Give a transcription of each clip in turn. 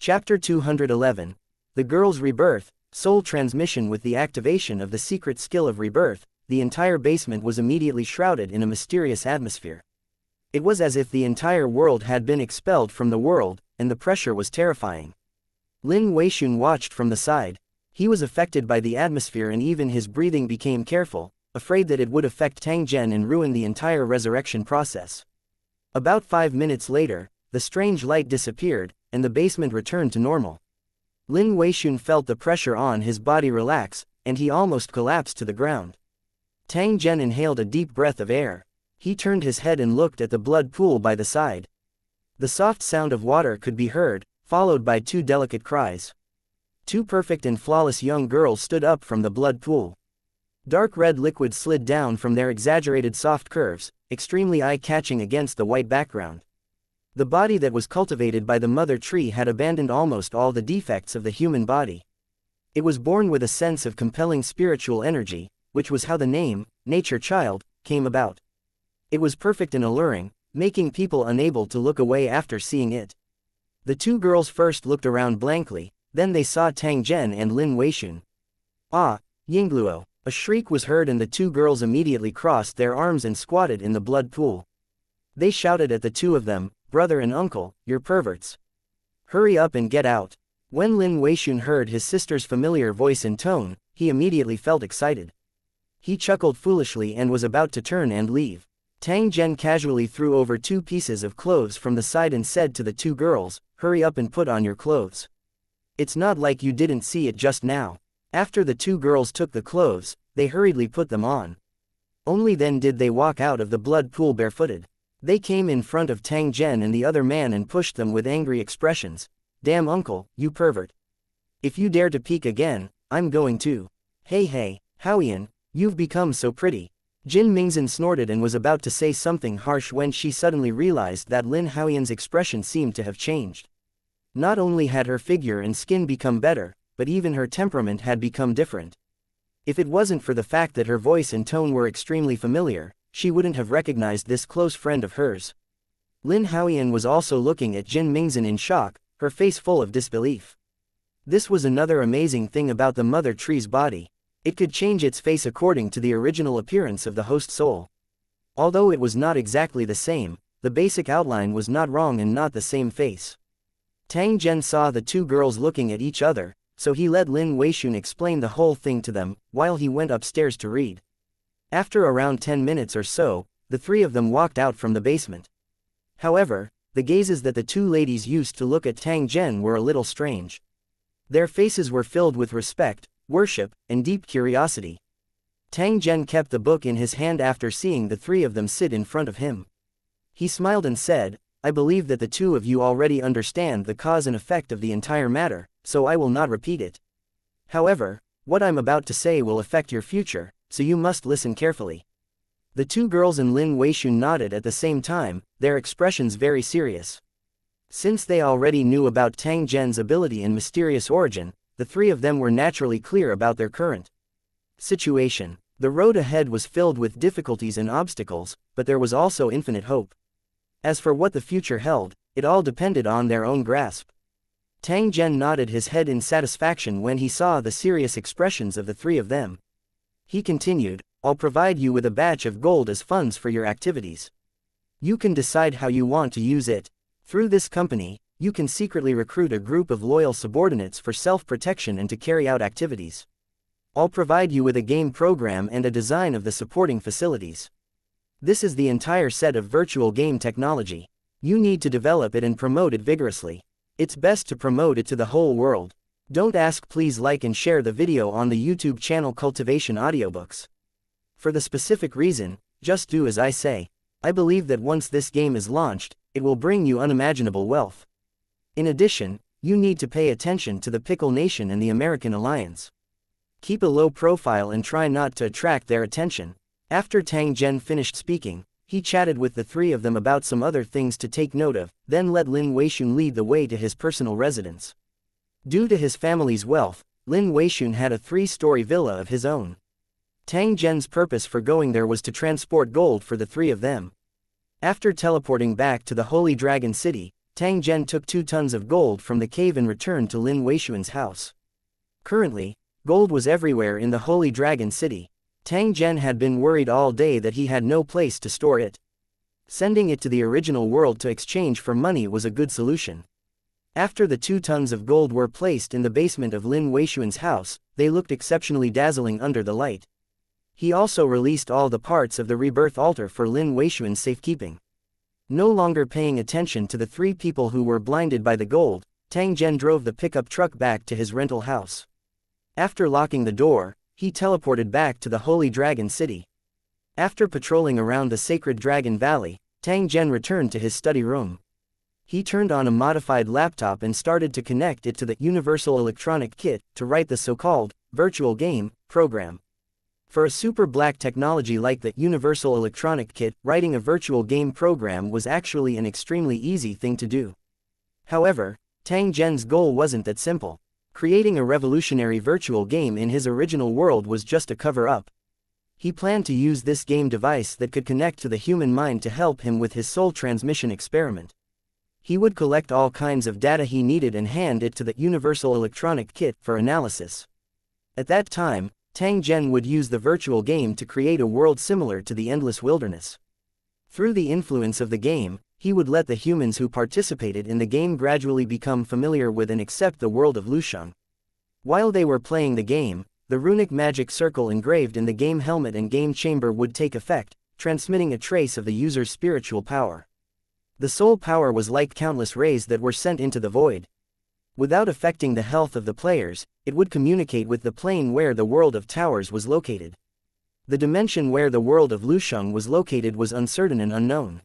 Chapter 211. The Girl's Rebirth, Soul Transmission. With the activation of the secret skill of rebirth, the entire basement was immediately shrouded in a mysterious atmosphere. It was as if the entire world had been expelled from the world, and the pressure was terrifying. Lin Weixun watched from the side. He was affected by the atmosphere and even his breathing became careful, afraid that it would affect Tang Zhen and ruin the entire resurrection process. About 5 minutes later, the strange light disappeared, and the basement returned to normal. Lin Weixun felt the pressure on his body relax, and he almost collapsed to the ground. Tang Zhen inhaled a deep breath of air. He turned his head and looked at the blood pool by the side. The soft sound of water could be heard, followed by 2 delicate cries. 2 perfect and flawless young girls stood up from the blood pool. Dark red liquid slid down from their exaggerated soft curves, extremely eye-catching against the white background. The body that was cultivated by the mother tree had abandoned almost all the defects of the human body. It was born with a sense of compelling spiritual energy, which was how the name, Nature Child, came about. It was perfect and alluring, making people unable to look away after seeing it. The 2 girls first looked around blankly, then they saw Tang Zhen and Lin Weixun. Ah, Yingluo! A shriek was heard and the 2 girls immediately crossed their arms and squatted in the blood pool. They shouted at the 2 of them, "Brother and uncle, you're perverts. Hurry up and get out." When Lin Weixun heard his sister's familiar voice and tone, he immediately felt excited. He chuckled foolishly and was about to turn and leave. Tang Zhen casually threw over 2 pieces of clothes from the side and said to the 2 girls, "Hurry up and put on your clothes. It's not like you didn't see it just now." After the 2 girls took the clothes, they hurriedly put them on. Only then did they walk out of the blood pool barefooted. They came in front of Tang Zhen and the other man and pushed them with angry expressions. "Damn uncle, you pervert. If you dare to peek again, I'm going to. Hey, Haoyan, you've become so pretty." Jin Mingzhen snorted and was about to say something harsh when she suddenly realized that Lin Haoyan's expression seemed to have changed. Not only had her figure and skin become better, but even her temperament had become different. If it wasn't for the fact that her voice and tone were extremely familiar, she wouldn't have recognized this close friend of hers. Lin Haoyan was also looking at Jin Mingzhen in shock, her face full of disbelief. This was another amazing thing about the mother tree's body. It could change its face according to the original appearance of the host soul. Although it was not exactly the same, the basic outline was not wrong and not the same face. Tang Zhen saw the 2 girls looking at each other, so he let Lin Weixun explain the whole thing to them, while he went upstairs to read. After around 10 minutes or so, the 3 of them walked out from the basement. However, the gazes that the 2 ladies used to look at Tang Zhen were a little strange. Their faces were filled with respect, worship, and deep curiosity. Tang Zhen kept the book in his hand after seeing the 3 of them sit in front of him. He smiled and said, "I believe that the 2 of you already understand the cause and effect of the entire matter, so I will not repeat it. However, what I'm about to say will affect your future, so you must listen carefully." The 2 girls and Lin Weixun nodded at the same time, their expressions very serious. Since they already knew about Tang Zhen's ability and mysterious origin, the 3 of them were naturally clear about their current situation. The road ahead was filled with difficulties and obstacles, but there was also infinite hope. As for what the future held, it all depended on their own grasp. Tang Zhen nodded his head in satisfaction when he saw the serious expressions of the 3 of them. He continued, "I'll provide you with a batch of gold as funds for your activities. You can decide how you want to use it. Through this company, you can secretly recruit a group of loyal subordinates for self-protection and to carry out activities. I'll provide you with a game program and a design of the supporting facilities. This is the entire set of virtual game technology. You need to develop it and promote it vigorously. It's best to promote it to the whole world. Don't ask, please like and share the video on the YouTube channel Cultivation Audiobooks. For the specific reason, just do as I say. I believe that once this game is launched, it will bring you unimaginable wealth. In addition, you need to pay attention to the Pickle Nation and the American Alliance. Keep a low profile and try not to attract their attention." After Tang Zhen finished speaking, he chatted with the 3 of them about some other things to take note of, then let Lin Weixun lead the way to his personal residence. Due to his family's wealth, Lin Weixun had a 3-story villa of his own. Tang Zhen's purpose for going there was to transport gold for the 3 of them. After teleporting back to the Holy Dragon City, Tang Zhen took 2 tons of gold from the cave and returned to Lin Weishuan's house. Currently, gold was everywhere in the Holy Dragon City. Tang Zhen had been worried all day that he had no place to store it. Sending it to the original world to exchange for money was a good solution. After the 2 tons of gold were placed in the basement of Lin Weishuan's house, they looked exceptionally dazzling under the light. He also released all the parts of the rebirth altar for Lin Weishuan's safekeeping. No longer paying attention to the 3 people who were blinded by the gold, Tang Zhen drove the pickup truck back to his rental house. After locking the door, he teleported back to the Holy Dragon City. After patrolling around the Sacred Dragon Valley, Tang Zhen returned to his study room. He turned on a modified laptop and started to connect it to the Universal Electronic Kit to write the so-called virtual game program. For a super black technology like the Universal Electronic Kit, writing a virtual game program was actually an extremely easy thing to do. However, Tang Zhen's goal wasn't that simple. Creating a revolutionary virtual game in his original world was just a cover-up. He planned to use this game device that could connect to the human mind to help him with his soul transmission experiment. He would collect all kinds of data he needed and hand it to the Universal Electronic Kit for analysis. At that time, Tang Zhen would use the virtual game to create a world similar to the Endless Wilderness. Through the influence of the game, he would let the humans who participated in the game gradually become familiar with and accept the world of Lusheng. While they were playing the game, the runic magic circle engraved in the game helmet and game chamber would take effect, transmitting a trace of the user's spiritual power. The soul power was like countless rays that were sent into the void. Without affecting the health of the players, it would communicate with the plane where the world of towers was located. The dimension where the world of Lusheng was located was uncertain and unknown.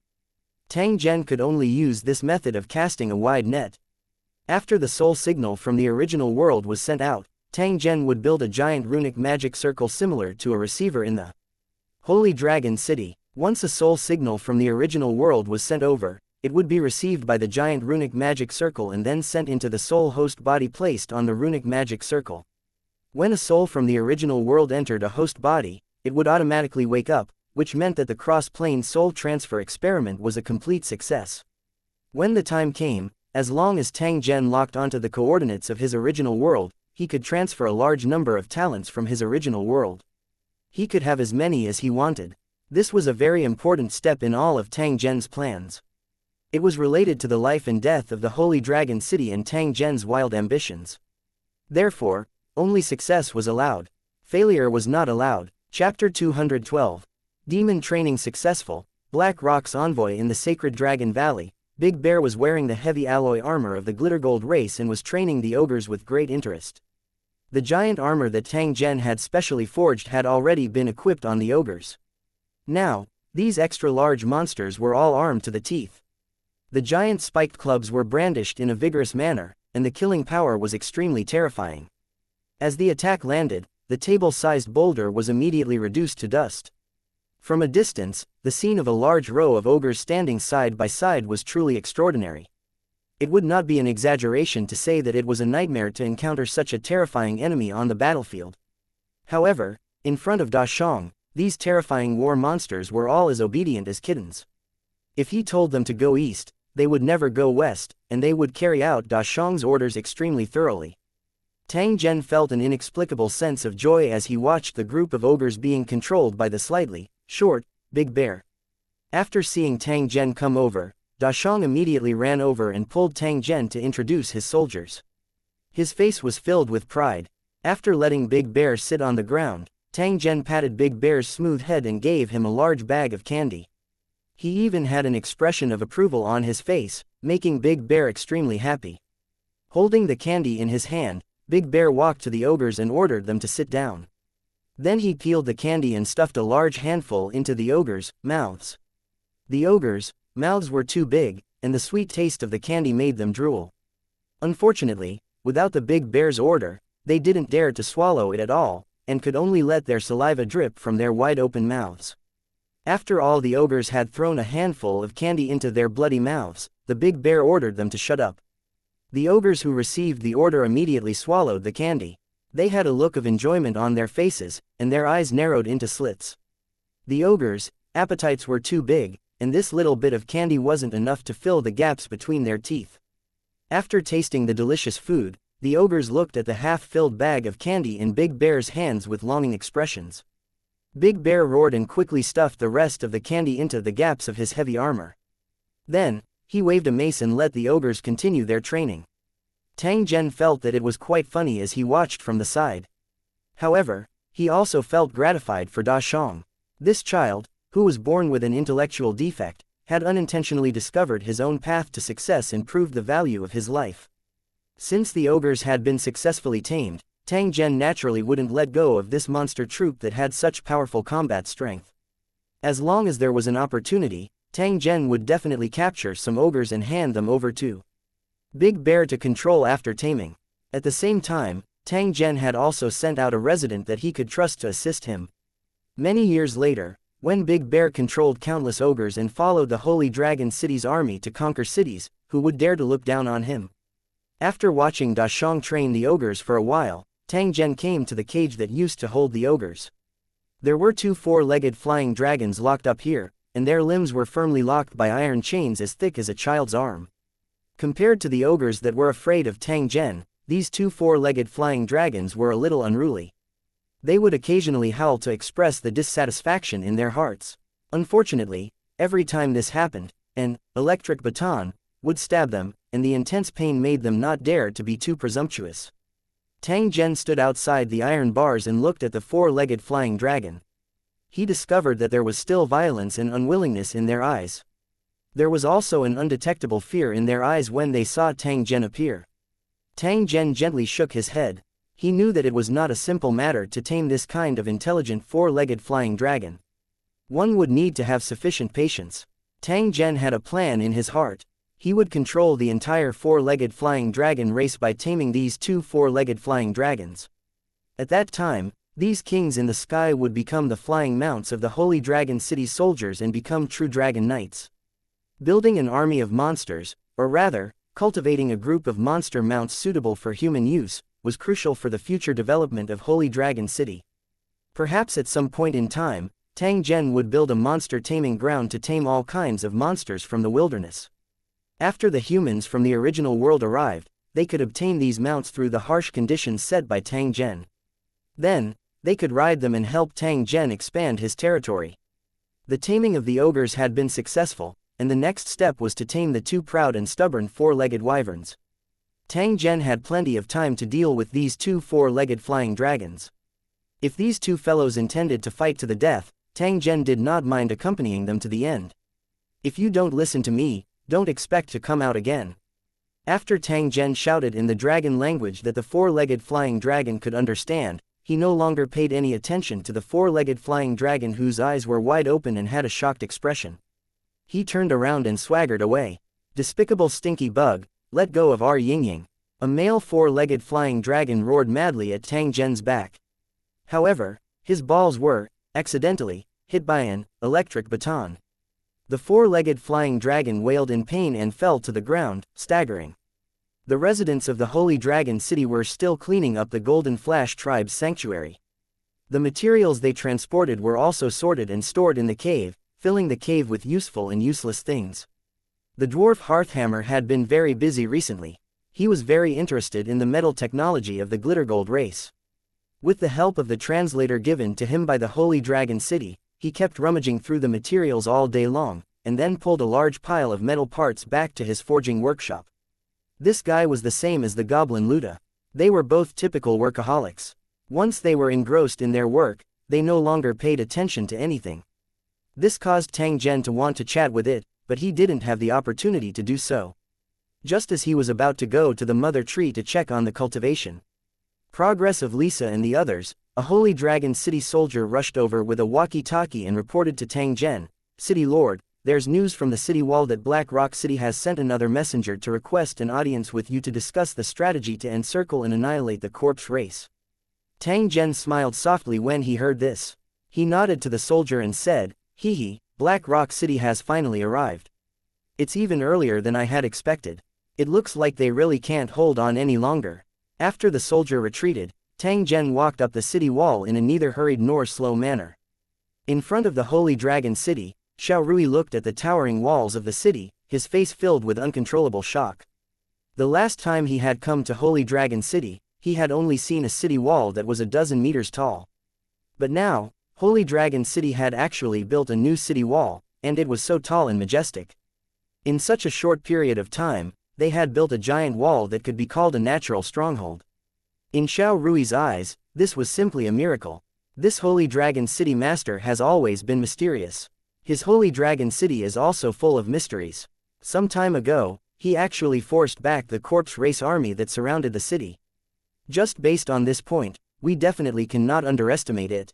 Tang Zhen could only use this method of casting a wide net. After the soul signal from the original world was sent out, Tang Zhen would build a giant runic magic circle similar to a receiver in the Holy Dragon City. Once a soul signal from the original world was sent over, it would be received by the giant runic magic circle and then sent into the soul host body placed on the runic magic circle. When a soul from the original world entered a host body, it would automatically wake up, which meant that the cross-plane soul transfer experiment was a complete success. When the time came, as long as Tang Zhen locked onto the coordinates of his original world, he could transfer a large number of talents from his original world. He could have as many as he wanted. This was a very important step in all of Tang Zhen's plans. It was related to the life and death of the Holy Dragon City and Tang Zhen's wild ambitions. Therefore, only success was allowed. Failure was not allowed. Chapter 212. Demon Training Successful. Black Rock's envoy in the Sacred Dragon Valley, Big Bear was wearing the heavy alloy armor of the Glittergold race and was training the ogres with great interest. The giant armor that Tang Zhen had specially forged had already been equipped on the ogres. Now, these extra-large monsters were all armed to the teeth. The giant spiked clubs were brandished in a vigorous manner, and the killing power was extremely terrifying. As the attack landed, the table-sized boulder was immediately reduced to dust. From a distance, the scene of a large row of ogres standing side by side was truly extraordinary. It would not be an exaggeration to say that it was a nightmare to encounter such a terrifying enemy on the battlefield. However, in front of Da Shang, these terrifying war monsters were all as obedient as kittens. If he told them to go east, they would never go west, and they would carry out Da Shang's orders extremely thoroughly. Tang Zhen felt an inexplicable sense of joy as he watched the group of ogres being controlled by the slightly short, Big Bear. After seeing Tang Zhen come over, Da Shang immediately ran over and pulled Tang Zhen to introduce his soldiers. His face was filled with pride. After letting Big Bear sit on the ground, Tang Zhen patted Big Bear's smooth head and gave him a large bag of candy. He even had an expression of approval on his face, making Big Bear extremely happy. Holding the candy in his hand, Big Bear walked to the ogres and ordered them to sit down. Then he peeled the candy and stuffed a large handful into the ogres' mouths. The ogres' mouths were too big, and the sweet taste of the candy made them drool. Unfortunately, without the Big Bear's order, they didn't dare to swallow it at all, and could only let their saliva drip from their wide-open mouths. After all the ogres had thrown a handful of candy into their bloody mouths, the Big Bear ordered them to shut up. The ogres who received the order immediately swallowed the candy. They had a look of enjoyment on their faces, and their eyes narrowed into slits. The ogres' appetites were too big, and this little bit of candy wasn't enough to fill the gaps between their teeth. After tasting the delicious food, the ogres looked at the half-filled bag of candy in Big Bear's hands with longing expressions. Big Bear roared and quickly stuffed the rest of the candy into the gaps of his heavy armor. Then, he waved a mace and let the ogres continue their training. Tang Zhen felt that it was quite funny as he watched from the side. However, he also felt gratified for Da Shang. This child, who was born with an intellectual defect, had unintentionally discovered his own path to success and proved the value of his life. Since the ogres had been successfully tamed, Tang Zhen naturally wouldn't let go of this monster troop that had such powerful combat strength. As long as there was an opportunity, Tang Zhen would definitely capture some ogres and hand them over to Big Bear to control after taming. At the same time, Tang Zhen had also sent out a resident that he could trust to assist him. Many years later, when Big Bear controlled countless ogres and followed the Holy Dragon City's army to conquer cities, who would dare to look down on him? After watching Da Shang train the ogres for a while, Tang Zhen came to the cage that used to hold the ogres. There were 2 four-legged flying dragons locked up here, and their limbs were firmly locked by iron chains as thick as a child's arm. Compared to the ogres that were afraid of Tang Zhen, these 2 four-legged flying dragons were a little unruly. They would occasionally howl to express the dissatisfaction in their hearts. Unfortunately, every time this happened, an electric baton would stab them, and the intense pain made them not dare to be too presumptuous. Tang Zhen stood outside the iron bars and looked at the four-legged flying dragon. He discovered that there was still violence and unwillingness in their eyes. There was also an undetectable fear in their eyes when they saw Tang Zhen appear. Tang Zhen gently shook his head. He knew that it was not a simple matter to tame this kind of intelligent four-legged flying dragon. One would need to have sufficient patience. Tang Zhen had a plan in his heart. He would control the entire four-legged flying dragon race by taming these 2 four-legged flying dragons. At that time, these kings in the sky would become the flying mounts of the Holy Dragon City soldiers and become true dragon knights. Building an army of monsters, or rather, cultivating a group of monster mounts suitable for human use, was crucial for the future development of Holy Dragon City. Perhaps at some point in time, Tang Zhen would build a monster taming ground to tame all kinds of monsters from the wilderness. After the humans from the original world arrived, they could obtain these mounts through the harsh conditions set by Tang Zhen. Then, they could ride them and help Tang Zhen expand his territory. The taming of the ogres had been successful, and the next step was to tame the 2 proud and stubborn four-legged wyverns. Tang Zhen had plenty of time to deal with these 2 four-legged flying dragons. If these 2 fellows intended to fight to the death, Tang Zhen did not mind accompanying them to the end. If you don't listen to me, don't expect to come out again. After Tang Zhen shouted in the dragon language that the four-legged flying dragon could understand, he no longer paid any attention to the four-legged flying dragon whose eyes were wide open and had a shocked expression. He turned around and swaggered away. Despicable stinky bug, let go of our yin-yang. A male four-legged flying dragon roared madly at Tang Zhen's back. However, his balls were, accidentally, hit by an electric baton. The four-legged flying dragon wailed in pain and fell to the ground, staggering. The residents of the Holy Dragon City were still cleaning up the Golden Flash tribe's sanctuary. The materials they transported were also sorted and stored in the cave, filling the cave with useful and useless things. The dwarf Hearthhammer had been very busy recently. He was very interested in the metal technology of the Glittergold race. With the help of the translator given to him by the Holy Dragon City, he kept rummaging through the materials all day long, and then pulled a large pile of metal parts back to his forging workshop. This guy was the same as the goblin Luda. They were both typical workaholics. Once they were engrossed in their work, they no longer paid attention to anything. This caused Tang Zhen to want to chat with it, but he didn't have the opportunity to do so. Just as he was about to go to the mother tree to check on the cultivation progress of Lisa and the others, a Holy Dragon City soldier rushed over with a walkie-talkie and reported to Tang Zhen, "City Lord, there's news from the city wall that Black Rock City has sent another messenger to request an audience with you to discuss the strategy to encircle and annihilate the corpse race." Tang Zhen smiled softly when he heard this. He nodded to the soldier and said, "Hee hee, Black Rock City has finally arrived. It's even earlier than I had expected. It looks like they really can't hold on any longer." After the soldier retreated, Tang Zhen walked up the city wall in a neither hurried nor slow manner. In front of the Holy Dragon City, Xiao Rui looked at the towering walls of the city, his face filled with uncontrollable shock. The last time he had come to Holy Dragon City, he had only seen a city wall that was a dozen meters tall. But now, Holy Dragon City had actually built a new city wall, and it was so tall and majestic. In such a short period of time, they had built a giant wall that could be called a natural stronghold. In Xiao Rui's eyes, this was simply a miracle. This Holy Dragon City master has always been mysterious. His Holy Dragon City is also full of mysteries. Some time ago, he actually forced back the corpse race army that surrounded the city. Just based on this point, we definitely cannot underestimate it.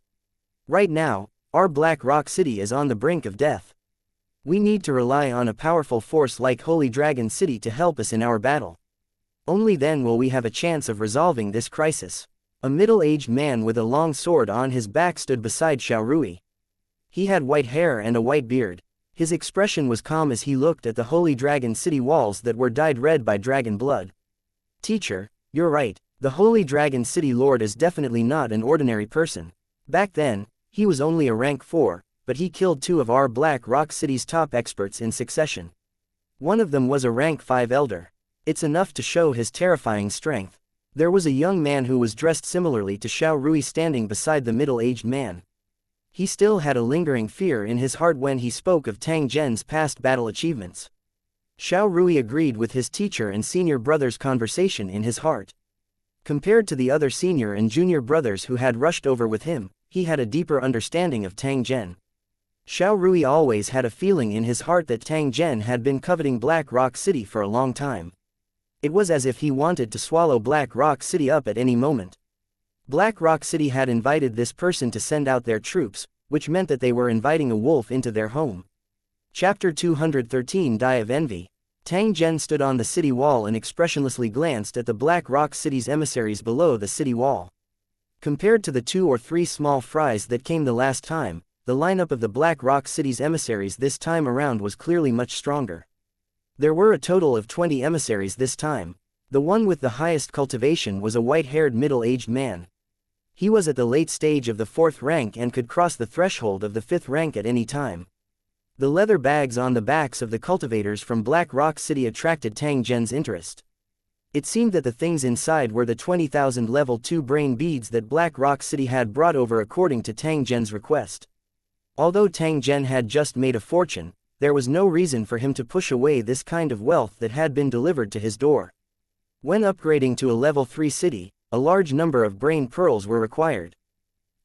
Right now, our Black Rock City is on the brink of death. We need to rely on a powerful force like Holy Dragon City to help us in our battle. Only then will we have a chance of resolving this crisis. A middle-aged man with a long sword on his back stood beside Xiao Rui. He had white hair and a white beard. His expression was calm as he looked at the Holy Dragon City walls that were dyed red by dragon blood. Teacher, you're right, the Holy Dragon City Lord is definitely not an ordinary person. Back then, he was only a rank 4, but he killed 2 of our Black Rock City's top experts in succession. One of them was a rank 5 elder. It's enough to show his terrifying strength. There was a young man who was dressed similarly to Xiao Rui standing beside the middle-aged man. He still had a lingering fear in his heart when he spoke of Tang Zhen's past battle achievements. Xiao Rui agreed with his teacher and senior brother's conversation in his heart. Compared to the other senior and junior brothers who had rushed over with him, he had a deeper understanding of Tang Zhen. Xiao Rui always had a feeling in his heart that Tang Zhen had been coveting Black Rock City for a long time. It was as if he wanted to swallow Black Rock City up at any moment. Black Rock City had invited this person to send out their troops, which meant that they were inviting a wolf into their home. Chapter 213 Die of Envy. Tang Zhen stood on the city wall and expressionlessly glanced at the Black Rock City's emissaries below the city wall. Compared to the 2 or 3 small fries that came the last time, the lineup of the Black Rock City's emissaries this time around was clearly much stronger. There were a total of 20 emissaries this time. The one with the highest cultivation was a white-haired middle-aged man. He was at the late stage of the 4th rank and could cross the threshold of the 5th rank at any time. The leather bags on the backs of the cultivators from Black Rock City attracted Tang Zhen's interest. It seemed that the things inside were the 20,000 level 2 brain beads that Black Rock City had brought over according to Tang Zhen's request. Although Tang Zhen had just made a fortune, there was no reason for him to push away this kind of wealth that had been delivered to his door. When upgrading to a level 3 city, a large number of brain pearls were required.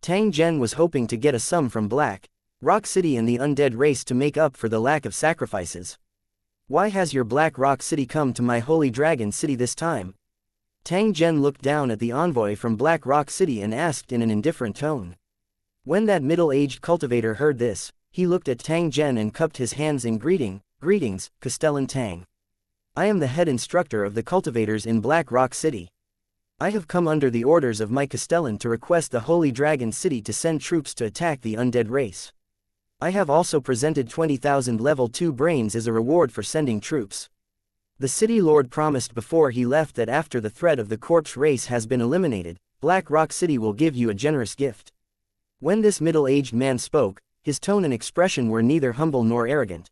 Tang Zhen was hoping to get a sum from Black Rock City and the undead race to make up for the lack of sacrifices. Why has your Black Rock City come to my Holy Dragon City this time? Tang Zhen looked down at the envoy from Black Rock City and asked in an indifferent tone. When that middle-aged cultivator heard this, he looked at Tang Zhen and cupped his hands in greetings, Castellan Tang. I am the head instructor of the cultivators in Black Rock City. I have come under the orders of my Castellan to request the Holy Dragon City to send troops to attack the undead race. I have also presented 20,000 level 2 brains as a reward for sending troops. The city lord promised before he left that after the threat of the corpse race has been eliminated, Black Rock City will give you a generous gift. When this middle-aged man spoke, his tone and expression were neither humble nor arrogant.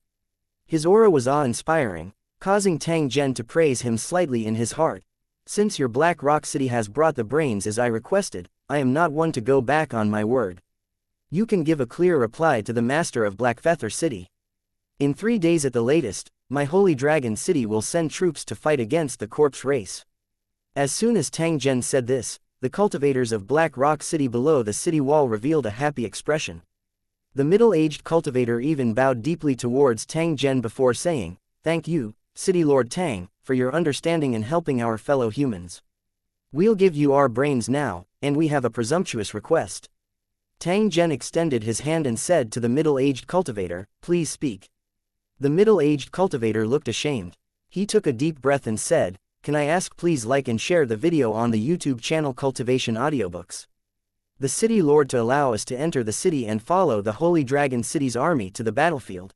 His aura was awe-inspiring, causing Tang Zhen to praise him slightly in his heart. Since your Black Rock City has brought the brains as I requested, I am not one to go back on my word. You can give a clear reply to the master of Blackfeather City. In 3 days at the latest, my Holy Dragon City will send troops to fight against the corpse race. As soon as Tang Zhen said this, the cultivators of Black Rock City below the city wall revealed a happy expression. The middle-aged cultivator even bowed deeply towards Tang Zhen before saying, "Thank you, City Lord Tang, for your understanding in helping our fellow humans. We'll give you our brains now, and we have a presumptuous request." Tang Zhen extended his hand and said to the middle-aged cultivator, "Please speak." The middle-aged cultivator looked ashamed. He took a deep breath and said, "Can I ask please like and share the video on the YouTube channel Cultivation Audiobooks? The city lord to allow us to enter the city and follow the Holy Dragon City's army to the battlefield."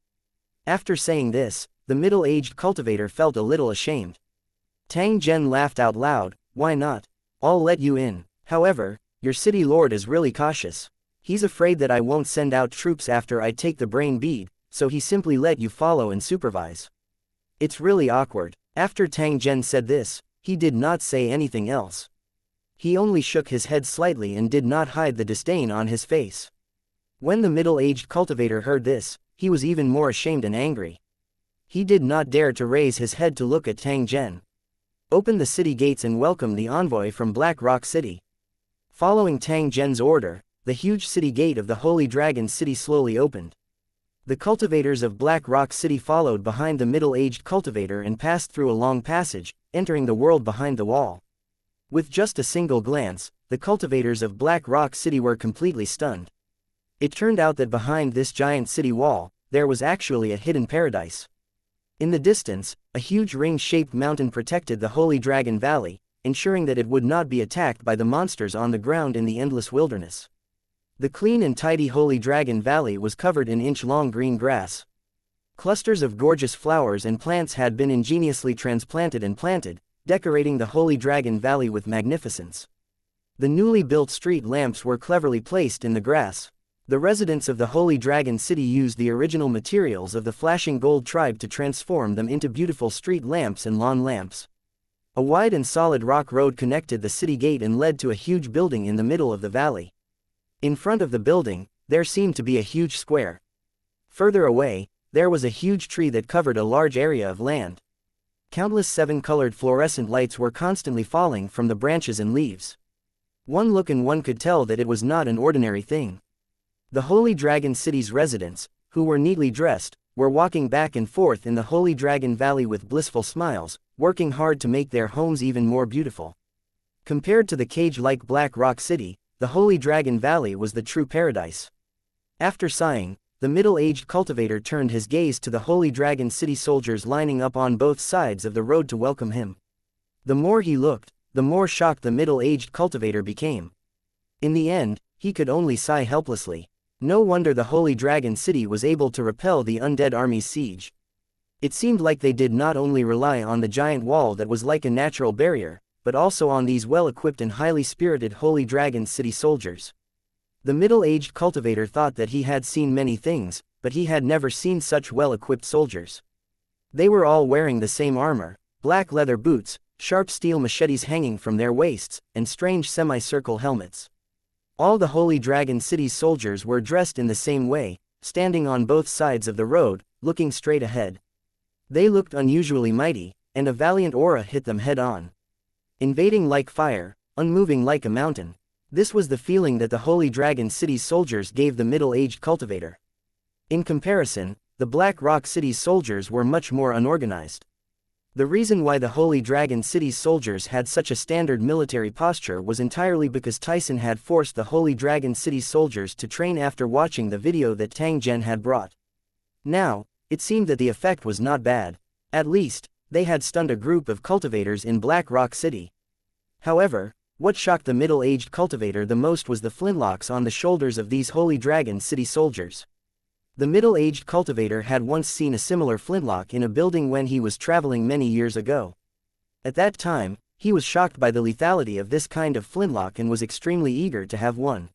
After saying this, the middle-aged cultivator felt a little ashamed. Tang Zhen laughed out loud, "Why not? I'll let you in. However, your city lord is really cautious. He's afraid that I won't send out troops after I take the brain bead, so he simply let you follow and supervise. It's really awkward." After Tang Zhen said this, he did not say anything else. He only shook his head slightly and did not hide the disdain on his face. When the middle-aged cultivator heard this, he was even more ashamed and angry. He did not dare to raise his head to look at Tang Zhen. "Open the city gates and welcome the envoy from Black Rock City." Following Tang Zhen's order, the huge city gate of the Holy Dragon City slowly opened. The cultivators of Black Rock City followed behind the middle-aged cultivator and passed through a long passage, entering the world behind the wall. With just a single glance, the cultivators of Black Rock City were completely stunned. It turned out that behind this giant city wall, there was actually a hidden paradise. In the distance, a huge ring-shaped mountain protected the Holy Dragon Valley, ensuring that it would not be attacked by the monsters on the ground in the endless wilderness. The clean and tidy Holy Dragon Valley was covered in inch-long green grass. Clusters of gorgeous flowers and plants had been ingeniously transplanted and planted, decorating the Holy Dragon Valley with magnificence. The newly built street lamps were cleverly placed in the grass. The residents of the Holy Dragon City used the original materials of the Flashing Gold tribe to transform them into beautiful street lamps and lawn lamps. A wide and solid rock road connected the city gate and led to a huge building in the middle of the valley. In front of the building, there seemed to be a huge square. Further away, there was a huge tree that covered a large area of land. Countless seven-colored fluorescent lights were constantly falling from the branches and leaves. One look and one could tell that it was not an ordinary thing. The Holy Dragon City's residents, who were neatly dressed, were walking back and forth in the Holy Dragon Valley with blissful smiles, working hard to make their homes even more beautiful. Compared to the cage-like Black Rock City, the Holy Dragon Valley was the true paradise. After sighing, the middle-aged cultivator turned his gaze to the Holy Dragon City soldiers lining up on both sides of the road to welcome him. The more he looked, the more shocked the middle-aged cultivator became. In the end, he could only sigh helplessly. No wonder the Holy Dragon City was able to repel the undead army's siege. It seemed like they did not only rely on the giant wall that was like a natural barrier, but also on these well-equipped and highly spirited Holy Dragon City soldiers. The middle-aged cultivator thought that he had seen many things, but he had never seen such well-equipped soldiers. They were all wearing the same armor, black leather boots, sharp steel machetes hanging from their waists, and strange semicircle helmets. All the Holy Dragon City's soldiers were dressed in the same way, standing on both sides of the road, looking straight ahead. They looked unusually mighty, and a valiant aura hit them head-on. Invading like fire, unmoving like a mountain. This was the feeling that the Holy Dragon City's soldiers gave the middle-aged cultivator. In comparison, the Black Rock City's soldiers were much more unorganized. The reason why the Holy Dragon City's soldiers had such a standard military posture was entirely because Tyson had forced the Holy Dragon City's soldiers to train after watching the video that Tang Zhen had brought. Now, it seemed that the effect was not bad. At least, they had stunned a group of cultivators in Black Rock City. However, what shocked the middle-aged cultivator the most was the flintlocks on the shoulders of these Holy Dragon City soldiers. The middle-aged cultivator had once seen a similar flintlock in a building when he was traveling many years ago. At that time, he was shocked by the lethality of this kind of flintlock and was extremely eager to have one.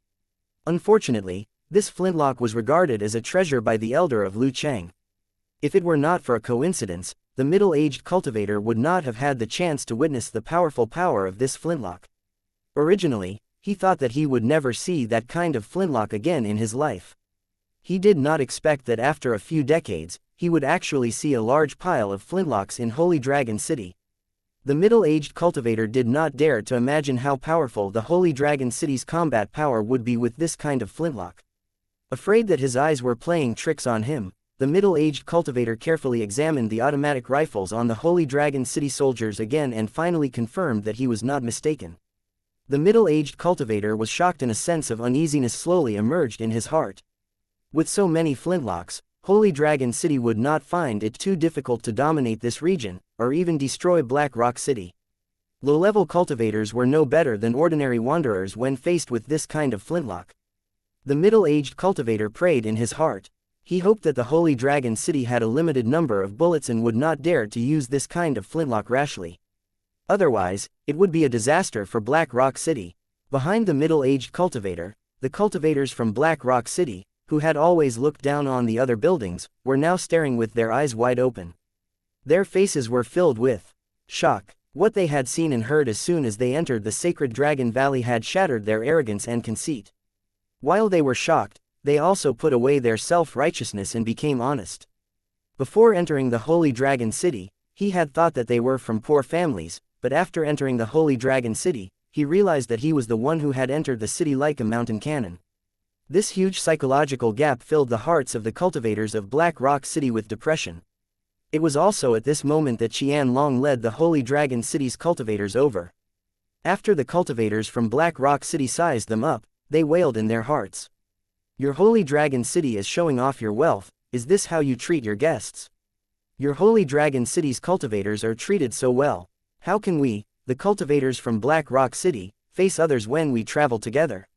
Unfortunately, this flintlock was regarded as a treasure by the elder of Lu Cheng. If it were not for a coincidence, the middle-aged cultivator would not have had the chance to witness the powerful power of this flintlock. Originally, he thought that he would never see that kind of flintlock again in his life. He did not expect that after a few decades, he would actually see a large pile of flintlocks in Holy Dragon City. The middle-aged cultivator did not dare to imagine how powerful the Holy Dragon City's combat power would be with this kind of flintlock. Afraid that his eyes were playing tricks on him, the middle-aged cultivator carefully examined the automatic rifles on the Holy Dragon City soldiers again and finally confirmed that he was not mistaken. The middle-aged cultivator was shocked and a sense of uneasiness slowly emerged in his heart. With so many flintlocks, Holy Dragon City would not find it too difficult to dominate this region, or even destroy Black Rock City. Low-level cultivators were no better than ordinary wanderers when faced with this kind of flintlock. The middle-aged cultivator prayed in his heart. He hoped that the Holy Dragon City had a limited number of bullets and would not dare to use this kind of flintlock rashly. Otherwise, it would be a disaster for Black Rock City. Behind the middle-aged cultivator, the cultivators from Black Rock City, who had always looked down on the other buildings, were now staring with their eyes wide open. Their faces were filled with shock. What they had seen and heard as soon as they entered the sacred Dragon Valley had shattered their arrogance and conceit. While they were shocked, they also put away their self-righteousness and became honest. Before entering the Holy Dragon City, he had thought that they were from poor families, but after entering the Holy Dragon City, he realized that he was the one who had entered the city like a mountain cannon. This huge psychological gap filled the hearts of the cultivators of Black Rock City with depression. It was also at this moment that Qianlong led the Holy Dragon City's cultivators over. After the cultivators from Black Rock City sized them up, they wailed in their hearts. Your Holy Dragon City is showing off your wealth. Is this how you treat your guests? Your Holy Dragon City's cultivators are treated so well. How can we, the cultivators from Black Rock City, face others when we travel together?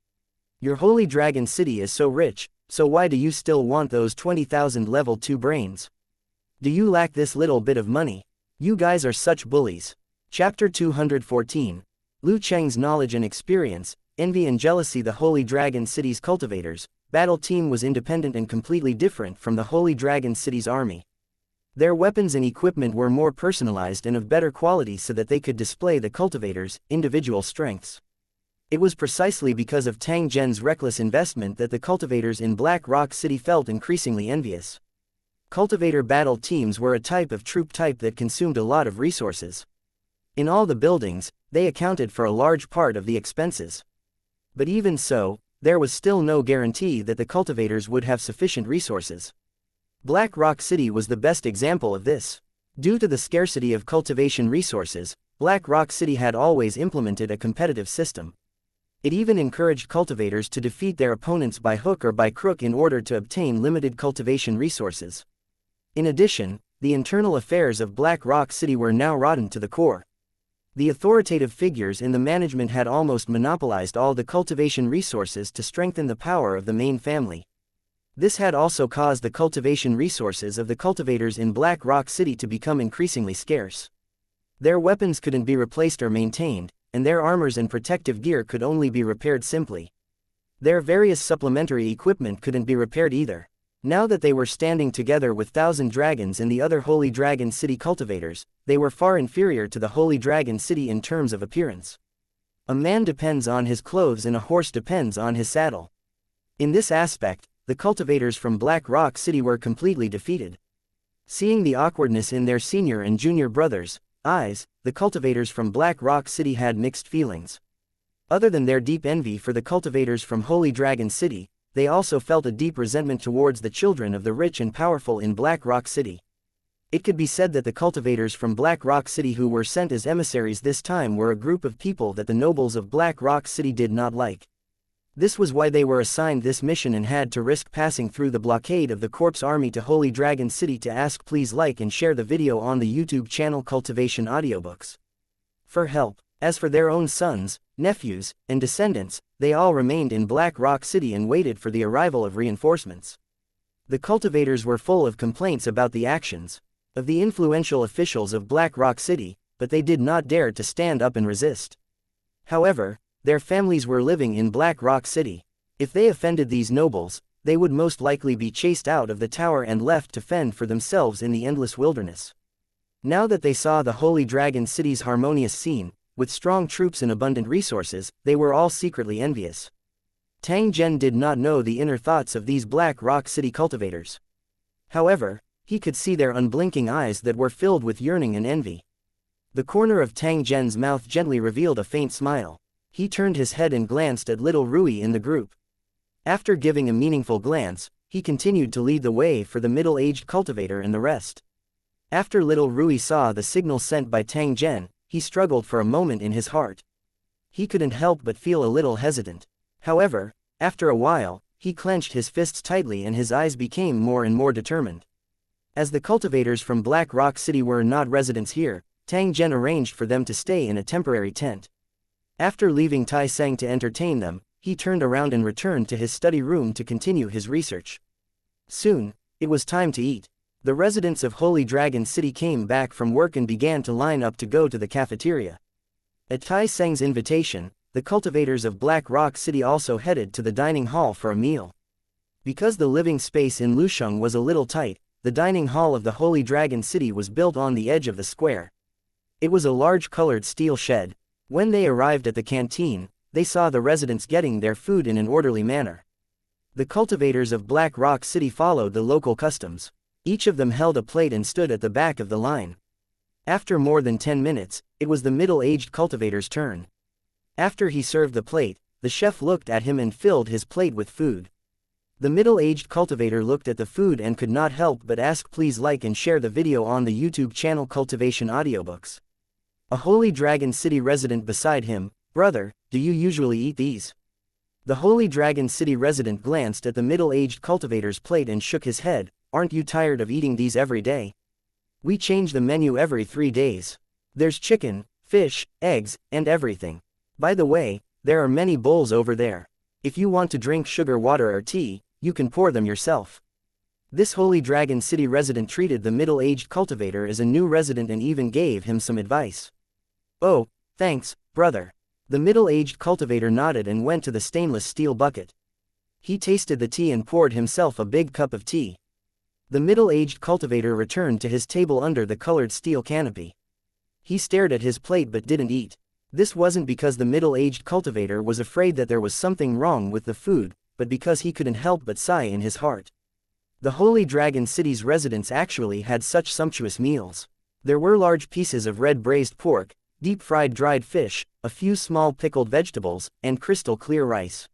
Your Holy Dragon City is so rich, so why do you still want those 20,000 level 2 brains? Do you lack this little bit of money? You guys are such bullies. Chapter 214. Lu Cheng's knowledge and experience, envy and jealousy. The Holy Dragon City's cultivators' battle team was independent and completely different from the Holy Dragon City's army. Their weapons and equipment were more personalized and of better quality so that they could display the cultivators' individual strengths. It was precisely because of Tang Zhen's reckless investment that the cultivators in Black Rock City felt increasingly envious. Cultivator battle teams were a type of troop type that consumed a lot of resources. In all the buildings, they accounted for a large part of the expenses. But even so, there was still no guarantee that the cultivators would have sufficient resources. Black Rock City was the best example of this. Due to the scarcity of cultivation resources, Black Rock City had always implemented a competitive system. It even encouraged cultivators to defeat their opponents by hook or by crook in order to obtain limited cultivation resources. In addition, the internal affairs of Black Rock City were now rotten to the core. The authoritative figures in the management had almost monopolized all the cultivation resources to strengthen the power of the main family. This had also caused the cultivation resources of the cultivators in Black Rock City to become increasingly scarce. Their weapons couldn't be replaced or maintained, and their armors and protective gear could only be repaired simply. Their various supplementary equipment couldn't be repaired either. Now that they were standing together with Thousand Dragons and the other Holy Dragon City cultivators, they were far inferior to the Holy Dragon City in terms of appearance. A man depends on his clothes and a horse depends on his saddle. In this aspect, the cultivators from Black Rock City were completely defeated. Seeing the awkwardness in their senior and junior brothers' eyes, the cultivators from Black Rock City had mixed feelings. Other than their deep envy for the cultivators from Holy Dragon City, they also felt a deep resentment towards the children of the rich and powerful in Black Rock City. It could be said that the cultivators from Black Rock City who were sent as emissaries this time were a group of people that the nobles of Black Rock City did not like. This was why they were assigned this mission and had to risk passing through the blockade of the Corpse Army to Holy Dragon City to ask. Please like and share the video on the YouTube channel Cultivation Audiobooks for help. As for their own sons, nephews, and descendants, they all remained in Black Rock City and waited for the arrival of reinforcements. The cultivators were full of complaints about the actions of the influential officials of Black Rock City, but they did not dare to stand up and resist. However, their families were living in Black Rock City. If they offended these nobles, they would most likely be chased out of the tower and left to fend for themselves in the endless wilderness. Now that they saw the Holy Dragon City's harmonious scene, with strong troops and abundant resources, they were all secretly envious. Tang Zhen did not know the inner thoughts of these Black Rock City cultivators. However, he could see their unblinking eyes that were filled with yearning and envy. The corner of Tang Zhen's mouth gently revealed a faint smile. He turned his head and glanced at little Rui in the group. After giving a meaningful glance, he continued to lead the way for the middle-aged cultivator and the rest. After little Rui saw the signal sent by Tang Zhen, he struggled for a moment in his heart. He couldn't help but feel a little hesitant. However, after a while, he clenched his fists tightly and his eyes became more and more determined. As the cultivators from Black Rock City were not residents here, Tang Zhen arranged for them to stay in a temporary tent. After leaving Tai Seng to entertain them, he turned around and returned to his study room to continue his research. Soon, it was time to eat. The residents of Holy Dragon City came back from work and began to line up to go to the cafeteria. At Tai Seng's invitation, the cultivators of Black Rock City also headed to the dining hall for a meal. Because the living space in Lusheng was a little tight, the dining hall of the Holy Dragon City was built on the edge of the square. It was a large colored steel shed. When they arrived at the canteen, they saw the residents getting their food in an orderly manner. The cultivators of Black Rock City followed the local customs. Each of them held a plate and stood at the back of the line. After more than 10 minutes, it was the middle-aged cultivator's turn. After he served the plate, the chef looked at him and filled his plate with food. The middle-aged cultivator looked at the food and could not help but ask, please like and share the video on the YouTube channel Cultivation Audiobooks. A Holy Dragon City resident beside him, brother, do you usually eat these? The Holy Dragon City resident glanced at the middle-aged cultivator's plate and shook his head, aren't you tired of eating these every day? We change the menu every 3 days. There's chicken, fish, eggs, and everything. By the way, there are many bowls over there. If you want to drink sugar water or tea, you can pour them yourself. This Holy Dragon City resident treated the middle-aged cultivator as a new resident and even gave him some advice. Oh, thanks, brother. The middle-aged cultivator nodded and went to the stainless steel bucket. He tasted the tea and poured himself a big cup of tea. The middle-aged cultivator returned to his table under the colored steel canopy. He stared at his plate but didn't eat. This wasn't because the middle-aged cultivator was afraid that there was something wrong with the food, but because he couldn't help but sigh in his heart. The Holy Dragon City's residents actually had such sumptuous meals. There were large pieces of red braised pork, deep-fried dried fish, a few small pickled vegetables, and crystal-clear rice.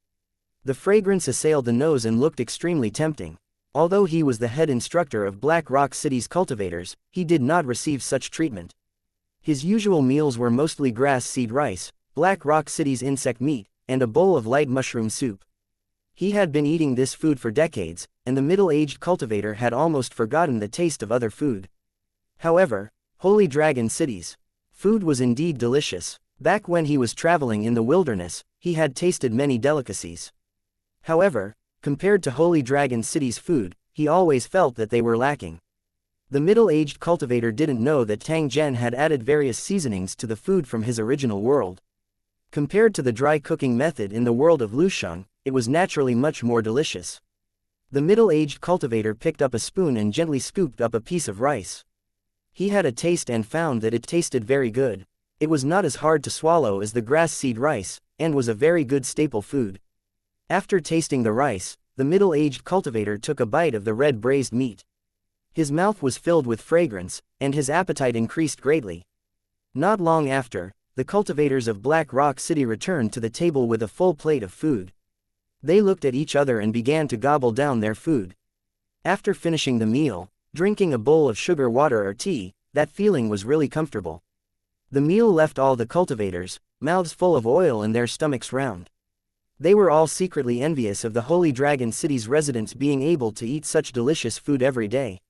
The fragrance assailed the nose and looked extremely tempting. Although he was the head instructor of Black Rock City's cultivators, he did not receive such treatment. His usual meals were mostly grass seed rice, Black Rock City's insect meat, and a bowl of light mushroom soup. He had been eating this food for decades, and the middle-aged cultivator had almost forgotten the taste of other food. However, Holy Dragon City's food was indeed delicious. Back when he was traveling in the wilderness, he had tasted many delicacies. However, compared to Holy Dragon City's food, he always felt that they were lacking. The middle-aged cultivator didn't know that Tang Zhen had added various seasonings to the food from his original world. Compared to the dry cooking method in the world of Lusheng, it was naturally much more delicious. The middle-aged cultivator picked up a spoon and gently scooped up a piece of rice. He had a taste and found that it tasted very good. It was not as hard to swallow as the grass seed rice, and was a very good staple food. After tasting the rice, the middle-aged cultivator took a bite of the red braised meat. His mouth was filled with fragrance, and his appetite increased greatly. Not long after, the cultivators of Black Rock City returned to the table with a full plate of food. They looked at each other and began to gobble down their food. After finishing the meal, drinking a bowl of sugar water or tea, that feeling was really comfortable. The meal left all the cultivators, mouths full of oil and their stomachs round. They were all secretly envious of the Holy Dragon City's residents being able to eat such delicious food every day.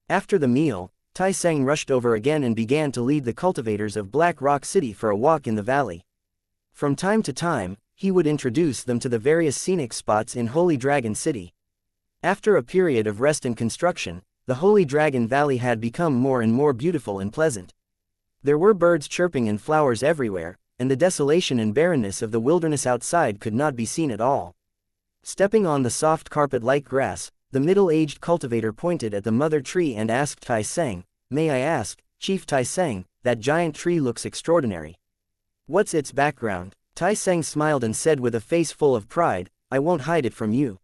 After the meal, Tai Seng rushed over again and began to lead the cultivators of Black Rock City for a walk in the valley. From time to time, he would introduce them to the various scenic spots in Holy Dragon City. After a period of rest and construction, the Holy Dragon Valley had become more and more beautiful and pleasant. There were birds chirping and flowers everywhere, and the desolation and barrenness of the wilderness outside could not be seen at all. Stepping on the soft carpet-like grass, the middle-aged cultivator pointed at the mother tree and asked Tai Seng, "May I ask, Chief Tai Seng, that giant tree looks extraordinary. What's its background?" Tai Seng smiled and said with a face full of pride, "I won't hide it from you.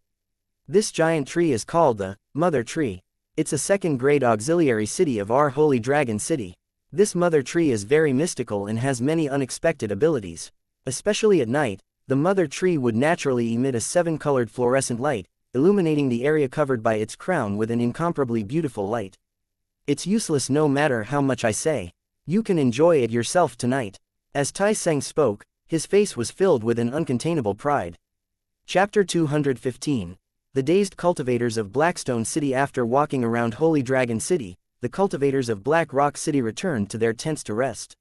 This giant tree is called the Mother Tree. It's a second-grade auxiliary city of our Holy Dragon City. This Mother Tree is very mystical and has many unexpected abilities. Especially at night, the Mother Tree would naturally emit a 7-colored fluorescent light, illuminating the area covered by its crown with an incomparably beautiful light. It's useless no matter how much I say. You can enjoy it yourself tonight." As Tai Seng spoke, his face was filled with an uncontainable pride. Chapter 215. The dazed cultivators of Blackstone City. After walking around Holy Dragon City, the cultivators of Black Rock City returned to their tents to rest.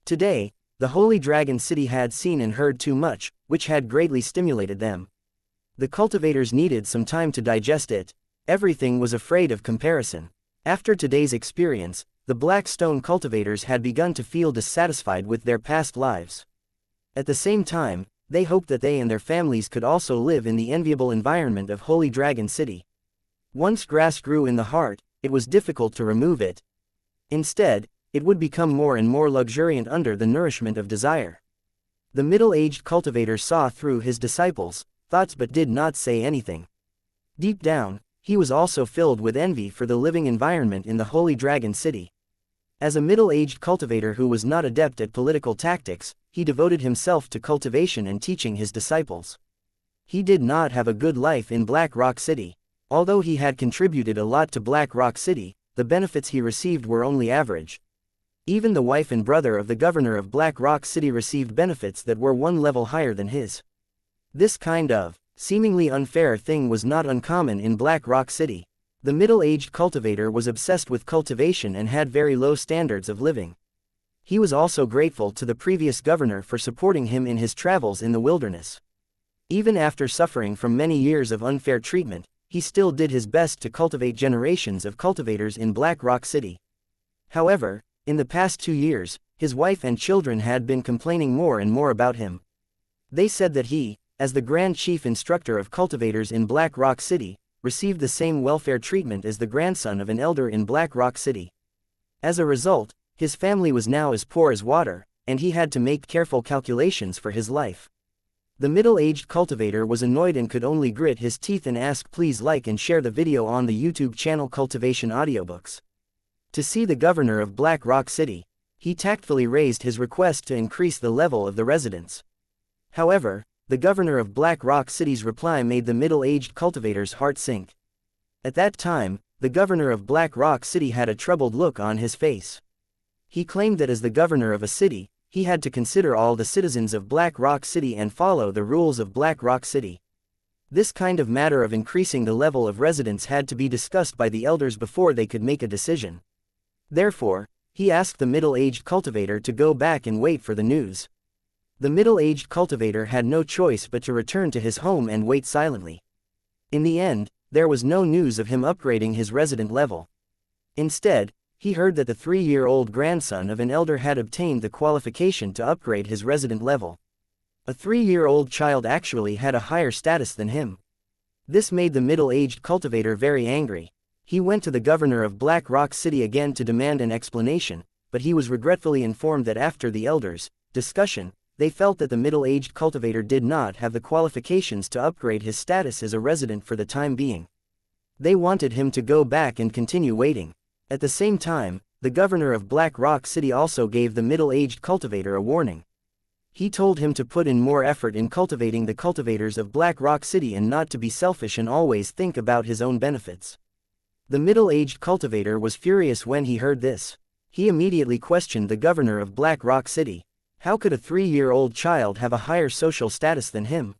Today, the Holy Dragon City had seen and heard too much, which had greatly stimulated them. The cultivators needed some time to digest it. Everything was afraid of comparison. After today's experience, the Blackstone cultivators had begun to feel dissatisfied with their past lives. At the same time, They hoped that they and their families could also live in the enviable environment of Holy Dragon City. Once grass grew in the heart, it was difficult to remove it. Instead, it would become more and more luxuriant under the nourishment of desire. The middle-aged cultivator saw through his disciples' thoughts but did not say anything. Deep down, he was also filled with envy for the living environment in the Holy Dragon City. As a middle-aged cultivator who was not adept at political tactics, he devoted himself to cultivation and teaching his disciples. He did not have a good life in Black Rock City. Although he had contributed a lot to Black Rock City, the benefits he received were only average. Even the wife and brother of the governor of Black Rock City received benefits that were one level higher than his. This kind of seemingly unfair thing was not uncommon in Black Rock City. The middle-aged cultivator was obsessed with cultivation and had very low standards of living. He was also grateful to the previous governor for supporting him in his travels in the wilderness. Even after suffering from many years of unfair treatment, he still did his best to cultivate generations of cultivators in Black Rock City. However, in the past 2 years, his wife and children had been complaining more and more about him. They said that he, as the Grand Chief Instructor of cultivators in Black Rock City, received the same welfare treatment as the grandson of an elder in Black Rock City. As a result, his family was now as poor as water, and he had to make careful calculations for his life. The middle-aged cultivator was annoyed and could only grit his teeth and ask please like and share the video on the YouTube channel Cultivation Audiobooks. To see the governor of Black Rock City, he tactfully raised his request to increase the level of the residents. However, the governor of Black Rock City's reply made the middle-aged cultivator's heart sink. At that time, the governor of Black Rock City had a troubled look on his face. He claimed that as the governor of a city, he had to consider all the citizens of Black Rock City and follow the rules of Black Rock City. This kind of matter of increasing the level of residents had to be discussed by the elders before they could make a decision. Therefore, he asked the middle-aged cultivator to go back and wait for the news. The middle-aged cultivator had no choice but to return to his home and wait silently. In the end, there was no news of him upgrading his resident level. Instead, he heard that the 3-year-old grandson of an elder had obtained the qualification to upgrade his resident level. A 3-year-old child actually had a higher status than him. This made the middle-aged cultivator very angry. He went to the governor of Black Rock City again to demand an explanation, but he was regretfully informed that after the elders' discussion, they felt that the middle-aged cultivator did not have the qualifications to upgrade his status as a resident for the time being. They wanted him to go back and continue waiting. At the same time, the governor of Black Rock City also gave the middle-aged cultivator a warning. He told him to put in more effort in cultivating the cultivators of Black Rock City and not to be selfish and always think about his own benefits. The middle-aged cultivator was furious when he heard this. He immediately questioned the governor of Black Rock City. How could a 3-year-old child have a higher social status than him?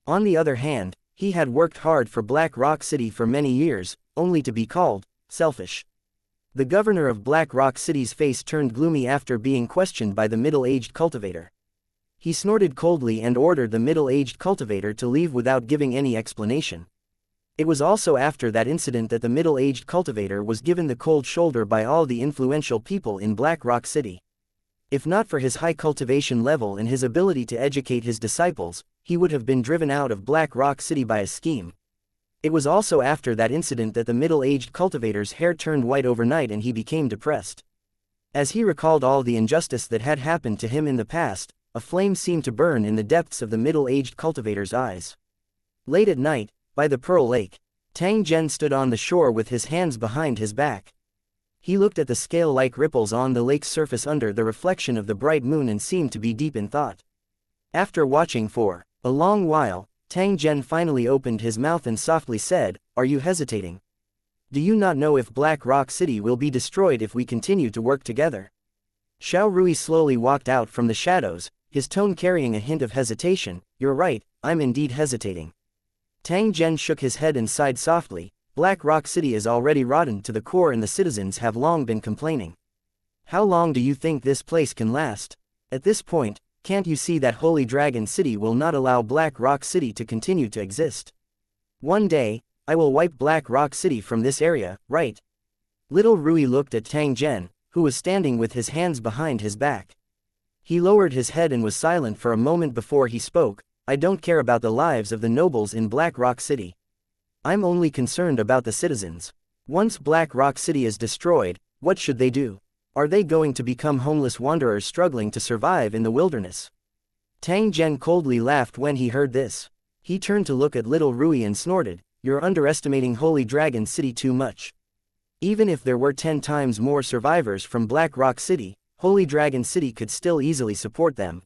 On the other hand, he had worked hard for Black Rock City for many years, only to be called selfish. The governor of Black Rock City's face turned gloomy after being questioned by the middle-aged cultivator. He snorted coldly and ordered the middle-aged cultivator to leave without giving any explanation. It was also after that incident that the middle-aged cultivator was given the cold shoulder by all the influential people in Black Rock City. If not for his high cultivation level and his ability to educate his disciples, he would have been driven out of Black Rock City by a scheme. It was also after that incident that the middle-aged cultivator's hair turned white overnight and he became depressed. As he recalled all the injustice that had happened to him in the past, a flame seemed to burn in the depths of the middle-aged cultivator's eyes. Late at night, by the Pearl Lake, Tang Zhen stood on the shore with his hands behind his back. He looked at the scale-like ripples on the lake's surface under the reflection of the bright moon and seemed to be deep in thought. After watching for a long while, Tang Zhen finally opened his mouth and softly said, "Are you hesitating? Do you not know if Black Rock City will be destroyed if we continue to work together?" Xiao Rui slowly walked out from the shadows, his tone carrying a hint of hesitation. "You're right, I'm indeed hesitating." Tang Zhen shook his head and sighed softly. Black Rock City is already rotten to the core and the citizens have long been complaining. How long do you think this place can last? At this point, can't you see that Holy Dragon City will not allow Black Rock City to continue to exist? One day, I will wipe Black Rock City from this area, right? Little Rui looked at Tang Zhen, who was standing with his hands behind his back. He lowered his head and was silent for a moment before he spoke. I don't care about the lives of the nobles in Black Rock City. I'm only concerned about the citizens. Once Black Rock City is destroyed, what should they do? Are they going to become homeless wanderers struggling to survive in the wilderness? Tang Zhen coldly laughed when he heard this. He turned to look at little Rui and snorted, "You're underestimating Holy Dragon City too much. Even if there were 10 times more survivors from Black Rock City, Holy Dragon City could still easily support them."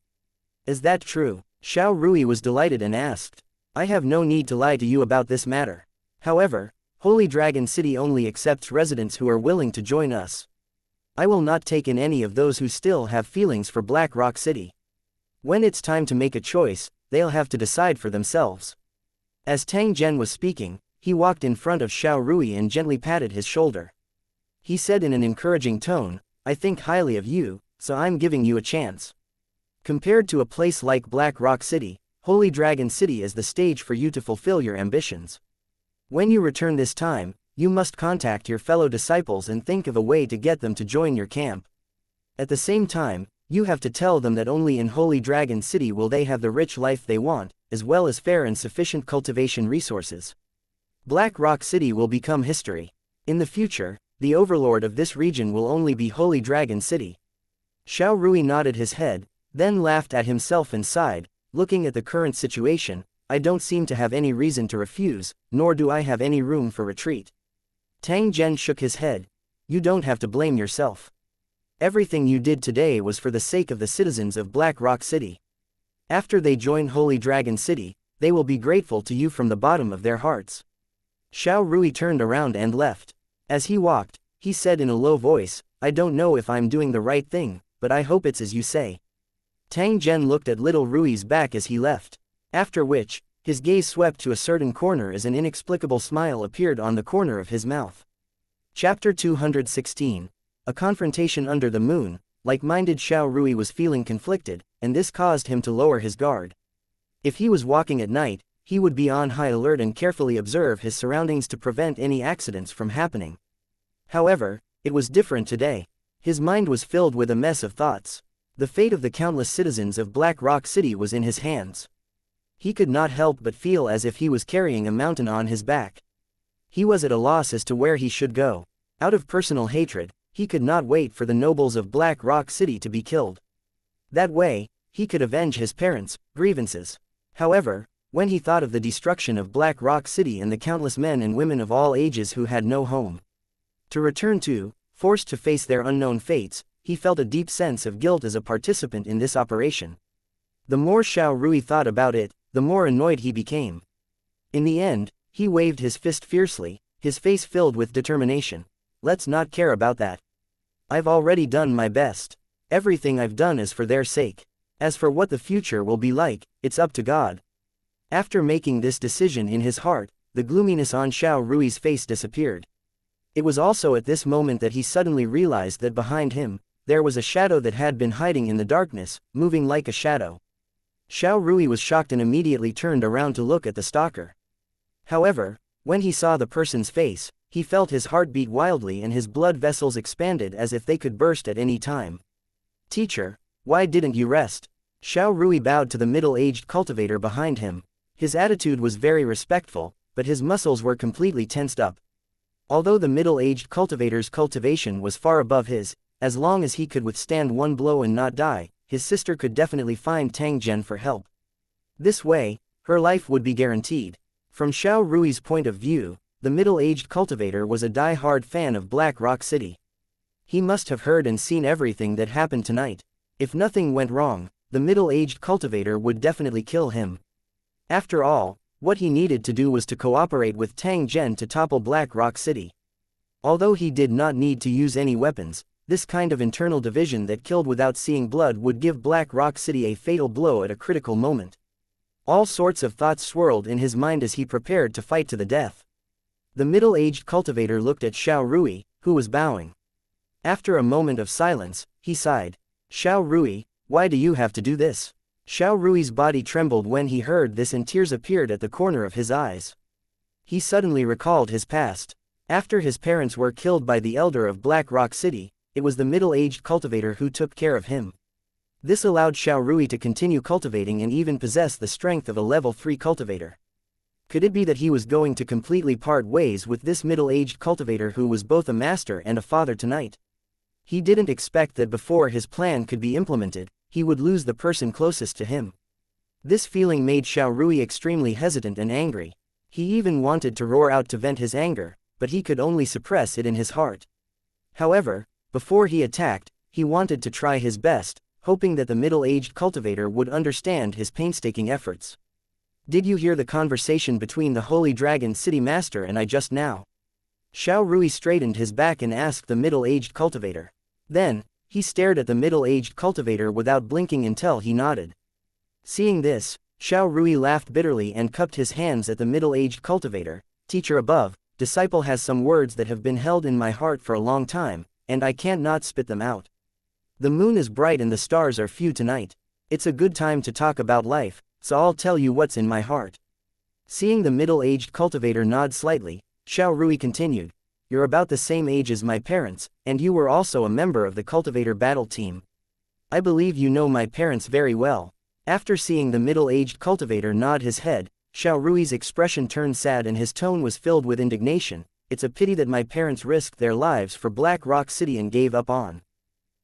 "Is that true?" Xiao Rui was delighted and asked. "I have no need to lie to you about this matter. However, Holy Dragon City only accepts residents who are willing to join us. I will not take in any of those who still have feelings for Black Rock City. When it's time to make a choice, they'll have to decide for themselves." As Tang Zhen was speaking, he walked in front of Xiao Rui and gently patted his shoulder. He said in an encouraging tone, "I think highly of you, so I'm giving you a chance. Compared to a place like Black Rock City, Holy Dragon City is the stage for you to fulfill your ambitions. When you return this time, you must contact your fellow disciples and think of a way to get them to join your camp. At the same time, you have to tell them that only in Holy Dragon City will they have the rich life they want, as well as fair and sufficient cultivation resources. Black Rock City will become history. In the future, the overlord of this region will only be Holy Dragon City." Xiao Rui nodded his head, then laughed at himself and sighed, "Looking at the current situation, I don't seem to have any reason to refuse, nor do I have any room for retreat." Tang Zhen shook his head. "You don't have to blame yourself. Everything you did today was for the sake of the citizens of Black Rock City. After they join Holy Dragon City, they will be grateful to you from the bottom of their hearts." Xiao Rui turned around and left. As he walked, he said in a low voice, "I don't know if I'm doing the right thing, but I hope it's as you say." Tang Zhen looked at little Rui's back as he left. After which, his gaze swept to a certain corner as an inexplicable smile appeared on the corner of his mouth. Chapter 216. A confrontation under the moon. Like-minded Xiao Rui was feeling conflicted, and this caused him to lower his guard. If he was walking at night, he would be on high alert and carefully observe his surroundings to prevent any accidents from happening. However, it was different today. His mind was filled with a mess of thoughts. The fate of the countless citizens of Black Rock City was in his hands. He could not help but feel as if he was carrying a mountain on his back. He was at a loss as to where he should go. Out of personal hatred, he could not wait for the nobles of Black Rock City to be killed. That way, he could avenge his parents' grievances. However, when he thought of the destruction of Black Rock City and the countless men and women of all ages who had no home to return to, forced to face their unknown fates, he felt a deep sense of guilt as a participant in this operation. The more Xiao Rui thought about it, the more annoyed he became. In the end, he waved his fist fiercely, his face filled with determination. "Let's not care about that. I've already done my best. Everything I've done is for their sake. As for what the future will be like, it's up to God." After making this decision in his heart, the gloominess on Xiao Rui's face disappeared. It was also at this moment that he suddenly realized that behind him, there was a shadow that had been hiding in the darkness, moving like a shadow. Xiao Rui was shocked and immediately turned around to look at the stalker. However, when he saw the person's face, he felt his heart beat wildly and his blood vessels expanded as if they could burst at any time. "Teacher, why didn't you rest?" Xiao Rui bowed to the middle-aged cultivator behind him. His attitude was very respectful, but his muscles were completely tensed up. Although the middle-aged cultivator's cultivation was far above his, as long as he could withstand one blow and not die, his sister could definitely find Tang Zhen for help. This way, her life would be guaranteed. From Xiao Rui's point of view, the middle-aged cultivator was a die-hard fan of Black Rock City. He must have heard and seen everything that happened tonight. If nothing went wrong, the middle-aged cultivator would definitely kill him. After all, what he needed to do was to cooperate with Tang Zhen to topple Black Rock City. Although he did not need to use any weapons, this kind of internal division that killed without seeing blood would give Black Rock City a fatal blow at a critical moment. All sorts of thoughts swirled in his mind as he prepared to fight to the death. The middle-aged cultivator looked at Xiao Rui, who was bowing. After a moment of silence, he sighed. "Xiao Rui, why do you have to do this?" Xiao Rui's body trembled when he heard this and tears appeared at the corner of his eyes. He suddenly recalled his past. After his parents were killed by the elder of Black Rock City, it was the middle-aged cultivator who took care of him. This allowed Xiao Rui to continue cultivating and even possess the strength of a level 3 cultivator. Could it be that he was going to completely part ways with this middle-aged cultivator who was both a master and a father tonight? He didn't expect that before his plan could be implemented, he would lose the person closest to him. This feeling made Xiao Rui extremely hesitant and angry. He even wanted to roar out to vent his anger, but he could only suppress it in his heart. However, before he attacked, he wanted to try his best, hoping that the middle-aged cultivator would understand his painstaking efforts. Did you hear the conversation between the Holy Dragon City Master and I just now? Xiao Rui straightened his back and asked the middle-aged cultivator. Then, he stared at the middle-aged cultivator without blinking until he nodded. Seeing this, Xiao Rui laughed bitterly and cupped his hands at the middle-aged cultivator. Teacher above, disciple has some words that have been held in my heart for a long time, and I can't not spit them out. The moon is bright and the stars are few tonight. It's a good time to talk about life, so I'll tell you what's in my heart. Seeing the middle-aged cultivator nod slightly, Xiao Rui continued. You're about the same age as my parents, and you were also a member of the cultivator battle team. I believe you know my parents very well. After seeing the middle-aged cultivator nod his head, Xiao Rui's expression turned sad and his tone was filled with indignation. It's a pity that my parents risked their lives for Black Rock City and gave up on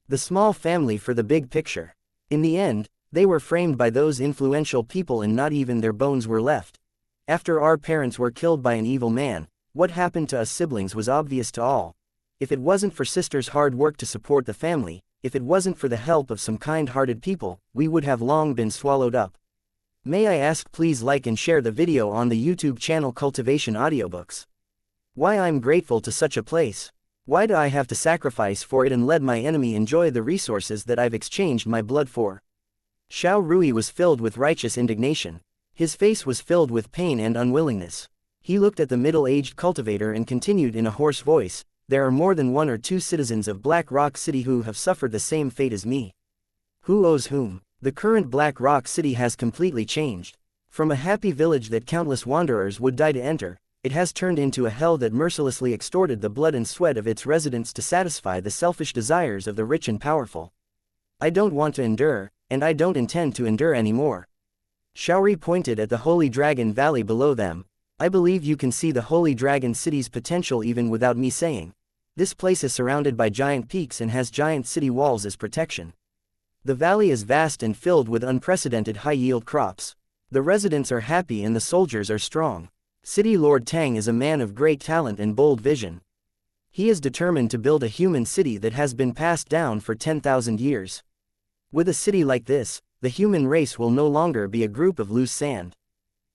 the small family for the big picture. In the end, they were framed by those influential people and not even their bones were left. After our parents were killed by an evil man, what happened to us siblings was obvious to all. If it wasn't for sister's hard work to support the family, if it wasn't for the help of some kind-hearted people, we would have long been swallowed up. May I ask please like and share the video on the YouTube channel Cultivation Audiobooks. Why I'm grateful to such a place. Why do I have to sacrifice for it and let my enemy enjoy the resources that I've exchanged my blood for? Xiao Rui was filled with righteous indignation. His face was filled with pain and unwillingness. He looked at the middle-aged cultivator and continued in a hoarse voice, there are more than 1 or 2 citizens of Black Rock City who have suffered the same fate as me. Who owes whom? The current Black Rock City has completely changed. From a happy village that countless wanderers would die to enter, it has turned into a hell that mercilessly extorted the blood and sweat of its residents to satisfy the selfish desires of the rich and powerful. I don't want to endure, and I don't intend to endure anymore. Xiao Rui pointed at the Holy Dragon Valley below them. I believe you can see the Holy Dragon City's potential even without me saying. This place is surrounded by giant peaks and has giant city walls as protection. The valley is vast and filled with unprecedented high-yield crops. The residents are happy and the soldiers are strong. City Lord Tang is a man of great talent and bold vision. He is determined to build a human city that has been passed down for 10,000 years. With a city like this, the human race will no longer be a group of loose sand.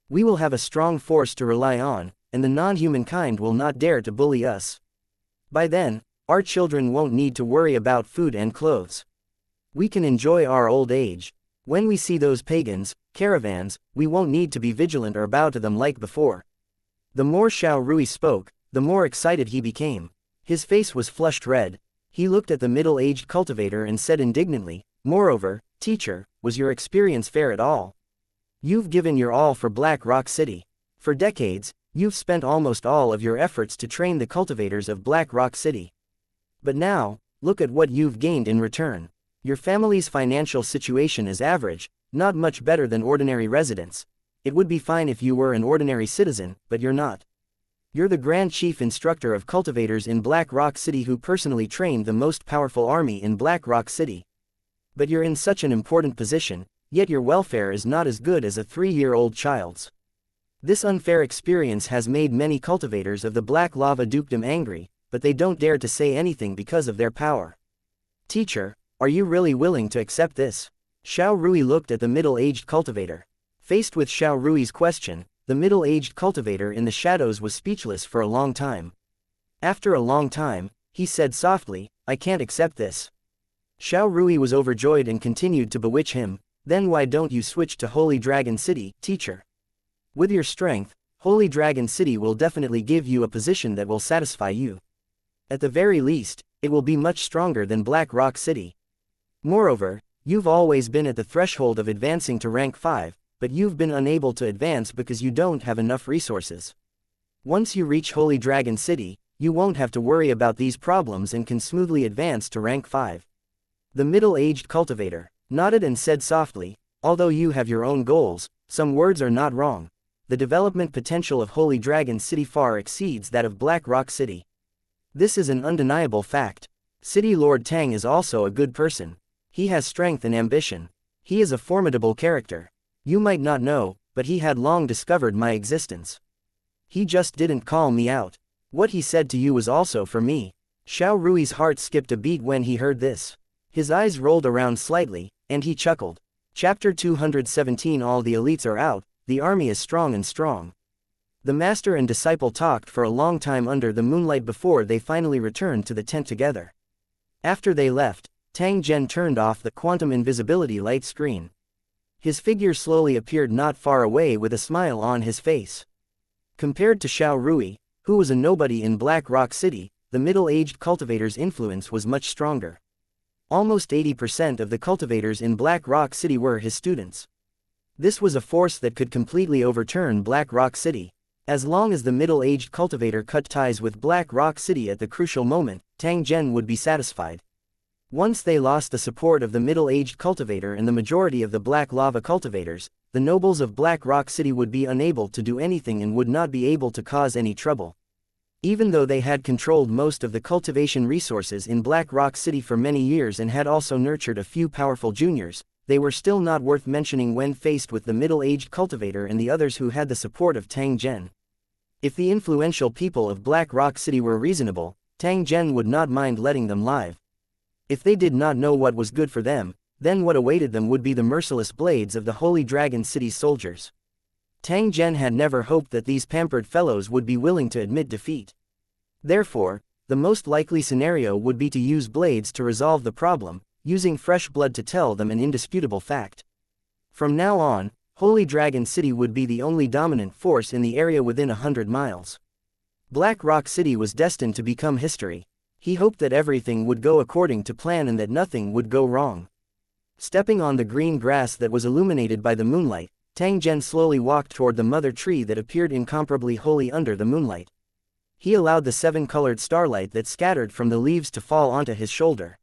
We will have a strong force to rely on, and the non-human kind will not dare to bully us. By then, our children won't need to worry about food and clothes. We can enjoy our old age. When we see those pagans, caravans, we won't need to be vigilant or bow to them like before. The more Xiao Rui spoke, the more excited he became. His face was flushed red. He looked at the middle-aged cultivator and said indignantly, moreover, teacher, was your experience fair at all? You've given your all for Black Rock City. For decades, you've spent almost all of your efforts to train the cultivators of Black Rock City. But now, look at what you've gained in return. Your family's financial situation is average, not much better than ordinary residents. It would be fine if you were an ordinary citizen, but you're not. You're the Grand Chief Instructor of cultivators in Black Rock City who personally trained the most powerful army in Black Rock City. But you're in such an important position, yet your welfare is not as good as a 3-year-old child's. This unfair experience has made many cultivators of the Black Lava Dukedom angry, but they don't dare to say anything because of their power. Teacher, are you really willing to accept this? Xiao Rui looked at the middle-aged cultivator. Faced with Xiao Rui's question, the middle-aged cultivator in the shadows was speechless for a long time. After a long time, he said softly, I can't accept this. Xiao Rui was overjoyed and continued to bewitch him. Then why don't you switch to Holy Dragon City, teacher? With your strength, Holy Dragon City will definitely give you a position that will satisfy you. At the very least, it will be much stronger than Black Rock City. Moreover, you've always been at the threshold of advancing to rank 5, but you've been unable to advance because you don't have enough resources. Once you reach Holy Dragon City, you won't have to worry about these problems and can smoothly advance to rank 5. The middle-aged cultivator. nodded and said softly, although you have your own goals, some words are not wrong. The development potential of Holy Dragon City far exceeds that of Black Rock City. This is an undeniable fact. City Lord Tang is also a good person. He has strength and ambition. He is a formidable character. You might not know, but he had long discovered my existence. He just didn't call me out. What he said to you was also for me. Xiao Rui's heart skipped a beat when he heard this. His eyes rolled around slightly, and he chuckled. Chapter 217. All the elites are out, the army is strong and strong. The master and disciple talked for a long time under the moonlight before they finally returned to the tent together. After they left, Tang Zhen turned off the quantum invisibility light screen. His figure slowly appeared not far away with a smile on his face. Compared to Xiao Rui, who was a nobody in Black Rock City, the middle-aged cultivator's influence was much stronger. Almost 80% of the cultivators in Black Rock City were his students. This was a force that could completely overturn Black Rock City. As long as the middle-aged cultivator cut ties with Black Rock City at the crucial moment, Tang Zhen would be satisfied. Once they lost the support of the middle-aged cultivator and the majority of the Black Lava cultivators, the nobles of Black Rock City would be unable to do anything and would not be able to cause any trouble. Even though they had controlled most of the cultivation resources in Black Rock City for many years and had also nurtured a few powerful juniors, they were still not worth mentioning when faced with the middle-aged cultivator and the others who had the support of Tang Zhen. If the influential people of Black Rock City were reasonable, Tang Zhen would not mind letting them live. If they did not know what was good for them, then what awaited them would be the merciless blades of the Holy Dragon City's soldiers. Tang Zhen had never hoped that these pampered fellows would be willing to admit defeat. Therefore, the most likely scenario would be to use blades to resolve the problem, using fresh blood to tell them an indisputable fact. From now on, Holy Dragon City would be the only dominant force in the area within 100 miles. Black Rock City was destined to become history. He hoped that everything would go according to plan and that nothing would go wrong. Stepping on the green grass that was illuminated by the moonlight, Tang Zhen slowly walked toward the mother tree that appeared incomparably holy under the moonlight. He allowed the seven-colored starlight that scattered from the leaves to fall onto his shoulder.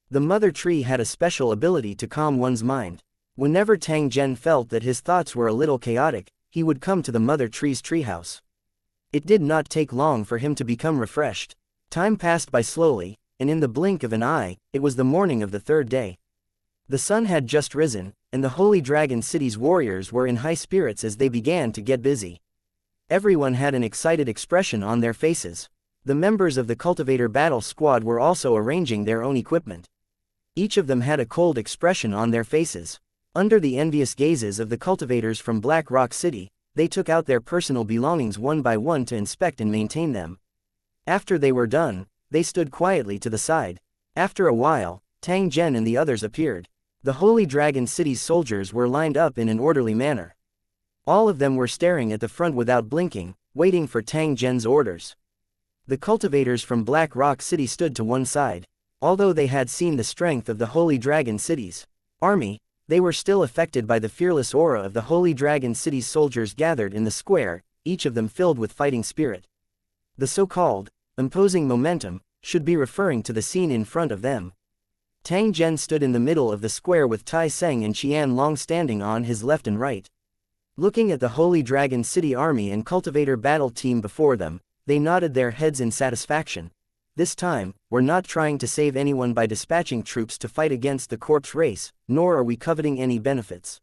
The mother tree had a special ability to calm one's mind. Whenever Tang Zhen felt that his thoughts were a little chaotic, he would come to the mother tree's treehouse. It did not take long for him to become refreshed. Time passed by slowly, and in the blink of an eye, it was the morning of the third day. The sun had just risen, and the Holy Dragon City's warriors were in high spirits as they began to get busy. Everyone had an excited expression on their faces. The members of the Cultivator Battle Squad were also arranging their own equipment. Each of them had a cold expression on their faces. Under the envious gazes of the cultivators from Black Rock City, they took out their personal belongings one by one to inspect and maintain them. After they were done, they stood quietly to the side. After a while, Tang Zhen and the others appeared. The Holy Dragon City's soldiers were lined up in an orderly manner. All of them were staring at the front without blinking, waiting for Tang Zhen's orders. The cultivators from Black Rock City stood to one side. Although they had seen the strength of the Holy Dragon City's army, they were still affected by the fearless aura of the Holy Dragon City's soldiers gathered in the square, each of them filled with fighting spirit. The so-called imposing momentum should be referring to the scene in front of them. Tang Zhen stood in the middle of the square with Tai Seng and Qian Long standing on his left and right. Looking at the Holy Dragon City army and cultivator battle team before them, they nodded their heads in satisfaction. This time, we're not trying to save anyone by dispatching troops to fight against the corpse race, nor are we coveting any benefits.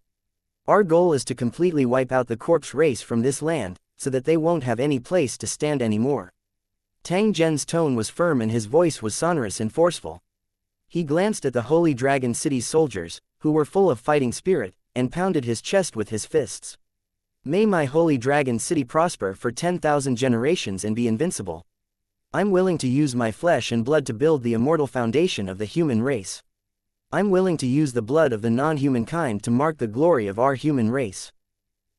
Our goal is to completely wipe out the corpse race from this land, so that they won't have any place to stand anymore. Tang Zhen's tone was firm and his voice was sonorous and forceful. He glanced at the Holy Dragon City's soldiers, who were full of fighting spirit, and pounded his chest with his fists. May my Holy Dragon City prosper for 10,000 generations and be invincible. I'm willing to use my flesh and blood to build the immortal foundation of the human race. I'm willing to use the blood of the non-human kind to mark the glory of our human race.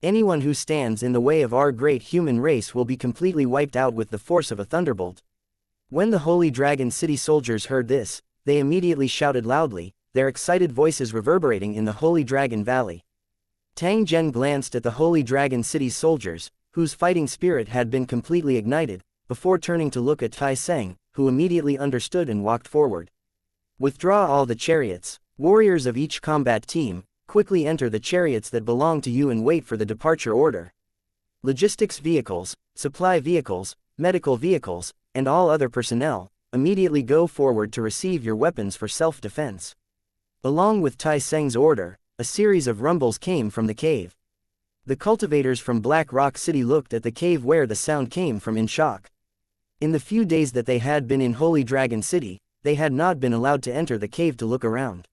Anyone who stands in the way of our great human race will be completely wiped out with the force of a thunderbolt. When the Holy Dragon City soldiers heard this, they immediately shouted loudly, their excited voices reverberating in the Holy Dragon Valley. Tang Zhen glanced at the Holy Dragon City's soldiers, whose fighting spirit had been completely ignited, before turning to look at Tai Seng, who immediately understood and walked forward. Withdraw all the chariots, Warriors of each combat team, quickly enter the chariots that belong to you and wait for the departure order. Logistics vehicles, supply vehicles, medical vehicles, and all other personnel, immediately go forward to receive your weapons for self-defense. Along with Tai Seng's order, a series of rumbles came from the cave. The cultivators from Black Rock City looked at the cave where the sound came from in shock. In the few days that they had been in Holy Dragon City, they had not been allowed to enter the cave to look around.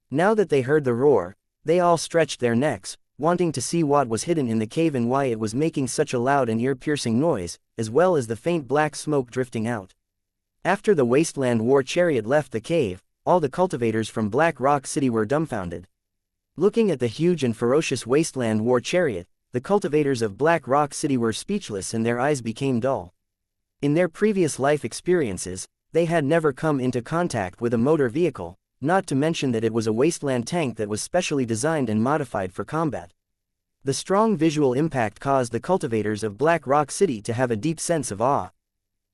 Now that they heard the roar, they all stretched their necks, wanting to see what was hidden in the cave and why it was making such a loud and ear-piercing noise, as well as the faint black smoke drifting out. After the Wasteland War Chariot left the cave, all the cultivators from Black Rock City were dumbfounded. Looking at the huge and ferocious Wasteland War Chariot, the cultivators of Black Rock City were speechless and their eyes became dull. In their previous life experiences, they had never come into contact with a motor vehicle, not to mention that it was a wasteland tank that was specially designed and modified for combat. The strong visual impact caused the cultivators of Black Rock City to have a deep sense of awe.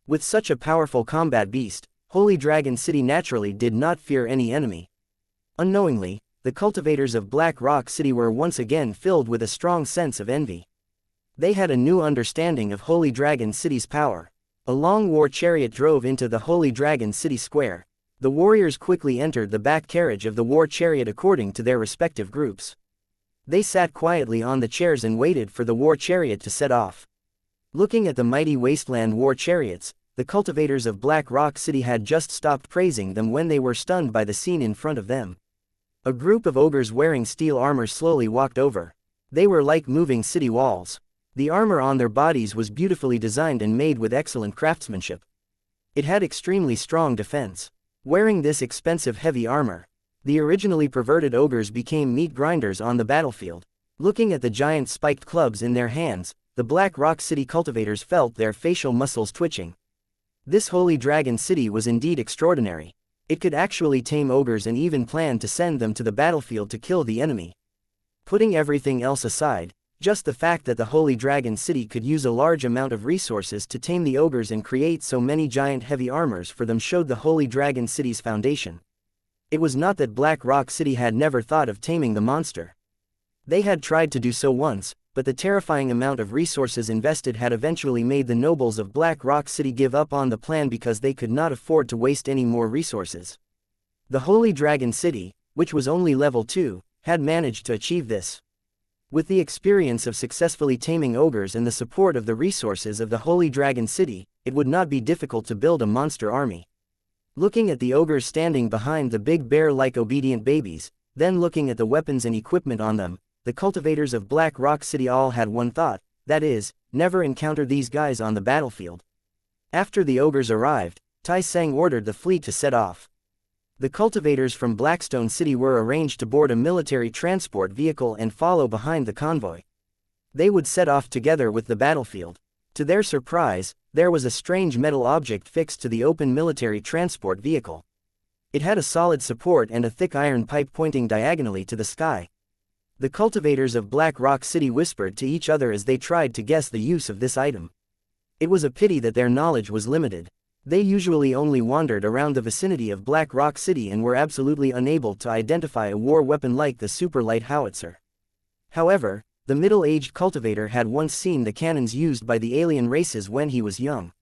With such a powerful combat beast, Holy Dragon City naturally did not fear any enemy. Unknowingly, the cultivators of Black Rock City were once again filled with a strong sense of envy. They had a new understanding of Holy Dragon City's power. A long war chariot drove into the Holy Dragon City square. The warriors quickly entered the back carriage of the war chariot according to their respective groups. They sat quietly on the chairs and waited for the war chariot to set off. Looking at the mighty wasteland war chariots, the cultivators of Black Rock City had just stopped praising them when they were stunned by the scene in front of them. A group of ogres wearing steel armor slowly walked over. They were like moving city walls. The armor on their bodies was beautifully designed and made with excellent craftsmanship. It had extremely strong defense. Wearing this expensive heavy armor, the originally perverted ogres became meat grinders on the battlefield. Looking at the giant spiked clubs in their hands, the Black Rock City cultivators felt their facial muscles twitching. This Holy Dragon City was indeed extraordinary. It could actually tame ogres and even planned to send them to the battlefield to kill the enemy. Putting everything else aside, just the fact that the Holy Dragon City could use a large amount of resources to tame the ogres and create so many giant heavy armors for them showed the Holy Dragon City's foundation. It was not that Black Rock City had never thought of taming the monster. They had tried to do so once, but the terrifying amount of resources invested had eventually made the nobles of Black Rock City give up on the plan because they could not afford to waste any more resources. The Holy Dragon City, which was only level 2, had managed to achieve this. With the experience of successfully taming ogres and the support of the resources of the Holy Dragon City, it would not be difficult to build a monster army. Looking at the ogres standing behind the big bear like obedient babies, then looking at the weapons and equipment on them, the cultivators of Black Rock City all had one thought, that is, never encounter these guys on the battlefield. After the ogres arrived, Tai Seng ordered the fleet to set off. The cultivators from Blackstone City were arranged to board a military transport vehicle and follow behind the convoy. They would set off together with the battlefield. To their surprise, there was a strange metal object fixed to the open military transport vehicle. It had a solid support and a thick iron pipe pointing diagonally to the sky. The cultivators of Black Rock City whispered to each other as they tried to guess the use of this item. It was a pity that their knowledge was limited. They usually only wandered around the vicinity of Black Rock City and were absolutely unable to identify a war weapon like the super light howitzer. However, the middle-aged cultivator had once seen the cannons used by the alien races when he was young.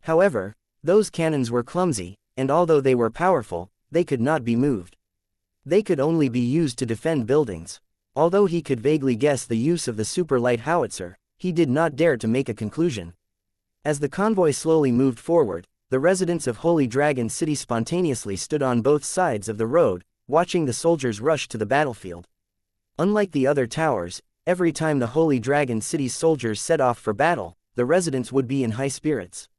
However, those cannons were clumsy, and although they were powerful, they could not be moved. They could only be used to defend buildings. Although he could vaguely guess the use of the super light howitzer, he did not dare to make a conclusion. As the convoy slowly moved forward, the residents of Holy Dragon City spontaneously stood on both sides of the road, watching the soldiers rush to the battlefield. Unlike the other towers, every time the Holy Dragon City's soldiers set off for battle, the residents would be in high spirits.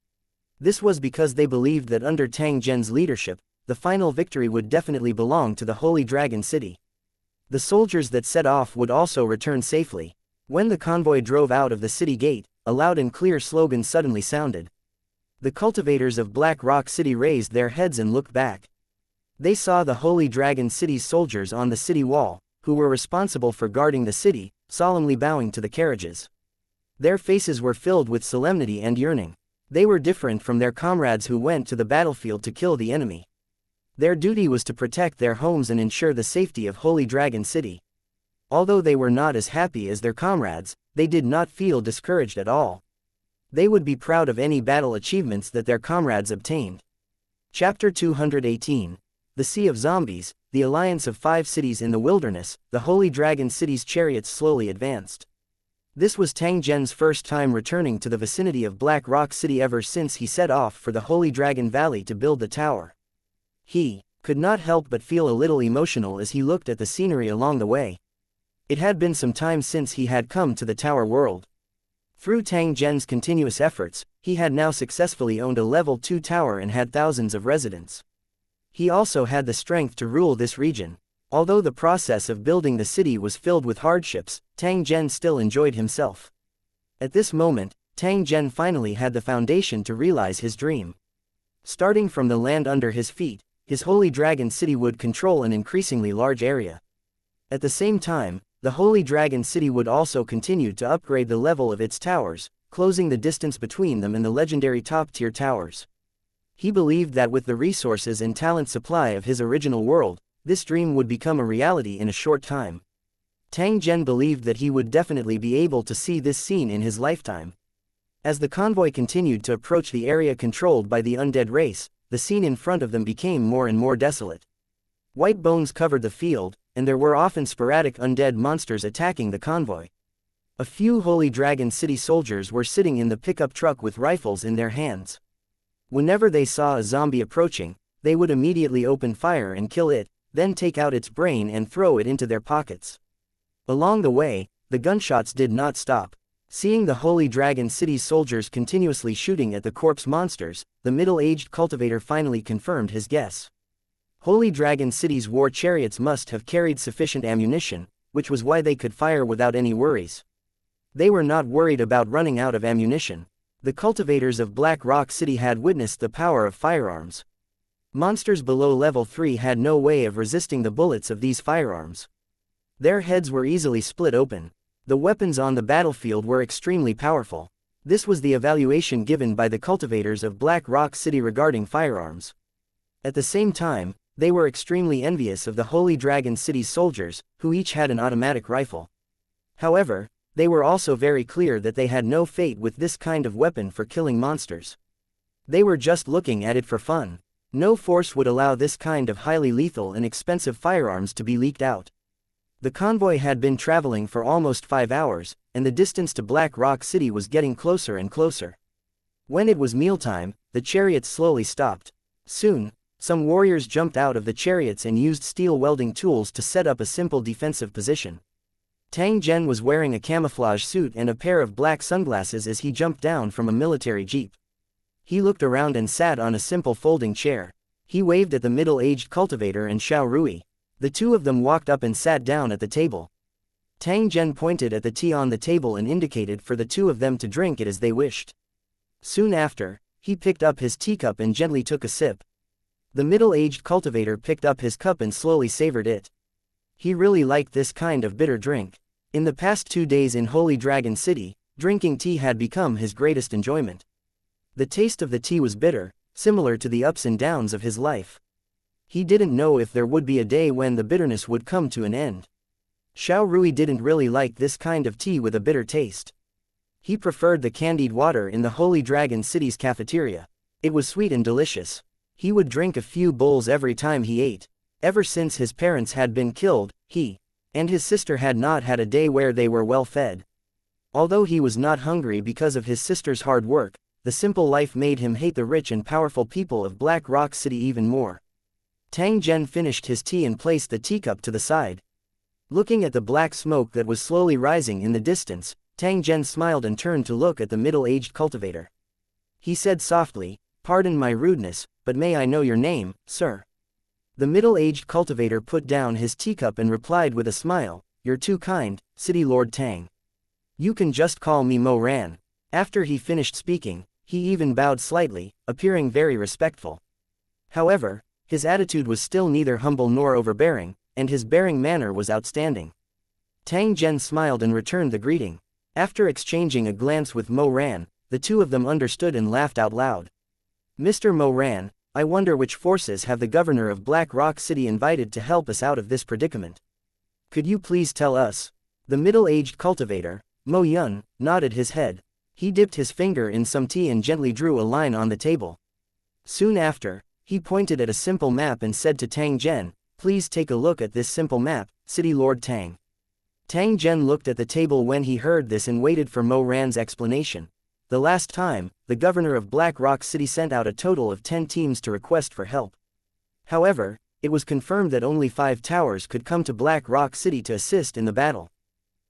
This was because they believed that under Tang Zhen's leadership, the final victory would definitely belong to the Holy Dragon City. The soldiers that set off would also return safely. When the convoy drove out of the city gate, a loud and clear slogan suddenly sounded. The cultivators of Black Rock City raised their heads and looked back. They saw the Holy Dragon City's soldiers on the city wall, who were responsible for guarding the city, solemnly bowing to the carriages. Their faces were filled with solemnity and yearning. They were different from their comrades who went to the battlefield to kill the enemy. Their duty was to protect their homes and ensure the safety of Holy Dragon City. Although they were not as happy as their comrades, they did not feel discouraged at all. They would be proud of any battle achievements that their comrades obtained. Chapter 218. The Sea of Zombies, the alliance of 5 cities in the wilderness. The Holy Dragon City's chariots slowly advanced. This was Tang Zhen's first time returning to the vicinity of Black Rock City ever since he set off for the Holy Dragon Valley to build the tower. He could not help but feel a little emotional as he looked at the scenery along the way. It had been some time since he had come to the tower world. Through Tang Zhen's continuous efforts, he had now successfully owned a level 2 tower and had thousands of residents. He also had the strength to rule this region. Although the process of building the city was filled with hardships, Tang Zhen still enjoyed himself. At this moment, Tang Zhen finally had the foundation to realize his dream. Starting from the land under his feet, his Holy Dragon City would control an increasingly large area. At the same time, the Holy Dragon City would also continue to upgrade the level of its towers, closing the distance between them and the legendary top-tier towers. He believed that with the resources and talent supply of his original world, this dream would become a reality in a short time. Tang Zhen believed that he would definitely be able to see this scene in his lifetime. As the convoy continued to approach the area controlled by the undead race, the scene in front of them became more and more desolate. White bones covered the field, and there were often sporadic undead monsters attacking the convoy. A few Holy Dragon City soldiers were sitting in the pickup truck with rifles in their hands. Whenever they saw a zombie approaching, they would immediately open fire and kill it, then take out its brain and throw it into their pockets. Along the way, the gunshots did not stop. Seeing the Holy Dragon City's soldiers continuously shooting at the corpse monsters, the middle-aged cultivator finally confirmed his guess. Holy Dragon City's war chariots must have carried sufficient ammunition, which was why they could fire without any worries. They were not worried about running out of ammunition. The cultivators of Black Rock City had witnessed the power of firearms. Monsters below level 3 had no way of resisting the bullets of these firearms. Their heads were easily split open. The weapons on the battlefield were extremely powerful. This was the evaluation given by the cultivators of Black Rock City regarding firearms. At the same time, they were extremely envious of the Holy Dragon City's soldiers, who each had an automatic rifle. However, they were also very clear that they had no fate with this kind of weapon for killing monsters. They were just looking at it for fun. No force would allow this kind of highly lethal and expensive firearms to be leaked out. The convoy had been traveling for almost 5 hours, and the distance to Black Rock City was getting closer and closer. When it was mealtime, the chariots slowly stopped. Soon, some warriors jumped out of the chariots and used steel welding tools to set up a simple defensive position. Tang Zhen was wearing a camouflage suit and a pair of black sunglasses as he jumped down from a military jeep. He looked around and sat on a simple folding chair. He waved at the middle-aged cultivator and Xiao Rui. The two of them walked up and sat down at the table. Tang Zhen pointed at the tea on the table and indicated for the two of them to drink it as they wished. Soon after, he picked up his teacup and gently took a sip. The middle-aged cultivator picked up his cup and slowly savored it. He really liked this kind of bitter drink. In the past 2 days in Holy Dragon City, drinking tea had become his greatest enjoyment. The taste of the tea was bitter, similar to the ups and downs of his life. He didn't know if there would be a day when the bitterness would come to an end. Xiao Rui didn't really like this kind of tea with a bitter taste. He preferred the candied water in the Holy Dragon City's cafeteria. It was sweet and delicious. He would drink a few bowls every time he ate. Ever since his parents had been killed, he and his sister had not had a day where they were well fed. Although he was not hungry because of his sister's hard work, the simple life made him hate the rich and powerful people of Black Rock City even more. Tang Zhen finished his tea and placed the teacup to the side. Looking at the black smoke that was slowly rising in the distance, Tang Zhen smiled and turned to look at the middle-aged cultivator. He said softly, "Pardon my rudeness, but may I know your name, sir?" The middle-aged cultivator put down his teacup and replied with a smile, "You're too kind, City Lord Tang. You can just call me Mo Ran." After he finished speaking, he even bowed slightly, appearing very respectful. However, his attitude was still neither humble nor overbearing, and his bearing manner was outstanding. Tang Zhen smiled and returned the greeting. After exchanging a glance with Mo Ran, the two of them understood and laughed out loud. "Mr. Mo Ran, I wonder which forces have the governor of Black Rock City invited to help us out of this predicament. Could you please tell us? The middle-aged cultivator, Mo Yun, nodded his head. He dipped his finger in some tea and gently drew a line on the table. Soon after, he pointed at a simple map and said to Tang Zhen, "Please take a look at this simple map, City Lord Tang." Tang Zhen looked at the table when he heard this and waited for Mo Ran's explanation. The last time, the governor of Black Rock City sent out a total of 10 teams to request for help. However, it was confirmed that only 5 towers could come to Black Rock City to assist in the battle.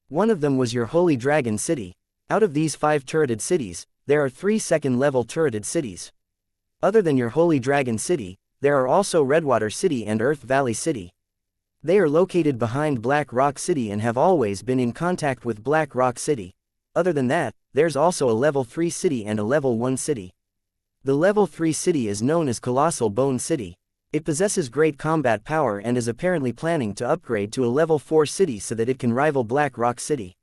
One of them was your Holy Dragon City. Out of these 5 turreted cities, there are 3 second-level turreted cities. Other than your Holy Dragon City, there are also Redwater City and Earth Valley City. They are located behind Black Rock City and have always been in contact with Black Rock City. Other than that, there's also a level 3 city and a level 1 city. The level 3 city is known as Colossal Bone City. It possesses great combat power and is apparently planning to upgrade to a level 4 city so that it can rival Black Rock City.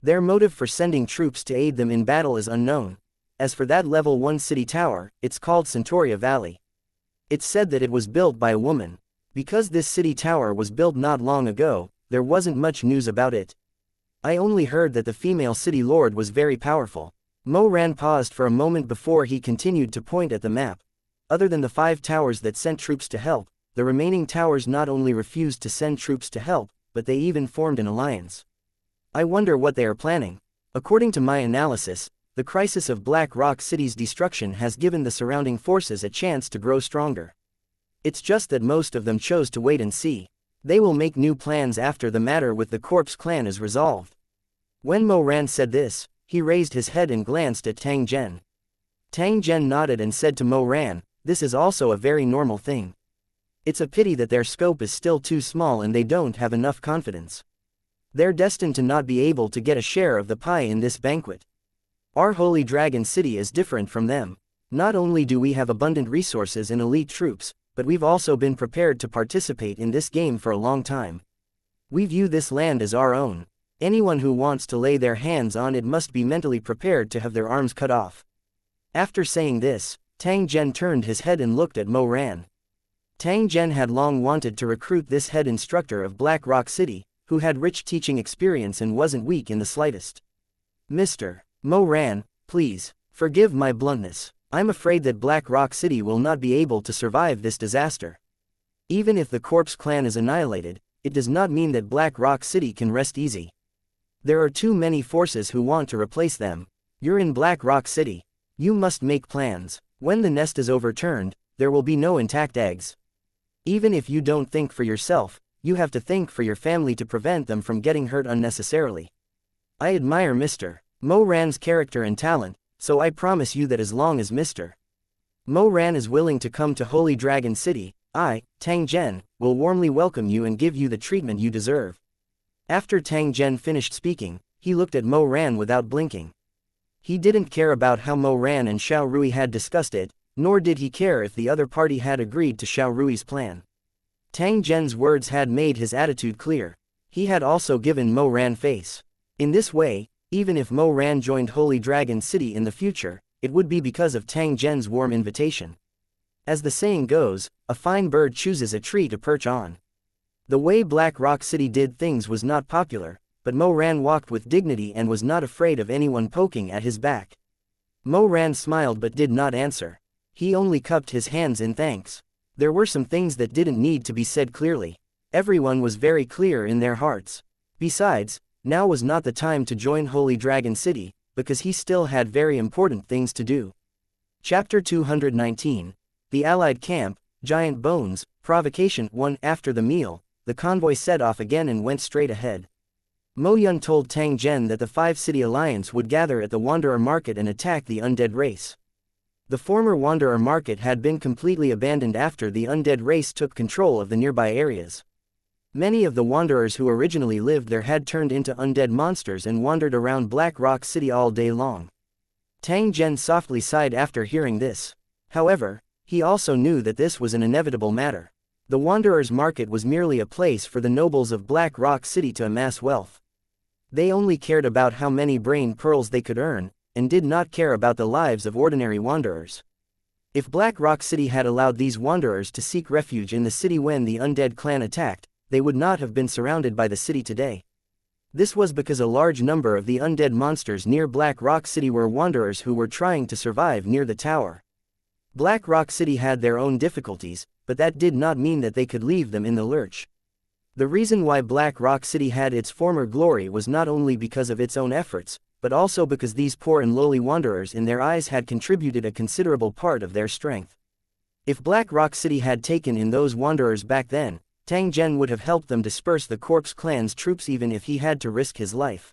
Their motive for sending troops to aid them in battle is unknown. As for that level 1 city tower, it's called Centauria Valley. It's said that it was built by a woman. Because this city tower was built not long ago, there wasn't much news about it. I only heard that the female city lord was very powerful. Mo Ran paused for a moment before he continued to point at the map. Other than the 5 towers that sent troops to help, the remaining towers not only refused to send troops to help, but they even formed an alliance. I wonder what they are planning. According to my analysis, the crisis of Black Rock City's destruction has given the surrounding forces a chance to grow stronger. It's just that most of them chose to wait and see. They will make new plans after the matter with the Corpse clan is resolved. When Mo Ran said this, he raised his head and glanced at Tang Zhen. Tang Zhen nodded and said to Mo Ran, "This is also a very normal thing. It's a pity that their scope is still too small and they don't have enough confidence. They're destined to not be able to get a share of the pie in this banquet. Our Holy Dragon City is different from them. Not only do we have abundant resources and elite troops, but we've also been prepared to participate in this game for a long time. We view this land as our own. Anyone who wants to lay their hands on it must be mentally prepared to have their arms cut off." After saying this, Tang Zhen turned his head and looked at Mo Ran. Tang Zhen had long wanted to recruit this head instructor of Black Rock City, who had rich teaching experience and wasn't weak in the slightest. "Mr. Mo Ran, please, forgive my bluntness. I'm afraid that Black Rock City will not be able to survive this disaster. Even if the Corpse clan is annihilated, it does not mean that Black Rock City can rest easy. There are too many forces who want to replace them. You're in Black Rock City. You must make plans. When the nest is overturned, there will be no intact eggs. Even if you don't think for yourself, you have to think for your family to prevent them from getting hurt unnecessarily. I admire Mr. Mo Ran's character and talent, so I promise you that as long as Mr. Mo Ran is willing to come to Holy Dragon City, I, Tang Zhen, will warmly welcome you and give you the treatment you deserve." After Tang Zhen finished speaking, he looked at Mo Ran without blinking. He didn't care about how Mo Ran and Xiao Rui had discussed it, nor did he care if the other party had agreed to Xiao Rui's plan. Tang Zhen's words had made his attitude clear. He had also given Mo Ran face. In this way, even if Mo Ran joined Holy Dragon City in the future, it would be because of Tang Zhen's warm invitation. As the saying goes, a fine bird chooses a tree to perch on. The way Black Rock City did things was not popular, but Mo Ran walked with dignity and was not afraid of anyone poking at his back. Mo Ran smiled but did not answer. He only cupped his hands in thanks. There were some things that didn't need to be said clearly. Everyone was very clear in their hearts. Besides, now was not the time to join Holy Dragon City, because he still had very important things to do. Chapter 219. The Allied Camp, Giant Bones, Provocation 1. After the meal, the convoy set off again and went straight ahead. Mo Yun told Tang Zhen that the 5-city alliance would gather at the Wanderer Market and attack the undead race. The former Wanderer Market had been completely abandoned after the undead race took control of the nearby areas. Many of the wanderers who originally lived there had turned into undead monsters and wandered around Black Rock City all day long. Tang Zhen softly sighed after hearing this. However, he also knew that this was an inevitable matter. The Wanderers' Market was merely a place for the nobles of Black Rock City to amass wealth. They only cared about how many brain pearls they could earn, and did not care about the lives of ordinary wanderers. If Black Rock City had allowed these wanderers to seek refuge in the city when the undead clan attacked, they would not have been surrounded by the city today. This was because a large number of the undead monsters near Black Rock City were wanderers who were trying to survive near the tower. Black Rock City had their own difficulties, but that did not mean that they could leave them in the lurch. The reason why Black Rock City had its former glory was not only because of its own efforts, but also because these poor and lowly wanderers in their eyes had contributed a considerable part of their strength. If Black Rock City had taken in those wanderers back then, Tang Zhen would have helped them disperse the Corpse Clan's troops even if he had to risk his life.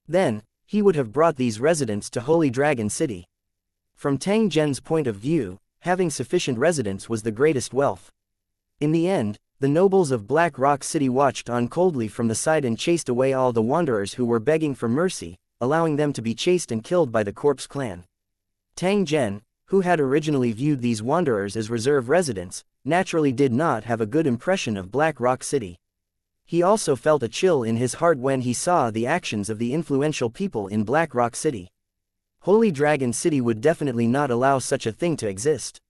Then, he would have brought these residents to Holy Dragon City. From Tang Zhen's point of view, having sufficient residents was the greatest wealth. In the end, the nobles of Black Rock City watched on coldly from the side and chased away all the wanderers who were begging for mercy, allowing them to be chased and killed by the Corpse Clan. Tang Zhen, who had originally viewed these wanderers as reserve residents, naturally did not have a good impression of Black Rock City. He also felt a chill in his heart when he saw the actions of the influential people in Black Rock City. Holy Dragon City would definitely not allow such a thing to exist.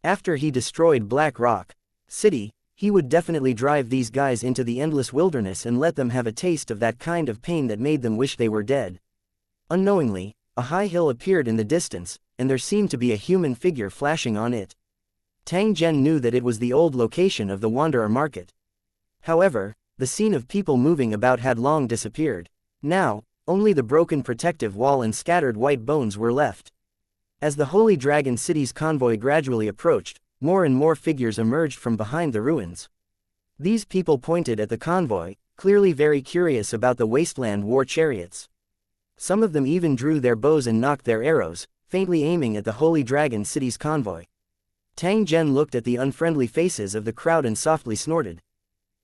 After he destroyed Black Rock City, he would definitely drive these guys into the endless wilderness and let them have a taste of that kind of pain that made them wish they were dead. Unknowingly, a high hill appeared in the distance, and there seemed to be a human figure flashing on it. Tang Zhen knew that it was the old location of the Wanderer Market. However, the scene of people moving about had long disappeared. Now, only the broken protective wall and scattered white bones were left. As the Holy Dragon City's convoy gradually approached, more and more figures emerged from behind the ruins. These people pointed at the convoy, clearly very curious about the wasteland war chariots. Some of them even drew their bows and knocked their arrows, faintly aiming at the Holy Dragon City's convoy. Tang Zhen looked at the unfriendly faces of the crowd and softly snorted.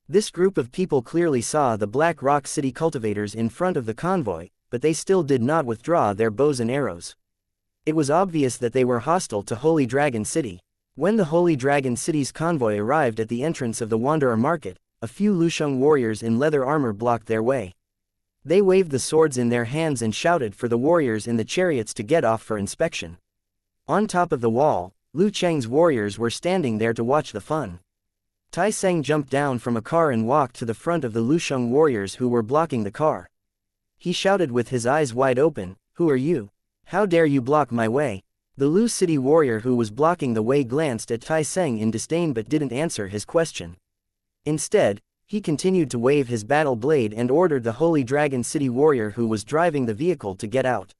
This group of people clearly saw the Black Rock City cultivators in front of the convoy, but they still did not withdraw their bows and arrows. It was obvious that they were hostile to Holy Dragon City. When the Holy Dragon City's convoy arrived at the entrance of the Wanderer Market, a few Lusheng warriors in leather armor blocked their way. They waved the swords in their hands and shouted for the warriors in the chariots to get off for inspection. On top of the wall, Lu Cheng's warriors were standing there to watch the fun. Tai Seng jumped down from a car and walked to the front of the Lusheng warriors who were blocking the car. He shouted with his eyes wide open, "Who are you? How dare you block my way?" The Lu City warrior who was blocking the way glanced at Tai Seng in disdain but didn't answer his question. Instead, he continued to wave his battle blade and ordered the Holy Dragon City warrior who was driving the vehicle to get out.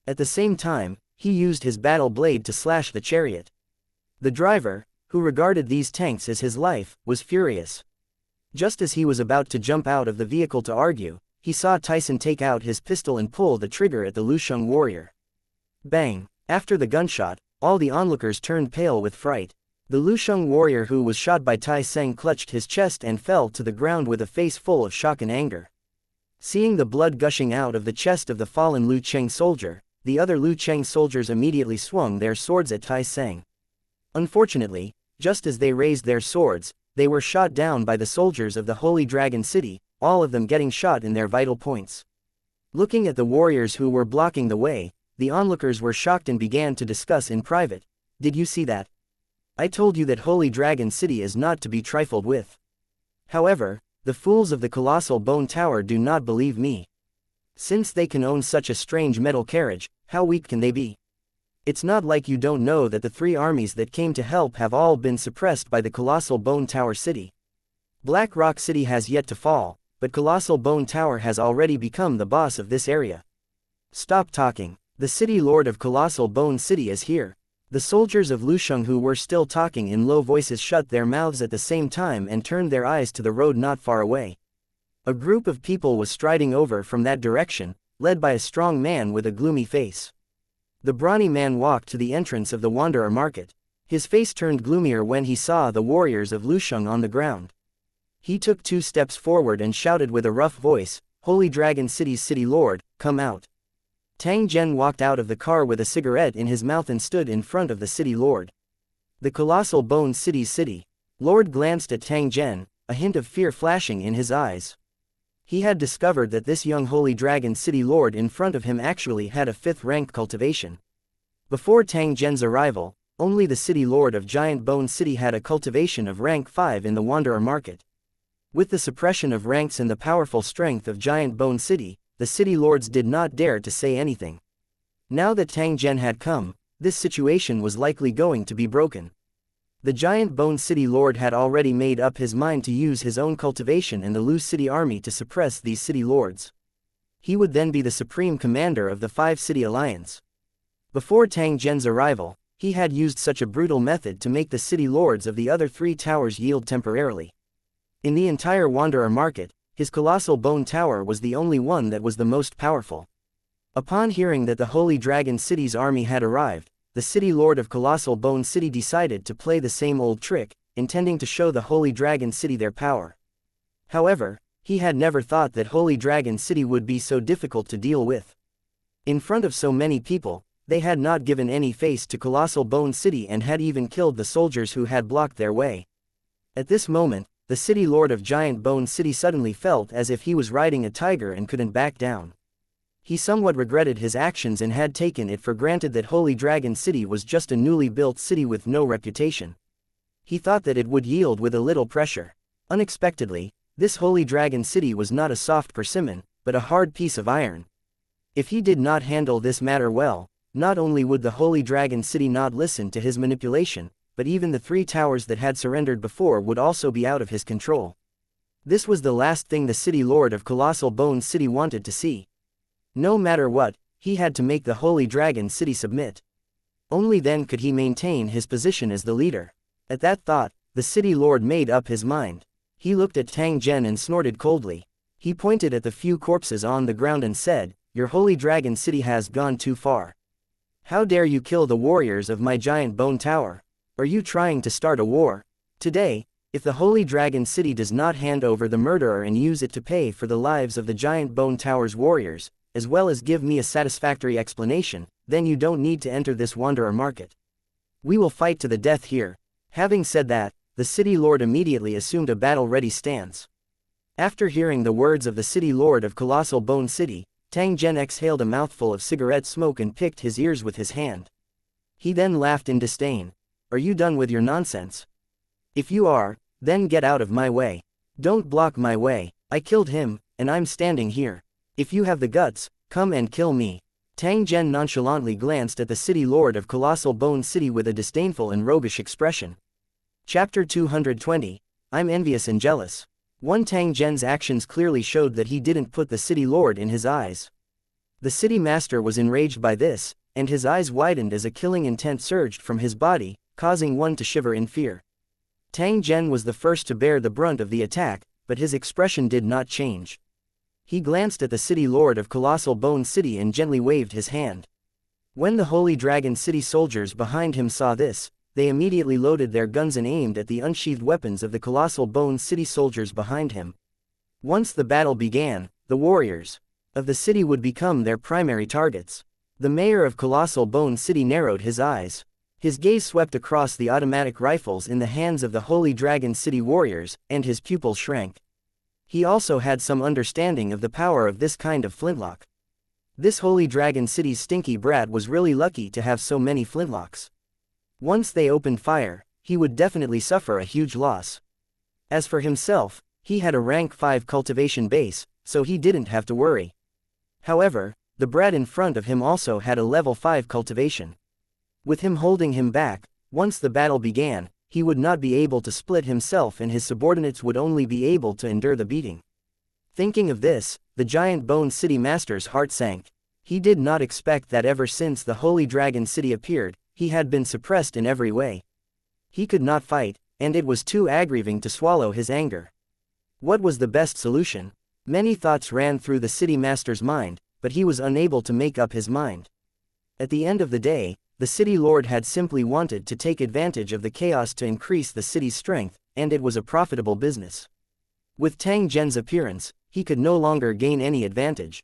At the same time, he used his battle blade to slash the chariot. The driver, who regarded these tanks as his life, was furious. Just as he was about to jump out of the vehicle to argue, he saw Tyson take out his pistol and pull the trigger at the Lusheng warrior. Bang! After the gunshot, all the onlookers turned pale with fright. The Lusheng warrior who was shot by Tai Seng clutched his chest and fell to the ground with a face full of shock and anger. Seeing the blood gushing out of the chest of the fallen Lu Cheng soldier, the other Lu Cheng soldiers immediately swung their swords at Tai Seng. Unfortunately, just as they raised their swords, they were shot down by the soldiers of the Holy Dragon City, all of them getting shot in their vital points. Looking at the warriors who were blocking the way, the onlookers were shocked and began to discuss in private. "Did you see that? I told you that Holy Dragon City is not to be trifled with." However, the fools of the Colossal Bone Tower do not believe me. Since they can own such a strange metal carriage, how weak can they be? It's not like you don't know that the 3 armies that came to help have all been suppressed by the Colossal Bone Tower City. Black Rock City has yet to fall, but Colossal Bone Tower has already become the boss of this area. Stop talking. The city lord of Colossal Bone City is here. The soldiers of Lusheng who were still talking in low voices shut their mouths at the same time and turned their eyes to the road not far away. A group of people was striding over from that direction, led by a strong man with a gloomy face. The brawny man walked to the entrance of the Wanderer Market. His face turned gloomier when he saw the warriors of Lusheng on the ground. He took 2 steps forward and shouted with a rough voice, "Holy Dragon City's city lord, come out." Tang Zhen walked out of the car with a cigarette in his mouth and stood in front of the city lord. The Colossal Bone City's city lord glanced at Tang Zhen, a hint of fear flashing in his eyes. He had discovered that this young Holy Dragon City lord in front of him actually had a 5th rank cultivation. Before Tang Zhen's arrival, Only the city lord of Giant Bone City had a cultivation of rank 5 in the Wanderer market. With the suppression of ranks and the powerful strength of Giant Bone City, the city lords did not dare to say anything. Now that Tang Zhen had come, this situation was likely going to be broken. The Giant Bone City lord had already made up his mind to use his own cultivation and the loose city army to suppress these city lords. He would then be the supreme commander of the 5-city alliance. Before Tang Zhen's arrival, he had used such a brutal method to make the city lords of the other 3 towers yield temporarily. In the entire Wanderer market, his colossal bone tower was the only one that was the most powerful. Upon hearing that the Holy Dragon City's army had arrived, the city lord of Colossal Bone City decided to play the same old trick, intending to show the Holy Dragon City their power. However, he had never thought that Holy Dragon City would be so difficult to deal with. In front of so many people, they had not given any face to Colossal Bone City and had even killed the soldiers who had blocked their way. At this moment, the city lord of Giant Bone City suddenly felt as if he was riding a tiger and couldn't back down. He somewhat regretted his actions and had taken it for granted that Holy Dragon City was just a newly built city with no reputation. He thought that it would yield with a little pressure. Unexpectedly, this Holy Dragon City was not a soft persimmon, but a hard piece of iron. If he did not handle this matter well, not only would the Holy Dragon City not listen to his manipulation, but even the 3 towers that had surrendered before would also be out of his control. This was the last thing the city lord of Colossal Bone City wanted to see. No matter what, he had to make the Holy Dragon City submit. Only then could he maintain his position as the leader. At that thought, the city lord made up his mind. He looked at Tang Zhen and snorted coldly. He pointed at the few corpses on the ground and said, "Your Holy Dragon City has gone too far. How dare you kill the warriors of my Giant Bone Tower? Are you trying to start a war? Today, if the Holy Dragon City does not hand over the murderer and use it to pay for the lives of the Giant Bone Tower's warriors, as well as give me a satisfactory explanation, then you don't need to enter this Wanderer market. We will fight to the death here." Having said that, the city lord immediately assumed a battle-ready stance. After hearing the words of the city lord of Colossal Bone City, Tang Zhen exhaled a mouthful of cigarette smoke and picked his ears with his hand. He then laughed in disdain. "Are you done with your nonsense? If you are, then get out of my way. Don't block my way. I killed him, and I'm standing here. If you have the guts, come and kill me." Tang Zhen nonchalantly glanced at the city lord of Colossal Bone City with a disdainful and roguish expression. Chapter 220, I'm envious and jealous. Tang Zhen's actions clearly showed that he didn't put the city lord in his eyes. The city master was enraged by this, and his eyes widened as a killing intent surged from his body, causing one to shiver in fear. Tang Zhen was the first to bear the brunt of the attack, but his expression did not change. He glanced at the city lord of Colossal Bone City and gently waved his hand. When the Holy Dragon City soldiers behind him saw this, they immediately loaded their guns and aimed at the unsheathed weapons of the Colossal Bone City soldiers behind him. Once the battle began, the warriors of the city would become their primary targets. The mayor of Colossal Bone City narrowed his eyes. His gaze swept across the automatic rifles in the hands of the Holy Dragon City warriors, and his pupils shrank. He also had some understanding of the power of this kind of flintlock. This Holy Dragon City's stinky brat was really lucky to have so many flintlocks. Once they opened fire, he would definitely suffer a huge loss. As for himself, he had a rank 5 cultivation base, so he didn't have to worry. However, the brat in front of him also had a level 5 cultivation. With him holding him back, once the battle began, he would not be able to split himself and his subordinates would only be able to endure the beating. Thinking of this, the Giant Bone City master's heart sank. He did not expect that ever since the Holy Dragon City appeared, he had been suppressed in every way. He could not fight, and it was too aggravating to swallow his anger. What was the best solution? Many thoughts ran through the city master's mind, but he was unable to make up his mind. At the end of the day, the city lord had simply wanted to take advantage of the chaos to increase the city's strength, and it was a profitable business. With Tang Zhen's appearance, he could no longer gain any advantage.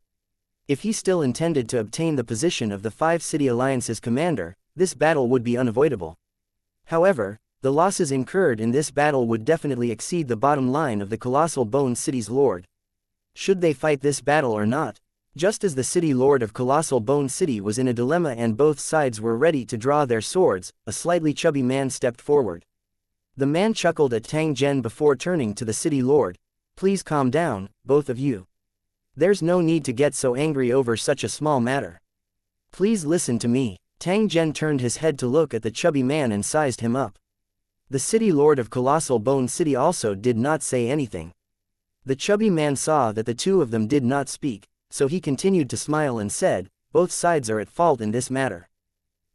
If he still intended to obtain the position of the 5-city alliance's commander, this battle would be unavoidable. However, the losses incurred in this battle would definitely exceed the bottom line of the Colossal Bone City's lord. Should they fight this battle or not? Just as the city lord of Colossal Bone City was in a dilemma and both sides were ready to draw their swords, a slightly chubby man stepped forward. The man chuckled at Tang Zhen before turning to the city lord. Please calm down, both of you. There's no need to get so angry over such a small matter. Please listen to me. Tang Zhen turned his head to look at the chubby man and sized him up. The city lord of Colossal Bone City also did not say anything. The chubby man saw that the two of them did not speak, so he continued to smile and said, both sides are at fault in this matter.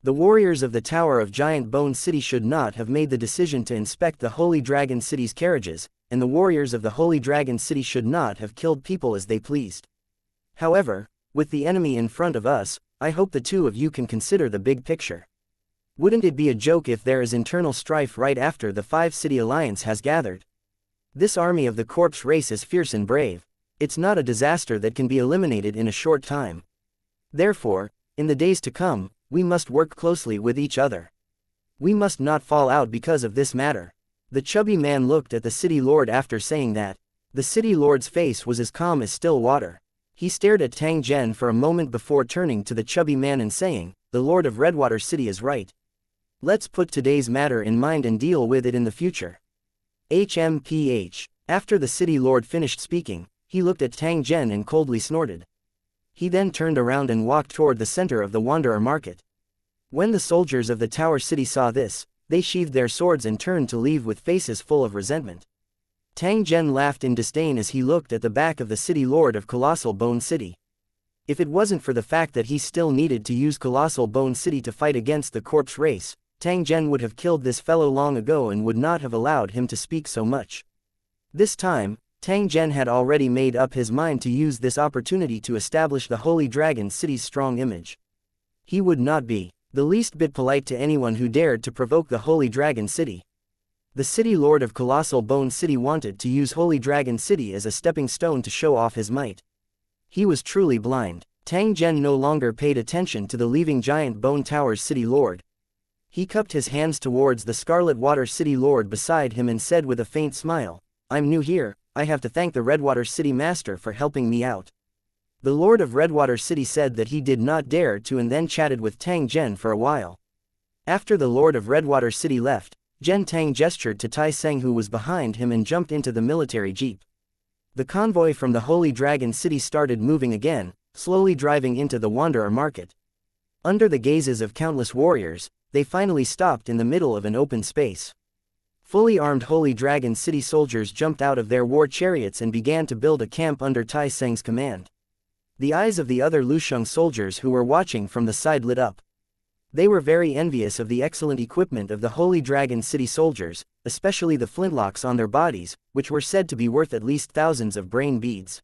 The warriors of the Tower of Giant Bone City should not have made the decision to inspect the Holy Dragon City's carriages, and the warriors of the Holy Dragon City should not have killed people as they pleased. However, with the enemy in front of us, I hope the two of you can consider the big picture. Wouldn't it be a joke if there is internal strife right after the five-city alliance has gathered? This army of the corpse race is fierce and brave. It's not a disaster that can be eliminated in a short time. Therefore, in the days to come, we must work closely with each other. We must not fall out because of this matter. The chubby man looked at the city lord after saying that. The city lord's face was as calm as still water. He stared at Tang Zhen for a moment before turning to the chubby man and saying, the lord of Redwater City is right. Let's put today's matter in mind and deal with it in the future. HMPH. After the city lord finished speaking, he looked at Tang Zhen and coldly snorted. He then turned around and walked toward the center of the Wanderer Market. When the soldiers of the Tower City saw this, they sheathed their swords and turned to leave with faces full of resentment. Tang Zhen laughed in disdain as he looked at the back of the city lord of Colossal Bone City. If it wasn't for the fact that he still needed to use Colossal Bone City to fight against the corpse race, Tang Zhen would have killed this fellow long ago and would not have allowed him to speak so much. This time, Tang Zhen had already made up his mind to use this opportunity to establish the Holy Dragon City's strong image. He would not be the least bit polite to anyone who dared to provoke the Holy Dragon City. The city lord of Colossal Bone City wanted to use Holy Dragon City as a stepping stone to show off his might. He was truly blind. Tang Zhen no longer paid attention to the leaving Giant Bone Tower's city lord. He cupped his hands towards the Scarlet Water City lord beside him and said with a faint smile, I'm new here. I have to thank the Redwater City Master for helping me out. The Lord of Redwater City said that he did not dare to and then chatted with Tang Zhen for a while. After the Lord of Redwater City left, Zhen Tang gestured to Tai Seng who was behind him and jumped into the military jeep. The convoy from the Holy Dragon City started moving again, slowly driving into the Wanderer Market. Under the gazes of countless warriors, they finally stopped in the middle of an open space. Fully armed Holy Dragon City soldiers jumped out of their war chariots and began to build a camp under Tai Seng's command. The eyes of the other Lusheng soldiers who were watching from the side lit up. They were very envious of the excellent equipment of the Holy Dragon City soldiers, especially the flintlocks on their bodies, which were said to be worth at least thousands of brain beads.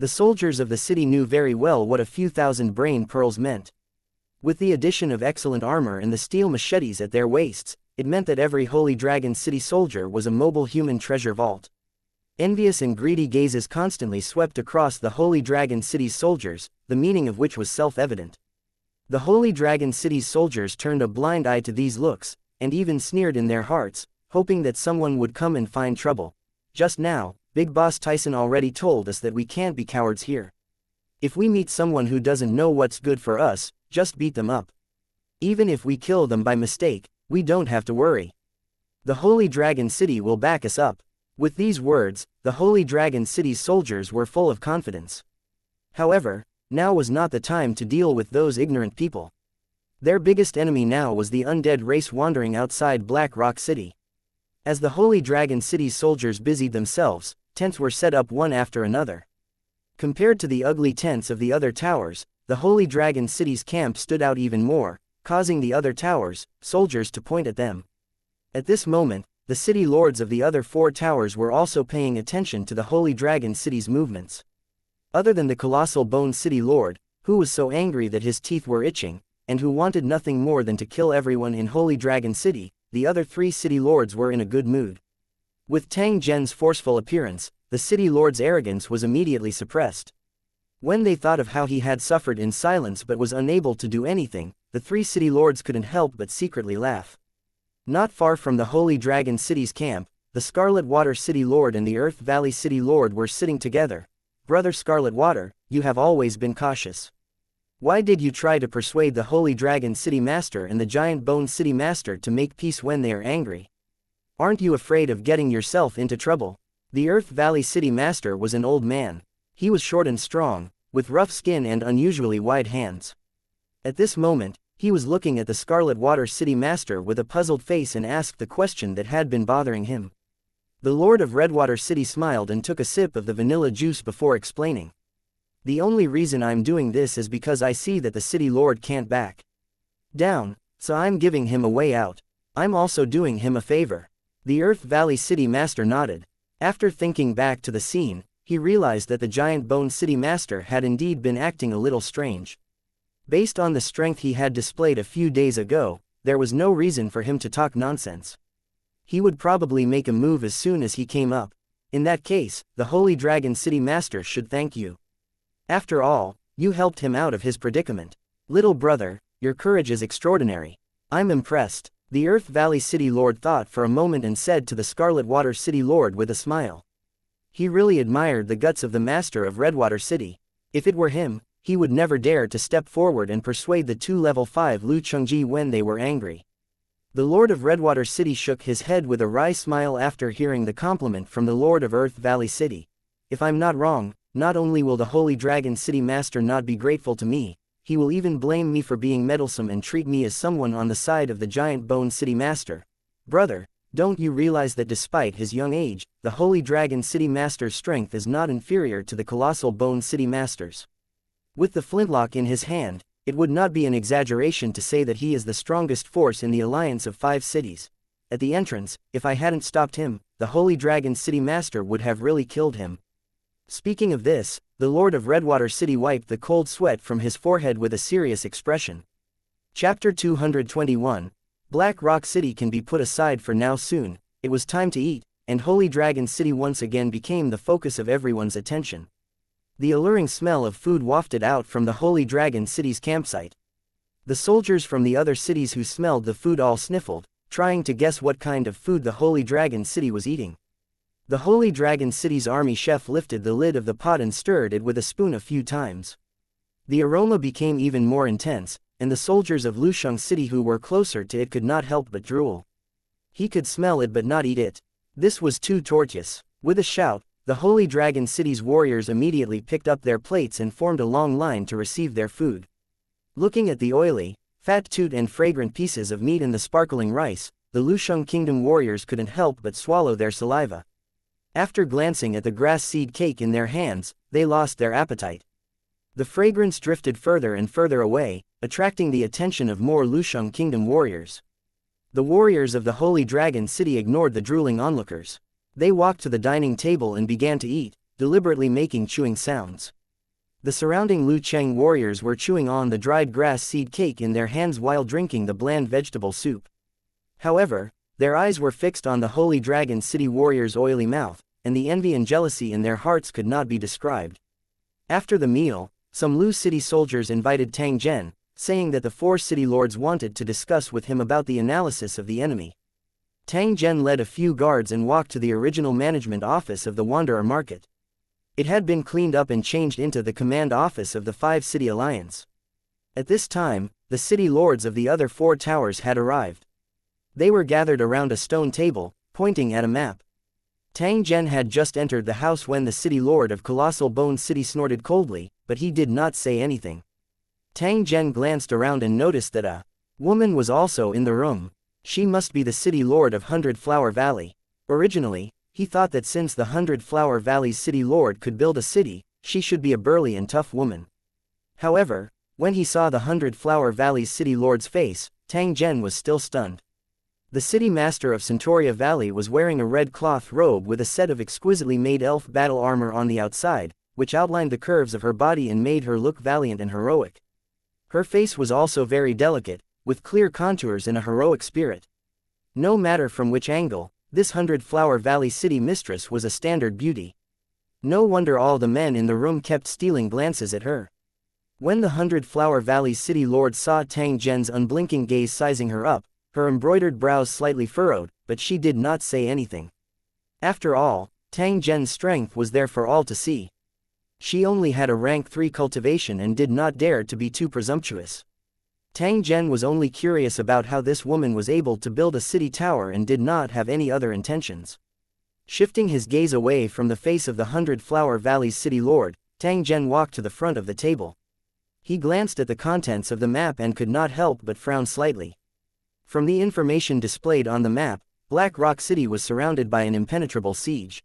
The soldiers of the city knew very well what a few thousand brain pearls meant. With the addition of excellent armor and the steel machetes at their waists, it meant that every Holy Dragon City soldier was a mobile human treasure vault. Envious and greedy gazes constantly swept across the Holy Dragon City's soldiers, the meaning of which was self-evident. The Holy Dragon City's soldiers turned a blind eye to these looks, and even sneered in their hearts, hoping that someone would come and find trouble. Just now, Big Boss Tyson already told us that we can't be cowards here. If we meet someone who doesn't know what's good for us, just beat them up. Even if we kill them by mistake, we don't have to worry. The Holy Dragon City will back us up. With these words, the Holy Dragon City's soldiers were full of confidence. However, now was not the time to deal with those ignorant people. Their biggest enemy now was the undead race wandering outside Black Rock City. As the Holy Dragon City's soldiers busied themselves, tents were set up one after another. Compared to the ugly tents of the other towers, the Holy Dragon City's camp stood out even more, causing the other towers, soldiers to point at them. At this moment, the city lords of the other four towers were also paying attention to the Holy Dragon City's movements. Other than the Colossal Bone City Lord, who was so angry that his teeth were itching, and who wanted nothing more than to kill everyone in Holy Dragon City, the other three city lords were in a good mood. With Tang Zhen's forceful appearance, the city lord's arrogance was immediately suppressed. When they thought of how he had suffered in silence but was unable to do anything, the three city lords couldn't help but secretly laugh. Not far from the Holy Dragon City's camp, the Scarlet Water City Lord and the Earth Valley City Lord were sitting together. Brother Scarlet Water, you have always been cautious. Why did you try to persuade the Holy Dragon City Master and the Giant Bone City Master to make peace when they are angry? Aren't you afraid of getting yourself into trouble? The Earth Valley City Master was an old man. He was short and strong, with rough skin and unusually wide hands. At this moment, he was looking at the Scarlet Water City Master with a puzzled face and asked the question that had been bothering him. The Lord of Redwater City smiled and took a sip of the vanilla juice before explaining. The only reason I'm doing this is because I see that the City Lord can't back down, so I'm giving him a way out. I'm also doing him a favor. The Earth Valley City Master nodded. After thinking back to the scene, he realized that the Giant Bone City Master had indeed been acting a little strange. Based on the strength he had displayed a few days ago, there was no reason for him to talk nonsense. He would probably make a move as soon as he came up. In that case, the Holy Dragon City Master should thank you. After all, you helped him out of his predicament. Little brother, your courage is extraordinary. I'm impressed. The Earth Valley City Lord thought for a moment and said to the Scarlet Water City Lord with a smile. He really admired the guts of the Master of Redwater City. If it were him, he would never dare to step forward and persuade the two level 5 Lu Chengji when they were angry. The Lord of Redwater City shook his head with a wry smile after hearing the compliment from the Lord of Earth Valley City. If I'm not wrong, not only will the Holy Dragon City Master not be grateful to me, he will even blame me for being meddlesome and treat me as someone on the side of the Giant Bone City Master. Brother, don't you realize that despite his young age, the Holy Dragon City Master's strength is not inferior to the Colossal Bone City Master's? With the flintlock in his hand, it would not be an exaggeration to say that he is the strongest force in the alliance of 5 cities. At the entrance, if I hadn't stopped him, the Holy Dragon City Master would have really killed him. Speaking of this, the Lord of Redwater City wiped the cold sweat from his forehead with a serious expression. Chapter 221. Black Rock City can be put aside for now soon. It was time to eat, and Holy Dragon City once again became the focus of everyone's attention. The alluring smell of food wafted out from the Holy Dragon City's campsite. The soldiers from the other cities who smelled the food all sniffled, trying to guess what kind of food the Holy Dragon City was eating. The Holy Dragon City's army chef lifted the lid of the pot and stirred it with a spoon a few times. The aroma became even more intense, and the soldiers of Lusheng City who were closer to it could not help but drool. He could smell it but not eat it. This was too tortuous. With a shout, the Holy Dragon City's warriors immediately picked up their plates and formed a long line to receive their food. Looking at the oily, fat-toot and fragrant pieces of meat and the sparkling rice, the Lusheng Kingdom warriors couldn't help but swallow their saliva. After glancing at the grass seed cake in their hands, they lost their appetite. The fragrance drifted further and further away, attracting the attention of more Lusheng Kingdom warriors. The warriors of the Holy Dragon City ignored the drooling onlookers. They walked to the dining table and began to eat, deliberately making chewing sounds. The surrounding Lu Cheng warriors were chewing on the dried grass seed cake in their hands while drinking the bland vegetable soup. However, their eyes were fixed on the Holy Dragon City warriors' oily mouth, and the envy and jealousy in their hearts could not be described. After the meal, some Lu City soldiers invited Tang Zhen, saying that the 4 city lords wanted to discuss with him about the analysis of the enemy. Tang Zhen led a few guards and walked to the original management office of the Wanderer Market. It had been cleaned up and changed into the command office of the 5-city alliance. At this time, the city lords of the other 4 towers had arrived. They were gathered around a stone table, pointing at a map. Tang Zhen had just entered the house when the city lord of Colossal Bone City snorted coldly, but he did not say anything. Tang Zhen glanced around and noticed that a woman was also in the room. She must be the city lord of 100 Flower Valley. Originally, he thought that since the 100 Flower Valley's city lord could build a city, she should be a burly and tough woman. However, when he saw the 100 Flower Valley's city lord's face, Tang Zhen was still stunned. The city master of Centauria Valley was wearing a red cloth robe with a set of exquisitely made elf battle armor on the outside, which outlined the curves of her body and made her look valiant and heroic. Her face was also very delicate, with clear contours and a heroic spirit. No matter from which angle, this 100 Flower Valley city mistress was a standard beauty. No wonder all the men in the room kept stealing glances at her. When the 100 Flower Valley city lord saw Tang Zhen's unblinking gaze sizing her up, her embroidered brows slightly furrowed, but she did not say anything. After all, Tang Zhen's strength was there for all to see. She only had a rank 3 cultivation and did not dare to be too presumptuous. Tang Zhen was only curious about how this woman was able to build a city tower and did not have any other intentions. Shifting his gaze away from the face of the 100 Flower Valley's city lord, Tang Zhen walked to the front of the table. He glanced at the contents of the map and could not help but frown slightly. From the information displayed on the map, Black Rock City was surrounded by an impenetrable siege.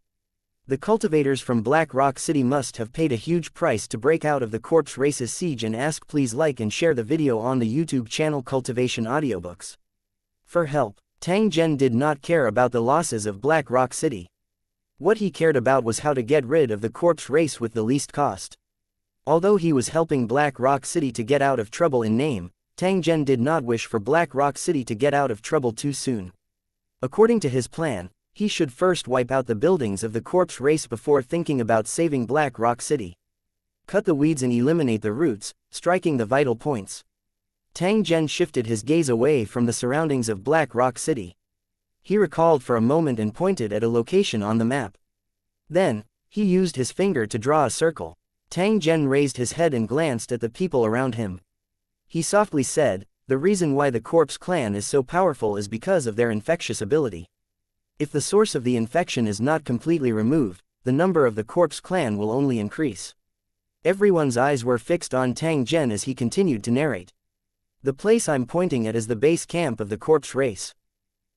The cultivators from Black Rock City must have paid a huge price to break out of the corpse race's siege. And ask, please like and share the video on the YouTube channel Cultivation Audiobooks. For help, Tang Zhen did not care about the losses of Black Rock City. What he cared about was how to get rid of the corpse race with the least cost. Although he was helping Black Rock City to get out of trouble in name, Tang Zhen did not wish for Black Rock City to get out of trouble too soon. According to his plan, he should first wipe out the buildings of the corpse race before thinking about saving Black Rock City. Cut the weeds and eliminate the roots, striking the vital points. Tang Zhen shifted his gaze away from the surroundings of Black Rock City. He recalled for a moment and pointed at a location on the map. Then, he used his finger to draw a circle. Tang Zhen raised his head and glanced at the people around him. He softly said, "The reason why the Corpse Clan is so powerful is because of their infectious ability. If the source of the infection is not completely removed, the number of the Corpse Clan will only increase." Everyone's eyes were fixed on Tang Zhen as he continued to narrate. "The place I'm pointing at is the base camp of the corpse race.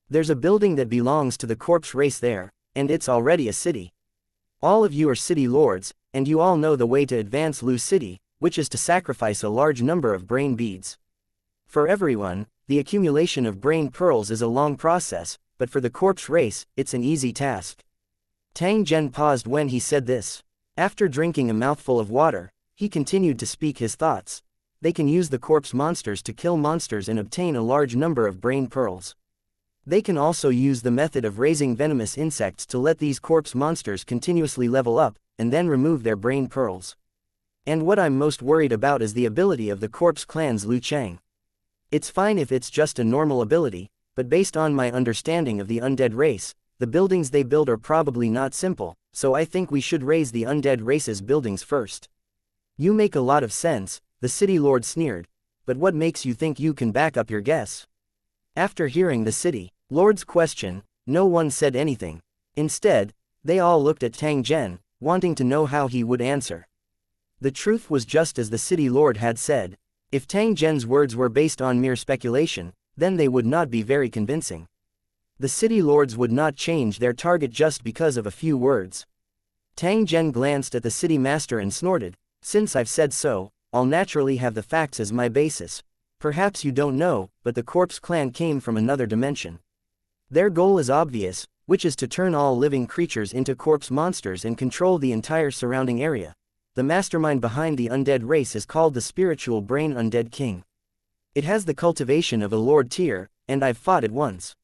There's a building that belongs to the corpse race there, and it's already a city. All of you are city lords, and you all know the way to advance Lu City, which is to sacrifice a large number of brain beads. For everyone, the accumulation of brain pearls is a long process, but for the corpse race, it's an easy task." Tang Zhen paused when he said this. After drinking a mouthful of water, he continued to speak his thoughts. They can use the corpse monsters to kill monsters and obtain a large number of brain pearls. They can also use the method of raising venomous insects to let these corpse monsters continuously level up, and then remove their brain pearls. And what I'm most worried about is the ability of the corpse clan's Lu Chang. It's fine if it's just a normal ability, but based on my understanding of the undead race, the buildings they build are probably not simple, so I think we should raise the undead race's buildings first." "You make a lot of sense," the city lord sneered, "but what makes you think you can back up your guess?" After hearing the city lord's question, no one said anything. Instead, they all looked at Tang Zhen, wanting to know how he would answer. The truth was just as the city lord had said. If Tang Zhen's words were based on mere speculation, then they would not be very convincing. The city lords would not change their target just because of a few words. Tang Zhen glanced at the city master and snorted, "Since I've said so, I'll naturally have the facts as my basis. Perhaps you don't know, but the corpse clan came from another dimension. Their goal is obvious, which is to turn all living creatures into corpse monsters and control the entire surrounding area. The mastermind behind the undead race is called the Spiritual Brain Undead King. It has the cultivation of a lord tier, and I've fought it once.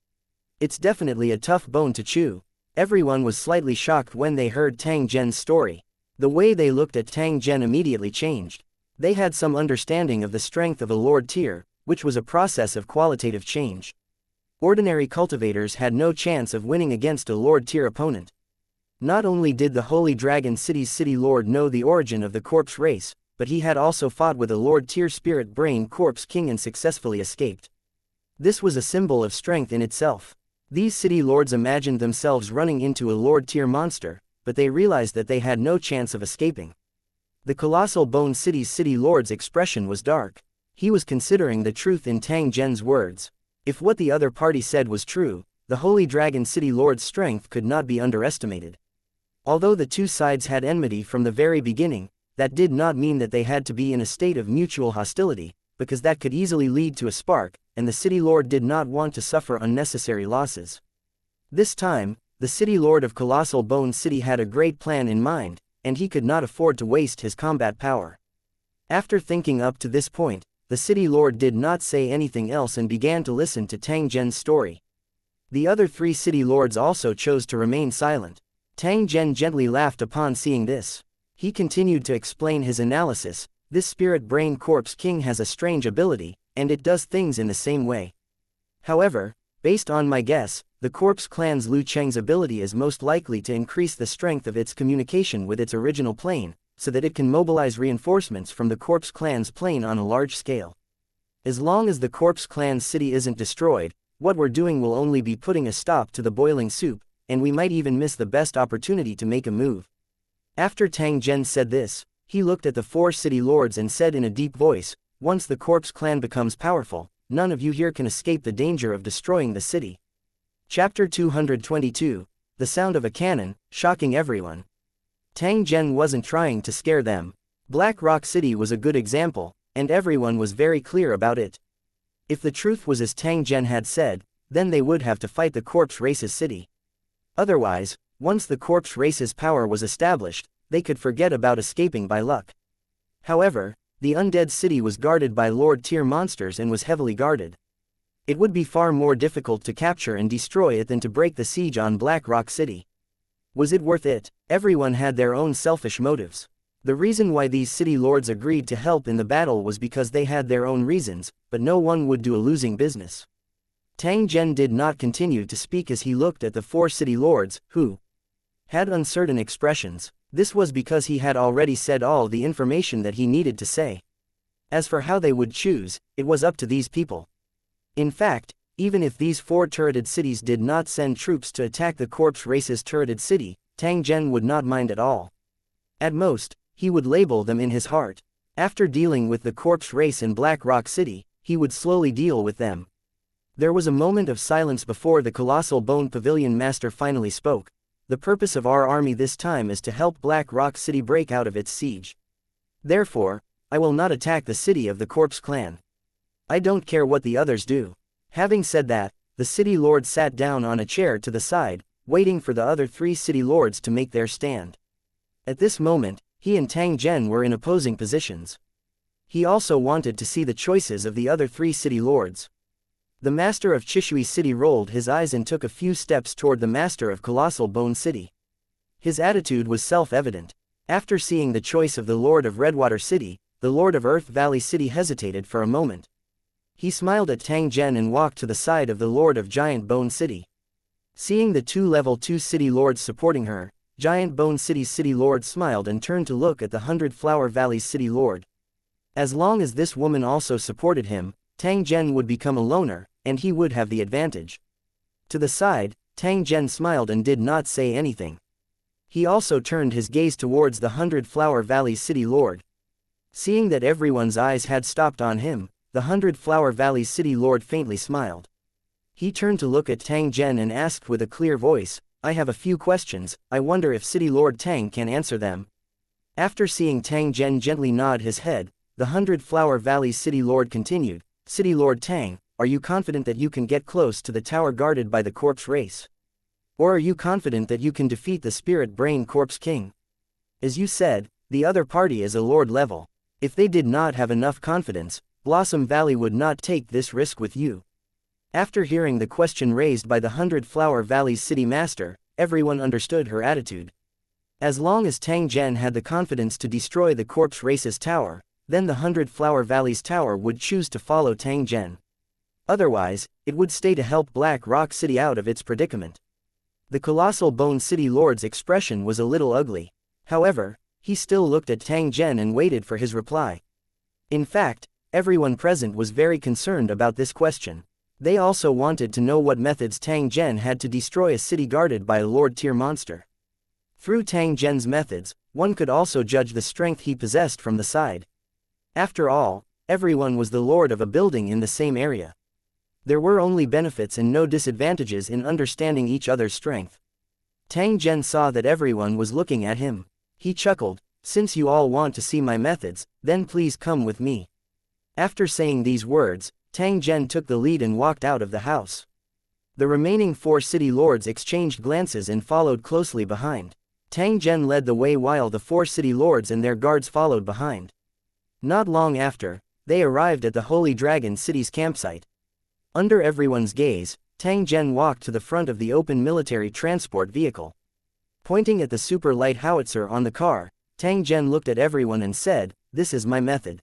It's definitely a tough bone to chew." Everyone was slightly shocked when they heard Tang Zhen's story. The way they looked at Tang Zhen immediately changed. They had some understanding of the strength of a lord tier, which was a process of qualitative change. Ordinary cultivators had no chance of winning against a lord tier opponent. Not only did the Holy Dragon City's city lord know the origin of the corpse race, but he had also fought with a lord tier spirit brain corpse king and successfully escaped. This was a symbol of strength in itself. These city lords imagined themselves running into a lord tier monster, but they realized that they had no chance of escaping. The Colossal Bone City's city lord's expression was dark. He was considering the truth in Tang Zhen's words. If what the other party said was true, the Holy Dragon City lord's strength could not be underestimated. Although the two sides had enmity from the very beginning, that did not mean that they had to be in a state of mutual hostility, because that could easily lead to a spark, and the city lord did not want to suffer unnecessary losses. This time, the city lord of Colossal Bone City had a great plan in mind, and he could not afford to waste his combat power. After thinking up to this point, the city lord did not say anything else and began to listen to Tang Zhen's story. The other three city lords also chose to remain silent. Tang Zhen gently laughed upon seeing this. He continued to explain his analysis. "This spirit brain corpse king has a strange ability, and it does things in the same way. However, based on my guess, the corpse clan's Lu Cheng's ability is most likely to increase the strength of its communication with its original plane, so that it can mobilize reinforcements from the Corpse Clan's plane on a large scale. As long as the Corpse Clan's city isn't destroyed, what we're doing will only be putting a stop to the boiling soup, and we might even miss the best opportunity to make a move. After Tang Zhen said this, he looked at the 4 city lords and said in a deep voice, "Once the Corpse Clan becomes powerful, none of you here can escape the danger of destroying the city." Chapter 222, The Sound of a Cannon, Shocking Everyone. Tang Zhen wasn't trying to scare them. Black Rock City was a good example, and everyone was very clear about it. If the truth was as Tang Zhen had said, then they would have to fight the Corpse Race's city. Otherwise, once the Corpse Race's power was established, they could forget about escaping by luck. However, the undead city was guarded by Lord-tier monsters and was heavily guarded. It would be far more difficult to capture and destroy it than to break the siege on Black Rock City. Was it worth it? Everyone had their own selfish motives. The reason why these city lords agreed to help in the battle was because they had their own reasons, but no one would do a losing business. Tang Zhen did not continue to speak as he looked at the 4 city lords, who had uncertain expressions. This was because he had already said all the information that he needed to say. As for how they would choose, it was up to these people. In fact, even if these 4 turreted cities did not send troops to attack the Corpse Race's turreted city, Tang Zhen would not mind at all. At most, he would label them in his heart. After dealing with the Corpse Race in Black Rock City, he would slowly deal with them. There was a moment of silence before the Colossal Bone Pavilion Master finally spoke. "The purpose of our army this time is to help Black Rock City break out of its siege. Therefore, I will not attack the city of the Corpse Clan. I don't care what the others do." Having said that, the city lord sat down on a chair to the side, waiting for the other 3 city lords to make their stand. At this moment, he and Tang Zhen were in opposing positions. He also wanted to see the choices of the other 3 city lords. The master of Chishui City rolled his eyes and took a few steps toward the master of Colossal Bone City. His attitude was self-evident. After seeing the choice of the Lord of Redwater City, the Lord of Earth Valley City hesitated for a moment. He smiled at Tang Zhen and walked to the side of the Lord of Giant Bone City. Seeing the 2 level 2 city lords supporting her, Giant Bone City's city lord smiled and turned to look at the 100 Flower Valley's city lord. As long as this woman also supported him, Tang Zhen would become a loner, and he would have the advantage. To the side, Tang Zhen smiled and did not say anything. He also turned his gaze towards the 100 Flower Valley's city lord. Seeing that everyone's eyes had stopped on him, the 100 Flower Valley's city lord faintly smiled. He turned to look at Tang Zhen and asked with a clear voice, "I have a few questions, I wonder if City Lord Tang can answer them." After seeing Tang Zhen gently nod his head, the 100 Flower Valley's city lord continued, "City Lord Tang, are you confident that you can get close to the tower guarded by the Corpse Race? Or are you confident that you can defeat the Spirit Brain Corpse King? As you said, the other party is a lord level. If they did not have enough confidence, Blossom Valley would not take this risk with you." After hearing the question raised by the 100 Flower Valley's city master, everyone understood her attitude. As long as Tang Zhen had the confidence to destroy the Corpse Race's tower, then the 100 Flower Valley's tower would choose to follow Tang Zhen. Otherwise, it would stay to help Black Rock City out of its predicament. The Colossal Bone City Lord's expression was a little ugly. However, he still looked at Tang Zhen and waited for his reply. In fact, everyone present was very concerned about this question. They also wanted to know what methods Tang Zhen had to destroy a city guarded by a Lord-tier monster. Through Tang Zhen's methods, one could also judge the strength he possessed from the side. After all, everyone was the lord of a building in the same area. There were only benefits and no disadvantages in understanding each other's strength. Tang Zhen saw that everyone was looking at him. He chuckled, "Since you all want to see my methods, then please come with me." After saying these words, Tang Zhen took the lead and walked out of the house. The remaining 4 city lords exchanged glances and followed closely behind. Tang Zhen led the way while the 4 city lords and their guards followed behind. Not long after, they arrived at the Holy Dragon City's campsite. Under everyone's gaze, Tang Zhen walked to the front of the open military transport vehicle. Pointing at the super light howitzer on the car, Tang Zhen looked at everyone and said, "This is my method.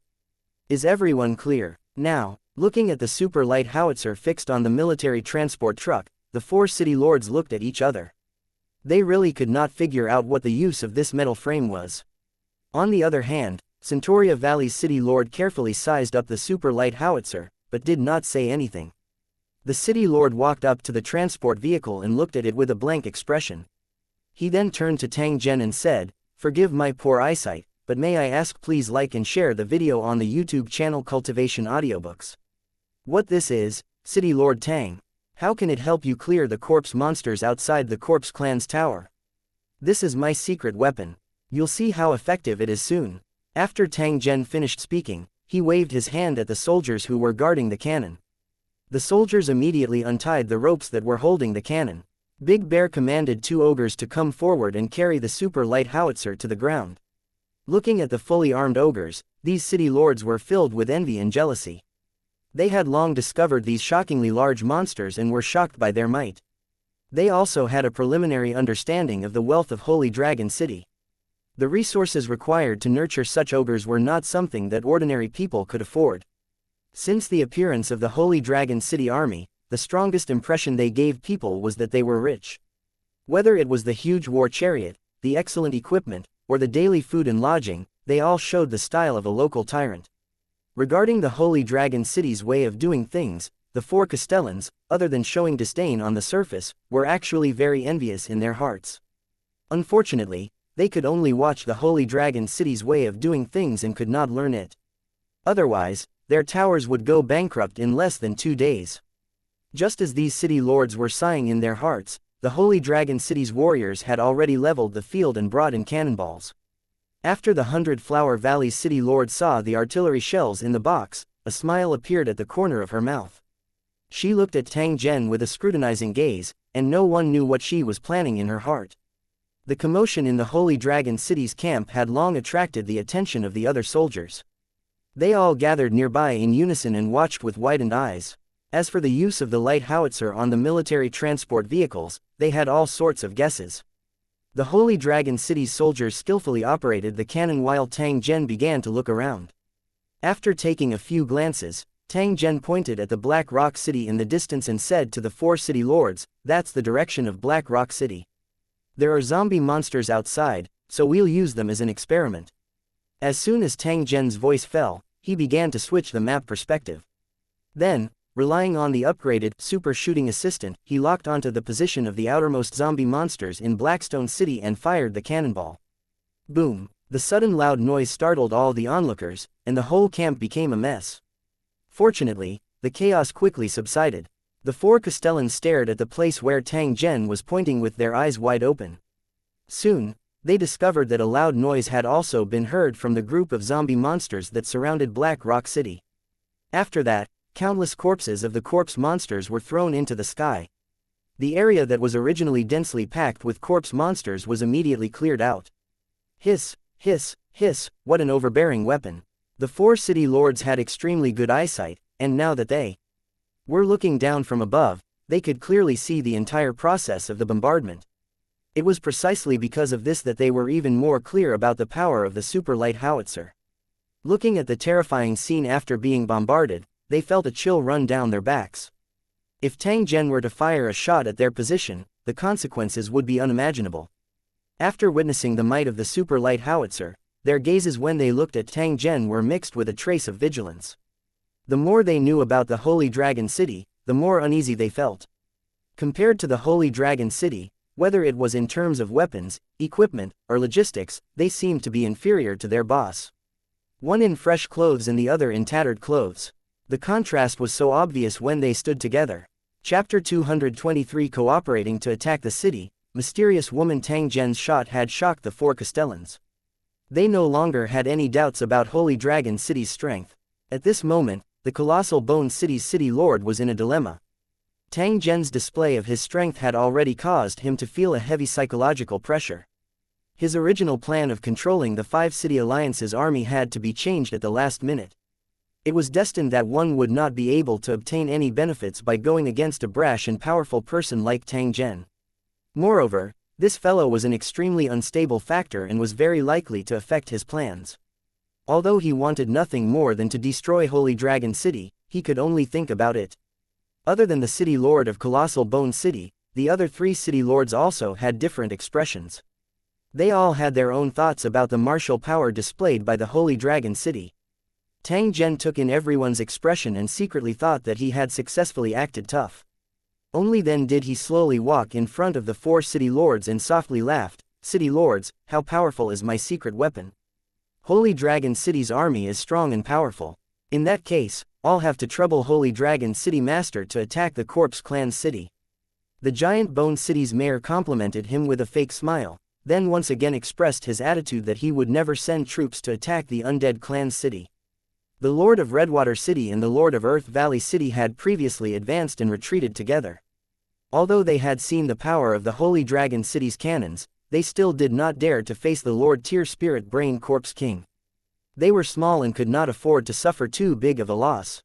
Is everyone clear?" Now, looking at the super light howitzer fixed on the military transport truck, the 4 city lords looked at each other. They really could not figure out what the use of this metal frame was. On the other hand, Centauria Valley's city lord carefully sized up the super light howitzer, but did not say anything. The city lord walked up to the transport vehicle and looked at it with a blank expression. He then turned to Tang Zhen and said, "Forgive my poor eyesight, but may I ask please like and share the video on the YouTube channel Cultivation Audiobooks." "What this is, City Lord Tang? How can it help you clear the corpse monsters outside the corpse clan's tower?" "This is my secret weapon. You'll see how effective it is soon." After Tang Zhen finished speaking, he waved his hand at the soldiers who were guarding the cannon. The soldiers immediately untied the ropes that were holding the cannon. Big Bear commanded 2 ogres to come forward and carry the super light howitzer to the ground. Looking at the fully armed ogres, these city lords were filled with envy and jealousy. They had long discovered these shockingly large monsters and were shocked by their might. They also had a preliminary understanding of the wealth of Holy Dragon City. The resources required to nurture such ogres were not something that ordinary people could afford. Since the appearance of the Holy Dragon City army, the strongest impression they gave people was that they were rich. Whether it was the huge war chariot, the excellent equipment, or the daily food and lodging, they all showed the style of a local tyrant. Regarding the Holy Dragon City's way of doing things, the 4 Castellans, other than showing disdain on the surface, were actually very envious in their hearts. Unfortunately, they could only watch the Holy Dragon City's way of doing things and could not learn it. Otherwise, their towers would go bankrupt in less than 2 days. Just as these city lords were sighing in their hearts, the Holy Dragon City's warriors had already leveled the field and brought in cannonballs. After the 100 Flower Valley's city lord saw the artillery shells in the box, a smile appeared at the corner of her mouth. She looked at Tang Zhen with a scrutinizing gaze, and no one knew what she was planning in her heart. The commotion in the Holy Dragon City's camp had long attracted the attention of the other soldiers. They all gathered nearby in unison and watched with widened eyes. As for the use of the light howitzer on the military transport vehicles, they had all sorts of guesses. The Holy Dragon City's soldiers skillfully operated the cannon while Tang Zhen began to look around. After taking a few glances, Tang Zhen pointed at the Black Rock City in the distance and said to the 4 city lords, "That's the direction of Black Rock City. There are zombie monsters outside, so we'll use them as an experiment." As soon as Tang Zhen's voice fell, he began to switch the map perspective. Then, relying on the upgraded super shooting assistant, he locked onto the position of the outermost zombie monsters in Blackstone City and fired the cannonball. Boom! The sudden loud noise startled all the onlookers, and the whole camp became a mess. Fortunately, the chaos quickly subsided. The 4 Castellans stared at the place where Tang Zhen was pointing with their eyes wide open. Soon, they discovered that a loud noise had also been heard from the group of zombie monsters that surrounded Black Rock City. After that, countless corpses of the corpse monsters were thrown into the sky. The area that was originally densely packed with corpse monsters was immediately cleared out. Hiss, hiss, hiss, what an overbearing weapon. The 4 city lords had extremely good eyesight, and now that they were looking down from above, they could clearly see the entire process of the bombardment. It was precisely because of this that they were even more clear about the power of the super light howitzer. Looking at the terrifying scene after being bombarded, they felt a chill run down their backs. If Tang Zhen were to fire a shot at their position, the consequences would be unimaginable. After witnessing the might of the super light howitzer, their gazes when they looked at Tang Zhen were mixed with a trace of vigilance. The more they knew about the Holy Dragon City, the more uneasy they felt. Compared to the Holy Dragon City, whether it was in terms of weapons, equipment, or logistics, they seemed to be inferior to their boss. One in fresh clothes and the other in tattered clothes. The contrast was so obvious when they stood together. Chapter 223 Cooperating to attack the city, mysterious woman Tang Zhen's shot had shocked the 4 Castellans. They no longer had any doubts about Holy Dragon City's strength. At this moment, the Colossal Bone City's city lord was in a dilemma. Tang Zhen's display of his strength had already caused him to feel a heavy psychological pressure. His original plan of controlling the 5 city alliance's army had to be changed at the last minute. It was destined that one would not be able to obtain any benefits by going against a brash and powerful person like Tang Zhen. Moreover, this fellow was an extremely unstable factor and was very likely to affect his plans. Although he wanted nothing more than to destroy Holy Dragon City, he could only think about it. Other than the city lord of Colossal Bone City, the other 3 city lords also had different expressions. They all had their own thoughts about the martial power displayed by the Holy Dragon City. Tang Zhen took in everyone's expression and secretly thought that he had successfully acted tough. Only then did he slowly walk in front of the 4 city lords and softly laughed, "City lords, how powerful is my secret weapon? Holy Dragon City's army is strong and powerful. In that case, I'll have to trouble Holy Dragon City Master to attack the Corpse Clan City." The Giant Bone City's mayor complimented him with a fake smile, then once again expressed his attitude that he would never send troops to attack the Undead Clan City. The Lord of Redwater City and the Lord of Earth Valley City had previously advanced and retreated together. Although they had seen the power of the Holy Dragon City's cannons, they still did not dare to face the Lord Tier Spirit Brain Corpse King. They were small and could not afford to suffer too big of a loss.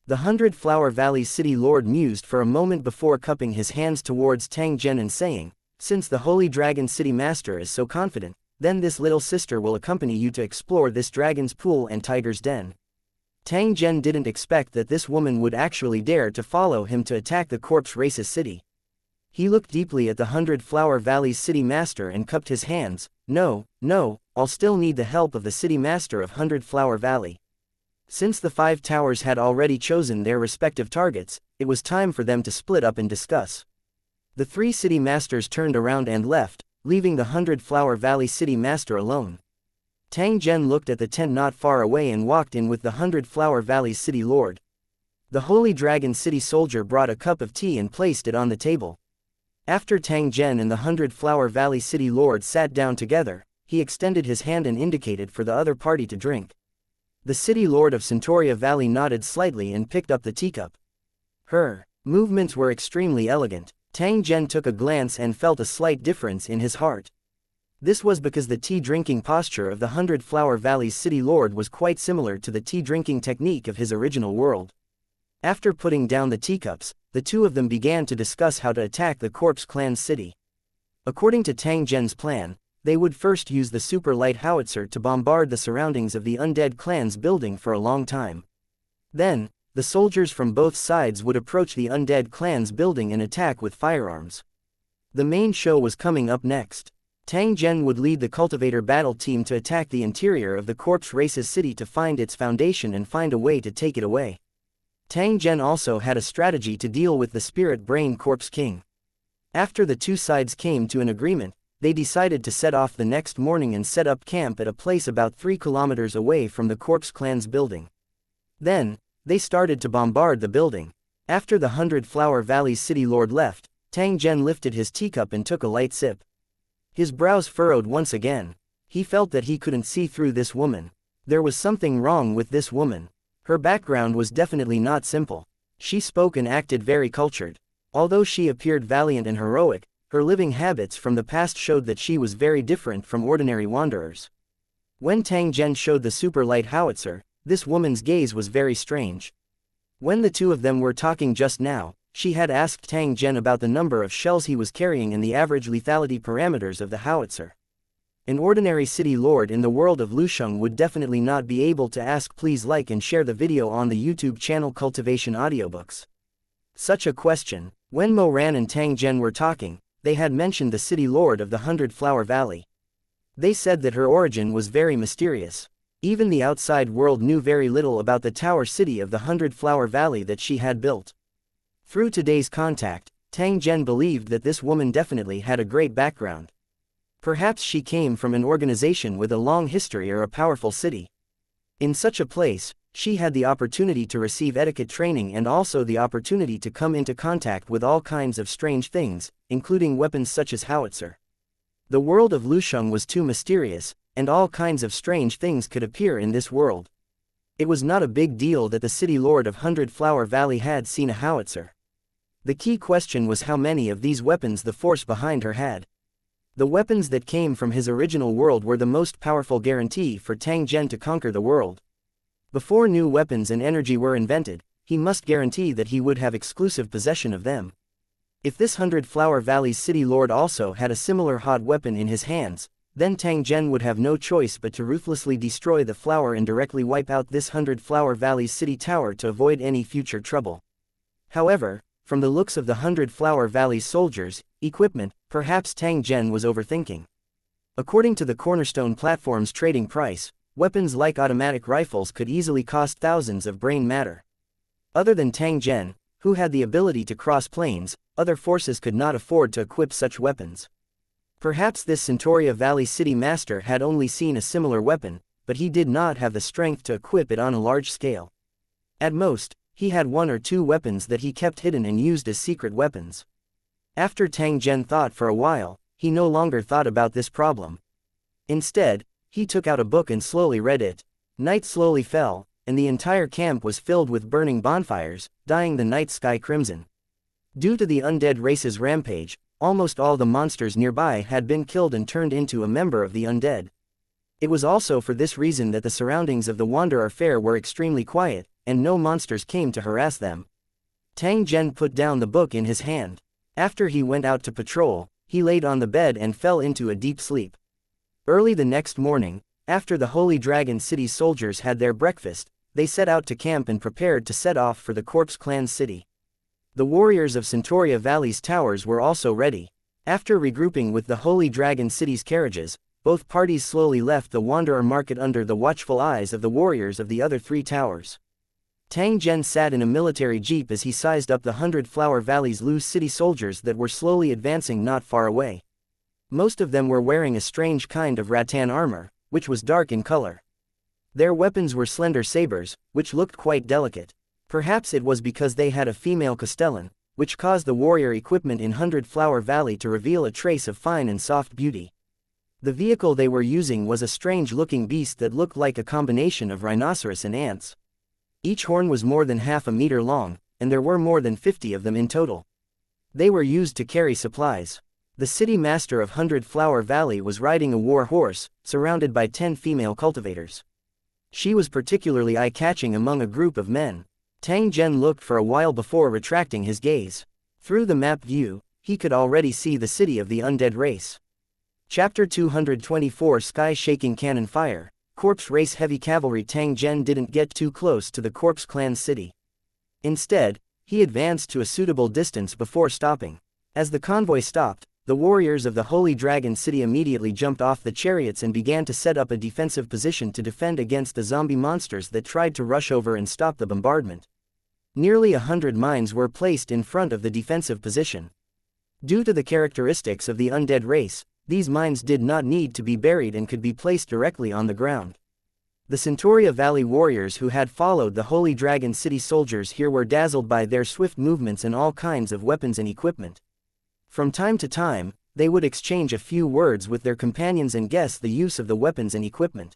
The 100 Flower Valley City Lord mused for a moment before cupping his hands towards Tang Zhen and saying, "Since the Holy Dragon City Master is so confident, then this little sister will accompany you to explore this dragon's pool and tiger's den." Tang Zhen didn't expect that this woman would actually dare to follow him to attack the Corpse Race's city. He looked deeply at the 100 Flower Valley's city master and cupped his hands. No, I'll still need the help of the city master of 100 Flower Valley." Since the 5 towers had already chosen their respective targets, it was time for them to split up and discuss. The 3 city masters turned around and left, leaving the 100 Flower Valley city master alone. Tang Zhen looked at the tent not far away and walked in with the 100 Flower Valley city lord. The Holy Dragon City soldier brought a cup of tea and placed it on the table. After Tang Zhen and the 100 Flower Valley city lord sat down together, he extended his hand and indicated for the other party to drink. The city lord of Centauria Valley nodded slightly and picked up the teacup. Her movements were extremely elegant. Tang Zhen took a glance and felt a slight difference in his heart. This was because the tea-drinking posture of the 100 Flower Valley's city lord was quite similar to the tea-drinking technique of his original world. After putting down the teacups, the 2 of them began to discuss how to attack the Corpse Clan City. According to Tang Zhen's plan, they would first use the super light howitzer to bombard the surroundings of the Undead Clan's building for a long time. Then, the soldiers from both sides would approach the Undead Clan's building and attack with firearms. The main show was coming up next. Tang Zhen would lead the cultivator battle team to attack the interior of the Corpse Race's city to find its foundation and find a way to take it away. Tang Zhen also had a strategy to deal with the Spirit Brain Corpse King. After the 2 sides came to an agreement, they decided to set off the next morning and set up camp at a place about 3 kilometers away from the Corpse Clan's building. Then, they started to bombard the building. After the 100 Flower Valley's city lord left, Tang Zhen lifted his teacup and took a light sip. His brows furrowed once again. He felt that he couldn't see through this woman. There was something wrong with this woman. Her background was definitely not simple. She spoke and acted very cultured. Although she appeared valiant and heroic, her living habits from the past showed that she was very different from ordinary wanderers. When Tang Zhen showed the super light howitzer, this woman's gaze was very strange. When the 2 of them were talking just now, she had asked Tang Zhen about the number of shells he was carrying and the average lethality parameters of the howitzer. An ordinary city lord in the world of Lusheng would definitely not be able to ask. Please like and share the video on the YouTube channel Cultivation Audiobooks. Such a question. When Mo Ran and Tang Zhen were talking, they had mentioned the city lord of the 100 Flower Valley. They said that her origin was very mysterious. Even the outside world knew very little about the tower city of the 100 Flower Valley that she had built. Through today's contact, Tang Zhen believed that this woman definitely had a great background. Perhaps she came from an organization with a long history or a powerful city. In such a place, she had the opportunity to receive etiquette training and also the opportunity to come into contact with all kinds of strange things, including weapons such as howitzer. The world of Lusheng was too mysterious, and all kinds of strange things could appear in this world. It was not a big deal that the city lord of 100 Flower Valley had seen a howitzer. The key question was how many of these weapons the force behind her had. The weapons that came from his original world were the most powerful guarantee for Tang Zhen to conquer the world. Before new weapons and energy were invented, he must guarantee that he would have exclusive possession of them. If this 100 Flower Valley's city lord also had a similar hot weapon in his hands, then Tang Zhen would have no choice but to ruthlessly destroy the flower and directly wipe out this 100 Flower Valley's city tower to avoid any future trouble. However, from the looks of the 100 Flower Valley's soldiers, equipment, perhaps Tang Zhen was overthinking. According to the Cornerstone platform's trading price, weapons like automatic rifles could easily cost thousands of brain matter. Other than Tang Zhen, who had the ability to cross planes, other forces could not afford to equip such weapons. Perhaps this Centauria Valley city master had only seen a similar weapon, but he did not have the strength to equip it on a large scale. At most, he had one or two weapons that he kept hidden and used as secret weapons. After Tang Zhen thought for a while, he no longer thought about this problem. Instead, he took out a book and slowly read it. Night slowly fell, and the entire camp was filled with burning bonfires, dyeing the night sky crimson. Due to the undead race's rampage, almost all the monsters nearby had been killed and turned into a member of the undead. It was also for this reason that the surroundings of the Wanderer Fair were extremely quiet, and no monsters came to harass them. Tang Zhen put down the book in his hand. After he went out to patrol, he laid on the bed and fell into a deep sleep. Early the next morning, after the Holy Dragon City's soldiers had their breakfast, they set out to camp and prepared to set off for the Corpse Clan's city. The warriors of Centauria Valley's towers were also ready. After regrouping with the Holy Dragon City's carriages, both parties slowly left the Wanderer Market under the watchful eyes of the warriors of the other three towers. Tang Zhen sat in a military jeep as he sized up the 100 Flower Valley's loose city soldiers that were slowly advancing not far away. Most of them were wearing a strange kind of rattan armor, which was dark in color. Their weapons were slender sabers, which looked quite delicate. Perhaps it was because they had a female castellan, which caused the warrior equipment in 100 Flower Valley to reveal a trace of fine and soft beauty. The vehicle they were using was a strange-looking beast that looked like a combination of rhinoceros and ants. Each horn was more than half a meter long, and there were more than 50 of them in total. They were used to carry supplies. The city master of 100 Flower Valley was riding a war horse, surrounded by 10 female cultivators. She was particularly eye-catching among a group of men. Tang Zhen looked for a while before retracting his gaze. Through the map view, he could already see the city of the undead race. Chapter 224 Sky-Shaking Cannon Fire. Corpse Race Heavy Cavalry. Tang Zhen didn't get too close to the Corpse Clan city. Instead, he advanced to a suitable distance before stopping. As the convoy stopped, the warriors of the Holy Dragon City immediately jumped off the chariots and began to set up a defensive position to defend against the zombie monsters that tried to rush over and stop the bombardment. Nearly 100 mines were placed in front of the defensive position. Due to the characteristics of the undead race, these mines did not need to be buried and could be placed directly on the ground. The Centauria Valley warriors who had followed the Holy Dragon City soldiers here were dazzled by their swift movements and all kinds of weapons and equipment. From time to time, they would exchange a few words with their companions and guess the use of the weapons and equipment.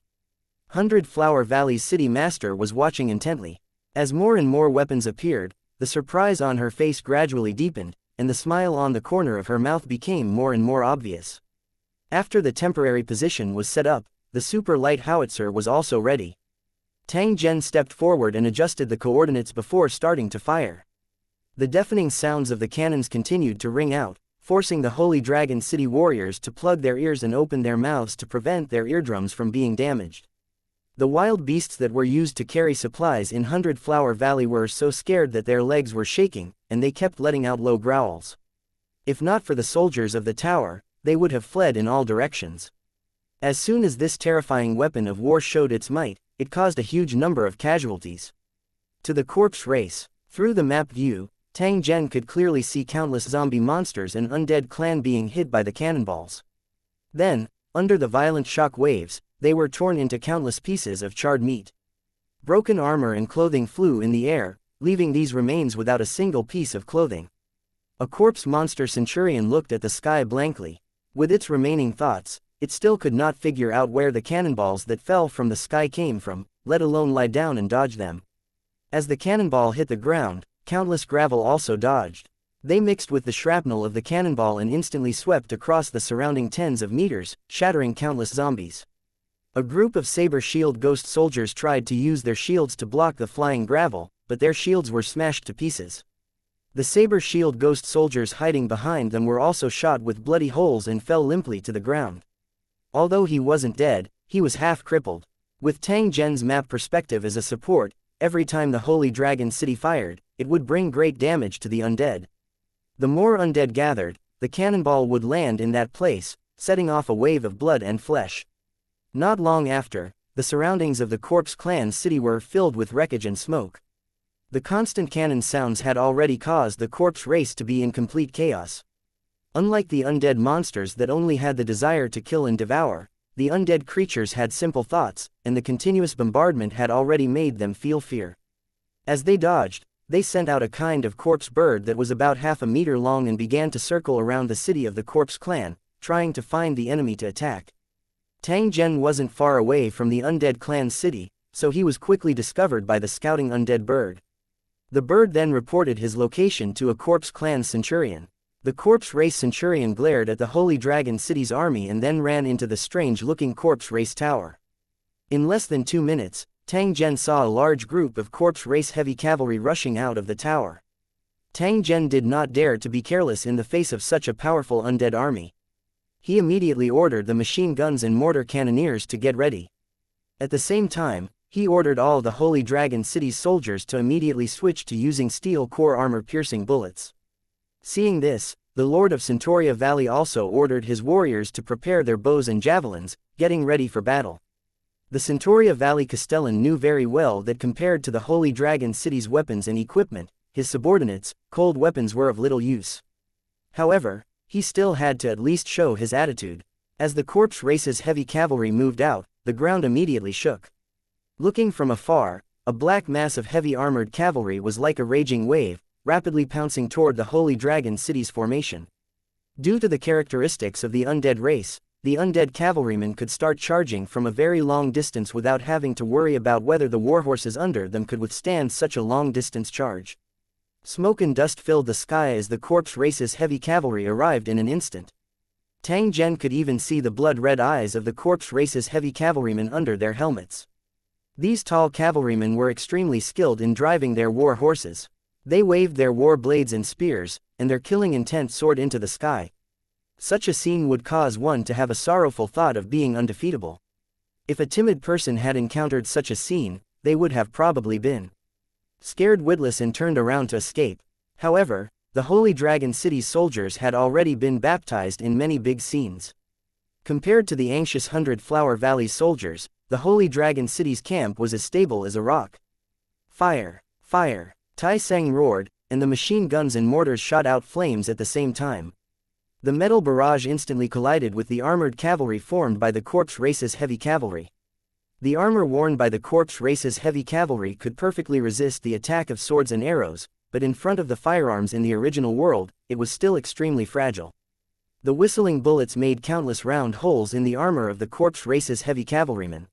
100 Flower Valley's city master was watching intently. As more and more weapons appeared, the surprise on her face gradually deepened, and the smile on the corner of her mouth became more and more obvious. After the temporary position was set up, the super light howitzer was also ready. Tang Zhen stepped forward and adjusted the coordinates before starting to fire. The deafening sounds of the cannons continued to ring out, forcing the Holy Dragon City warriors to plug their ears and open their mouths to prevent their eardrums from being damaged. The wild beasts that were used to carry supplies in 100 Flower Valley were so scared that their legs were shaking, and they kept letting out low growls. If not for the soldiers of the tower, they would have fled in all directions. As soon as this terrifying weapon of war showed its might, it caused a huge number of casualties. To the corpse race, through the map view, Tang Zhen could clearly see countless zombie monsters and undead clan being hit by the cannonballs. Then, under the violent shock waves, they were torn into countless pieces of charred meat. Broken armor and clothing flew in the air, leaving these remains without a single piece of clothing. A corpse monster centurion looked at the sky blankly. With its remaining thoughts, it still could not figure out where the cannonballs that fell from the sky came from, let alone lie down and dodge them. As the cannonball hit the ground, countless gravel also dodged. They mixed with the shrapnel of the cannonball and instantly swept across the surrounding tens of meters, shattering countless zombies. A group of saber shield ghost soldiers tried to use their shields to block the flying gravel, but their shields were smashed to pieces. The saber shield ghost soldiers hiding behind them were also shot with bloody holes and fell limply to the ground. Although he wasn't dead, he was half crippled. With Tang Zhen's map perspective as a support, every time the Holy Dragon City fired, it would bring great damage to the undead. The more undead gathered, the cannonball would land in that place, setting off a wave of blood and flesh. Not long after, the surroundings of the Corpse Clan city were filled with wreckage and smoke. The constant cannon sounds had already caused the corpse race to be in complete chaos. Unlike the undead monsters that only had the desire to kill and devour, the undead creatures had simple thoughts, and the continuous bombardment had already made them feel fear. As they dodged, they sent out a kind of corpse bird that was about half a meter long and began to circle around the city of the Corpse Clan, trying to find the enemy to attack. Tang Zhen wasn't far away from the undead clan city, so he was quickly discovered by the scouting undead bird. The bird then reported his location to a Corpse Clan centurion. The corpse race centurion glared at the Holy Dragon City's army and then ran into the strange-looking corpse race tower. In less than 2 minutes, Tang Zhen saw a large group of corpse race heavy cavalry rushing out of the tower. Tang Zhen did not dare to be careless in the face of such a powerful undead army. He immediately ordered the machine guns and mortar cannoneers to get ready. At the same time, he ordered all the Holy Dragon City's soldiers to immediately switch to using steel core armor-piercing bullets. Seeing this, the Lord of Centauria Valley also ordered his warriors to prepare their bows and javelins, getting ready for battle. The Centauria Valley Castellan knew very well that compared to the Holy Dragon City's weapons and equipment, his subordinates' cold weapons were of little use. However, he still had to at least show his attitude. As the corpse race's heavy cavalry moved out, the ground immediately shook. Looking from afar, a black mass of heavy armored cavalry was like a raging wave, rapidly pouncing toward the Holy Dragon City's formation. Due to the characteristics of the undead race, the undead cavalrymen could start charging from a very long distance without having to worry about whether the warhorses under them could withstand such a long-distance charge. Smoke and dust filled the sky as the corpse race's heavy cavalry arrived in an instant. Tang Zhen could even see the blood-red eyes of the corpse race's heavy cavalrymen under their helmets. These tall cavalrymen were extremely skilled in driving their war horses. They waved their war blades and spears, and their killing intent soared into the sky. Such a scene would cause one to have a sorrowful thought of being undefeatable. If a timid person had encountered such a scene, they would have probably been scared witless and turned around to escape. However, the Holy Dragon City's soldiers had already been baptized in many big scenes. Compared to the anxious Hundred Flower Valley soldiers, the Holy Dragon City's camp was as stable as a rock. Fire! Fire! Tai Seng roared, and the machine guns and mortars shot out flames at the same time. The metal barrage instantly collided with the armored cavalry formed by the corpse race's heavy cavalry. The armor worn by the corpse race's heavy cavalry could perfectly resist the attack of swords and arrows, but in front of the firearms in the original world, it was still extremely fragile. The whistling bullets made countless round holes in the armor of the corpse race's heavy cavalrymen.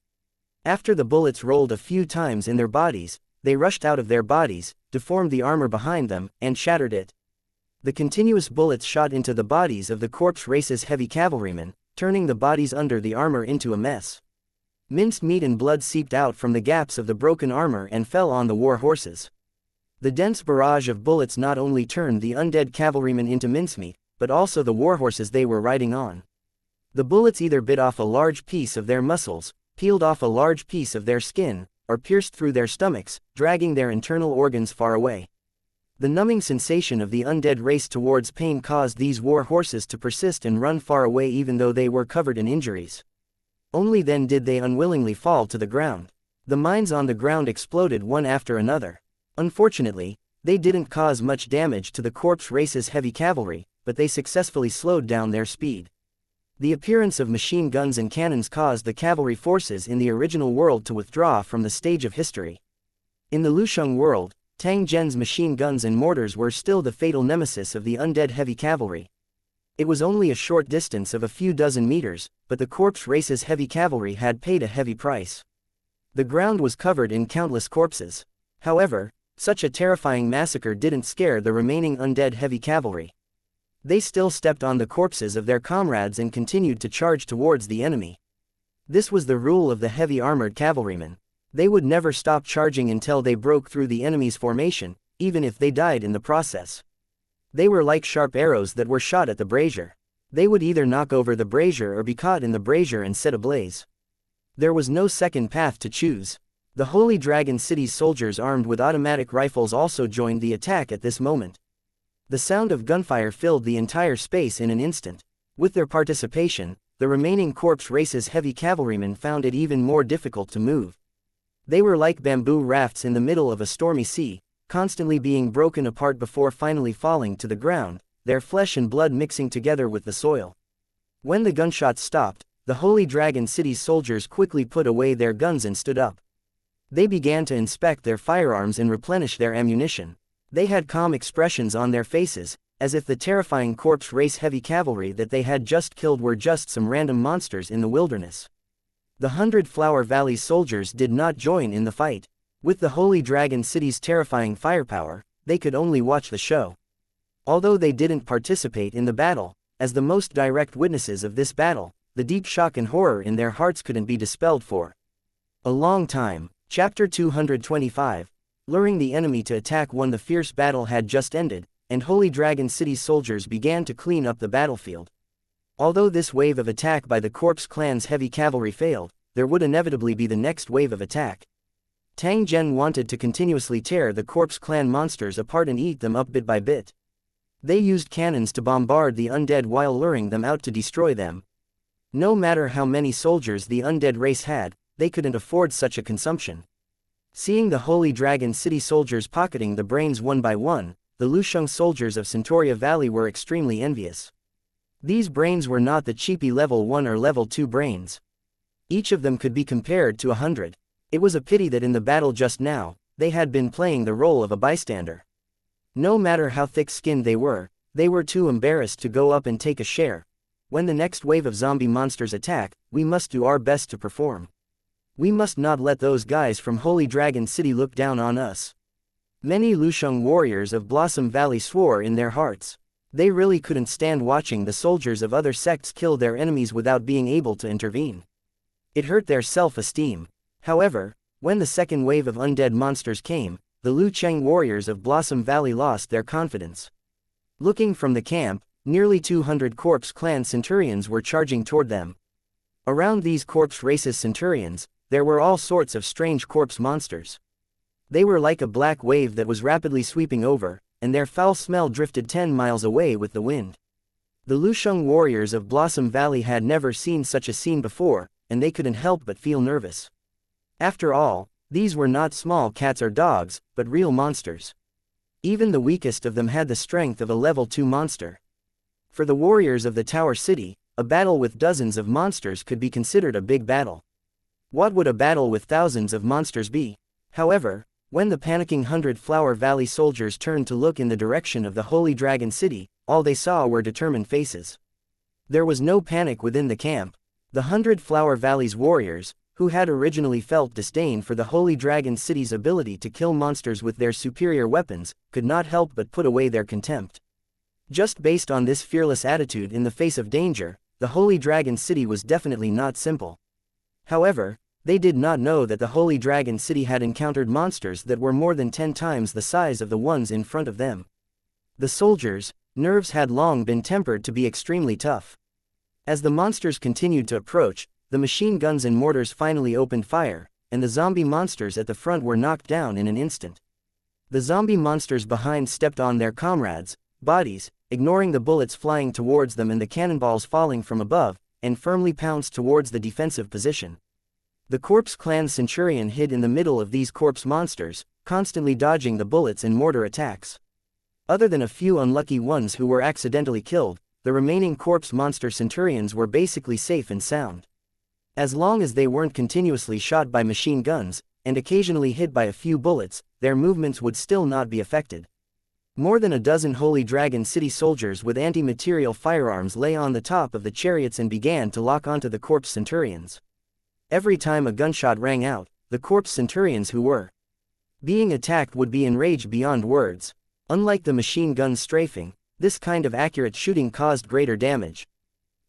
After the bullets rolled a few times in their bodies, they rushed out of their bodies, deformed the armor behind them, and shattered it. The continuous bullets shot into the bodies of the corpse race's heavy cavalrymen, turning the bodies under the armor into a mess. Minced meat and blood seeped out from the gaps of the broken armor and fell on the war horses. The dense barrage of bullets not only turned the undead cavalrymen into mincemeat, but also the war horses they were riding on. The bullets either bit off a large piece of their muscles, peeled off a large piece of their skin, or pierced through their stomachs, dragging their internal organs far away. The numbing sensation of the undead race towards pain caused these war horses to persist and run far away even though they were covered in injuries. Only then did they unwillingly fall to the ground. The mines on the ground exploded one after another. Unfortunately, they didn't cause much damage to the corpse race's heavy cavalry, but they successfully slowed down their speed. The appearance of machine guns and cannons caused the cavalry forces in the original world to withdraw from the stage of history. In the Lusheng world, Tang Zhen's machine guns and mortars were still the fatal nemesis of the undead heavy cavalry. It was only a short distance of a few dozen meters, but the corpse race's heavy cavalry had paid a heavy price. The ground was covered in countless corpses. However, such a terrifying massacre didn't scare the remaining undead heavy cavalry. They still stepped on the corpses of their comrades and continued to charge towards the enemy. This was the rule of the heavy armored cavalrymen. They would never stop charging until they broke through the enemy's formation, even if they died in the process. They were like sharp arrows that were shot at the brazier. They would either knock over the brazier or be caught in the brazier and set ablaze. There was no second path to choose. The Holy Dragon City's soldiers armed with automatic rifles also joined the attack at this moment. The sound of gunfire filled the entire space in an instant. With their participation, the remaining corpse race's heavy cavalrymen found it even more difficult to move. They were like bamboo rafts in the middle of a stormy sea, constantly being broken apart before finally falling to the ground, their flesh and blood mixing together with the soil. When the gunshots stopped, the Holy Dragon City's soldiers quickly put away their guns and stood up. They began to inspect their firearms and replenish their ammunition. They had calm expressions on their faces, as if the terrifying corpse race heavy cavalry that they had just killed were just some random monsters in the wilderness. The 100 Flower Valley soldiers did not join in the fight. With the Holy Dragon City's terrifying firepower, they could only watch the show. Although they didn't participate in the battle, as the most direct witnesses of this battle, the deep shock and horror in their hearts couldn't be dispelled for a long time. Chapter 225. Luring the enemy to attack when the fierce battle had just ended, and Holy Dragon City's soldiers began to clean up the battlefield. Although this wave of attack by the Corpse Clan's heavy cavalry failed, there would inevitably be the next wave of attack. Tang Zhen wanted to continuously tear the Corpse Clan monsters apart and eat them up bit by bit. They used cannons to bombard the undead while luring them out to destroy them. No matter how many soldiers the undead race had, they couldn't afford such a consumption. Seeing the Holy Dragon City soldiers pocketing the brains one by one, the Lusheng soldiers of Centauria Valley were extremely envious. These brains were not the cheapy level 1 or level 2 brains. Each of them could be compared to 100. It was a pity that in the battle just now, they had been playing the role of a bystander. No matter how thick-skinned they were too embarrassed to go up and take a share. When the next wave of zombie monsters attack, we must do our best to perform. We must not let those guys from Holy Dragon City look down on us. Many Lusheng warriors of Blossom Valley swore in their hearts. They really couldn't stand watching the soldiers of other sects kill their enemies without being able to intervene. It hurt their self-esteem. However, when the second wave of undead monsters came, the Lu Cheng warriors of Blossom Valley lost their confidence. Looking from the camp, nearly 200 Corpse Clan centurions were charging toward them. Around these corpse races centurions, there were all sorts of strange corpse monsters. They were like a black wave that was rapidly sweeping over, and their foul smell drifted 10 miles away with the wind. The Lusheng warriors of Blossom Valley had never seen such a scene before, and they couldn't help but feel nervous. After all, these were not small cats or dogs, but real monsters. Even the weakest of them had the strength of a level 2 monster. For the warriors of the Tower City, a battle with dozens of monsters could be considered a big battle. What would a battle with thousands of monsters be? However, when the panicking 100 Flower Valley soldiers turned to look in the direction of the Holy Dragon City, all they saw were determined faces. There was no panic within the camp. The 100 Flower Valley's warriors, who had originally felt disdain for the Holy Dragon City's ability to kill monsters with their superior weapons, could not help but put away their contempt. Just based on this fearless attitude in the face of danger, the Holy Dragon City was definitely not simple. However, they did not know that the Holy Dragon City had encountered monsters that were more than 10 times the size of the ones in front of them. The soldiers' nerves had long been tempered to be extremely tough. As the monsters continued to approach, the machine guns and mortars finally opened fire, and the zombie monsters at the front were knocked down in an instant. The zombie monsters behind stepped on their comrades' bodies, ignoring the bullets flying towards them and the cannonballs falling from above, and firmly pounced towards the defensive position. The Corpse Clan centurion hid in the middle of these corpse monsters, constantly dodging the bullets and mortar attacks. Other than a few unlucky ones who were accidentally killed, the remaining corpse monster centurions were basically safe and sound. As long as they weren't continuously shot by machine guns, and occasionally hit by a few bullets, their movements would still not be affected. More than a dozen Holy Dragon City soldiers with anti-material firearms lay on the top of the chariots and began to lock onto the corpse centurions. Every time a gunshot rang out, the corpse centurions who were being attacked would be enraged beyond words. Unlike the machine guns strafing, this kind of accurate shooting caused greater damage.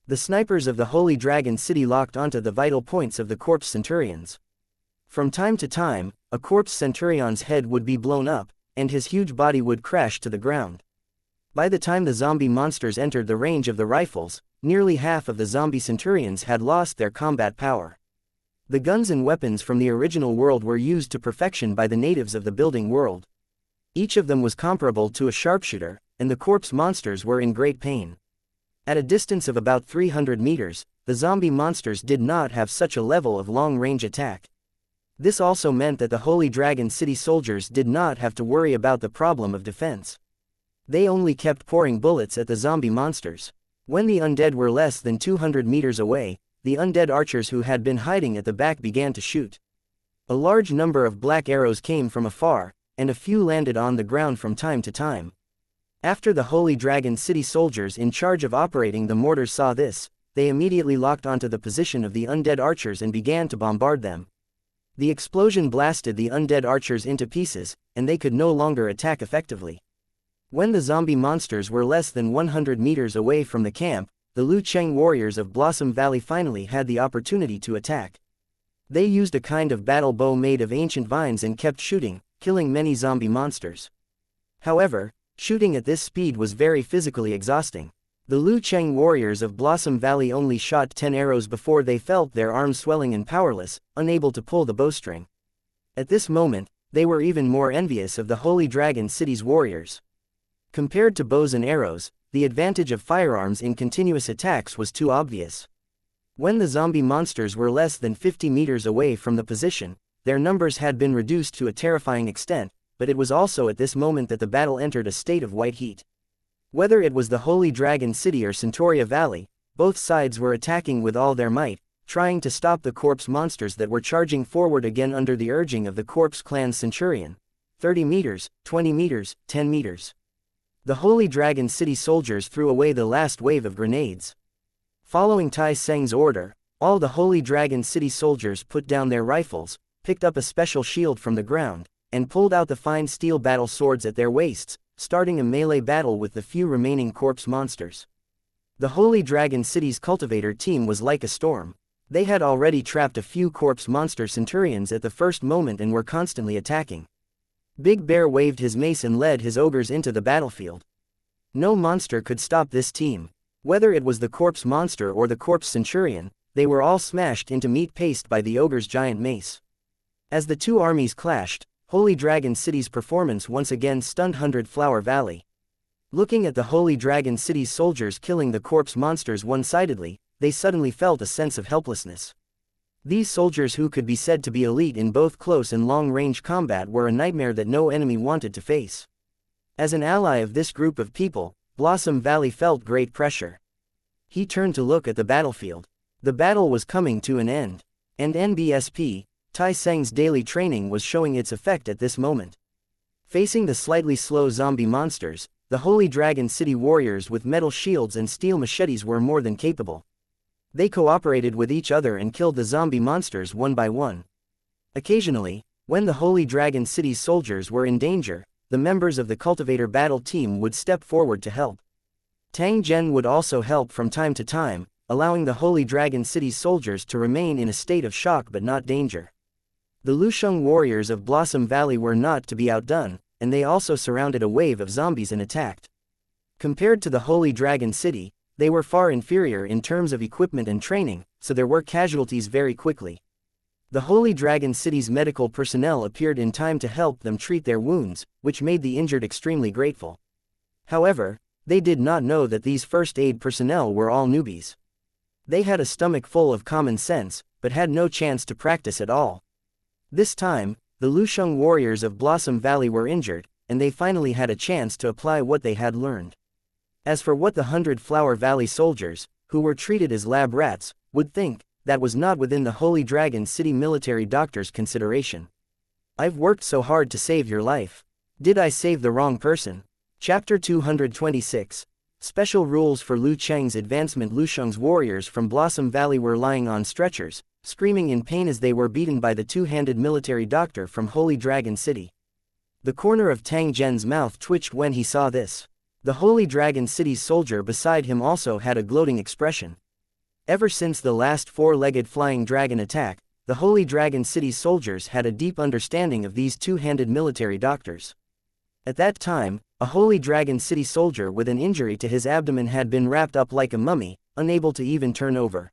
The snipers of the Holy Dragon City locked onto the vital points of the corpse centurions. From time to time, a corpse centurion's head would be blown up, and his huge body would crash to the ground. By the time the zombie monsters entered the range of the rifles, nearly half of the zombie centurions had lost their combat power. The guns and weapons from the original world were used to perfection by the natives of the building world. Each of them was comparable to a sharpshooter, and the corpse monsters were in great pain. At a distance of about 300 meters, the zombie monsters did not have such a level of long-range attack. This also meant that the Holy Dragon City soldiers did not have to worry about the problem of defense. They only kept pouring bullets at the zombie monsters. When the undead were less than 200 meters away, the undead archers who had been hiding at the back began to shoot. A large number of black arrows came from afar, and a few landed on the ground from time to time. After the Holy Dragon City soldiers in charge of operating the mortars saw this, they immediately locked onto the position of the undead archers and began to bombard them. The explosion blasted the undead archers into pieces, and they could no longer attack effectively. When the zombie monsters were less than 100 meters away from the camp, the Lu Cheng warriors of Blossom Valley finally had the opportunity to attack. They used a kind of battle bow made of ancient vines and kept shooting, killing many zombie monsters. However, shooting at this speed was very physically exhausting. The Lu Cheng warriors of Blossom Valley only shot 10 arrows before they felt their arms swelling and powerless, unable to pull the bowstring. At this moment, they were even more envious of the Holy Dragon City's warriors. Compared to bows and arrows, the advantage of firearms in continuous attacks was too obvious. When the zombie monsters were less than 50 meters away from the position, their numbers had been reduced to a terrifying extent, but it was also at this moment that the battle entered a state of white heat. Whether it was the Holy Dragon City or Centauria Valley, both sides were attacking with all their might, trying to stop the corpse monsters that were charging forward again under the urging of the Corpse Clan's Centurion. 30 meters, 20 meters, 10 meters. The Holy Dragon City soldiers threw away the last wave of grenades. Following Tai Seng's order, all the Holy Dragon City soldiers put down their rifles, picked up a special shield from the ground, and pulled out the fine steel battle swords at their waists, starting a melee battle with the few remaining corpse monsters. The Holy Dragon City's cultivator team was like a storm. They had already trapped a few corpse monster centurions at the first moment and were constantly attacking. Big Bear waved his mace and led his ogres into the battlefield. No monster could stop this team. Whether it was the corpse monster or the corpse centurion, they were all smashed into meat paste by the ogre's giant mace. As the two armies clashed, Holy Dragon City's performance once again stunned Hundred Flower Valley. Looking at the Holy Dragon City's soldiers killing the corpse monsters one-sidedly, they suddenly felt a sense of helplessness. These soldiers, who could be said to be elite in both close and long-range combat, were a nightmare that no enemy wanted to face. As an ally of this group of people, Blossom Valley felt great pressure. He turned to look at the battlefield. The battle was coming to an end. And NBSP, Tai Seng's daily training was showing its effect at this moment. Facing the slightly slow zombie monsters, the Holy Dragon City warriors with metal shields and steel machetes were more than capable. They cooperated with each other and killed the zombie monsters one by one. Occasionally, when the Holy Dragon City's soldiers were in danger, the members of the cultivator battle team would step forward to help. Tang Zhen would also help from time to time, allowing the Holy Dragon City's soldiers to remain in a state of shock but not danger. The Lusheng warriors of Blossom Valley were not to be outdone, and they also surrounded a wave of zombies and attacked. Compared to the Holy Dragon City, they were far inferior in terms of equipment and training, so there were casualties very quickly. The Holy Dragon City's medical personnel appeared in time to help them treat their wounds, which made the injured extremely grateful. However, they did not know that these first aid personnel were all newbies. They had a stomach full of common sense, but had no chance to practice at all. This time, the Lusheng warriors of Blossom Valley were injured, and they finally had a chance to apply what they had learned. As for what the Hundred Flower Valley soldiers, who were treated as lab rats, would think, that was not within the Holy Dragon City military doctor's consideration. I've worked so hard to save your life. Did I save the wrong person? Chapter 226. Special rules for Lu Cheng's advancement. Lusheng's warriors from Blossom Valley were lying on stretchers, screaming in pain as they were beaten by the two-handed military doctor from Holy Dragon City. The corner of Tang Zhen's mouth twitched when he saw this. The Holy Dragon City's soldier beside him also had a gloating expression. Ever since the last four-legged flying dragon attack, the Holy Dragon City's soldiers had a deep understanding of these two-handed military doctors. At that time, a Holy Dragon City soldier with an injury to his abdomen had been wrapped up like a mummy, unable to even turn over.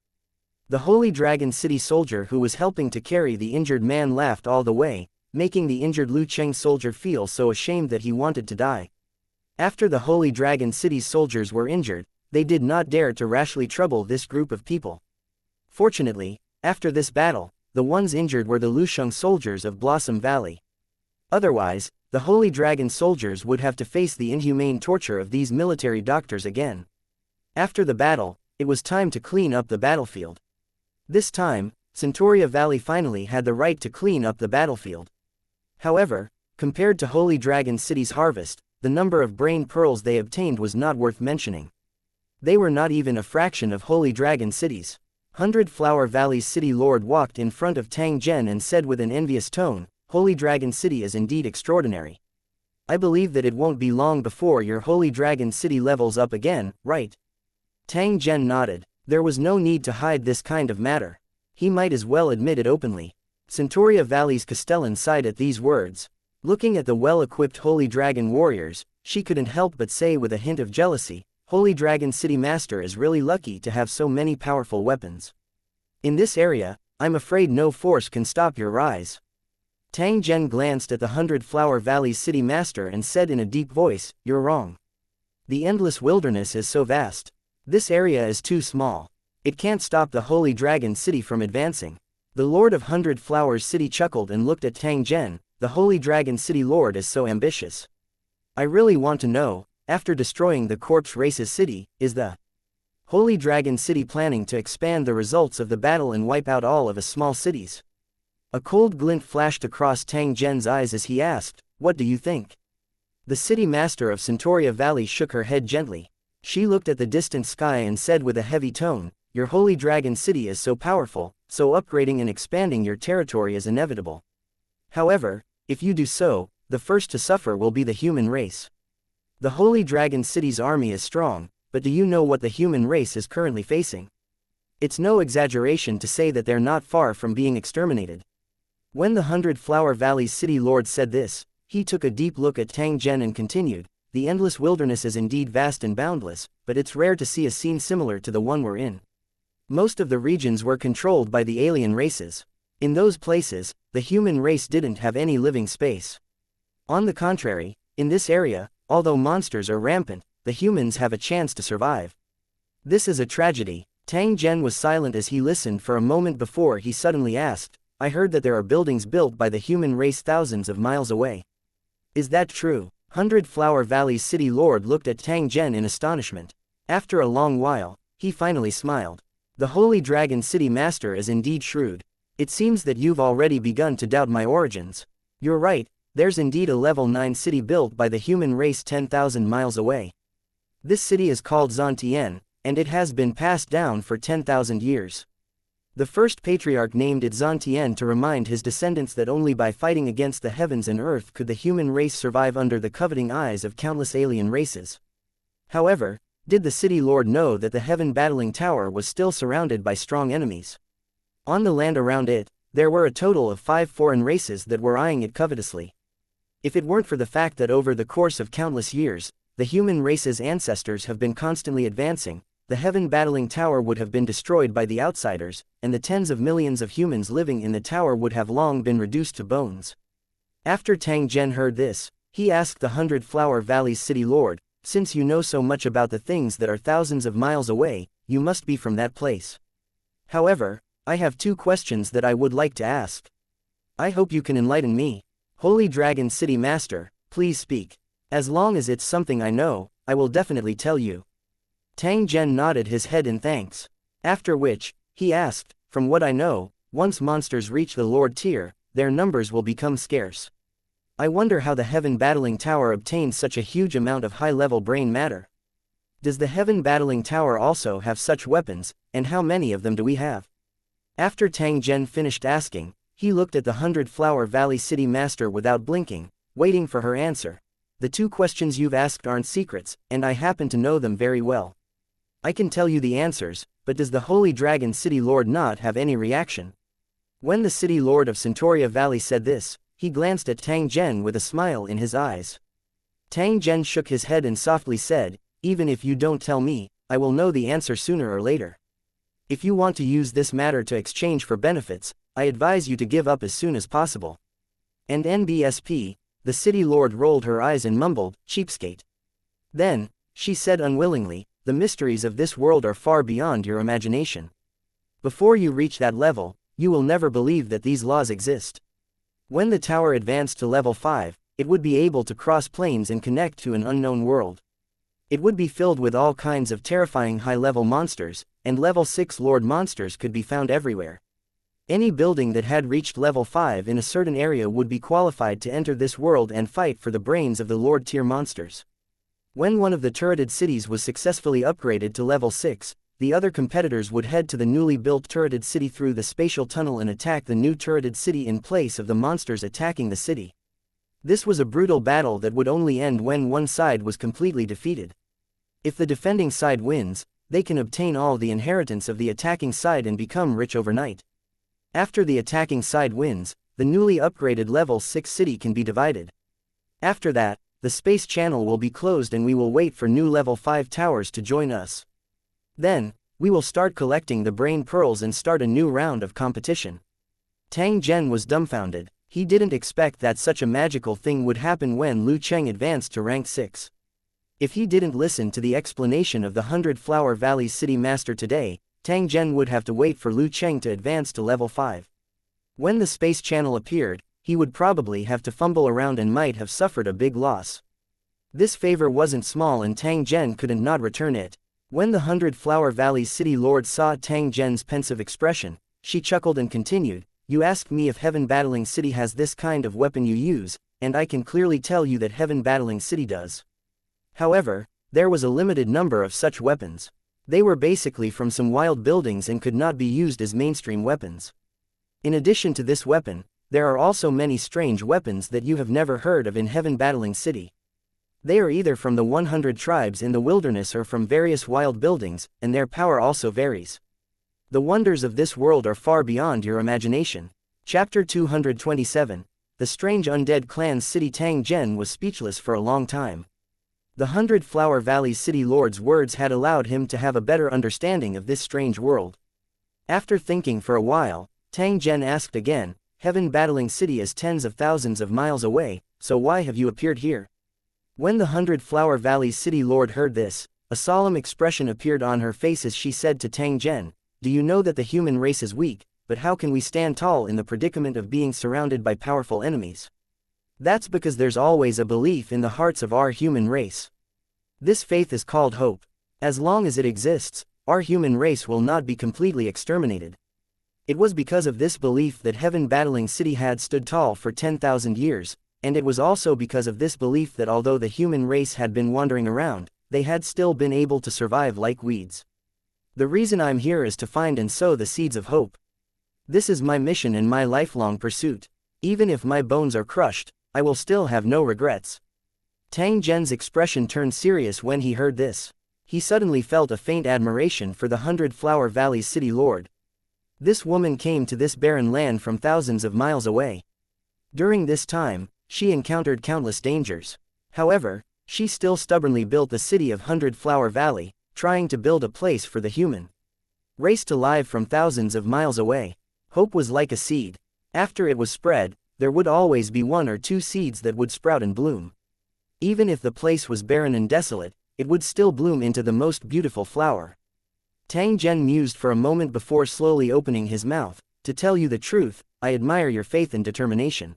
The Holy Dragon City soldier who was helping to carry the injured man laughed all the way, making the injured Lu Cheng soldier feel so ashamed that he wanted to die. After the Holy Dragon City's soldiers were injured, they did not dare to rashly trouble this group of people. Fortunately, after this battle, the ones injured were the Lusheng soldiers of Blossom Valley. Otherwise, the Holy Dragon soldiers would have to face the inhumane torture of these military doctors again. After the battle, it was time to clean up the battlefield. This time, Centauria Valley finally had the right to clean up the battlefield. However, compared to Holy Dragon City's harvest, the number of brain pearls they obtained was not worth mentioning. They were not even a fraction of Holy Dragon City's. 100 Flower Valley's city lord walked in front of Tang Zhen and said with an envious tone, "Holy Dragon City is indeed extraordinary. I believe that it won't be long before your Holy Dragon City levels up again, right?" Tang Zhen nodded. There was no need to hide this kind of matter. He might as well admit it openly. Centauria Valley's Castellan sighed at these words. Looking at the well-equipped Holy Dragon warriors, she couldn't help but say with a hint of jealousy, "Holy Dragon City Master is really lucky to have so many powerful weapons. In this area, I'm afraid no force can stop your rise." Tang Zhen glanced at the 100 Flower Valley's City Master and said in a deep voice, "You're wrong. The endless wilderness is so vast. This area is too small. It can't stop the Holy Dragon City from advancing." The Lord of 100 Flowers City chuckled and looked at Tang Zhen. "The Holy Dragon City Lord is so ambitious. I really want to know, after destroying the Corpse Race's city, is the Holy Dragon City planning to expand the results of the battle and wipe out all of its small cities?" A cold glint flashed across Tang Zhen's eyes as he asked, "What do you think?" The city master of Centauria Valley shook her head gently. She looked at the distant sky and said with a heavy tone, "Your Holy Dragon City is so powerful, so upgrading and expanding your territory is inevitable. However, if you do so, the first to suffer will be the human race. The Holy Dragon City's army is strong, but do you know what the human race is currently facing? It's no exaggeration to say that they're not far from being exterminated." When the 100 Flower Valley's city lord said this, he took a deep look at Tang Zhen and continued, "The endless wilderness is indeed vast and boundless, but it's rare to see a scene similar to the one we're in. Most of the regions were controlled by the alien races. In those places, the human race didn't have any living space. On the contrary, in this area, although monsters are rampant, the humans have a chance to survive. This is a tragedy." Tang Zhen was silent as he listened for a moment before he suddenly asked, "I heard that there are buildings built by the human race thousands of miles away. Is that true?" 100 Flower Valley's city lord looked at Tang Zhen in astonishment. After a long while, he finally smiled. "The Holy Dragon City Master is indeed shrewd. It seems that you've already begun to doubt my origins. You're right, there's indeed a level 9 city built by the human race 10,000 miles away. This city is called Zhantian, and it has been passed down for 10,000 years. The first patriarch named it Zhantian to remind his descendants that only by fighting against the heavens and earth could the human race survive under the coveting eyes of countless alien races. However, did the city lord know that the Heaven Battling Tower was still surrounded by strong enemies? On the land around it, there were a total of 5 foreign races that were eyeing it covetously. If it weren't for the fact that over the course of countless years, the human race's ancestors have been constantly advancing, the Heaven Battling Tower would have been destroyed by the outsiders, and the tens of millions of humans living in the tower would have long been reduced to bones." After Tang Zhen heard this, he asked the 100 Flower Valley's city lord, "Since you know so much about the things that are thousands of miles away, you must be from that place. However, I have 2 questions that I would like to ask. I hope you can enlighten me. Holy Dragon City Master, please speak. As long as it's something I know, I will definitely tell you." Tang Zhen nodded his head in thanks. After which, he asked, "From what I know, once monsters reach the Lord tier, their numbers will become scarce. I wonder how the Heaven Battling Tower obtains such a huge amount of high-level brain matter. Does the Heaven Battling Tower also have such weapons, and how many of them do we have?" After Tang Zhen finished asking, he looked at the 100 Flower Valley City Master without blinking, waiting for her answer. "The 2 questions you've asked aren't secrets, and I happen to know them very well. I can tell you the answers, but does the Holy Dragon City Lord not have any reaction?" When the City Lord of Centauria Valley said this, he glanced at Tang Zhen with a smile in his eyes. Tang Zhen shook his head and softly said, "Even if you don't tell me, I will know the answer sooner or later. If you want to use this matter to exchange for benefits, I advise you to give up as soon as possible." And NBSP, the City Lord rolled her eyes and mumbled, "Cheapskate." Then, she said unwillingly, the mysteries of this world are far beyond your imagination. Before you reach that level, you will never believe that these laws exist. When the tower advanced to level 5, it would be able to cross planes and connect to an unknown world. It would be filled with all kinds of terrifying high-level monsters, and level 6 Lord monsters could be found everywhere. Any building that had reached level 5 in a certain area would be qualified to enter this world and fight for the brains of the Lord tier monsters. When one of the turreted cities was successfully upgraded to level 6, the other competitors would head to the newly built turreted city through the spatial tunnel and attack the new turreted city in place of the monsters attacking the city. This was a brutal battle that would only end when one side was completely defeated. If the defending side wins, they can obtain all the inheritance of the attacking side and become rich overnight. After the attacking side wins, the newly upgraded level 6 city can be divided. After that, the space channel will be closed and we will wait for new level 5 towers to join us. Then, we will start collecting the brain pearls and start a new round of competition. Tang Zhen was dumbfounded. He didn't expect that such a magical thing would happen when Lu Cheng advanced to rank 6. If he didn't listen to the explanation of the 100 Flower Valleys City Master today, Tang Zhen would have to wait for Lu Cheng to advance to level 5. When the space channel appeared, he would probably have to fumble around and might have suffered a big loss. This favor wasn't small and Tang Zhen couldn't not return it. When the 100 Flower Valleys City Lord saw Tang Zhen's pensive expression, she chuckled and continued, "You asked me if Heaven Battling City has this kind of weapon you use, and I can clearly tell you that Heaven Battling City does. However, there was a limited number of such weapons. They were basically from some wild buildings and could not be used as mainstream weapons. In addition to this weapon, there are also many strange weapons that you have never heard of in Heaven Battling City. They are either from the 100 tribes in the wilderness or from various wild buildings, and their power also varies. The wonders of this world are far beyond your imagination." Chapter 227, The Strange Undead Clan's City. Tang Zhen was speechless for a long time. The 100 Flower Valleys City Lord's words had allowed him to have a better understanding of this strange world. After thinking for a while, Tang Zhen asked again, "Heaven Battling City is tens of thousands of miles away, so why have you appeared here?" When the 100 Flower Valleys City Lord heard this, a solemn expression appeared on her face as she said to Tang Zhen, "Do you know that the human race is weak, but how can we stand tall in the predicament of being surrounded by powerful enemies? That's because there's always a belief in the hearts of our human race. This faith is called hope. As long as it exists, our human race will not be completely exterminated." It was because of this belief that Heaven Battling City had stood tall for 10,000 years, and it was also because of this belief that although the human race had been wandering around, they had still been able to survive like weeds. "The reason I'm here is to find and sow the seeds of hope. This is my mission and my lifelong pursuit. Even if my bones are crushed, I will still have no regrets." Tang Zhen's expression turned serious when he heard this. He suddenly felt a faint admiration for the 100 Flower Valleys City Lord. This woman came to this barren land from thousands of miles away. During this time, she encountered countless dangers. However, she still stubbornly built the city of 100 Flower Valley, trying to build a place for the human race to live from thousands of miles away. Hope was like a seed. After it was spread, there would always be one or two seeds that would sprout and bloom. Even if the place was barren and desolate, it would still bloom into the most beautiful flower. Tang Zhen mused for a moment before slowly opening his mouth. "To tell you the truth, I admire your faith and determination.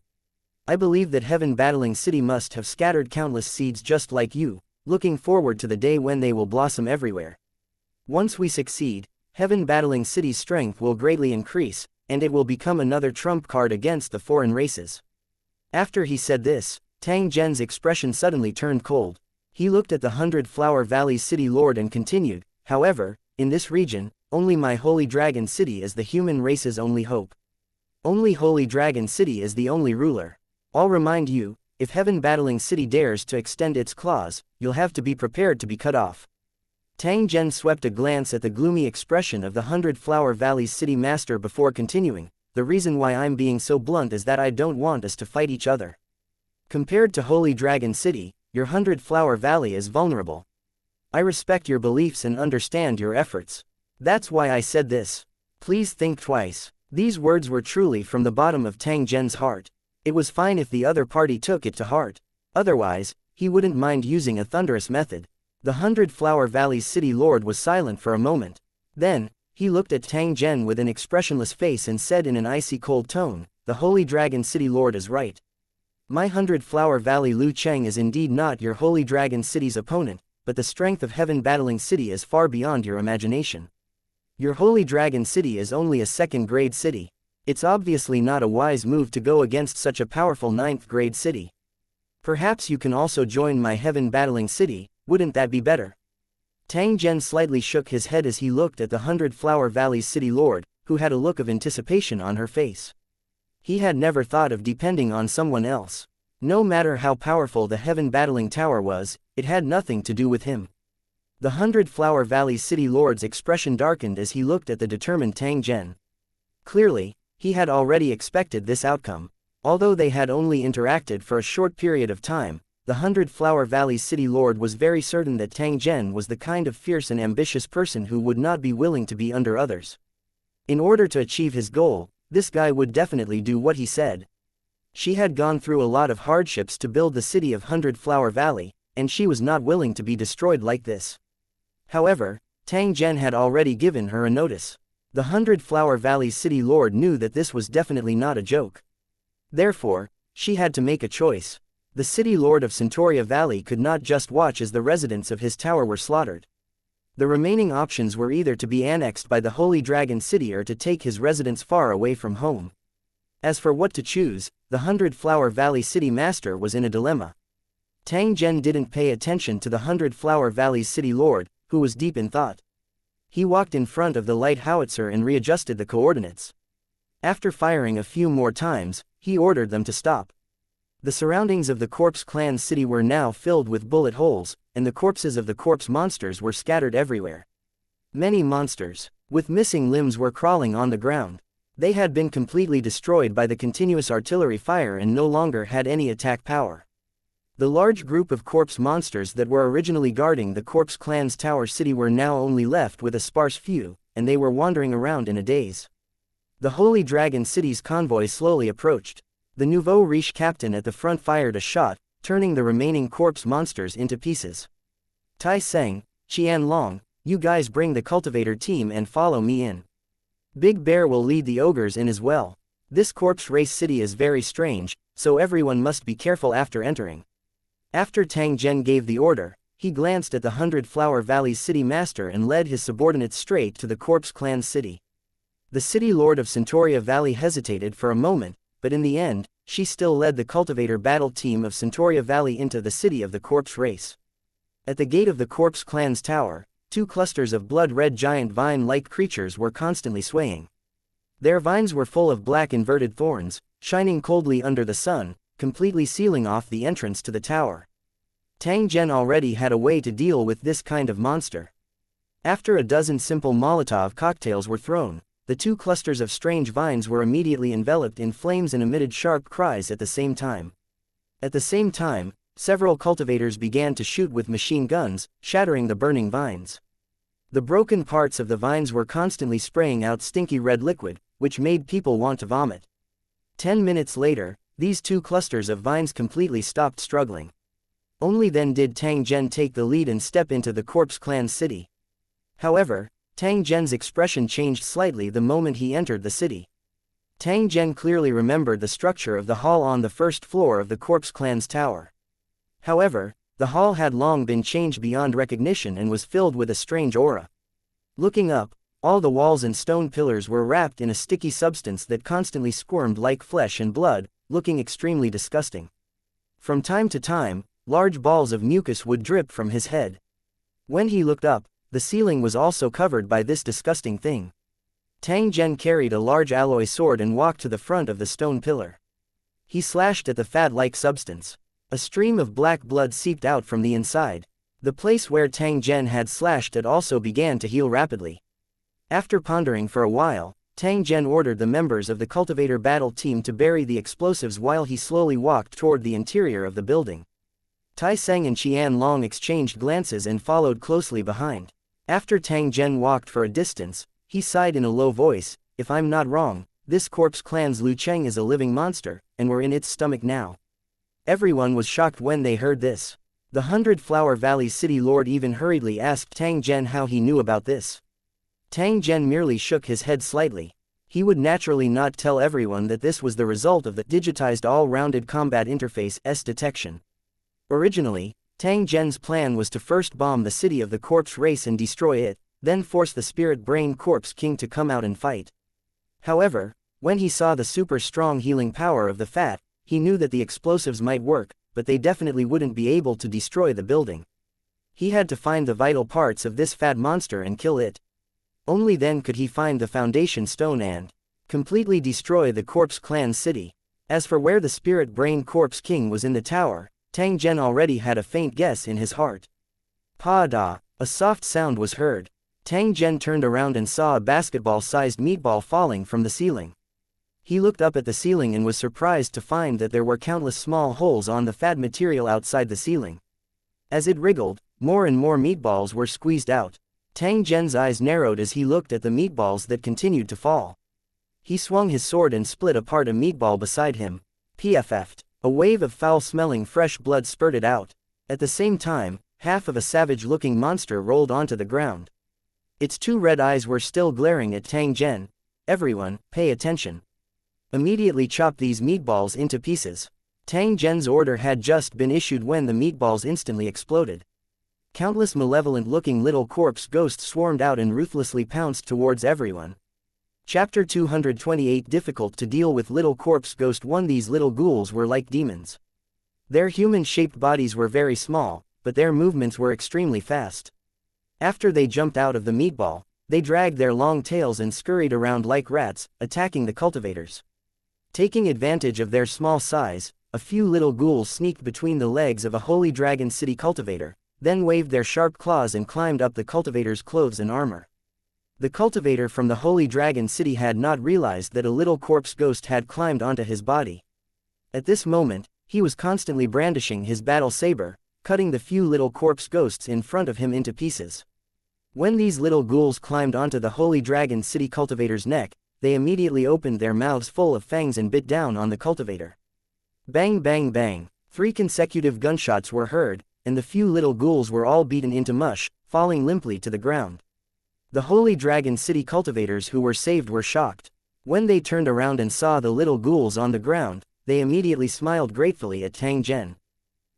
I believe that Heaven Battling City must have scattered countless seeds just like you, looking forward to the day when they will blossom everywhere. Once we succeed, Heaven Battling City's strength will greatly increase, and it will become another trump card against the foreign races." After he said this, Tang Zhen's expression suddenly turned cold. He looked at the 100 Flower Valleys City Lord and continued, "However, in this region, only my Holy Dragon City is the human race's only hope. Only Holy Dragon City is the only ruler. I'll remind you, if Heaven Battling City dares to extend its claws, you'll have to be prepared to be cut off." Tang Zhen swept a glance at the gloomy expression of the 100 Flower Valleys City Master before continuing, "The reason why I'm being so blunt is that I don't want us to fight each other. Compared to Holy Dragon City, your 100 Flower Valley is vulnerable. I respect your beliefs and understand your efforts. That's why I said this. Please think twice." These words were truly from the bottom of Tang Zhen's heart. It was fine if the other party took it to heart. Otherwise, he wouldn't mind using a thunderous method. The 100-Flower Valley's city lord was silent for a moment. Then, he looked at Tang Zhen with an expressionless face and said in an icy cold tone, "The Holy Dragon City Lord is right. My 100-Flower Valley Lu Cheng is indeed not your Holy Dragon City's opponent, but the strength of Heaven Battling City is far beyond your imagination. Your Holy Dragon City is only a second-grade city. It's obviously not a wise move to go against such a powerful 9th-grade city. Perhaps you can also join my Heaven Battling City, wouldn't that be better?" Tang Zhen slightly shook his head as he looked at the 100-Flower Valley's city lord, who had a look of anticipation on her face. He had never thought of depending on someone else. No matter how powerful the Heaven Battling Tower was, it had nothing to do with him. The 100-Flower Valley's city lord's expression darkened as he looked at the determined Tang Zhen. Clearly, he had already expected this outcome. Although they had only interacted for a short period of time, the 100-Flower Valley's city lord was very certain that Tang Zhen was the kind of fierce and ambitious person who would not be willing to be under others. In order to achieve his goal, this guy would definitely do what he said. She had gone through a lot of hardships to build the city of 100-Flower Valley, and she was not willing to be destroyed like this. However, Tang Zhen had already given her a notice. The 100-Flower Valley's city lord knew that this was definitely not a joke. Therefore, she had to make a choice. The city lord of Centauria Valley could not just watch as the residents of his tower were slaughtered. The remaining options were either to be annexed by the Holy Dragon City or to take his residence far away from home. As for what to choose, the 100-Flower Valley City Master was in a dilemma. Tang Zhen didn't pay attention to the 100-Flower Valley's city lord, who was deep in thought. He walked in front of the light howitzer and readjusted the coordinates. After firing a few more times, he ordered them to stop. The surroundings of the Corpse Clan's city were now filled with bullet holes, and the corpses of the corpse monsters were scattered everywhere. Many monsters, with missing limbs, were crawling on the ground. They had been completely destroyed by the continuous artillery fire and no longer had any attack power. The large group of corpse monsters that were originally guarding the Corpse Clan's tower city were now only left with a sparse few, and they were wandering around in a daze. The Holy Dragon City's convoy slowly approached. The nouveau riche captain at the front fired a shot, turning the remaining corpse monsters into pieces. Tai Seng, Qian Long, you guys bring the cultivator team and follow me in. Big Bear will lead the ogres in as well. This corpse race city is very strange, so everyone must be careful after entering. After Tang Zhen gave the order, he glanced at the 100-Flower Valley's city master and led his subordinates straight to the Corpse Clan's city. The city lord of Centauria Valley hesitated for a moment, but in the end, she still led the cultivator battle team of Centauria Valley into the city of the corpse race. At the gate of the Corpse Clan's tower, 2 clusters of blood-red giant vine-like creatures were constantly swaying. Their vines were full of black inverted thorns, shining coldly under the sun, completely sealing off the entrance to the tower. Tang Zhen already had a way to deal with this kind of monster. After a dozen simple Molotov cocktails were thrown, the 2 clusters of strange vines were immediately enveloped in flames and emitted sharp cries at the same time. At the same time, several cultivators began to shoot with machine guns, shattering the burning vines. The broken parts of the vines were constantly spraying out stinky red liquid, which made people want to vomit. 10 minutes later, these 2 clusters of vines completely stopped struggling. Only then did Tang Zhen take the lead and step into the Corpse Clan city. However, Tang Zhen's expression changed slightly the moment he entered the city. Tang Zhen clearly remembered the structure of the hall on the first floor of the Corpse Clan's tower. However, the hall had long been changed beyond recognition and was filled with a strange aura. Looking up, all the walls and stone pillars were wrapped in a sticky substance that constantly squirmed like flesh and blood, looking extremely disgusting. From time to time, large balls of mucus would drip from his head. When he looked up, the ceiling was also covered by this disgusting thing. Tang Zhen carried a large alloy sword and walked to the front of the stone pillar. He slashed at the fat-like substance. A stream of black blood seeped out from the inside. The place where Tang Zhen had slashed at also began to heal rapidly. After pondering for a while, Tang Zhen ordered the members of the cultivator battle team to bury the explosives while he slowly walked toward the interior of the building. Tai Seng and Qian Long exchanged glances and followed closely behind. After Tang Zhen walked for a distance, he sighed in a low voice, "If I'm not wrong, this Corpse Clan's Lu Cheng is a living monster, and we're in its stomach now." Everyone was shocked when they heard this. The 100-Flower Valley city lord even hurriedly asked Tang Zhen how he knew about this. Tang Zhen merely shook his head slightly. He would naturally not tell everyone that this was the result of the digitized all-rounded combat interface's detection. Originally, Tang Zhen's plan was to first bomb the city of the corpse race and destroy it, then force the spirit brain corpse king to come out and fight. However, when he saw the super strong healing power of the fat, he knew that the explosives might work, but they definitely wouldn't be able to destroy the building. He had to find the vital parts of this fat monster and kill it. Only then could he find the foundation stone and completely destroy the corpse clan city. As for where the spirit brain corpse king was in the tower, Tang Zhen already had a faint guess in his heart. Pa-da! A soft sound was heard. Tang Zhen turned around and saw a basketball-sized meatball falling from the ceiling. He looked up at the ceiling and was surprised to find that there were countless small holes on the fat material outside the ceiling. As it wriggled, more and more meatballs were squeezed out. Tang Zhen's eyes narrowed as he looked at the meatballs that continued to fall. He swung his sword and split apart a meatball beside him. PFF'd. A wave of foul-smelling fresh blood spurted out. At the same time, half of a savage-looking monster rolled onto the ground. Its two red eyes were still glaring at Tang Zhen. Everyone, pay attention. Immediately chop these meatballs into pieces. Tang Zhen's order had just been issued when the meatballs instantly exploded. Countless malevolent-looking little corpse ghosts swarmed out and ruthlessly pounced towards everyone. Chapter 228 Difficult to deal with little corpse ghost 1. These little ghouls were like demons. Their human-shaped bodies were very small, but their movements were extremely fast. After they jumped out of the meatball, they dragged their long tails and scurried around like rats, attacking the cultivators. Taking advantage of their small size, a few little ghouls sneaked between the legs of a Holy Dragon City cultivator, then waved their sharp claws and climbed up the cultivator's clothes and armor. The cultivator from the Holy Dragon City had not realized that a little corpse ghost had climbed onto his body. At this moment, he was constantly brandishing his battle saber, cutting the few little corpse ghosts in front of him into pieces. When these little ghouls climbed onto the Holy Dragon City cultivator's neck, they immediately opened their mouths full of fangs and bit down on the cultivator. Bang bang bang! 3 consecutive gunshots were heard, and the few little ghouls were all beaten into mush, falling limply to the ground. The Holy Dragon City cultivators who were saved were shocked. When they turned around and saw the little ghouls on the ground, they immediately smiled gratefully at Tang Zhen.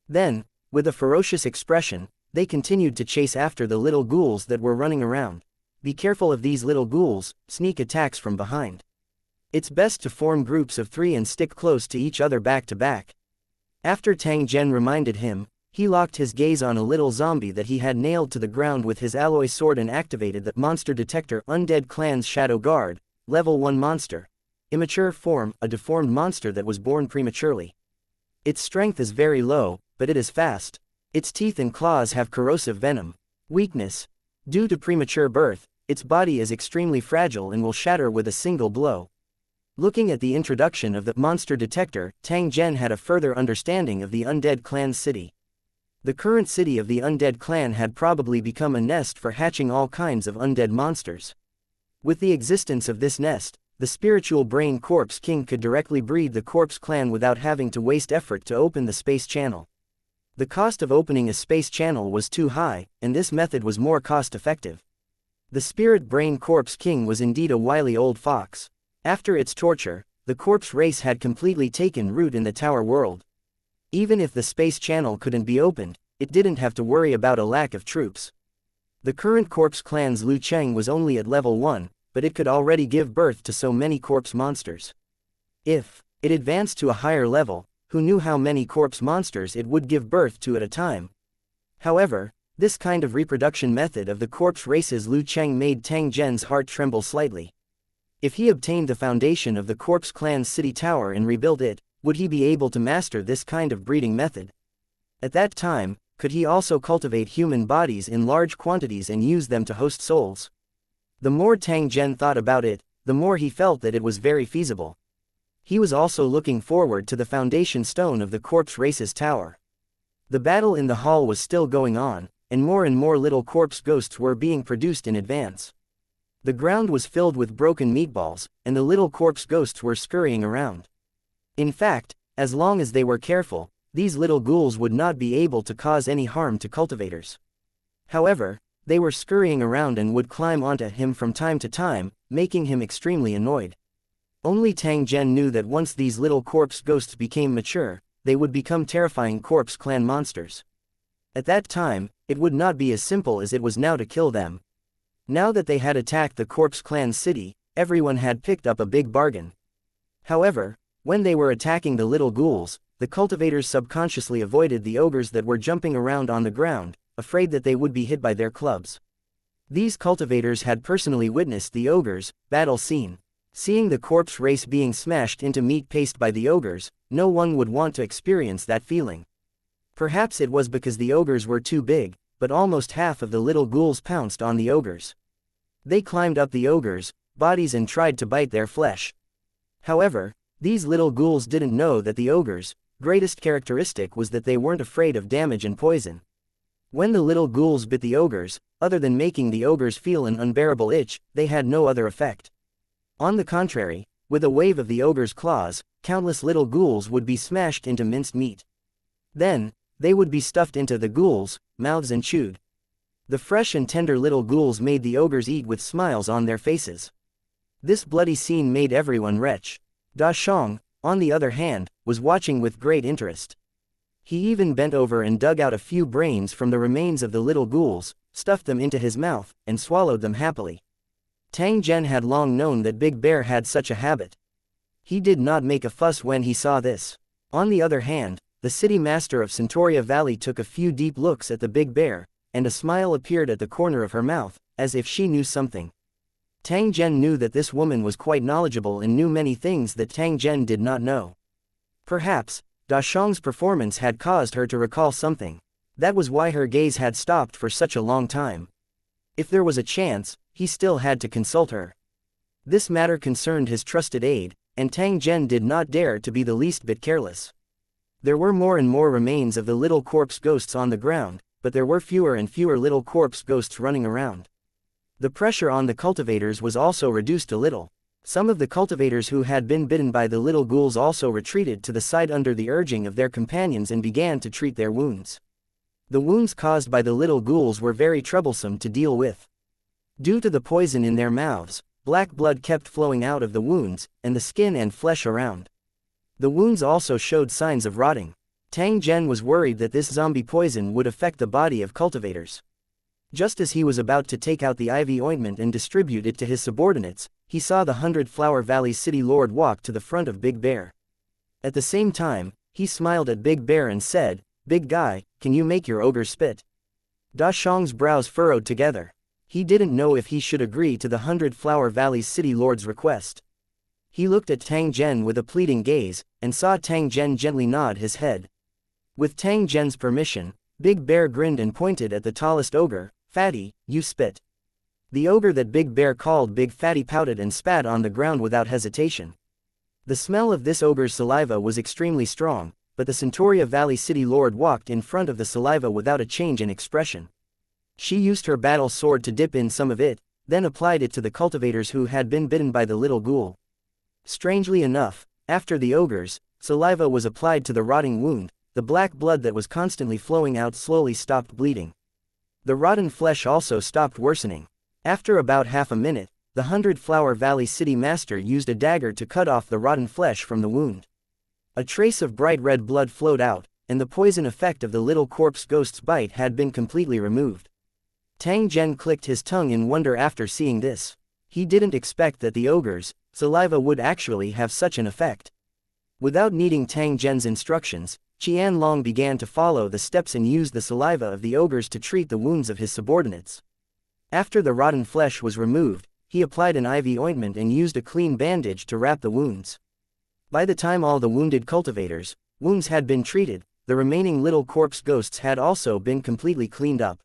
Then, with a ferocious expression, they continued to chase after the little ghouls that were running around. Be careful of these little ghouls, sneak attacks from behind. It's best to form groups of 3 and stick close to each other back to back. After Tang Zhen reminded him, he locked his gaze on a little zombie that he had nailed to the ground with his alloy sword and activated the monster detector. Undead Clan's Shadow Guard, Level 1 monster. Immature form, a deformed monster that was born prematurely. Its strength is very low, but it is fast. Its teeth and claws have corrosive venom. Weakness. Due to premature birth, its body is extremely fragile and will shatter with a single blow. Looking at the introduction of the monster detector, Tang Zhen had a further understanding of the Undead Clan's city. The current city of the Undead Clan had probably become a nest for hatching all kinds of undead monsters. With the existence of this nest, the spiritual brain corpse king could directly breed the corpse clan without having to waste effort to open the space channel. The cost of opening a space channel was too high, and this method was more cost-effective. The spirit brain corpse king was indeed a wily old fox. After its torture, the corpse race had completely taken root in the tower world. Even if the space channel couldn't be opened, it didn't have to worry about a lack of troops. The current corpse clan's Lu Cheng was only at level 1, but it could already give birth to so many corpse monsters. If it advanced to a higher level, who knew how many corpse monsters it would give birth to at a time? However, this kind of reproduction method of the corpse race's Lu Cheng made Tang Zhen's heart tremble slightly. If he obtained the foundation of the corpse clan's city tower and rebuilt it, would he be able to master this kind of breeding method? At that time, could he also cultivate human bodies in large quantities and use them to host souls? The more Tang Zhen thought about it, the more he felt that it was very feasible. He was also looking forward to the foundation stone of the corpse race's tower. The battle in the hall was still going on, and more little corpse ghosts were being produced in advance. The ground was filled with broken meatballs, and the little corpse ghosts were scurrying around. In fact, as long as they were careful, these little ghouls would not be able to cause any harm to cultivators. However, they were scurrying around and would climb onto him from time to time, making him extremely annoyed. Only Tang Zhen knew that once these little corpse ghosts became mature, they would become terrifying corpse clan monsters. At that time, it would not be as simple as it was now to kill them. Now that they had attacked the corpse clan's city, everyone had picked up a big bargain. However, when they were attacking the little ghouls, the cultivators subconsciously avoided the ogres that were jumping around on the ground, afraid that they would be hit by their clubs. These cultivators had personally witnessed the ogres' battle scene. Seeing the corpse race being smashed into meat paste by the ogres, no one would want to experience that feeling. Perhaps it was because the ogres were too big, but almost half of the little ghouls pounced on the ogres. They climbed up the ogres' bodies and tried to bite their flesh. However, these little ghouls didn't know that the ogres' greatest characteristic was that they weren't afraid of damage and poison. When the little ghouls bit the ogres, other than making the ogres feel an unbearable itch, they had no other effect. On the contrary, with a wave of the ogre's claws, countless little ghouls would be smashed into minced meat. Then, they would be stuffed into the ghouls' mouths and chewed. The fresh and tender little ghouls made the ogres eat with smiles on their faces. This bloody scene made everyone retch. Da Shang, on the other hand, was watching with great interest. He even bent over and dug out a few brains from the remains of the little ghouls, stuffed them into his mouth, and swallowed them happily. Tang Zhen had long known that Big Bear had such a habit. He did not make a fuss when he saw this. On the other hand, the city master of Centauria Valley took a few deep looks at the Big Bear, and a smile appeared at the corner of her mouth, as if she knew something. Tang Zhen knew that this woman was quite knowledgeable and knew many things that Tang Zhen did not know. Perhaps, Da Shang's performance had caused her to recall something. That was why her gaze had stopped for such a long time. If there was a chance, he still had to consult her. This matter concerned his trusted aide, and Tang Zhen did not dare to be the least bit careless. There were more and more remains of the little corpse ghosts on the ground, but there were fewer and fewer little corpse ghosts running around. The pressure on the cultivators was also reduced a little. Some of the cultivators who had been bitten by the little ghouls also retreated to the side under the urging of their companions and began to treat their wounds. The wounds caused by the little ghouls were very troublesome to deal with. Due to the poison in their mouths, black blood kept flowing out of the wounds, and the skin and flesh around. The wounds also showed signs of rotting. Tang Zhen was worried that this zombie poison would affect the body of cultivators. Just as he was about to take out the ivy ointment and distribute it to his subordinates, he saw the 100-Flower Valley City Lord walk to the front of Big Bear. At the same time, he smiled at Big Bear and said, "Big guy, can you make your ogre spit?" Da Shang's brows furrowed together. He didn't know if he should agree to the 100-Flower Valley City Lord's request. He looked at Tang Zhen with a pleading gaze, and saw Tang Zhen gently nod his head. With Tang Zhen's permission, Big Bear grinned and pointed at the tallest ogre. "Fatty, you spit." The ogre that Big Bear called Big Fatty pouted and spat on the ground without hesitation. The smell of this ogre's saliva was extremely strong, but the Centauria Valley City Lord walked in front of the saliva without a change in expression. She used her battle sword to dip in some of it, then applied it to the cultivators who had been bitten by the little ghoul. Strangely enough, after the ogre's saliva was applied to the rotting wound, the black blood that was constantly flowing out slowly stopped bleeding. The rotten flesh also stopped worsening. After about half a minute, the 100-Flower Valley City Master used a dagger to cut off the rotten flesh from the wound. A trace of bright red blood flowed out, and the poison effect of the little corpse ghost's bite had been completely removed. Tang Zhen clicked his tongue in wonder after seeing this. He didn't expect that the ogre's saliva would actually have such an effect. Without needing Tang Zhen's instructions, Qian Long began to follow the steps and used the saliva of the ogres to treat the wounds of his subordinates. After the rotten flesh was removed, he applied an ivy ointment and used a clean bandage to wrap the wounds. By the time all the wounded cultivators' wounds had been treated, the remaining little corpse ghosts had also been completely cleaned up.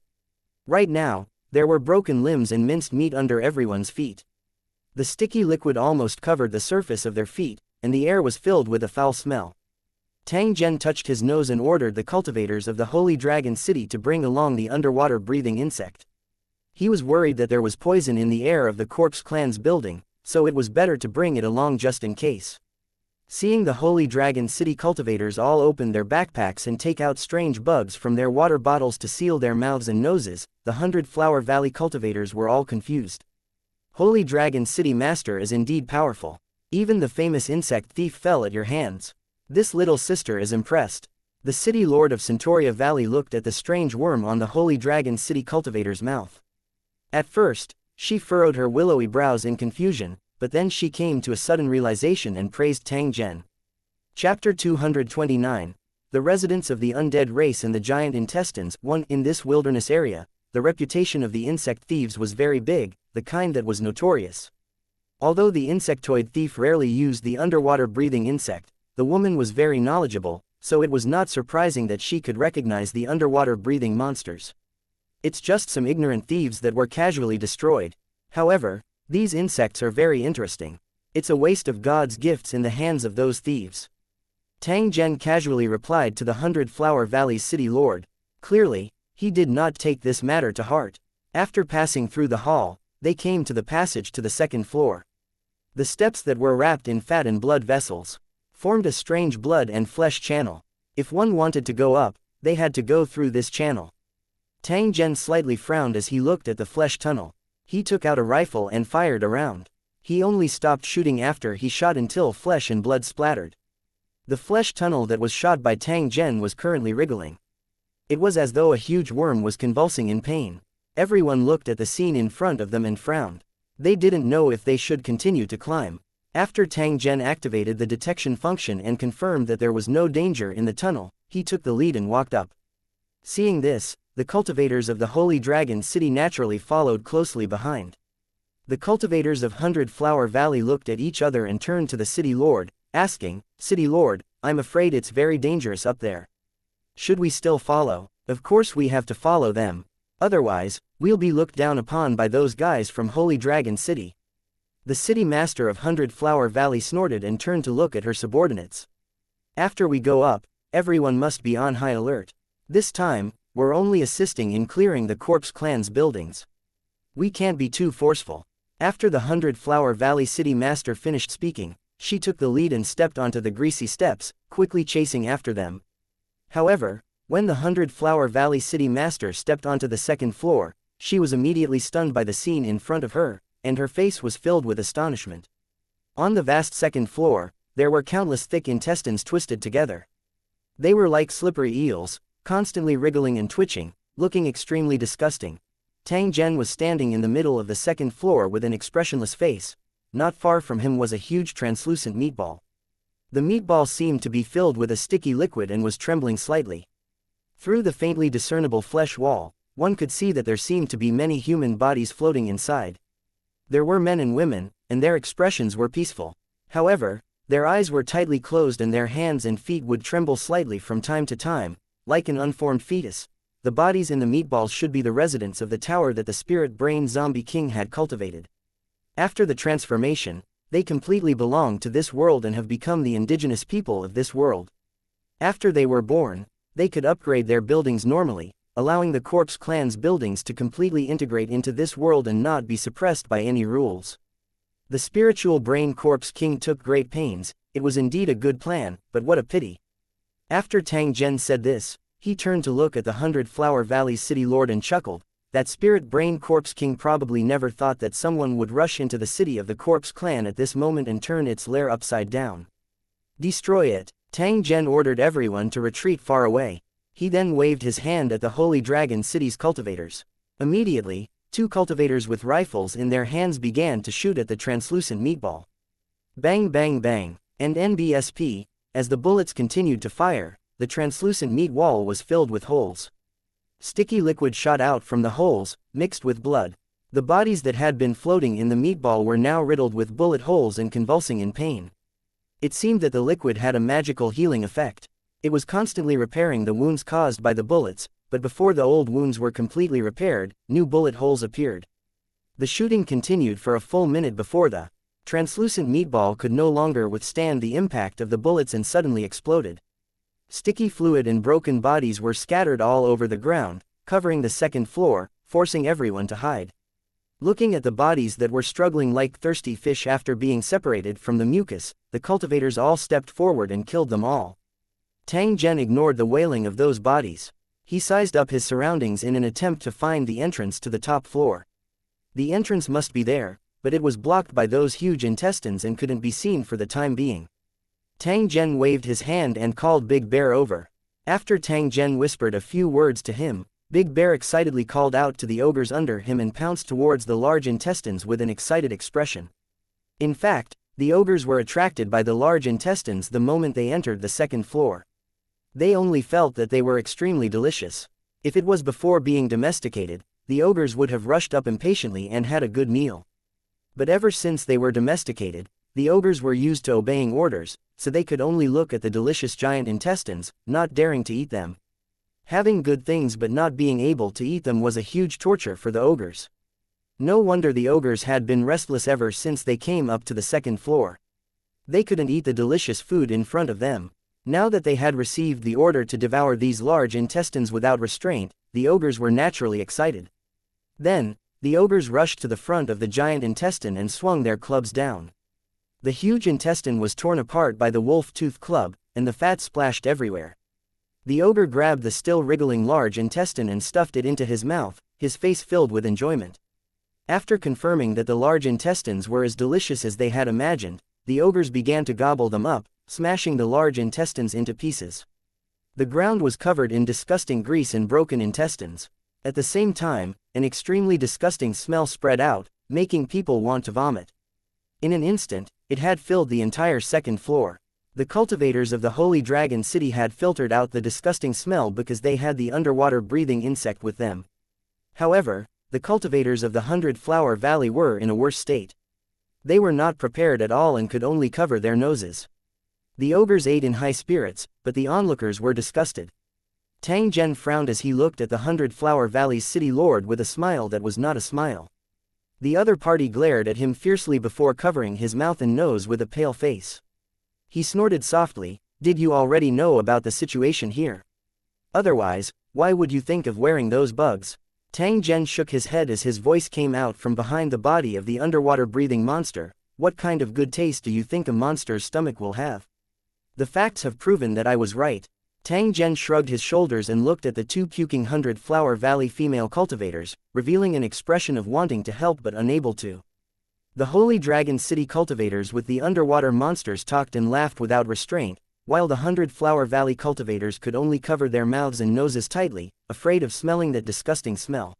Right now, there were broken limbs and minced meat under everyone's feet. The sticky liquid almost covered the surface of their feet, and the air was filled with a foul smell. Tang Zhen touched his nose and ordered the cultivators of the Holy Dragon City to bring along the underwater breathing insect. He was worried that there was poison in the air of the corpse clan's building, so it was better to bring it along just in case. Seeing the Holy Dragon City cultivators all open their backpacks and take out strange bugs from their water bottles to seal their mouths and noses, the 100 Flower Valley cultivators were all confused. Holy Dragon City Master is indeed powerful. Even the famous insect thief fell at your hands. This little sister is impressed. The city lord of Centauria Valley looked at the strange worm on the Holy Dragon City cultivator's mouth. At first, she furrowed her willowy brows in confusion, but then she came to a sudden realization and praised Tang Zhen. Chapter 229. The residents of the undead race and the giant intestines. 1. In this wilderness area, the reputation of the insect thieves was very big, the kind that was notorious. Although the insectoid thief rarely used the underwater breathing insect, the woman was very knowledgeable, so it was not surprising that she could recognize the underwater breathing monsters. It's just some ignorant thieves that were casually destroyed. However, these insects are very interesting. It's a waste of God's gifts in the hands of those thieves. Tang Zhen casually replied to the 100 Flower Valley city lord. Clearly, he did not take this matter to heart. After passing through the hall, they came to the passage to the second floor. The steps that were wrapped in fat and blood vessels formed a strange blood and flesh channel. If one wanted to go up, they had to go through this channel. Tang Zhen slightly frowned as he looked at the flesh tunnel. He took out a rifle and fired around. He only stopped shooting after he shot until flesh and blood splattered. The flesh tunnel that was shot by Tang Zhen was currently wriggling. It was as though a huge worm was convulsing in pain. Everyone looked at the scene in front of them and frowned. They didn't know if they should continue to climb. After Tang Zhen activated the detection function and confirmed that there was no danger in the tunnel, he took the lead and walked up. Seeing this, the cultivators of the Holy Dragon City naturally followed closely behind. The cultivators of 100 Flower Valley looked at each other and turned to the city lord, asking, "City lord, I'm afraid it's very dangerous up there. Should we still follow?" "Of course we have to follow them. Otherwise, we'll be looked down upon by those guys from Holy Dragon City." The city master of 100 Flower Valley snorted and turned to look at her subordinates. "After we go up, everyone must be on high alert. This time, we're only assisting in clearing the Corpse Clan's buildings. We can't be too forceful." After the 100 Flower Valley city master finished speaking, she took the lead and stepped onto the greasy steps, quickly chasing after them. However, when the 100 Flower Valley city master stepped onto the second floor, she was immediately stunned by the scene in front of her, and her face was filled with astonishment. On the vast second floor, there were countless thick intestines twisted together. They were like slippery eels, constantly wriggling and twitching, looking extremely disgusting. Tang Zhen was standing in the middle of the second floor with an expressionless face. Not far from him was a huge translucent meatball. The meatball seemed to be filled with a sticky liquid and was trembling slightly. Through the faintly discernible flesh wall, one could see that there seemed to be many human bodies floating inside. There were men and women, and their expressions were peaceful. However, their eyes were tightly closed and their hands and feet would tremble slightly from time to time, like an unformed fetus. The bodies in the meatballs should be the residents of the tower that the spirit brain zombie king had cultivated. After the transformation, they completely belong to this world and have become the indigenous people of this world. After they were born, they could upgrade their buildings normally, allowing the Corpse Clan's buildings to completely integrate into this world and not be suppressed by any rules. The spiritual brain Corpse King took great pains. It was indeed a good plan, but what a pity. After Tang Zhen said this, he turned to look at the 100 Flower Valley's city lord and chuckled. That spirit brain Corpse King probably never thought that someone would rush into the city of the Corpse Clan at this moment and turn its lair upside down. "Destroy it." Tang Zhen ordered everyone to retreat far away. He then waved his hand at the Holy Dragon City's cultivators. Immediately, 2 cultivators with rifles in their hands began to shoot at the translucent meatball. Bang bang bang, and NBSP, as the bullets continued to fire, the translucent meat wall was filled with holes. Sticky liquid shot out from the holes, mixed with blood. The bodies that had been floating in the meatball were now riddled with bullet holes and convulsing in pain. It seemed that the liquid had a magical healing effect. It was constantly repairing the wounds caused by the bullets, but before the old wounds were completely repaired, new bullet holes appeared. The shooting continued for a full minute before the translucent meatball could no longer withstand the impact of the bullets and suddenly exploded. Sticky fluid and broken bodies were scattered all over the ground, covering the second floor, forcing everyone to hide. Looking at the bodies that were struggling like thirsty fish after being separated from the mucus, the cultivators all stepped forward and killed them all. Tang Zhen ignored the wailing of those bodies. He sized up his surroundings in an attempt to find the entrance to the top floor. The entrance must be there, but it was blocked by those huge intestines and couldn't be seen for the time being. Tang Zhen waved his hand and called Big Bear over. After Tang Zhen whispered a few words to him, Big Bear excitedly called out to the ogres under him and pounced towards the large intestines with an excited expression. In fact, the ogres were attracted by the large intestines the moment they entered the second floor. They only felt that they were extremely delicious. If it was before being domesticated, the ogres would have rushed up impatiently and had a good meal. But ever since they were domesticated, the ogres were used to obeying orders, so they could only look at the delicious giant intestines, not daring to eat them. Having good things but not being able to eat them was a huge torture for the ogres. No wonder the ogres had been restless ever since they came up to the second floor. They couldn't eat the delicious food in front of them. Now that they had received the order to devour these large intestines without restraint, the ogres were naturally excited. Then, the ogres rushed to the front of the giant intestine and swung their clubs down. The huge intestine was torn apart by the wolf-tooth club, and the fat splashed everywhere. The ogre grabbed the still wriggling large intestine and stuffed it into his mouth, his face filled with enjoyment. After confirming that the large intestines were as delicious as they had imagined, the ogres began to gobble them up, smashing the large intestines into pieces. The ground was covered in disgusting grease and broken intestines. At the same time, an extremely disgusting smell spread out, making people want to vomit. In an instant, it had filled the entire second floor. The cultivators of the Holy Dragon City had filtered out the disgusting smell because they had the underwater breathing insect with them. However, the cultivators of the 100-Flower Valley were in a worse state. They were not prepared at all and could only cover their noses. The ogres ate in high spirits, but the onlookers were disgusted. Tang Zhen frowned as he looked at the 100-Flower Valley's city lord with a smile that was not a smile. The other party glared at him fiercely before covering his mouth and nose with a pale face. He snorted softly, "Did you already know about the situation here? Otherwise, why would you think of wearing those bugs?" Tang Zhen shook his head as his voice came out from behind the body of the underwater breathing monster. "What kind of good taste do you think a monster's stomach will have? The facts have proven that I was right." Tang Zhen shrugged his shoulders and looked at the two puking 100-Flower Valley female cultivators, revealing an expression of wanting to help but unable to. The Holy Dragon City cultivators with the underwater monsters talked and laughed without restraint, while the 100-Flower Valley cultivators could only cover their mouths and noses tightly, afraid of smelling that disgusting smell.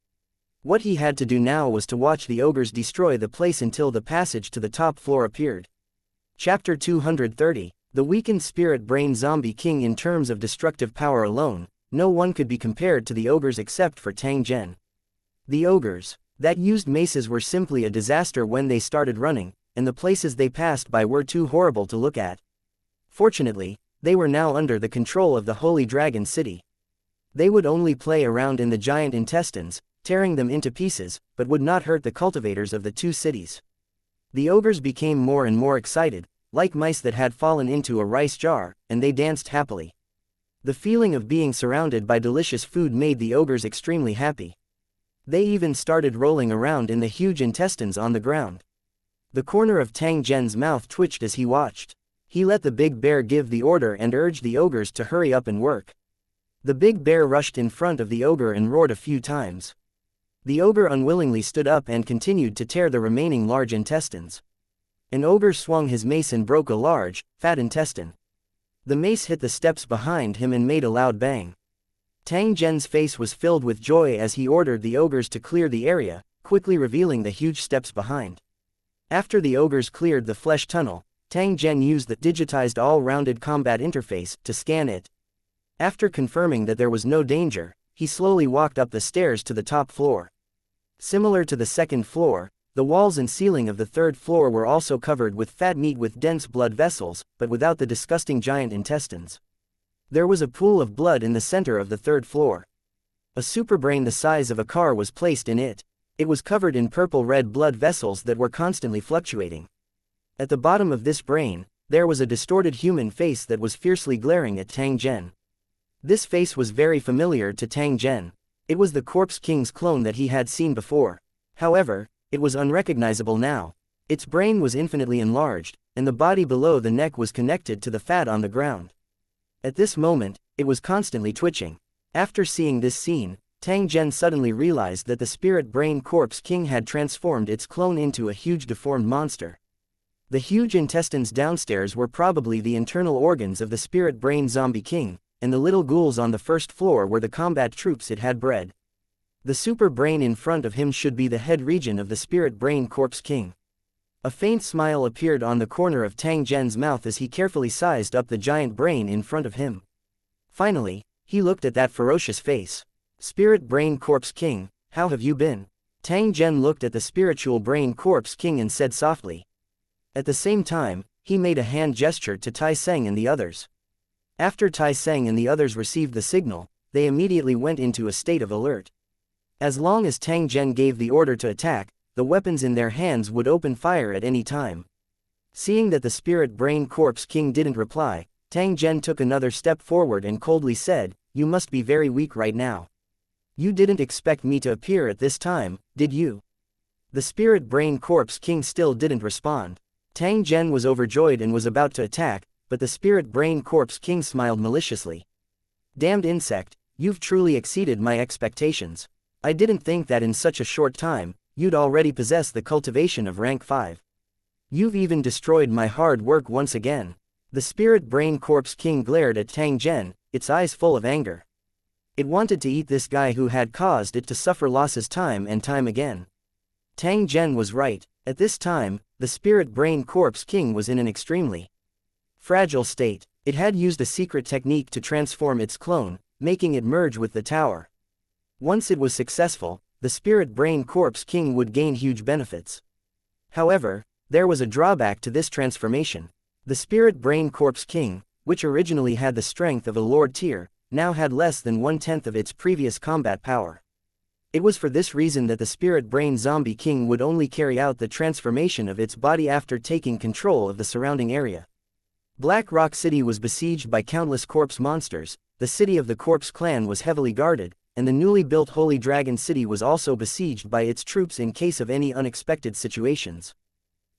What he had to do now was to watch the ogres destroy the place until the passage to the top floor appeared. Chapter 230. The weakened spirit brain zombie king. In terms of destructive power alone, no one could be compared to the ogres except for Tang Zhen. The ogres that used maces were simply a disaster when they started running, and the places they passed by were too horrible to look at. Fortunately, they were now under the control of the Holy Dragon City. They would only play around in the giant intestines, tearing them into pieces, but would not hurt the cultivators of the two cities. The ogres became more and more excited, like mice that had fallen into a rice jar, and they danced happily. The feeling of being surrounded by delicious food made the ogres extremely happy. They even started rolling around in the huge intestines on the ground. The corner of Tang Zhen's mouth twitched as he watched. He let the big bear give the order and urged the ogres to hurry up and work. The big bear rushed in front of the ogre and roared a few times. The ogre unwillingly stood up and continued to tear the remaining large intestines. An ogre swung his mace and broke a large, fat intestine. The mace hit the steps behind him and made a loud bang. Tang Zhen's face was filled with joy as he ordered the ogres to clear the area, quickly revealing the huge steps behind. After the ogres cleared the flesh tunnel, Tang Zhen used the digitized all-rounded combat interface to scan it. After confirming that there was no danger, he slowly walked up the stairs to the top floor. Similar to the second floor, the walls and ceiling of the third floor were also covered with fat meat with dense blood vessels, but without the disgusting giant intestines. There was a pool of blood in the center of the third floor. A superbrain the size of a car was placed in it. It was covered in purple-red blood vessels that were constantly fluctuating. At the bottom of this brain, there was a distorted human face that was fiercely glaring at Tang Zhen. This face was very familiar to Tang Zhen. It was the Corpse King's clone that he had seen before. However, It was unrecognizable now. Its brain was infinitely enlarged, and the body below the neck was connected to the fat on the ground. At this moment, it was constantly twitching. After seeing this scene, Tang Zhen suddenly realized that the spirit brain corpse king had transformed its clone into a huge deformed monster. The huge intestines downstairs were probably the internal organs of the spirit brain zombie king, and the little ghouls on the first floor were the combat troops it had bred. The super brain in front of him should be the head region of the spirit brain corpse king. A faint smile appeared on the corner of Tang Zhen's mouth as he carefully sized up the giant brain in front of him. Finally, he looked at that ferocious face. Spirit brain corpse king, how have you been? Tang Zhen looked at the spiritual brain corpse king and said softly. At the same time, he made a hand gesture to Tai Seng and the others. After Tai Seng and the others received the signal, they immediately went into a state of alert. As long as Tang Zhen gave the order to attack, the weapons in their hands would open fire at any time. Seeing that the spirit brain corpse king didn't reply, Tang Zhen took another step forward and coldly said, "You must be very weak right now. You didn't expect me to appear at this time, did you?" The spirit brain corpse king still didn't respond. Tang Zhen was overjoyed and was about to attack, but the spirit brain corpse king smiled maliciously. "Damned insect, you've truly exceeded my expectations. I didn't think that in such a short time, you'd already possess the cultivation of rank 5. You've even destroyed my hard work once again." The spirit brain corpse king glared at Tang Zhen, its eyes full of anger. It wanted to eat this guy who had caused it to suffer losses time and time again. Tang Zhen was right. At this time, the spirit brain corpse king was in an extremely fragile state. It had used a secret technique to transform its clone, making it merge with the tower. Once it was successful, the spirit brain corpse king would gain huge benefits. However, there was a drawback to this transformation. The spirit brain corpse king, which originally had the strength of a lord tier, now had less than 1/10 of its previous combat power. It was for this reason that the spirit brain zombie king would only carry out the transformation of its body after taking control of the surrounding area. Black Rock City was besieged by countless corpse monsters, the city of the corpse clan was heavily guarded, and the newly built Holy Dragon City was also besieged by its troops in case of any unexpected situations.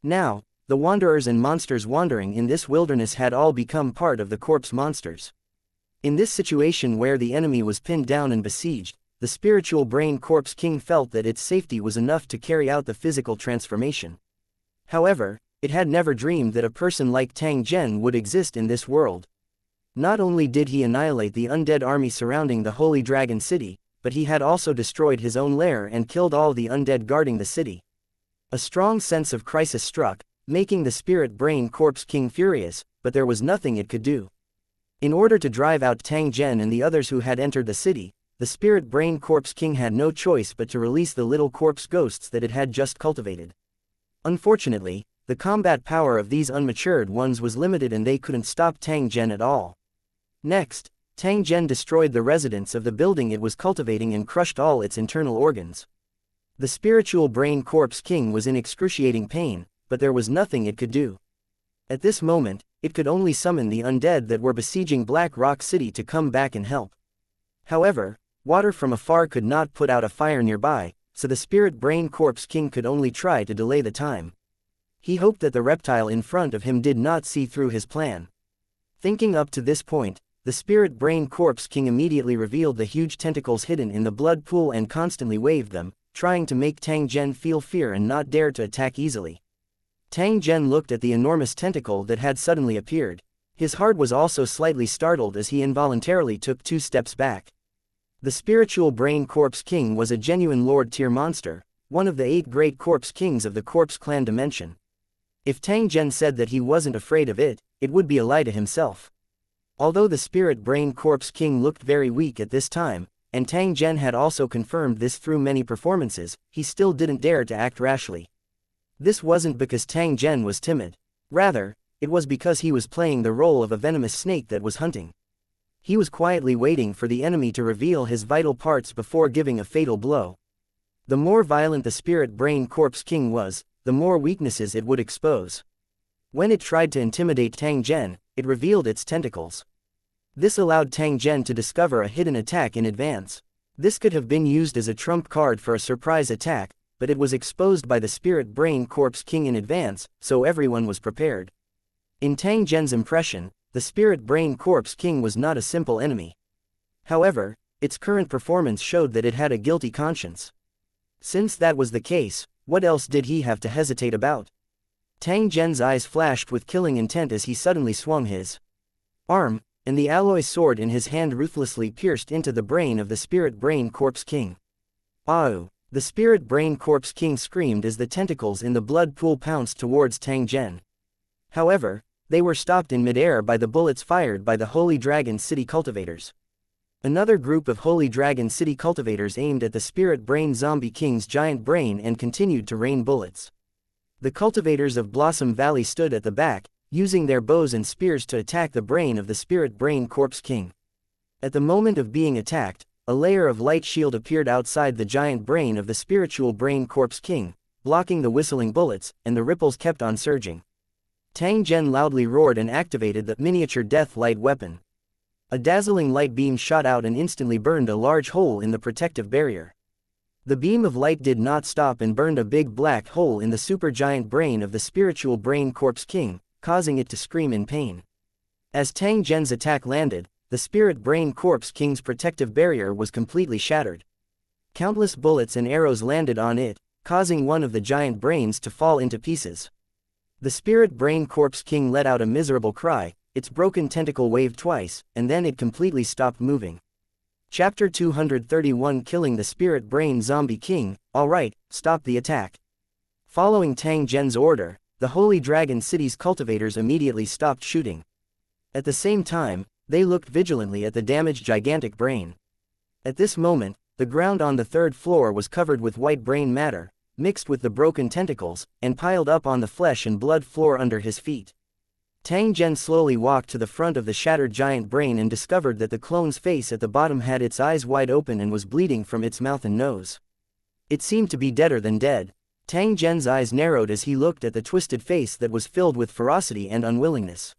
Now, the wanderers and monsters wandering in this wilderness had all become part of the corpse monsters. In this situation where the enemy was pinned down and besieged, the spiritual brain corpse king felt that its safety was enough to carry out the physical transformation. However, it had never dreamed that a person like Tang Zhen would exist in this world. Not only did he annihilate the undead army surrounding the Holy Dragon City, but he had also destroyed his own lair and killed all the undead guarding the city. A strong sense of crisis struck, making the spirit brain corpse king furious, but there was nothing it could do. In order to drive out Tang Zhen and the others who had entered the city, the spirit brain corpse king had no choice but to release the little corpse ghosts that it had just cultivated. Unfortunately, the combat power of these unmatured ones was limited and they couldn't stop Tang Zhen at all. Next, Tang Zhen destroyed the residents of the building it was cultivating and crushed all its internal organs. The spiritual brain corpse king was in excruciating pain, but there was nothing it could do. At this moment, it could only summon the undead that were besieging Black Rock City to come back and help. However, water from afar could not put out a fire nearby, so the spirit brain corpse king could only try to delay the time. He hoped that the reptile in front of him did not see through his plan. Thinking up to this point, the spirit brain corpse king immediately revealed the huge tentacles hidden in the blood pool and constantly waved them, trying to make Tang Zhen feel fear and not dare to attack easily. Tang Zhen looked at the enormous tentacle that had suddenly appeared. His heart was also slightly startled as he involuntarily took 2 steps back. The spiritual brain corpse king was a genuine lord tier monster, one of the 8 great corpse kings of the corpse clan dimension. If Tang Zhen said that he wasn't afraid of it, it would be a lie to himself. Although the spirit brain corpse king looked very weak at this time, and Tang Zhen had also confirmed this through many performances, he still didn't dare to act rashly. This wasn't because Tang Zhen was timid. Rather, it was because he was playing the role of a venomous snake that was hunting. He was quietly waiting for the enemy to reveal his vital parts before giving a fatal blow. The more violent the spirit brain corpse king was, the more weaknesses it would expose. When it tried to intimidate Tang Zhen, it revealed its tentacles. This allowed Tang Zhen to discover a hidden attack in advance. This could have been used as a trump card for a surprise attack, but it was exposed by the Spirit Brain Corpse King in advance, so everyone was prepared. In Tang Zhen's impression, the Spirit Brain Corpse King was not a simple enemy. However, its current performance showed that it had a guilty conscience. Since that was the case, what else did he have to hesitate about? Tang Zhen's eyes flashed with killing intent as he suddenly swung his arm, and the alloy sword in his hand ruthlessly pierced into the brain of the Spirit Brain Corpse King. "Au!" The Spirit Brain Corpse King screamed as the tentacles in the blood pool pounced towards Tang Zhen. However, they were stopped in midair by the bullets fired by the Holy Dragon City cultivators. Another group of Holy Dragon City cultivators aimed at the Spirit Brain Zombie King's giant brain and continued to rain bullets. The cultivators of Blossom Valley stood at the back, using their bows and spears to attack the brain of the Spirit Brain Corpse King. At the moment of being attacked, a layer of light shield appeared outside the giant brain of the Spiritual Brain Corpse King, blocking the whistling bullets, and the ripples kept on surging. Tang Zhen loudly roared and activated the miniature death light weapon. A dazzling light beam shot out and instantly burned a large hole in the protective barrier. The beam of light did not stop and burned a big black hole in the supergiant brain of the Spiritual Brain Corpse King, causing it to scream in pain. As Tang Zhen's attack landed, the Spirit Brain Corpse King's protective barrier was completely shattered. Countless bullets and arrows landed on it, causing one of the giant brains to fall into pieces. The Spirit Brain Corpse King let out a miserable cry, its broken tentacle waved twice, and then it completely stopped moving. Chapter 231 Killing the Spirit Brain Zombie King. Alright, stop the attack. Following Tang Zhen's order, the Holy Dragon City's cultivators immediately stopped shooting. At the same time, they looked vigilantly at the damaged gigantic brain. At this moment, the ground on the third floor was covered with white brain matter, mixed with the broken tentacles, and piled up on the flesh and blood floor under his feet. Tang Zhen slowly walked to the front of the shattered giant brain and discovered that the clone's face at the bottom had its eyes wide open and was bleeding from its mouth and nose. It seemed to be deader than dead. Tang Zhen's eyes narrowed as he looked at the twisted face that was filled with ferocity and unwillingness.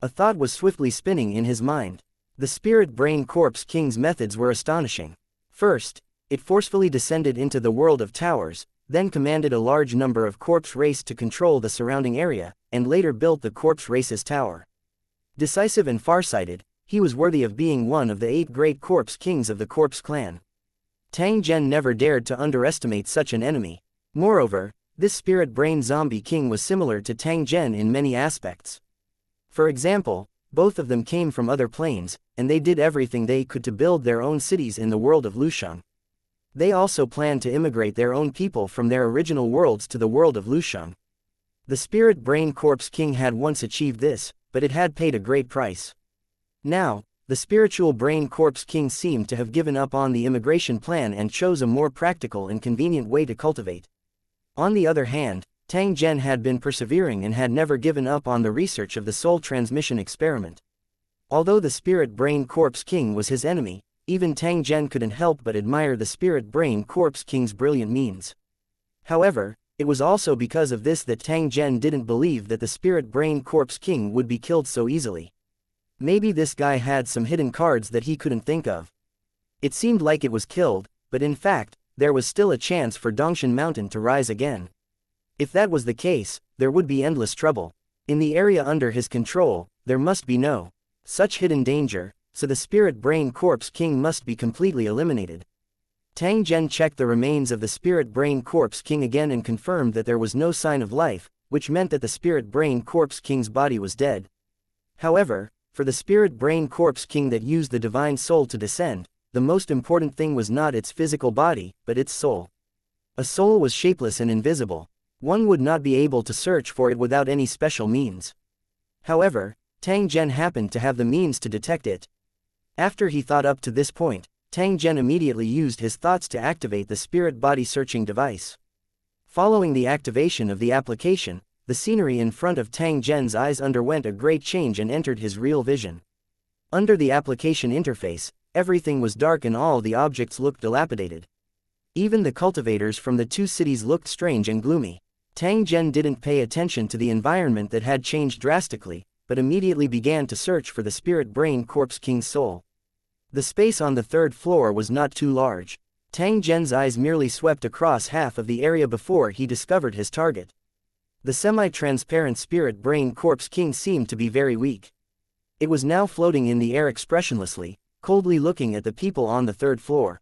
A thought was swiftly spinning in his mind. The Spirit Brain Corpse King's methods were astonishing. First, it forcefully descended into the world of towers, then commanded a large number of corpse race to control the surrounding area, and later built the corpse race's tower. Decisive and farsighted, he was worthy of being one of the 8 great corpse kings of the corpse clan. Tang Zhen never dared to underestimate such an enemy. Moreover, this Spirit Brain Zombie King was similar to Tang Zhen in many aspects. For example, both of them came from other planes, and they did everything they could to build their own cities in the world of Lusheng. They also planned to immigrate their own people from their original worlds to the world of Lusheng. The Spirit Brain Corpse King had once achieved this, but it had paid a great price. Now, the Spiritual Brain Corpse King seemed to have given up on the immigration plan and chose a more practical and convenient way to cultivate. On the other hand, Tang Zhen had been persevering and had never given up on the research of the soul transmission experiment. Although the Spirit Brain Corpse King was his enemy, even Tang Zhen couldn't help but admire the Spirit Brain Corpse King's brilliant means. However, it was also because of this that Tang Zhen didn't believe that the Spirit Brain Corpse King would be killed so easily. Maybe this guy had some hidden cards that he couldn't think of. It seemed like it was killed, but in fact, there was still a chance for Dongshan Mountain to rise again. If that was the case, there would be endless trouble. In the area under his control, there must be no such hidden danger, so the Spirit Brain Corpse King must be completely eliminated. Tang Zhen checked the remains of the Spirit Brain Corpse King again and confirmed that there was no sign of life, which meant that the Spirit Brain Corpse King's body was dead. However, for the Spirit Brain Corpse King that used the Divine Soul to descend, the most important thing was not its physical body, but its soul. A soul was shapeless and invisible. One would not be able to search for it without any special means. However, Tang Zhen happened to have the means to detect it. After he thought up to this point, Tang Zhen immediately used his thoughts to activate the spirit body searching device. Following the activation of the application, the scenery in front of Tang Zhen's eyes underwent a great change and entered his real vision. Under the application interface, everything was dark and all the objects looked dilapidated. Even the cultivators from the 2 cities looked strange and gloomy. Tang Zhen didn't pay attention to the environment that had changed drastically, but immediately began to search for the Spirit Brain Corpse King's soul. The space on the 3rd floor was not too large. Tang Zhen's eyes merely swept across half of the area before he discovered his target. The semi-transparent spirit brain corpse king seemed to be very weak. It was now floating in the air expressionlessly, coldly looking at the people on the third floor.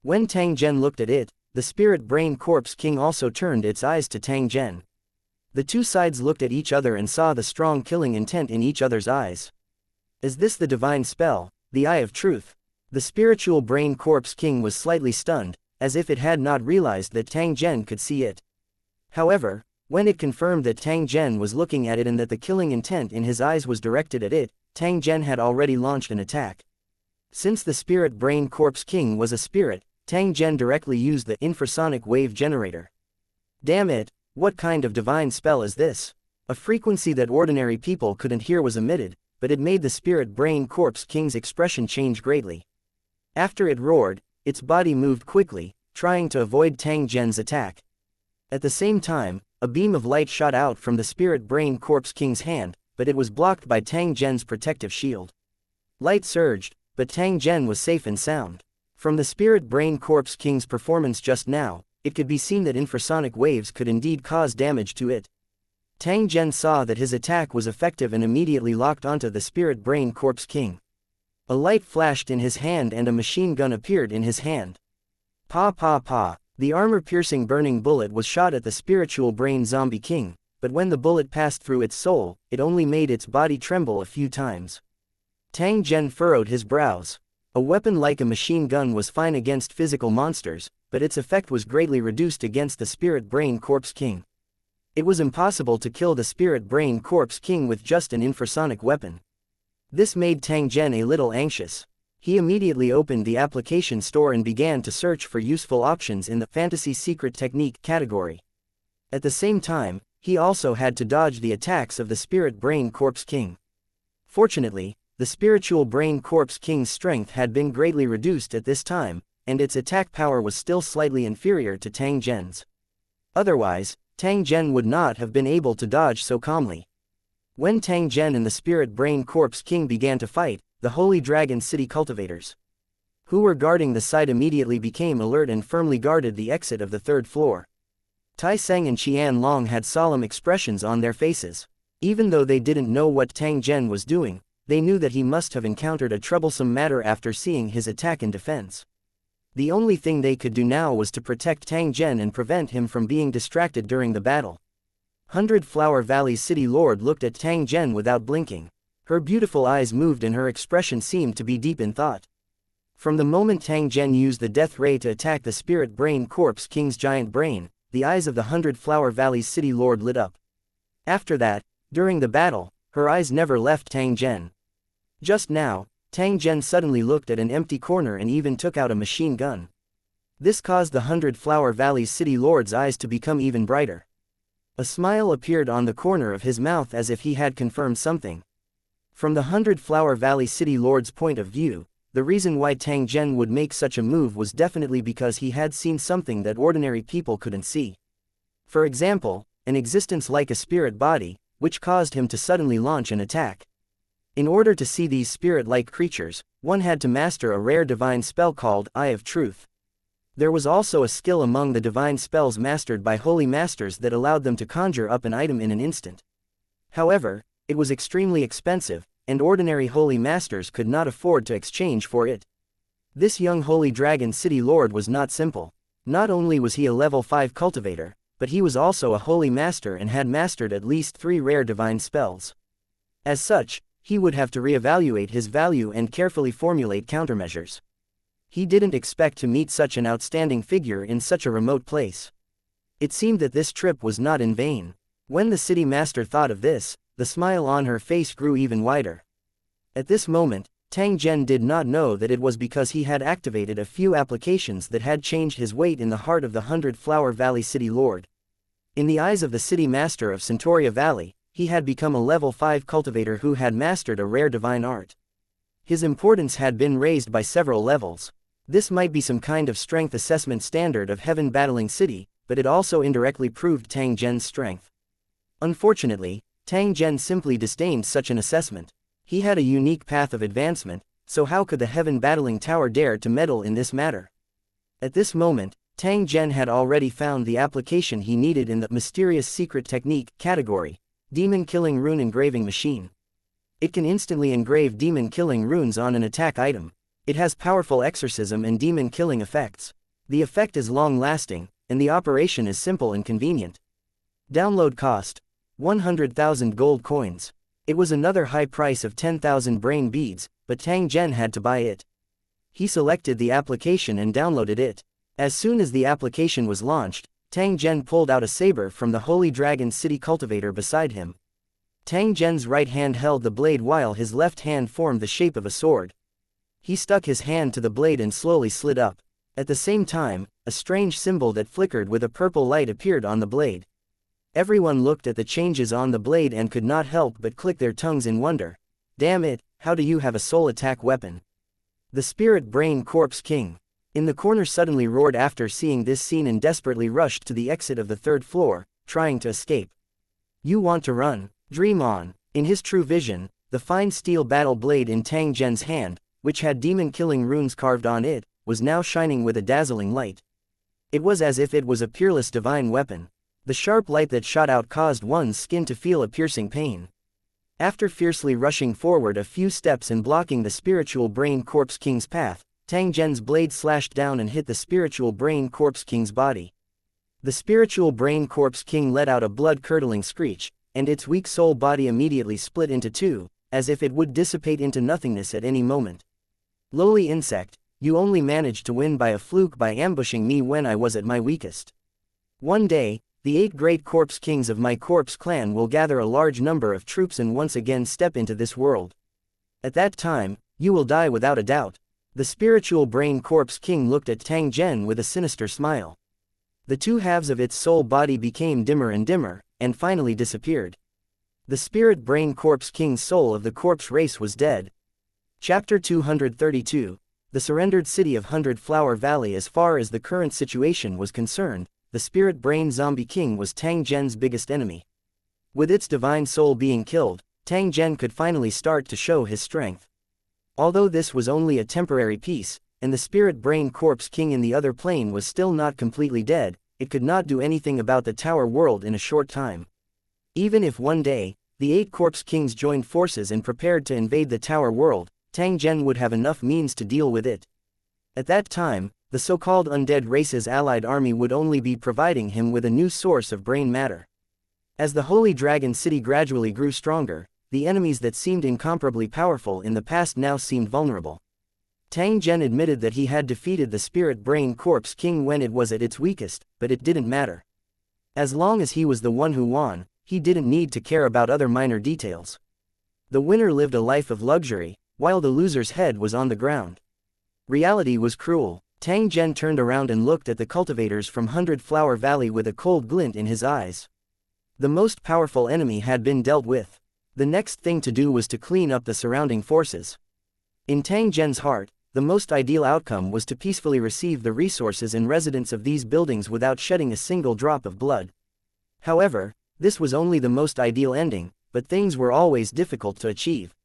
When Tang Zhen looked at it, the spirit brain corpse king also turned its eyes to Tang Zhen. The two sides looked at each other and saw the strong killing intent in each other's eyes. Is this the divine spell, the Eye of Truth? The spiritual brain corpse king was slightly stunned, as if it had not realized that Tang Zhen could see it. However, when it confirmed that Tang Zhen was looking at it and that the killing intent in his eyes was directed at it, Tang Zhen had already launched an attack. Since the spirit brain corpse king was a spirit, Tang Zhen directly used the infrasonic wave generator. Damn it, what kind of divine spell is this? A frequency that ordinary people couldn't hear was emitted, but it made the spirit brain corpse king's expression change greatly. After it roared, its body moved quickly, trying to avoid Tang Zhen's attack. At the same time, a beam of light shot out from the spirit brain corpse king's hand, but it was blocked by Tang Zhen's protective shield. Light surged, but Tang Zhen was safe and sound. From the spirit brain corpse king's performance just now, it could be seen that infrasonic waves could indeed cause damage to it. Tang Zhen saw that his attack was effective and immediately locked onto the spirit brain corpse king. A light flashed in his hand and a machine gun appeared in his hand. Pa pa pa. The armor-piercing burning bullet was shot at the spiritual brain zombie king, but when the bullet passed through its soul, it only made its body tremble a few times. Tang Zhen furrowed his brows. A weapon like a machine gun was fine against physical monsters, but its effect was greatly reduced against the spirit brain corpse king. It was impossible to kill the spirit brain corpse king with just an infrasonic weapon. This made Tang Zhen a little anxious. He immediately opened the application store and began to search for useful options in the fantasy secret technique category. At the same time, he also had to dodge the attacks of the spirit brain corpse king. Fortunately, the spiritual brain corpse king's strength had been greatly reduced at this time, and its attack power was still slightly inferior to Tang Zhen's. Otherwise, Tang Zhen would not have been able to dodge so calmly. When Tang Zhen and the spirit brain corpse king began to fight, the Holy Dragon City cultivators, who were guarding the site, immediately became alert and firmly guarded the exit of the third floor. Tai Seng and Qian Long had solemn expressions on their faces. Even though they didn't know what Tang Zhen was doing, they knew that he must have encountered a troublesome matter after seeing his attack and defense. The only thing they could do now was to protect Tang Zhen and prevent him from being distracted during the battle. 100 Flower Valley's City Lord looked at Tang Zhen without blinking. Her beautiful eyes moved and her expression seemed to be deep in thought. From the moment Tang Zhen used the death ray to attack the spirit brain corpse king's giant brain, the eyes of the 100 Flower Valley's City Lord lit up. After that, during the battle, her eyes never left Tang Zhen. Just now, Tang Zhen suddenly looked at an empty corner and even took out a machine gun. This caused the 100 Flower Valley's City Lord's eyes to become even brighter. A smile appeared on the corner of his mouth as if he had confirmed something. From the 100 Flower Valley City Lord's point of view, the reason why Tang Zhen would make such a move was definitely because he had seen something that ordinary people couldn't see. For example, an existence like a spirit body, which caused him to suddenly launch an attack. In order to see these spirit-like creatures, one had to master a rare divine spell called Eye of Truth. There was also a skill among the divine spells mastered by holy masters that allowed them to conjure up an item in an instant. However, it was extremely expensive, and ordinary holy masters could not afford to exchange for it. This young Holy Dragon City Lord was not simple. Not only was he a level 5 cultivator, but he was also a holy master and had mastered at least 3 rare divine spells. As such, he would have to reevaluate his value and carefully formulate countermeasures. He didn't expect to meet such an outstanding figure in such a remote place. It seemed that this trip was not in vain. When the city master thought of this, the smile on her face grew even wider. At this moment, Tang Zhen did not know that it was because he had activated a few applications that had changed his weight in the heart of the 100 Flower Valley City Lord. In the eyes of the city master of Centauria Valley, he had become a level 5 cultivator who had mastered a rare divine art. His importance had been raised by several levels. This might be some kind of strength assessment standard of Heaven Battling City, but it also indirectly proved Tang Zhen's strength. Unfortunately, Tang Zhen simply disdained such an assessment. He had a unique path of advancement, so how could the Heaven Battling Tower dare to meddle in this matter? At this moment, Tang Zhen had already found the application he needed in the mysterious secret technique category, demon killing rune engraving machine. It can instantly engrave demon killing runes on an attack item. It has powerful exorcism and demon killing effects. The effect is long-lasting, and the operation is simple and convenient. Download cost: 100,000 gold coins. It was another high price of 10,000 brain beads, but Tang Zhen had to buy it. He selected the application and downloaded it. As soon as the application was launched, Tang Zhen pulled out a saber from the Holy Dragon City cultivator beside him. Tang Zhen's right hand held the blade while his left hand formed the shape of a sword. He stuck his hand to the blade and slowly slid up. At the same time, a strange symbol that flickered with a purple light appeared on the blade. Everyone looked at the changes on the blade and could not help but click their tongues in wonder. Damn it, how do you have a soul attack weapon? The Spirit Brain Corpse King. In the corner suddenly roared after seeing this scene and desperately rushed to the exit of the third floor, trying to escape. You want to run? Dream on. In his true vision, the fine steel battle blade in Tang Zhen's hand, which had demon-killing runes carved on it, was now shining with a dazzling light. It was as if it was a peerless divine weapon. The sharp light that shot out caused one's skin to feel a piercing pain. After fiercely rushing forward a few steps and blocking the Spiritual Brain Corpse King's path, Tang Zhen's blade slashed down and hit the Spiritual Brain Corpse King's body. The Spiritual Brain Corpse King let out a blood-curdling screech, and its weak soul body immediately split into two, as if it would dissipate into nothingness at any moment. Lowly insect, you only managed to win by a fluke by ambushing me when I was at my weakest. One day, the 8 great corpse kings of my corpse clan will gather a large number of troops and once again step into this world. At that time, you will die without a doubt. The Spiritual Brain Corpse King looked at Tang Zhen with a sinister smile. The two halves of its soul body became dimmer and dimmer, and finally disappeared. The Spirit Brain Corpse King's soul of the corpse race was dead. Chapter 232. The Surrendered City of 100 Flower Valley. As far as the current situation was concerned, the Spirit Brain Zombie King was Tang Zhen's biggest enemy. With its divine soul being killed, Tang Zhen could finally start to show his strength. Although this was only a temporary peace, and the Spirit Brain Corpse King in the other plane was still not completely dead, it could not do anything about the Tower World in a short time. Even if one day, the 8 Corpse Kings joined forces and prepared to invade the Tower World, Tang Zhen would have enough means to deal with it. At that time, the so-called undead race's allied army would only be providing him with a new source of brain matter. As the Holy Dragon City gradually grew stronger, the enemies that seemed incomparably powerful in the past now seemed vulnerable. Tang Zhen admitted that he had defeated the Spirit Brain Corpse King when it was at its weakest, but it didn't matter. As long as he was the one who won, he didn't need to care about other minor details. The winner lived a life of luxury, while the loser's head was on the ground. Reality was cruel. Tang Zhen turned around and looked at the cultivators from 100 Flower Valley with a cold glint in his eyes. The most powerful enemy had been dealt with. The next thing to do was to clean up the surrounding forces. In Tang Zhen's heart, the most ideal outcome was to peacefully receive the resources and residents of these buildings without shedding a single drop of blood. However, this was only the most ideal ending, but things were always difficult to achieve.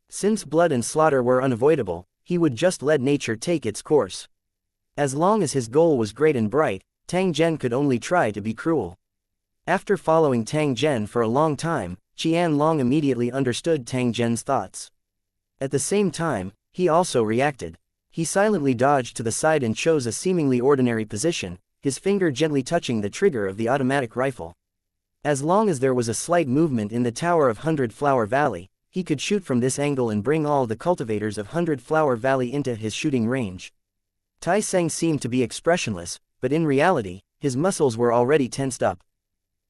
Since blood and slaughter were unavoidable, he would just let nature take its course. As long as his goal was great and bright, Tang Zhen could only try to be cruel. After following Tang Zhen for a long time, Qian Long immediately understood Tang Zhen's thoughts. At the same time, he also reacted. He silently dodged to the side and chose a seemingly ordinary position, his finger gently touching the trigger of the automatic rifle. As long as there was a slight movement in the Tower of 100 Flower Valley, he could shoot from this angle and bring all the cultivators of 100 Flower Valley into his shooting range. Tai Seng seemed to be expressionless, but in reality, his muscles were already tensed up.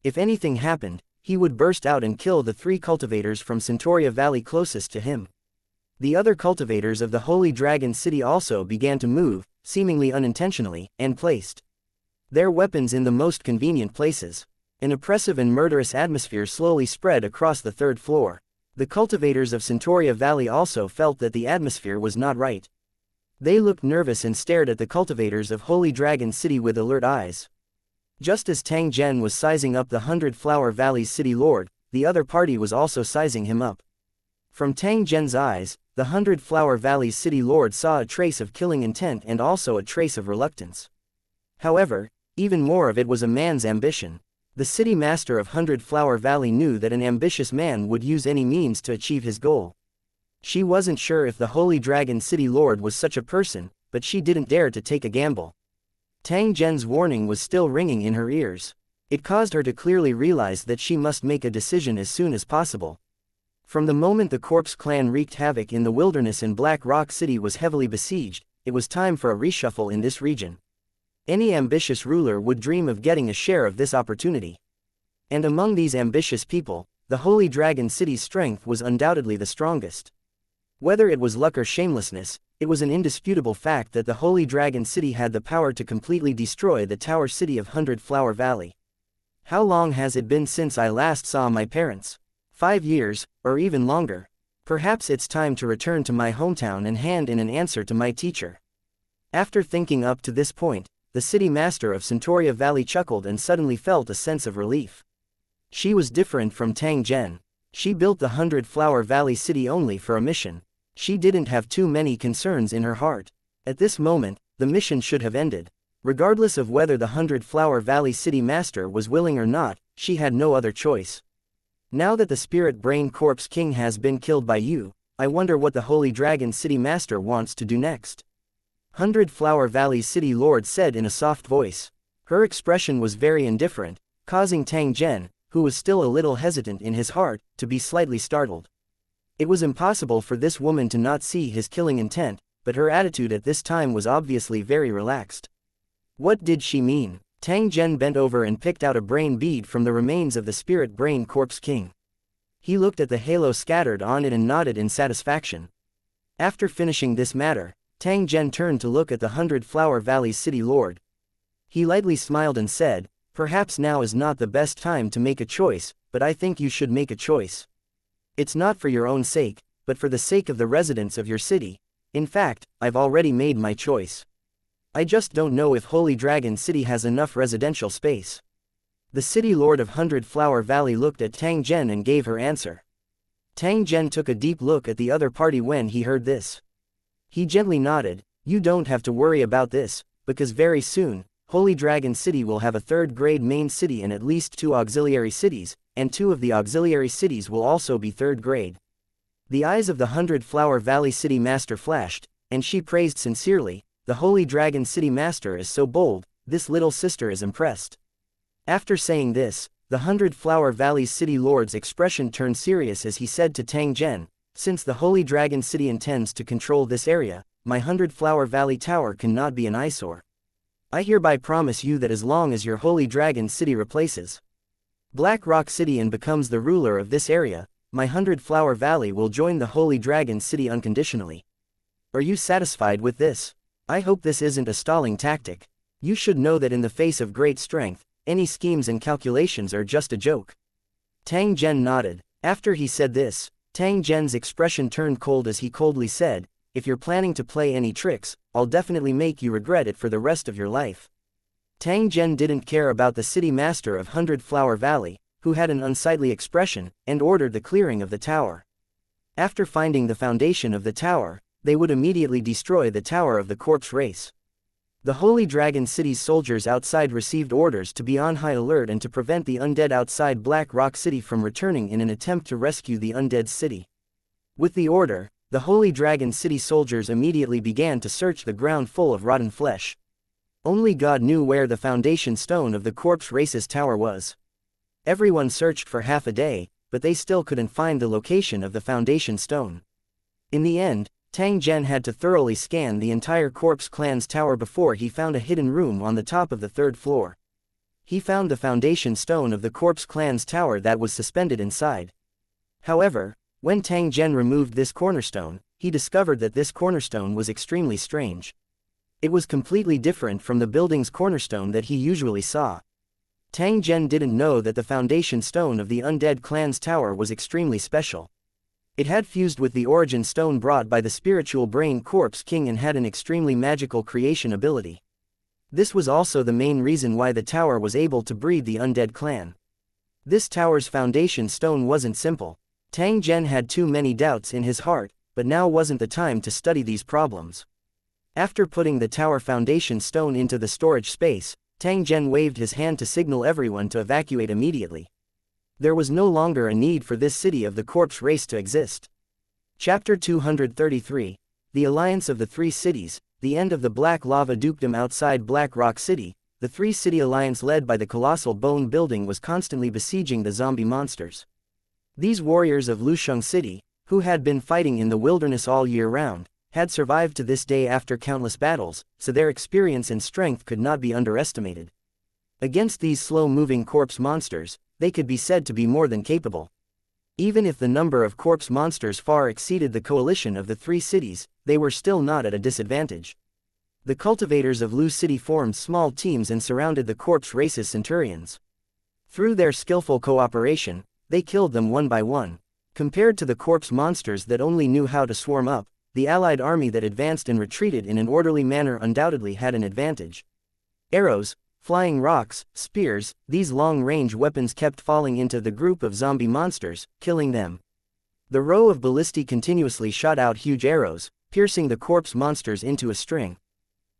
If anything happened, he would burst out and kill the 3 cultivators from Centauria Valley closest to him. The other cultivators of the Holy Dragon City also began to move, seemingly unintentionally, and placed their weapons in the most convenient places. An oppressive and murderous atmosphere slowly spread across the 3rd floor. The cultivators of Centauria Valley also felt that the atmosphere was not right. They looked nervous and stared at the cultivators of Holy Dragon City with alert eyes. Just as Tang Zhen was sizing up the 100 Flower Valley's city lord, the other party was also sizing him up. From Tang Zhen's eyes, the 100-Flower Valley's city lord saw a trace of killing intent and also a trace of reluctance. However, even more of it was a man's ambition. The city master of 100-Flower Valley knew that an ambitious man would use any means to achieve his goal. She wasn't sure if the Holy Dragon City Lord was such a person, but she didn't dare to take a gamble. Tang Zhen's warning was still ringing in her ears. It caused her to clearly realize that she must make a decision as soon as possible. From the moment the Corpse clan wreaked havoc in the wilderness and Black Rock City was heavily besieged, it was time for a reshuffle in this region. Any ambitious ruler would dream of getting a share of this opportunity. And among these ambitious people, the Holy Dragon City's strength was undoubtedly the strongest. Whether it was luck or shamelessness, it was an indisputable fact that the Holy Dragon City had the power to completely destroy the Tower City of 100-Flower Valley. How long has it been since I last saw my parents? 5 years, or even longer. Perhaps it's time to return to my hometown and hand in an answer to my teacher. After thinking up to this point, the city master of Centauria Valley chuckled and suddenly felt a sense of relief. She was different from Tang Zhen. She built the 100-Flower Valley city only for a mission. She didn't have too many concerns in her heart. At this moment, the mission should have ended. Regardless of whether the 100-Flower Valley city master was willing or not, she had no other choice. Now that the Spirit Brain Corpse King has been killed by you, I wonder what the Holy Dragon City Master wants to do next. 100-Flower Valley's city lord said in a soft voice. Her expression was very indifferent, causing Tang Zhen, who was still a little hesitant in his heart, to be slightly startled. It was impossible for this woman to not see his killing intent, but her attitude at this time was obviously very relaxed. What did she mean? Tang Zhen bent over and picked out a brain bead from the remains of the Spirit Brain Corpse King. He looked at the halo scattered on it and nodded in satisfaction. After finishing this matter, Tang Zhen turned to look at the 100-Flower Valley's city lord. He lightly smiled and said, "Perhaps now is not the best time to make a choice, but I think you should make a choice. It's not for your own sake, but for the sake of the residents of your city. In fact, I've already made my choice. I just don't know if Holy Dragon City has enough residential space." The city lord of 100-Flower Valley looked at Tang Zhen and gave her answer. Tang Zhen took a deep look at the other party when he heard this. He gently nodded. "You don't have to worry about this, because very soon, Holy Dragon City will have a third-grade main city and at least 2 auxiliary cities, and 2 of the auxiliary cities will also be third-grade." The eyes of the 100-Flower Valley City Master flashed, and she praised sincerely, "The Holy Dragon City Master is so bold, this little sister is impressed." After saying this, the 100-Flower Valley's city lord's expression turned serious as he said to Tang Zhen, "Since the Holy Dragon City intends to control this area, my 100-Flower Valley Tower cannot be an eyesore. I hereby promise you that as long as your Holy Dragon City replaces Black Rock City and becomes the ruler of this area, my 100-Flower Valley will join the Holy Dragon City unconditionally. Are you satisfied with this? I hope this isn't a stalling tactic. You should know that in the face of great strength, any schemes and calculations are just a joke." Tang Zhen nodded. After he said this, Tang Zhen's expression turned cold as he coldly said, "If you're planning to play any tricks, I'll definitely make you regret it for the rest of your life." Tang Zhen didn't care about the city master of 100-Flower Valley, who had an unsightly expression, and ordered the clearing of the tower. After finding the foundation of the tower, they would immediately destroy the Tower of the Corpse Race. The Holy Dragon City's soldiers outside received orders to be on high alert and to prevent the undead outside Black Rock City from returning in an attempt to rescue the undead city. With the order, the Holy Dragon City soldiers immediately began to search the ground full of rotten flesh. Only God knew where the foundation stone of the Corpse Race's tower was. Everyone searched for half a day, but they still couldn't find the location of the foundation stone. In the end, Tang Zhen had to thoroughly scan the entire Corpse clan's tower before he found a hidden room on the top of the 3rd floor. He found the foundation stone of the Corpse clan's tower that was suspended inside. However, when Tang Zhen removed this cornerstone, he discovered that this cornerstone was extremely strange. It was completely different from the building's cornerstone that he usually saw. Tang Zhen didn't know that the foundation stone of the undead clan's tower was extremely special. It had fused with the origin stone brought by the spiritual brain Corpse King and had an extremely magical creation ability. This was also the main reason why the tower was able to breed the undead clan. This tower's foundation stone wasn't simple. Tang Zhen had too many doubts in his heart, but now wasn't the time to study these problems. After putting the tower foundation stone into the storage space, Tang Zhen waved his hand to signal everyone to evacuate immediately. There was no longer a need for this city of the corpse race to exist. Chapter 233, The Alliance of the Three Cities, the end of the Black Lava Dukedom outside Black Rock City. The three-city alliance led by the colossal bone building was constantly besieging the zombie monsters. These warriors of Lusheng City, who had been fighting in the wilderness all year round, had survived to this day after countless battles, so their experience and strength could not be underestimated. Against these slow-moving corpse monsters, they could be said to be more than capable. Even if the number of corpse monsters far exceeded the coalition of the three cities, they were still not at a disadvantage. The cultivators of Lu City formed small teams and surrounded the corpse race's centurions. Through their skillful cooperation, they killed them one by one. Compared to the corpse monsters that only knew how to swarm up, the allied army that advanced and retreated in an orderly manner undoubtedly had an advantage. Arrows, flying rocks, spears, these long-range weapons kept falling into the group of zombie monsters, killing them. The row of ballistae continuously shot out huge arrows, piercing the corpse monsters into a string.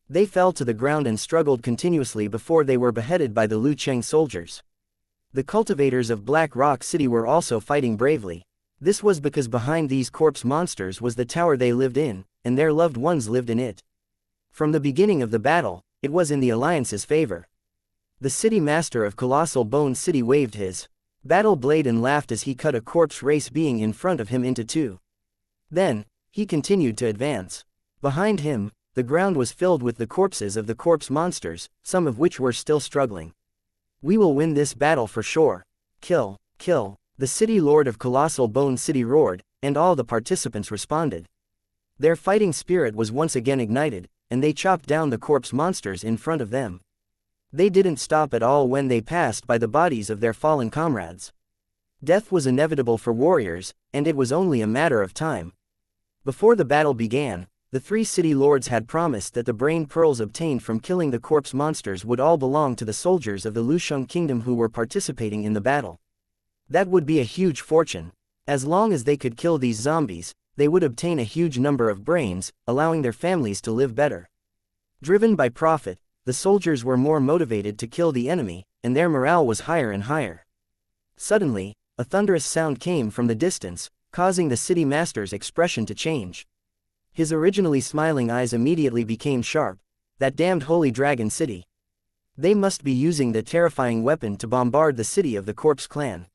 They fell to the ground and struggled continuously before they were beheaded by the Lu Cheng soldiers. The cultivators of Black Rock City were also fighting bravely. This was because behind these corpse monsters was the tower they lived in, and their loved ones lived in it. From the beginning of the battle, it was in the Alliance's favor. The city master of Colossal Bone City waved his battle blade and laughed as he cut a corpse race being in front of him into two. Then, he continued to advance. Behind him, the ground was filled with the corpses of the corpse monsters, some of which were still struggling. "We will win this battle for sure. Kill, kill," the city lord of Colossal Bone City roared, and all the participants responded. Their fighting spirit was once again ignited, and they chopped down the corpse monsters in front of them. They didn't stop at all when they passed by the bodies of their fallen comrades. Death was inevitable for warriors, and it was only a matter of time. Before the battle began, the three city lords had promised that the brain pearls obtained from killing the corpse monsters would all belong to the soldiers of the Lusheng Kingdom who were participating in the battle. That would be a huge fortune. As long as they could kill these zombies, they would obtain a huge number of brains, allowing their families to live better. Driven by profit, the soldiers were more motivated to kill the enemy, and their morale was higher and higher. Suddenly, a thunderous sound came from the distance, causing the city master's expression to change. His originally smiling eyes immediately became sharp. That damned Holy Dragon City. They must be using the terrifying weapon to bombard the city of the Corpse Clan.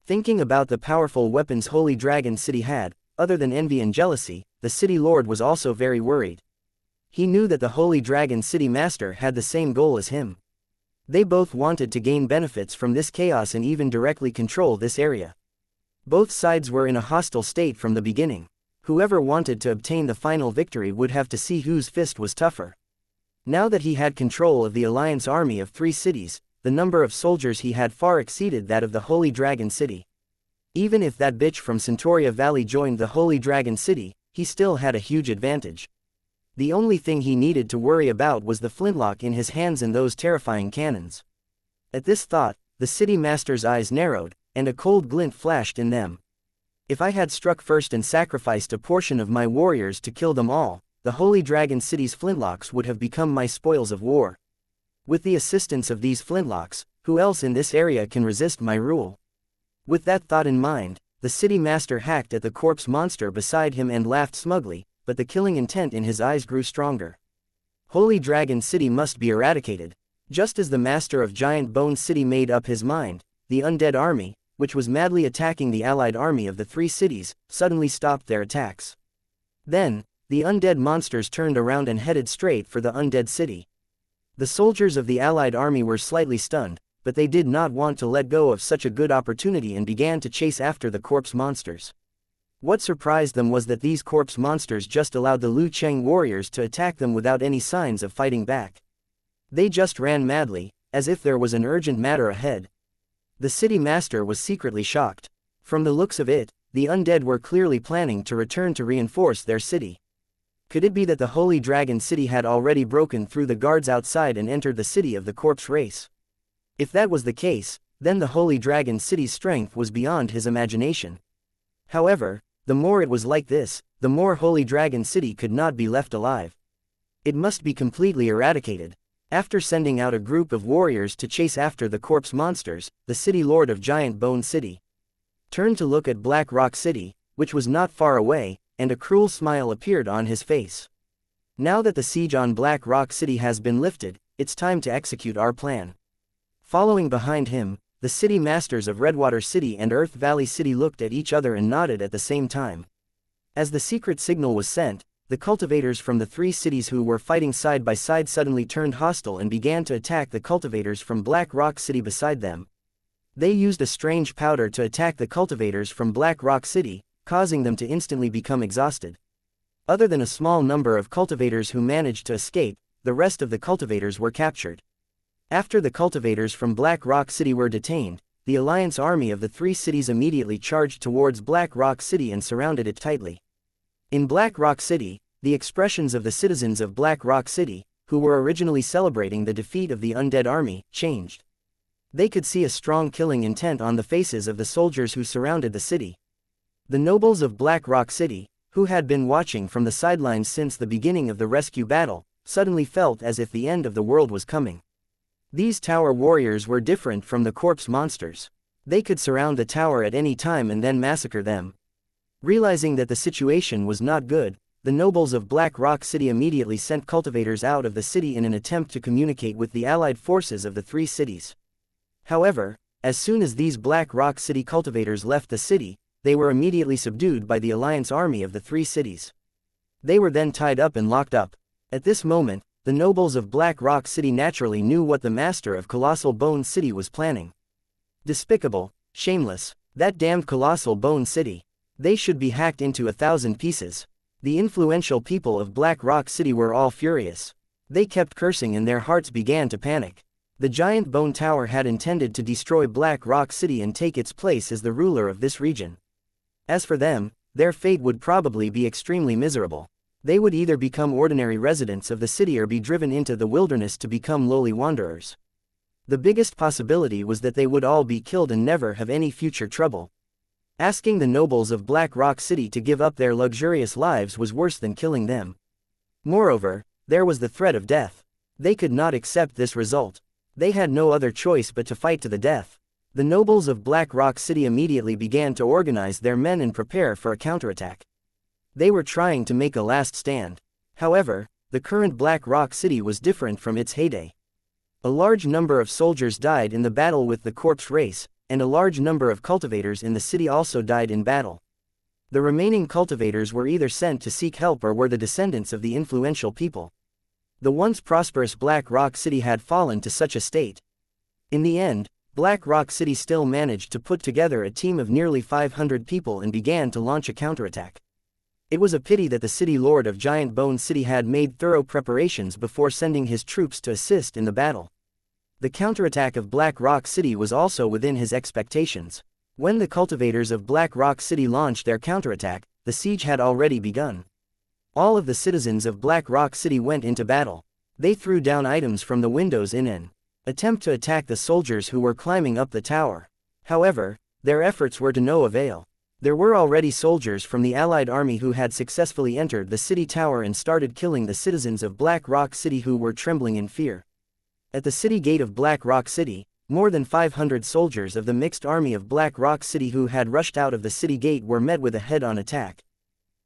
Thinking about the powerful weapons Holy Dragon City had, other than envy and jealousy, the city lord was also very worried. He knew that the Holy Dragon City Master had the same goal as him. They both wanted to gain benefits from this chaos and even directly control this area. Both sides were in a hostile state from the beginning. Whoever wanted to obtain the final victory would have to see whose fist was tougher. Now that he had control of the Alliance army of three cities, the number of soldiers he had far exceeded that of the Holy Dragon City. Even if that bitch from Centauria Valley joined the Holy Dragon City, he still had a huge advantage. The only thing he needed to worry about was the flintlock in his hands and those terrifying cannons. At this thought, the city master's eyes narrowed, and a cold glint flashed in them. If I had struck first and sacrificed a portion of my warriors to kill them all, the Holy Dragon City's flintlocks would have become my spoils of war. With the assistance of these flintlocks, who else in this area can resist my rule? With that thought in mind, the city master hacked at the corpse monster beside him and laughed smugly, but the killing intent in his eyes grew stronger. Holy Dragon City must be eradicated. Just as the master of Giant Bone City made up his mind, the undead army, which was madly attacking the allied army of the three cities, suddenly stopped their attacks. Then, the undead monsters turned around and headed straight for the undead city. The soldiers of the allied army were slightly stunned, but they did not want to let go of such a good opportunity and began to chase after the corpse monsters. What surprised them was that these corpse monsters just allowed the Lu Cheng warriors to attack them without any signs of fighting back. They just ran madly, as if there was an urgent matter ahead. The city master was secretly shocked. From the looks of it, the undead were clearly planning to return to reinforce their city. Could it be that the Holy Dragon City had already broken through the guards outside and entered the city of the corpse race? If that was the case, then the Holy Dragon City's strength was beyond his imagination. However, The more it was like this, the more Holy Dragon City could not be left alive. It must be completely eradicated. After sending out a group of warriors to chase after the corpse monsters, the city lord of Giant Bone City turned to look at Black Rock City, which was not far away, and a cruel smile appeared on his face. Now that the siege on Black Rock City has been lifted, it's time to execute our plan. Following behind him, the city masters of Redwater City and Earth Valley City looked at each other and nodded at the same time. As the secret signal was sent, the cultivators from the three cities who were fighting side by side suddenly turned hostile and began to attack the cultivators from Black Rock City beside them. They used a strange powder to attack the cultivators from Black Rock City, causing them to instantly become exhausted. Other than a small number of cultivators who managed to escape, the rest of the cultivators were captured. After the cultivators from Black Rock City were detained, the Alliance army of the three cities immediately charged towards Black Rock City and surrounded it tightly. In Black Rock City, the expressions of the citizens of Black Rock City, who were originally celebrating the defeat of the undead army, changed. They could see a strong killing intent on the faces of the soldiers who surrounded the city. The nobles of Black Rock City, who had been watching from the sidelines since the beginning of the rescue battle, suddenly felt as if the end of the world was coming. These tower warriors were different from the corpse monsters. They could surround the tower at any time and then massacre them. Realizing that the situation was not good, the nobles of Black Rock City immediately sent cultivators out of the city in an attempt to communicate with the allied forces of the three cities. However, as soon as these Black Rock City cultivators left the city, they were immediately subdued by the Alliance army of the three cities. They were then tied up and locked up. At this moment, the nobles of Black Rock City naturally knew what the master of Colossal Bone City was planning. Despicable, shameless, that damned Colossal Bone City. They should be hacked into 1,000 pieces. The influential people of Black Rock City were all furious. They kept cursing and their hearts began to panic. The giant bone tower had intended to destroy Black Rock City and take its place as the ruler of this region. As for them, their fate would probably be extremely miserable. They would either become ordinary residents of the city or be driven into the wilderness to become lowly wanderers. The biggest possibility was that they would all be killed and never have any future trouble. Asking the nobles of Black Rock City to give up their luxurious lives was worse than killing them. Moreover, there was the threat of death. They could not accept this result. They had no other choice but to fight to the death. The nobles of Black Rock City immediately began to organize their men and prepare for a counterattack. They were trying to make a last stand. However, the current Black Rock City was different from its heyday. A large number of soldiers died in the battle with the corpse race, and a large number of cultivators in the city also died in battle. The remaining cultivators were either sent to seek help or were the descendants of the influential people. The once prosperous Black Rock City had fallen to such a state. In the end, Black Rock City still managed to put together a team of nearly 500 people and began to launch a counterattack. It was a pity that the city lord of Giant Bone City had made thorough preparations before sending his troops to assist in the battle. The counterattack of Black Rock City was also within his expectations. When the cultivators of Black Rock City launched their counterattack, the siege had already begun. All of the citizens of Black Rock City went into battle. They threw down items from the windows in an attempt to attack the soldiers who were climbing up the tower. However, their efforts were to no avail. There were already soldiers from the Allied army who had successfully entered the city tower and started killing the citizens of Black Rock City who were trembling in fear. At the city gate of Black Rock City, more than 500 soldiers of the mixed army of Black Rock City who had rushed out of the city gate were met with a head-on attack.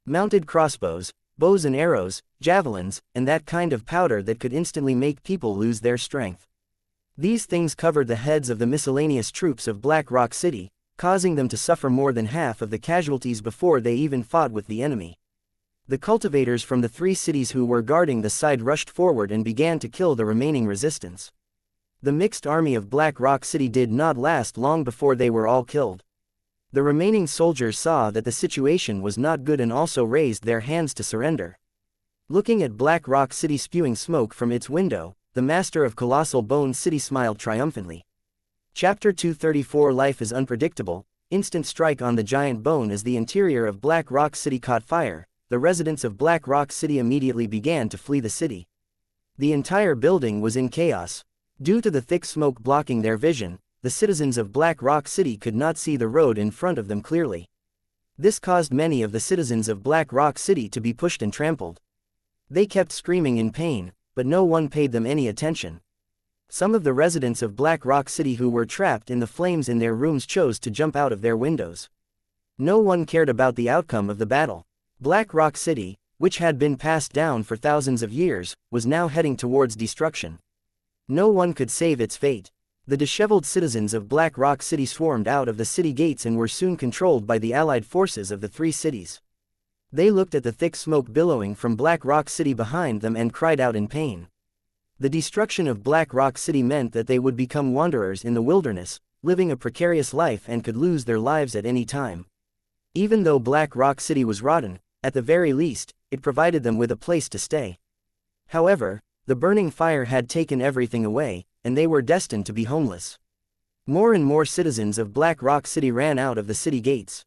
Mounted crossbows, bows and arrows, javelins, and that kind of powder that could instantly make people lose their strength. These things covered the heads of the miscellaneous troops of Black Rock City, causing them to suffer more than half of the casualties before they even fought with the enemy. The cultivators from the three cities who were guarding the side rushed forward and began to kill the remaining resistance. The mixed army of Black Rock City did not last long before they were all killed. The remaining soldiers saw that the situation was not good and also raised their hands to surrender. Looking at Black Rock City spewing smoke from its window, the master of Colossal Bone City smiled triumphantly. Chapter 234 Life is unpredictable. Instant strike on the giant bone. As the interior of Black Rock City caught fire, the residents of Black Rock City immediately began to flee the city. The entire building was in chaos. Due to the thick smoke blocking their vision, the citizens of Black Rock City could not see the road in front of them clearly. This caused many of the citizens of Black Rock City to be pushed and trampled. They kept screaming in pain, but no one paid them any attention. Some of the residents of Black Rock City who were trapped in the flames in their rooms chose to jump out of their windows. No one cared about the outcome of the battle. Black Rock City, which had been passed down for thousands of years, was now heading towards destruction. No one could save its fate. The disheveled citizens of Black Rock City swarmed out of the city gates and were soon controlled by the allied forces of the three cities. They looked at the thick smoke billowing from Black Rock City behind them and cried out in pain. The destruction of Black Rock City meant that they would become wanderers in the wilderness, living a precarious life and could lose their lives at any time. Even though Black Rock City was rotten, at the very least, it provided them with a place to stay. However, the burning fire had taken everything away, and they were destined to be homeless. More and more citizens of Black Rock City ran out of the city gates.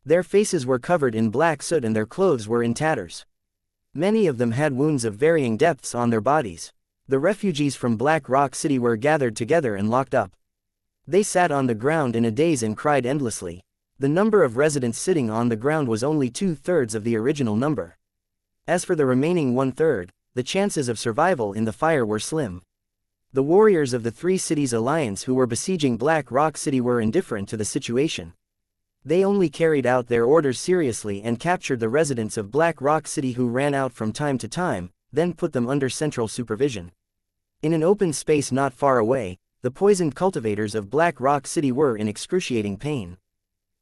Their faces were covered in black soot and their clothes were in tatters. Many of them had wounds of varying depths on their bodies. The refugees from Black Rock City were gathered together and locked up. They sat on the ground in a daze and cried endlessly. The number of residents sitting on the ground was only 2/3 of the original number. As for the remaining 1/3, the chances of survival in the fire were slim. The warriors of the Three Cities Alliance who were besieging Black Rock City were indifferent to the situation. They only carried out their orders seriously and captured the residents of Black Rock City who ran out from time to time, then put them under central supervision. In an open space not far away, the poisoned cultivators of Black Rock City were in excruciating pain.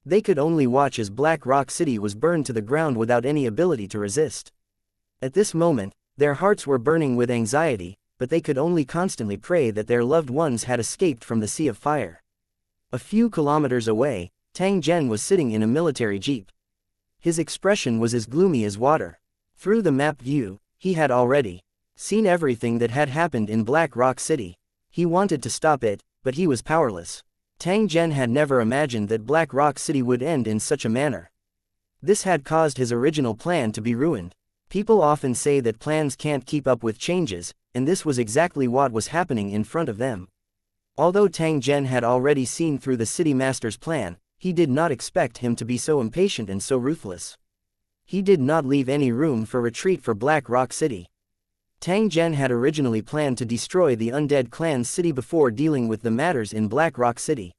They could only watch as Black Rock City was burned to the ground without any ability to resist. At this moment, their hearts were burning with anxiety, but they could only constantly pray that their loved ones had escaped from the sea of fire. A few kilometers away, Tang Zhen was sitting in a military jeep. His expression was as gloomy as water. Through the map view, he had already seen everything that had happened in Black Rock City. He wanted to stop it, but he was powerless. Tang Zhen had never imagined that Black Rock City would end in such a manner. This had caused his original plan to be ruined. People often say that plans can't keep up with changes, and this was exactly what was happening in front of them. Although Tang Zhen had already seen through the city master's plan, he did not expect him to be so impatient and so ruthless. He did not leave any room for retreat for Black Rock City. Tang Zhen had originally planned to destroy the undead clan's city before dealing with the matters in Black Rock City.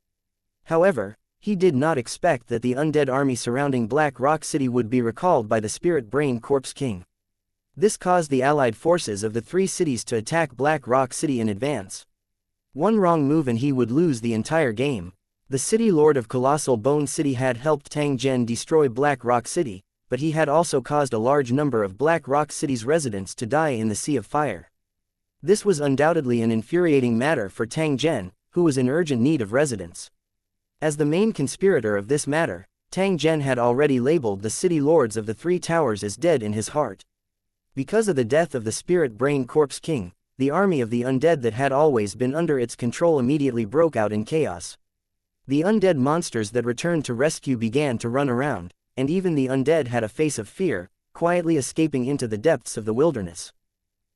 However, he did not expect that the undead army surrounding Black Rock City would be recalled by the Spirit Brain Corpse King. This caused the allied forces of the three cities to attack Black Rock City in advance. One wrong move and he would lose the entire game. The city lord of Colossal Bone City had helped Tang Zhen destroy Black Rock City, but he had also caused a large number of Black Rock City's residents to die in the Sea of Fire. This was undoubtedly an infuriating matter for Tang Zhen, who was in urgent need of residents. As the main conspirator of this matter, Tang Zhen had already labeled the city lords of the Three Towers as dead in his heart. Because of the death of the Spirit Brain Corpse King, the army of the undead that had always been under its control immediately broke out in chaos. The undead monsters that returned to rescue began to run around, and even the undead had a face of fear, quietly escaping into the depths of the wilderness.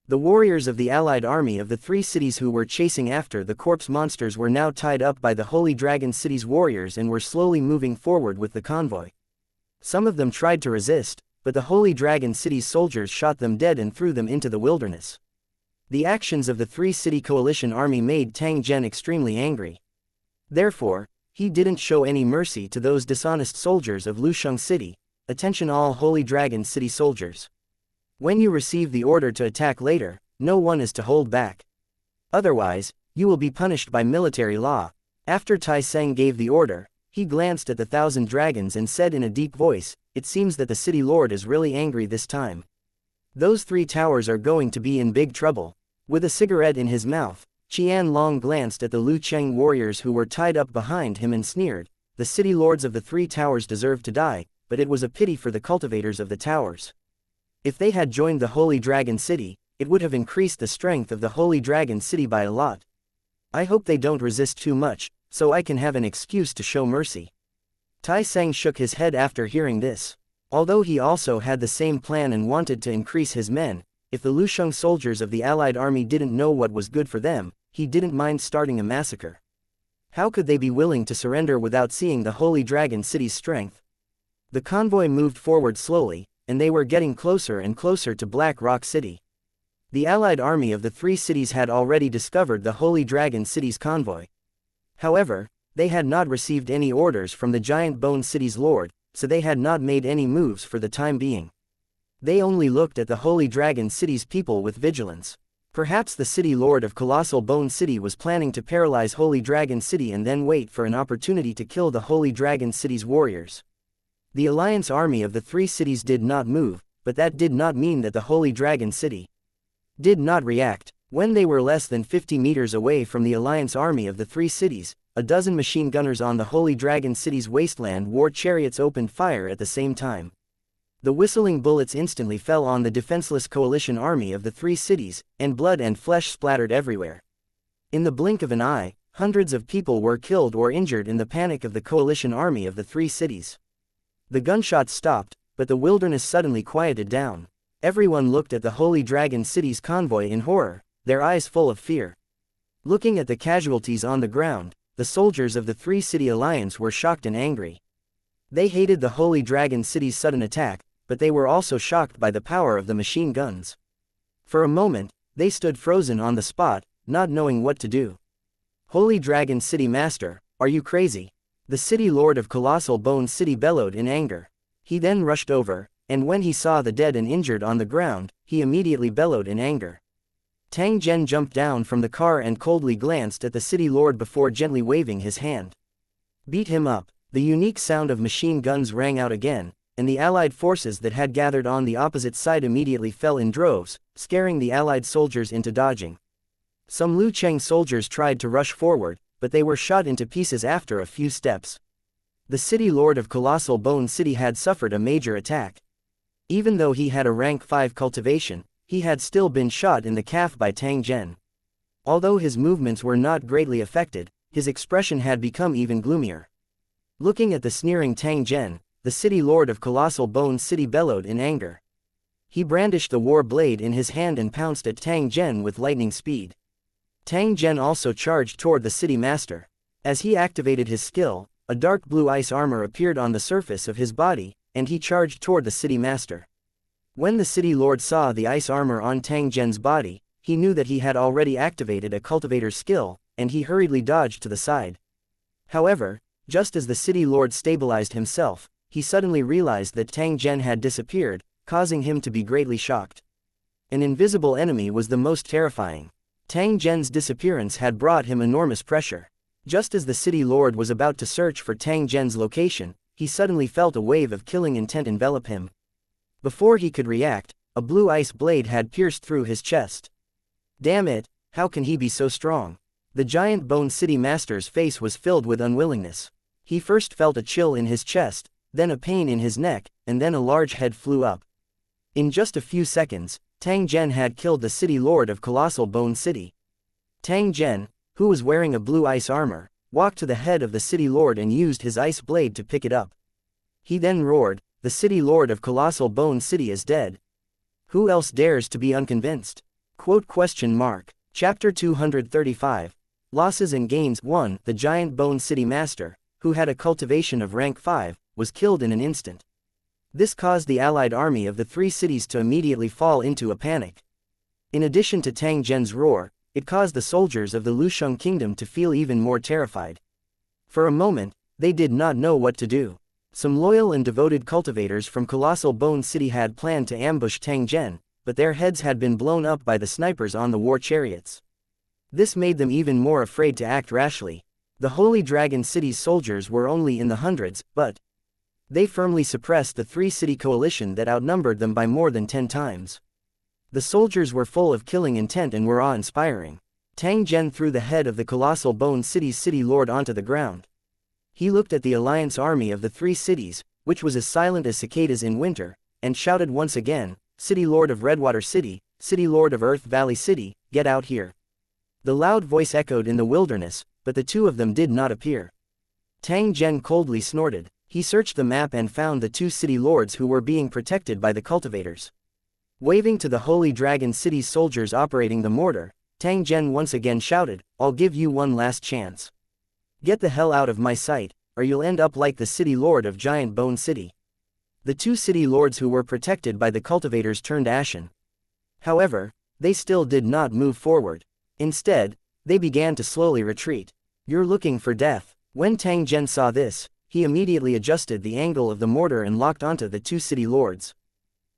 The warriors of the allied army of the three cities who were chasing after the corpse monsters were now tied up by the Holy Dragon City's warriors and were slowly moving forward with the convoy. Some of them tried to resist, but the Holy Dragon City's soldiers shot them dead and threw them into the wilderness. The actions of the three-city coalition army made Tang Zhen extremely angry. Therefore, he didn't show any mercy to those dishonest soldiers of Lusheng City. Attention all Holy Dragon City soldiers. When you receive the order to attack later, no one is to hold back. Otherwise, you will be punished by military law. After Tai Seng gave the order, he glanced at the 1,000 dragons and said in a deep voice, "It seems that the city lord is really angry this time. Those three towers are going to be in big trouble." With a cigarette in his mouth, Qian Long glanced at the Lu Cheng warriors who were tied up behind him and sneered, "The city lords of the three towers deserve to die, but it was a pity for the cultivators of the towers. If they had joined the Holy Dragon City, it would have increased the strength of the Holy Dragon City by a lot. I hope they don't resist too much, so I can have an excuse to show mercy." Tai Seng shook his head after hearing this. Although he also had the same plan and wanted to increase his men, if the Lusheng soldiers of the allied army didn't know what was good for them, he didn't mind starting a massacre. How could they be willing to surrender without seeing the Holy Dragon City's strength? The convoy moved forward slowly, and they were getting closer and closer to Black Rock City. The allied army of the three cities had already discovered the Holy Dragon City's convoy. However, they had not received any orders from the Giant Bone City's lord, so they had not made any moves for the time being. They only looked at the Holy Dragon City's people with vigilance. Perhaps the city lord of Colossal Bone City was planning to paralyze Holy Dragon City and then wait for an opportunity to kill the Holy Dragon City's warriors. The alliance army of the three cities did not move, but that did not mean that the Holy Dragon City did not react. When they were less than 50 meters away from the alliance army of the three cities, a dozen machine gunners on the Holy Dragon City's wasteland war chariots opened fire at the same time. The whistling bullets instantly fell on the defenseless coalition army of the three cities, and blood and flesh splattered everywhere. In the blink of an eye, hundreds of people were killed or injured in the panic of the coalition army of the three cities. The gunshots stopped, but the wilderness suddenly quieted down. Everyone looked at the Holy Dragon City's convoy in horror, their eyes full of fear. Looking at the casualties on the ground, the soldiers of the Three City Alliance were shocked and angry. They hated the Holy Dragon City's sudden attack, but they were also shocked by the power of the machine guns. For a moment, they stood frozen on the spot, not knowing what to do. Holy Dragon City Master, are you crazy? The city lord of Colossal Bone City bellowed in anger. He then rushed over, and when he saw the dead and injured on the ground, he immediately bellowed in anger. Tang Zhen jumped down from the car and coldly glanced at the city lord before gently waving his hand. Beat him up. The unique sound of machine guns rang out again, and the allied forces that had gathered on the opposite side immediately fell in droves, scaring the allied soldiers into dodging. Some Lu Cheng soldiers tried to rush forward, but they were shot into pieces after a few steps. The city lord of Colossal Bone City had suffered a major attack. Even though he had a rank 5 cultivation, he had still been shot in the calf by Tang Zhen. Although his movements were not greatly affected, his expression had become even gloomier. Looking at the sneering Tang Zhen, the city lord of Colossal Bone City bellowed in anger. He brandished the war blade in his hand and pounced at Tang Zhen with lightning speed. Tang Zhen also charged toward the city master. As he activated his skill, a dark blue ice armor appeared on the surface of his body, and he charged toward the city master. When the city lord saw the ice armor on Tang Zhen's body, he knew that he had already activated a cultivator's skill, and he hurriedly dodged to the side. However, just as the city lord stabilized himself, he suddenly realized that Tang Zhen had disappeared, causing him to be greatly shocked. An invisible enemy was the most terrifying. Tang Zhen's disappearance had brought him enormous pressure. Just as the city lord was about to search for Tang Zhen's location, he suddenly felt a wave of killing intent envelop him. Before he could react, a blue ice blade had pierced through his chest. Damn it, how can he be so strong? The Giant Bone City Master's face was filled with unwillingness. He first felt a chill in his chest, then a pain in his neck, and then a large head flew up. In just a few seconds, Tang Zhen had killed the city lord of Colossal Bone City. Tang Zhen, who was wearing a blue ice armor, walked to the head of the city lord and used his ice blade to pick it up. He then roared, "The city lord of Colossal Bone City is dead. Who else dares to be unconvinced?" Chapter 235. Losses and Gains 1. The Giant Bone City Master, who had a cultivation of rank 5, was killed in an instant. This caused the allied army of the three cities to immediately fall into a panic. In addition to Tang Zhen's roar, it caused the soldiers of the Lusheng Kingdom to feel even more terrified. For a moment, they did not know what to do. Some loyal and devoted cultivators from Colossal Bone City had planned to ambush Tang Zhen, but their heads had been blown up by the snipers on the war chariots. This made them even more afraid to act rashly. The Holy Dragon City's soldiers were only in the hundreds, but they firmly suppressed the three-city coalition that outnumbered them by more than 10 times. The soldiers were full of killing intent and were awe-inspiring. Tang Zhen threw the head of the Colossal Bone City's city lord onto the ground. He looked at the alliance army of the three cities, which was as silent as cicadas in winter, and shouted once again, "City Lord of Redwater City, City Lord of Earth Valley City, get out here." The loud voice echoed in the wilderness, but the two of them did not appear. Tang Zhen coldly snorted. He searched the map and found the two city lords who were being protected by the cultivators. Waving to the Holy Dragon City's soldiers operating the mortar, Tang Zhen once again shouted, "I'll give you one last chance. Get the hell out of my sight, or you'll end up like the city lord of Giant Bone City." The two city lords who were protected by the cultivators turned ashen. However, they still did not move forward. Instead, they began to slowly retreat. "You're looking for death." When Tang Zhen saw this, he immediately adjusted the angle of the mortar and locked onto the two city lords.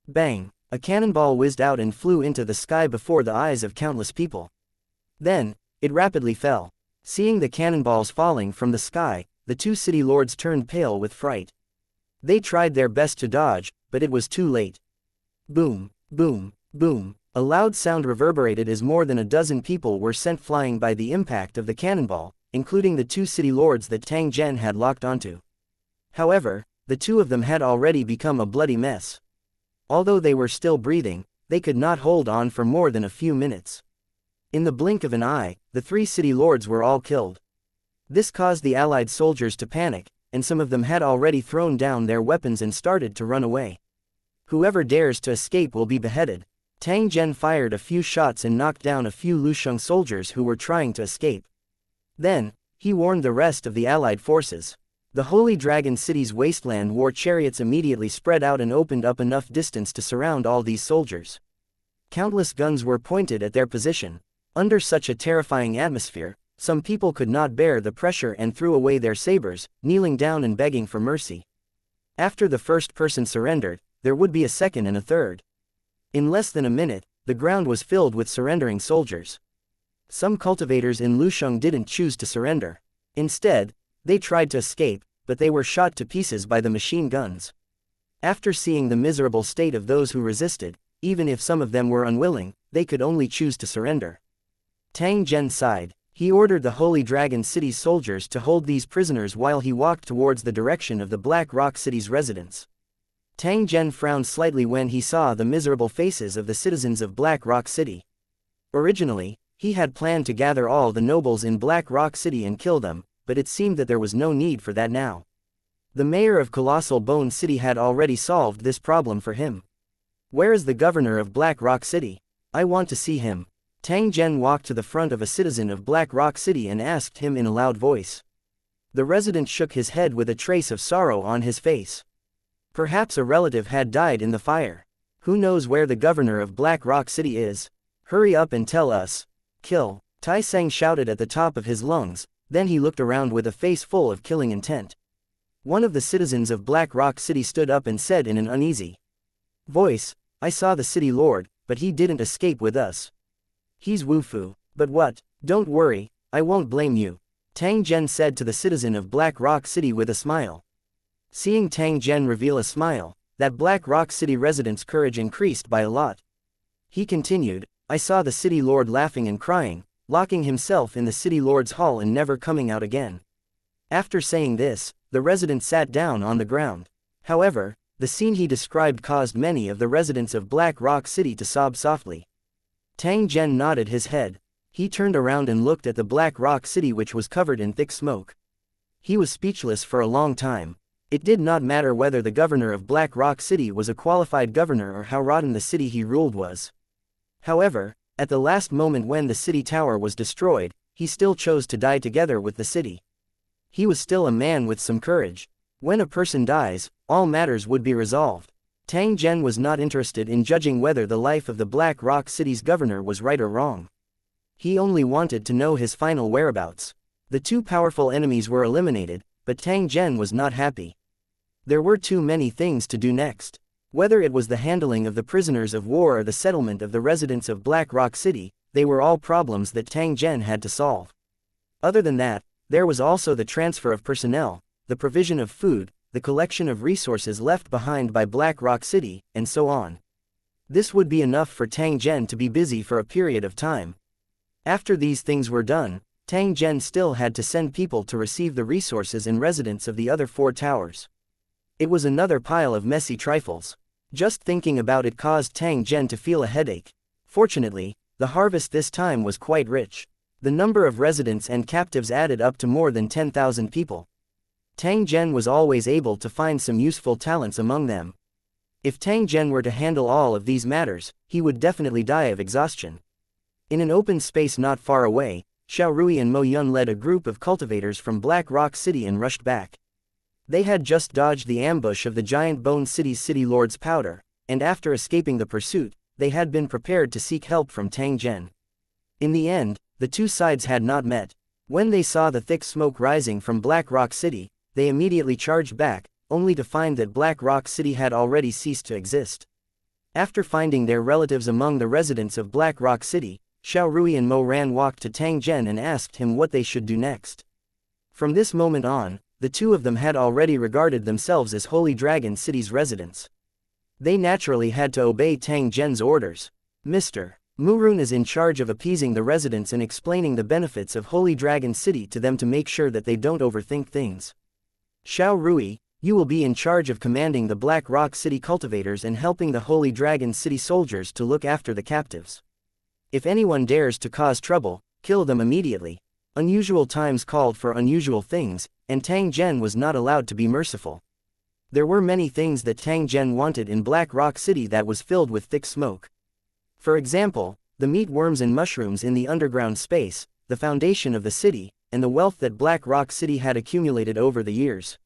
Bang! A cannonball whizzed out and flew into the sky before the eyes of countless people. Then, it rapidly fell. Seeing the cannonballs falling from the sky, the two city lords turned pale with fright. They tried their best to dodge, but it was too late. Boom, boom, boom. A loud sound reverberated as more than a dozen people were sent flying by the impact of the cannonball, including the two city lords that Tang Zhen had locked onto. However, the two of them had already become a bloody mess. Although they were still breathing, they could not hold on for more than a few minutes. In the blink of an eye, the three city lords were all killed. This caused the allied soldiers to panic, and some of them had already thrown down their weapons and started to run away. "Whoever dares to escape will be beheaded." Tang Zhen fired a few shots and knocked down a few Lusheng soldiers who were trying to escape. Then, he warned the rest of the allied forces. The Holy Dragon City's wasteland war chariots immediately spread out and opened up enough distance to surround all these soldiers. Countless guns were pointed at their position. Under such a terrifying atmosphere, some people could not bear the pressure and threw away their sabers, kneeling down and begging for mercy. After the first person surrendered, there would be a second and a third. In less than a minute, the ground was filled with surrendering soldiers. Some cultivators in Lusheng didn't choose to surrender. Instead, they tried to escape, but they were shot to pieces by the machine guns. After seeing the miserable state of those who resisted, even if some of them were unwilling, they could only choose to surrender. Tang Zhen sighed. He ordered the Holy Dragon City's soldiers to hold these prisoners while he walked towards the direction of the Black Rock City's residents. Tang Zhen frowned slightly when he saw the miserable faces of the citizens of Black Rock City. Originally, he had planned to gather all the nobles in Black Rock City and kill them, but it seemed that there was no need for that now. The mayor of Colossal Bone City had already solved this problem for him. "Where is the governor of Black Rock City? I want to see him." Tang Zhen walked to the front of a citizen of Black Rock City and asked him in a loud voice. The resident shook his head with a trace of sorrow on his face. Perhaps a relative had died in the fire. "Who knows where the governor of Black Rock City is? Hurry up and tell us." "Kill," Tai Seng shouted at the top of his lungs, then he looked around with a face full of killing intent. One of the citizens of Black Rock City stood up and said in an uneasy voice, "I saw the city lord, but he didn't escape with us. He's Wufu." "But what? Don't worry, I won't blame you," Tang Zhen said to the citizen of Black Rock City with a smile. Seeing Tang Zhen reveal a smile, that Black Rock City resident's courage increased by a lot. He continued, "I saw the city lord laughing and crying, locking himself in the city lord's hall and never coming out again." After saying this, the resident sat down on the ground. However, the scene he described caused many of the residents of Black Rock City to sob softly. Tang Zhen nodded his head. He turned around and looked at the Black Rock City, which was covered in thick smoke. He was speechless for a long time. It did not matter whether the governor of Black Rock City was a qualified governor or how rotten the city he ruled was. However, at the last moment when the city tower was destroyed, he still chose to die together with the city. He was still a man with some courage. When a person dies, all matters would be resolved. Tang Zhen was not interested in judging whether the life of the Black Rock City's governor was right or wrong. He only wanted to know his final whereabouts. The two powerful enemies were eliminated, but Tang Zhen was not happy. There were too many things to do next. Whether it was the handling of the prisoners of war or the settlement of the residents of Black Rock City, they were all problems that Tang Zhen had to solve. Other than that, there was also the transfer of personnel, the provision of food, the collection of resources left behind by Black Rock City, and so on. This would be enough for Tang Zhen to be busy for a period of time. After these things were done, Tang Zhen still had to send people to receive the resources and residents of the other 4 towers. It was another pile of messy trifles. Just thinking about it caused Tang Zhen to feel a headache. Fortunately, the harvest this time was quite rich. The number of residents and captives added up to more than 10,000 people. Tang Zhen was always able to find some useful talents among them. If Tang Zhen were to handle all of these matters, he would definitely die of exhaustion. In an open space not far away, Xiao Rui and Mo Yun led a group of cultivators from Black Rock City and rushed back. They had just dodged the ambush of the giant Bone City's city lord's powder, and after escaping the pursuit, they had been prepared to seek help from Tang Zhen. In the end, the two sides had not met. When they saw the thick smoke rising from Black Rock City, they immediately charged back, only to find that Black Rock City had already ceased to exist. After finding their relatives among the residents of Black Rock City, Xiao Rui and Mo Ran walked to Tang Zhen and asked him what they should do next. From this moment on, the two of them had already regarded themselves as Holy Dragon City's residents. They naturally had to obey Tang Zhen's orders. Mr. Murun is in charge of appeasing the residents and explaining the benefits of Holy Dragon City to them to make sure that they don't overthink things. Xiao Rui, you will be in charge of commanding the Black Rock City cultivators and helping the Holy Dragon City soldiers to look after the captives. If anyone dares to cause trouble, kill them immediately. Unusual times called for unusual things, and Tang Zhen was not allowed to be merciful. There were many things that Tang Zhen wanted in Black Rock City that was filled with thick smoke. For example, the meat worms and mushrooms in the underground space, the foundation of the city, and the wealth that Black Rock City had accumulated over the years.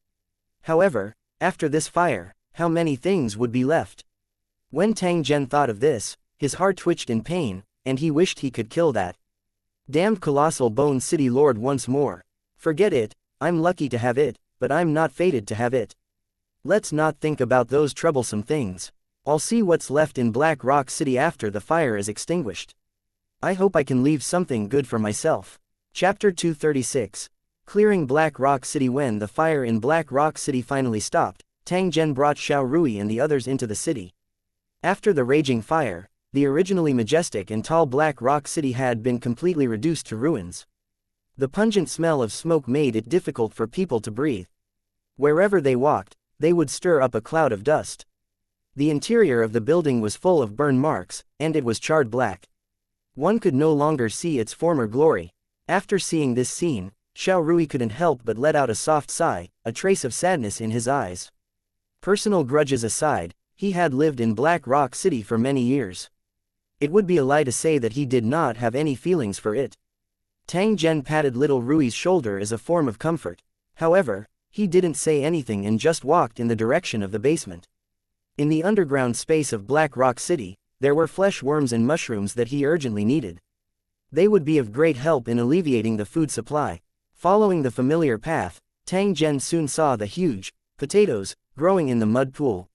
However, after this fire, how many things would be left? When Tang Zhen thought of this, his heart twitched in pain, and he wished he could kill that damned colossal Bone City Lord once more. Forget it, I'm lucky to have it, but I'm not fated to have it. Let's not think about those troublesome things. I'll see what's left in Black Rock City after the fire is extinguished. I hope I can leave something good for myself. Chapter 236. Clearing Black Rock City. When the fire in Black Rock City finally stopped, Tang Zhen brought Xiao Rui and the others into the city. After the raging fire, the originally majestic and tall Black Rock City had been completely reduced to ruins. The pungent smell of smoke made it difficult for people to breathe. Wherever they walked, they would stir up a cloud of dust. The interior of the building was full of burn marks, and it was charred black. One could no longer see its former glory. After seeing this scene, Xiao Rui couldn't help but let out a soft sigh, a trace of sadness in his eyes. Personal grudges aside, he had lived in Black Rock City for many years. It would be a lie to say that he did not have any feelings for it. Tang Zhen patted little Rui's shoulder as a form of comfort. However, he didn't say anything and just walked in the direction of the basement. In the underground space of Black Rock City, there were flesh worms and mushrooms that he urgently needed. They would be of great help in alleviating the food supply. Following the familiar path, Tang Zhen soon saw the huge potatoes growing in the mud pool.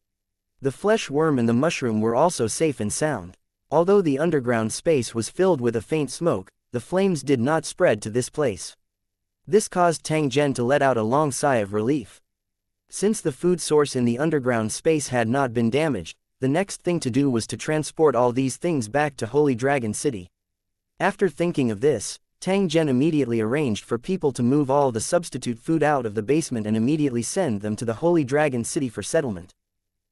The flesh worm and the mushroom were also safe and sound. Although the underground space was filled with a faint smoke, the flames did not spread to this place. This caused Tang Zhen to let out a long sigh of relief. Since the food source in the underground space had not been damaged, the next thing to do was to transport all these things back to Holy Dragon City. After thinking of this, Tang Zhen immediately arranged for people to move all the substitute food out of the basement and immediately send them to the Holy Dragon City for settlement.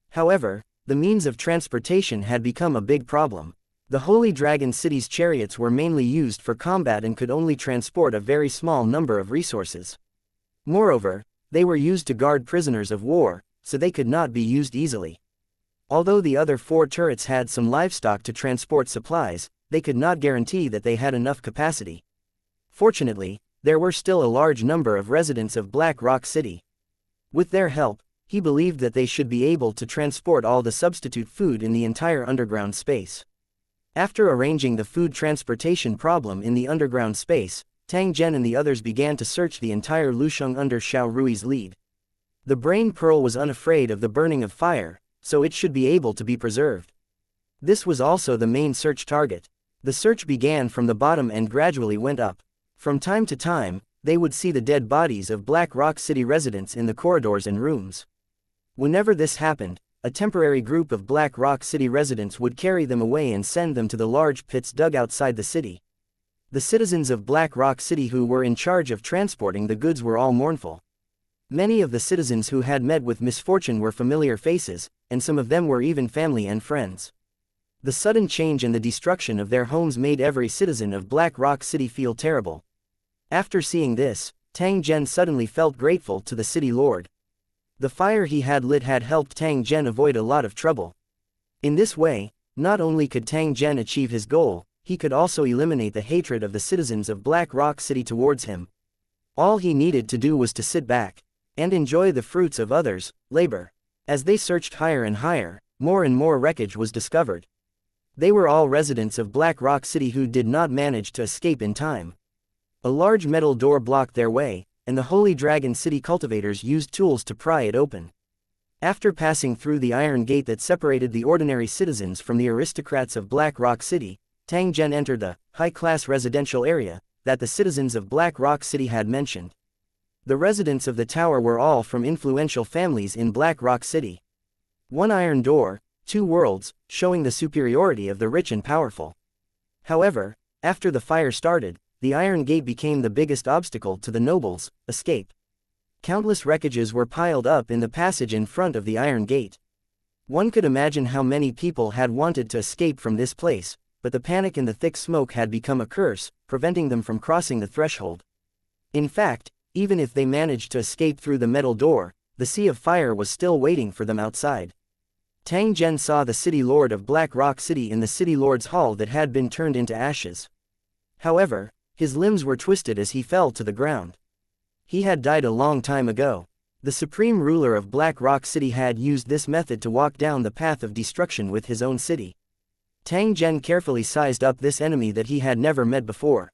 However, the means of transportation had become a big problem. The Holy Dragon City's chariots were mainly used for combat and could only transport a very small number of resources. Moreover, they were used to guard prisoners of war, so they could not be used easily. Although the other 4 turrets had some livestock to transport supplies, they could not guarantee that they had enough capacity. Fortunately, there were still a large number of residents of Black Rock City. With their help, he believed that they should be able to transport all the substitute food in the entire underground space. After arranging the food transportation problem in the underground space, Tang Zhen and the others began to search the entire Lusheng under Xiao Rui's lead. The brain pearl was unafraid of the burning of fire, so it should be able to be preserved. This was also the main search target. The search began from the bottom and gradually went up. From time to time, they would see the dead bodies of Black Rock City residents in the corridors and rooms. Whenever this happened, a temporary group of Black Rock City residents would carry them away and send them to the large pits dug outside the city. The citizens of Black Rock City who were in charge of transporting the goods were all mournful. Many of the citizens who had met with misfortune were familiar faces, and some of them were even family and friends. The sudden change and the destruction of their homes made every citizen of Black Rock City feel terrible. After seeing this, Tang Zhen suddenly felt grateful to the city lord. The fire he had lit had helped Tang Zhen avoid a lot of trouble. In this way, not only could Tang Zhen achieve his goal, he could also eliminate the hatred of the citizens of Black Rock City towards him. All he needed to do was to sit back. and enjoy the fruits of others' labor. As they searched higher and higher, more and more wreckage was discovered. They were all residents of Black Rock City who did not manage to escape in time. A large metal door blocked their way, and the Holy Dragon City cultivators used tools to pry it open. After passing through the iron gate that separated the ordinary citizens from the aristocrats of Black Rock City, Tang Zhen entered the high-class residential area that the citizens of Black Rock City had mentioned. The residents of the tower were all from influential families in Black Rock City. One iron door, two worlds, showing the superiority of the rich and powerful. However, after the fire started, the iron gate became the biggest obstacle to the nobles' escape. Countless wreckages were piled up in the passage in front of the iron gate. One could imagine how many people had wanted to escape from this place, but the panic and the thick smoke had become a curse, preventing them from crossing the threshold. In fact, even if they managed to escape through the metal door, the sea of fire was still waiting for them outside. Tang Zhen saw the city lord of Black Rock City in the city lord's hall that had been turned into ashes. However, his limbs were twisted as he fell to the ground. He had died a long time ago. The supreme ruler of Black Rock City had used this method to walk down the path of destruction with his own city. Tang Zhen carefully sized up this enemy that he had never met before.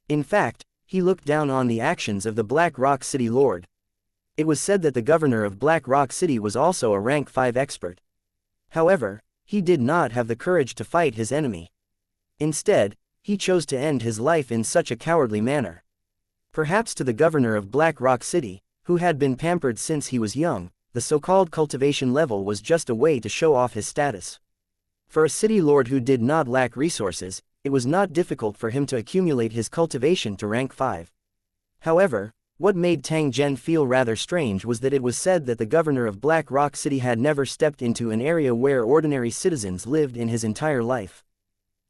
In fact, he looked down on the actions of the Black Rock City Lord. It was said that the governor of Black Rock City was also a rank 5 expert. However, he did not have the courage to fight his enemy. Instead, he chose to end his life in such a cowardly manner. Perhaps to the governor of Black Rock City, who had been pampered since he was young, the so-called cultivation level was just a way to show off his status. For a city lord who did not lack resources, it was not difficult for him to accumulate his cultivation to rank 5. However, what made Tang Zhen feel rather strange was that it was said that the governor of Black Rock City had never stepped into an area where ordinary citizens lived in his entire life.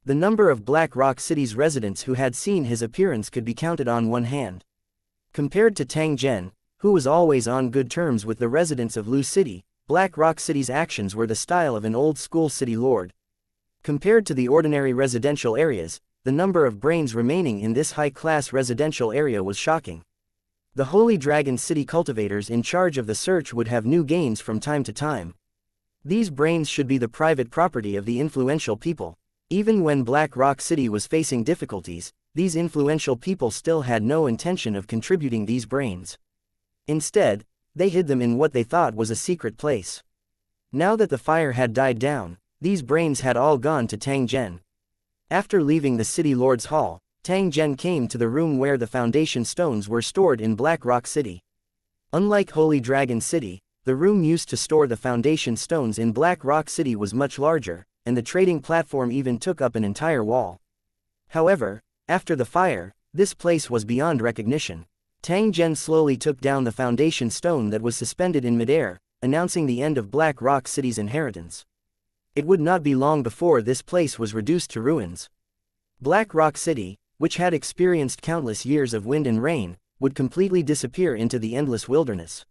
The number of Black Rock City's residents who had seen his appearance could be counted on one hand. Compared to Tang Zhen, who was always on good terms with the residents of Lu City, Black Rock City's actions were the style of an old-school city lord. Compared to the ordinary residential areas, the number of brains remaining in this high-class residential area was shocking. The Holy Dragon City cultivators in charge of the search would have new gains from time to time. These brains should be the private property of the influential people. Even when Black Rock City was facing difficulties, these influential people still had no intention of contributing these brains. Instead, they hid them in what they thought was a secret place. Now that the fire had died down, these brains had all gone to Tang Zhen. After leaving the city lord's hall, Tang Zhen came to the room where the foundation stones were stored in Black Rock City. Unlike Holy Dragon City, the room used to store the foundation stones in Black Rock City was much larger, and the trading platform even took up an entire wall. However, after the fire, this place was beyond recognition. Tang Zhen slowly took down the foundation stone that was suspended in midair, announcing the end of Black Rock City's inheritance. It would not be long before this place was reduced to ruins. Black Rock City, which had experienced countless years of wind and rain, would completely disappear into the endless wilderness.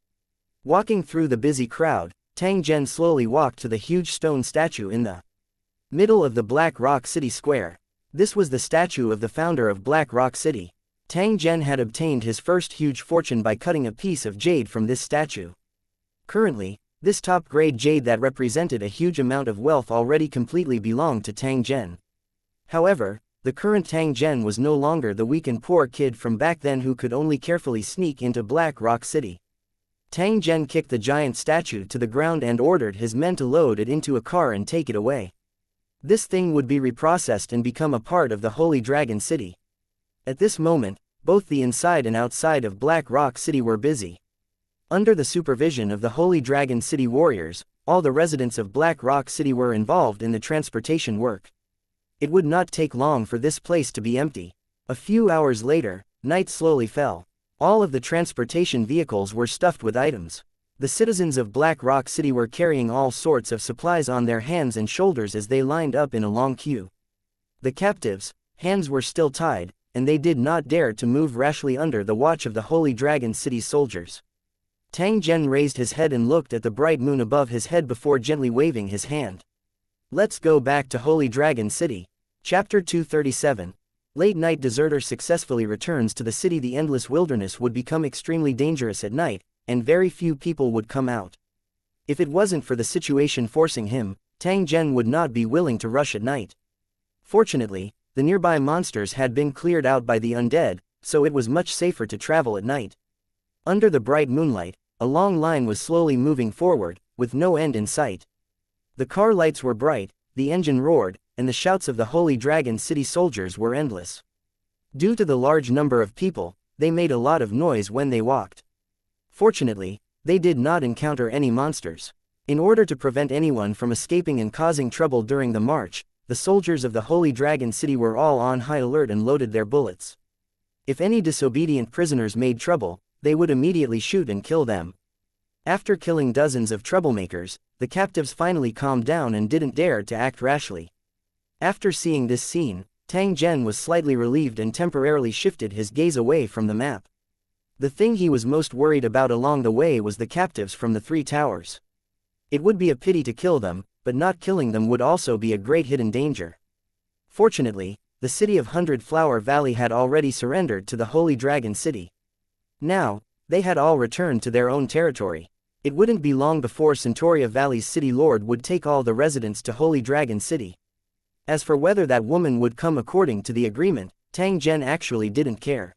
Walking through the busy crowd, Tang Zhen slowly walked to the huge stone statue in the middle of the Black Rock City square. This was the statue of the founder of Black Rock City. Tang Zhen had obtained his first huge fortune by cutting a piece of jade from this statue. Currently, this top-grade jade that represented a huge amount of wealth already completely belonged to Tang Zhen. However, the current Tang Zhen was no longer the weak and poor kid from back then who could only carefully sneak into Black Rock City. Tang Zhen kicked the giant statue to the ground and ordered his men to load it into a car and take it away. This thing would be reprocessed and become a part of the Holy Dragon City. At this moment, both the inside and outside of Black Rock City were busy. Under the supervision of the Holy Dragon City warriors, all the residents of Black Rock City were involved in the transportation work. It would not take long for this place to be empty. A few hours later, night slowly fell. All of the transportation vehicles were stuffed with items. The citizens of Black Rock City were carrying all sorts of supplies on their hands and shoulders as they lined up in a long queue. The captives' hands were still tied, and they did not dare to move rashly under the watch of the Holy Dragon City's soldiers. Tang Zhen raised his head and looked at the bright moon above his head before gently waving his hand. Let's go back to Holy Dragon City. Chapter 237. Late-night deserter successfully returns to the city. The endless wilderness would become extremely dangerous at night, and very few people would come out. If it wasn't for the situation forcing him, Tang Zhen would not be willing to rush at night. Fortunately, the nearby monsters had been cleared out by the undead, so it was much safer to travel at night. Under the bright moonlight, a long line was slowly moving forward, with no end in sight. The car lights were bright, the engine roared, and the shouts of the Holy Dragon City soldiers were endless. Due to the large number of people, they made a lot of noise when they walked. Fortunately, they did not encounter any monsters. In order to prevent anyone from escaping and causing trouble during the march, the soldiers of the Holy Dragon City were all on high alert and loaded their bullets. If any disobedient prisoners made trouble, they would immediately shoot and kill them. After killing dozens of troublemakers, the captives finally calmed down and didn't dare to act rashly. After seeing this scene, Tang Zhen was slightly relieved and temporarily shifted his gaze away from the map. The thing he was most worried about along the way was the captives from the three towers. It would be a pity to kill them, but not killing them would also be a great hidden danger. Fortunately, the city of Hundred Flower Valley had already surrendered to the Holy Dragon City. Now, they had all returned to their own territory. It wouldn't be long before Centauria Valley's city lord would take all the residents to Holy Dragon City. As for whether that woman would come according to the agreement, Tang Zhen actually didn't care.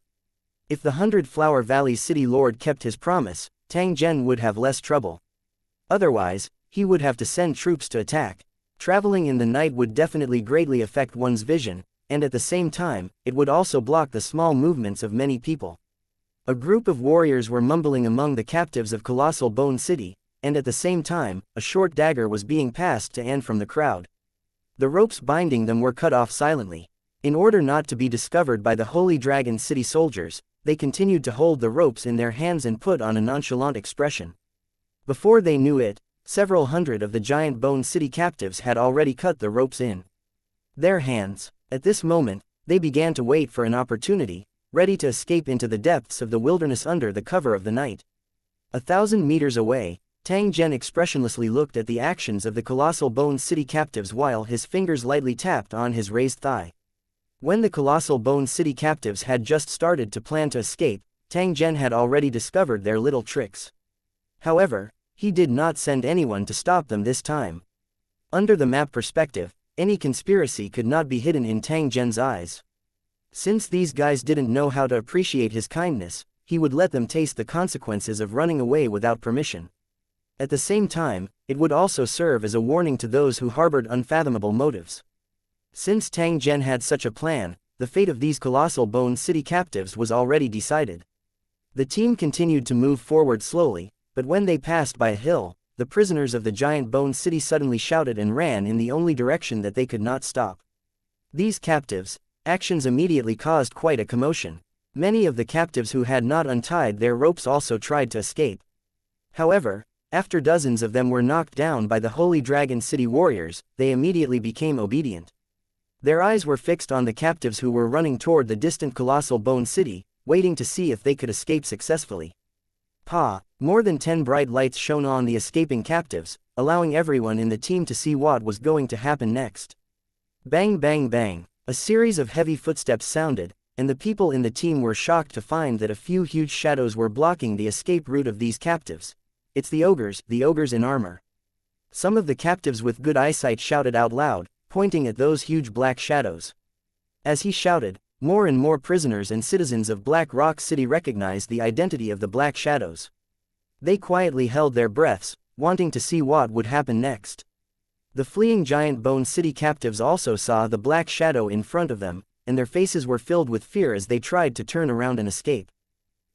If the Hundred Flower Valley's city lord kept his promise, Tang Zhen would have less trouble. Otherwise, he would have to send troops to attack. Traveling in the night would definitely greatly affect one's vision, and at the same time, it would also block the small movements of many people. A group of warriors were mumbling among the captives of Colossal Bone City, and at the same time, a short dagger was being passed to Anne from the crowd. The ropes binding them were cut off silently. In order not to be discovered by the Holy Dragon City soldiers, they continued to hold the ropes in their hands and put on a nonchalant expression. Before they knew it, several hundred of the giant Bone City captives had already cut the ropes in their hands. At this moment, they began to wait for an opportunity, ready to escape into the depths of the wilderness under the cover of the night. 1,000 meters away, Tang Zhen expressionlessly looked at the actions of the Colossal Bone City captives while his fingers lightly tapped on his raised thigh. When the Colossal Bone City captives had just started to plan to escape, Tang Zhen had already discovered their little tricks. However, he did not send anyone to stop them this time. Under the map perspective, any conspiracy could not be hidden in Tang Zhen's eyes. Since these guys didn't know how to appreciate his kindness, he would let them taste the consequences of running away without permission. At the same time, it would also serve as a warning to those who harbored unfathomable motives. Since Tang Zhen had such a plan, the fate of these Colossal Bone City captives was already decided. The team continued to move forward slowly, but when they passed by a hill, the prisoners of the giant Bone City suddenly shouted and ran in the only direction that they could not stop. These captives' actions immediately caused quite a commotion. Many of the captives who had not untied their ropes also tried to escape. However, after dozens of them were knocked down by the Holy Dragon City warriors, they immediately became obedient. Their eyes were fixed on the captives who were running toward the distant Colossal Bone City, waiting to see if they could escape successfully. More than 10 bright lights shone on the escaping captives, allowing everyone in the team to see what was going to happen next. Bang bang bang, a series of heavy footsteps sounded, and the people in the team were shocked to find that a few huge shadows were blocking the escape route of these captives. It's the ogres in armor. Some of the captives with good eyesight shouted out loud, pointing at those huge black shadows. As he shouted, more and more prisoners and citizens of Black Rock City recognized the identity of the black shadows. They quietly held their breaths, wanting to see what would happen next. The fleeing giant Bone City captives also saw the black shadow in front of them, and their faces were filled with fear as they tried to turn around and escape.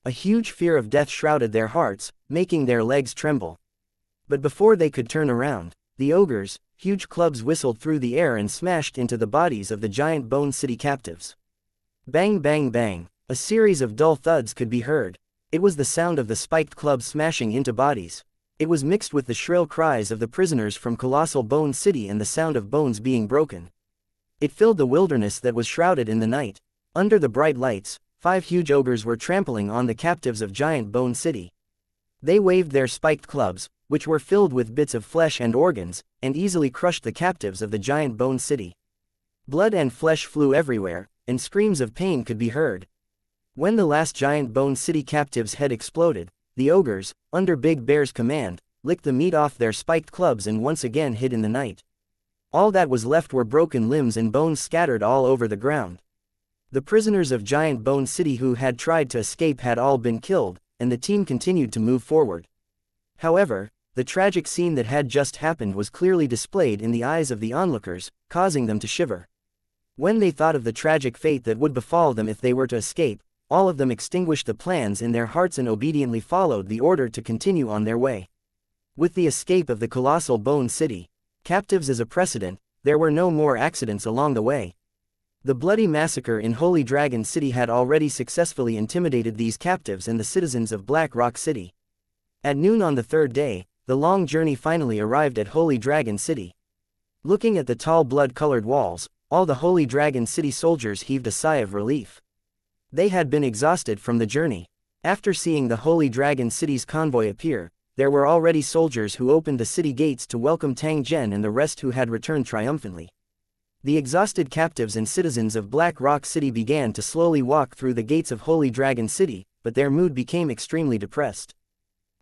A huge fear of death shrouded their hearts, making their legs tremble. But before they could turn around, the ogres' huge clubs whistled through the air and smashed into the bodies of the giant Bone City captives. Bang bang bang, a series of dull thuds could be heard. It was the sound of the spiked clubs smashing into bodies. It was mixed with the shrill cries of the prisoners from Colossal Bone City and the sound of bones being broken. It filled the wilderness that was shrouded in the night. Under the bright lights, 5 huge ogres were trampling on the captives of giant Bone City. They waved their spiked clubs, which were filled with bits of flesh and organs, and easily crushed the captives of the giant Bone City. Blood and flesh flew everywhere, and screams of pain could be heard. When the last giant Bone City captive's head exploded, the ogres, under Big Bear's command, licked the meat off their spiked clubs and once again hid in the night. All that was left were broken limbs and bones scattered all over the ground. The prisoners of Giant Bone City who had tried to escape had all been killed, and the team continued to move forward. However, the tragic scene that had just happened was clearly displayed in the eyes of the onlookers, causing them to shiver. When they thought of the tragic fate that would befall them if they were to escape, all of them extinguished the plans in their hearts and obediently followed the order to continue on their way. With the escape of the colossal Bone City captives as a precedent, there were no more accidents along the way. The bloody massacre in Holy Dragon City had already successfully intimidated these captives and the citizens of Black Rock City. At noon on the third day, the long journey finally arrived at Holy Dragon City. Looking at the tall blood-colored walls, all the Holy Dragon City soldiers heaved a sigh of relief. They had been exhausted from the journey. After seeing the Holy Dragon City's convoy appear, there were already soldiers who opened the city gates to welcome Tang Zhen and the rest who had returned triumphantly. The exhausted captives and citizens of Black Rock City began to slowly walk through the gates of Holy Dragon City, but their mood became extremely depressed.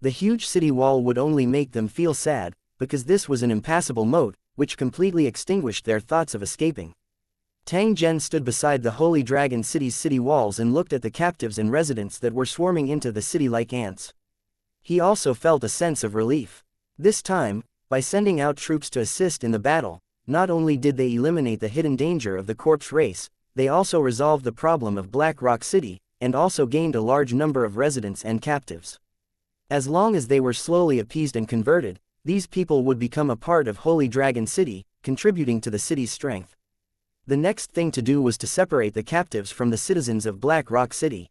The huge city wall would only make them feel sad, because this was an impassable moat, which completely extinguished their thoughts of escaping. Tang Zhen stood beside the Holy Dragon City's city walls and looked at the captives and residents that were swarming into the city like ants. He also felt a sense of relief. This time, by sending out troops to assist in the battle, not only did they eliminate the hidden danger of the corpse race, they also resolved the problem of Black Rock City, and also gained a large number of residents and captives. As long as they were slowly appeased and converted, these people would become a part of Holy Dragon City, contributing to the city's strength. The next thing to do was to separate the captives from the citizens of Black Rock City.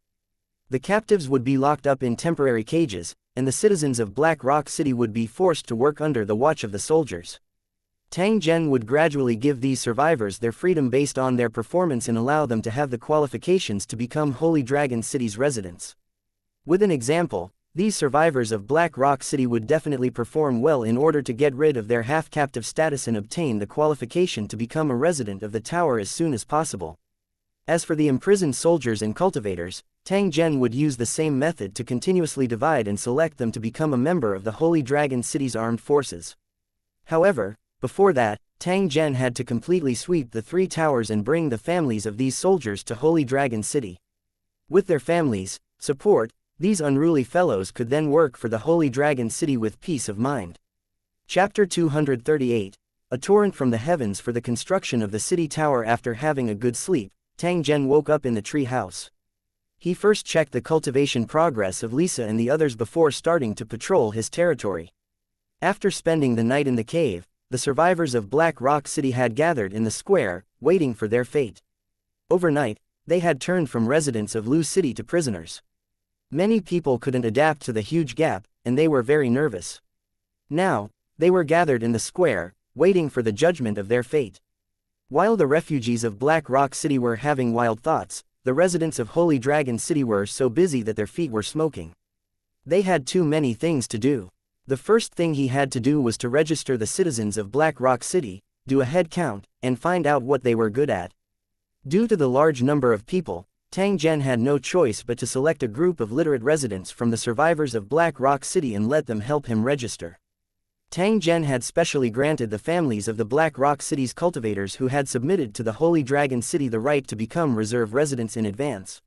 The captives would be locked up in temporary cages, and the citizens of Black Rock City would be forced to work under the watch of the soldiers. Tang Zhen would gradually give these survivors their freedom based on their performance and allow them to have the qualifications to become Holy Dragon City's residents. With an example, these survivors of Black Rock City would definitely perform well in order to get rid of their half-captive status and obtain the qualification to become a resident of the tower as soon as possible. As for the imprisoned soldiers and cultivators, Tang Zhen would use the same method to continuously divide and select them to become a member of the Holy Dragon City's armed forces. However, before that, Tang Zhen had to completely sweep the 3 towers and bring the families of these soldiers to Holy Dragon City. With their families' support, these unruly fellows could then work for the Holy Dragon City with peace of mind. Chapter 238, A Torrent from the Heavens. For the construction of the city tower. After having a good sleep, Tang Zhen woke up in the tree house. He first checked the cultivation progress of Lisa and the others before starting to patrol his territory. After spending the night in the cave, the survivors of Black Rock City had gathered in the square, waiting for their fate. Overnight, they had turned from residents of Lu City to prisoners. Many people couldn't adapt to the huge gap, and they were very nervous. Now, they were gathered in the square, waiting for the judgment of their fate. While the refugees of Black Rock City were having wild thoughts, the residents of Holy Dragon City were so busy that their feet were smoking. They had too many things to do. The first thing he had to do was to register the citizens of Black Rock City, do a head count, and find out what they were good at. Due to the large number of people, Tang Zhen had no choice but to select a group of literate residents from the survivors of Black Rock City and let them help him register. Tang Zhen had specially granted the families of the Black Rock City's cultivators who had submitted to the Holy Dragon City the right to become reserve residents in advance.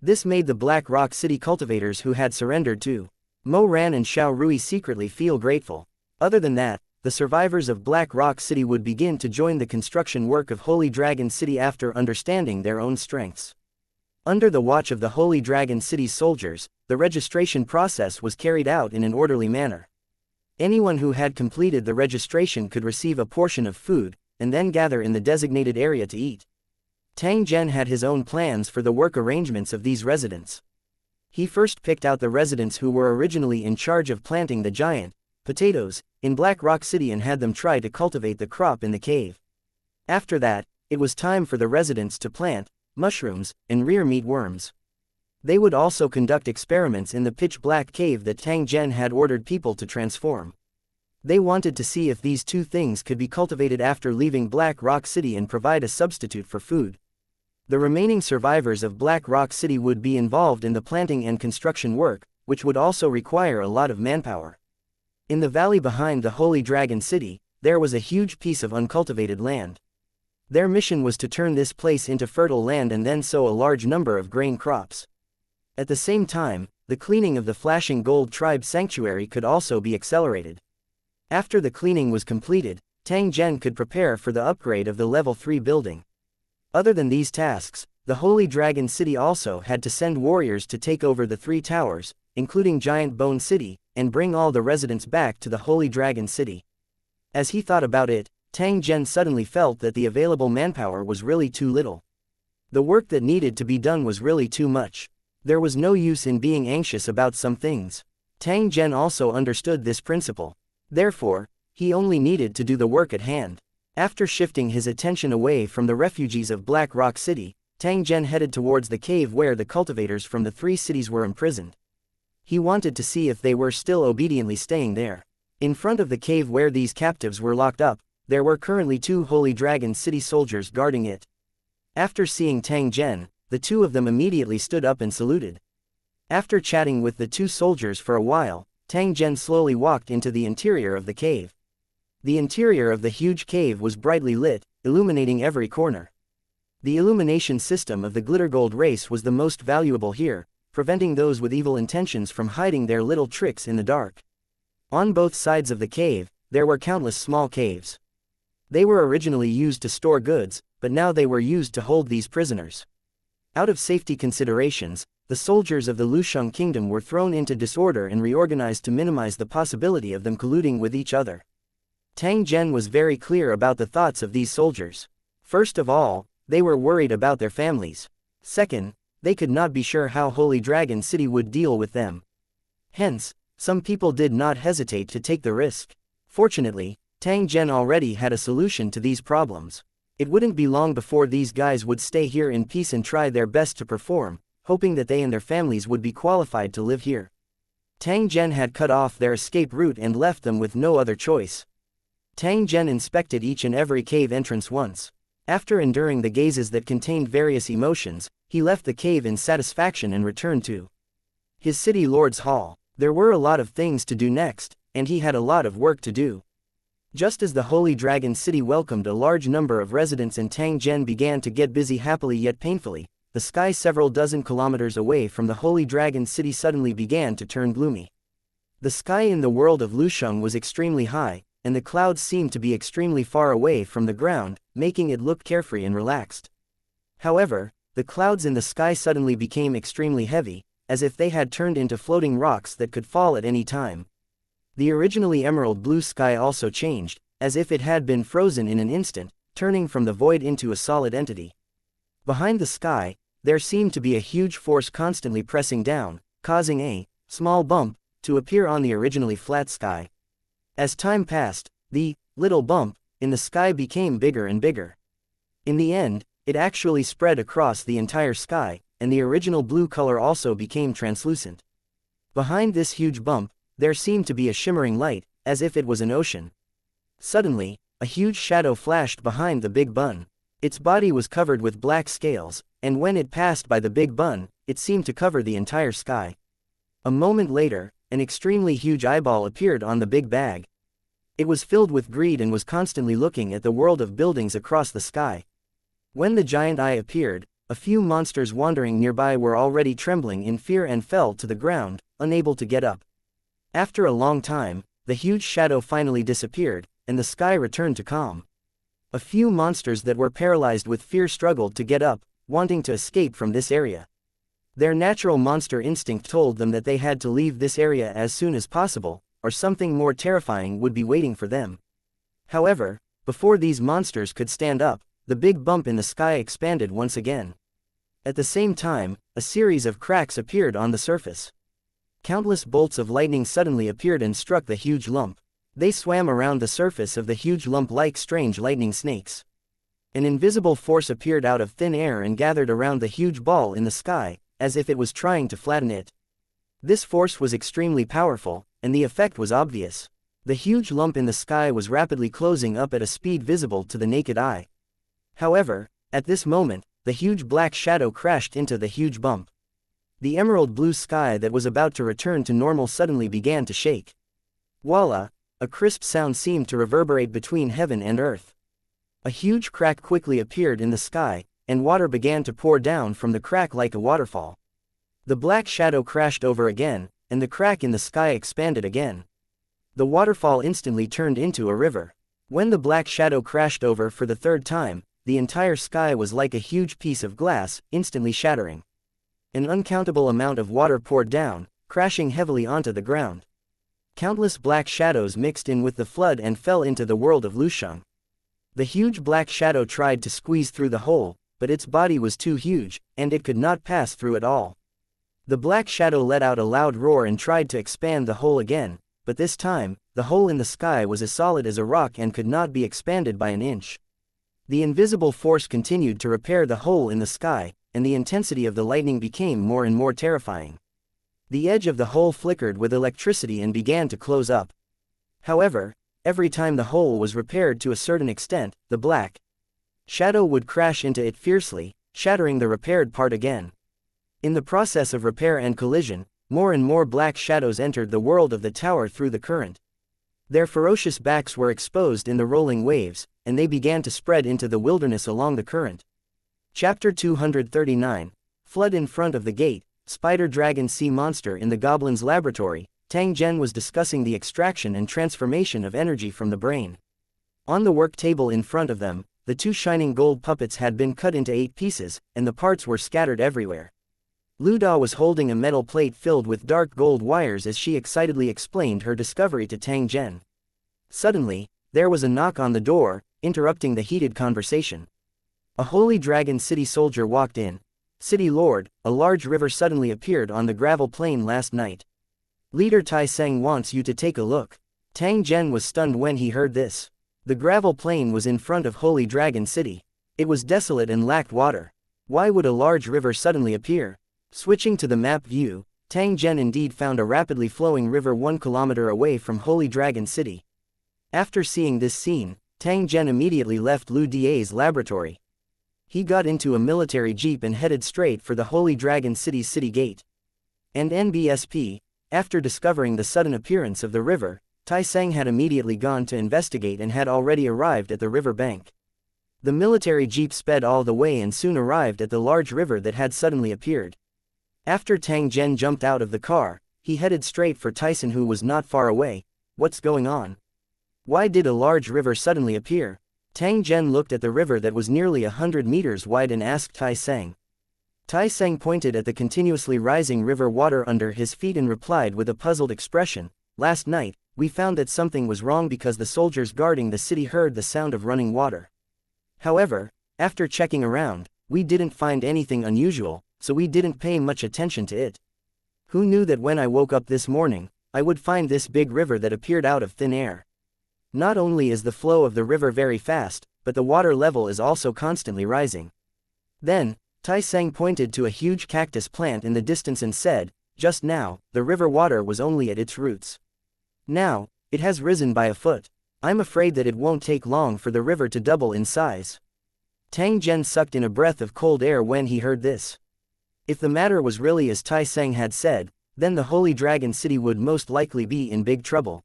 This made the Black Rock City cultivators who had surrendered to Mo Ran and Xiao Rui secretly feel grateful. Other than that, the survivors of Black Rock City would begin to join the construction work of Holy Dragon City after understanding their own strengths. Under the watch of the Holy Dragon City's soldiers, the registration process was carried out in an orderly manner. Anyone who had completed the registration could receive a portion of food, and then gather in the designated area to eat. Tang Zhen had his own plans for the work arrangements of these residents. He first picked out the residents who were originally in charge of planting the giant potatoes in Black Rock City and had them try to cultivate the crop in the cave. After that, it was time for the residents to plant mushrooms and rear meat worms. They would also conduct experiments in the pitch-black cave that Tang Zhen had ordered people to transform. They wanted to see if these 2 things could be cultivated after leaving Black Rock City and provide a substitute for food. The remaining survivors of Black Rock City would be involved in the planting and construction work, which would also require a lot of manpower. In the valley behind the Holy Dragon City, there was a huge piece of uncultivated land. Their mission was to turn this place into fertile land and then sow a large number of grain crops. At the same time, the cleaning of the Flashing Gold Tribe Sanctuary could also be accelerated. After the cleaning was completed, Tang Zhen could prepare for the upgrade of the Level 3 building. Other than these tasks, the Holy Dragon City also had to send warriors to take over the 3 towers, including Giant Bone City, and bring all the residents back to the Holy Dragon City. As he thought about it, Tang Zhen suddenly felt that the available manpower was really too little. The work that needed to be done was really too much. There was no use in being anxious about some things. Tang Zhen also understood this principle. Therefore, he only needed to do the work at hand. After shifting his attention away from the refugees of Black Rock City, Tang Zhen headed towards the cave where the cultivators from the 3 cities were imprisoned. He wanted to see if they were still obediently staying there. In front of the cave where these captives were locked up, there were currently 2 Holy Dragon City soldiers guarding it. After seeing Tang Zhen, the 2 of them immediately stood up and saluted. After chatting with the 2 soldiers for a while, Tang Zhen slowly walked into the interior of the cave. The interior of the huge cave was brightly lit, illuminating every corner. The illumination system of the Glitter Gold race was the most valuable here, preventing those with evil intentions from hiding their little tricks in the dark. On both sides of the cave, there were countless small caves. They were originally used to store goods, but now they were used to hold these prisoners. Out of safety considerations, the soldiers of the Lusheng Kingdom were thrown into disorder and reorganized to minimize the possibility of them colluding with each other. Tang Zhen was very clear about the thoughts of these soldiers. First of all, they were worried about their families. Second, they could not be sure how Holy Dragon City would deal with them. Hence, some people did not hesitate to take the risk. Fortunately, Tang Zhen already had a solution to these problems. It wouldn't be long before these guys would stay here in peace and try their best to perform, hoping that they and their families would be qualified to live here. Tang Zhen had cut off their escape route and left them with no other choice. Tang Zhen inspected each and every cave entrance once. After enduring the gazes that contained various emotions, he left the cave in satisfaction and returned to his city lord's hall. There were a lot of things to do next, and he had a lot of work to do. Just as the Holy Dragon City welcomed a large number of residents and Tang Zhen began to get busy happily yet painfully, the sky several dozen kilometers away from the Holy Dragon City suddenly began to turn gloomy. The sky in the world of Lusheng was extremely high, and the clouds seemed to be extremely far away from the ground, making it look carefree and relaxed. However, the clouds in the sky suddenly became extremely heavy, as if they had turned into floating rocks that could fall at any time. The originally emerald blue sky also changed, as if it had been frozen in an instant, turning from the void into a solid entity. Behind the sky, there seemed to be a huge force constantly pressing down, causing a small bump to appear on the originally flat sky. As time passed, the little bump in the sky became bigger and bigger. In the end, it actually spread across the entire sky, and the original blue color also became translucent. Behind this huge bump, there seemed to be a shimmering light, as if it was an ocean. Suddenly, a huge shadow flashed behind the big bun. Its body was covered with black scales, and when it passed by the big bun, it seemed to cover the entire sky. A moment later, an extremely huge eyeball appeared on the big bag. It was filled with greed and was constantly looking at the world of buildings across the sky. When the giant eye appeared, a few monsters wandering nearby were already trembling in fear and fell to the ground, unable to get up. After a long time, the huge shadow finally disappeared, and the sky returned to calm. A few monsters that were paralyzed with fear struggled to get up, wanting to escape from this area. Their natural monster instinct told them that they had to leave this area as soon as possible, or something more terrifying would be waiting for them. However, before these monsters could stand up, the big bump in the sky expanded once again. At the same time, a series of cracks appeared on the surface. Countless bolts of lightning suddenly appeared and struck the huge lump. They swam around the surface of the huge lump like strange lightning snakes. An invisible force appeared out of thin air and gathered around the huge ball in the sky, as if it was trying to flatten it. This force was extremely powerful, and the effect was obvious. The huge lump in the sky was rapidly closing up at a speed visible to the naked eye. However, at this moment, the huge black shadow crashed into the huge bump. The emerald blue sky that was about to return to normal suddenly began to shake. Voila! A crisp sound seemed to reverberate between heaven and earth. A huge crack quickly appeared in the sky, and water began to pour down from the crack like a waterfall. The black shadow crashed over again, and the crack in the sky expanded again. The waterfall instantly turned into a river. When the black shadow crashed over for the third time, the entire sky was like a huge piece of glass, instantly shattering. An uncountable amount of water poured down, crashing heavily onto the ground. Countless black shadows mixed in with the flood and fell into the world of Lusheng. The huge black shadow tried to squeeze through the hole, but its body was too huge, and it could not pass through at all. The black shadow let out a loud roar and tried to expand the hole again, but this time, the hole in the sky was as solid as a rock and could not be expanded by an inch. The invisible force continued to repair the hole in the sky, and the intensity of the lightning became more and more terrifying. The edge of the hole flickered with electricity and began to close up. However, every time the hole was repaired to a certain extent, the black shadow would crash into it fiercely, shattering the repaired part again. In the process of repair and collision, more and more black shadows entered the world of the tower through the current. Their ferocious backs were exposed in the rolling waves, and they began to spread into the wilderness along the current. Chapter 239, Flood in front of the gate. Spider Dragon Sea Monster. In the goblin's laboratory, Tang Zhen was discussing the extraction and transformation of energy from the brain. On the work table in front of them, the two shining gold puppets had been cut into 8 pieces, and the parts were scattered everywhere. Lu Da was holding a metal plate filled with dark gold wires as she excitedly explained her discovery to Tang Zhen. Suddenly, there was a knock on the door, interrupting the heated conversation. A Holy Dragon City soldier walked in. City Lord, a large river suddenly appeared on the gravel plain last night. Leader Tai Seng wants you to take a look. Tang Zhen was stunned when he heard this. The gravel plain was in front of Holy Dragon City. It was desolate and lacked water. Why would a large river suddenly appear? Switching to the map view, Tang Zhen indeed found a rapidly flowing river 1 kilometer away from Holy Dragon City. After seeing this scene, Tang Zhen immediately left Lu Da's laboratory. He got into a military jeep and headed straight for the Holy Dragon City's city gate. And NBSP, after discovering the sudden appearance of the river, Tai Seng had immediately gone to investigate and had already arrived at the river bank. The military jeep sped all the way and soon arrived at the large river that had suddenly appeared. After Tang Zhen jumped out of the car, he headed straight for Tyson, who was not far away. What's going on? Why did a large river suddenly appear? Tang Zhen looked at the river that was nearly 100 meters wide and asked Tai Seng. Tai Seng pointed at the continuously rising river water under his feet and replied with a puzzled expression, "Last night, we found that something was wrong because the soldiers guarding the city heard the sound of running water. However, after checking around, we didn't find anything unusual, so we didn't pay much attention to it. Who knew that when I woke up this morning, I would find this big river that appeared out of thin air? Not only is the flow of the river very fast, but the water level is also constantly rising." Then, Tai Seng pointed to a huge cactus plant in the distance and said, "Just now, the river water was only at its roots. Now, it has risen by a foot. I'm afraid that it won't take long for the river to double in size." Tang Zhen sucked in a breath of cold air when he heard this. If the matter was really as Tai Seng had said, then the Holy Dragon City would most likely be in big trouble.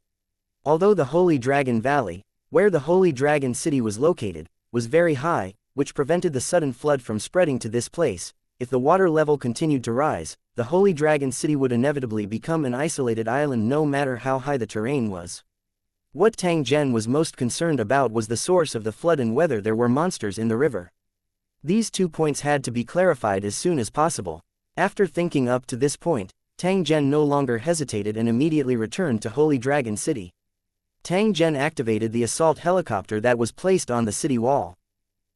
Although the Holy Dragon Valley, where the Holy Dragon City was located, was very high, which prevented the sudden flood from spreading to this place, if the water level continued to rise, the Holy Dragon City would inevitably become an isolated island no matter how high the terrain was. What Tang Zhen was most concerned about was the source of the flood and whether there were monsters in the river. These 2 points had to be clarified as soon as possible. After thinking up to this point, Tang Zhen no longer hesitated and immediately returned to Holy Dragon City. Tang Zhen activated the assault helicopter that was placed on the city wall.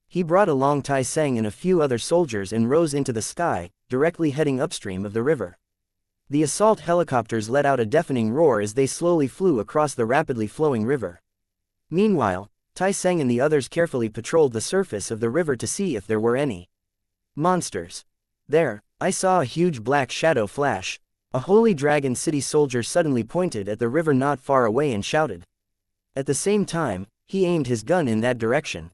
He brought along Tai Seng and a few other soldiers and rose into the sky, directly heading upstream of the river. The assault helicopters let out a deafening roar as they slowly flew across the rapidly flowing river. Meanwhile, Tai Seng and the others carefully patrolled the surface of the river to see if there were any monsters. There, I saw a huge black shadow flash. A Holy Dragon City soldier suddenly pointed at the river not far away and shouted. At the same time, he aimed his gun in that direction.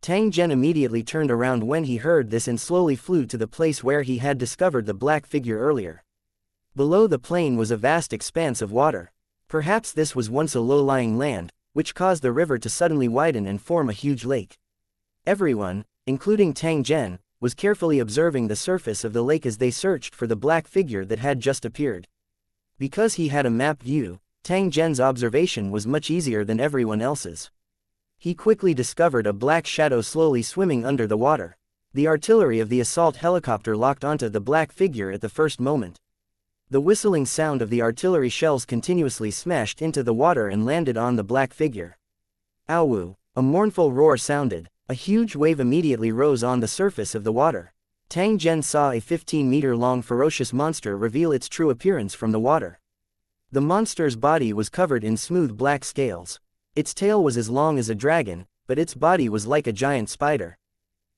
Tang Zhen immediately turned around when he heard this and slowly flew to the place where he had discovered the black figure earlier. Below the plain was a vast expanse of water. Perhaps this was once a low-lying land, which caused the river to suddenly widen and form a huge lake. Everyone, including Tang Zhen, was carefully observing the surface of the lake as they searched for the black figure that had just appeared. Because he had a map view, Tang Zhen's observation was much easier than everyone else's. He quickly discovered a black shadow slowly swimming under the water. The artillery of the assault helicopter locked onto the black figure at the first moment. The whistling sound of the artillery shells continuously smashed into the water and landed on the black figure. Ow! A mournful roar sounded. A huge wave immediately rose on the surface of the water. Tang Zhen saw a 15-meter-long ferocious monster reveal its true appearance from the water. The monster's body was covered in smooth black scales. Its tail was as long as a dragon, but its body was like a giant spider.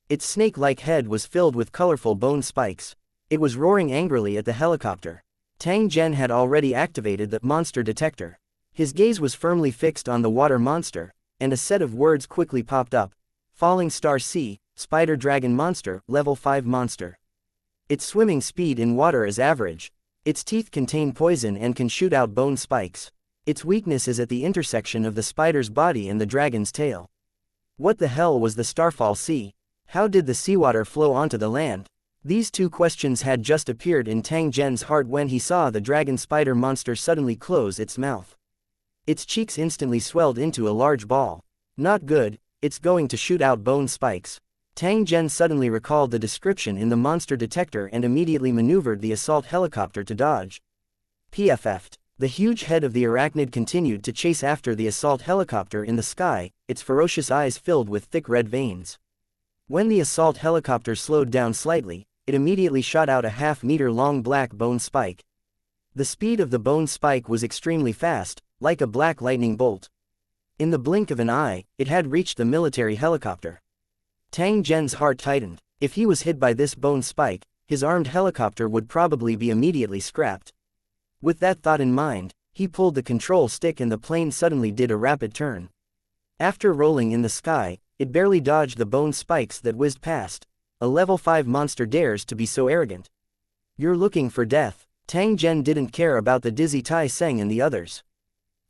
Its snake-like head was filled with colorful bone spikes. It was roaring angrily at the helicopter. Tang Zhen had already activated the monster detector. His gaze was firmly fixed on the water monster, and a set of words quickly popped up. Falling Star Sea, Spider Dragon Monster, Level 5 Monster. Its swimming speed in water is average. Its teeth contain poison and can shoot out bone spikes. Its weakness is at the intersection of the spider's body and the dragon's tail. What the hell was the Starfall Sea? How did the seawater flow onto the land? These two questions had just appeared in Tang Zhen's heart when he saw the dragon spider monster suddenly close its mouth. Its cheeks instantly swelled into a large ball. Not good. It's going to shoot out bone spikes. Tang Zhen suddenly recalled the description in the monster detector and immediately maneuvered the assault helicopter to dodge. PFF'd. The huge head of the arachnid continued to chase after the assault helicopter in the sky, its ferocious eyes filled with thick red veins. When the assault helicopter slowed down slightly, it immediately shot out a half-meter-long black bone spike. The speed of the bone spike was extremely fast, like a black lightning bolt. In the blink of an eye, it had reached the military helicopter. Tang Zhen's heart tightened. If he was hit by this bone spike, his armed helicopter would probably be immediately scrapped. With that thought in mind, he pulled the control stick and the plane suddenly did a rapid turn. After rolling in the sky, it barely dodged the bone spikes that whizzed past. A level 5 monster dares to be so arrogant. You're looking for death. Tang Zhen didn't care about the dizzy Tai Seng and the others.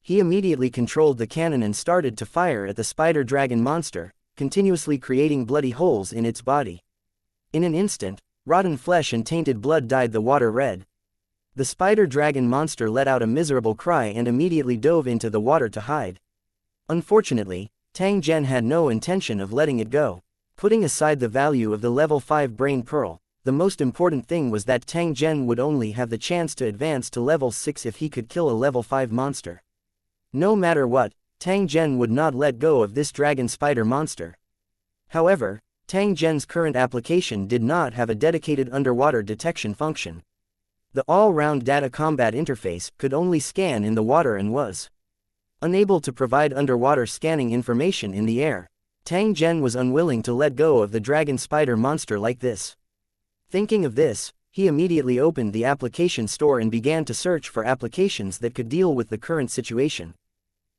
He immediately controlled the cannon and started to fire at the spider dragon monster, continuously creating bloody holes in its body. In an instant, rotten flesh and tainted blood dyed the water red. The spider dragon monster let out a miserable cry and immediately dove into the water to hide. Unfortunately, Tang Zhen had no intention of letting it go. Putting aside the value of the level 5 brain pearl, the most important thing was that Tang Zhen would only have the chance to advance to level 6 if he could kill a level 5 monster. No matter what, Tang Zhen would not let go of this dragon spider monster. However, Tang Zhen's current application did not have a dedicated underwater detection function. The all-round data combat interface could only scan in the water and was unable to provide underwater scanning information in the air. Tang Zhen was unwilling to let go of the dragon spider monster like this. Thinking of this, he immediately opened the application store and began to search for applications that could deal with the current situation.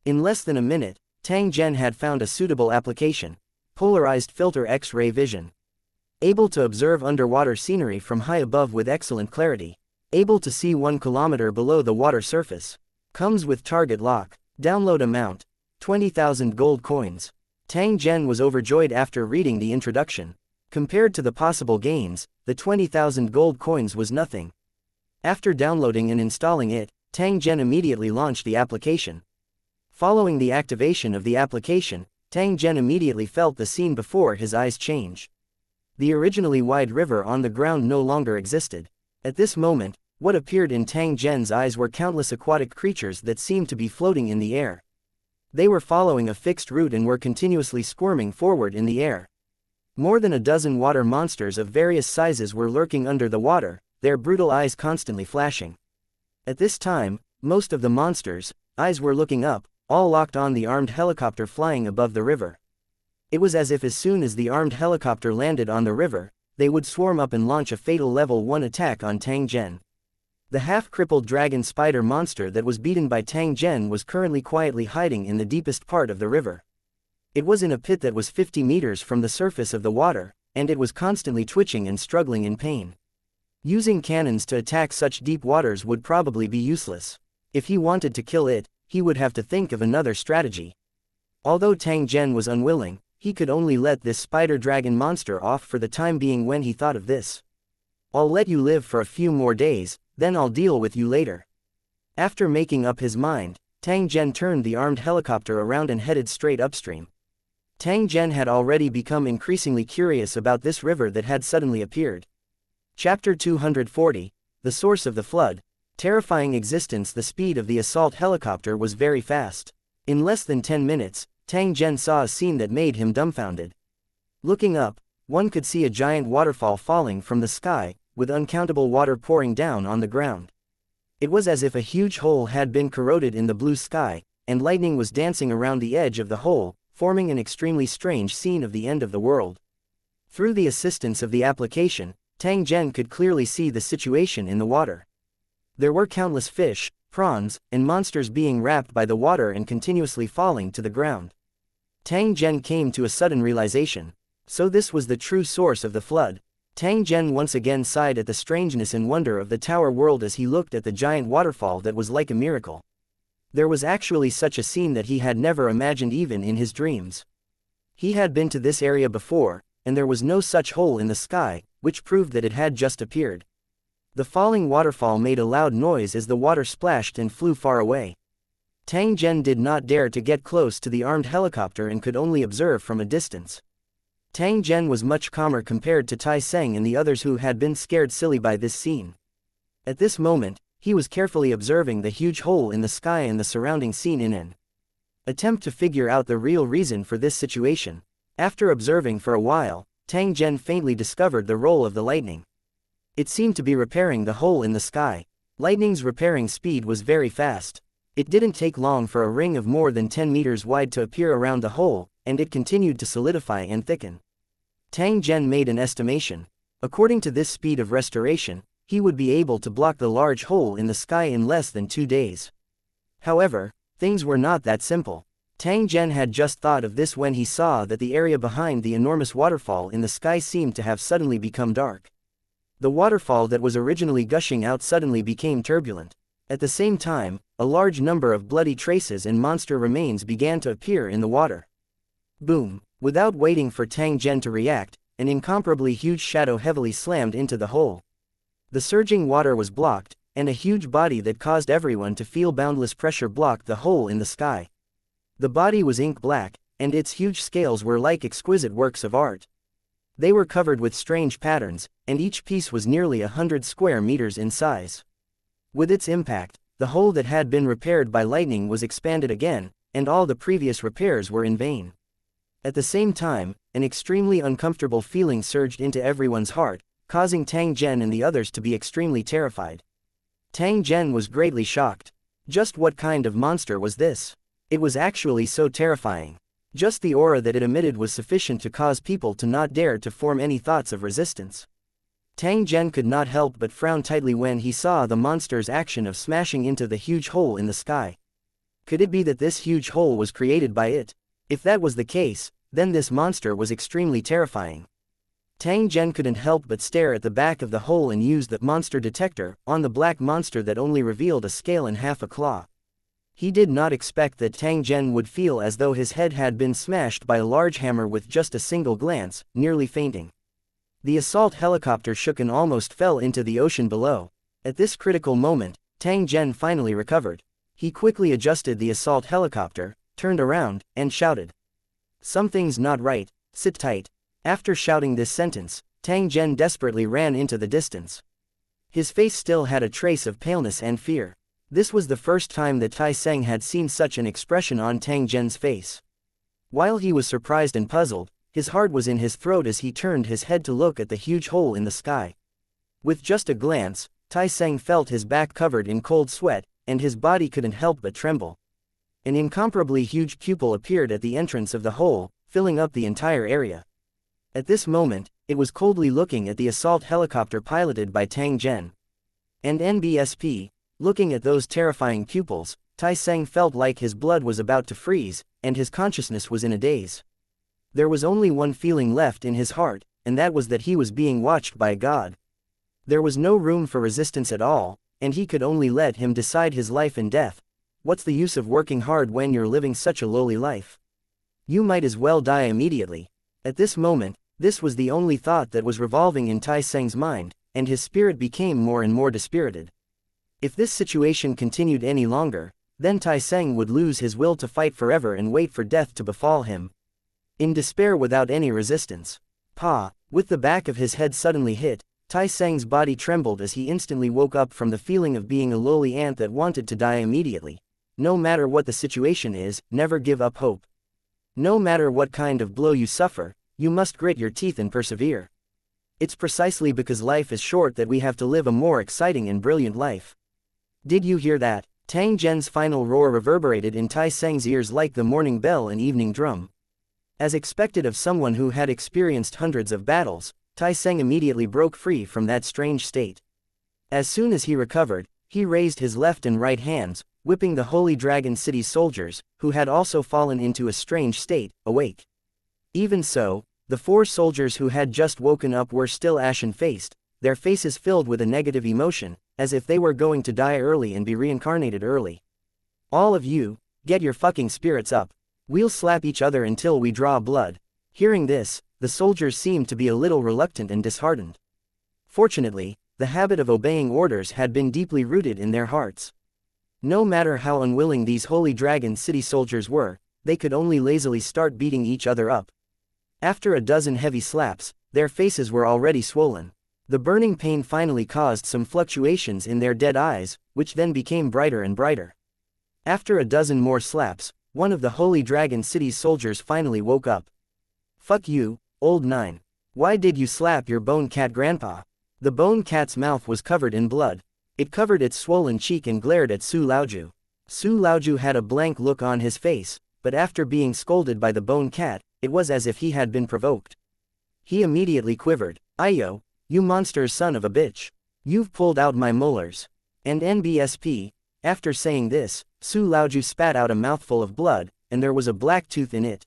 In less than a minute, Tang Zhen had found a suitable application: polarized filter X-ray vision. Able to observe underwater scenery from high above with excellent clarity. Able to see 1 kilometer below the water surface. Comes with target lock. Download amount: 20,000 gold coins. Tang Zhen was overjoyed after reading the introduction. Compared to the possible gains, the 20,000 gold coins was nothing. After downloading and installing it, Tang Zhen immediately launched the application. Following the activation of the application, Tang Zhen immediately felt the scene before his eyes change. The originally wide river on the ground no longer existed. At this moment, what appeared in Tang Zhen's eyes were countless aquatic creatures that seemed to be floating in the air. They were following a fixed route and were continuously squirming forward in the air. More than a dozen water monsters of various sizes were lurking under the water, their brutal eyes constantly flashing. At this time, most of the monsters' eyes were looking up, all locked on the armed helicopter flying above the river. It was as if as soon as the armed helicopter landed on the river, they would swarm up and launch a fatal level 1 attack on Tang Zhen. The half-crippled dragon spider monster that was beaten by Tang Zhen was currently quietly hiding in the deepest part of the river. It was in a pit that was 50 meters from the surface of the water, and it was constantly twitching and struggling in pain. Using cannons to attack such deep waters would probably be useless. If he wanted to kill it, he would have to think of another strategy. Although Tang Zhen was unwilling, he could only let this spider-dragon monster off for the time being when he thought of this. "I'll let you live for a few more days, then I'll deal with you later." After making up his mind, Tang Zhen turned the armed helicopter around and headed straight upstream. Tang Zhen had already become increasingly curious about this river that had suddenly appeared. Chapter 240, The Source of the Flood. Terrifying existence. The speed of the assault helicopter was very fast. In less than 10 minutes, Tang Zhen saw a scene that made him dumbfounded. Looking up, one could see a giant waterfall falling from the sky, with uncountable water pouring down on the ground. It was as if a huge hole had been corroded in the blue sky, and lightning was dancing around the edge of the hole, forming an extremely strange scene of the end of the world. Through the assistance of the application, Tang Zhen could clearly see the situation in the water. There were countless fish, prawns, and monsters being wrapped by the water and continuously falling to the ground. Tang Zhen came to a sudden realization. So this was the true source of the flood. Tang Zhen once again sighed at the strangeness and wonder of the tower world as he looked at the giant waterfall that was like a miracle. There was actually such a scene that he had never imagined even in his dreams. He had been to this area before, and there was no such hole in the sky, which proved that it had just appeared. The falling waterfall made a loud noise as the water splashed and flew far away. Tang Zhen did not dare to get close to the armed helicopter and could only observe from a distance. Tang Zhen was much calmer compared to Tai Seng and the others who had been scared silly by this scene. At this moment, he was carefully observing the huge hole in the sky and the surrounding scene in an attempt to figure out the real reason for this situation. After observing for a while, Tang Zhen faintly discovered the role of the lightning. It seemed to be repairing the hole in the sky. Lightning's repairing speed was very fast. It didn't take long for a ring of more than 10 meters wide to appear around the hole, and it continued to solidify and thicken. Tang Zhen made an estimation. According to this speed of restoration, he would be able to block the large hole in the sky in less than 2 days. However, things were not that simple. Tang Zhen had just thought of this when he saw that the area behind the enormous waterfall in the sky seemed to have suddenly become dark. The waterfall that was originally gushing out suddenly became turbulent. At the same time, a large number of bloody traces and monster remains began to appear in the water. Boom! Without waiting for Tang Zhen to react, an incomparably huge shadow heavily slammed into the hole. The surging water was blocked, and a huge body that caused everyone to feel boundless pressure blocked the hole in the sky. The body was ink black, and its huge scales were like exquisite works of art. They were covered with strange patterns, and each piece was nearly 100 square meters in size. With its impact, the hole that had been repaired by lightning was expanded again, and all the previous repairs were in vain. At the same time, an extremely uncomfortable feeling surged into everyone's heart, causing Tang Zhen and the others to be extremely terrified. Tang Zhen was greatly shocked. Just what kind of monster was this? It was actually so terrifying. Just the aura that it emitted was sufficient to cause people to not dare to form any thoughts of resistance. Tang Zhen could not help but frown tightly when he saw the monster's action of smashing into the huge hole in the sky. Could it be that this huge hole was created by it? If that was the case, then this monster was extremely terrifying. Tang Zhen couldn't help but stare at the back of the hole and use the monster detector on the black monster that only revealed a scale and half a claw. He did not expect that Tang Zhen would feel as though his head had been smashed by a large hammer with just a single glance, nearly fainting. The assault helicopter shook and almost fell into the ocean below. At this critical moment, Tang Zhen finally recovered. He quickly adjusted the assault helicopter, turned around, and shouted, "Something's not right, sit tight." After shouting this sentence, Tang Zhen desperately ran into the distance. His face still had a trace of paleness and fear. This was the first time that Tai Seng had seen such an expression on Tang Zhen's face. While he was surprised and puzzled, his heart was in his throat as he turned his head to look at the huge hole in the sky. With just a glance, Tai Seng felt his back covered in cold sweat, and his body couldn't help but tremble. An incomparably huge pupil appeared at the entrance of the hole, filling up the entire area. At this moment, it was coldly looking at the assault helicopter piloted by Tang Zhen. And NBSP, looking at those terrifying pupils, Tai Seng felt like his blood was about to freeze, and his consciousness was in a daze. There was only one feeling left in his heart, and that was that he was being watched by God. There was no room for resistance at all, and he could only let him decide his life and death. What's the use of working hard when you're living such a lowly life? You might as well die immediately. At this moment, this was the only thought that was revolving in Tai Seng's mind, and his spirit became more and more dispirited. If this situation continued any longer, then Tai Seng would lose his will to fight forever and wait for death to befall him. In despair without any resistance. With the back of his head suddenly hit, Tai Seng's body trembled as he instantly woke up from the feeling of being a lowly ant that wanted to die immediately. No matter what the situation is, never give up hope. No matter what kind of blow you suffer, you must grit your teeth and persevere. It's precisely because life is short that we have to live a more exciting and brilliant life. Did you hear that? Tang Zhen's final roar reverberated in Tai Seng's ears like the morning bell and evening drum. As expected of someone who had experienced hundreds of battles, Tai Seng immediately broke free from that strange state. As soon as he recovered, he raised his left and right hands, whipping the Holy Dragon City's soldiers, who had also fallen into a strange state, awake. Even so, the 4 soldiers who had just woken up were still ashen-faced, their faces filled with a negative emotion, as if they were going to die early and be reincarnated early. All of you, get your fucking spirits up. We'll slap each other until we draw blood. Hearing this, the soldiers seemed to be a little reluctant and disheartened. Fortunately, the habit of obeying orders had been deeply rooted in their hearts. No matter how unwilling these Holy Dragon City soldiers were, they could only lazily start beating each other up. After a dozen heavy slaps, their faces were already swollen. The burning pain finally caused some fluctuations in their dead eyes, which then became brighter and brighter. After a dozen more slaps, one of the Holy Dragon City's soldiers finally woke up. Fuck you, old 9. Why did you slap your bone cat grandpa? The bone cat's mouth was covered in blood. It covered its swollen cheek and glared at Su Laoju. Su Laoju had a blank look on his face, but after being scolded by the bone cat, it was as if he had been provoked. He immediately quivered. Ayo, you monster's son of a bitch. You've pulled out my molars. And NBSP, after saying this, Su Laoju spat out a mouthful of blood, and there was a black tooth in it.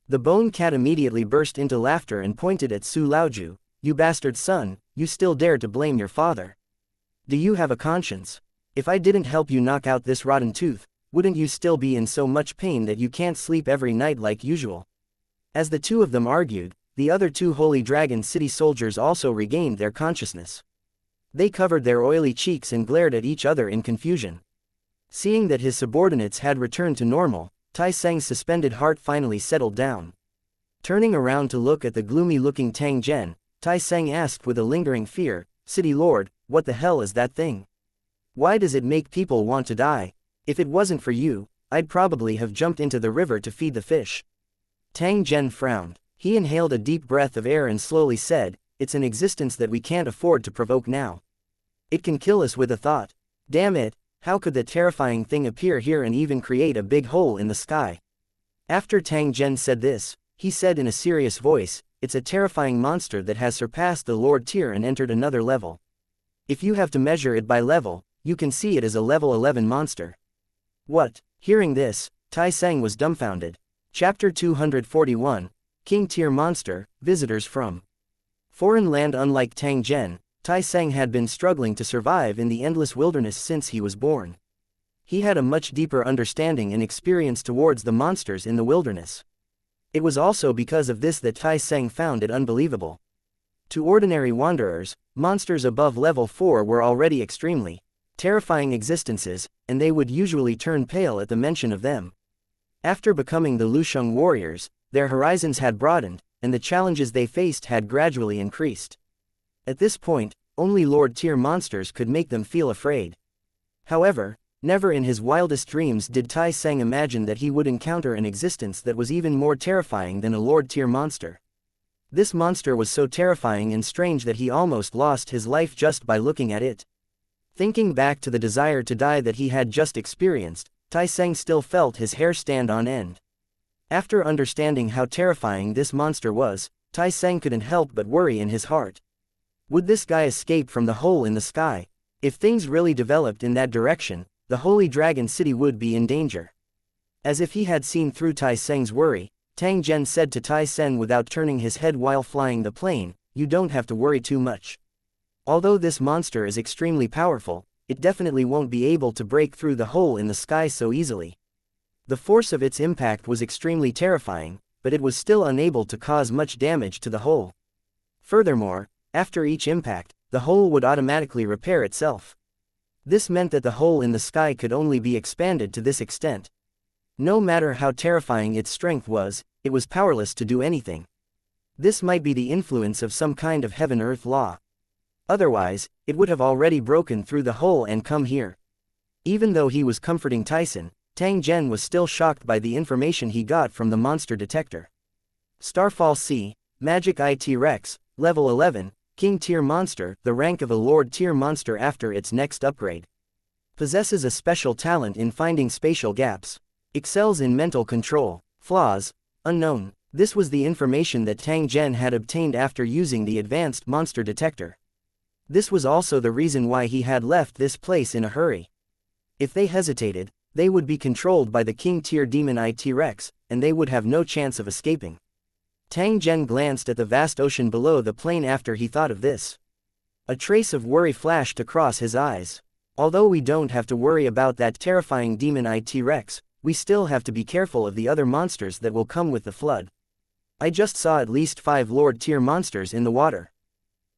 The bone cat immediately burst into laughter and pointed at Su Laoju. You bastard son, you still dare to blame your father. Do you have a conscience? If I didn't help you knock out this rotten tooth, wouldn't you still be in so much pain that you can't sleep every night like usual? As the two of them argued, the other 2 Holy Dragon City soldiers also regained their consciousness. They covered their oily cheeks and glared at each other in confusion. Seeing that his subordinates had returned to normal, Tai Seng's suspended heart finally settled down. Turning around to look at the gloomy-looking Tang Zhen, Tai Seng asked with a lingering fear, City Lord, what the hell is that thing? Why does it make people want to die? If it wasn't for you, I'd probably have jumped into the river to feed the fish. Tang Zhen frowned. He inhaled a deep breath of air and slowly said, it's an existence that we can't afford to provoke now. It can kill us with a thought. Damn it, how could that terrifying thing appear here and even create a big hole in the sky? After Tang Zhen said this, he said in a serious voice, it's a terrifying monster that has surpassed the Lord tier and entered another level. If you have to measure it by level, you can see it as a level 11 monster. What? Hearing this, Tai Seng was dumbfounded. Chapter 241, King Tier Monster, Visitors from Foreign Land. Unlike Tang Zhen, Tai Seng had been struggling to survive in the endless wilderness since he was born. He had a much deeper understanding and experience towards the monsters in the wilderness. It was also because of this that Tai Seng found it unbelievable. To ordinary wanderers, monsters above level 4 were already extremely terrifying existences, and they would usually turn pale at the mention of them. After becoming the Lusheng warriors, their horizons had broadened, and the challenges they faced had gradually increased. At this point, only Lord tier monsters could make them feel afraid. However, never in his wildest dreams did Tai Seng imagine that he would encounter an existence that was even more terrifying than a Lord tier monster. This monster was so terrifying and strange that he almost lost his life just by looking at it. Thinking back to the desire to die that he had just experienced, Tai Seng still felt his hair stand on end. After understanding how terrifying this monster was, Tai Seng couldn't help but worry in his heart. Would this guy escape from the hole in the sky? If things really developed in that direction, the Holy Dragon City would be in danger. As if he had seen through Tai Seng's worry, Tang Zhen said to Tai Sen without turning his head while flying the plane, "You don't have to worry too much. Although this monster is extremely powerful, it definitely won't be able to break through the hole in the sky so easily." The force of its impact was extremely terrifying, but it was still unable to cause much damage to the hole. Furthermore, after each impact, the hole would automatically repair itself. This meant that the hole in the sky could only be expanded to this extent. No matter how terrifying its strength was, it was powerless to do anything. This might be the influence of some kind of heaven-earth law. Otherwise, it would have already broken through the hole and come here. Even though he was comforting Tyson, Tang Zhen was still shocked by the information he got from the monster detector. Starfall C, Magic IT Rex, Level 11, King Tier Monster, the rank of a Lord Tier Monster after its next upgrade. Possesses a special talent in finding spatial gaps. Excels in mental control. Flaws, unknown. This was the information that Tang Zhen had obtained after using the advanced monster detector. This was also the reason why he had left this place in a hurry. If they hesitated, they would be controlled by the King Tier Demon IT Rex, and they would have no chance of escaping. Tang Zhen glanced at the vast ocean below the plane after he thought of this. A trace of worry flashed across his eyes. Although we don't have to worry about that terrifying Demon IT Rex, we still have to be careful of the other monsters that will come with the flood. I just saw at least 5 Lord Tier monsters in the water.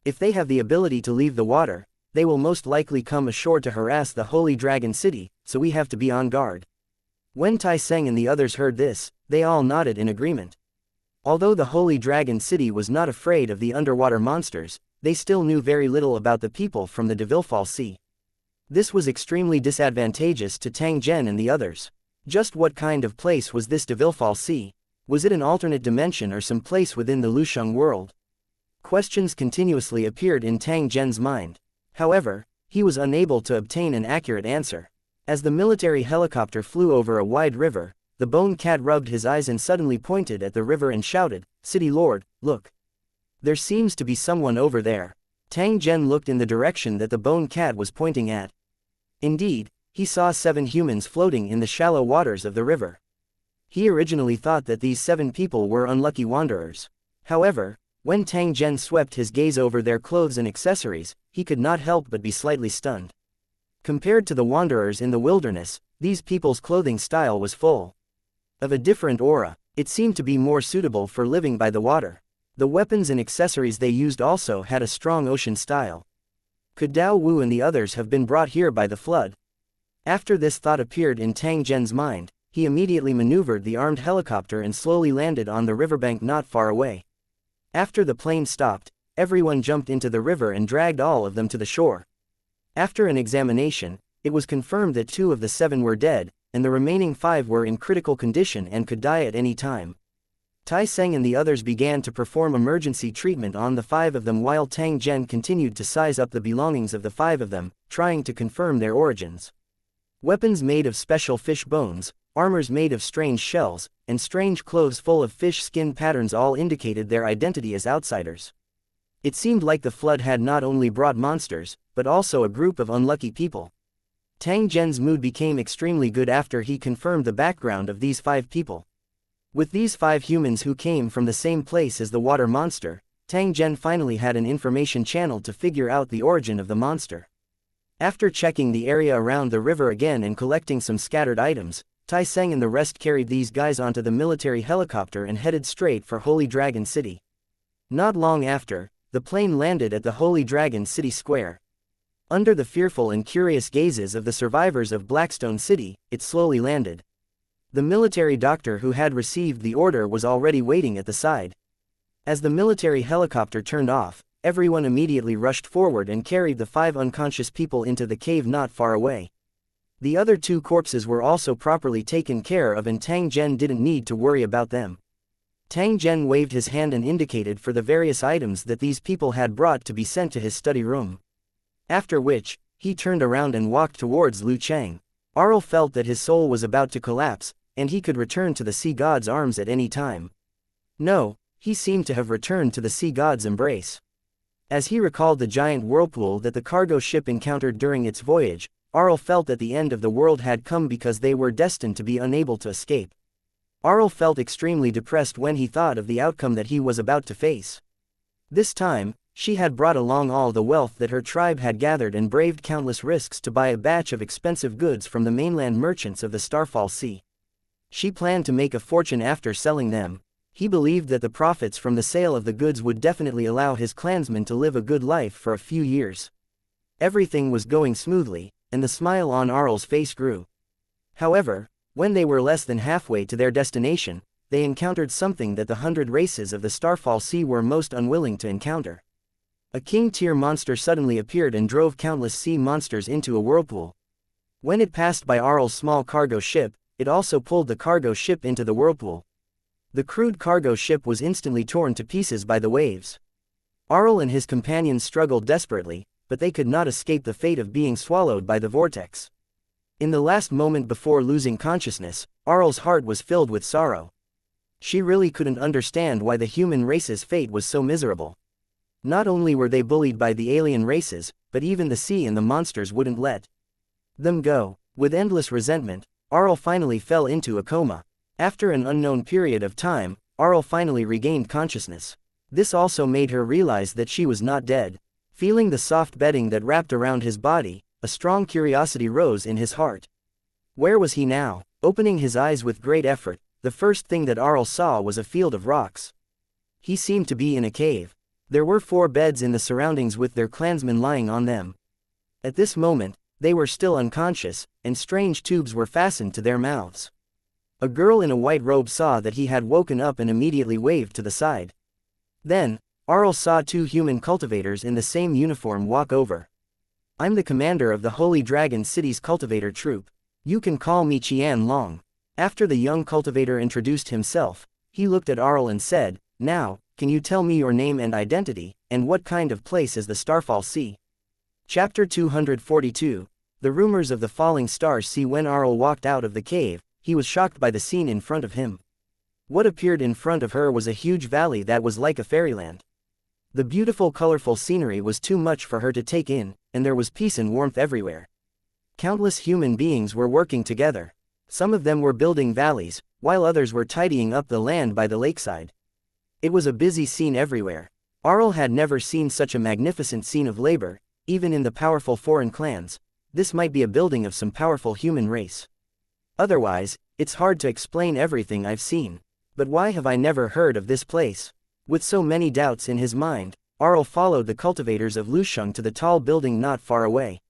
If they have the ability to leave the water, they will most likely come ashore to harass the Holy Dragon City, so we have to be on guard. When Tai Seng and the others heard this, they all nodded in agreement. Although the Holy Dragon City was not afraid of the underwater monsters, they still knew very little about the people from the Devillefall Sea. This was extremely disadvantageous to Tang Zhen and the others. Just what kind of place was this Devillefall Sea? Was it an alternate dimension or some place within the Lusheng world? Questions continuously appeared in Tang Zhen's mind. However, he was unable to obtain an accurate answer. As the military helicopter flew over a wide river, the bone cat rubbed his eyes and suddenly pointed at the river and shouted, "City Lord, look! There seems to be someone over there." Tang Zhen looked in the direction that the bone cat was pointing at. Indeed, he saw 7 humans floating in the shallow waters of the river. He originally thought that these 7 people were unlucky wanderers. However, when Tang Zhen swept his gaze over their clothes and accessories, he could not help but be slightly stunned. Compared to the wanderers in the wilderness, these people's clothing style was full of a different aura. It seemed to be more suitable for living by the water. The weapons and accessories they used also had a strong ocean style. Could Dao Wu and the others have been brought here by the flood? After this thought appeared in Tang Zhen's mind, he immediately maneuvered the armed helicopter and slowly landed on the riverbank not far away. After the plane stopped, everyone jumped into the river and dragged all of them to the shore. After an examination, it was confirmed that 2 of the 7 were dead, and the remaining 5 were in critical condition and could die at any time. Tai Seng and the others began to perform emergency treatment on the 5 of them while Tang Zhen continued to size up the belongings of the 5 of them, trying to confirm their origins. Weapons made of special fish bones, armors made of strange shells, and strange clothes full of fish skin patterns all indicated their identity as outsiders. It seemed like the flood had not only brought monsters, but also a group of unlucky people. Tang Zhen's mood became extremely good after he confirmed the background of these 5 people. With these 5 humans who came from the same place as the water monster, Tang Zhen finally had an information channel to figure out the origin of the monster. After checking the area around the river again and collecting some scattered items, Tai Seng and the rest carried these guys onto the military helicopter and headed straight for Holy Dragon City. Not long after, the plane landed at the Holy Dragon City Square. Under the fearful and curious gazes of the survivors of Blackstone City, it slowly landed. The military doctor who had received the order was already waiting at the side. As the military helicopter turned off, everyone immediately rushed forward and carried the 5 unconscious people into the cave not far away. The other 2 corpses were also properly taken care of and Tang Zhen didn't need to worry about them. Tang Zhen waved his hand and indicated for the various items that these people had brought to be sent to his study room. After which, he turned around and walked towards Lu Chang. Arl felt that his soul was about to collapse, and he could return to the sea god's arms at any time. No, he seemed to have returned to the sea god's embrace. As he recalled the giant whirlpool that the cargo ship encountered during its voyage, Arl felt that the end of the world had come because they were destined to be unable to escape. Arl felt extremely depressed when he thought of the outcome that he was about to face. This time, she had brought along all the wealth that her tribe had gathered and braved countless risks to buy a batch of expensive goods from the mainland merchants of the Starfall Sea. She planned to make a fortune after selling them. He believed that the profits from the sale of the goods would definitely allow his clansmen to live a good life for a few years. Everything was going smoothly, and the smile on Arl's face grew. However, when they were less than halfway to their destination, they encountered something that the 100 races of the Starfall Sea were most unwilling to encounter. A king-tier monster suddenly appeared and drove countless sea monsters into a whirlpool. When it passed by Arl's small cargo ship, it also pulled the cargo ship into the whirlpool. The crude cargo ship was instantly torn to pieces by the waves. Arl and his companions struggled desperately, but they could not escape the fate of being swallowed by the vortex. In the last moment before losing consciousness, Arl's heart was filled with sorrow. She really couldn't understand why the human race's fate was so miserable. Not only were they bullied by the alien races, but even the sea and the monsters wouldn't let them go. With endless resentment, Arl finally fell into a coma. After an unknown period of time, Arl finally regained consciousness. This also made her realize that she was not dead. Feeling the soft bedding that wrapped around his body, a strong curiosity rose in his heart. Where was he now? Opening his eyes with great effort, the first thing that Arl saw was a field of rocks. He seemed to be in a cave. There were 4 beds in the surroundings with their clansmen lying on them. At this moment, they were still unconscious, and strange tubes were fastened to their mouths. A girl in a white robe saw that he had woken up and immediately waved to the side. Then, Arl saw 2 human cultivators in the same uniform walk over. "I'm the commander of the Holy Dragon City's cultivator troop. You can call me Qian Long." After the young cultivator introduced himself, he looked at Arl and said, "Now, can you tell me your name and identity, and what kind of place is the Starfall Sea?" Chapter 242, The Rumors of the Falling Stars Sea. When Arl walked out of the cave, he was shocked by the scene in front of him. What appeared in front of her was a huge valley that was like a fairyland. The beautiful colorful scenery was too much for her to take in, and there was peace and warmth everywhere. Countless human beings were working together. Some of them were building valleys, while others were tidying up the land by the lakeside. It was a busy scene everywhere. Arl had never seen such a magnificent scene of labor, even in the powerful foreign clans. This might be a building of some powerful human race. Otherwise, it's hard to explain everything I've seen. But why have I never heard of this place? With so many doubts in his mind, Arl followed the cultivators of Lusheng to the tall building not far away.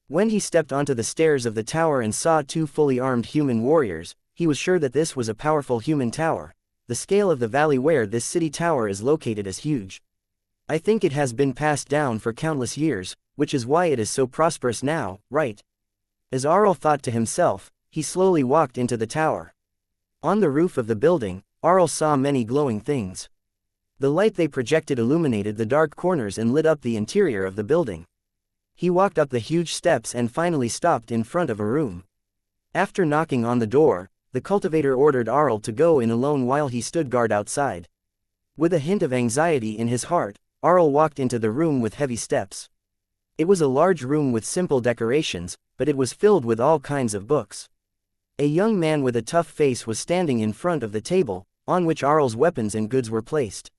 When he stepped onto the stairs of the tower and saw 2 fully armed human warriors, he was sure that this was a powerful human tower. The scale of the valley where this city tower is located is huge. I think it has been passed down for countless years, which is why it is so prosperous now, right? As Arl thought to himself, he slowly walked into the tower. On the roof of the building, Arl saw many glowing things. The light they projected illuminated the dark corners and lit up the interior of the building. He walked up the huge steps and finally stopped in front of a room. After knocking on the door, the cultivator ordered Arl to go in alone while he stood guard outside. With a hint of anxiety in his heart, Arl walked into the room with heavy steps. It was a large room with simple decorations, but it was filled with all kinds of books. A young man with a tough face was standing in front of the table, on which Arl's weapons and goods were placed.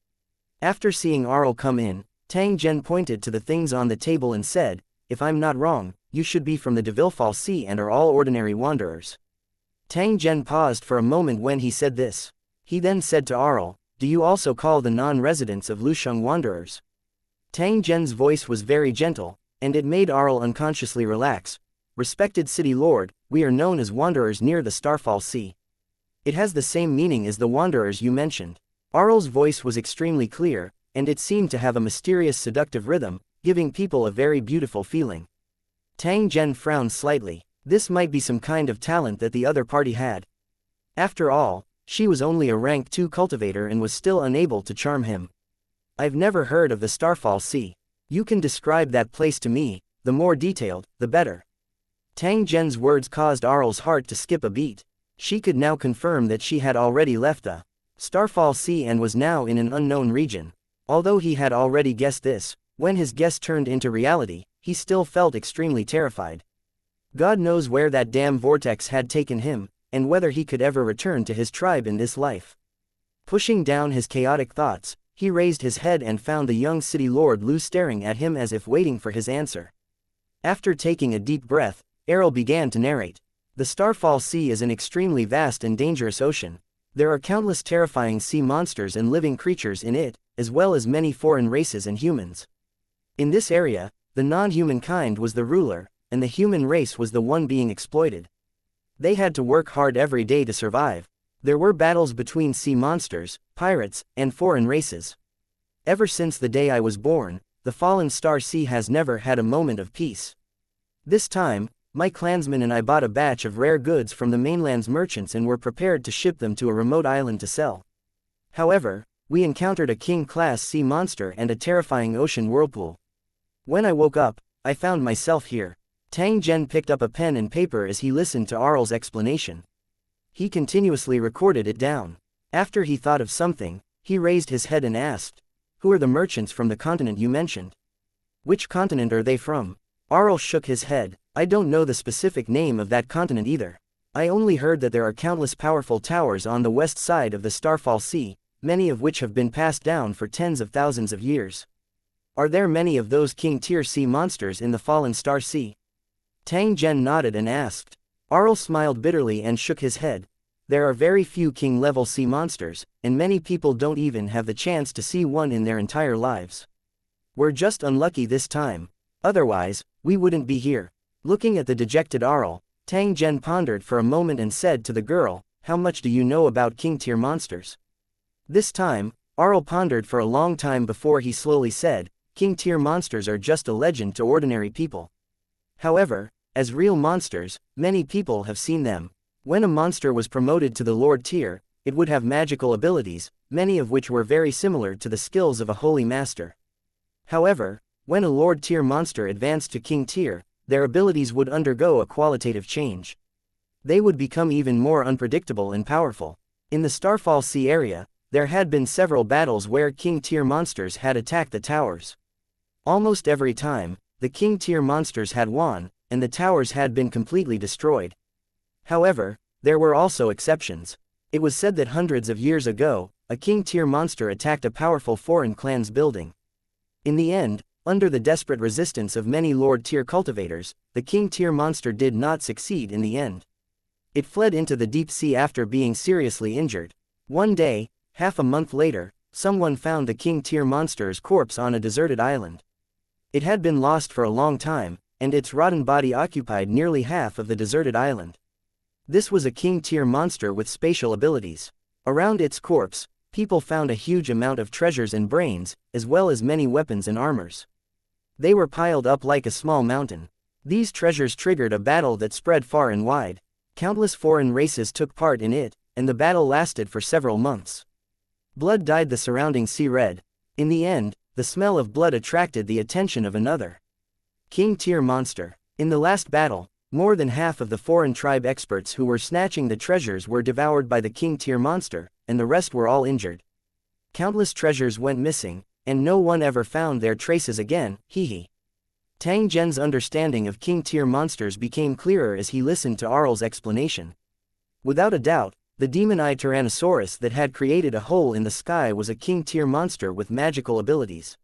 After seeing Arl come in, Tang Zhen pointed to the things on the table and said, "If I'm not wrong, you should be from the Devilfall Sea and are all ordinary wanderers." Tang Zhen paused for a moment when he said this. He then said to Arl, "Do you also call the non-residents of Lusheng wanderers?" Tang Zhen's voice was very gentle, and it made Arl unconsciously relax. "Respected city lord, we are known as wanderers near the Starfall Sea. It has the same meaning as the wanderers you mentioned." Arl's voice was extremely clear, and it seemed to have a mysterious seductive rhythm, giving people a very beautiful feeling. Tang Zhen frowned slightly. This might be some kind of talent that the other party had. After all, she was only a rank 2 cultivator and was still unable to charm him. "I've never heard of the Starfall Sea. You can describe that place to me, the more detailed, the better." Tang Zhen's words caused Arl's heart to skip a beat. She could now confirm that she had already left the Starfall Sea and was now in an unknown region. Although he had already guessed this, when his guess turned into reality, he still felt extremely terrified. God knows where that damn vortex had taken him, and whether he could ever return to his tribe in this life. Pushing down his chaotic thoughts, he raised his head and found the young city lord Lu staring at him as if waiting for his answer. After taking a deep breath, Errol began to narrate. The Starfall Sea is an extremely vast and dangerous ocean. There are countless terrifying sea monsters and living creatures in it, as well as many foreign races and humans. In this area, the non-human kind was the ruler, and the human race was the one being exploited. They had to work hard every day to survive. There were battles between sea monsters, pirates, and foreign races. Ever since the day I was born, the Fallen Star Sea has never had a moment of peace. This time, my clansmen and I bought a batch of rare goods from the mainland's merchants and were prepared to ship them to a remote island to sell. However, we encountered a king-class sea monster and a terrifying ocean whirlpool. When I woke up, I found myself here. Tang Zhen picked up a pen and paper as he listened to Arl's explanation. He continuously recorded it down. After he thought of something, he raised his head and asked, "Who are the merchants from the continent you mentioned? Which continent are they from?" Arl shook his head. "I don't know the specific name of that continent either. I only heard that there are countless powerful towers on the west side of the Starfall Sea, many of which have been passed down for tens of thousands of years." "Are there many of those king-tier sea monsters in the Fallen Star Sea?" Tang Zhen nodded and asked. Arl smiled bitterly and shook his head. "There are very few king-level sea monsters, and many people don't even have the chance to see one in their entire lives. We're just unlucky this time. Otherwise, we wouldn't be here." Looking at the dejected Arl, Tang Zhen pondered for a moment and said to the girl, "How much do you know about king-tier monsters?" This time, Arl pondered for a long time before he slowly said, "King-tier monsters are just a legend to ordinary people. However, as real monsters, many people have seen them. When a monster was promoted to the Lord tier, it would have magical abilities, many of which were very similar to the skills of a holy master. However, when a Lord tier monster advanced to King tier, their abilities would undergo a qualitative change. They would become even more unpredictable and powerful. In the Starfall Sea area, there had been several battles where King tier monsters had attacked the towers. Almost every time, the King tier monsters had won, and the towers had been completely destroyed. However, there were also exceptions. It was said that hundreds of years ago, a King tier monster attacked a powerful foreign clan's building. In the end, under the desperate resistance of many Lord tier cultivators, the King tier monster did not succeed in the end. It fled into the deep sea after being seriously injured. One day, half a month later, someone found the King tier monster's corpse on a deserted island. It had been lost for a long time, and its rotten body occupied nearly half of the deserted island. This was a King tier monster with spatial abilities. Around its corpse, people found a huge amount of treasures and brains, as well as many weapons and armors. They were piled up like a small mountain. These treasures triggered a battle that spread far and wide. Countless foreign races took part in it, and the battle lasted for several months. Blood dyed the surrounding sea red. In the end, the smell of blood attracted the attention of another King tier monster. In the last battle, more than half of the foreign tribe experts who were snatching the treasures were devoured by the King tier monster, and the rest were all injured. Countless treasures went missing, and no one ever found their traces again. Hehe. Tang Zhen's understanding of King tier monsters became clearer as he listened to Arl's explanation. Without a doubt, the demon-eyed Tyrannosaurus that had created a hole in the sky was a King tier monster with magical abilities.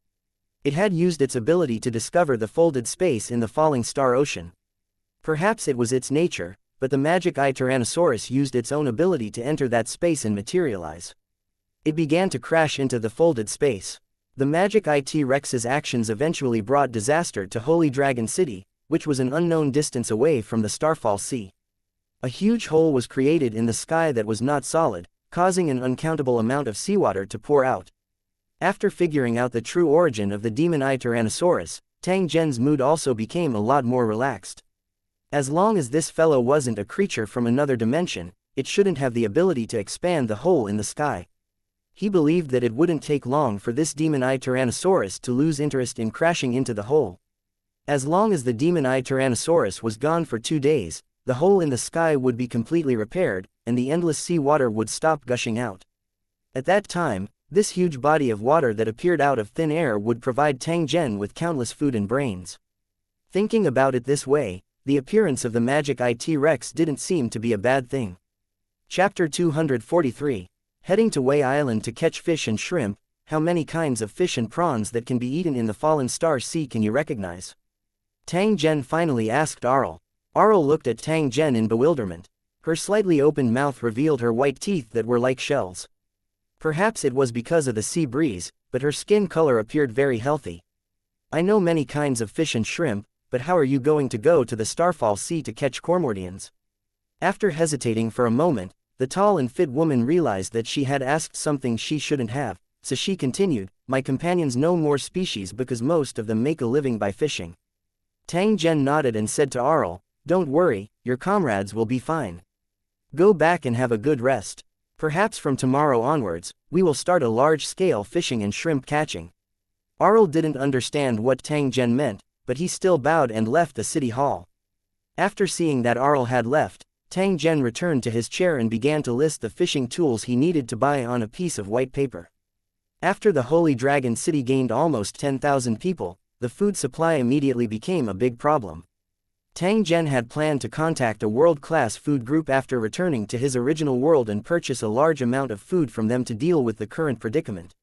It had used its ability to discover the folded space in the falling star ocean. Perhaps it was its nature, but the magic-eyed Tyrannosaurus used its own ability to enter that space and materialize. It began to crash into the folded space. The magic-eyed T-Rex's actions eventually brought disaster to Holy Dragon City, which was an unknown distance away from the Starfall Sea. A huge hole was created in the sky that was not solid, causing an uncountable amount of seawater to pour out. After figuring out the true origin of the demon-eyed Tyrannosaurus, Tang Zhen's mood also became a lot more relaxed. As long as this fellow wasn't a creature from another dimension, it shouldn't have the ability to expand the hole in the sky. He believed that it wouldn't take long for this demon-eyed Tyrannosaurus to lose interest in crashing into the hole. As long as the demon-eyed Tyrannosaurus was gone for 2 days, the hole in the sky would be completely repaired, and the endless sea water would stop gushing out. At that time, this huge body of water that appeared out of thin air would provide Tang Zhen with countless food and brains. Thinking about it this way, the appearance of the magic-eyed T-Rex didn't seem to be a bad thing. Chapter 243. Heading to Wei Island to catch fish and shrimp. How many kinds of fish and prawns that can be eaten in the Fallen Star Sea can you recognize? Tang Zhen finally asked Arl. Arl looked at Tang Zhen in bewilderment. Her slightly opened mouth revealed her white teeth that were like shells. Perhaps it was because of the sea breeze, but her skin color appeared very healthy. I know many kinds of fish and shrimp, but how are you going to go to the Starfall Sea to catch cormorants? After hesitating for a moment, the tall and fit woman realized that she had asked something she shouldn't have, so she continued, my companions know more species because most of them make a living by fishing. Tang Zhen nodded and said to Arl, don't worry, your comrades will be fine. Go back and have a good rest. Perhaps from tomorrow onwards, we will start a large-scale fishing and shrimp catching. Arl didn't understand what Tang Zhen meant, but he still bowed and left the city hall. After seeing that Arl had left, Tang Zhen returned to his chair and began to list the fishing tools he needed to buy on a piece of white paper. After the Holy Dragon City gained almost 10,000 people, the food supply immediately became a big problem. Tang Zhen had planned to contact a world-class food group after returning to his original world and purchase a large amount of food from them to deal with the current predicament.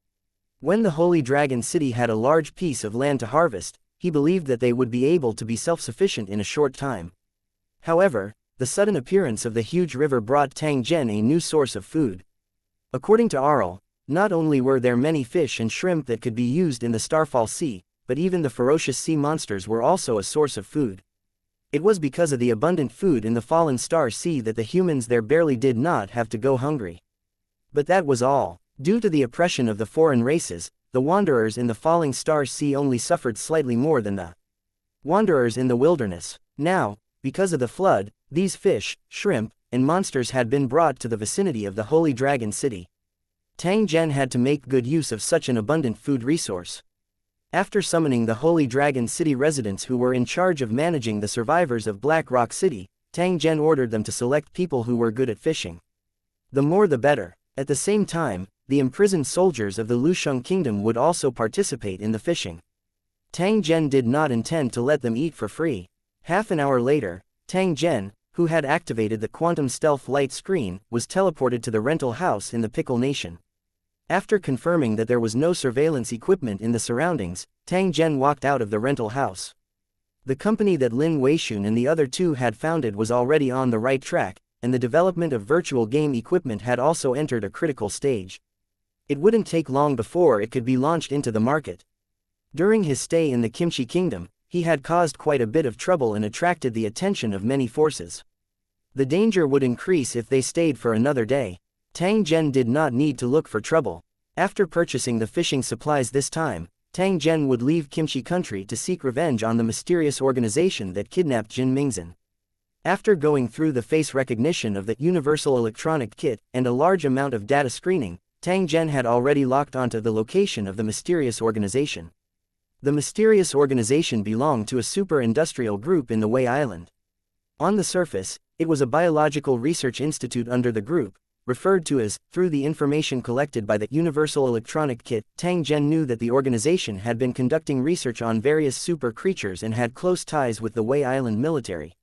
When the Holy Dragon City had a large piece of land to harvest, he believed that they would be able to be self-sufficient in a short time. However, the sudden appearance of the huge river brought Tang Zhen a new source of food. According to Arl, not only were there many fish and shrimp that could be used in the Starfall Sea, but even the ferocious sea monsters were also a source of food. It was because of the abundant food in the Fallen Star Sea that the humans there barely did not have to go hungry. But that was all. Due to the oppression of the foreign races, the wanderers in the Falling Star Sea only suffered slightly more than the wanderers in the wilderness. Now, because of the flood, these fish, shrimp, and monsters had been brought to the vicinity of the Holy Dragon City. Tang Zhen had to make good use of such an abundant food resource. After summoning the Holy Dragon City residents who were in charge of managing the survivors of Black Rock City, Tang Zhen ordered them to select people who were good at fishing. The more the better. At the same time, the imprisoned soldiers of the Lusheng Kingdom would also participate in the fishing. Tang Zhen did not intend to let them eat for free. Half an hour later, Tang Zhen, who had activated the quantum stealth light screen, was teleported to the rental house in the Pickle Nation. After confirming that there was no surveillance equipment in the surroundings, Tang Zhen walked out of the rental house. The company that Lin Weishun and the other two had founded was already on the right track, and the development of virtual game equipment had also entered a critical stage. It wouldn't take long before it could be launched into the market. During his stay in the Kimchi Kingdom, he had caused quite a bit of trouble and attracted the attention of many forces. The danger would increase if they stayed for another day. Tang Zhen did not need to look for trouble. After purchasing the fishing supplies this time, Tang Zhen would leave Kimchi country to seek revenge on the mysterious organization that kidnapped Jin Mingzhen. After going through the face recognition of the Universal Electronic Kit and a large amount of data screening, Tang Zhen had already locked onto the location of the mysterious organization. The mysterious organization belonged to a super-industrial group in the Wei Island. On the surface, it was a biological research institute under the group, referred to as, through the information collected by the Universal Electronic Kit. Tang Zhen knew that the organization had been conducting research on various super creatures and had close ties with the Wei Island military.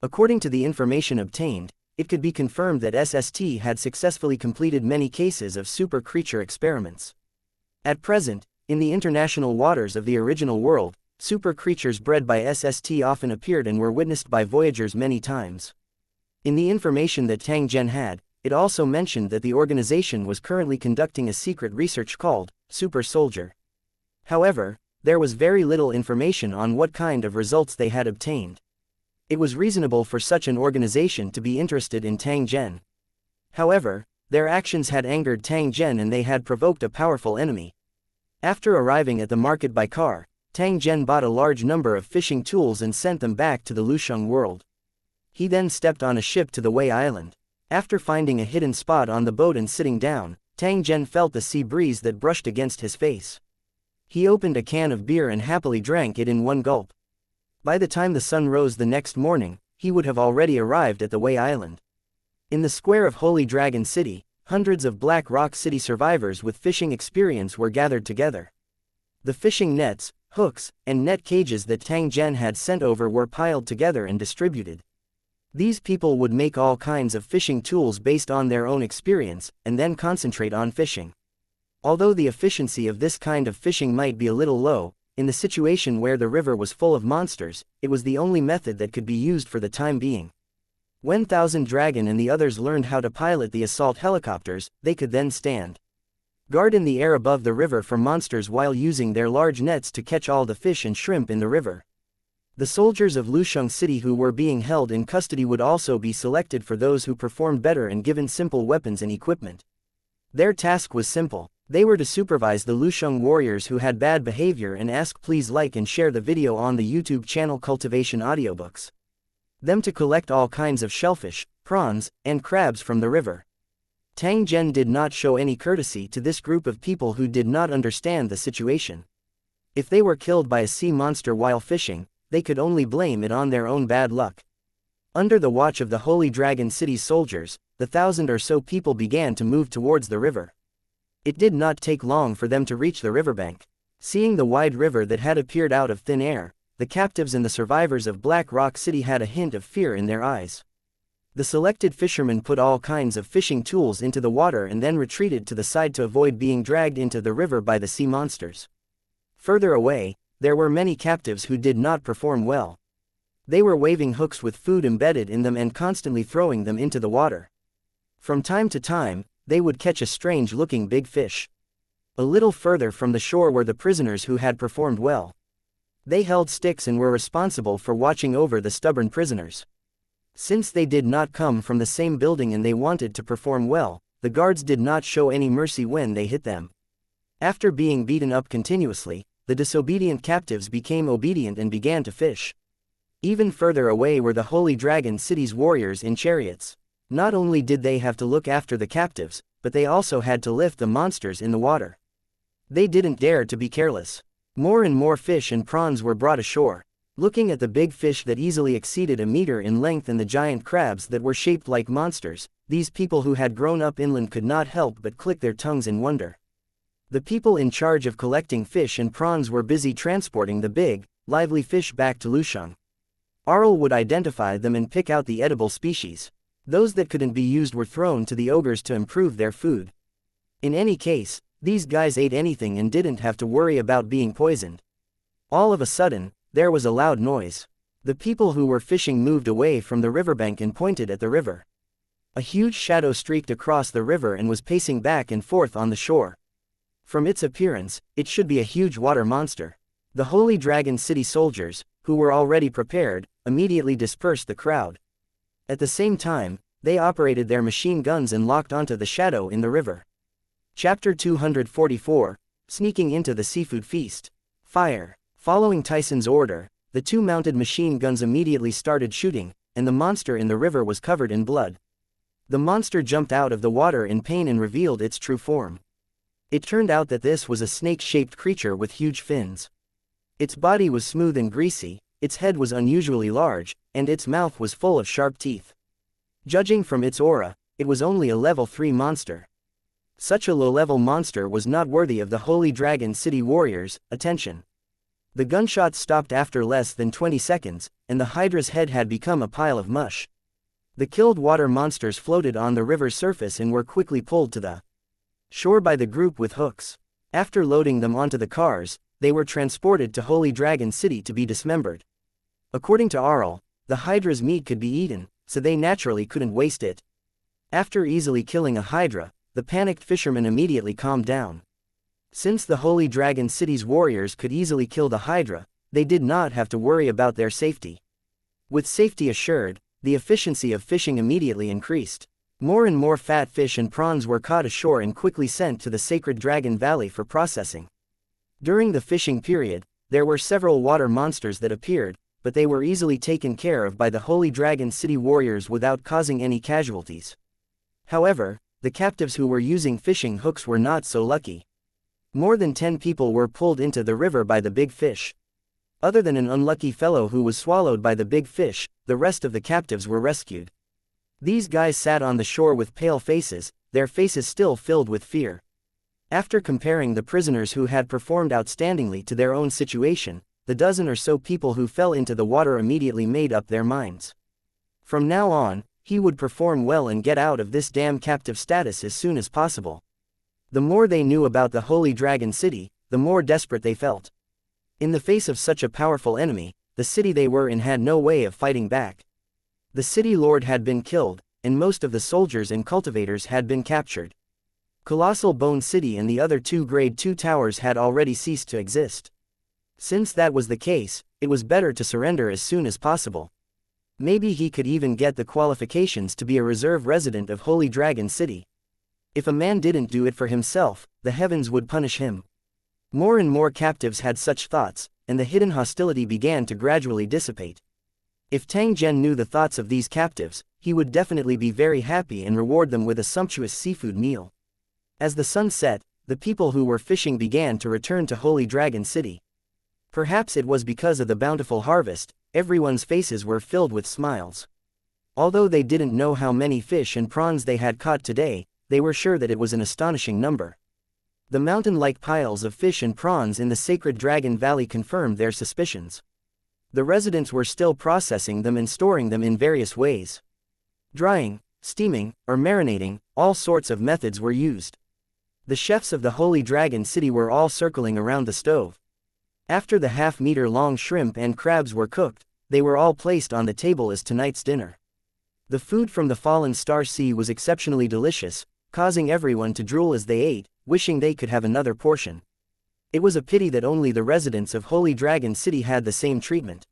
According to the information obtained, it could be confirmed that SST had successfully completed many cases of super creature experiments. At present, in the international waters of the original world, super creatures bred by SST often appeared and were witnessed by voyagers many times. In the information that Tang Zhen had, it also mentioned that the organization was currently conducting a secret research called Super Soldier. However, there was very little information on what kind of results they had obtained. It was reasonable for such an organization to be interested in Tang Zhen. However, their actions had angered Tang Zhen and they had provoked a powerful enemy. After arriving at the market by car, Tang Zhen bought a large number of fishing tools and sent them back to the Lusheng world. He then stepped on a ship to the Wei Island. After finding a hidden spot on the boat and sitting down, Tang Zhen felt the sea breeze that brushed against his face. He opened a can of beer and happily drank it in one gulp. By the time the sun rose the next morning, he would have already arrived at the Wei Island. In the square of Holy Dragon City, hundreds of Black Rock City survivors with fishing experience were gathered together. The fishing nets, hooks, and net cages that Tang Zhen had sent over were piled together and distributed. These people would make all kinds of fishing tools based on their own experience, and then concentrate on fishing. Although the efficiency of this kind of fishing might be a little low, in the situation where the river was full of monsters, it was the only method that could be used for the time being. When Thousand Dragon and the others learned how to pilot the assault helicopters, they could then stand guard in the air above the river from monsters while using their large nets to catch all the fish and shrimp in the river. The soldiers of Lusheng City who were being held in custody would also be selected for those who performed better and given simple weapons and equipment. Their task was simple. They were to supervise the Lusheng warriors who had bad behavior and ask please like and share the video on the YouTube channel Cultivation Audiobooks. Them to collect all kinds of shellfish, prawns, and crabs from the river. Tang Zhen did not show any courtesy to this group of people who did not understand the situation. If they were killed by a sea monster while fishing, they could only blame it on their own bad luck. Under the watch of the Holy Dragon City's soldiers, the 1,000 or so people began to move towards the river. It did not take long for them to reach the riverbank. Seeing the wide river that had appeared out of thin air, the captives and the survivors of Black Rock City had a hint of fear in their eyes. The selected fishermen put all kinds of fishing tools into the water and then retreated to the side to avoid being dragged into the river by the sea monsters. Further away, there were many captives who did not perform well. They were waving hooks with food embedded in them and constantly throwing them into the water. From time to time, they would catch a strange-looking big fish. A little further from the shore were the prisoners who had performed well. They held sticks and were responsible for watching over the stubborn prisoners. Since they did not come from the same building and they wanted to perform well, the guards did not show any mercy when they hit them. After being beaten up continuously, the disobedient captives became obedient and began to fish. Even further away were the Holy Dragon City's warriors in chariots. Not only did they have to look after the captives, but they also had to lift the monsters in the water. They didn't dare to be careless. More and more fish and prawns were brought ashore. Looking at the big fish that easily exceeded a meter in length and the giant crabs that were shaped like monsters, these people who had grown up inland could not help but click their tongues in wonder. The people in charge of collecting fish and prawns were busy transporting the big, lively fish back to Lusheng. Arl would identify them and pick out the edible species. Those that couldn't be used were thrown to the ogres to improve their food. In any case, these guys ate anything and didn't have to worry about being poisoned. All of a sudden, there was a loud noise. The people who were fishing moved away from the riverbank and pointed at the river. A huge shadow streaked across the river and was pacing back and forth on the shore. From its appearance, it should be a huge water monster. The Holy Dragon City soldiers, who were already prepared, immediately dispersed the crowd. At the same time, they operated their machine guns and locked onto the shadow in the river. Chapter 244, Sneaking into the Seafood Feast. Fire. Following Tyson's order, the two mounted machine guns immediately started shooting, and the monster in the river was covered in blood. The monster jumped out of the water in pain and revealed its true form. It turned out that this was a snake-shaped creature with huge fins. Its body was smooth and greasy, its head was unusually large, and its mouth was full of sharp teeth. Judging from its aura, it was only a level 3 monster. Such a low-level monster was not worthy of the Holy Dragon City warriors' attention. The gunshots stopped after less than 20 seconds, and the Hydra's head had become a pile of mush. The killed water monsters floated on the river's surface and were quickly pulled to the shore by the group with hooks. After loading them onto the cars, they were transported to Holy Dragon City to be dismembered. According to Arl, the Hydra's meat could be eaten, so they naturally couldn't waste it. After easily killing a Hydra, the panicked fishermen immediately calmed down. Since the Holy Dragon City's warriors could easily kill the Hydra, they did not have to worry about their safety. With safety assured, the efficiency of fishing immediately increased. More and more fat fish and prawns were caught ashore and quickly sent to the Sacred Dragon Valley for processing. During the fishing period, there were several water monsters that appeared, but they were easily taken care of by the Holy Dragon City warriors without causing any casualties. However, the captives who were using fishing hooks were not so lucky. More than 10 people were pulled into the river by the big fish. Other than an unlucky fellow who was swallowed by the big fish, the rest of the captives were rescued. These guys sat on the shore with pale faces, their faces still filled with fear. After comparing the prisoners who had performed outstandingly to their own situation, the dozen or so people who fell into the water immediately made up their minds. From now on, he would perform well and get out of this damn captive status as soon as possible. The more they knew about the Holy Dragon City, the more desperate they felt. In the face of such a powerful enemy, the city they were in had no way of fighting back. The city lord had been killed, and most of the soldiers and cultivators had been captured. Colossal Bone City and the other two Grade 2 towers had already ceased to exist. Since that was the case, it was better to surrender as soon as possible. Maybe he could even get the qualifications to be a reserve resident of Holy Dragon City. If a man didn't do it for himself, the heavens would punish him. More and more captives had such thoughts, and the hidden hostility began to gradually dissipate. If Tang Zhen knew the thoughts of these captives, he would definitely be very happy and reward them with a sumptuous seafood meal. As the sun set, the people who were fishing began to return to Holy Dragon City. Perhaps it was because of the bountiful harvest, everyone's faces were filled with smiles. Although they didn't know how many fish and prawns they had caught today, they were sure that it was an astonishing number. The mountain-like piles of fish and prawns in the sacred Dragon Valley confirmed their suspicions. The residents were still processing them and storing them in various ways. Drying, steaming, or marinating, all sorts of methods were used. The chefs of the Holy Dragon City were all circling around the stove. After the half-meter-long shrimp and crabs were cooked, they were all placed on the table as tonight's dinner. The food from the Fallen Star Sea was exceptionally delicious, causing everyone to drool as they ate, wishing they could have another portion. It was a pity that only the residents of Holy Dragon City had the same treatment.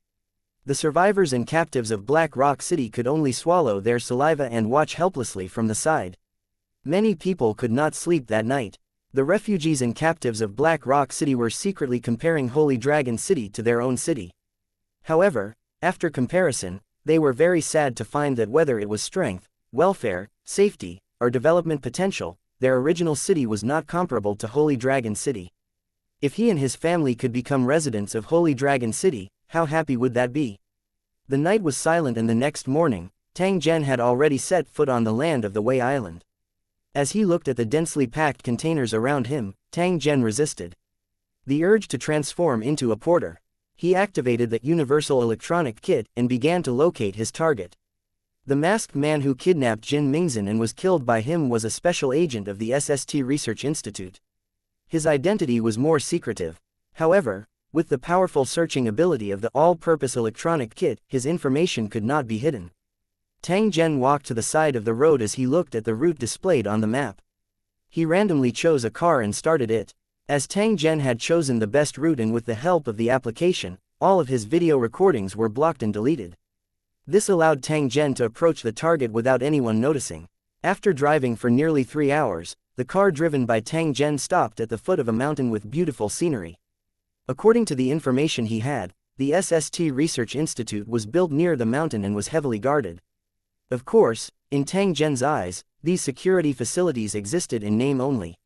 The survivors and captives of Black Rock City could only swallow their saliva and watch helplessly from the side. Many people could not sleep that night. The refugees and captives of Black Rock City were secretly comparing Holy Dragon City to their own city. However, after comparison, they were very sad to find that whether it was strength, welfare, safety, or development potential, their original city was not comparable to Holy Dragon City. If he and his family could become residents of Holy Dragon City, how happy would that be? The night was silent and the next morning, Tang Zhen had already set foot on the land of the Wei Island. As he looked at the densely packed containers around him, Tang Zhen resisted the urge to transform into a porter. He activated the Universal Electronic Kit and began to locate his target. The masked man who kidnapped Jin Mingzhen and was killed by him was a special agent of the SST Research Institute. His identity was more secretive. However, with the powerful searching ability of the all-purpose electronic kit, his information could not be hidden. Tang Zhen walked to the side of the road as he looked at the route displayed on the map. He randomly chose a car and started it. As Tang Zhen had chosen the best route and with the help of the application, all of his video recordings were blocked and deleted. This allowed Tang Zhen to approach the target without anyone noticing. After driving for nearly 3 hours, the car driven by Tang Zhen stopped at the foot of a mountain with beautiful scenery. According to the information he had, the SST Research Institute was built near the mountain and was heavily guarded. Of course, in Tang Zhen's eyes, these security facilities existed in name only.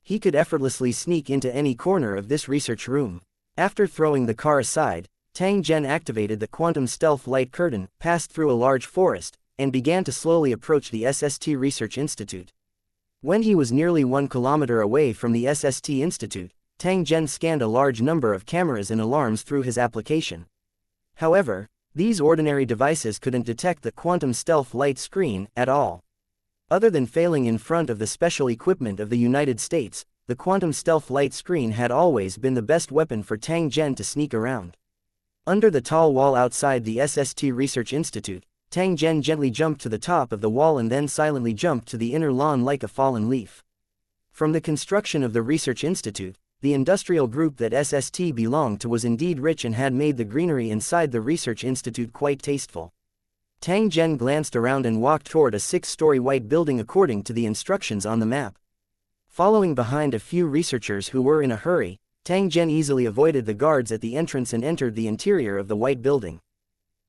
He could effortlessly sneak into any corner of this research room. After throwing the car aside, Tang Zhen activated the quantum stealth light curtain, passed through a large forest, and began to slowly approach the SST Research Institute. When he was nearly 1 kilometer away from the SST Institute, Tang Zhen scanned a large number of cameras and alarms through his application. However, these ordinary devices couldn't detect the quantum stealth light screen at all. Other than failing in front of the special equipment of the United States, the quantum stealth light screen had always been the best weapon for Tang Zhen to sneak around. Under the tall wall outside the SST Research Institute, Tang Zhen gently jumped to the top of the wall and then silently jumped to the inner lawn like a fallen leaf. From the construction of the Research Institute, the industrial group that SST belonged to was indeed rich and had made the greenery inside the Research Institute quite tasteful. Tang Zhen glanced around and walked toward a 6-story white building according to the instructions on the map. Following behind a few researchers who were in a hurry, Tang Zhen easily avoided the guards at the entrance and entered the interior of the white building.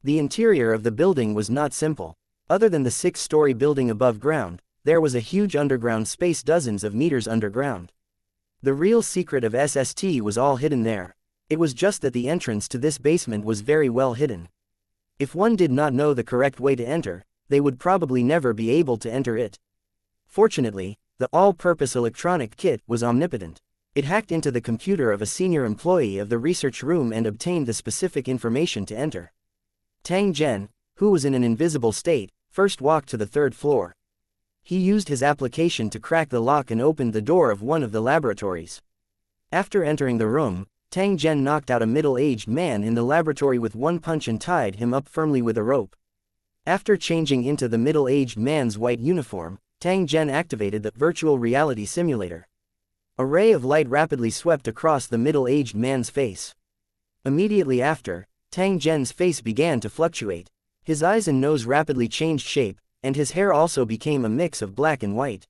The interior of the building was not simple. Other than the 6-story building above ground, there was a huge underground space dozens of meters underground. The real secret of SST was all hidden there. It was just that the entrance to this basement was very well hidden. If one did not know the correct way to enter, they would probably never be able to enter it. Fortunately, the all-purpose electronic kit was omnipotent. It hacked into the computer of a senior employee of the research room and obtained the specific information to enter. Tang Zhen, who was in an invisible state, first walked to the third floor. He used his application to crack the lock and opened the door of one of the laboratories. After entering the room, Tang Zhen knocked out a middle-aged man in the laboratory with one punch and tied him up firmly with a rope. After changing into the middle-aged man's white uniform, Tang Zhen activated the virtual reality simulator. A ray of light rapidly swept across the middle-aged man's face. Immediately after, Tang Zhen's face began to fluctuate. His eyes and nose rapidly changed shape, and his hair also became a mix of black and white.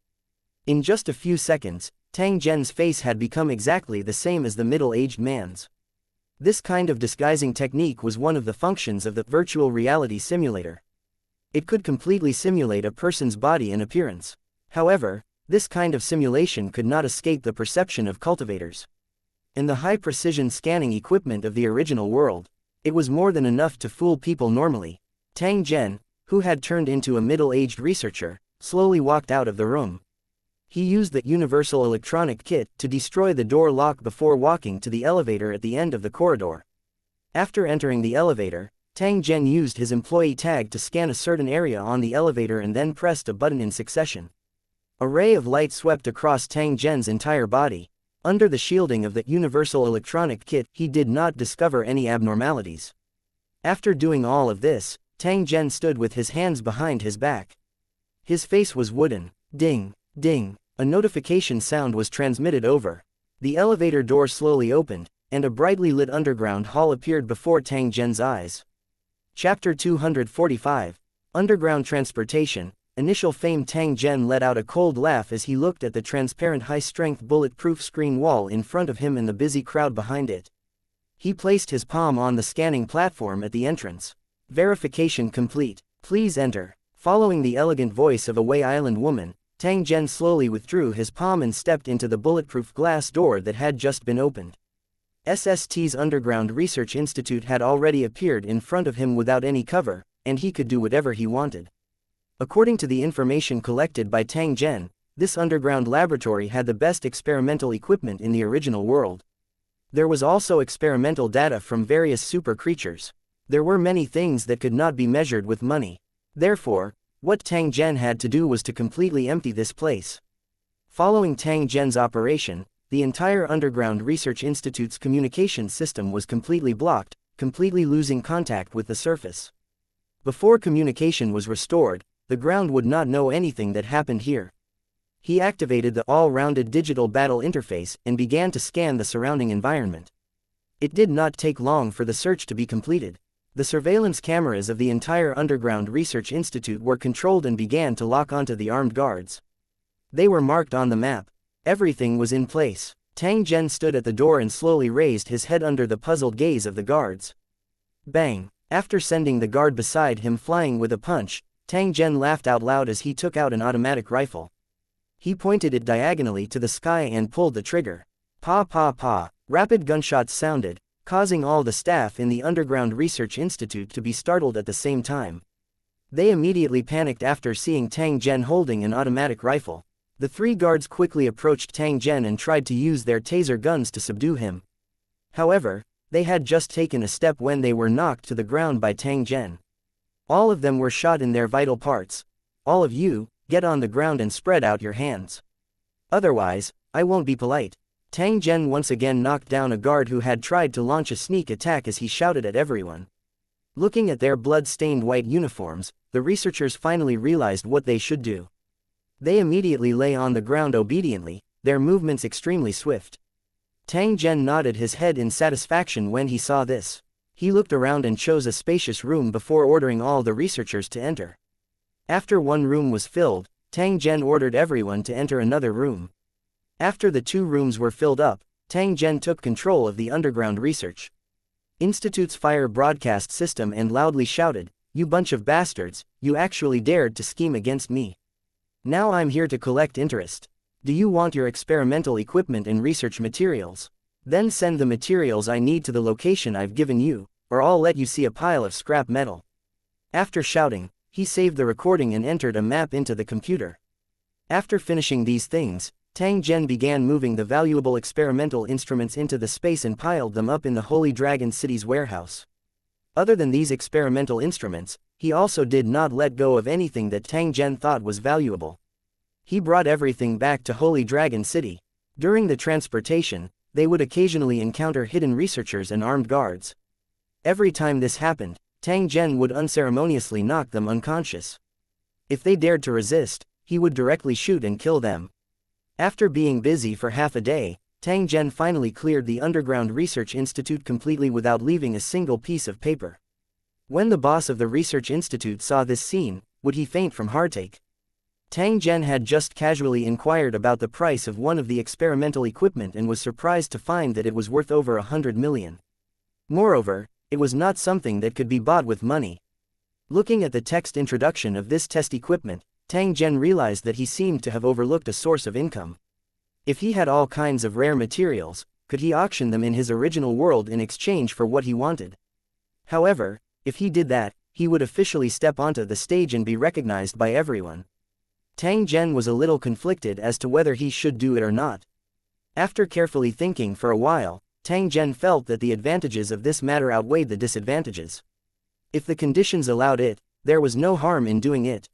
In just a few seconds, Tang Zhen's face had become exactly the same as the middle-aged man's. This kind of disguising technique was one of the functions of the virtual reality simulator. It could completely simulate a person's body and appearance. However, this kind of simulation could not escape the perception of cultivators. In the high-precision scanning equipment of the original world, it was more than enough to fool people normally. Tang Zhen, who had turned into a middle-aged researcher, slowly walked out of the room. He used the universal electronic kit to destroy the door lock before walking to the elevator at the end of the corridor. After entering the elevator, Tang Zhen used his employee tag to scan a certain area on the elevator and then pressed a button in succession. A ray of light swept across Tang Zhen's entire body. Under the shielding of the universal electronic kit, he did not discover any abnormalities. After doing all of this, Tang Zhen stood with his hands behind his back. His face was wooden. Ding, ding, a notification sound was transmitted over. The elevator door slowly opened, and a brightly lit underground hall appeared before Tang Zhen's eyes. Chapter 245, Underground Transportation. Initial fame. Tang Zhen let out a cold laugh as he looked at the transparent high-strength bulletproof screen wall in front of him and the busy crowd behind it. He placed his palm on the scanning platform at the entrance. Verification complete. Please enter. Following the elegant voice of a Wei Island woman, Tang Zhen slowly withdrew his palm and stepped into the bulletproof glass door that had just been opened. SST's Underground Research Institute had already appeared in front of him without any cover, and he could do whatever he wanted. According to the information collected by Tang Zhen, this underground laboratory had the best experimental equipment in the original world. There was also experimental data from various super creatures. There were many things that could not be measured with money. Therefore, what Tang Zhen had to do was to completely empty this place. Following Tang Zhen's operation, the entire Underground Research Institute's communication system was completely blocked, completely losing contact with the surface. Before communication was restored, the ground would not know anything that happened here. He activated the all-rounded digital battle interface and began to scan the surrounding environment. It did not take long for the search to be completed. The surveillance cameras of the entire Underground Research Institute were controlled and began to lock onto the armed guards. They were marked on the map. Everything was in place. Tang Zhen stood at the door and slowly raised his head under the puzzled gaze of the guards. Bang! After sending the guard beside him flying with a punch, Tang Zhen laughed out loud as he took out an automatic rifle. He pointed it diagonally to the sky and pulled the trigger. Pa pa pa! Rapid gunshots sounded, causing all the staff in the Underground Research Institute to be startled at the same time. They immediately panicked after seeing Tang Zhen holding an automatic rifle. The three guards quickly approached Tang Zhen and tried to use their taser guns to subdue him. However, they had just taken a step when they were knocked to the ground by Tang Zhen. All of them were shot in their vital parts. All of you, get on the ground and spread out your hands. Otherwise, I won't be polite. Tang Zhen once again knocked down a guard who had tried to launch a sneak attack as he shouted at everyone. Looking at their blood-stained white uniforms, the researchers finally realized what they should do. They immediately lay on the ground obediently, their movements extremely swift. Tang Zhen nodded his head in satisfaction when he saw this. He looked around and chose a spacious room before ordering all the researchers to enter. After one room was filled, Tang Zhen ordered everyone to enter another room. After the two rooms were filled up, Tang Zhen took control of the Underground Research Institute's fire broadcast system and loudly shouted, "You bunch of bastards, you actually dared to scheme against me. Now I'm here to collect interest. Do you want your experimental equipment and research materials? Then send the materials I need to the location I've given you, or I'll let you see a pile of scrap metal." After shouting, he saved the recording and entered a map into the computer. After finishing these things, Tang Zhen began moving the valuable experimental instruments into the space and piled them up in the Holy Dragon City's warehouse. Other than these experimental instruments, he also did not let go of anything that Tang Zhen thought was valuable. He brought everything back to Holy Dragon City. During the transportation, they would occasionally encounter hidden researchers and armed guards. Every time this happened, Tang Zhen would unceremoniously knock them unconscious. If they dared to resist, he would directly shoot and kill them. After being busy for half a day, Tang Zhen finally cleared the Underground Research Institute completely without leaving a single piece of paper. When the boss of the Research Institute saw this scene, would he faint from heartache? Tang Zhen had just casually inquired about the price of one of the experimental equipment and was surprised to find that it was worth over 100 million. Moreover, it was not something that could be bought with money. Looking at the text introduction of this test equipment, Tang Zhen realized that he seemed to have overlooked a source of income. If he had all kinds of rare materials, could he auction them in his original world in exchange for what he wanted? However, if he did that, he would officially step onto the stage and be recognized by everyone. Tang Zhen was a little conflicted as to whether he should do it or not. After carefully thinking for a while, Tang Zhen felt that the advantages of this matter outweighed the disadvantages. If the conditions allowed it, there was no harm in doing it.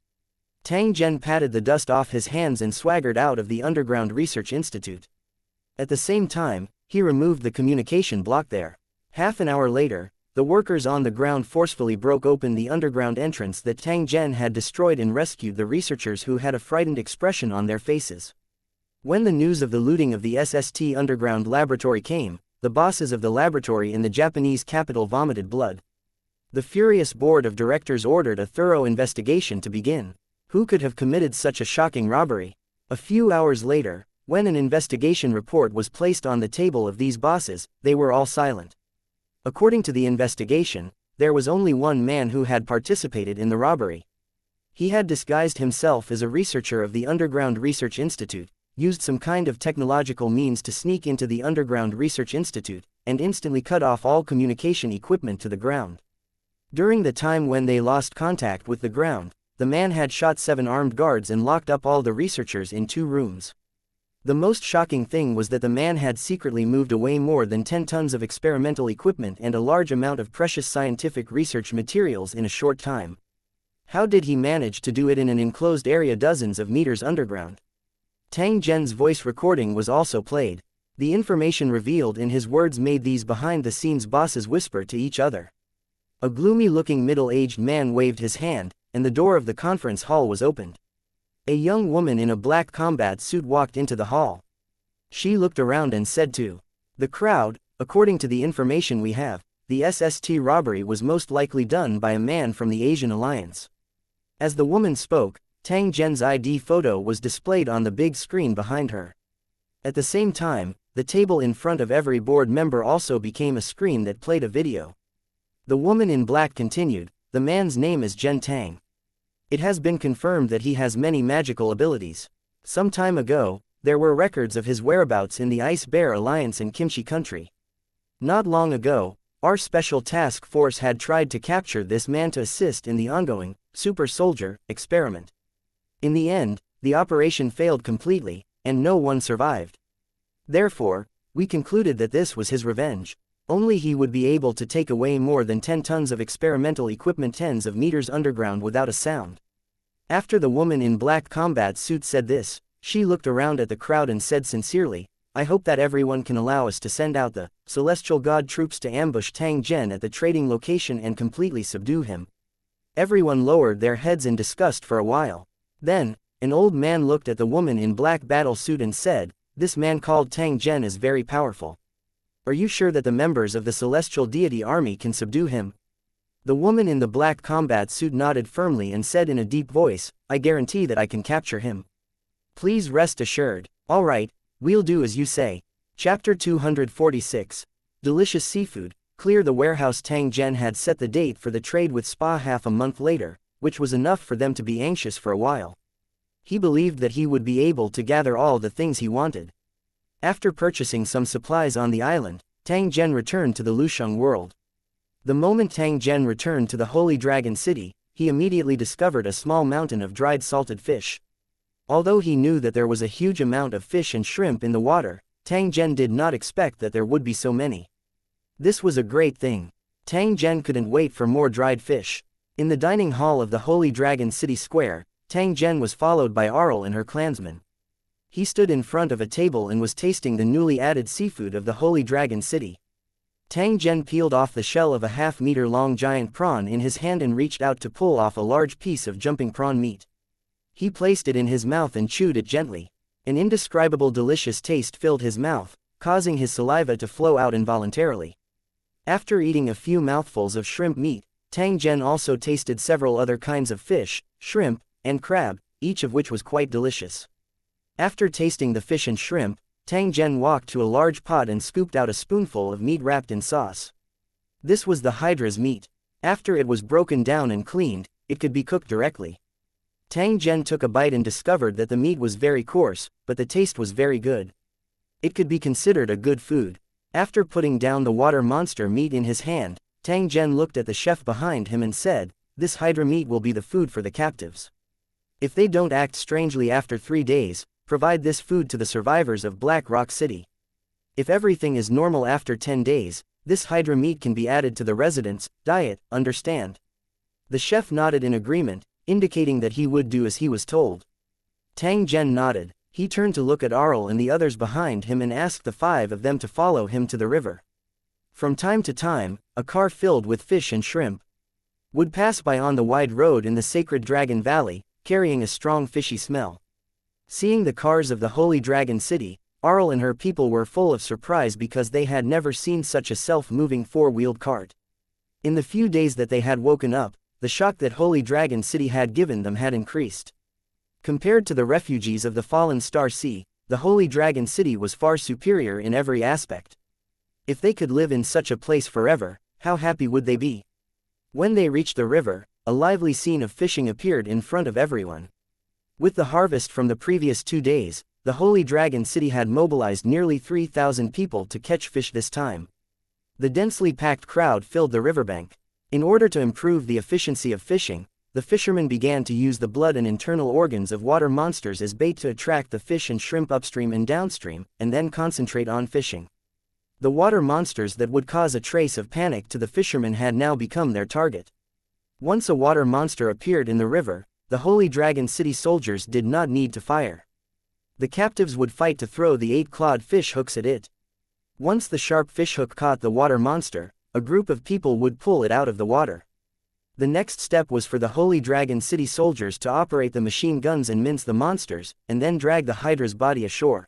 Tang Zhen patted the dust off his hands and swaggered out of the Underground Research Institute. At the same time, he removed the communication block there. Half an hour later, the workers on the ground forcefully broke open the underground entrance that Tang Zhen had destroyed and rescued the researchers who had a frightened expression on their faces. When the news of the looting of the SST underground laboratory came, the bosses of the laboratory in the Japanese capital vomited blood. The furious board of directors ordered a thorough investigation to begin. Who could have committed such a shocking robbery? A few hours later, when an investigation report was placed on the table of these bosses, they were all silent. According to the investigation, there was only one man who had participated in the robbery. He had disguised himself as a researcher of the Underground Research Institute, used some kind of technological means to sneak into the Underground Research Institute, and instantly cut off all communication equipment to the ground. During the time when they lost contact with the ground, the man had shot 7 armed guards and locked up all the researchers in 2 rooms. The most shocking thing was that the man had secretly moved away more than 10 tons of experimental equipment and a large amount of precious scientific research materials in a short time. How did he manage to do it in an enclosed area dozens of meters underground? Tang Zhen's voice recording was also played. The information revealed in his words made these behind-the-scenes bosses whisper to each other. A gloomy-looking middle-aged man waved his hand, and the door of the conference hall was opened. A young woman in a black combat suit walked into the hall. She looked around and said to the crowd, "According to the information we have, the SST robbery was most likely done by a man from the Asian Alliance." As the woman spoke, Tang Zhen's ID photo was displayed on the big screen behind her. At the same time, the table in front of every board member also became a screen that played a video. The woman in black continued, "The man's name is Zhen Tang. It has been confirmed that he has many magical abilities. Some time ago, there were records of his whereabouts in the Ice Bear Alliance and Kimchi country. Not long ago, our special task force had tried to capture this man to assist in the ongoing super soldier experiment. In the end, the operation failed completely, and no one survived. Therefore, we concluded that this was his revenge. Only he would be able to take away more than 10 tons of experimental equipment tens of meters underground without a sound." After the woman in black combat suit said this, she looked around at the crowd and said sincerely, "I hope that everyone can allow us to send out the Celestial God troops to ambush Tang Zhen at the trading location and completely subdue him." Everyone lowered their heads in disgust for a while. Then, an old man looked at the woman in black battle suit and said, "This man called Tang Zhen is very powerful. Are you sure that the members of the Celestial Deity Army can subdue him?" The woman in the black combat suit nodded firmly and said in a deep voice, "I guarantee that I can capture him. Please rest assured." "All right, we'll do as you say." Chapter 246. Delicious Seafood. Clear the warehouse. Tang Zhen had set the date for the trade with Spa half a month later, which was enough for them to be anxious for a while. He believed that he would be able to gather all the things he wanted. After purchasing some supplies on the island, Tang Zhen returned to the Lusheng world. The moment Tang Zhen returned to the Holy Dragon City, he immediately discovered a small mountain of dried salted fish. Although he knew that there was a huge amount of fish and shrimp in the water, Tang Zhen did not expect that there would be so many. This was a great thing. Tang Zhen couldn't wait for more dried fish. In the dining hall of the Holy Dragon City Square, Tang Zhen was followed by Arl and her clansmen. He stood in front of a table and was tasting the newly added seafood of the Holy Dragon City. Tang Zhen peeled off the shell of a half-meter-long giant prawn in his hand and reached out to pull off a large piece of jumping prawn meat. He placed it in his mouth and chewed it gently. An indescribable delicious taste filled his mouth, causing his saliva to flow out involuntarily. After eating a few mouthfuls of shrimp meat, Tang Zhen also tasted several other kinds of fish, shrimp, and crab, each of which was quite delicious. After tasting the fish and shrimp, Tang Zhen walked to a large pot and scooped out a spoonful of meat wrapped in sauce. This was the hydra's meat. After it was broken down and cleaned, it could be cooked directly. Tang Zhen took a bite and discovered that the meat was very coarse, but the taste was very good. It could be considered a good food. After putting down the water monster meat in his hand, Tang Zhen looked at the chef behind him and said, "This hydra meat will be the food for the captives. If they don't act strangely after 3 days, provide this food to the survivors of Black Rock City. If everything is normal after 10 days, this hydra meat can be added to the residents' diet, understand?" The chef nodded in agreement, indicating that he would do as he was told. Tang Zhen nodded. He turned to look at Arl and the others behind him and asked the 5 of them to follow him to the river. From time to time, a car filled with fish and shrimp would pass by on the wide road in the sacred Dragon Valley, carrying a strong fishy smell. Seeing the cars of the Holy Dragon City, Arl and her people were full of surprise because they had never seen such a self-moving 4-wheeled cart. In the few days that they had woken up, the shock that Holy Dragon City had given them had increased. Compared to the refugees of the fallen Star Sea, the Holy Dragon City was far superior in every aspect. If they could live in such a place forever, how happy would they be? When they reached the river, a lively scene of fishing appeared in front of everyone. With the harvest from the previous 2 days, the Holy Dragon City had mobilized nearly 3,000 people to catch fish this time. The densely packed crowd filled the riverbank. In order to improve the efficiency of fishing, the fishermen began to use the blood and internal organs of water monsters as bait to attract the fish and shrimp upstream and downstream, and then concentrate on fishing. The water monsters that would cause a trace of panic to the fishermen had now become their target. Once a water monster appeared in the river, the Holy Dragon City soldiers did not need to fire. The captives would fight to throw the 8-clawed fish hooks at it. Once the sharp fish hook caught the water monster, a group of people would pull it out of the water. The next step was for the Holy Dragon City soldiers to operate the machine guns and mince the monsters, and then drag the hydra's body ashore.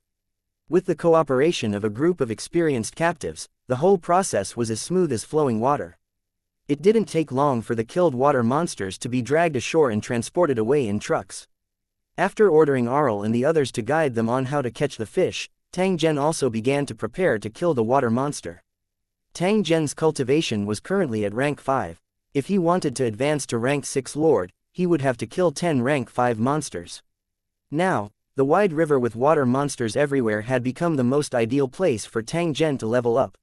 With the cooperation of a group of experienced captives, the whole process was as smooth as flowing water. It didn't take long for the killed water monsters to be dragged ashore and transported away in trucks. After ordering Arl and the others to guide them on how to catch the fish, Tang Zhen also began to prepare to kill the water monster. Tang Zhen's cultivation was currently at rank 5. If he wanted to advance to rank 6 Lord, he would have to kill 10 rank 5 monsters. Now, the wide river with water monsters everywhere had become the most ideal place for Tang Zhen to level up.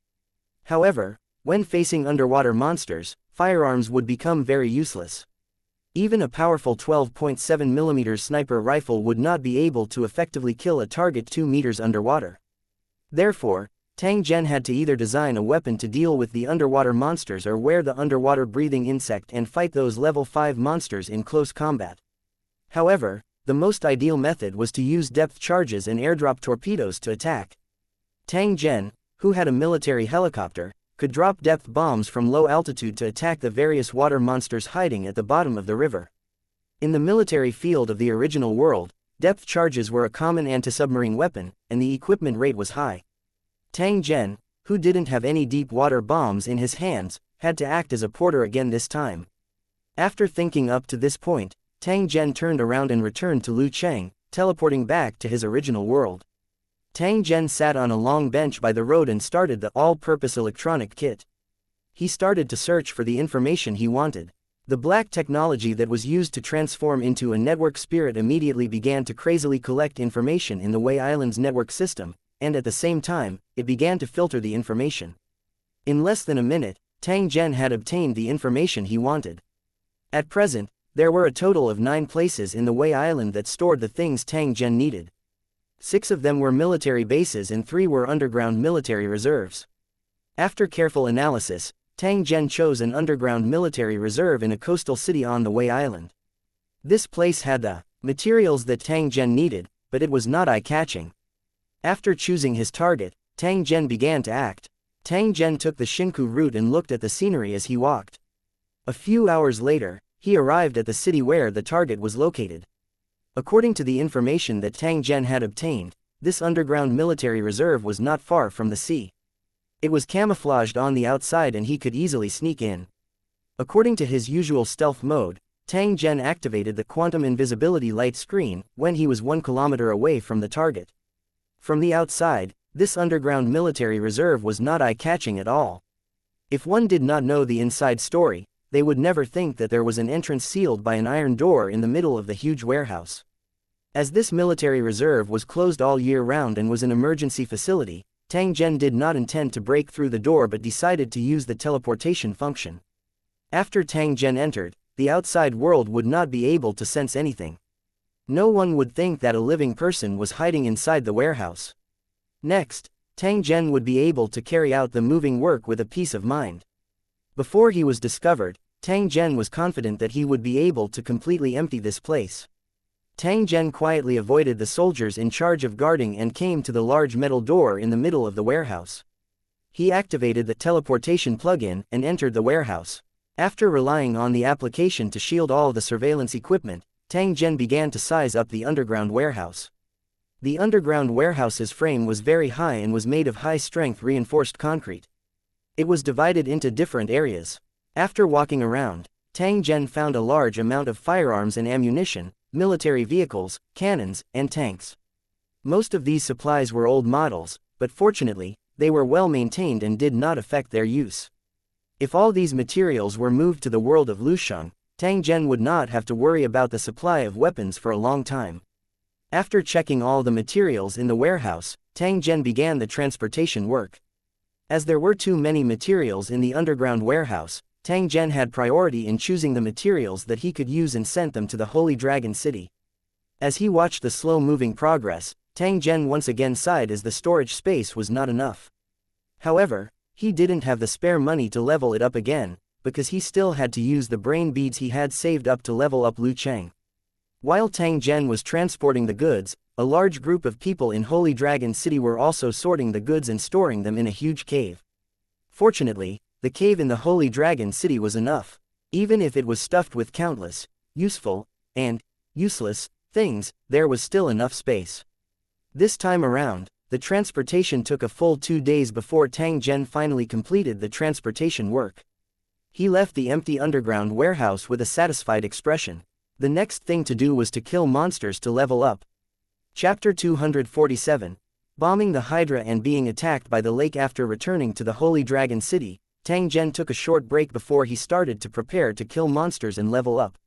However, when facing underwater monsters, firearms would become very useless. Even a powerful 12.7mm sniper rifle would not be able to effectively kill a target 2 meters underwater. Therefore, Tang Zhen had to either design a weapon to deal with the underwater monsters or wear the underwater breathing insect and fight those level 5 monsters in close combat. However, the most ideal method was to use depth charges and airdrop torpedoes to attack. Tang Zhen, who had a military helicopter, could drop depth bombs from low altitude to attack the various water monsters hiding at the bottom of the river. In the military field of the original world, depth charges were a common anti-submarine weapon, and the equipment rate was high. Tang Zhen, who didn't have any deep water bombs in his hands, had to act as a porter again this time. After thinking up to this point, Tang Zhen turned around and returned to Lu Cheng, teleporting back to his original world. Tang Zhen sat on a long bench by the road and started the all-purpose electronic kit. He started to search for the information he wanted. The black technology that was used to transform into a network spirit immediately began to crazily collect information in the Wei Island's network system, and at the same time, it began to filter the information. In less than a minute, Tang Zhen had obtained the information he wanted. At present, there were a total of 9 places in the Wei Island that stored the things Tang Zhen needed. 6 of them were military bases and 3 were underground military reserves. After careful analysis, Tang Zhen chose an underground military reserve in a coastal city on the Wei Island. This place had the materials that Tang Zhen needed, but it was not eye-catching. After choosing his target, Tang Zhen began to act. Tang Zhen took the Shinku route and looked at the scenery as he walked. A few hours later, he arrived at the city where the target was located. According to the information that Tang Zhen had obtained, this underground military reserve was not far from the sea. It was camouflaged on the outside and he could easily sneak in. According to his usual stealth mode, Tang Zhen activated the quantum invisibility light screen when he was 1 kilometer away from the target. From the outside, this underground military reserve was not eye-catching at all. If one did not know the inside story, they would never think that there was an entrance sealed by an iron door in the middle of the huge warehouse. As this military reserve was closed all year round and was an emergency facility, Tang Zhen did not intend to break through the door but decided to use the teleportation function. After Tang Zhen entered, the outside world would not be able to sense anything. No one would think that a living person was hiding inside the warehouse. Next, Tang Zhen would be able to carry out the moving work with a peace of mind. Before he was discovered, Tang Zhen was confident that he would be able to completely empty this place. Tang Zhen quietly avoided the soldiers in charge of guarding and came to the large metal door in the middle of the warehouse. He activated the teleportation plug-in and entered the warehouse. After relying on the application to shield all the surveillance equipment, Tang Zhen began to size up the underground warehouse. The underground warehouse's frame was very high and was made of high-strength reinforced concrete. It was divided into different areas. After walking around, Tang Zhen found a large amount of firearms and ammunition, military vehicles, cannons, and tanks. Most of these supplies were old models, but fortunately, they were well maintained and did not affect their use. If all these materials were moved to the world of Lusheng, Tang Zhen would not have to worry about the supply of weapons for a long time. After checking all the materials in the warehouse, Tang Zhen began the transportation work. As there were too many materials in the underground warehouse, Tang Zhen had priority in choosing the materials that he could use and sent them to the Holy Dragon City. As he watched the slow-moving progress, Tang Zhen once again sighed as the storage space was not enough. However, he didn't have the spare money to level it up again, because he still had to use the brain beads he had saved up to level up Lu Cheng. While Tang Zhen was transporting the goods, a large group of people in Holy Dragon City were also sorting the goods and storing them in a huge cave. Fortunately, the cave in the Holy Dragon City was enough. Even if it was stuffed with countless, useful, and useless things, there was still enough space. This time around, the transportation took a full 2 days before Tang Zhen finally completed the transportation work. He left the empty underground warehouse with a satisfied expression. The next thing to do was to kill monsters to level up. Chapter 247. Bombing the Hydra and being attacked by the lake. After returning to the Holy Dragon City, Tang Zhen took a short break before he started to prepare to kill monsters and level up.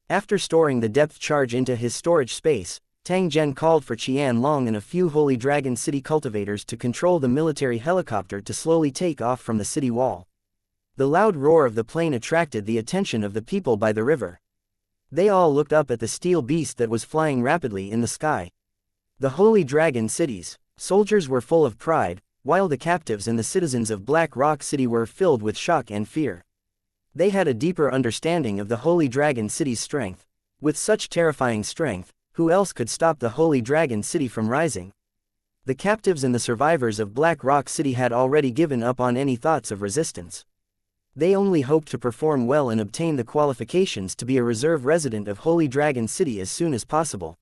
After storing the depth charge into his storage space, Tang Zhen called for Qian Long and a few Holy Dragon City cultivators to control the military helicopter to slowly take off from the city wall. The loud roar of the plane attracted the attention of the people by the river. They all looked up at the steel beast that was flying rapidly in the sky. The Holy Dragon City's soldiers were full of pride, while the captives and the citizens of Black Rock City were filled with shock and fear. They had a deeper understanding of the Holy Dragon City's strength. With such terrifying strength, who else could stop the Holy Dragon City from rising? The captives and the survivors of Black Rock City had already given up on any thoughts of resistance. They only hoped to perform well and obtain the qualifications to be a reserve resident of Holy Dragon City as soon as possible.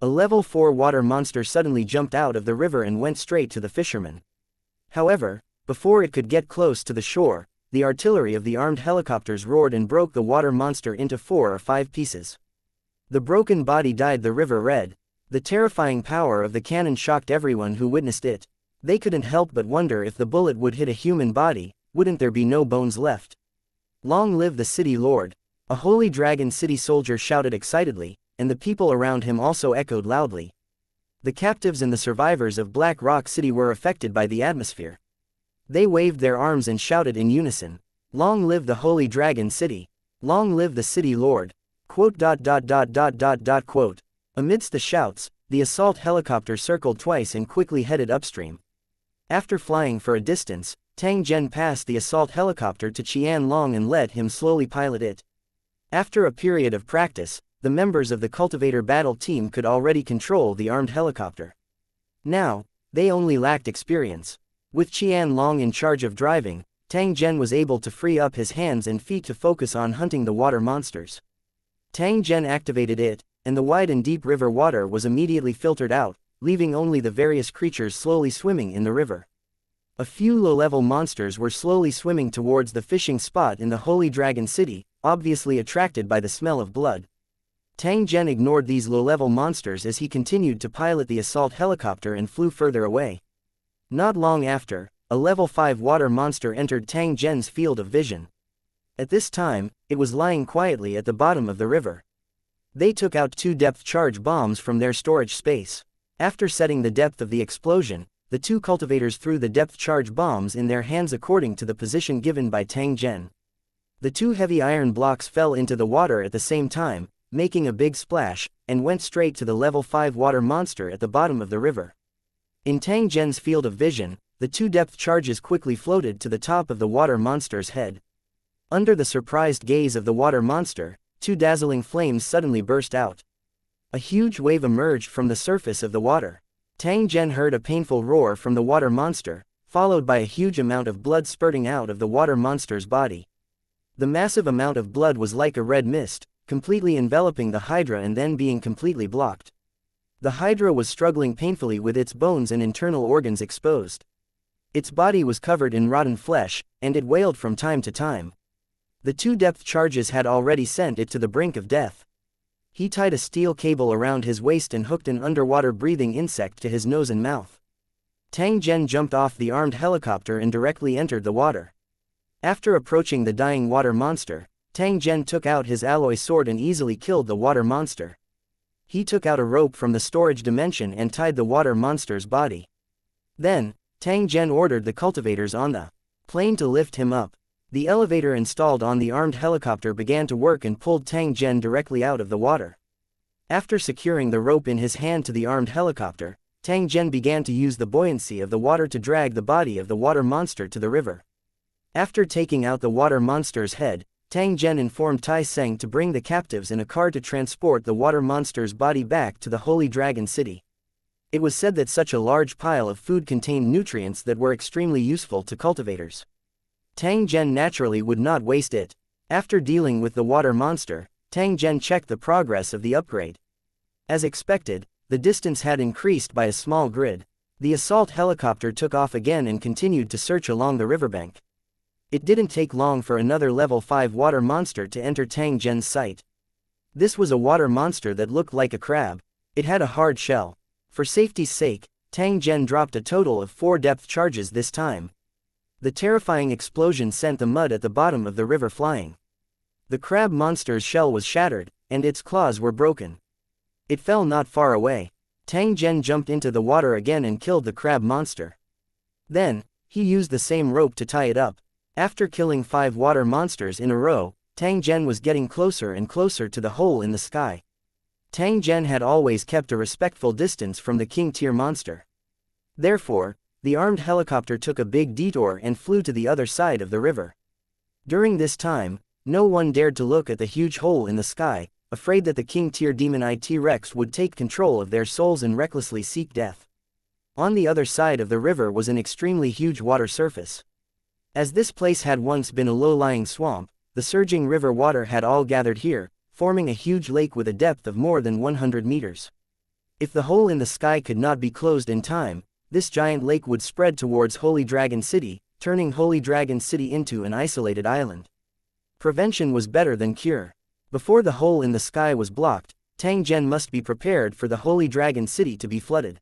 A level 4 water monster suddenly jumped out of the river and went straight to the fisherman. However, before it could get close to the shore, the artillery of the armed helicopters roared and broke the water monster into 4 or 5 pieces. The broken body dyed the river red. The terrifying power of the cannon shocked everyone who witnessed it. They couldn't help but wonder if the bullet would hit a human body, wouldn't there be no bones left? Long live the city lord! A Holy Dragon City soldier shouted excitedly, and the people around him also echoed loudly. The captives and the survivors of Black Rock City were affected by the atmosphere. They waved their arms and shouted in unison, "Long live the Holy Dragon City! Long live the city lord!" Quote. Amidst the shouts, the assault helicopter circled twice and quickly headed upstream. After flying for a distance, Tang Zhen passed the assault helicopter to Qian Long and let him slowly pilot it. After a period of practice, the members of the cultivator battle team could already control the armed helicopter. Now, they only lacked experience. With Qian Long in charge of driving, Tang Zhen was able to free up his hands and feet to focus on hunting the water monsters. Tang Zhen activated it, and the wide and deep river water was immediately filtered out, leaving only the various creatures slowly swimming in the river. A few low-level monsters were slowly swimming towards the fishing spot in the Holy Dragon City, obviously attracted by the smell of blood. Tang Zhen ignored these low-level monsters as he continued to pilot the assault helicopter and flew further away. Not long after, a level 5 water monster entered Tang Zhen's field of vision. At this time, it was lying quietly at the bottom of the river. They took out 2 depth charge bombs from their storage space. After setting the depth of the explosion, the 2 cultivators threw the depth charge bombs in their hands according to the position given by Tang Zhen. The 2 heavy iron blocks fell into the water at the same time, making a big splash, and went straight to the level 5 water monster at the bottom of the river. In Tang Zhen's field of vision, the 2 depth charges quickly floated to the top of the water monster's head. Under the surprised gaze of the water monster, 2 dazzling flames suddenly burst out. A huge wave emerged from the surface of the water. Tang Zhen heard a painful roar from the water monster, followed by a huge amount of blood spurting out of the water monster's body. The massive amount of blood was like a red mist, completely enveloping the Hydra and then being completely blocked. The Hydra was struggling painfully with its bones and internal organs exposed. Its body was covered in rotten flesh, and it wailed from time to time. The 2 depth charges had already sent it to the brink of death. He tied a steel cable around his waist and hooked an underwater breathing insect to his nose and mouth. Tang Zhen jumped off the armed helicopter and directly entered the water. After approaching the dying water monster, Tang Zhen took out his alloy sword and easily killed the water monster. He took out a rope from the storage dimension and tied the water monster's body. Then, Tang Zhen ordered the cultivators on the plane to lift him up. The elevator installed on the armed helicopter began to work and pulled Tang Zhen directly out of the water. After securing the rope in his hand to the armed helicopter, Tang Zhen began to use the buoyancy of the water to drag the body of the water monster to the river. After taking out the water monster's head, Tang Zhen informed Tai Seng to bring the captives in a car to transport the water monster's body back to the Holy Dragon City. It was said that such a large pile of food contained nutrients that were extremely useful to cultivators. Tang Zhen naturally would not waste it. After dealing with the water monster, Tang Zhen checked the progress of the upgrade. As expected, the distance had increased by a small grid. The assault helicopter took off again and continued to search along the riverbank. It didn't take long for another level 5 water monster to enter Tang Zhen's sight. This was a water monster that looked like a crab. It had a hard shell. For safety's sake, Tang Zhen dropped a total of 4 depth charges this time. The terrifying explosion sent the mud at the bottom of the river flying. The crab monster's shell was shattered, and its claws were broken. It fell not far away. Tang Zhen jumped into the water again and killed the crab monster. Then, he used the same rope to tie it up. After killing 5 water monsters in a row, Tang Zhen was getting closer and closer to the hole in the sky. Tang Zhen had always kept a respectful distance from the king-tier monster. Therefore, the armed helicopter took a big detour and flew to the other side of the river. During this time, no one dared to look at the huge hole in the sky, afraid that the king-tier demon T-Rex would take control of their souls and recklessly seek death. On the other side of the river was an extremely huge water surface. As this place had once been a low-lying swamp, the surging river water had all gathered here, forming a huge lake with a depth of more than 100 meters. If the hole in the sky could not be closed in time, this giant lake would spread towards Holy Dragon City, turning Holy Dragon City into an isolated island. Prevention was better than cure. Before the hole in the sky was blocked, Tang Zhen must be prepared for the Holy Dragon City to be flooded.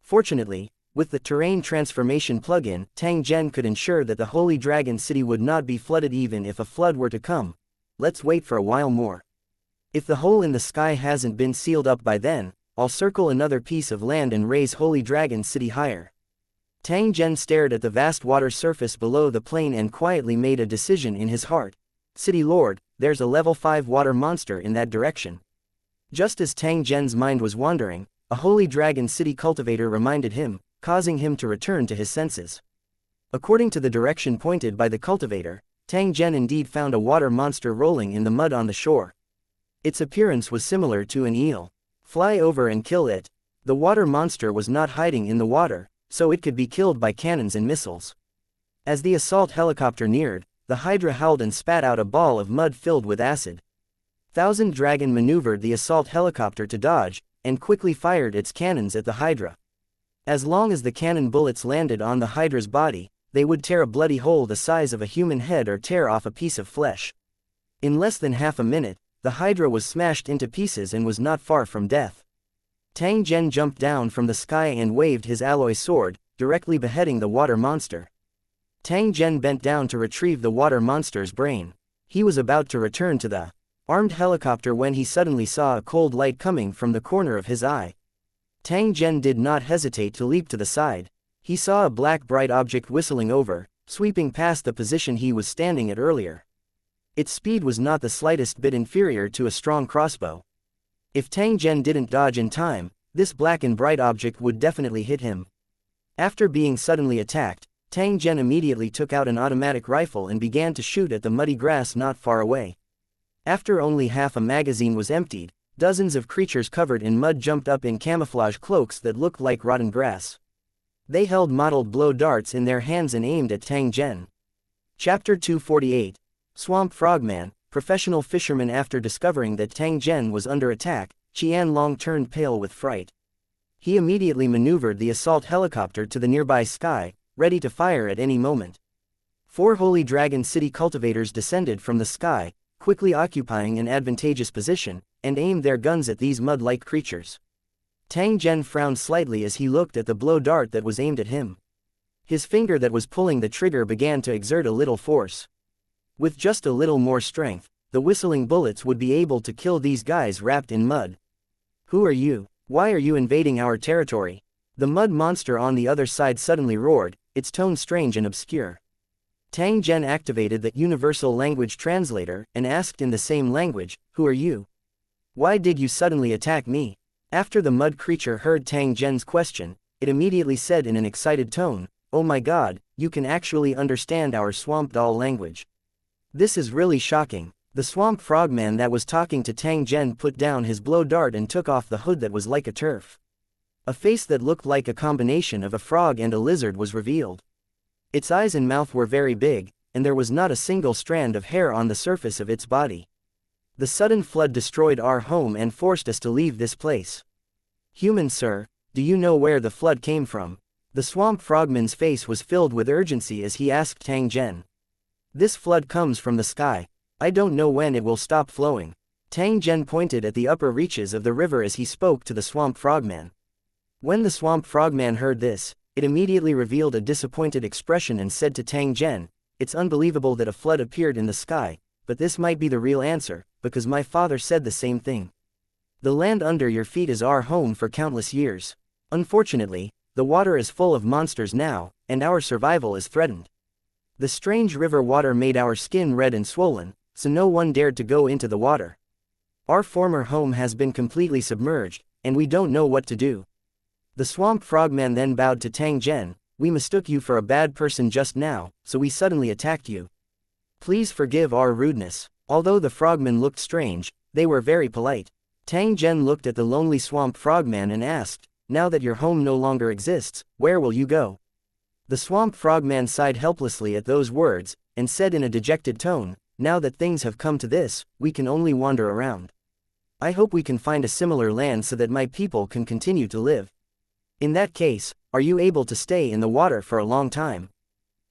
Fortunately, with the terrain transformation plugin, Tang Zhen could ensure that the Holy Dragon City would not be flooded even if a flood were to come. Let's wait for a while more. If the hole in the sky hasn't been sealed up by then, I'll circle another piece of land and raise Holy Dragon City higher. Tang Zhen stared at the vast water surface below the plain and quietly made a decision in his heart. City Lord, there's a level 5 water monster in that direction. Just as Tang Zhen's mind was wandering, a Holy Dragon City cultivator reminded him, causing him to return to his senses. According to the direction pointed by the cultivator, Tang Zhen indeed found a water monster rolling in the mud on the shore. Its appearance was similar to an eel. Fly over and kill it. The water monster was not hiding in the water, so it could be killed by cannons and missiles. As the assault helicopter neared, the Hydra howled and spat out a ball of mud filled with acid. Thousand Dragon maneuvered the assault helicopter to dodge, and quickly fired its cannons at the Hydra. As long as the cannon bullets landed on the Hydra's body, they would tear a bloody hole the size of a human head or tear off a piece of flesh. In less than half a minute, the Hydra was smashed into pieces and was not far from death. Tang Zhen jumped down from the sky and waved his alloy sword, directly beheading the water monster. Tang Zhen bent down to retrieve the water monster's brain. He was about to return to the armed helicopter when he suddenly saw a cold light coming from the corner of his eye. Tang Zhen did not hesitate to leap to the side. He saw a black bright object whistling over, sweeping past the position he was standing at earlier. Its speed was not the slightest bit inferior to a strong crossbow. If Tang Zhen didn't dodge in time, this black and bright object would definitely hit him. After being suddenly attacked, Tang Zhen immediately took out an automatic rifle and began to shoot at the muddy grass not far away. After only half a magazine was emptied, dozens of creatures covered in mud jumped up in camouflage cloaks that looked like rotten grass. They held mottled blow darts in their hands and aimed at Tang Zhen. Chapter 248. Swamp Frogman, professional fisherman. After discovering that Tang Zhen was under attack, Qianlong turned pale with fright. He immediately maneuvered the assault helicopter to the nearby sky, ready to fire at any moment. 4 Holy Dragon City cultivators descended from the sky, quickly occupying an advantageous position, and aimed their guns at these mud-like creatures. Tang Zhen frowned slightly as he looked at the blow dart that was aimed at him. His finger that was pulling the trigger began to exert a little force. With just a little more strength, the whistling bullets would be able to kill these guys wrapped in mud. Who are you? Why are you invading our territory? The mud monster on the other side suddenly roared, its tone strange and obscure. Tang Zhen activated the universal language translator and asked in the same language, "Who are you? Why did you suddenly attack me?" After the mud creature heard Tang Zhen's question, it immediately said in an excited tone, "Oh my god, you can actually understand our swamp doll language. This is really shocking." The swamp frogman that was talking to Tang Zhen put down his blow dart and took off the hood that was like a turf. A face that looked like a combination of a frog and a lizard was revealed. Its eyes and mouth were very big, and there was not a single strand of hair on the surface of its body. "The sudden flood destroyed our home and forced us to leave this place. Human sir, do you know where the flood came from?" The swamp frogman's face was filled with urgency as he asked Tang Zhen. "This flood comes from the sky. I don't know when it will stop flowing." Tang Zhen pointed at the upper reaches of the river as he spoke to the swamp frogman. When the swamp frogman heard this, it immediately revealed a disappointed expression and said to Tang Zhen, "It's unbelievable that a flood appeared in the sky, but this might be the real answer, because my father said the same thing. The land under your feet is our home for countless years. Unfortunately, the water is full of monsters now, and our survival is threatened. The strange river water made our skin red and swollen, so no one dared to go into the water. Our former home has been completely submerged, and we don't know what to do." The swamp frogman then bowed to Tang Zhen, "We mistook you for a bad person just now, so we suddenly attacked you. Please forgive our rudeness." Although the frogmen looked strange, they were very polite. Tang Zhen looked at the lonely swamp frogman and asked, "Now that your home no longer exists, where will you go?" The swamp frogman sighed helplessly at those words, and said in a dejected tone, "Now that things have come to this, we can only wander around. I hope we can find a similar land so that my people can continue to live. In that case, are you able to stay in the water for a long time?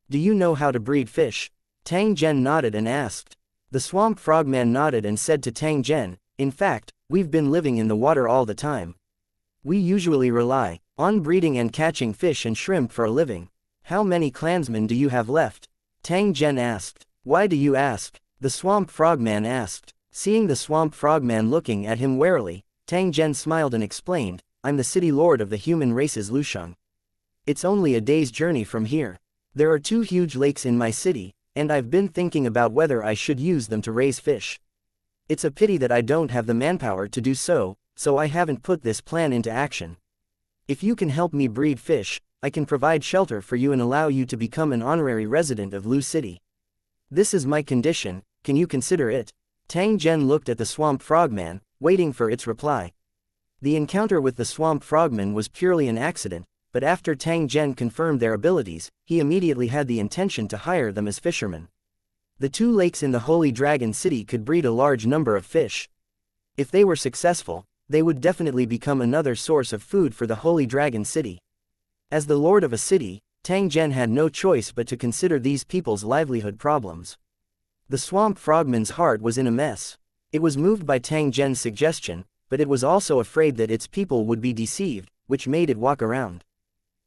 Do you know how to breed fish?" Tang Zhen nodded and asked. The swamp frogman nodded and said to Tang Zhen, "In fact, we've been living in the water all the time. We usually rely on breeding and catching fish and shrimp for a living. How many clansmen do you have left?" Tang Zhen asked. "Why do you ask?" the swamp frogman asked. Seeing the swamp frogman looking at him warily, Tang Zhen smiled and explained, "I'm the city lord of the human race's Lusheng. It's only a day's journey from here. There are 2 huge lakes in my city, and I've been thinking about whether I should use them to raise fish. It's a pity that I don't have the manpower to do so, so I haven't put this plan into action. If you can help me breed fish, I can provide shelter for you and allow you to become an honorary resident of Lu City. This is my condition, can you consider it? Tang Zhen looked at the swamp frogman, waiting for its reply. The encounter with the swamp frogman was purely an accident, but after Tang Zhen confirmed their abilities, he immediately had the intention to hire them as fishermen. The 2 lakes in the Holy Dragon City could breed a large number of fish. If they were successful, they would definitely become another source of food for the Holy Dragon City. As the lord of a city, Tang Zhen had no choice but to consider these people's livelihood problems. The swamp frogman's heart was in a mess. It was moved by Tang Zhen's suggestion, but it was also afraid that its people would be deceived, which made it walk around.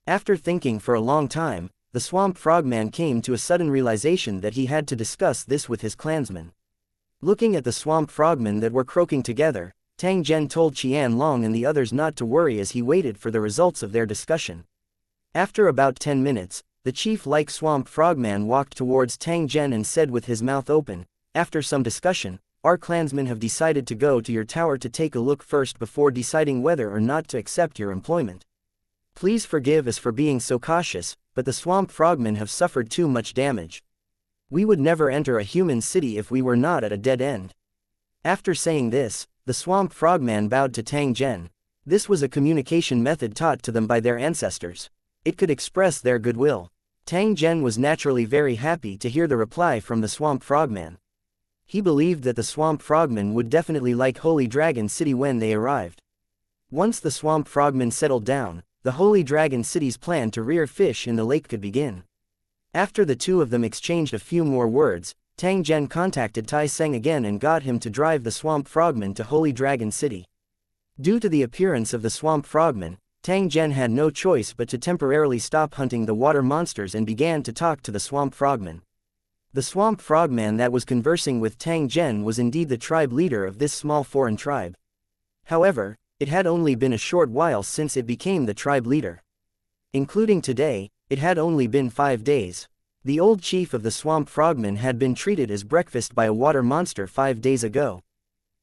After thinking for a long time, the swamp frogman came to a sudden realization that he had to discuss this with his clansmen. Looking at the swamp frogmen that were croaking together, Tang Zhen told Qianlong and the others not to worry as he waited for the results of their discussion. After about 10 minutes, the chief-like swamp frogman walked towards Tang Zhen and said with his mouth open, "After some discussion, our clansmen have decided to go to your tower to take a look first before deciding whether or not to accept your employment. Please forgive us for being so cautious, but the swamp frogmen have suffered too much damage. We would never enter a human city if we were not at a dead end." After saying this, the swamp frogman bowed to Tang Zhen. This was a communication method taught to them by their ancestors. It could express their goodwill. Tang Zhen was naturally very happy to hear the reply from the swamp frogman. He believed that the swamp frogmen would definitely like Holy Dragon City when they arrived. Once the swamp frogmen settled down, the Holy Dragon City's plan to rear fish in the lake could begin. After the 2 of them exchanged a few more words, Tang Zhen contacted Tai Seng again and got him to drive the swamp frogmen to Holy Dragon City. Due to the appearance of the swamp frogmen, Tang Zhen had no choice but to temporarily stop hunting the water monsters and began to talk to the swamp frogman. The swamp frogman that was conversing with Tang Zhen was indeed the tribe leader of this small foreign tribe. However, it had only been a short while since it became the tribe leader. Including today, it had only been 5 days. The old chief of the swamp frogmen had been treated as breakfast by a water monster 5 days ago.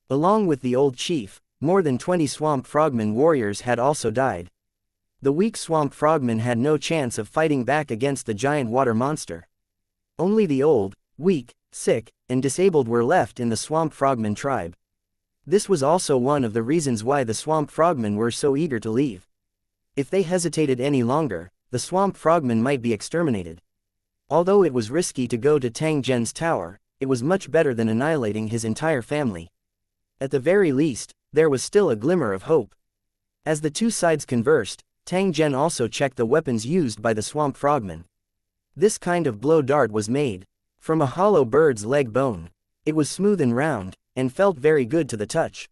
Along with the old chief, more than 20 swamp frogmen warriors had also died. The weak swamp frogmen had no chance of fighting back against the giant water monster. Only the old, weak, sick, and disabled were left in the swamp frogman tribe. This was also one of the reasons why the swamp frogmen were so eager to leave. If they hesitated any longer, the swamp frogmen might be exterminated. Although it was risky to go to Tang Zhen's tower, it was much better than annihilating his entire family. At the very least, there was still a glimmer of hope. As the 2 sides conversed, Tang Zhen also checked the weapons used by the swamp frogmen. This kind of blow dart was made from a hollow bird's leg bone. It was smooth and round, and felt very good to the touch.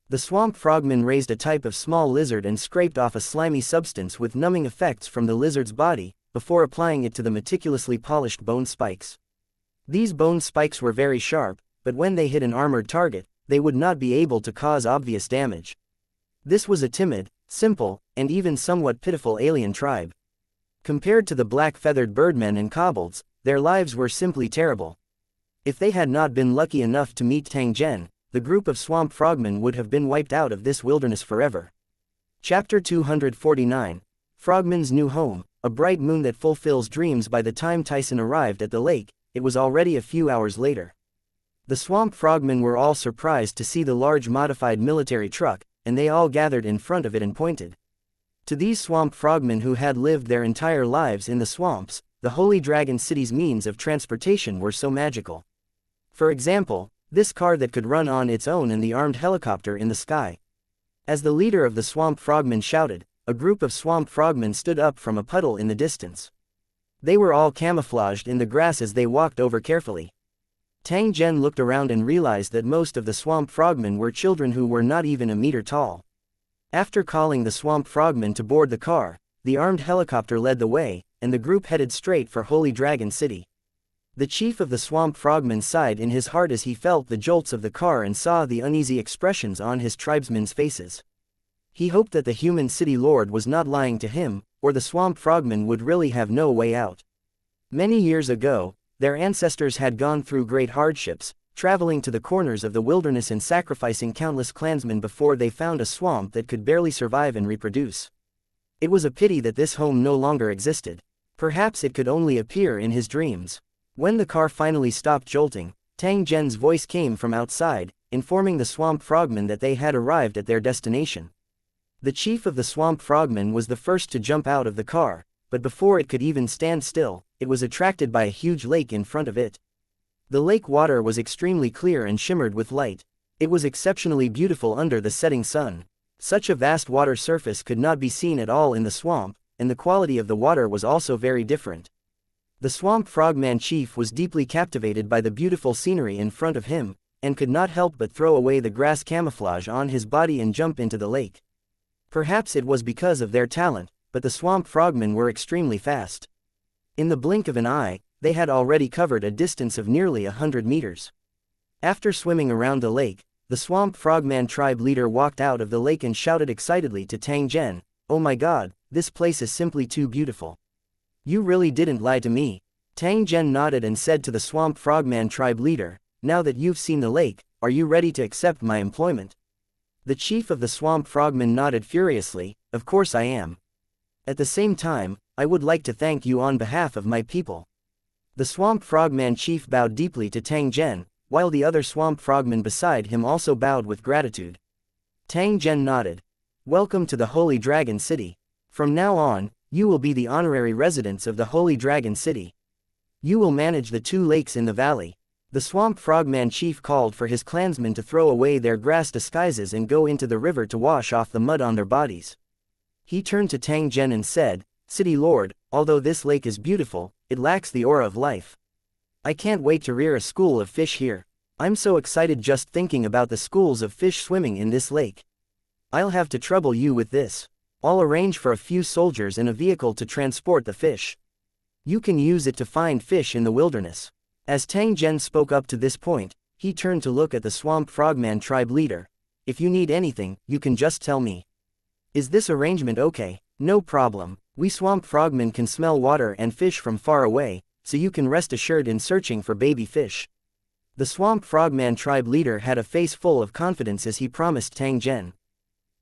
The swamp frogman raised a type of small lizard and scraped off a slimy substance with numbing effects from the lizard's body, before applying it to the meticulously polished bone spikes. These bone spikes were very sharp, but when they hit an armored target, they would not be able to cause obvious damage. This was a timid, simple, and even somewhat pitiful alien tribe. Compared to the black-feathered birdmen and kobolds, their lives were simply terrible. If they had not been lucky enough to meet Tang Zhen, the group of swamp frogmen would have been wiped out of this wilderness forever. Chapter 249, Frogman's New Home, a bright moon that fulfills dreams. By the time Tyson arrived at the lake, it was already a few hours later. The swamp frogmen were all surprised to see the large modified military truck, and they all gathered in front of it and pointed. To these swamp frogmen who had lived their entire lives in the swamps, the Holy Dragon City's means of transportation were so magical. For example, this car that could run on its own and the armed helicopter in the sky. As the leader of the swamp frogmen shouted, a group of swamp frogmen stood up from a puddle in the distance. They were all camouflaged in the grass as they walked over carefully. Tang Zhen looked around and realized that most of the swamp frogmen were children who were not even a meter tall. After calling the swamp frogmen to board the car, the armed helicopter led the way, and the group headed straight for Holy Dragon City. The chief of the swamp frogmen sighed in his heart as he felt the jolts of the car and saw the uneasy expressions on his tribesmen's faces. He hoped that the human city lord was not lying to him, or the swamp frogmen would really have no way out. Many years ago, their ancestors had gone through great hardships, traveling to the corners of the wilderness and sacrificing countless clansmen before they found a swamp that could barely survive and reproduce. It was a pity that this home no longer existed. Perhaps it could only appear in his dreams. When the car finally stopped jolting, Tang Zhen's voice came from outside, informing the swamp frogmen that they had arrived at their destination. The chief of the swamp frogmen was the first to jump out of the car, but before it could even stand still, it was attracted by a huge lake in front of it. The lake water was extremely clear and shimmered with light. It was exceptionally beautiful under the setting sun. Such a vast water surface could not be seen at all in the swamp, and the quality of the water was also very different. The swamp frogman chief was deeply captivated by the beautiful scenery in front of him, and could not help but throw away the grass camouflage on his body and jump into the lake. Perhaps it was because of their talent, but the swamp frogmen were extremely fast. In the blink of an eye, they had already covered a distance of nearly 100 meters. After swimming around the lake, the swamp frogman tribe leader walked out of the lake and shouted excitedly to Tang Zhen, "Oh my god, this place is simply too beautiful. You really didn't lie to me." Tang Zhen nodded and said to the swamp frogman tribe leader, "Now that you've seen the lake, are you ready to accept my employment?" The chief of the swamp frogmen nodded furiously, "Of course I am. At the same time, I would like to thank you on behalf of my people." The swamp frogman chief bowed deeply to Tang Zhen, while the other swamp frogmen beside him also bowed with gratitude. Tang Zhen nodded. "Welcome to the Holy Dragon City. From now on, you will be the honorary residents of the Holy Dragon City. You will manage the 2 lakes in the valley." The swamp frogman chief called for his clansmen to throw away their grass disguises and go into the river to wash off the mud on their bodies. He turned to Tang Zhen and said, "City Lord, although this lake is beautiful, it lacks the aura of life. I can't wait to rear a school of fish here. I'm so excited just thinking about the schools of fish swimming in this lake. I'll have to trouble you with this. I'll arrange for a few soldiers and a vehicle to transport the fish. You can use it to find fish in the wilderness." As Tang Zhen spoke up to this point, he turned to look at the swamp frogman tribe leader. "If you need anything, you can just tell me. Is this arrangement okay?" "No problem. We swamp frogmen can smell water and fish from far away, so you can rest assured in searching for baby fish." The swamp frogman tribe leader had a face full of confidence as he promised Tang Zhen.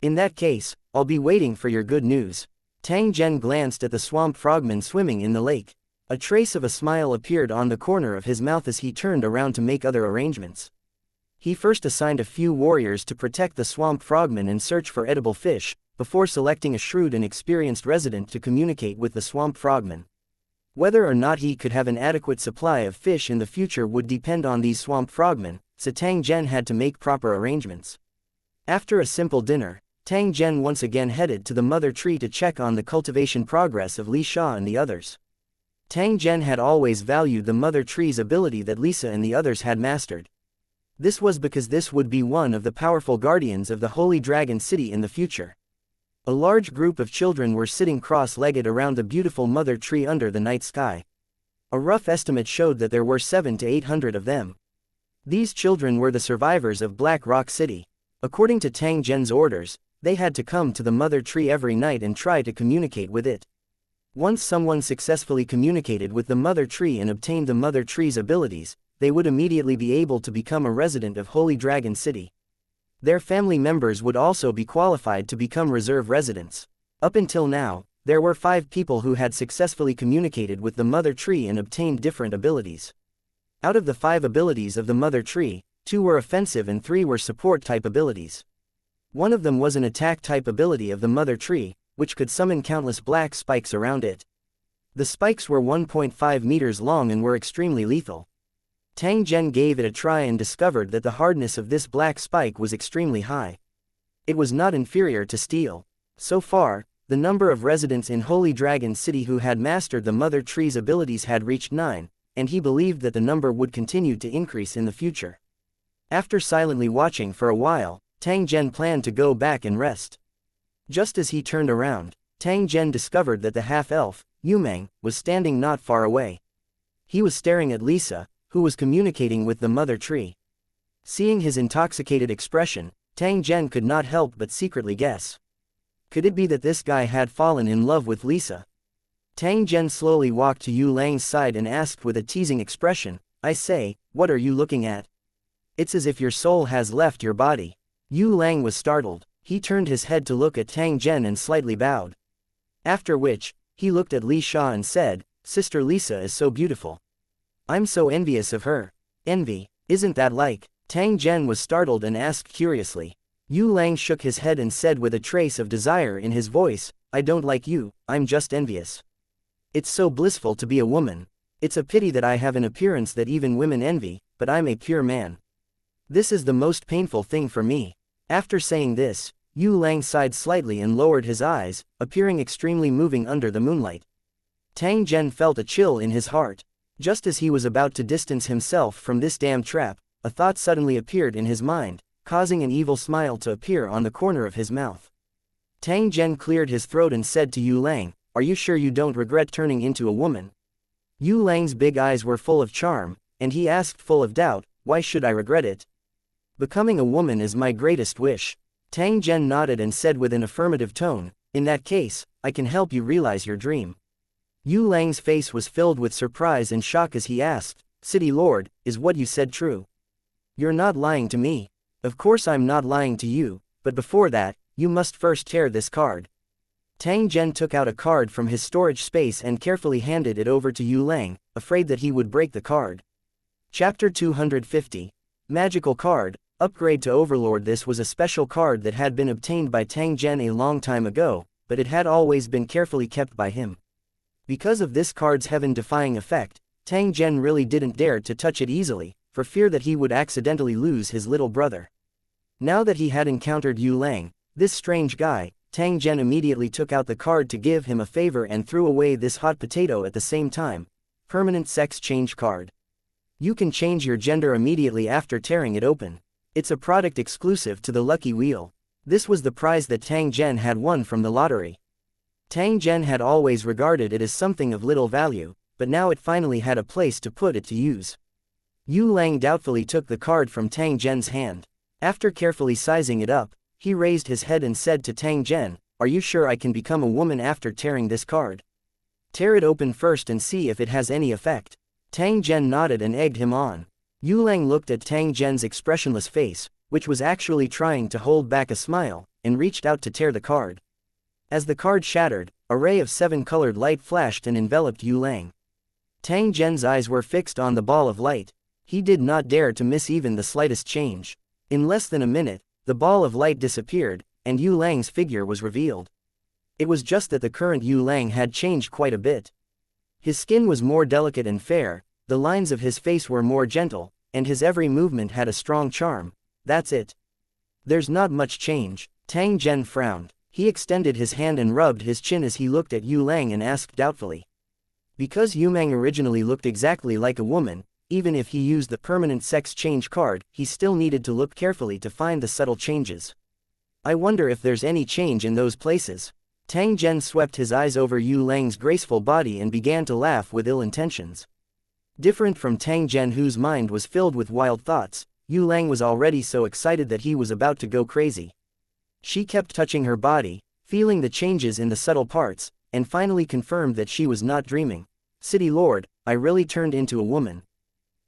"In that case, I'll be waiting for your good news." Tang Zhen glanced at the swamp frogman swimming in the lake. A trace of a smile appeared on the corner of his mouth as he turned around to make other arrangements. He first assigned a few warriors to protect the swamp frogmen and search for edible fish, before selecting a shrewd and experienced resident to communicate with the swamp frogmen. Whether or not he could have an adequate supply of fish in the future would depend on these swamp frogmen, so Tang Zhen had to make proper arrangements. After a simple dinner, Tang Zhen once again headed to the mother tree to check on the cultivation progress of Li Sha and the others. Tang Zhen had always valued the mother tree's ability that Lisa and the others had mastered. This was because this would be one of the powerful guardians of the Holy Dragon City in the future. A large group of children were sitting cross-legged around the beautiful mother tree under the night sky. A rough estimate showed that there were 700 to 800 of them. These children were the survivors of Black Rock City. According to Tang Zhen's orders, they had to come to the mother tree every night and try to communicate with it. Once someone successfully communicated with the mother tree and obtained the mother tree's abilities, they would immediately be able to become a resident of Holy Dragon City. Their family members would also be qualified to become reserve residents. Up until now, there were 5 people who had successfully communicated with the mother tree and obtained different abilities. Out of the 5 abilities of the mother tree, 2 were offensive and 3 were support-type abilities. One of them was an attack-type ability of the mother tree, which could summon countless black spikes around it. The spikes were 1.5 meters long and were extremely lethal. Tang Zhen gave it a try and discovered that the hardness of this black spike was extremely high. It was not inferior to steel. So far, the number of residents in Holy Dragon City who had mastered the mother tree's abilities had reached 9, and he believed that the number would continue to increase in the future. After silently watching for a while, Tang Zhen planned to go back and rest. Just as he turned around, Tang Zhen discovered that the half-elf, Yumeng, was standing not far away. He was staring at Lisa, who was communicating with the mother tree. Seeing his intoxicated expression, Tang Zhen could not help but secretly guess. Could it be that this guy had fallen in love with Lisa? Tang Zhen slowly walked to Yu Lang's side and asked with a teasing expression, "I say, what are you looking at? It's as if your soul has left your body." Yu Lang was startled. He turned his head to look at Tang Zhen and slightly bowed. After which, he looked at Li Sha and said, Sister Lisa is so beautiful. I'm so envious of her. Envy, isn't that like? Tang Zhen was startled and asked curiously. Yu Lang shook his head and said with a trace of desire in his voice, I don't like you, I'm just envious. It's so blissful to be a woman. It's a pity that I have an appearance that even women envy, but I'm a pure man. This is the most painful thing for me. After saying this, Yu Lang sighed slightly and lowered his eyes, appearing extremely moving under the moonlight. Tang Zhen felt a chill in his heart. Just as he was about to distance himself from this damn trap, a thought suddenly appeared in his mind, causing an evil smile to appear on the corner of his mouth. Tang Zhen cleared his throat and said to Yu Lang, Are you sure you don't regret turning into a woman? Yu Lang's big eyes were full of charm, and he asked full of doubt, Why should I regret it? Becoming a woman is my greatest wish. Tang Zhen nodded and said with an affirmative tone, In that case, I can help you realize your dream. Yu Lang's face was filled with surprise and shock as he asked, City Lord, is what you said true? You're not lying to me. Of course I'm not lying to you, but before that, you must first tear this card. Tang Zhen took out a card from his storage space and carefully handed it over to Yu Lang, afraid that he would break the card. Chapter 250. Magical Card, Upgrade to Overlord. This was a special card that had been obtained by Tang Zhen a long time ago, but it had always been carefully kept by him. Because of this card's heaven-defying effect, Tang Zhen really didn't dare to touch it easily, for fear that he would accidentally lose his little brother. Now that he had encountered Yu Lang, this strange guy, Tang Zhen immediately took out the card to give him a favor and threw away this hot potato at the same time. Permanent Sex Change Card. You can change your gender immediately after tearing it open. It's a product exclusive to the Lucky Wheel. This was the prize that Tang Zhen had won from the lottery. Tang Zhen had always regarded it as something of little value, but now it finally had a place to put it to use. Yu Lang doubtfully took the card from Tang Zhen's hand. After carefully sizing it up, he raised his head and said to Tang Zhen, Are you sure I can become a woman after tearing this card? Tear it open first and see if it has any effect. Tang Zhen nodded and egged him on. Yu Lang looked at Tang Zhen's expressionless face, which was actually trying to hold back a smile, and reached out to tear the card. As the card shattered, a ray of 7-colored light flashed and enveloped Yu Lang. Tang Zhen's eyes were fixed on the ball of light. He did not dare to miss even the slightest change. In less than a minute, the ball of light disappeared, and Yu Lang's figure was revealed. It was just that the current Yu Lang had changed quite a bit. His skin was more delicate and fair, the lines of his face were more gentle, and his every movement had a strong charm. That's it. There's not much change. Tang Zhen frowned. He extended his hand and rubbed his chin as he looked at Yu Lang and asked doubtfully. Because Yu Lang originally looked exactly like a woman, even if he used the permanent sex change card, he still needed to look carefully to find the subtle changes. I wonder if there's any change in those places. Tang Zhen swept his eyes over Yu Lang's graceful body and began to laugh with ill intentions. Different from Tang Zhen, whose mind was filled with wild thoughts, Yu Lang was already so excited that he was about to go crazy. She kept touching her body, feeling the changes in the subtle parts, and finally confirmed that she was not dreaming. City Lord, I really turned into a woman.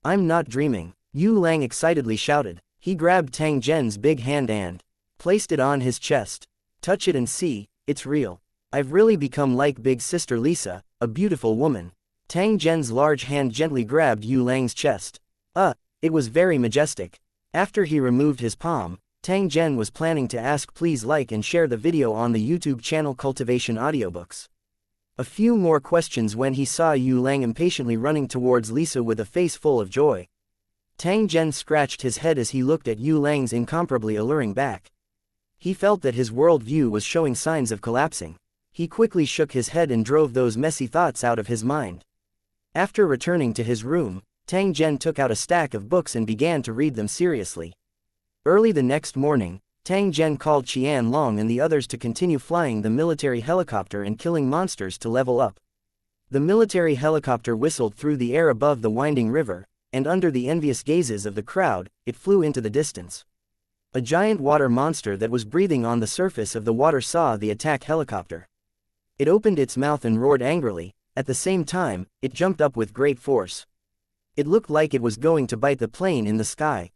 I'm not dreaming, Yu Lang excitedly shouted. He grabbed Tang Zhen's big hand and placed it on his chest. Touch it and see, it's real. I've really become like Big Sister Lisa, a beautiful woman. Tang Zhen's large hand gently grabbed Yu Lang's chest. It was very majestic. After he removed his palm, Tang Zhen was planning to ask please like and share the video on the YouTube channel Cultivation Audiobooks. A few more questions when he saw Yu Lang impatiently running towards Lisa with a face full of joy. Tang Zhen scratched his head as he looked at Yu Lang's incomparably alluring back. He felt that his worldview was showing signs of collapsing. He quickly shook his head and drove those messy thoughts out of his mind. After returning to his room, Tang Zhen took out a stack of books and began to read them seriously. Early the next morning, Tang Zhen called Qianlong and the others to continue flying the military helicopter and killing monsters to level up. The military helicopter whistled through the air above the winding river, and under the envious gazes of the crowd, it flew into the distance. A giant water monster that was breathing on the surface of the water saw the attack helicopter. It opened its mouth and roared angrily. At the same time, it jumped up with great force. It looked like it was going to bite the plane in the sky.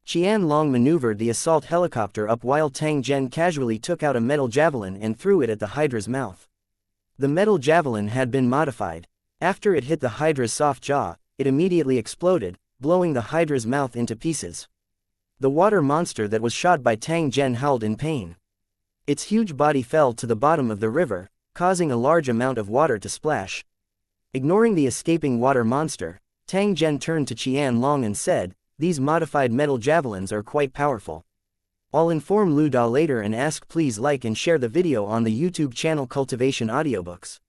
Qianlong maneuvered the assault helicopter up while Tang Zhen casually took out a metal javelin and threw it at the Hydra's mouth. The metal javelin had been modified. After it hit the Hydra's soft jaw, it immediately exploded, blowing the Hydra's mouth into pieces. The water monster that was shot by Tang Zhen howled in pain. Its huge body fell to the bottom of the river, causing a large amount of water to splash. Ignoring the escaping water monster, Tang Zhen turned to Qianlong and said, "These modified metal javelins are quite powerful. I'll inform Lu Da later and ask please like and share the video on the YouTube channel Cultivation Audiobooks.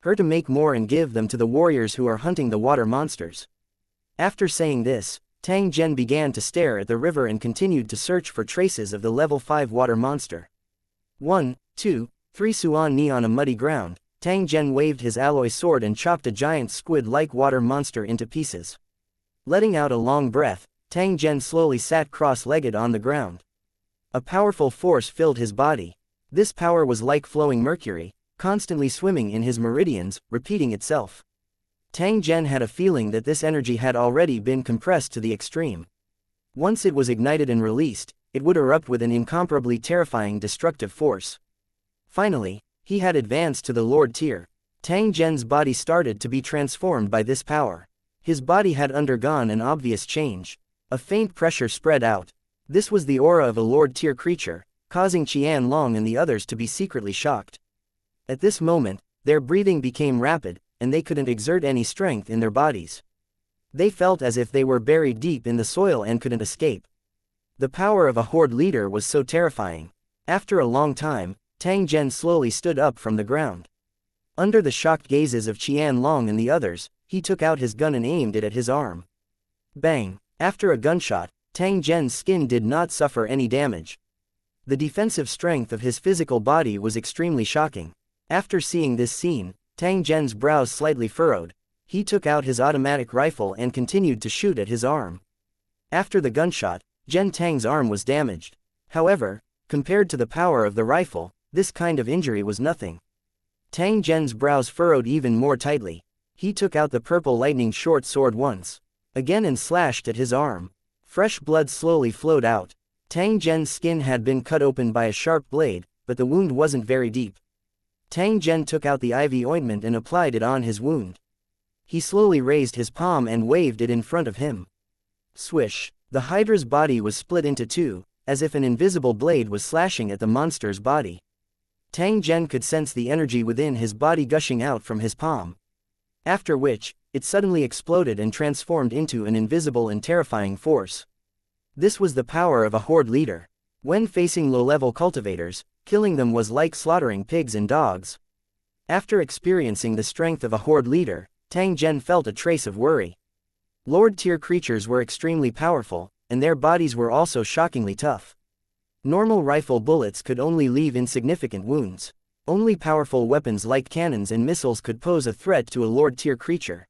Her to make more and give them to the warriors who are hunting the water monsters." After saying this, Tang Zhen began to stare at the river and continued to search for traces of the level 5 water monster. 1, 2, 3 Suan Ni on a muddy ground, Tang Zhen waved his alloy sword and chopped a giant squid-like water monster into pieces. Letting out a long breath, Tang Zhen slowly sat cross-legged on the ground. A powerful force filled his body. This power was like flowing mercury, constantly swimming in his meridians, repeating itself. Tang Zhen had a feeling that this energy had already been compressed to the extreme. Once it was ignited and released, it would erupt with an incomparably terrifying destructive force. Finally, he had advanced to the Lord tier. Tang Zhen's body started to be transformed by this power. His body had undergone an obvious change. A faint pressure spread out. This was the aura of a Lord tier creature, causing Qianlong and the others to be secretly shocked. At this moment, their breathing became rapid, and they couldn't exert any strength in their bodies. They felt as if they were buried deep in the soil and couldn't escape. The power of a horde leader was so terrifying. After a long time, Tang Zhen slowly stood up from the ground. Under the shocked gazes of Qianlong and the others, he took out his gun and aimed it at his arm. Bang! After a gunshot, Tang Zhen's skin did not suffer any damage. The defensive strength of his physical body was extremely shocking. After seeing this scene, Tang Zhen's brows slightly furrowed. He took out his automatic rifle and continued to shoot at his arm. After the gunshot, Zhen Tang's arm was damaged. However, compared to the power of the rifle, this kind of injury was nothing. Tang Zhen's brows furrowed even more tightly. He took out the purple lightning short sword once again and slashed at his arm. Fresh blood slowly flowed out. Tang Zhen's skin had been cut open by a sharp blade, but the wound wasn't very deep. Tang Zhen took out the IV ointment and applied it on his wound. He slowly raised his palm and waved it in front of him. Swish! The Hydra's body was split into two, as if an invisible blade was slashing at the monster's body. Tang Zhen could sense the energy within his body gushing out from his palm. After which, it suddenly exploded and transformed into an invisible and terrifying force. This was the power of a horde leader. When facing low-level cultivators, killing them was like slaughtering pigs and dogs. After experiencing the strength of a horde leader, Tang Zhen felt a trace of worry. Lord-tier creatures were extremely powerful, and their bodies were also shockingly tough. Normal rifle bullets could only leave insignificant wounds. Only powerful weapons like cannons and missiles could pose a threat to a Lord-tier creature.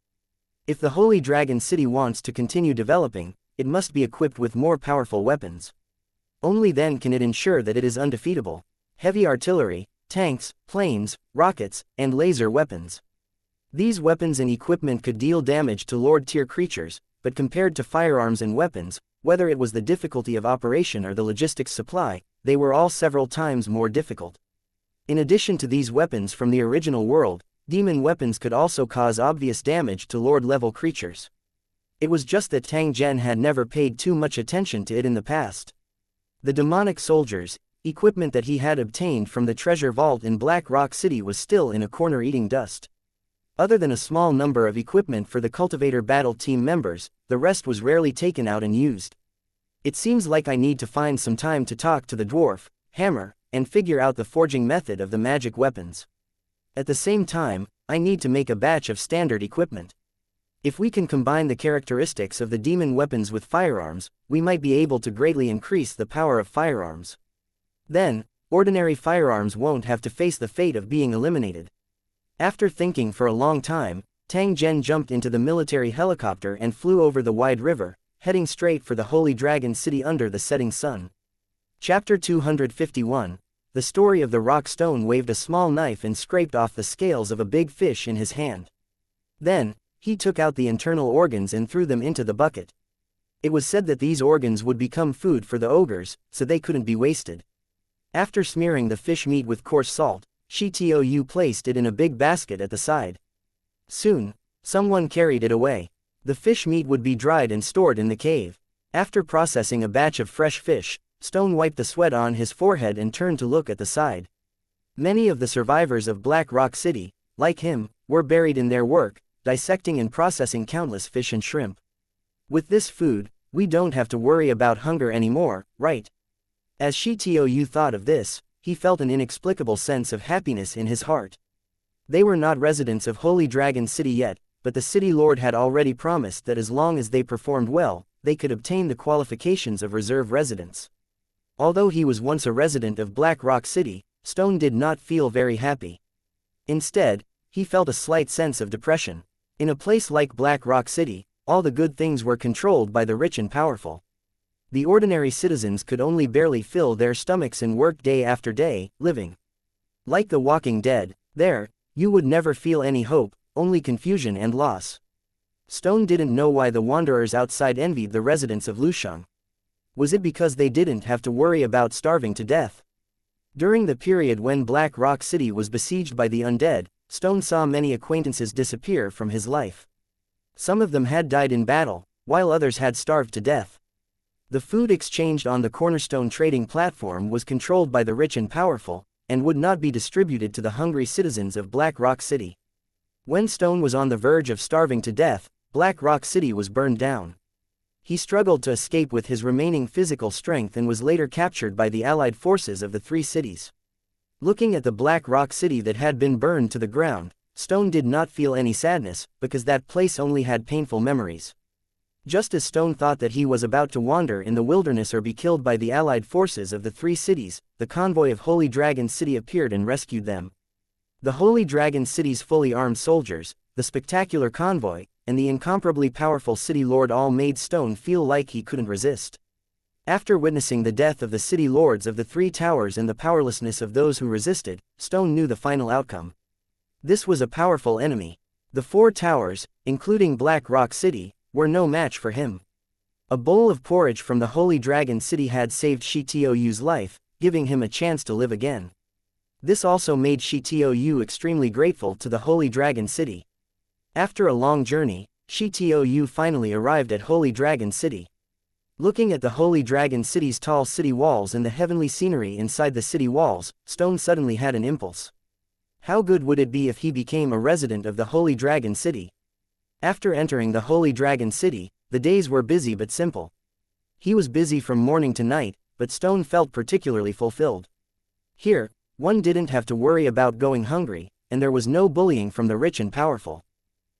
If the Holy Dragon City wants to continue developing, it must be equipped with more powerful weapons. Only then can it ensure that it is undefeatable. Heavy artillery, tanks, planes, rockets, and laser weapons. These weapons and equipment could deal damage to Lord-tier creatures, but compared to firearms and weapons, whether it was the difficulty of operation or the logistics supply, they were all several times more difficult. In addition to these weapons from the original world, demon weapons could also cause obvious damage to Lord-level creatures. It was just that Tang Zhen had never paid too much attention to it in the past. The demonic soldiers, equipment that he had obtained from the treasure vault in Black Rock City was still in a corner eating dust. Other than a small number of equipment for the cultivator battle team members, the rest was rarely taken out and used. It seems like I need to find some time to talk to the dwarf, hammer, and figure out the forging method of the magic weapons. At the same time, I need to make a batch of standard equipment. If we can combine the characteristics of the demon weapons with firearms, we might be able to greatly increase the power of firearms. Then, ordinary firearms won't have to face the fate of being eliminated. After thinking for a long time, Tang Zhen jumped into the military helicopter and flew over the wide river, heading straight for the Holy Dragon City under the setting sun. Chapter 251. The story of the rock stone waved a small knife and scraped off the scales of a big fish in his hand. Then, he took out the internal organs and threw them into the bucket. It was said that these organs would become food for the ogres, so they couldn't be wasted. After smearing the fish meat with coarse salt, Xiaoyu placed it in a big basket at the side. Soon, someone carried it away. The fish meat would be dried and stored in the cave. After processing a batch of fresh fish, Stone wiped the sweat on his forehead and turned to look at the side. Many of the survivors of Black Rock City, like him, were buried in their work, dissecting and processing countless fish and shrimp. With this food, we don't have to worry about hunger anymore, right? As Xiaoyu thought of this, he felt an inexplicable sense of happiness in his heart. They were not residents of Holy Dragon City yet, but the city lord had already promised that as long as they performed well, they could obtain the qualifications of reserve residents. Although he was once a resident of Black Rock City, Stone did not feel very happy. Instead, he felt a slight sense of depression. In a place like Black Rock City, all the good things were controlled by the rich and powerful. The ordinary citizens could only barely fill their stomachs and work day after day, living like the walking dead. There, you would never feel any hope, only confusion and loss. Stone didn't know why the wanderers outside envied the residents of Lusheng. Was it because they didn't have to worry about starving to death? During the period when Black Rock City was besieged by the undead, Stone saw many acquaintances disappear from his life. Some of them had died in battle, while others had starved to death. The food exchanged on the Cornerstone trading platform was controlled by the rich and powerful, and would not be distributed to the hungry citizens of Black Rock City. When Stone was on the verge of starving to death, Black Rock City was burned down. He struggled to escape with his remaining physical strength and was later captured by the allied forces of the three cities. Looking at the Black Rock City that had been burned to the ground, Stone did not feel any sadness, because that place only had painful memories. Just as Stone thought that he was about to wander in the wilderness or be killed by the allied forces of the three cities, the convoy of Holy Dragon City appeared and rescued them. The Holy Dragon City's fully armed soldiers, the spectacular convoy, and the incomparably powerful city lord all made Stone feel like he couldn't resist. After witnessing the death of the city lords of the three towers and the powerlessness of those who resisted, Stone knew the final outcome. This was a powerful enemy. The four towers, including Black Rock City, were no match for him. A bowl of porridge from the Holy Dragon City had saved Xiaoyu's life, giving him a chance to live again. This also made Xiaoyu extremely grateful to the Holy Dragon City. After a long journey, Xiaoyu finally arrived at Holy Dragon City. Looking at the Holy Dragon City's tall city walls and the heavenly scenery inside the city walls, Stone suddenly had an impulse. How good would it be if he became a resident of the Holy Dragon City? After entering the Holy Dragon City, the days were busy but simple. He was busy from morning to night, but Stone felt particularly fulfilled. Here, one didn't have to worry about going hungry, and there was no bullying from the rich and powerful.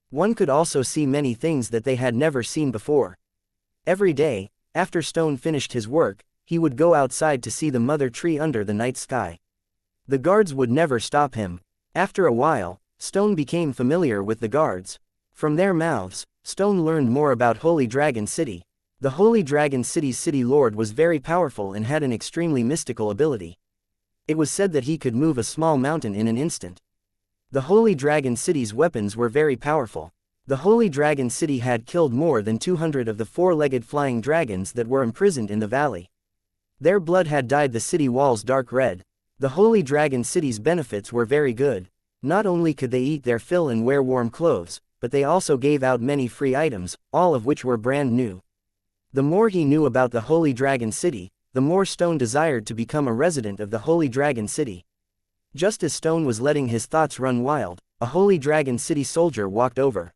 One could also see many things that they had never seen before. Every day, after Stone finished his work, he would go outside to see the mother tree under the night sky. The guards would never stop him. After a while, Stone became familiar with the guards. From their mouths, Stone learned more about Holy Dragon City. The Holy Dragon City's city lord was very powerful and had an extremely mystical ability. It was said that he could move a small mountain in an instant. The Holy Dragon City's weapons were very powerful. The Holy Dragon City had killed more than 200 of the four-legged flying dragons that were imprisoned in the valley. Their blood had dyed the city walls dark red. The Holy Dragon City's benefits were very good. Not only could they eat their fill and wear warm clothes, but they also gave out many free items, all of which were brand new. The more he knew about the Holy Dragon City, the more Stone desired to become a resident of the Holy Dragon City. Just as Stone was letting his thoughts run wild, a Holy Dragon City soldier walked over.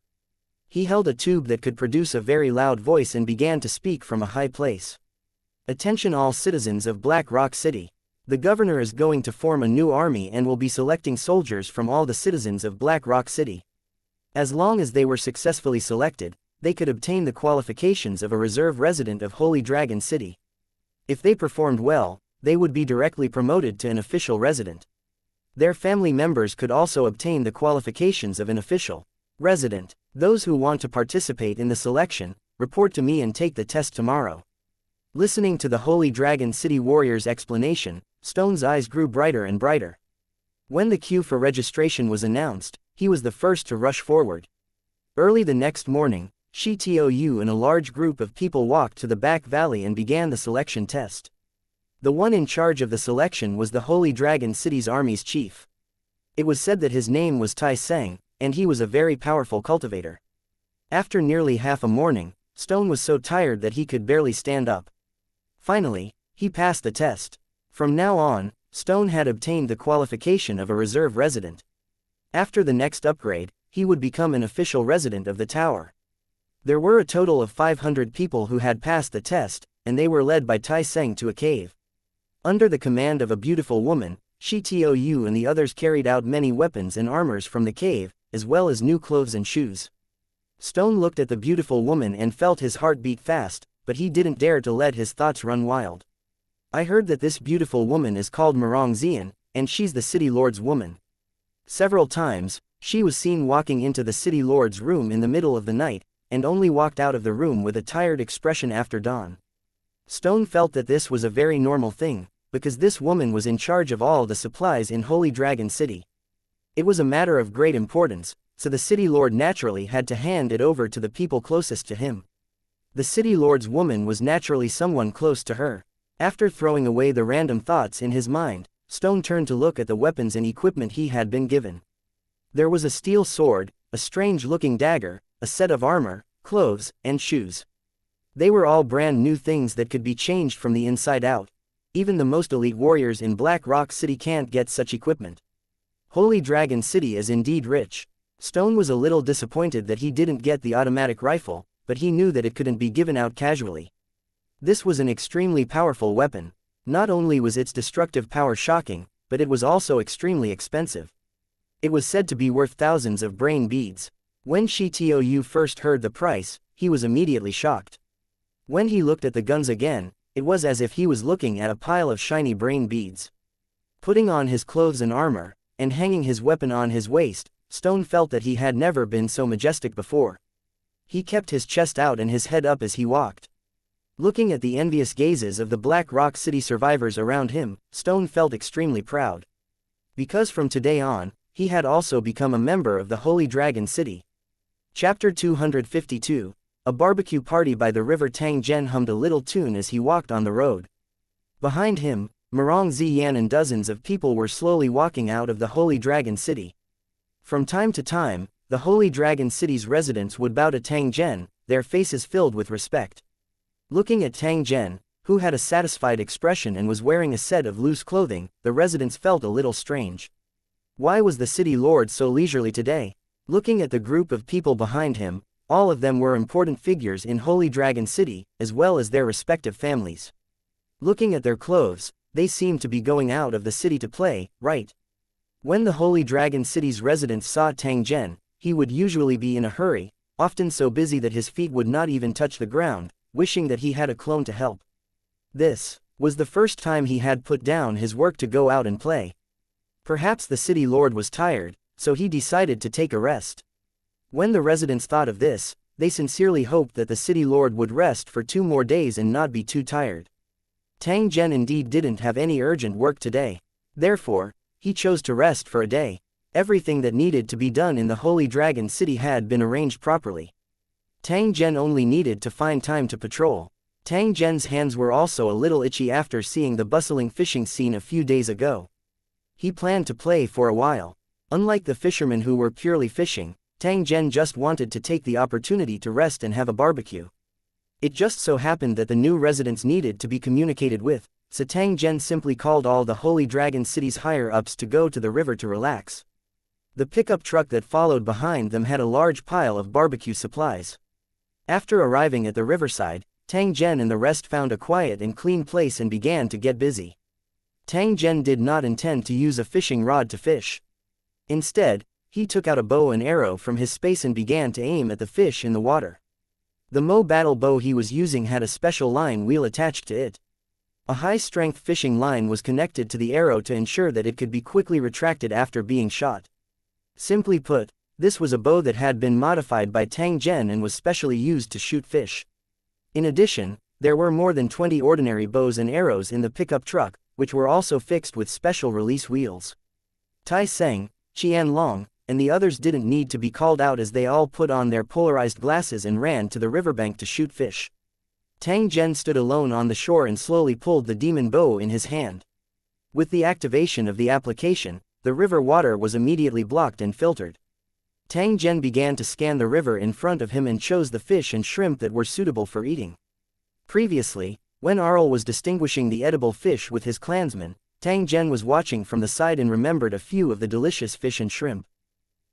He held a tube that could produce a very loud voice and began to speak from a high place. Attention all citizens of Black Rock City. The governor is going to form a new army and will be selecting soldiers from all the citizens of Black Rock City. As long as they were successfully selected, they could obtain the qualifications of a reserve resident of Holy Dragon City. If they performed well, they would be directly promoted to an official resident. Their family members could also obtain the qualifications of an official resident. Those who want to participate in the selection, report to me and take the test tomorrow. Listening to the Holy Dragon City warrior's explanation, Stone's eyes grew brighter and brighter. When the queue for registration was announced, he was the first to rush forward. Early the next morning, Xiaoyu and a large group of people walked to the back valley and began the selection test. The one in charge of the selection was the Holy Dragon City's army's chief. It was said that his name was Tai Seng, and he was a very powerful cultivator. After nearly half a morning, Stone was so tired that he could barely stand up. Finally, he passed the test. From now on, Stone had obtained the qualification of a reserve resident. After the next upgrade, he would become an official resident of the tower. There were a total of 500 people who had passed the test, and they were led by Tai Seng to a cave. Under the command of a beautiful woman, Shi Tou and the others carried out many weapons and armors from the cave, as well as new clothes and shoes. Stone looked at the beautiful woman and felt his heart beat fast, but he didn't dare to let his thoughts run wild. I heard that this beautiful woman is called Mirong Xian, and she's the city lord's woman. Several times, she was seen walking into the city lord's room in the middle of the night, and only walked out of the room with a tired expression after dawn. Stone felt that this was a very normal thing, because this woman was in charge of all the supplies in Holy Dragon City. It was a matter of great importance, so the city lord naturally had to hand it over to the people closest to him. The city lord's woman was naturally someone close to her. After throwing away the random thoughts in his mind, Stone turned to look at the weapons and equipment he had been given. There was a steel sword, a strange-looking dagger, a set of armor, clothes, and shoes. They were all brand new things that could be changed from the inside out. Even the most elite warriors in Black Rock City can't get such equipment. Holy Dragon City is indeed rich. Stone was a little disappointed that he didn't get the automatic rifle, but he knew that it couldn't be given out casually. This was an extremely powerful weapon. Not only was its destructive power shocking, but it was also extremely expensive. It was said to be worth thousands of brain beads. When Shi Tou first heard the price, he was immediately shocked. When he looked at the guns again, it was as if he was looking at a pile of shiny brain beads. Putting on his clothes and armor, and hanging his weapon on his waist, Stone felt that he had never been so majestic before. He kept his chest out and his head up as he walked. Looking at the envious gazes of the Black Rock City survivors around him, Stone felt extremely proud. Because from today on, he had also become a member of the Holy Dragon City. Chapter 252, A barbecue party by the river. Tang Zhen hummed a little tune as he walked on the road. Behind him, Mirong Xian and dozens of people were slowly walking out of the Holy Dragon City. From time to time, the Holy Dragon City's residents would bow to Tang Zhen, their faces filled with respect. Looking at Tang Zhen, who had a satisfied expression and was wearing a set of loose clothing, the residents felt a little strange. Why was the city lord so leisurely today? Looking at the group of people behind him, all of them were important figures in Holy Dragon City, as well as their respective families. Looking at their clothes, they seemed to be going out of the city to play, right? When the Holy Dragon City's residents saw Tang Zhen, he would usually be in a hurry, often so busy that his feet would not even touch the ground, wishing that he had a clone to help. This was the first time he had put down his work to go out and play. Perhaps the city lord was tired, so he decided to take a rest. When the residents thought of this, they sincerely hoped that the city lord would rest for 2 more days and not be too tired. Tang Zhen indeed didn't have any urgent work today. Therefore, he chose to rest for a day. Everything that needed to be done in the Holy Dragon City had been arranged properly. Tang Zhen only needed to find time to patrol. Tang Zhen's hands were also a little itchy after seeing the bustling fishing scene a few days ago. He planned to play for a while. Unlike the fishermen who were purely fishing, Tang Zhen just wanted to take the opportunity to rest and have a barbecue. It just so happened that the new residents needed to be communicated with, so Tang Zhen simply called all the Holy Dragon City's higher-ups to go to the river to relax. The pickup truck that followed behind them had a large pile of barbecue supplies. After arriving at the riverside, Tang Zhen and the rest found a quiet and clean place and began to get busy. Tang Zhen did not intend to use a fishing rod to fish. Instead, he took out a bow and arrow from his space and began to aim at the fish in the water. The Mo battle bow he was using had a special line wheel attached to it. A high-strength fishing line was connected to the arrow to ensure that it could be quickly retracted after being shot. Simply put, this was a bow that had been modified by Tang Zhen and was specially used to shoot fish. In addition, there were more than 20 ordinary bows and arrows in the pickup truck, which were also fixed with special release wheels. Tai Seng, Qian Long, and the others didn't need to be called out as they all put on their polarized glasses and ran to the riverbank to shoot fish. Tang Zhen stood alone on the shore and slowly pulled the demon bow in his hand. With the activation of the application, the river water was immediately blocked and filtered. Tang Zhen began to scan the river in front of him and chose the fish and shrimp that were suitable for eating. Previously, when Arl was distinguishing the edible fish with his clansmen, Tang Zhen was watching from the side and remembered a few of the delicious fish and shrimp.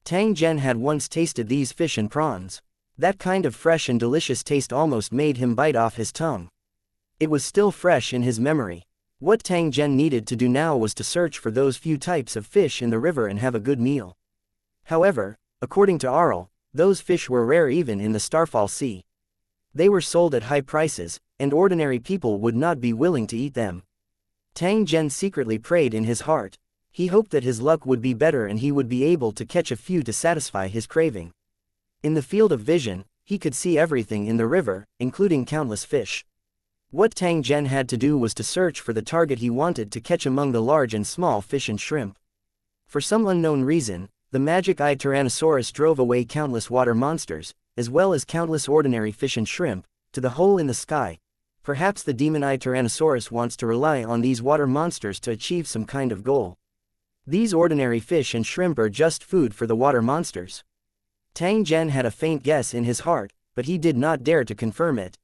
Tang Zhen had once tasted these fish and prawns. That kind of fresh and delicious taste almost made him bite off his tongue. It was still fresh in his memory. What Tang Zhen needed to do now was to search for those few types of fish in the river and have a good meal. However, according to Arl, those fish were rare even in the Starfall Sea. They were sold at high prices, and ordinary people would not be willing to eat them. Tang Zhen secretly prayed in his heart. He hoped that his luck would be better and he would be able to catch a few to satisfy his craving. In the field of vision, he could see everything in the river, including countless fish. What Tang Zhen had to do was to search for the target he wanted to catch among the large and small fish and shrimp. For some unknown reason, the magic-eye Tyrannosaurus drove away countless water monsters, as well as countless ordinary fish and shrimp, to the hole in the sky. Perhaps the demon-eye Tyrannosaurus wants to rely on these water monsters to achieve some kind of goal. These ordinary fish and shrimp are just food for the water monsters. Tang Zhen had a faint guess in his heart, but he did not dare to confirm it.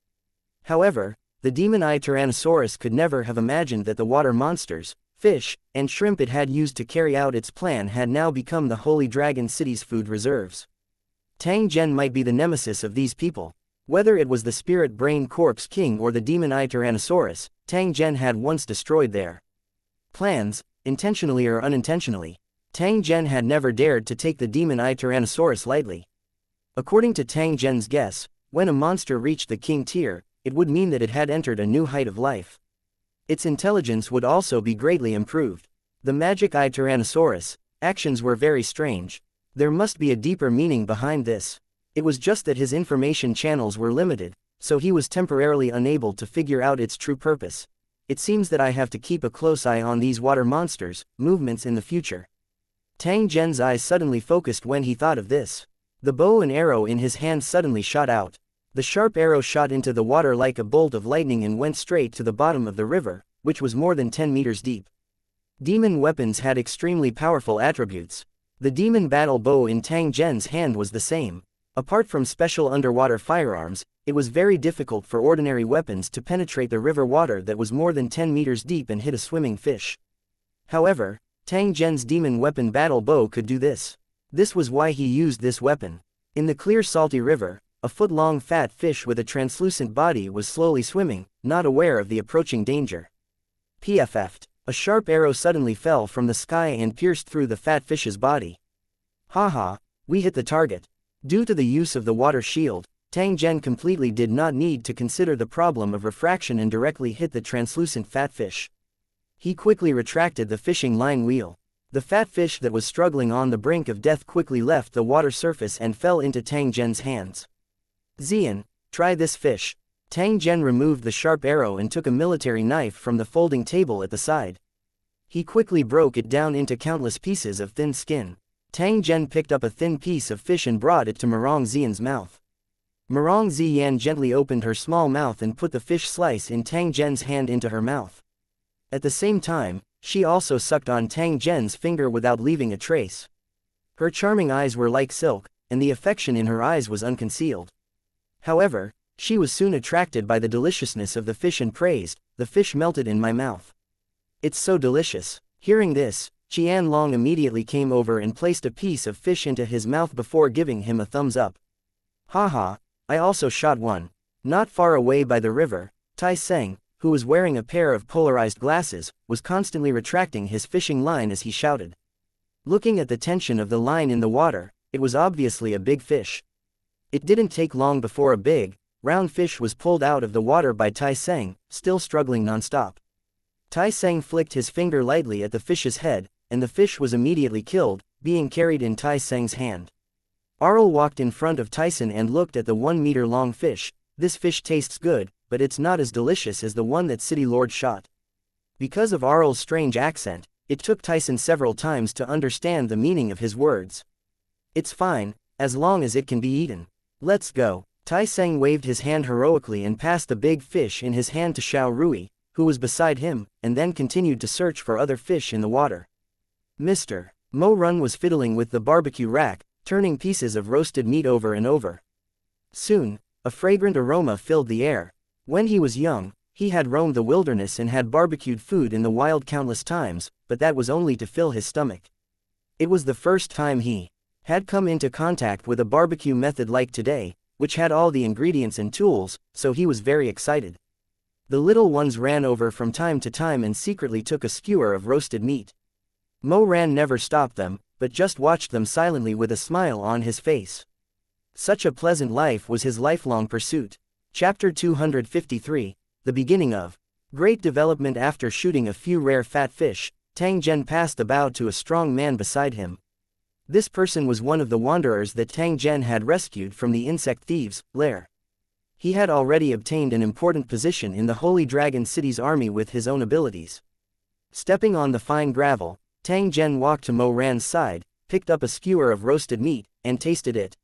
However, the demon-eye Tyrannosaurus could never have imagined that the water monsters, fish, and shrimp it had used to carry out its plan had now become the Holy Dragon City's food reserves. Tang Zhen might be the nemesis of these people. Whether it was the Spirit Brain Corpse King or the demon-eye Tyrannosaurus, Tang Zhen had once destroyed their plans, intentionally or unintentionally. Tang Zhen had never dared to take the demon-eye Tyrannosaurus lightly. According to Tang Zhen's guess, when a monster reached the king tier, it would mean that it had entered a new height of life. Its intelligence would also be greatly improved. The magic-eye Tyrannosaurus' actions were very strange. There must be a deeper meaning behind this. It was just that his information channels were limited, so he was temporarily unable to figure out its true purpose. It seems that I have to keep a close eye on these water monsters' movements in the future. Tang Zhen's eyes suddenly focused when he thought of this. The bow and arrow in his hand suddenly shot out. The sharp arrow shot into the water like a bolt of lightning and went straight to the bottom of the river, which was more than 10 meters deep. Demon weapons had extremely powerful attributes. The demon battle bow in Tang Zhen's hand was the same. Apart from special underwater firearms, it was very difficult for ordinary weapons to penetrate the river water that was more than 10 meters deep and hit a swimming fish. However, Tang Zhen's demon weapon battle bow could do this. This was why he used this weapon. In the clear salty river, a foot-long fat fish with a translucent body was slowly swimming, not aware of the approaching danger. PFF'd. A sharp arrow suddenly fell from the sky and pierced through the fat fish's body. Haha, we hit the target. Due to the use of the water shield, Tang Zhen completely did not need to consider the problem of refraction and directly hit the translucent fat fish. He quickly retracted the fishing line wheel. The fat fish that was struggling on the brink of death quickly left the water surface and fell into Tang Zhen's hands. Xian, try this fish. Tang Zhen removed the sharp arrow and took a military knife from the folding table at the side. He quickly broke it down into countless pieces of thin skin. Tang Zhen picked up a thin piece of fish and brought it to Murong Xian's mouth. Murong Xian gently opened her small mouth and put the fish slice in Tang Zhen's hand into her mouth. At the same time, she also sucked on Tang Zhen's finger without leaving a trace. Her charming eyes were like silk, and the affection in her eyes was unconcealed. However, she was soon attracted by the deliciousness of the fish and praised, "The fish melted in my mouth. It's so delicious." Hearing this, Qian Long immediately came over and placed a piece of fish into his mouth before giving him a thumbs up. Haha, I also shot one. Not far away by the river, Tai Seng, who was wearing a pair of polarized glasses, was constantly retracting his fishing line as he shouted. Looking at the tension of the line in the water, it was obviously a big fish. It didn't take long before a big, round fish was pulled out of the water by Tai Seng, still struggling non-stop. Tai Seng flicked his finger lightly at the fish's head, and the fish was immediately killed, being carried in Tai Seng's hand. Arl walked in front of Tyson and looked at the 1-meter-long fish. This fish tastes good, but it's not as delicious as the one that City Lord shot. Because of Arl's strange accent, it took Tyson several times to understand the meaning of his words. It's fine, as long as it can be eaten. Let's go. Tai Seng waved his hand heroically and passed the big fish in his hand to Xiao Rui, who was beside him, and then continued to search for other fish in the water. Mr. Mo Run was fiddling with the barbecue rack, turning pieces of roasted meat over and over. Soon, a fragrant aroma filled the air. When he was young, he had roamed the wilderness and had barbecued food in the wild countless times, but that was only to fill his stomach. It was the first time he had come into contact with a barbecue method like today, which had all the ingredients and tools, so he was very excited. The little ones ran over from time to time and secretly took a skewer of roasted meat. Mo Ran never stopped them, but just watched them silently with a smile on his face. Such a pleasant life was his lifelong pursuit. Chapter 253, The Beginning of Great Development. After shooting a few rare fat fish, Tang Zhen passed the bow to a strong man beside him. This person was one of the wanderers that Tang Zhen had rescued from the insect thieves' lair. He had already obtained an important position in the Holy Dragon City's army with his own abilities. Stepping on the fine gravel, Tang Zhen walked to Mo Ran's side, picked up a skewer of roasted meat, and tasted it.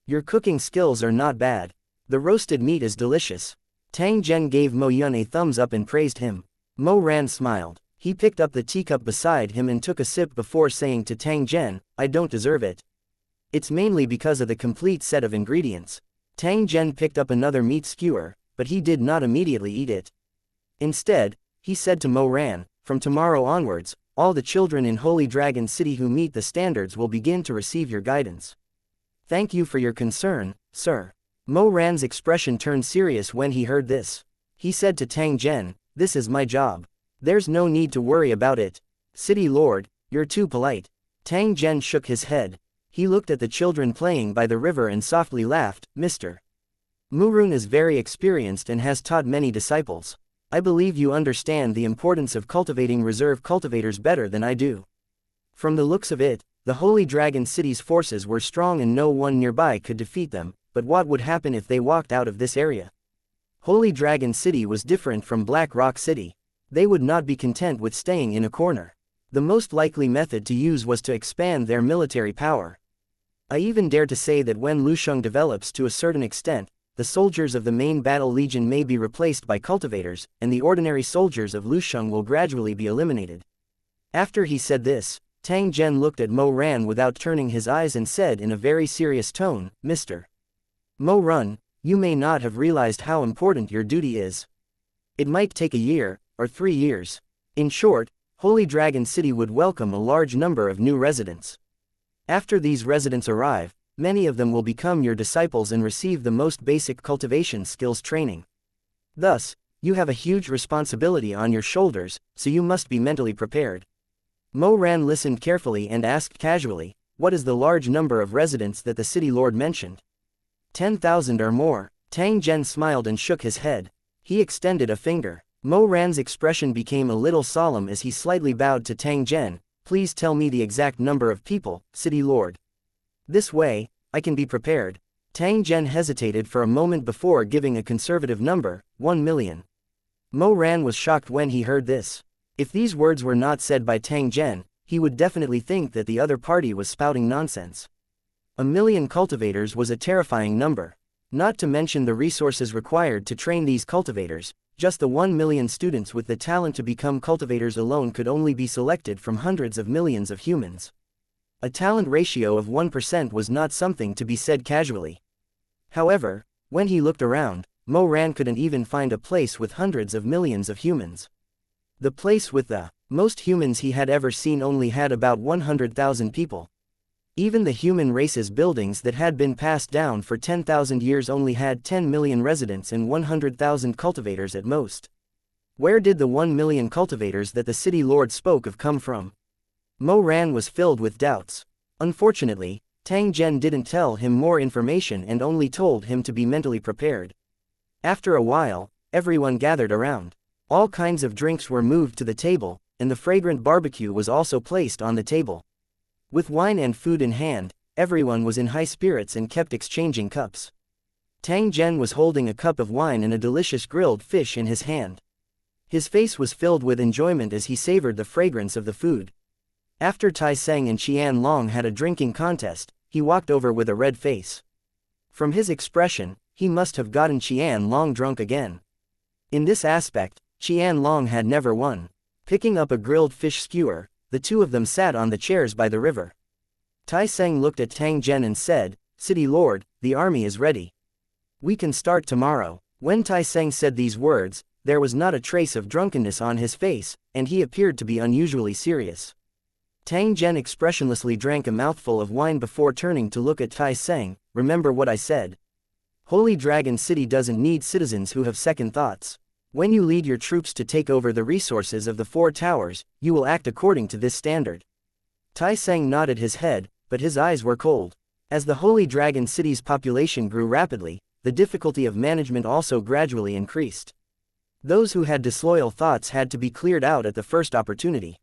Your cooking skills are not bad. The roasted meat is delicious. Tang Zhen gave Mo Yun a thumbs up and praised him. Mo Ran smiled. He picked up the teacup beside him and took a sip before saying to Tang Zhen, I don't deserve it. It's mainly because of the complete set of ingredients. Tang Zhen picked up another meat skewer, but he did not immediately eat it. Instead, he said to Mo Ran, from tomorrow onwards, all the children in Holy Dragon City who meet the standards will begin to receive your guidance. Thank you for your concern, sir. Mo Ran's expression turned serious when he heard this. He said to Tang Zhen, this is my job. There's no need to worry about it. City Lord, you're too polite. Tang Zhen shook his head. He looked at the children playing by the river and softly laughed, Mr. Murun is very experienced and has taught many disciples. I believe you understand the importance of cultivating reserve cultivators better than I do. From the looks of it, the Holy Dragon City's forces were strong and no one nearby could defeat them, but what would happen if they walked out of this area? Holy Dragon City was different from Black Rock City. They would not be content with staying in a corner. The most likely method to use was to expand their military power. I even dare to say that when Lusheng develops to a certain extent, the soldiers of the main battle legion may be replaced by cultivators, and the ordinary soldiers of Lusheng will gradually be eliminated. After he said this, Tang Zhen looked at Mo Ran without turning his eyes and said in a very serious tone, Mr. Mo Run, you may not have realized how important your duty is. It might take a year, or 3 years. In short, Holy Dragon City would welcome a large number of new residents. After these residents arrive, many of them will become your disciples and receive the most basic cultivation skills training. Thus, you have a huge responsibility on your shoulders, so you must be mentally prepared. Mo Ran listened carefully and asked casually, what is the large number of residents that the city lord mentioned? 10,000 or more. Tang Zhen smiled and shook his head. He extended a finger. Mo Ran's expression became a little solemn as he slightly bowed to Tang Zhen. Please tell me the exact number of people, city lord. This way, I can be prepared. Tang Zhen hesitated for a moment before giving a conservative number, 1 million. Mo Ran was shocked when he heard this. If these words were not said by Tang Zhen, he would definitely think that the other party was spouting nonsense. 1 million cultivators was a terrifying number. Not to mention the resources required to train these cultivators, just the 1 million students with the talent to become cultivators alone could only be selected from hundreds of millions of humans. A talent ratio of 1% was not something to be said casually. However, when he looked around, Mo Ran couldn't even find a place with hundreds of millions of humans. The place with the most humans he had ever seen only had about 100,000 people. Even the human race's buildings that had been passed down for 10,000 years only had 10 million residents and 100,000 cultivators at most. Where did the 1 million cultivators that the city lord spoke of come from? Mo Ran was filled with doubts. Unfortunately, Tang Zhen didn't tell him more information and only told him to be mentally prepared. After a while, everyone gathered around. All kinds of drinks were moved to the table, and the fragrant barbecue was also placed on the table. With wine and food in hand, everyone was in high spirits and kept exchanging cups. Tang Zhen was holding a cup of wine and a delicious grilled fish in his hand. His face was filled with enjoyment as he savored the fragrance of the food. After Tai Seng and Qian Long had a drinking contest, he walked over with a red face. From his expression, he must have gotten Qian Long drunk again. In this aspect, Qian Long had never won. Picking up a grilled fish skewer, the two of them sat on the chairs by the river. Tai Seng looked at Tang Zhen and said, "City Lord, the army is ready. We can start tomorrow." When Tai Seng said these words, there was not a trace of drunkenness on his face, and he appeared to be unusually serious. Tang Zhen expressionlessly drank a mouthful of wine before turning to look at Tai Seng. "Remember what I said. Holy Dragon City doesn't need citizens who have second thoughts. When you lead your troops to take over the resources of the Four Towers, you will act according to this standard." Tai Seng nodded his head, but his eyes were cold. As the Holy Dragon City's population grew rapidly, the difficulty of management also gradually increased. Those who had disloyal thoughts had to be cleared out at the first opportunity.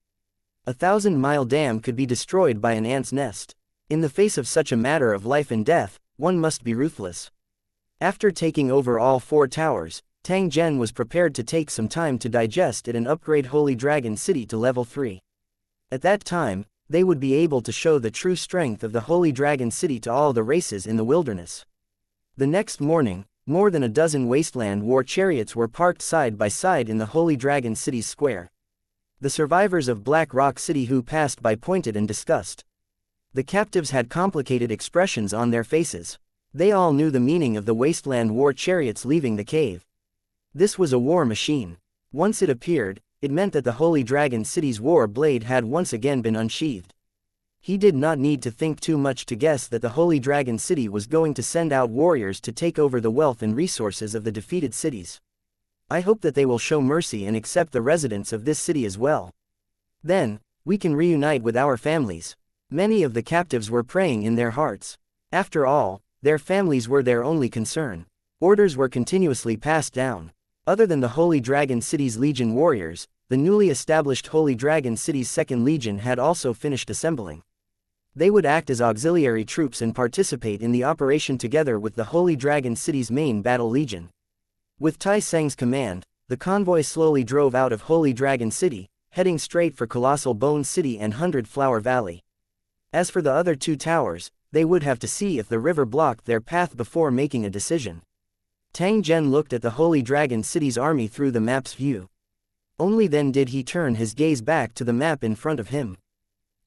1,000-mile dam could be destroyed by an ant's nest. In the face of such a matter of life and death, one must be ruthless. After taking over all four towers, Tang Zhen was prepared to take some time to digest it and upgrade Holy Dragon City to level 3. At that time, they would be able to show the true strength of the Holy Dragon City to all the races in the wilderness. The next morning, more than a dozen wasteland war chariots were parked side by side in the Holy Dragon City's square. The survivors of Black Rock City who passed by pointed and discussed. The captives had complicated expressions on their faces. They all knew the meaning of the wasteland war chariots leaving the cave. This was a war machine. Once it appeared, it meant that the Holy Dragon City's war blade had once again been unsheathed. He did not need to think too much to guess that the Holy Dragon City was going to send out warriors to take over the wealth and resources of the defeated cities. I hope that they will show mercy and accept the residents of this city as well. Then, we can reunite with our families. Many of the captives were praying in their hearts. After all, their families were their only concern. Orders were continuously passed down. Other than the Holy Dragon City's Legion warriors, the newly established Holy Dragon City's Second Legion had also finished assembling. They would act as auxiliary troops and participate in the operation together with the Holy Dragon City's main battle legion. With Tai Seng's command, the convoy slowly drove out of Holy Dragon City, heading straight for Colossal Bone City and 100 Flower Valley. As for the other two towers, they would have to see if the river blocked their path before making a decision. Tang Zhen looked at the Holy Dragon City's army through the map's view. Only then did he turn his gaze back to the map in front of him.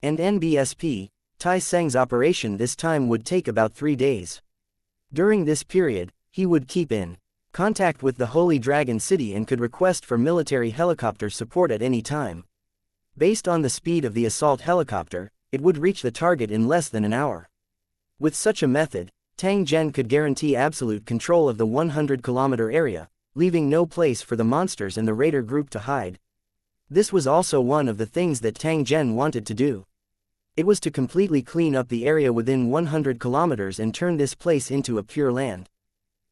And NBSP, Tai Seng's operation this time would take about 3 days. During this period, he would keep in contact with the Holy Dragon City and could request for military helicopter support at any time. Based on the speed of the assault helicopter, it would reach the target in less than an hour. With such a method, Tang Zhen could guarantee absolute control of the 100-kilometer area, leaving no place for the monsters and the raider group to hide. This was also one of the things that Tang Zhen wanted to do. It was to completely clean up the area within 100 kilometers and turn this place into a pure land.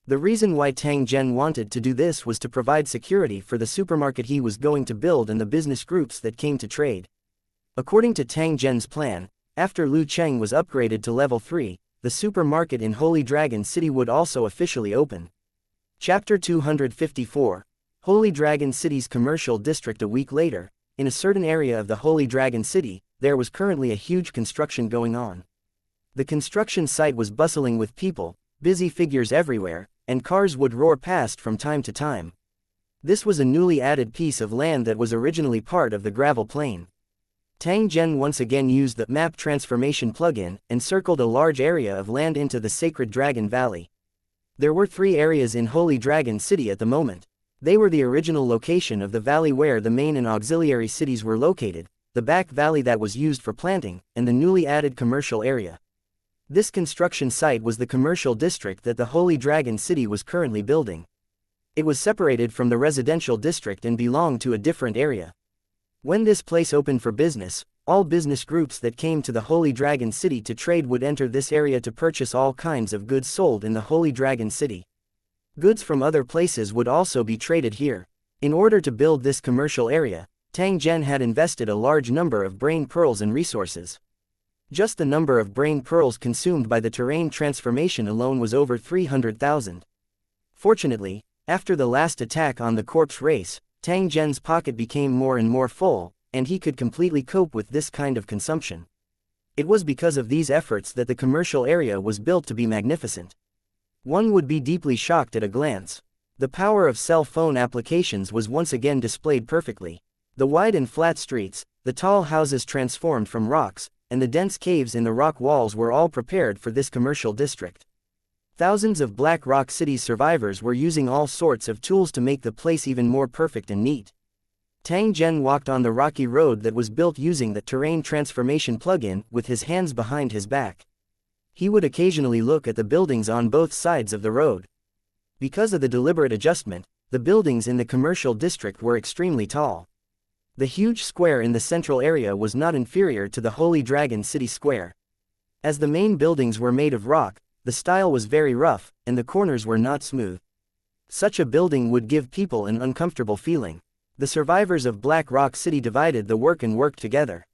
The reason why Tang Zhen wanted to do this was to provide security for the supermarket he was going to build and the business groups that came to trade. According to Tang Zhen's plan, after Lu Cheng was upgraded to level 3, the supermarket in Holy Dragon City would also officially open. Chapter 254. Holy Dragon City's commercial district. A week later, in a certain area of the Holy Dragon City, there was currently a huge construction going on. The construction site was bustling with people, busy figures everywhere, and cars would roar past from time to time. This was a newly added piece of land that was originally part of the gravel plain. Tang Zhen once again used the map transformation plugin and circled a large area of land into the Sacred Dragon Valley. There were 3 areas in Holy Dragon City at the moment. They were the original location of the valley where the main and auxiliary cities were located, the back valley that was used for planting, and the newly added commercial area. This construction site was the commercial district that the Holy Dragon City was currently building. It was separated from the residential district and belonged to a different area. When this place opened for business, all business groups that came to the Holy Dragon City to trade would enter this area to purchase all kinds of goods sold in the Holy Dragon City. Goods from other places would also be traded here. In order to build this commercial area, Tang Zhen had invested a large number of brain pearls and resources. Just the number of brain pearls consumed by the terrain transformation alone was over 300,000. Fortunately, after the last attack on the corpse race, Tang Zhen's pocket became more and more full, and he could completely cope with this kind of consumption. It was because of these efforts that the commercial area was built to be magnificent. One would be deeply shocked at a glance. The power of cell phone applications was once again displayed perfectly. The wide and flat streets, The tall houses transformed from rocks, and the dense caves in the rock walls were all prepared for this commercial district. Thousands of Black Rock City's survivors were using all sorts of tools to make the place even more perfect and neat. Tang Zhen walked on the rocky road that was built using the terrain transformation plugin with his hands behind his back. He would occasionally look at the buildings on both sides of the road. Because of the deliberate adjustment, the buildings in the commercial district were extremely tall. The huge square in the central area was not inferior to the Holy Dragon City Square. As the main buildings were made of rock, the style was very rough, and the corners were not smooth. Such a building would give people an uncomfortable feeling. The survivors of Black Rock City divided the work and worked together.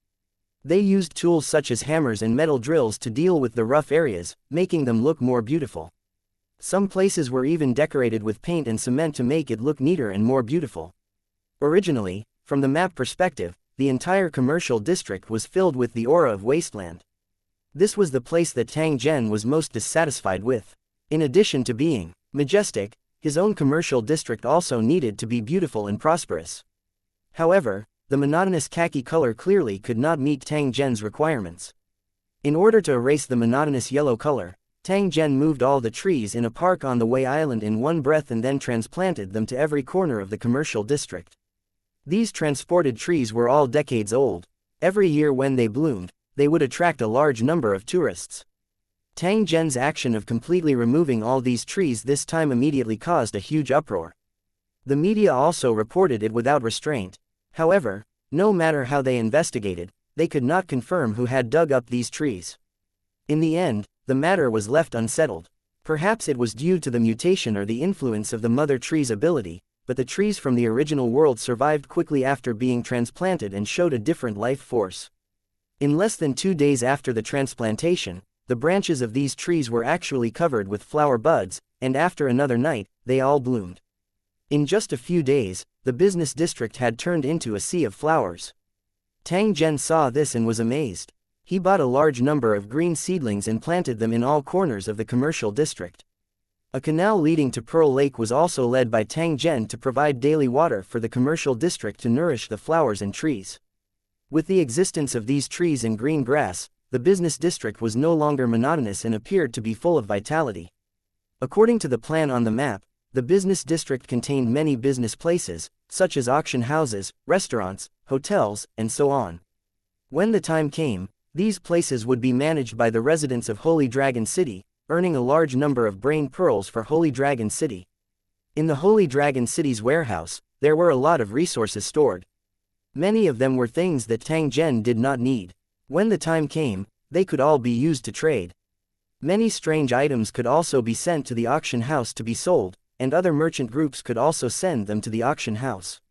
They used tools such as hammers and metal drills to deal with the rough areas, making them look more beautiful. Some places were even decorated with paint and cement to make it look neater and more beautiful. Originally, from the map perspective, the entire commercial district was filled with the aura of wasteland. This was the place that Tang Zhen was most dissatisfied with. In addition to being majestic, his own commercial district also needed to be beautiful and prosperous. However, the monotonous khaki color clearly could not meet Tang Zhen's requirements. In order to erase the monotonous yellow color, Tang Zhen moved all the trees in a park on the Wei Island in one breath and then transplanted them to every corner of the commercial district. These transported trees were all decades old. Every year when they bloomed, they would attract a large number of tourists. Tang Zhen's action of completely removing all these trees this time immediately caused a huge uproar. The media also reported it without restraint. However, no matter how they investigated, they could not confirm who had dug up these trees. In the end, the matter was left unsettled. Perhaps it was due to the mutation or the influence of the mother tree's ability, but the trees from the original world survived quickly after being transplanted and showed a different life force. In less than 2 days after the transplantation, the branches of these trees were actually covered with flower buds, and after another night, they all bloomed. In just a few days, the business district had turned into a sea of flowers. Tang Zhen saw this and was amazed. He bought a large number of green seedlings and planted them in all corners of the commercial district. A canal leading to Pearl Lake was also led by Tang Zhen to provide daily water for the commercial district to nourish the flowers and trees. With the existence of these trees and green grass, the business district was no longer monotonous and appeared to be full of vitality. According to the plan on the map, the business district contained many business places, such as auction houses, restaurants, hotels, and so on. When the time came, these places would be managed by the residents of Holy Dragon City, earning a large number of brain pearls for Holy Dragon City. In the Holy Dragon City's warehouse, there were a lot of resources stored. Many of them were things that Tang Zhen did not need. When the time came, they could all be used to trade. Many strange items could also be sent to the auction house to be sold, and other merchant groups could also send them to the auction house.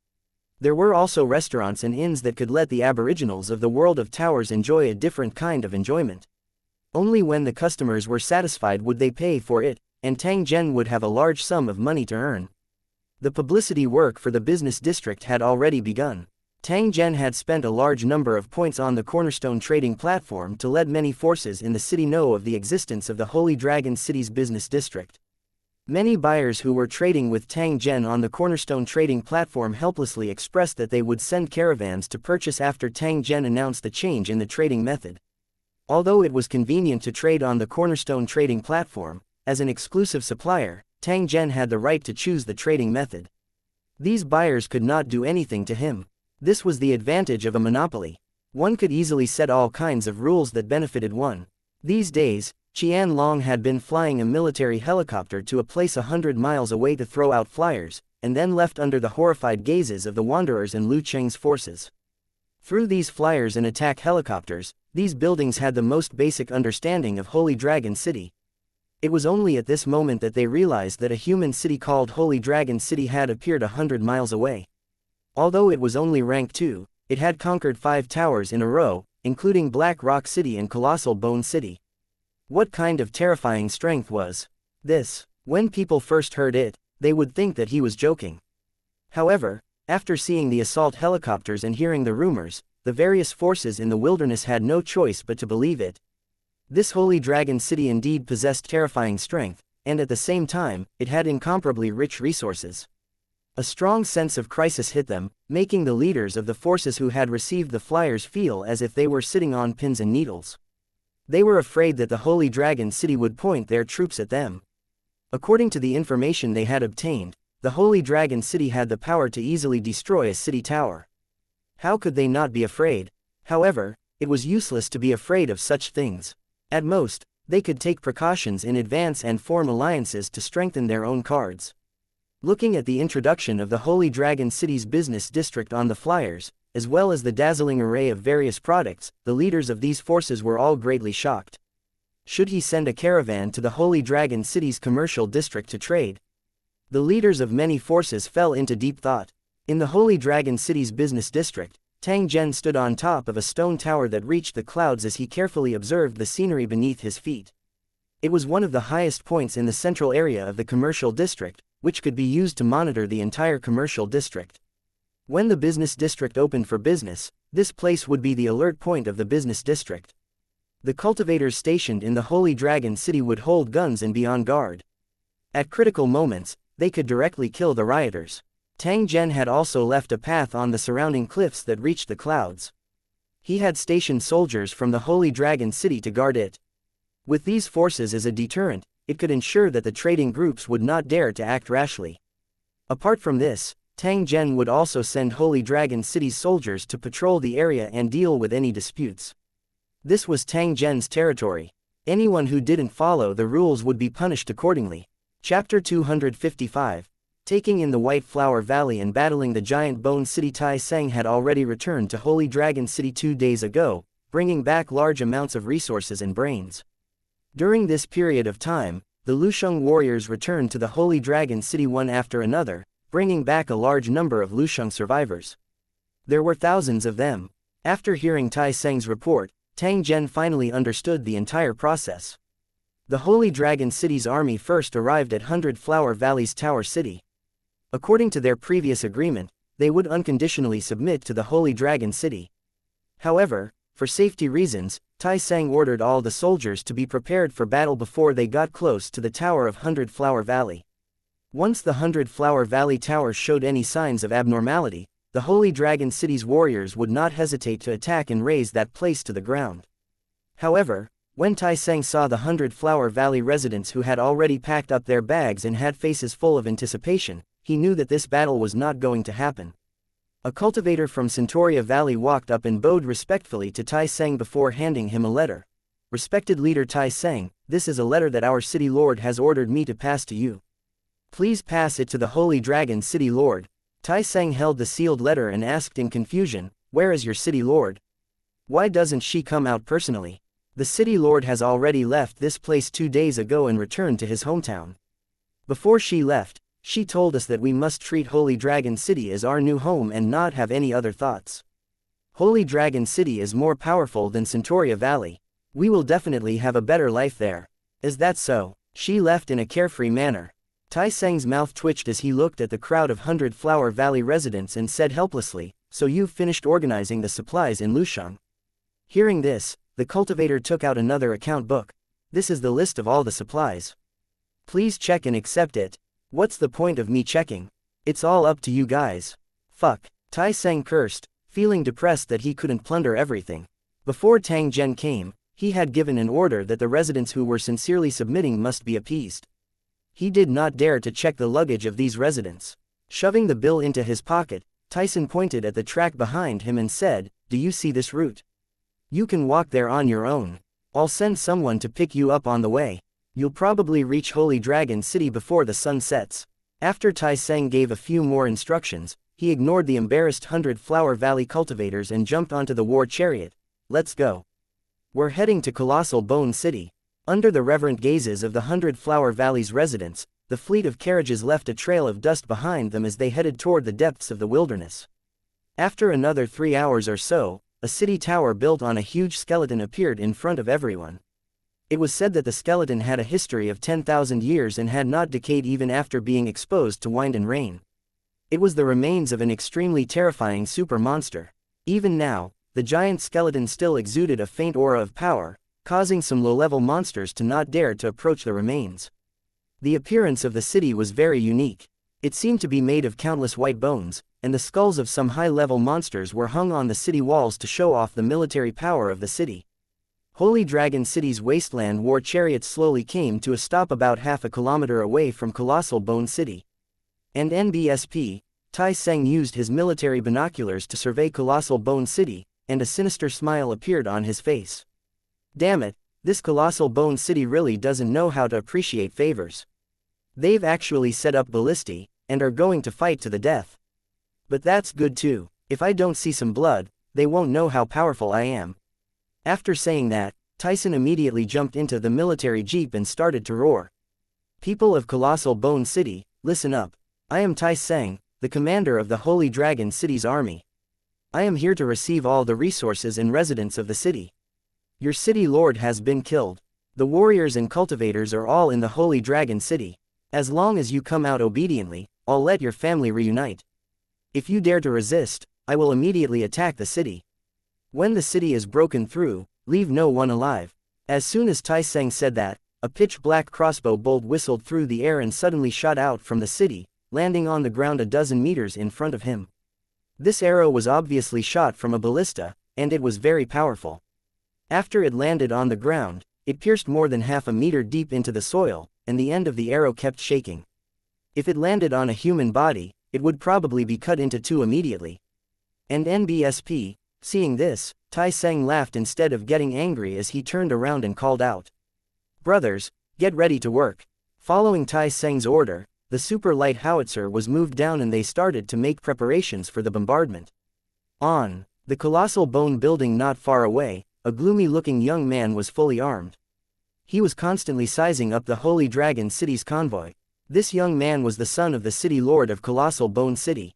There were also restaurants and inns that could let the aboriginals of the world of towers enjoy a different kind of enjoyment. Only when the customers were satisfied would they pay for it, and Tang Zhen would have a large sum of money to earn. The publicity work for the business district had already begun. Tang Zhen had spent a large number of points on the Cornerstone trading platform to let many forces in the city know of the existence of the Holy Dragon City's business district. Many buyers who were trading with Tang Zhen on the Cornerstone trading platform helplessly expressed that they would send caravans to purchase after Tang Zhen announced the change in the trading method. Although it was convenient to trade on the Cornerstone trading platform, as an exclusive supplier, Tang Zhen had the right to choose the trading method. These buyers could not do anything to him. This was the advantage of a monopoly. One could easily set all kinds of rules that benefited one. These days, Qian Long had been flying a military helicopter to a place 100 miles away to throw out flyers, and then left under the horrified gazes of the Wanderers and Lu Cheng's forces. Through these flyers and attack helicopters, these buildings had the most basic understanding of Holy Dragon City. It was only at this moment that they realized that a human city called Holy Dragon City had appeared 100 miles away. Although it was only rank 2, it had conquered 5 towers in a row, including Black Rock City and Colossal Bone City. What kind of terrifying strength was this? When people first heard it, they would think that he was joking. However, after seeing the assault helicopters and hearing the rumors, the various forces in the wilderness had no choice but to believe it. This Holy Dragon City indeed possessed terrifying strength, and at the same time, it had incomparably rich resources. A strong sense of crisis hit them, making the leaders of the forces who had received the flyers feel as if they were sitting on pins and needles. They were afraid that the Holy Dragon City would point their troops at them. According to the information they had obtained, the Holy Dragon City had the power to easily destroy a city tower. How could they not be afraid? However, it was useless to be afraid of such things. At most, they could take precautions in advance and form alliances to strengthen their own cards. Looking at the introduction of the Holy Dragon City's business district on the flyers, as well as the dazzling array of various products, the leaders of these forces were all greatly shocked. Should he send a caravan to the Holy Dragon City's commercial district to trade? The leaders of many forces fell into deep thought. In the Holy Dragon City's business district, Tang Zhen stood on top of a stone tower that reached the clouds as he carefully observed the scenery beneath his feet. It was one of the highest points in the central area of the commercial district, which could be used to monitor the entire commercial district. When the business district opened for business, this place would be the alert point of the business district. The cultivators stationed in the Holy Dragon City would hold guns and be on guard. At critical moments, they could directly kill the rioters. Tang Zhen had also left a path on the surrounding cliffs that reached the clouds. He had stationed soldiers from the Holy Dragon City to guard it. With these forces as a deterrent, it could ensure that the trading groups would not dare to act rashly. Apart from this, Tang Zhen would also send Holy Dragon City's soldiers to patrol the area and deal with any disputes. This was Tang Zhen's territory. Anyone who didn't follow the rules would be punished accordingly. Chapter 255. Taking in the White Flower Valley and battling the giant bone city. Tai Seng had already returned to Holy Dragon City 2 days ago, bringing back large amounts of resources and brains. During this period of time, the Lusheng warriors returned to the Holy Dragon City one after another, bringing back a large number of Lusheng survivors. There were thousands of them. After hearing Tai Seng's report, Tang Zhen finally understood the entire process. The Holy Dragon City's army first arrived at 100 Flower Valley's Tower City. According to their previous agreement, they would unconditionally submit to the Holy Dragon City. However, for safety reasons, Tai Seng ordered all the soldiers to be prepared for battle before they got close to the Tower of 100 Flower Valley. Once the 100 Flower Valley Tower showed any signs of abnormality, the Holy Dragon City's warriors would not hesitate to attack and raze that place to the ground. However, when Tai Seng saw the 100 Flower Valley residents who had already packed up their bags and had faces full of anticipation, he knew that this battle was not going to happen. A cultivator from Centauria Valley walked up and bowed respectfully to Tai Seng before handing him a letter. "Respected leader Tai Seng, this is a letter that our city lord has ordered me to pass to you. Please pass it to the Holy Dragon City Lord." Tai Seng held the sealed letter and asked in confusion, "Where is your city lord? Why doesn't she come out personally? The city lord has already left this place 2 days ago and returned to his hometown. Before she left, she told us that we must treat Holy Dragon City as our new home and not have any other thoughts. Holy Dragon City is more powerful than Centauria Valley. We will definitely have a better life there. Is that so?" She left in a carefree manner. Tai Seng's mouth twitched as he looked at the crowd of 100 Flower Valley residents and said helplessly, "So you've finished organizing the supplies in Lusheng?" Hearing this, the cultivator took out another account book. "This is the list of all the supplies. Please check and accept it." "What's the point of me checking? It's all up to you guys." "Fuck." Tai Seng cursed, feeling depressed that he couldn't plunder everything. Before Tang Zhen came, he had given an order that the residents who were sincerely submitting must be appeased. He did not dare to check the luggage of these residents. Shoving the bill into his pocket, Tyson pointed at the track behind him and said, "Do you see this route? You can walk there on your own. I'll send someone to pick you up on the way. You'll probably reach Holy Dragon City before the sun sets." After Tai Seng gave a few more instructions, he ignored the embarrassed 100 Flower Valley cultivators and jumped onto the war chariot. "Let's go. We're heading to Colossal Bone City." Under the reverent gazes of the 100 Flower Valley's residents, the fleet of carriages left a trail of dust behind them as they headed toward the depths of the wilderness. After another 3 hours or so, a city tower built on a huge skeleton appeared in front of everyone. It was said that the skeleton had a history of 10,000 years and had not decayed even after being exposed to wind and rain. It was the remains of an extremely terrifying super monster. Even now, the giant skeleton still exuded a faint aura of power, causing some low-level monsters to not dare to approach the remains. The appearance of the city was very unique. It seemed to be made of countless white bones, and the skulls of some high-level monsters were hung on the city walls to show off the military power of the city. Holy Dragon City's wasteland war chariots slowly came to a stop about half a kilometer away from Colossal Bone City. And NBSP, Tai Seng used his military binoculars to survey Colossal Bone City, and a sinister smile appeared on his face. Damn it, this Colossal Bone City really doesn't know how to appreciate favors. They've actually set up ballistae, and are going to fight to the death. But that's good too. If I don't see some blood, they won't know how powerful I am. After saying that, Tyson immediately jumped into the military jeep and started to roar. People of Colossal Bone City, listen up. I am Tai Seng, the commander of the Holy Dragon City's army. I am here to receive all the resources and residents of the city. Your city lord has been killed. The warriors and cultivators are all in the Holy Dragon City. As long as you come out obediently, I'll let your family reunite. If you dare to resist, I will immediately attack the city. When the city is broken through, leave no one alive. As soon as Tai Seng said that, a pitch-black crossbow bolt whistled through the air and suddenly shot out from the city, landing on the ground a dozen meters in front of him. This arrow was obviously shot from a ballista, and it was very powerful. After it landed on the ground, it pierced more than half a meter deep into the soil, and the end of the arrow kept shaking. If it landed on a human body, it would probably be cut into two immediately. And NBSP, seeing this, Tai Seng laughed instead of getting angry as he turned around and called out. Brothers, get ready to work. Following Tai Seng's order, the super light howitzer was moved down and they started to make preparations for the bombardment. On the Colossal Bone building not far away, a gloomy-looking young man was fully armed. He was constantly sizing up the Holy Dragon City's convoy. This young man was the son of the city lord of Colossal Bone City.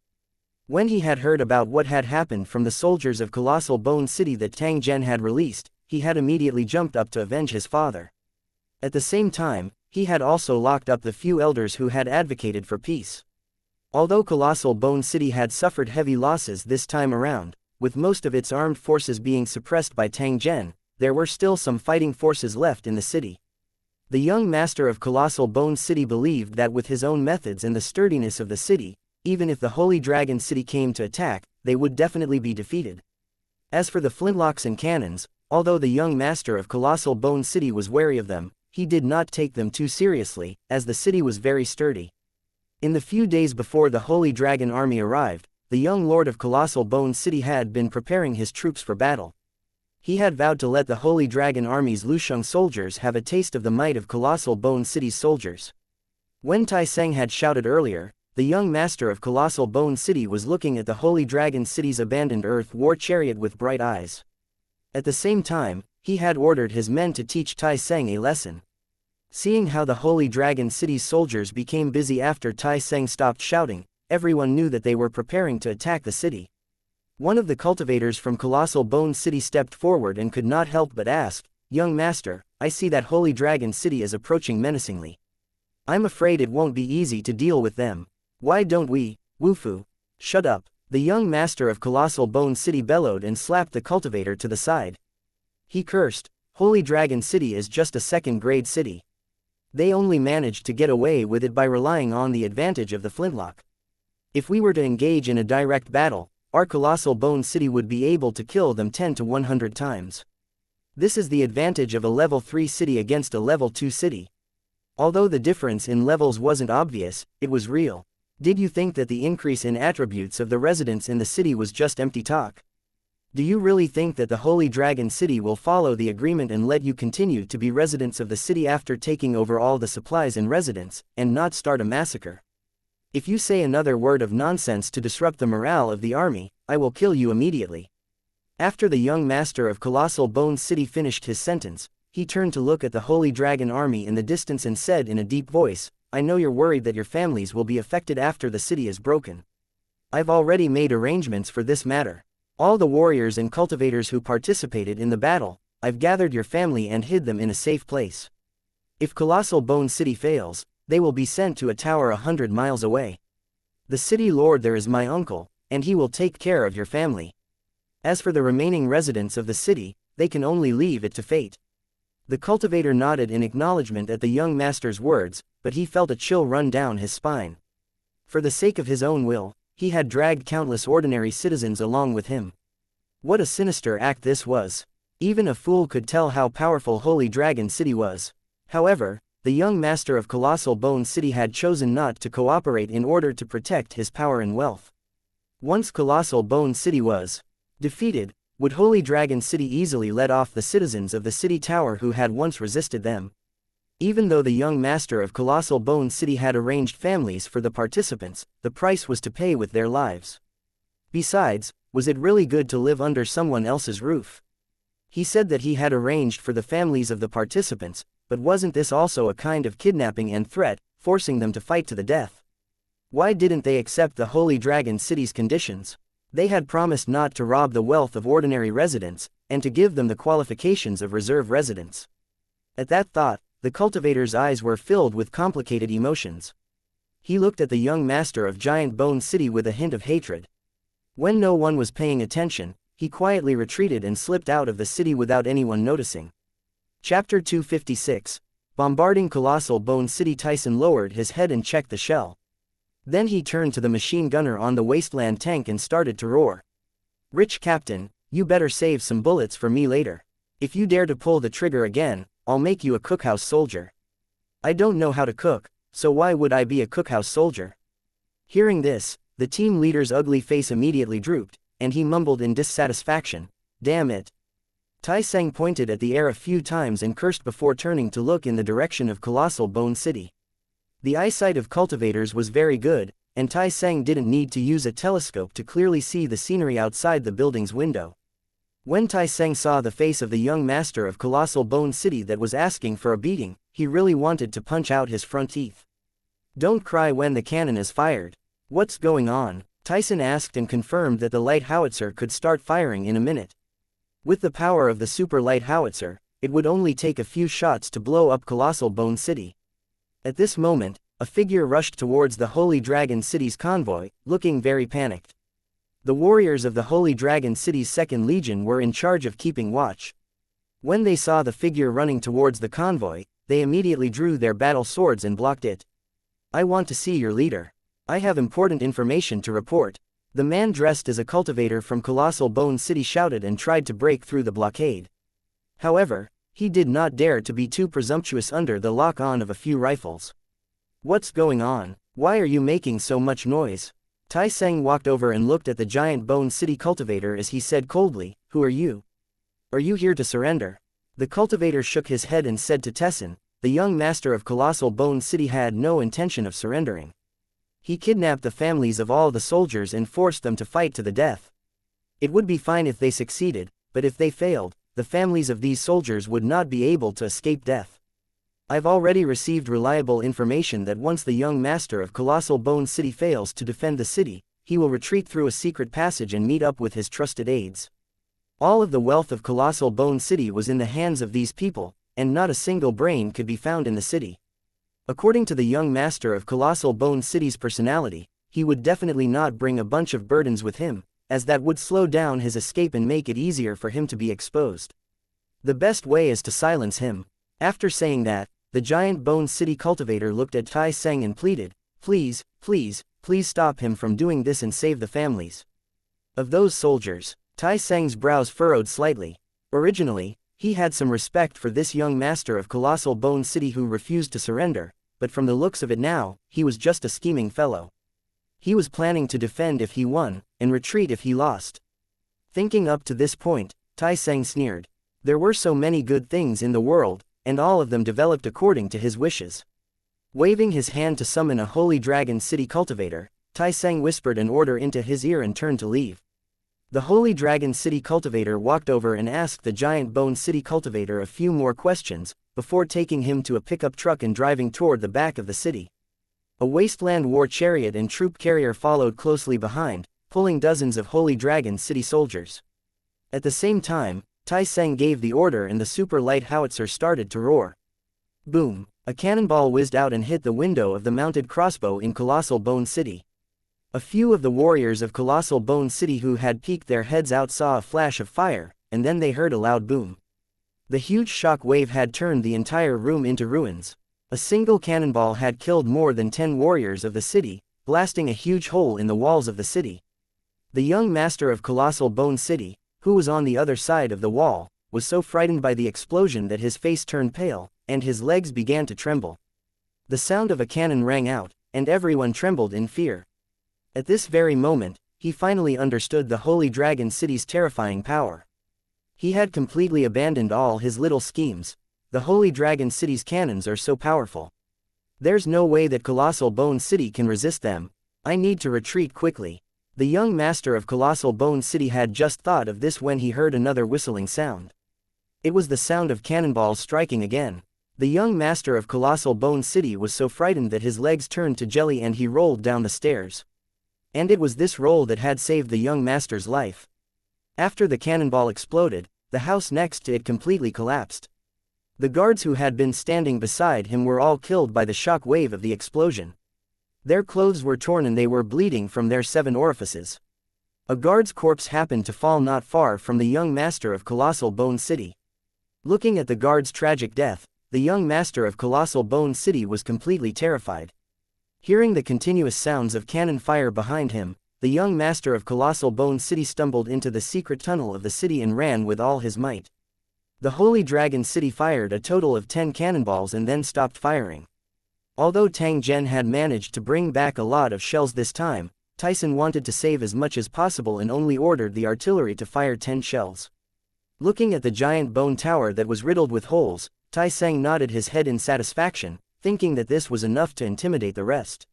When he had heard about what had happened from the soldiers of Colossal Bone City that Tang Zhen had released, he had immediately jumped up to avenge his father. At the same time, he had also locked up the few elders who had advocated for peace. Although Colossal Bone City had suffered heavy losses this time around, with most of its armed forces being suppressed by Tang Zhen, there were still some fighting forces left in the city. The young master of Colossal Bone City believed that with his own methods and the sturdiness of the city, even if the Holy Dragon City came to attack, they would definitely be defeated. As for the flintlocks and cannons, although the young master of Colossal Bone City was wary of them, he did not take them too seriously, as the city was very sturdy. In the few days before the Holy Dragon army arrived, the young lord of Colossal Bone City had been preparing his troops for battle. He had vowed to let the Holy Dragon Army's Lusheng soldiers have a taste of the might of Colossal Bone City's soldiers. When Tai Seng had shouted earlier, the young master of Colossal Bone City was looking at the Holy Dragon City's abandoned earth war chariot with bright eyes. At the same time, he had ordered his men to teach Tai Seng a lesson. Seeing how the Holy Dragon City's soldiers became busy after Tai Seng stopped shouting, everyone knew that they were preparing to attack the city. One of the cultivators from Colossal Bone City stepped forward and could not help but ask, "Young master, I see that Holy Dragon City is approaching menacingly. I'm afraid it won't be easy to deal with them. Why don't we, Wufu?" "Shut up," the young master of Colossal Bone City bellowed and slapped the cultivator to the side. He cursed, "Holy Dragon City is just a second-grade city. They only managed to get away with it by relying on the advantage of the flintlock. If we were to engage in a direct battle, our Colossal Bone City would be able to kill them 10 to 100 times. This is the advantage of a level 3 city against a level 2 city." Although the difference in levels wasn't obvious, it was real. Did you think that the increase in attributes of the residents in the city was just empty talk? Do you really think that the Holy Dragon City will follow the agreement and let you continue to be residents of the city after taking over all the supplies and residents, and not start a massacre? If you say another word of nonsense to disrupt the morale of the army, I will kill you immediately. After the young master of Colossal Bone City finished his sentence, he turned to look at the Holy Dragon army in the distance and said in a deep voice, "I know you're worried that your families will be affected after the city is broken. I've already made arrangements for this matter. All the warriors and cultivators who participated in the battle, I've gathered your family and hid them in a safe place. If Colossal Bone City fails, they will be sent to a tower 100 miles away. The city lord there is my uncle, and he will take care of your family. As for the remaining residents of the city, they can only leave it to fate." The cultivator nodded in acknowledgement at the young master's words, but he felt a chill run down his spine. For the sake of his own will, he had dragged countless ordinary citizens along with him. What a sinister act this was. Even a fool could tell how powerful Holy Dragon City was. However, the young master of Colossal Bone City had chosen not to cooperate in order to protect his power and wealth. Once Colossal Bone City was defeated, would Holy Dragon City easily let off the citizens of the city tower who had once resisted them? Even though the young master of Colossal Bone City had arranged families for the participants, the price was to pay with their lives. Besides, was it really good to live under someone else's roof? He said that he had arranged for the families of the participants, but wasn't this also a kind of kidnapping and threat, forcing them to fight to the death? Why didn't they accept the Holy Dragon City's conditions? They had promised not to rob the wealth of ordinary residents, and to give them the qualifications of reserve residents. At that thought, the cultivator's eyes were filled with complicated emotions. He looked at the young master of Giant Bone City with a hint of hatred. When no one was paying attention, he quietly retreated and slipped out of the city without anyone noticing. Chapter 256. Bombarding Colossal Bone City. Tyson lowered his head and checked the shell. Then he turned to the machine gunner on the wasteland tank and started to roar. "Rich Captain, you better save some bullets for me later. If you dare to pull the trigger again, I'll make you a cookhouse soldier." "I don't know how to cook, so why would I be a cookhouse soldier?" Hearing this, the team leader's ugly face immediately drooped, and he mumbled in dissatisfaction, "Damn it." Tai Seng pointed at the air a few times and cursed before turning to look in the direction of Colossal Bone City. The eyesight of cultivators was very good, and Tai Seng didn't need to use a telescope to clearly see the scenery outside the building's window. When Tai Seng saw the face of the young master of Colossal Bone City that was asking for a beating, he really wanted to punch out his front teeth. "Don't cry when the cannon is fired. What's going on?" Tyson asked and confirmed that the light howitzer could start firing in a minute. With the power of the super light howitzer, it would only take a few shots to blow up Colossal Bone City. At this moment, a figure rushed towards the Holy Dragon City's convoy, looking very panicked. The warriors of the Holy Dragon City's 2nd Legion were in charge of keeping watch. When they saw the figure running towards the convoy, they immediately drew their battle swords and blocked it. "I want to see your leader. I have important information to report." The man dressed as a cultivator from Colossal Bone City shouted and tried to break through the blockade. However, he did not dare to be too presumptuous under the lock-on of a few rifles. "What's going on? Why are you making so much noise?" Tai Seng walked over and looked at the Giant Bone City cultivator as he said coldly, "Who are you? Are you here to surrender?" The cultivator shook his head and said to Tessin, "The young master of Colossal Bone City had no intention of surrendering. He kidnapped the families of all the soldiers and forced them to fight to the death. It would be fine if they succeeded, but if they failed, the families of these soldiers would not be able to escape death. I've already received reliable information that once the young master of Colossal Bone City fails to defend the city, he will retreat through a secret passage and meet up with his trusted aides. All of the wealth of Colossal Bone City was in the hands of these people, and not a single brain could be found in the city. According to the young master of Colossal Bone City's personality, he would definitely not bring a bunch of burdens with him, as that would slow down his escape and make it easier for him to be exposed. The best way is to silence him." After saying that, the Giant Bone City cultivator looked at Tai Seng and pleaded, "Please, please, please stop him from doing this and save the families of those soldiers." Tai Seng's brows furrowed slightly. Originally, he had some respect for this young master of Colossal Bone City who refused to surrender, but from the looks of it now, he was just a scheming fellow. He was planning to defend if he won, and retreat if he lost. Thinking up to this point, Tai Seng sneered. There were so many good things in the world, and all of them developed according to his wishes. Waving his hand to summon a Holy Dragon City cultivator, Tai Seng whispered an order into his ear and turned to leave. The Holy Dragon City cultivator walked over and asked the Giant Bone City cultivator a few more questions, before taking him to a pickup truck and driving toward the back of the city. A wasteland war chariot and troop carrier followed closely behind, pulling dozens of Holy Dragon City soldiers. At the same time, Tai Seng gave the order and the super light howitzer started to roar. Boom! A cannonball whizzed out and hit the window of the mounted crossbow in Colossal Bone City. A few of the warriors of Colossal Bone City who had peeked their heads out saw a flash of fire, and then they heard a loud boom. The huge shock wave had turned the entire room into ruins. A single cannonball had killed more than 10 warriors of the city, blasting a huge hole in the walls of the city. The young master of Colossal Bone City, who was on the other side of the wall, was so frightened by the explosion that his face turned pale, and his legs began to tremble. The sound of a cannon rang out, and everyone trembled in fear. At this very moment, he finally understood the Holy Dragon City's terrifying power. He had completely abandoned all his little schemes. The Holy Dragon City's cannons are so powerful. There's no way that Colossal Bone City can resist them. I need to retreat quickly. The young master of Colossal Bone City had just thought of this when he heard another whistling sound. It was the sound of cannonballs striking again. The young master of Colossal Bone City was so frightened that his legs turned to jelly and he rolled down the stairs. And it was this roll that had saved the young master's life. After the cannonball exploded, the house next to it completely collapsed. The guards who had been standing beside him were all killed by the shock wave of the explosion. Their clothes were torn and they were bleeding from their 7 orifices. A guard's corpse happened to fall not far from the young master of Colossal Bone City. Looking at the guard's tragic death, the young master of Colossal Bone City was completely terrified. Hearing the continuous sounds of cannon fire behind him, the young master of Colossal Bone City stumbled into the secret tunnel of the city and ran with all his might. The Holy Dragon City fired a total of 10 cannonballs and then stopped firing. Although Tang Zhen had managed to bring back a lot of shells this time, Tyson wanted to save as much as possible and only ordered the artillery to fire 10 shells. Looking at the giant bone tower that was riddled with holes, Tyson nodded his head in satisfaction, thinking that this was enough to intimidate the rest.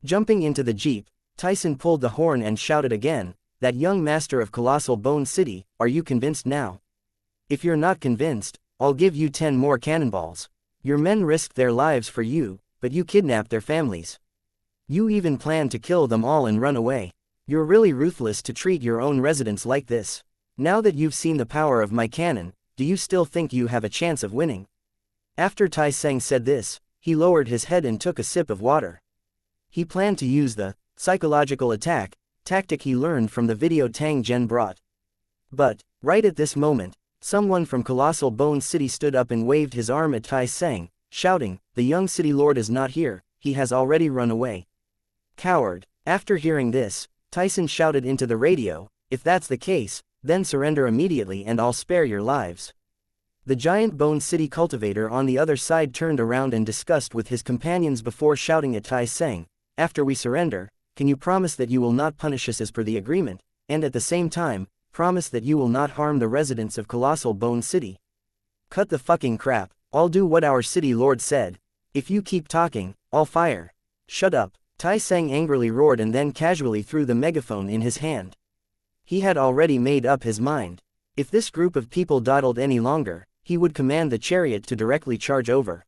Jumping into the jeep, Tyson pulled the horn and shouted again, "That young master of Colossal Bone City, are you convinced now? If you're not convinced, I'll give you 10 more cannonballs. Your men risked their lives for you, but you kidnapped their families. You even planned to kill them all and run away. You're really ruthless to treat your own residents like this. Now that you've seen the power of my cannon, do you still think you have a chance of winning?" After Tyson said this, he lowered his head and took a sip of water. He planned to use the psychological attack tactic he learned from the video Tang Zhen brought. But, right at this moment, someone from Colossal Bone City stood up and waved his arm at Tyson, shouting, "The young city lord is not here, he has already run away." Coward. After hearing this, Tyson shouted into the radio, "If that's the case, then surrender immediately and I'll spare your lives." The giant Bone City cultivator on the other side turned around and discussed with his companions before shouting at Tyson, "After we surrender, can you promise that you will not punish us as per the agreement, and at the same time, promise that you will not harm the residents of Colossal Bone City?" "Cut the fucking crap, I'll do what our city lord said. If you keep talking, I'll fire." "Shut up," Tyson angrily roared and then casually threw the megaphone in his hand. He had already made up his mind. If this group of people dawdled any longer, he would command the chariot to directly charge over.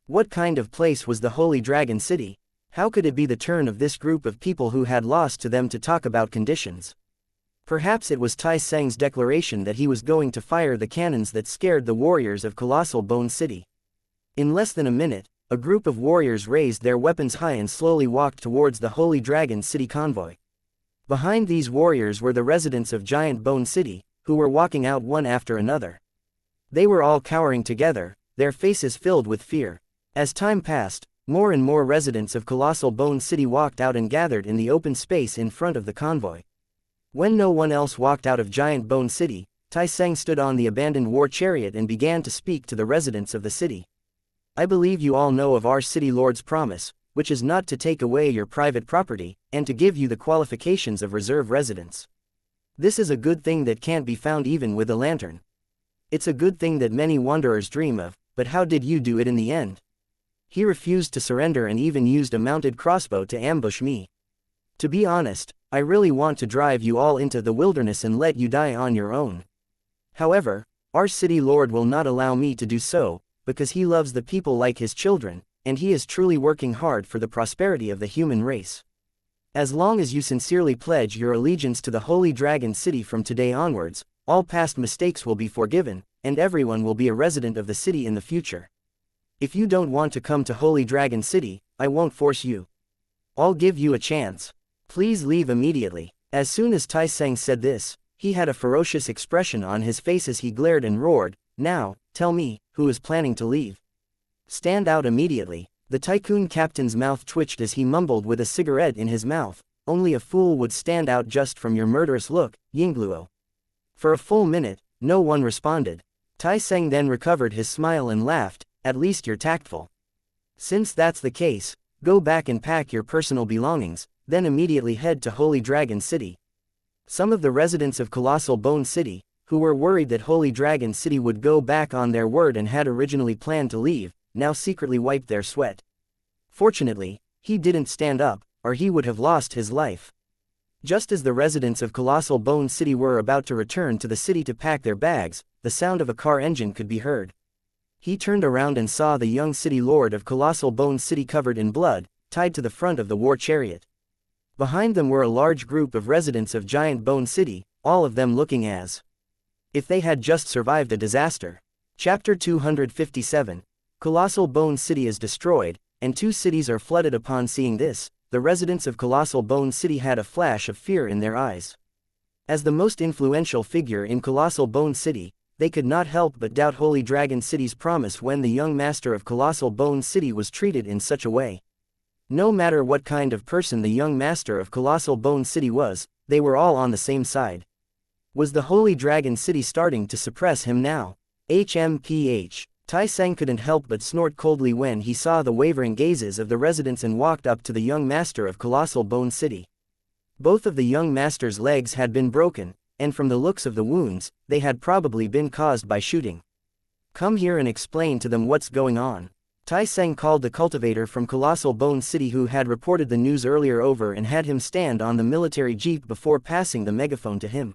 What kind of place was the Holy Dragon City? How could it be the turn of this group of people who had lost to them to talk about conditions? Perhaps it was Tyson's declaration that he was going to fire the cannons that scared the warriors of Colossal Bone City. In less than a minute, a group of warriors raised their weapons high and slowly walked towards the Holy Dragon City convoy. Behind these warriors were the residents of Giant Bone City, who were walking out one after another. They were all cowering together, their faces filled with fear. As time passed, more and more residents of Colossal Bone City walked out and gathered in the open space in front of the convoy. When no one else walked out of Giant Bone City, Tyson stood on the abandoned war chariot and began to speak to the residents of the city. "I believe you all know of our city lord's promise, which is not to take away your private property, and to give you the qualifications of reserve residents. This is a good thing that can't be found even with a lantern. It's a good thing that many wanderers dream of, but how did you do it in the end? He refused to surrender and even used a mounted crossbow to ambush me. To be honest, I really want to drive you all into the wilderness and let you die on your own. However, our city lord will not allow me to do so, because he loves the people like his children, and he is truly working hard for the prosperity of the human race. As long as you sincerely pledge your allegiance to the Holy Dragon City from today onwards, all past mistakes will be forgiven, and everyone will be a resident of the city in the future. If you don't want to come to Holy Dragon City, I won't force you. I'll give you a chance. Please leave immediately." As soon as Tyson said this, he had a ferocious expression on his face as he glared and roared, "Now, tell me, who is planning to leave? Stand out immediately." The tycoon captain's mouth twitched as he mumbled with a cigarette in his mouth, "Only a fool would stand out just from your murderous look, Yingluo." For a full minute, no one responded. Tai Seng then recovered his smile and laughed, "At least you're tactful. Since that's the case, go back and pack your personal belongings, then immediately head to Holy Dragon City." Some of the residents of Colossal Bone City, who were worried that Holy Dragon City would go back on their word and had originally planned to leave, now secretly wiped their sweat. Fortunately, he didn't stand up, or he would have lost his life. Just as the residents of Colossal Bone City were about to return to the city to pack their bags, the sound of a car engine could be heard. He turned around and saw the young city lord of Colossal Bone City covered in blood, tied to the front of the war chariot. Behind them were a large group of residents of Giant Bone City, all of them looking as if they had just survived a disaster. Chapter 257. Colossal Bone City is destroyed, and 2 cities are flooded. Upon seeing this, the residents of Colossal Bone City had a flash of fear in their eyes. As the most influential figure in Colossal Bone City, they could not help but doubt Holy Dragon City's promise when the young master of Colossal Bone City was treated in such a way. No matter what kind of person the young master of Colossal Bone City was, they were all on the same side. Was the Holy Dragon City starting to suppress him now? HMPH. Tai Seng couldn't help but snort coldly when he saw the wavering gazes of the residents and walked up to the young master of Colossal Bone City. Both of the young master's legs had been broken, and from the looks of the wounds, they had probably been caused by shooting. "Come here and explain to them what's going on." Tai Seng called the cultivator from Colossal Bone City who had reported the news earlier over and had him stand on the military jeep before passing the megaphone to him.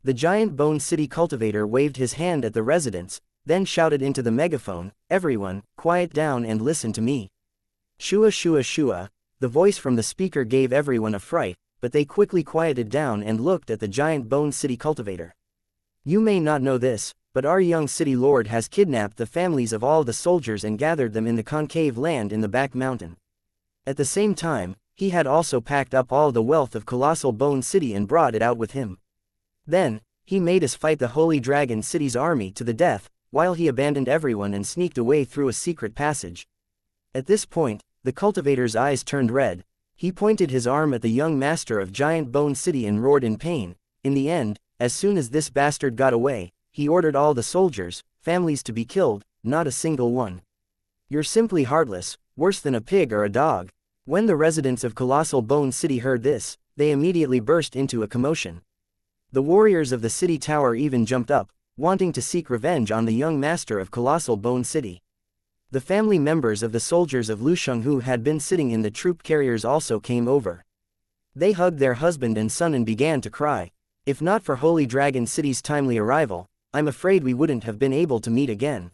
The Giant Bone City cultivator waved his hand at the residents, then shouted into the megaphone, "Everyone, quiet down and listen to me." "Shua shua shua." The voice from the speaker gave everyone a fright, but they quickly quieted down and looked at the Giant Bone City cultivator. "You may not know this, but our young city lord has kidnapped the families of all the soldiers and gathered them in the concave land in the back mountain. At the same time, he had also packed up all the wealth of Colossal Bone City and brought it out with him. Then, he made us fight the Holy Dragon City's army to the death, while he abandoned everyone and sneaked away through a secret passage." At this point, the cultivator's eyes turned red. He pointed his arm at the young master of Giant Bone City and roared in pain. In the end, as soon as this bastard got away, he ordered all the soldiers' families to be killed, not a single one. "You're simply heartless, worse than a pig or a dog." When the residents of Colossal Bone City heard this, they immediately burst into a commotion. The warriors of the city tower even jumped up, wanting to seek revenge on the young master of Colossal Bone City. The family members of the soldiers of Lusheng who had been sitting in the troop carriers also came over. They hugged their husband and son and began to cry. "If not for Holy Dragon City's timely arrival, I'm afraid we wouldn't have been able to meet again.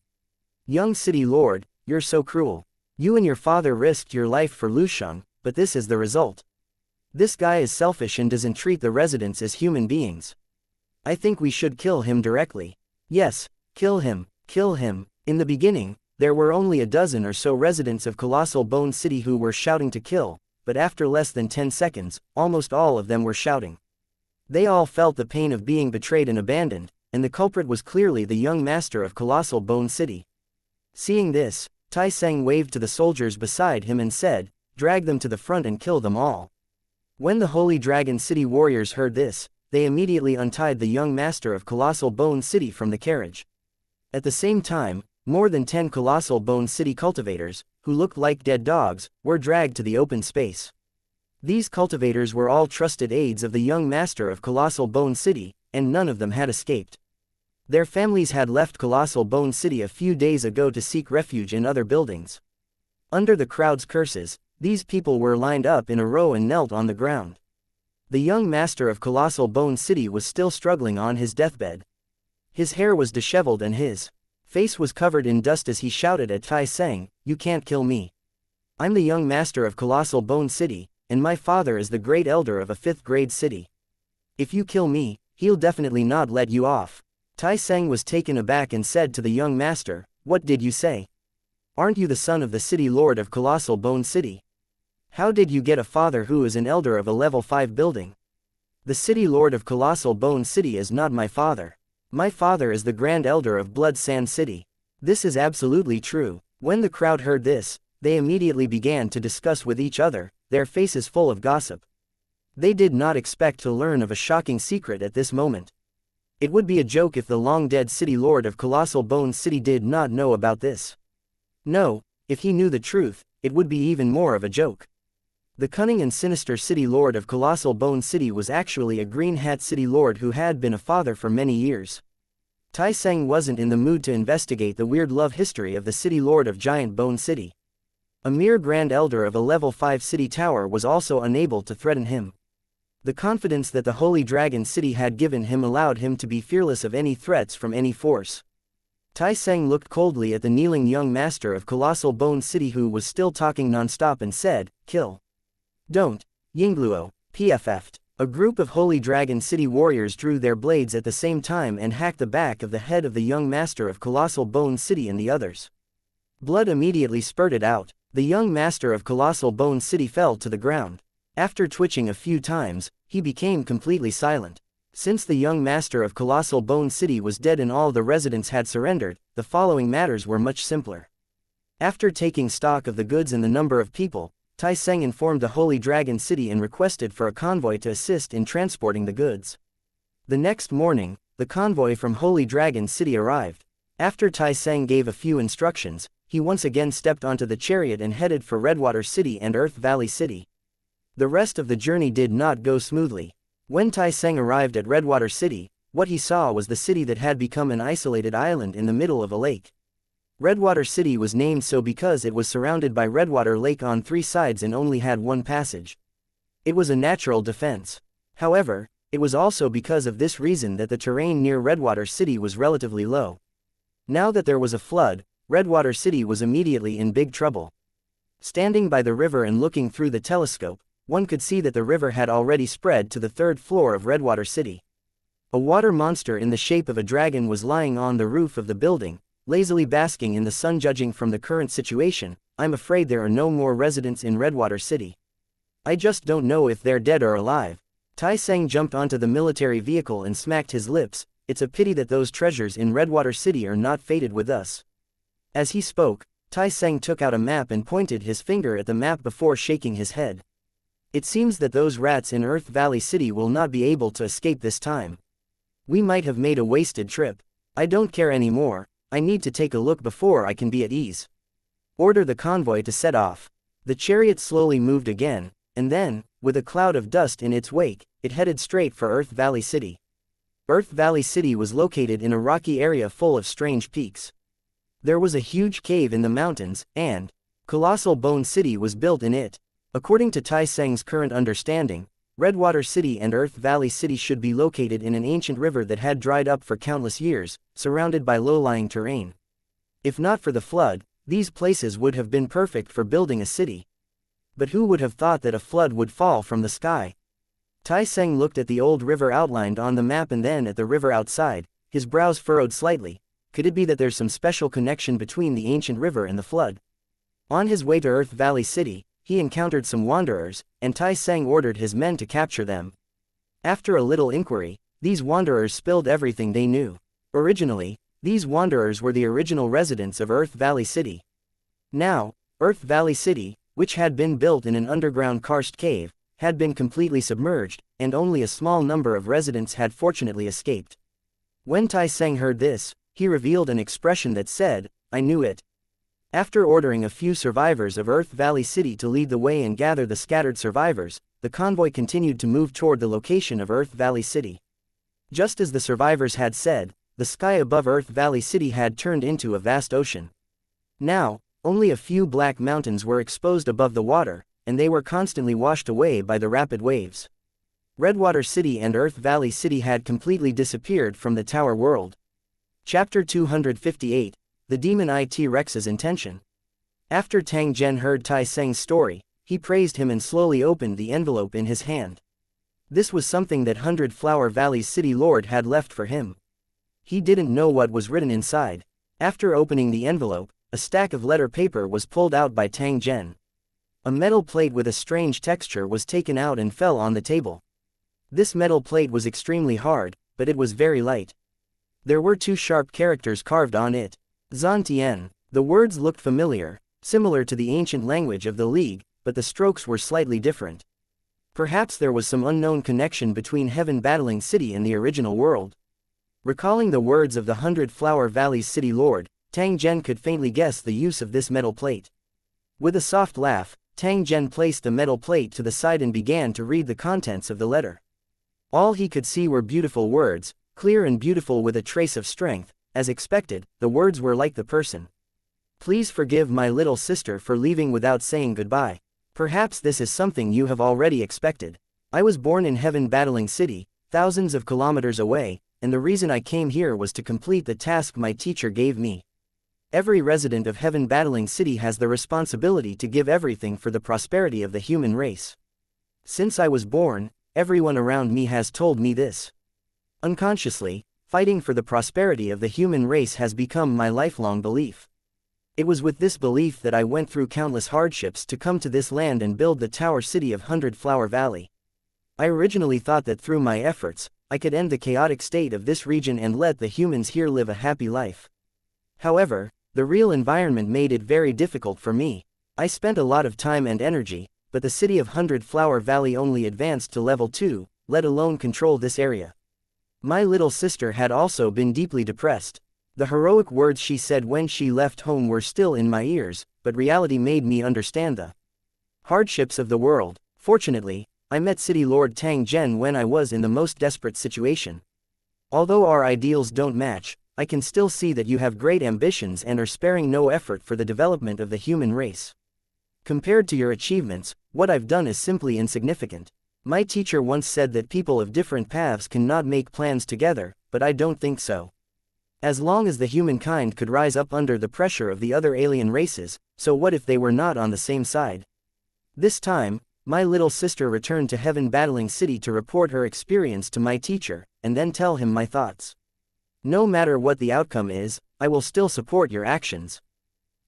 Young city lord, you're so cruel. You and your father risked your life for Lusheng, but this is the result. This guy is selfish and doesn't treat the residents as human beings. I think we should kill him directly. Yes, kill him, kill him." In the beginning, there were only a dozen or so residents of Colossal Bone City who were shouting to kill, but after less than 10 seconds, almost all of them were shouting. They all felt the pain of being betrayed and abandoned, and the culprit was clearly the young master of Colossal Bone City. Seeing this, Tai Seng waved to the soldiers beside him and said, "Drag them to the front and kill them all." When the Holy Dragon City warriors heard this, they immediately untied the young master of Colossal Bone City from the carriage. At the same time, more than 10 Colossal Bone City cultivators, who looked like dead dogs, were dragged to the open space. These cultivators were all trusted aides of the young master of Colossal Bone City, and none of them had escaped. Their families had left Colossal Bone City a few days ago to seek refuge in other buildings. Under the crowd's curses, these people were lined up in a row and knelt on the ground. The young master of Colossal Bone City was still struggling on his deathbed. His hair was disheveled and his face was covered in dust as he shouted at Tai Seng, "You can't kill me. I'm the young master of Colossal Bone City, and my father is the great elder of a 5th grade city. If you kill me, he'll definitely not let you off." Tai Seng was taken aback and said to the young master, "What did you say? Aren't you the son of the city lord of Colossal Bone City? How did you get a father who is an elder of a level 5 building?" "The city lord of Colossal Bone City is not my father. My father is the grand elder of Blood Sand City." This is absolutely true. When the crowd heard this, They immediately began to discuss with each other, their faces full of gossip. They did not expect to learn of a shocking secret at this moment. It would be a joke if the long-dead city lord of Colossal Bone City did not know about this. No, if he knew the truth, it would be even more of a joke. The cunning and sinister city lord of Colossal Bone City was actually a green hat city lord who had been a father for many years. Tai Seng wasn't in the mood to investigate the weird love history of the city lord of Giant Bone City. A mere grand elder of a level 5 city tower was also unable to threaten him. The confidence that the Holy Dragon City had given him allowed him to be fearless of any threats from any force. Tai Seng looked coldly at the kneeling young master of Colossal Bone City who was still talking non-stop and said, "Kill. Don't. Yingluo, PFF'd." A group of Holy Dragon City warriors drew their blades at the same time and hacked the back of the head of the young master of Colossal Bone City and the others. Blood immediately spurted out. The young master of Colossal Bone City fell to the ground. After twitching a few times, he became completely silent. Since the young master of Colossal Bone City was dead and all the residents had surrendered, the following matters were much simpler. After taking stock of the goods and the number of people, Tai Seng informed the Holy Dragon City and requested for a convoy to assist in transporting the goods. The next morning, the convoy from Holy Dragon City arrived. After Tai Seng gave a few instructions, he once again stepped onto the chariot and headed for Redwater City and Earth Valley City. The rest of the journey did not go smoothly. When Tai Seng arrived at Redwater City, what he saw was the city that had become an isolated island in the middle of a lake. Redwater City was named so because it was surrounded by Redwater Lake on 3 sides and only had one passage. It was a natural defense. However, it was also because of this reason that the terrain near Redwater City was relatively low. Now that there was a flood, Redwater City was immediately in big trouble. Standing by the river and looking through the telescope, one could see that the river had already spread to the 3rd floor of Redwater City. A water monster in the shape of a dragon was lying on the roof of the building, lazily basking in the sun. Judging from the current situation, I'm afraid there are no more residents in Redwater City. I just don't know if they're dead or alive. Tai Seng jumped onto the military vehicle and smacked his lips. It's a pity that those treasures in Redwater City are not fated with us. As he spoke, Tai Seng took out a map and pointed his finger at the map before shaking his head. It seems that those rats in Earth Valley City will not be able to escape this time. We might have made a wasted trip. I don't care anymore. I need to take a look before I can be at ease. Order the convoy to set off. The chariot slowly moved again, and then, with a cloud of dust in its wake, it headed straight for Earth Valley City. Earth Valley City was located in a rocky area full of strange peaks. There was a huge cave in the mountains, and Colossal Bone City was built in it. According to Tai Seng's current understanding, Redwater City and Earth Valley City should be located in an ancient river that had dried up for countless years, surrounded by low-lying terrain. If not for the flood, these places would have been perfect for building a city. But who would have thought that a flood would fall from the sky? Tai Seng looked at the old river outlined on the map and then at the river outside, his brows furrowed slightly. Could it be that there's some special connection between the ancient river and the flood? On his way to Earth Valley City, he encountered some wanderers, and Tai Seng ordered his men to capture them. After a little inquiry, these wanderers spilled everything they knew. Originally, these wanderers were the original residents of Earth Valley City. Now, Earth Valley City, which had been built in an underground karst cave, had been completely submerged, and only a small number of residents had fortunately escaped. When Tai Seng heard this, he revealed an expression that said, "I knew it." After ordering a few survivors of Earth Valley City to lead the way and gather the scattered survivors, the convoy continued to move toward the location of Earth Valley City. Just as the survivors had said, the sky above Earth Valley City had turned into a vast ocean. Now, only a few black mountains were exposed above the water, and they were constantly washed away by the rapid waves. Redwater City and Earth Valley City had completely disappeared from the Tower World. Chapter 258, The Demon T-Rex's Intention. After Tang Zhen heard Tai Seng's story, he praised him and slowly opened the envelope in his hand. This was something that 100 Flower Valley's city lord had left for him. He didn't know what was written inside. After opening the envelope, a stack of letter paper was pulled out by Tang Zhen. A metal plate with a strange texture was taken out and fell on the table. This metal plate was extremely hard, but it was very light. There were 2 sharp characters carved on it. Zhan Tian. The words looked familiar. similar to the ancient language of the League, but the strokes were slightly different. Perhaps there was some unknown connection between Heaven Battling City and the original world. Recalling the words of the 100 Flower Valleys City Lord, Tang Zhen could faintly guess the use of this metal plate. With a soft laugh, Tang Zhen placed the metal plate to the side and began to read the contents of the letter. All he could see were beautiful words, clear and beautiful with a trace of strength. As expected, the words were like the person. Please forgive my little sister for leaving without saying goodbye. Perhaps this is something you have already expected. I was born in Heaven Battling City, thousands of kilometers away, and the reason I came here was to complete the task my teacher gave me. Every resident of Heaven Battling City has the responsibility to give everything for the prosperity of the human race. Since I was born, everyone around me has told me this. Unconsciously, fighting for the prosperity of the human race has become my lifelong belief. It was with this belief that I went through countless hardships to come to this land and build the Tower City of 100 Flower Valley. I originally thought that through my efforts, I could end the chaotic state of this region and let the humans here live a happy life. However, the real environment made it very difficult for me. I spent a lot of time and energy, but the city of 100 Flower Valley only advanced to level 2, let alone control this area. My little sister had also been deeply depressed. The heroic words she said when she left home were still in my ears, but reality made me understand the hardships of the world. Fortunately, I met City Lord Tang Zhen when I was in the most desperate situation. Although our ideals don't match, I can still see that you have great ambitions and are sparing no effort for the development of the human race. Compared to your achievements, what I've done is simply insignificant. My teacher once said that people of different paths cannot make plans together, but I don't think so. As long as the humankind could rise up under the pressure of the other alien races, so what if they were not on the same side? This time, my little sister returned to Heaven Battling City to report her experience to my teacher, and then tell him my thoughts. No matter what the outcome is, I will still support your actions.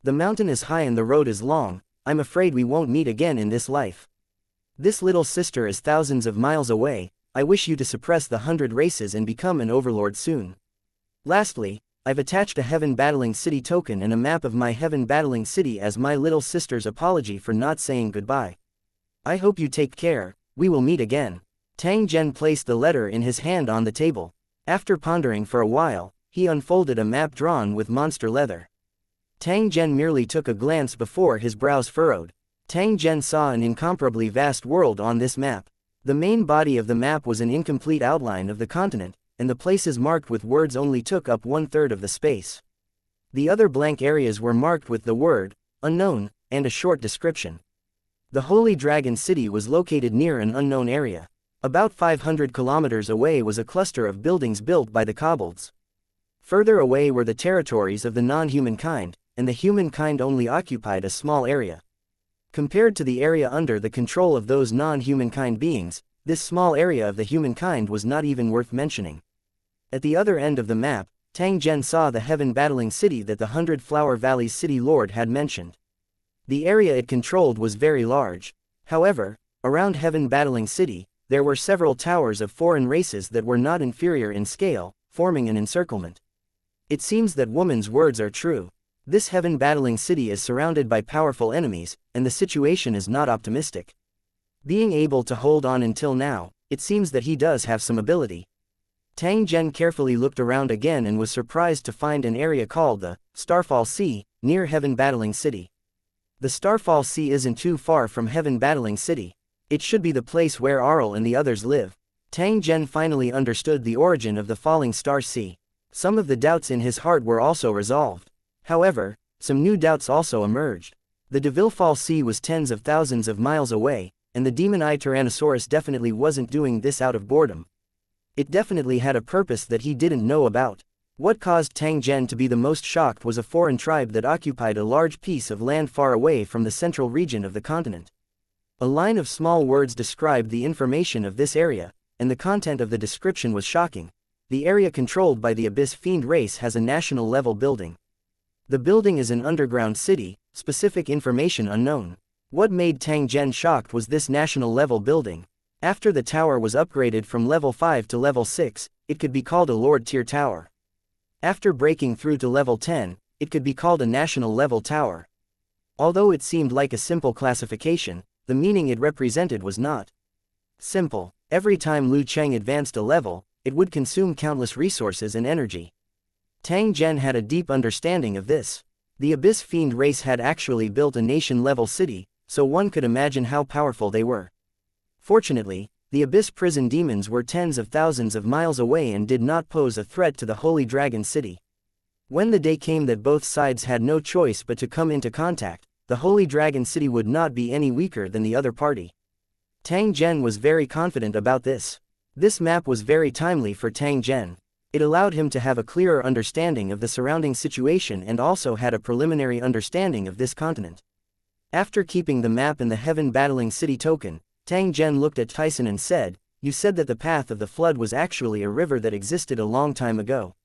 The mountain is high and the road is long, I'm afraid we won't meet again in this life. This little sister is thousands of miles away, I wish you to suppress the 100 races and become an overlord soon. Lastly, I've attached a Heaven Battling City token and a map of my Heaven Battling City as my little sister's apology for not saying goodbye. I hope you take care, we will meet again. Tang Zhen placed the letter in his hand on the table. After pondering for a while, he unfolded a map drawn with monster leather. Tang Zhen merely took a glance before his brows furrowed. Tang Zhen saw an incomparably vast world on this map. The main body of the map was an incomplete outline of the continent, and the places marked with words only took up 1/3 of the space. The other blank areas were marked with the word, unknown, and a short description. The Holy Dragon City was located near an unknown area. About 500 kilometers away was a cluster of buildings built by the kobolds. Further away were the territories of the non-human kind, and the humankind only occupied a small area. Compared to the area under the control of those non-humankind beings, this small area of the humankind was not even worth mentioning. At the other end of the map, Tang Zhen saw the Heaven Battling City that the 100 Flower Valleys City Lord had mentioned. The area it controlled was very large. However, around Heaven Battling City, there were several towers of foreign races that were not inferior in scale, forming an encirclement. It seems that woman's words are true. This Heaven Battling City is surrounded by powerful enemies, and the situation is not optimistic. Being able to hold on until now, it seems that he does have some ability. Tang Zhen carefully looked around again and was surprised to find an area called the Starfall Sea, near Heaven Battling City. The Starfall Sea isn't too far from Heaven Battling City. It should be the place where Arl and the others live. Tang Zhen finally understood the origin of the Falling Star Sea. Some of the doubts in his heart were also resolved. However, some new doubts also emerged. The Deville Fall Sea was tens of thousands of miles away, and the demon-eyed Tyrannosaurus definitely wasn't doing this out of boredom. It definitely had a purpose that he didn't know about. What caused Tang Zhen to be the most shocked was a foreign tribe that occupied a large piece of land far away from the central region of the continent. A line of small words described the information of this area, and the content of the description was shocking. The area controlled by the Abyss Fiend race has a national-level building. The building is an underground city, specific information unknown. What made Tang Zhen shocked was this national-level building. After the tower was upgraded from level 5 to level 6, it could be called a Lord-tier tower. After breaking through to level 10, it could be called a national-level tower. Although it seemed like a simple classification, the meaning it represented was not simple. Every time Liu Cheng advanced a level, it would consume countless resources and energy. Tang Zhen had a deep understanding of this. The Abyss Fiend race had actually built a nation-level city, so one could imagine how powerful they were. Fortunately, the Abyss prison demons were tens of thousands of miles away and did not pose a threat to the Holy Dragon City. When the day came that both sides had no choice but to come into contact, the Holy Dragon City would not be any weaker than the other party. Tang Zhen was very confident about this. This map was very timely for Tang Zhen. It allowed him to have a clearer understanding of the surrounding situation and also had a preliminary understanding of this continent. After keeping the map and the Heaven Battling City token, Tang Zhen looked at Tyson and said, "You said that the path of the flood was actually a river that existed a long time ago.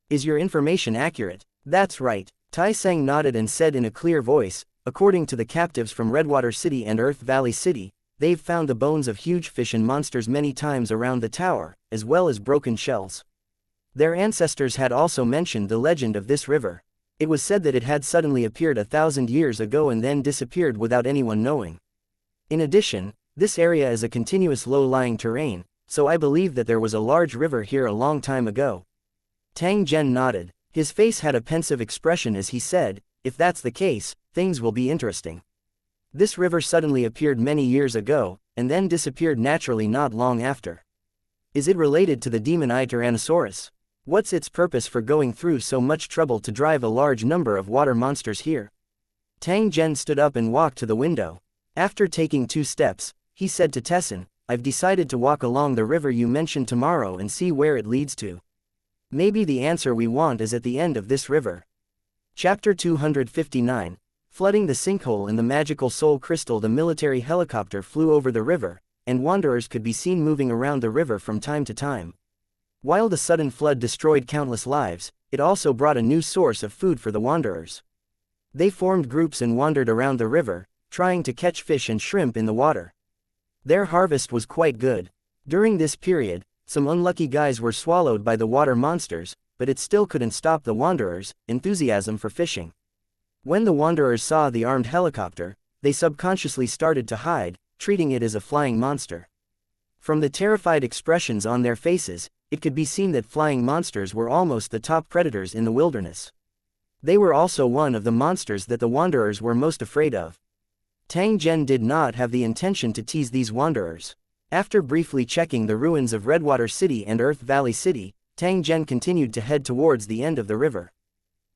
Is your information accurate?" "That's right." Tyson nodded and said in a clear voice, "According to the captives from Redwater City and Earth Valley City, they've found the bones of huge fish and monsters many times around the tower, as well as broken shells. Their ancestors had also mentioned the legend of this river. It was said that it had suddenly appeared 1,000 years ago and then disappeared without anyone knowing. In addition, this area is a continuous low-lying terrain, so I believe that there was a large river here a long time ago." Tang Zhen nodded. His face had a pensive expression as he said, "If that's the case, things will be interesting. This river suddenly appeared many years ago, and then disappeared naturally not long after. Is it related to the demon-eye Tyrannosaurus? What's its purpose for going through so much trouble to drive a large number of water monsters here?" Tang Zhen stood up and walked to the window. After taking 2 steps, he said to Tessin, "I've decided to walk along the river you mentioned tomorrow and see where it leads to. Maybe the answer we want is at the end of this river." Chapter 259. Flooding the sinkhole in the magical soul crystal. The military helicopter flew over the river, and wanderers could be seen moving around the river from time to time. While the sudden flood destroyed countless lives, it also brought a new source of food for the wanderers. They formed groups and wandered around the river, trying to catch fish and shrimp in the water. Their harvest was quite good. During this period, some unlucky guys were swallowed by the water monsters, but it still couldn't stop the wanderers' enthusiasm for fishing. When the wanderers saw the armed helicopter, they subconsciously started to hide, treating it as a flying monster. From the terrified expressions on their faces, it could be seen that flying monsters were almost the top predators in the wilderness. They were also one of the monsters that the wanderers were most afraid of. Tang Zhen did not have the intention to tease these wanderers. After briefly checking the ruins of Redwater City and Earth Valley City, Tang Zhen continued to head towards the end of the river.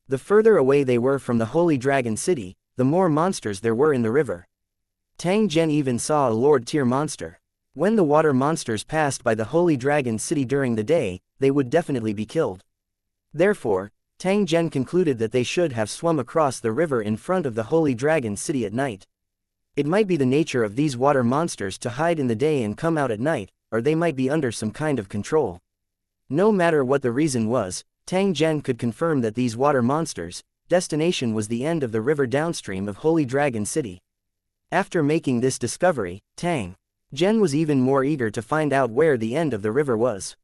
The further away they were from the Holy Dragon City, the more monsters there were in the river. Tang Zhen even saw a Lord-tier monster. When the water monsters passed by the Holy Dragon City during the day, they would definitely be killed. Therefore, Tang Zhen concluded that they should have swum across the river in front of the Holy Dragon City at night. It might be the nature of these water monsters to hide in the day and come out at night, or they might be under some kind of control. No matter what the reason was, Tang Zhen could confirm that these water monsters' destination was the end of the river downstream of Holy Dragon City. After making this discovery, Tang Zhen was even more eager to find out where the end of the river was.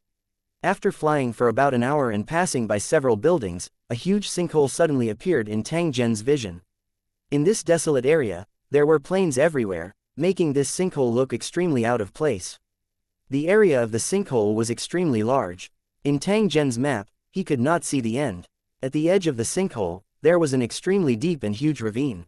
After flying for about an hour and passing by several buildings, a huge sinkhole suddenly appeared in Tang Zhen's vision. In this desolate area, there were plains everywhere, making this sinkhole look extremely out of place. The area of the sinkhole was extremely large. In Tang Zhen's map, he could not see the end. At the edge of the sinkhole, there was an extremely deep and huge ravine.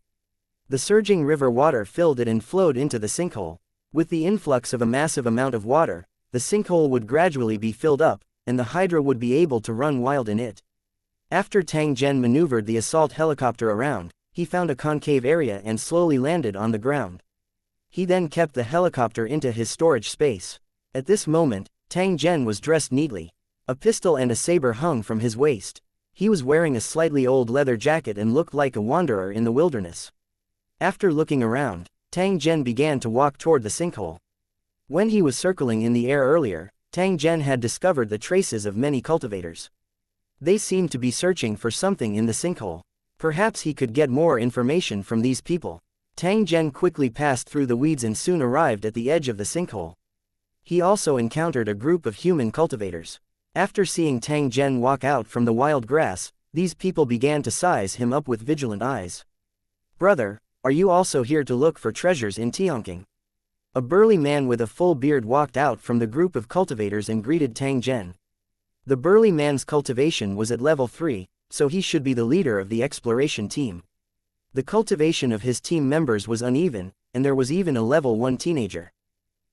The surging river water filled it and flowed into the sinkhole. With the influx of a massive amount of water, the sinkhole would gradually be filled up, and the Hydra would be able to run wild in it. After Tang Zhen maneuvered the assault helicopter around, he found a concave area and slowly landed on the ground. He then kept the helicopter into his storage space. At this moment, Tang Zhen was dressed neatly. A pistol and a saber hung from his waist. He was wearing a slightly old leather jacket and looked like a wanderer in the wilderness. After looking around, Tang Zhen began to walk toward the sinkhole. When he was circling in the air earlier, Tang Zhen had discovered the traces of many cultivators. They seemed to be searching for something in the sinkhole. Perhaps he could get more information from these people. Tang Zhen quickly passed through the weeds and soon arrived at the edge of the sinkhole. He also encountered a group of human cultivators. After seeing Tang Zhen walk out from the wild grass, these people began to size him up with vigilant eyes. "Brother, Are you also here to look for treasures in Tianqing? A burly man with a full beard walked out from the group of cultivators and greeted Tang Zhen. The burly man's cultivation was at level 3, so he should be the leader of the exploration team. The cultivation of his team members was uneven, and there was even a level 1 teenager.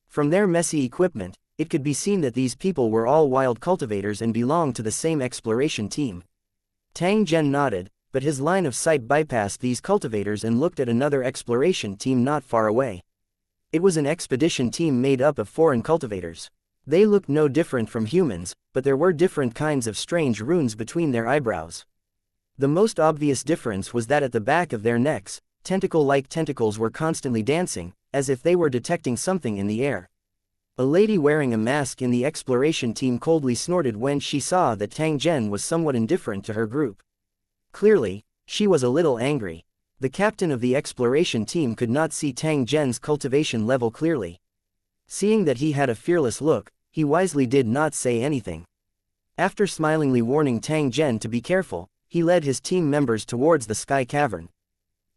From their messy equipment, it could be seen that these people were all wild cultivators and belonged to the same exploration team. Tang Zhen nodded, but his line of sight bypassed these cultivators and looked at another exploration team not far away. It was an expedition team made up of foreign cultivators. They looked no different from humans, but there were different kinds of strange runes between their eyebrows. The most obvious difference was that at the back of their necks, tentacle-like tentacles were constantly dancing, as if they were detecting something in the air. A lady wearing a mask in the exploration team coldly snorted when she saw that Tang Zhen was somewhat indifferent to her group. Clearly, she was a little angry. The captain of the exploration team could not see Tang Zhen's cultivation level clearly. Seeing that he had a fearless look, he wisely did not say anything. After smilingly warning Tang Zhen to be careful, he led his team members towards the sky cavern.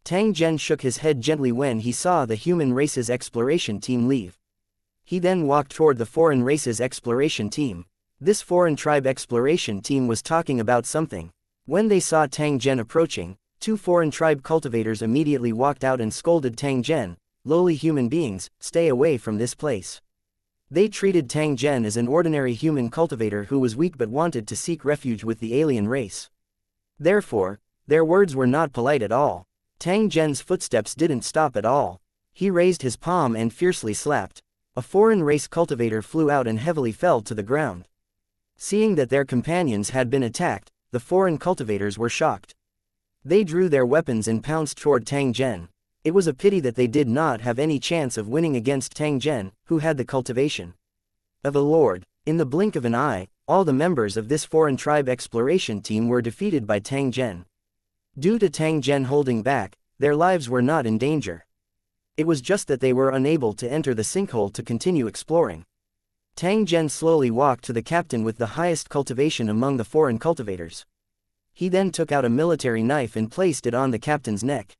Tang Zhen shook his head gently when he saw the human race's exploration team leave. He then walked toward the foreign race's exploration team. This foreign tribe exploration team was talking about something. When they saw Tang Zhen approaching, 2 foreign tribe cultivators immediately walked out and scolded Tang Zhen, "Lowly human beings, stay away from this place." They treated Tang Zhen as an ordinary human cultivator who was weak but wanted to seek refuge with the alien race. Therefore, their words were not polite at all. Tang Zhen's footsteps didn't stop at all. He raised his palm and fiercely slapped. A foreign race cultivator flew out and heavily fell to the ground. Seeing that their companions had been attacked, the foreign cultivators were shocked. They drew their weapons and pounced toward Tang Zhen. It was a pity that they did not have any chance of winning against Tang Zhen, who had the cultivation of a lord. In the blink of an eye, all the members of this foreign tribe exploration team were defeated by Tang Zhen. Due to Tang Zhen holding back, their lives were not in danger. It was just that they were unable to enter the sinkhole to continue exploring. Tang Zhen slowly walked to the captain with the highest cultivation among the foreign cultivators. He then took out a military knife and placed it on the captain's neck.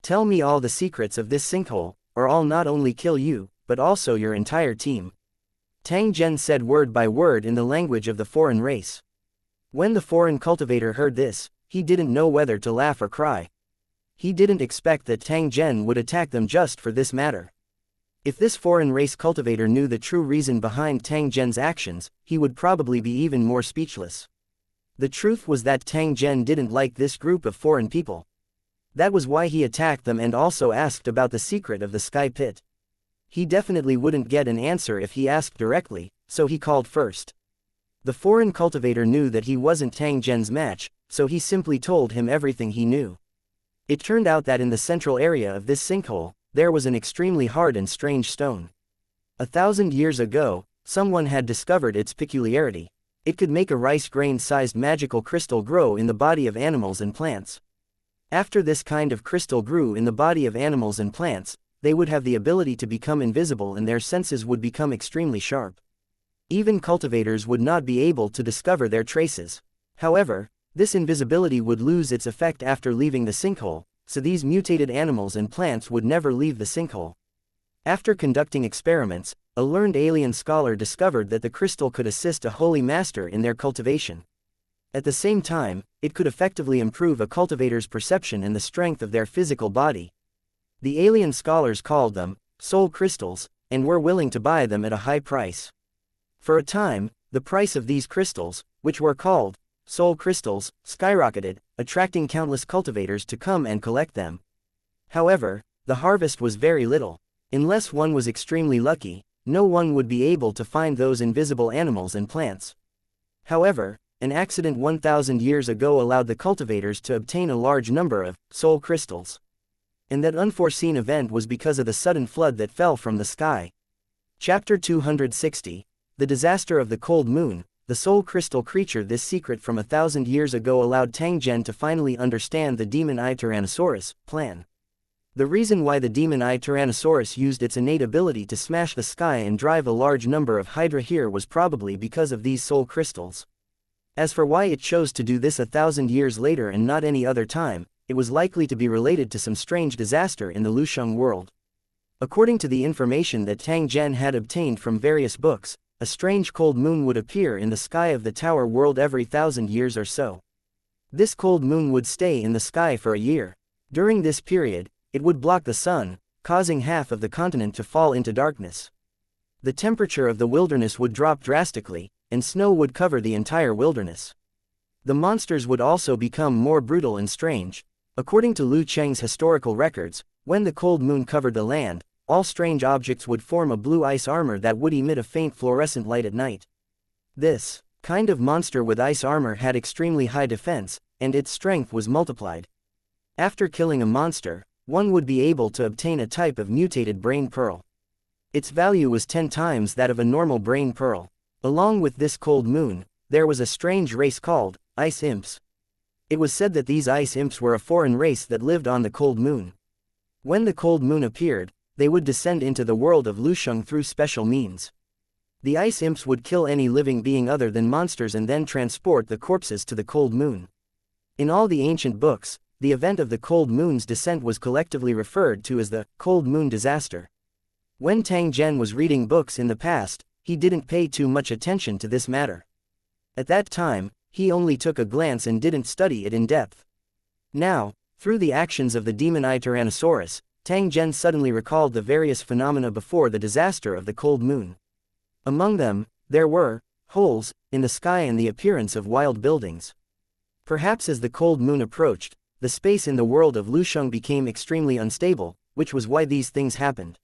"Tell me all the secrets of this sinkhole, or I'll not only kill you, but also your entire team." Tang Zhen said word by word in the language of the foreign race. When the foreign cultivator heard this, he didn't know whether to laugh or cry. He didn't expect that Tang Zhen would attack them just for this matter. If this foreign race cultivator knew the true reason behind Tang Zhen's actions, he would probably be even more speechless. The truth was that Tang Zhen didn't like this group of foreign people. That was why he attacked them and also asked about the secret of the sky pit. He definitely wouldn't get an answer if he asked directly, so he called first. The foreign cultivator knew that he wasn't Tang Zhen's match, so he simply told him everything he knew. It turned out that in the central area of this sinkhole, there was an extremely hard and strange stone. 1,000 years ago, someone had discovered its peculiarity. It could make a rice grain-sized magical crystal grow in the body of animals and plants. After this kind of crystal grew in the body of animals and plants, they would have the ability to become invisible and their senses would become extremely sharp. Even cultivators would not be able to discover their traces. However, this invisibility would lose its effect after leaving the sinkhole, so these mutated animals and plants would never leave the sinkhole. After conducting experiments, a learned alien scholar discovered that the crystal could assist a holy master in their cultivation. At the same time, it could effectively improve a cultivator's perception and the strength of their physical body. The alien scholars called them soul crystals, and were willing to buy them at a high price. For a time, the price of these crystals, which were called soul crystals, skyrocketed, attracting countless cultivators to come and collect them. However, the harvest was very little. Unless one was extremely lucky, no one would be able to find those invisible animals and plants. However, an accident 1,000 years ago allowed the cultivators to obtain a large number of soul crystals. And that unforeseen event was because of the sudden flood that fell from the sky. Chapter 260. The Disaster of the Cold Moon. The soul crystal creature. This secret from 1,000 years ago allowed Tang Zhen to finally understand the demon-eye Tyrannosaurus plan. The reason why the demon-eye Tyrannosaurus used its innate ability to smash the sky and drive a large number of Hydra here was probably because of these soul crystals. As for why it chose to do this 1,000 years later and not any other time, it was likely to be related to some strange disaster in the Lusheng world. According to the information that Tang Zhen had obtained from various books, a strange cold moon would appear in the sky of the Tower World every 1,000 years or so. This cold moon would stay in the sky for a year. During this period, it would block the sun, causing half of the continent to fall into darkness. The temperature of the wilderness would drop drastically, and snow would cover the entire wilderness. The monsters would also become more brutal and strange. According to Lu Cheng's historical records, when the cold moon covered the land, all strange objects would form a blue ice armor that would emit a faint fluorescent light at night. This kind of monster with ice armor had extremely high defense, and its strength was multiplied. After killing a monster, one would be able to obtain a type of mutated brain pearl. Its value was 10 times that of a normal brain pearl. Along with this cold moon, there was a strange race called ice imps. It was said that these ice imps were a foreign race that lived on the cold moon. When the cold moon appeared, they would descend into the world of Lusheng through special means. The ice imps would kill any living being other than monsters and then transport the corpses to the cold moon. In all the ancient books, the event of the cold moon's descent was collectively referred to as the cold moon disaster. When Tang Zhen was reading books in the past, he didn't pay too much attention to this matter. At that time, he only took a glance and didn't study it in depth. Now, through the actions of the demon-eye Tyrannosaurus, Tang Zhen suddenly recalled the various phenomena before the disaster of the cold moon. Among them, there were holes in the sky and the appearance of wild buildings. Perhaps as the cold moon approached, the space in the world of Lusheng became extremely unstable, which was why these things happened.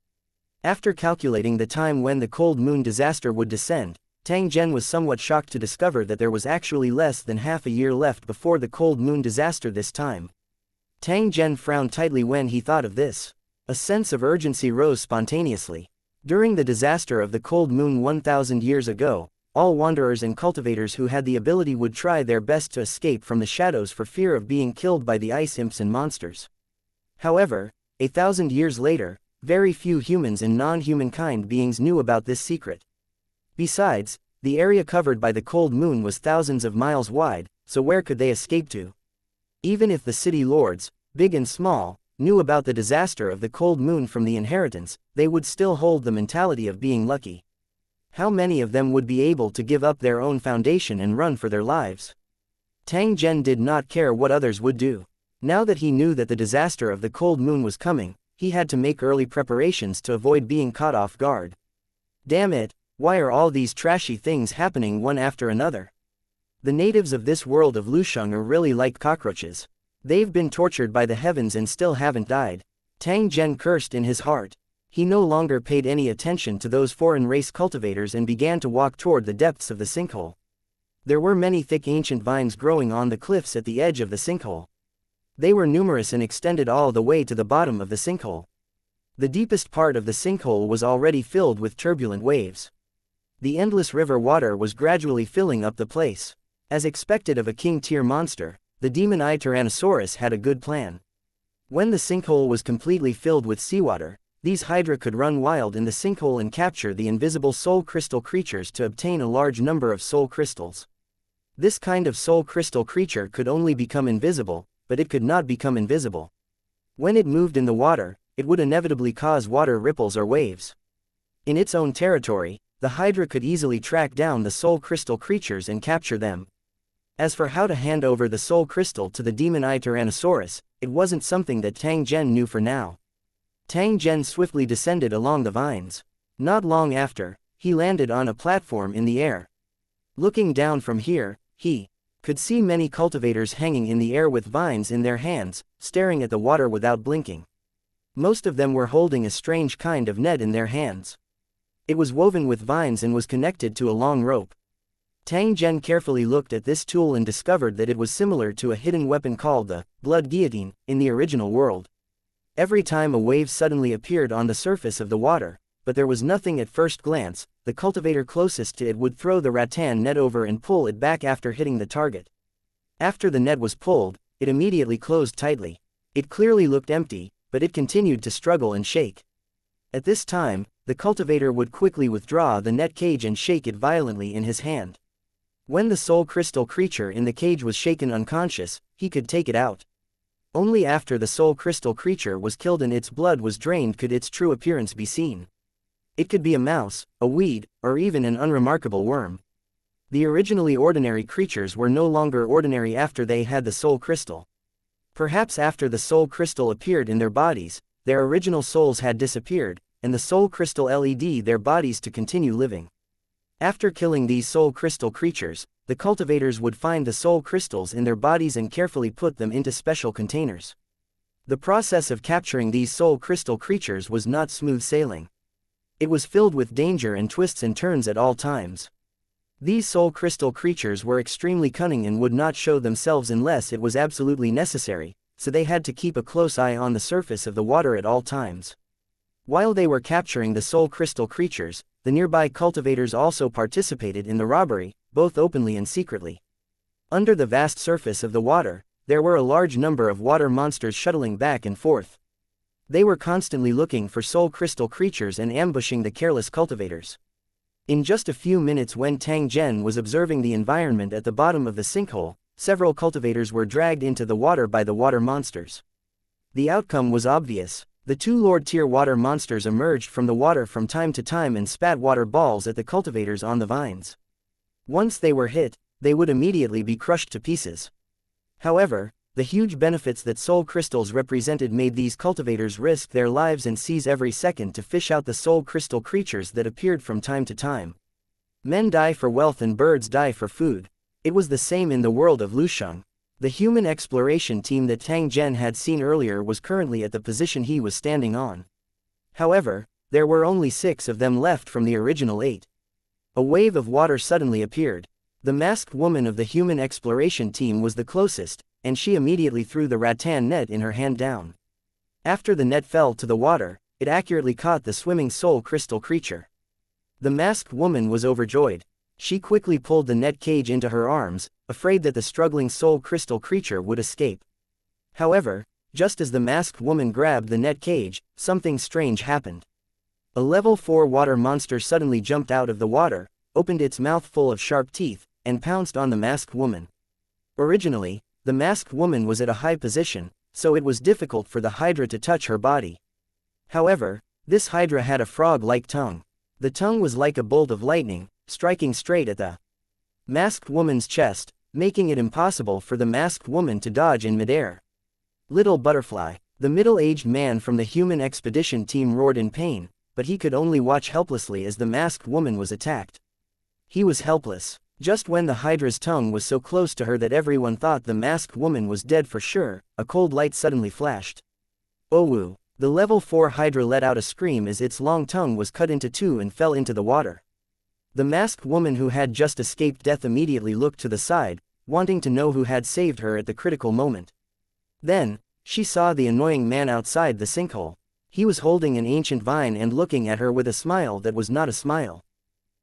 After calculating the time when the cold moon disaster would descend, Tang Zhen was somewhat shocked to discover that there was actually less than half a year left before the cold moon disaster this time. Tang Zhen frowned tightly when he thought of this. A sense of urgency rose spontaneously. During the disaster of the cold moon 1,000 years ago, all wanderers and cultivators who had the ability would try their best to escape from the shadows for fear of being killed by the ice imps and monsters. However, 1,000 years later, very few humans and non-human kind beings knew about this secret. Besides, the area covered by the cold moon was thousands of miles wide, so where could they escape to? Even if the city lords, big and small, knew about the disaster of the cold moon from the inheritance, they would still hold the mentality of being lucky. How many of them would be able to give up their own foundation and run for their lives? Tang Zhen did not care what others would do. Now that he knew that the disaster of the cold moon was coming, he had to make early preparations to avoid being caught off guard. Damn it, why are all these trashy things happening one after another? The natives of this world of Lusheng are really like cockroaches. They've been tortured by the heavens and still haven't died. Tang Zhen cursed in his heart. He no longer paid any attention to those foreign race cultivators and began to walk toward the depths of the sinkhole. There were many thick ancient vines growing on the cliffs at the edge of the sinkhole. They were numerous and extended all the way to the bottom of the sinkhole. The deepest part of the sinkhole was already filled with turbulent waves. The endless river water was gradually filling up the place. As expected of a king-tier monster, the demon-eye Tyrannosaurus had a good plan. When the sinkhole was completely filled with seawater, these hydra could run wild in the sinkhole and capture the invisible soul crystal creatures to obtain a large number of soul crystals. This kind of soul crystal creature could only become invisible, but it could not become invisible. When it moved in the water, it would inevitably cause water ripples or waves. In its own territory, the hydra could easily track down the soul crystal creatures and capture them. As for how to hand over the soul crystal to the demon-eye Tyrannosaurus, it wasn't something that Tang Zhen knew for now. Tang Zhen swiftly descended along the vines. Not long after, he landed on a platform in the air. Looking down from here, he could see many cultivators hanging in the air with vines in their hands, staring at the water without blinking. Most of them were holding a strange kind of net in their hands. It was woven with vines and was connected to a long rope. Tang Zhen carefully looked at this tool and discovered that it was similar to a hidden weapon called the blood guillotine in the original world. Every time a wave suddenly appeared on the surface of the water, but there was nothing at first glance, the cultivator closest to it would throw the rattan net over and pull it back after hitting the target. After the net was pulled, it immediately closed tightly. It clearly looked empty, but it continued to struggle and shake. At this time, the cultivator would quickly withdraw the net cage and shake it violently in his hand. When the soul crystal creature in the cage was shaken unconscious, he could take it out. Only after the soul crystal creature was killed and its blood was drained could its true appearance be seen. It could be a mouse, a weed, or even an unremarkable worm. The originally ordinary creatures were no longer ordinary after they had the soul crystal. Perhaps after the soul crystal appeared in their bodies, their original souls had disappeared, and the soul crystal led their bodies to continue living. After killing these soul crystal creatures, the cultivators would find the soul crystals in their bodies and carefully put them into special containers. The process of capturing these soul crystal creatures was not smooth sailing. It was filled with danger and twists and turns at all times. These soul crystal creatures were extremely cunning and would not show themselves unless it was absolutely necessary, so they had to keep a close eye on the surface of the water at all times. While they were capturing the soul crystal creatures, the nearby cultivators also participated in the robbery, both openly and secretly. Under the vast surface of the water, there were a large number of water monsters shuttling back and forth. They were constantly looking for soul crystal creatures and ambushing the careless cultivators. In just a few minutes, when Tang Zhen was observing the environment at the bottom of the sinkhole, several cultivators were dragged into the water by the water monsters. The outcome was obvious. The two Lord-tier water monsters emerged from the water from time to time and spat water balls at the cultivators on the vines. Once they were hit, they would immediately be crushed to pieces. However, the huge benefits that soul crystals represented made these cultivators risk their lives and seize every second to fish out the soul crystal creatures that appeared from time to time. Men die for wealth and birds die for food. It was the same in the world of Lusheng. The human exploration team that Tang Zhen had seen earlier was currently at the position he was standing on. However, there were only 6 of them left from the original 8. A wave of water suddenly appeared. The masked woman of the human exploration team was the closest, and she immediately threw the rattan net in her hand down. After the net fell to the water, it accurately caught the swimming soul crystal creature. The masked woman was overjoyed. She quickly pulled the net cage into her arms, afraid that the struggling soul crystal creature would escape. However, just as the masked woman grabbed the net cage, something strange happened. A level 4 water monster suddenly jumped out of the water, opened its mouth full of sharp teeth, and pounced on the masked woman. Originally, the masked woman was at a high position, so it was difficult for the Hydra to touch her body. However, this Hydra had a frog-like tongue. The tongue was like a bolt of lightning, striking straight at the masked woman's chest, making it impossible for the masked woman to dodge in midair. Little butterfly. The middle-aged man from the human expedition team roared in pain, but he could only watch helplessly as the masked woman was attacked. He was helpless. Just when the Hydra's tongue was so close to her that everyone thought the masked woman was dead for sure, a cold light suddenly flashed. Owu! The level 4 Hydra let out a scream as its long tongue was cut into 2 and fell into the water. The masked woman who had just escaped death immediately looked to the side, wanting to know who had saved her at the critical moment. Then, she saw the annoying man outside the sinkhole. He was holding an ancient vine and looking at her with a smile that was not a smile.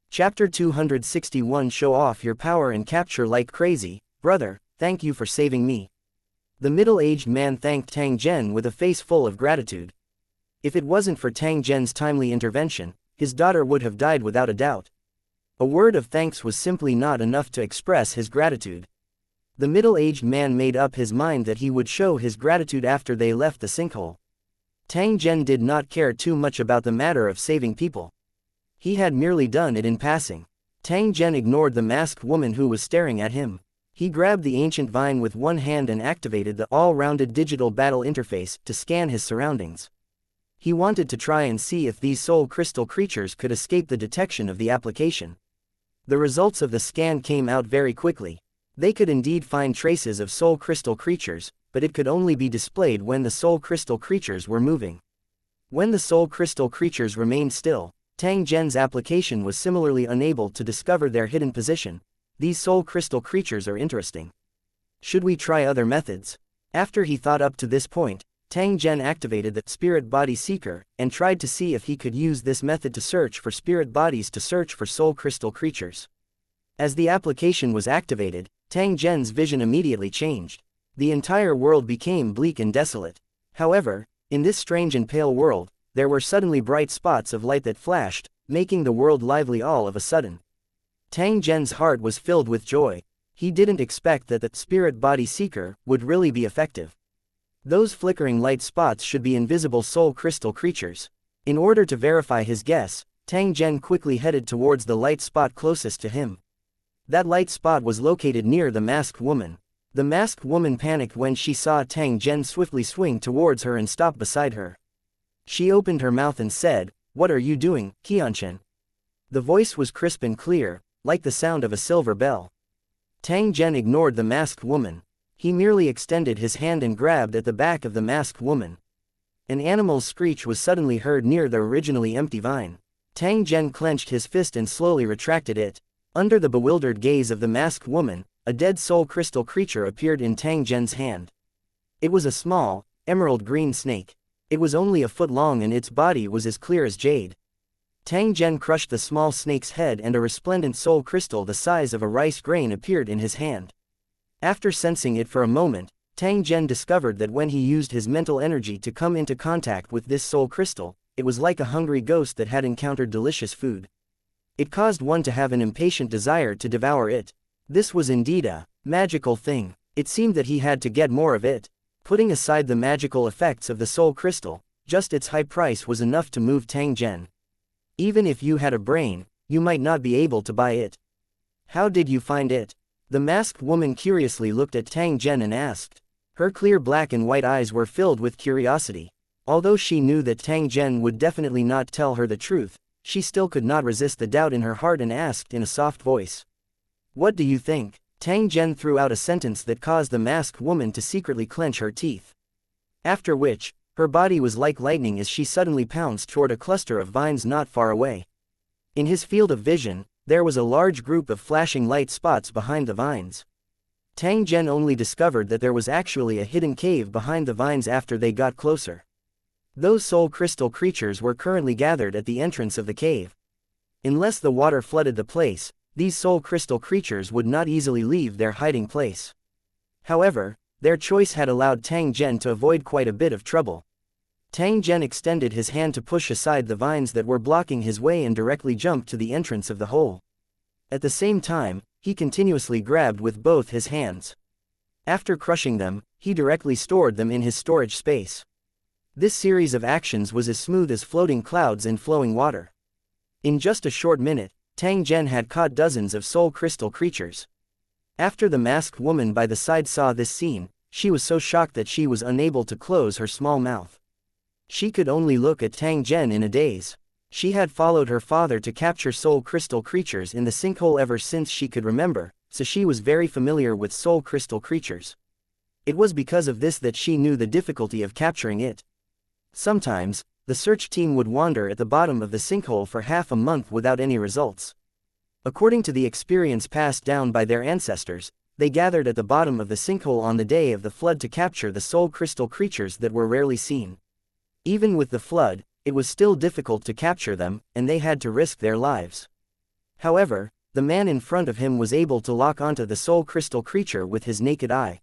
Chapter 261. Show off your power and capture like crazy. Brother, thank you for saving me. The middle-aged man thanked Tang Zhen with a face full of gratitude. If it wasn't for Tang Zhen's timely intervention, his daughter would have died without a doubt. A word of thanks was simply not enough to express his gratitude. The middle-aged man made up his mind that he would show his gratitude after they left the sinkhole. Tang Zhen did not care too much about the matter of saving people. He had merely done it in passing. Tang Zhen ignored the masked woman who was staring at him. He grabbed the ancient vine with one hand and activated the all-rounded digital battle interface to scan his surroundings. He wanted to try and see if these soul crystal creatures could escape the detection of the application. The results of the scan came out very quickly. They could indeed find traces of soul crystal creatures, but it could only be displayed when the soul crystal creatures were moving. When the soul crystal creatures remained still, Tang Zhen's application was similarly unable to discover their hidden position. These soul crystal creatures are interesting. Should we try other methods? After he thought up to this point, Tang Zhen activated the Spirit Body Seeker and tried to see if he could use this method to search for spirit bodies to search for soul crystal creatures. As the application was activated, Tang Zhen's vision immediately changed. The entire world became bleak and desolate. However, in this strange and pale world, there were suddenly bright spots of light that flashed, making the world lively all of a sudden. Tang Zhen's heart was filled with joy. He didn't expect that the Spirit Body Seeker would really be effective. Those flickering light spots should be invisible soul crystal creatures. In order to verify his guess, Tang Zhen quickly headed towards the light spot closest to him. That light spot was located near the masked woman. The masked woman panicked when she saw Tang Zhen swiftly swing towards her and stop beside her. She opened her mouth and said, "What are you doing, xianxia?" The voice was crisp and clear, like the sound of a silver bell. Tang Zhen ignored the masked woman. He merely extended his hand and grabbed at the back of the masked woman. An animal's screech was suddenly heard near the originally empty vine. Tang Zhen clenched his fist and slowly retracted it. Under the bewildered gaze of the masked woman, a dead soul crystal creature appeared in Tang Zhen's hand. It was a small, emerald green snake. It was only a foot long and its body was as clear as jade. Tang Zhen crushed the small snake's head and a resplendent soul crystal the size of a rice grain appeared in his hand. After sensing it for a moment, Tang Zhen discovered that when he used his mental energy to come into contact with this soul crystal, it was like a hungry ghost that had encountered delicious food. It caused one to have an impatient desire to devour it. This was indeed a magical thing. It seemed that he had to get more of it. Putting aside the magical effects of the soul crystal, just its high price was enough to move Tang Zhen. Even if you had a brain, you might not be able to buy it. How did you find it? The masked woman curiously looked at Tang Zhen and asked. Her clear black and white eyes were filled with curiosity. Although she knew that Tang Zhen would definitely not tell her the truth, she still could not resist the doubt in her heart and asked in a soft voice. What do you think? Tang Zhen threw out a sentence that caused the masked woman to secretly clench her teeth. After which, her body was like lightning as she suddenly pounced toward a cluster of vines not far away. In his field of vision, there was a large group of flashing light spots behind the vines. Tang Zhen only discovered that there was actually a hidden cave behind the vines after they got closer. Those soul crystal creatures were currently gathered at the entrance of the cave. Unless the water flooded the place, these soul crystal creatures would not easily leave their hiding place. However, their choice had allowed Tang Zhen to avoid quite a bit of trouble. Tang Zhen extended his hand to push aside the vines that were blocking his way and directly jumped to the entrance of the hole. At the same time, he continuously grabbed with both his hands. After crushing them, he directly stored them in his storage space. This series of actions was as smooth as floating clouds in flowing water. In just a short minute, Tang Zhen had caught dozens of soul crystal creatures. After the masked woman by the side saw this scene, she was so shocked that she was unable to close her small mouth. She could only look at Tang Zhen in a daze. She had followed her father to capture soul crystal creatures in the sinkhole ever since she could remember, so she was very familiar with soul crystal creatures. It was because of this that she knew the difficulty of capturing it. Sometimes, the search team would wander at the bottom of the sinkhole for half a month without any results. According to the experience passed down by their ancestors, they gathered at the bottom of the sinkhole on the day of the flood to capture the soul crystal creatures that were rarely seen. Even with the flood, it was still difficult to capture them, and they had to risk their lives. However, the man in front of him was able to lock onto the soul crystal creature with his naked eye.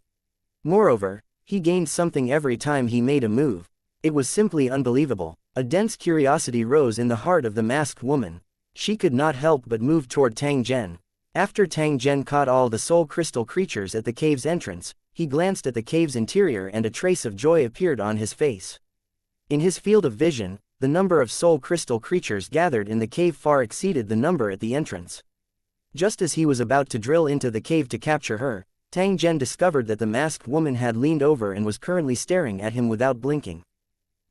Moreover, he gained something every time he made a move. It was simply unbelievable. A dense curiosity rose in the heart of the masked woman. She could not help but move toward Tang Zhen. After Tang Zhen caught all the soul crystal creatures at the cave's entrance, he glanced at the cave's interior and a trace of joy appeared on his face. In his field of vision, the number of soul crystal creatures gathered in the cave far exceeded the number at the entrance. Just as he was about to drill into the cave to capture her, Tang Zhen discovered that the masked woman had leaned over and was currently staring at him without blinking.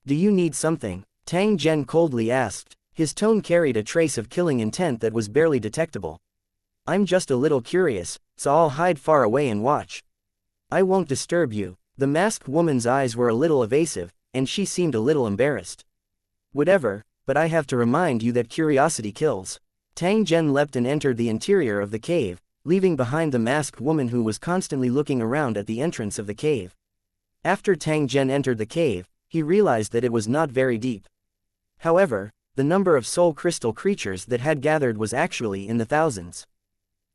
Do you need something? Tang Zhen coldly asked. His tone carried a trace of killing intent that was barely detectable. I'm just a little curious, so I'll hide far away and watch. I won't disturb you. The masked woman's eyes were a little evasive, and she seemed a little embarrassed. Whatever, but I have to remind you that curiosity kills. Tang Zhen leapt and entered the interior of the cave, leaving behind the masked woman who was constantly looking around at the entrance of the cave. After Tang Zhen entered the cave, he realized that it was not very deep. However, the number of soul crystal creatures that had gathered was actually in the thousands.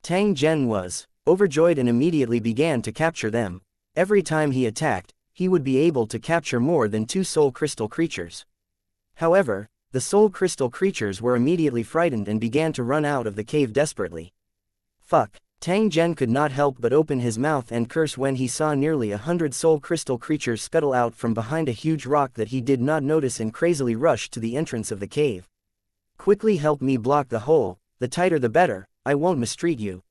Tang Zhen was overjoyed and immediately began to capture them. Every time he attacked, he would be able to capture more than 2 soul crystal creatures. However, the soul crystal creatures were immediately frightened and began to run out of the cave desperately. Fuck. Tang Zhen could not help but open his mouth and curse when he saw nearly 100 soul crystal creatures scuttle out from behind a huge rock that he did not notice and crazily rush to the entrance of the cave. Quickly help me block the hole, the tighter the better, I won't mistreat you.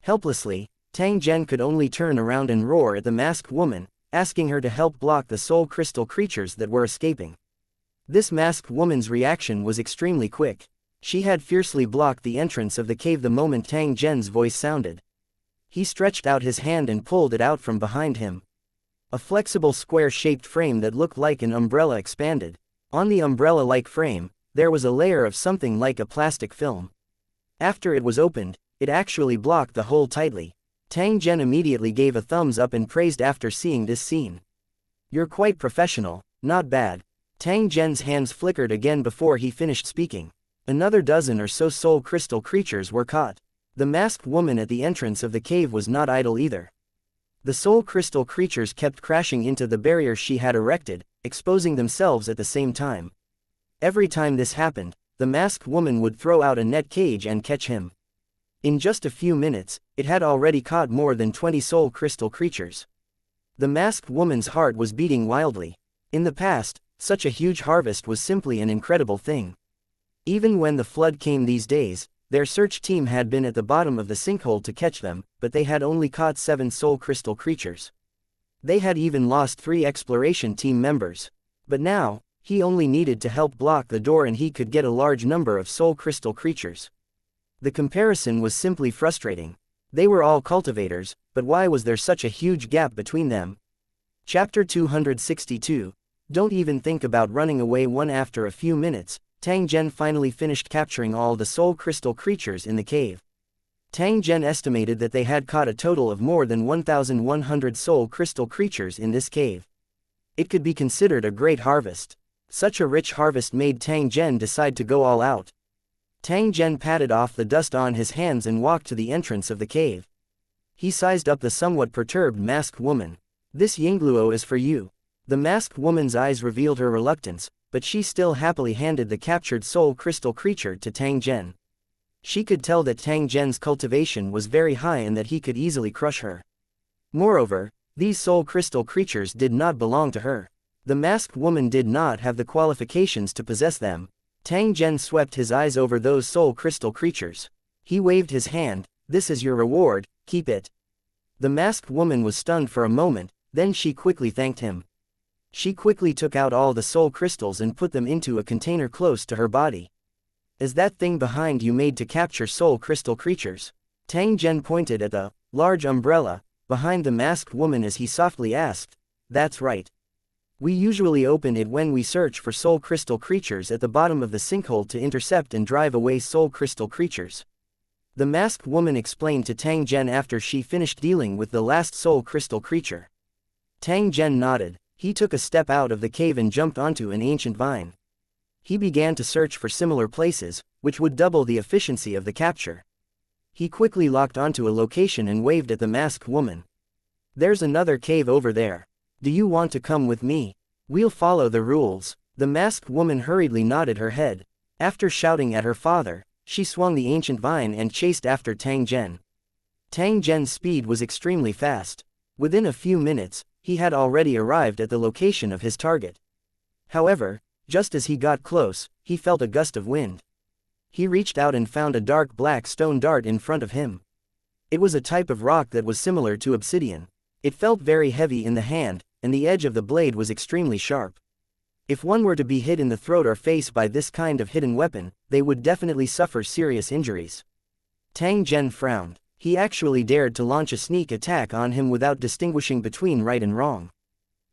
Helplessly, Tang Zhen could only turn around and roar at the masked woman, asking her to help block the soul crystal creatures that were escaping. This masked woman's reaction was extremely quick. She had fiercely blocked the entrance of the cave the moment Tang Zhen's voice sounded. He stretched out his hand and pulled it out from behind him. A flexible square-shaped frame that looked like an umbrella expanded. On the umbrella-like frame, there was a layer of something like a plastic film. After it was opened, it actually blocked the hole tightly. Tang Zhen immediately gave a thumbs up and praised after seeing this scene. You're quite professional, not bad. Tang Zhen's hands flickered again before he finished speaking. Another dozen or so soul crystal creatures were caught. The masked woman at the entrance of the cave was not idle either. The soul crystal creatures kept crashing into the barrier she had erected, exposing themselves at the same time. Every time this happened, the masked woman would throw out a net cage and catch him. In just a few minutes, it had already caught more than 20 soul crystal creatures. The masked woman's heart was beating wildly. In the past, such a huge harvest was simply an incredible thing. Even when the flood came these days, their search team had been at the bottom of the sinkhole to catch them, but they had only caught 7 soul crystal creatures. They had even lost 3 exploration team members. But now, he only needed to help block the door and he could get a large number of soul crystal creatures. The comparison was simply frustrating. They were all cultivators, but why was there such a huge gap between them? Chapter 262. Don't even think about running away. After a few minutes, Tang Zhen finally finished capturing all the soul crystal creatures in the cave. Tang Zhen estimated that they had caught a total of more than 1,100 soul crystal creatures in this cave. It could be considered a great harvest. Such a rich harvest made Tang Zhen decide to go all out. Tang Zhen patted off the dust on his hands and walked to the entrance of the cave. He sized up the somewhat perturbed masked woman. This Yingluo is for you. The masked woman's eyes revealed her reluctance, but she still happily handed the captured soul crystal creature to Tang Zhen. She could tell that Tang Zhen's cultivation was very high and that he could easily crush her. Moreover, these soul crystal creatures did not belong to her. The masked woman did not have the qualifications to possess them. Tang Zhen swept his eyes over those soul crystal creatures. He waved his hand. This is your reward, keep it. The masked woman was stunned for a moment, then she quickly thanked him. She quickly took out all the soul crystals and put them into a container close to her body. Is that thing behind you made to capture soul crystal creatures? Tang Zhen pointed at the large umbrella behind the masked woman as he softly asked. That's right. We usually open it when we search for soul crystal creatures at the bottom of the sinkhole to intercept and drive away soul crystal creatures. The masked woman explained to Tang Zhen after she finished dealing with the last soul crystal creature. Tang Zhen nodded. He took a step out of the cave and jumped onto an ancient vine. He began to search for similar places, which would double the efficiency of the capture. He quickly locked onto a location and waved at the masked woman. There's another cave over there. Do you want to come with me? We'll follow the rules. The masked woman hurriedly nodded her head. After shouting at her father, she swung the ancient vine and chased after Tang Zhen. Tang Zhen's speed was extremely fast. Within a few minutes, he had already arrived at the location of his target. However, just as he got close, he felt a gust of wind. He reached out and found a dark black stone dart in front of him. It was a type of rock that was similar to obsidian. It felt very heavy in the hand, and the edge of the blade was extremely sharp. If one were to be hit in the throat or face by this kind of hidden weapon, they would definitely suffer serious injuries. Tang Zhen frowned. He actually dared to launch a sneak attack on him without distinguishing between right and wrong.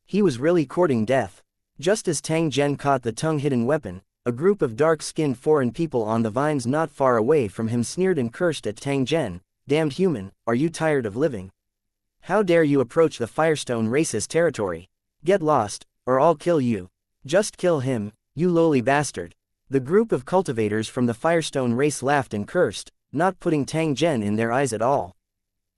He was really courting death. Just as Tang Zhen caught the tongue-hidden weapon, a group of dark-skinned foreign people on the vines not far away from him sneered and cursed at Tang Zhen. Damned human, are you tired of living? How dare you approach the Firestone race's territory? Get lost, or I'll kill you. Just kill him, you lowly bastard. The group of cultivators from the Firestone race laughed and cursed, not putting Tang Zhen in their eyes at all.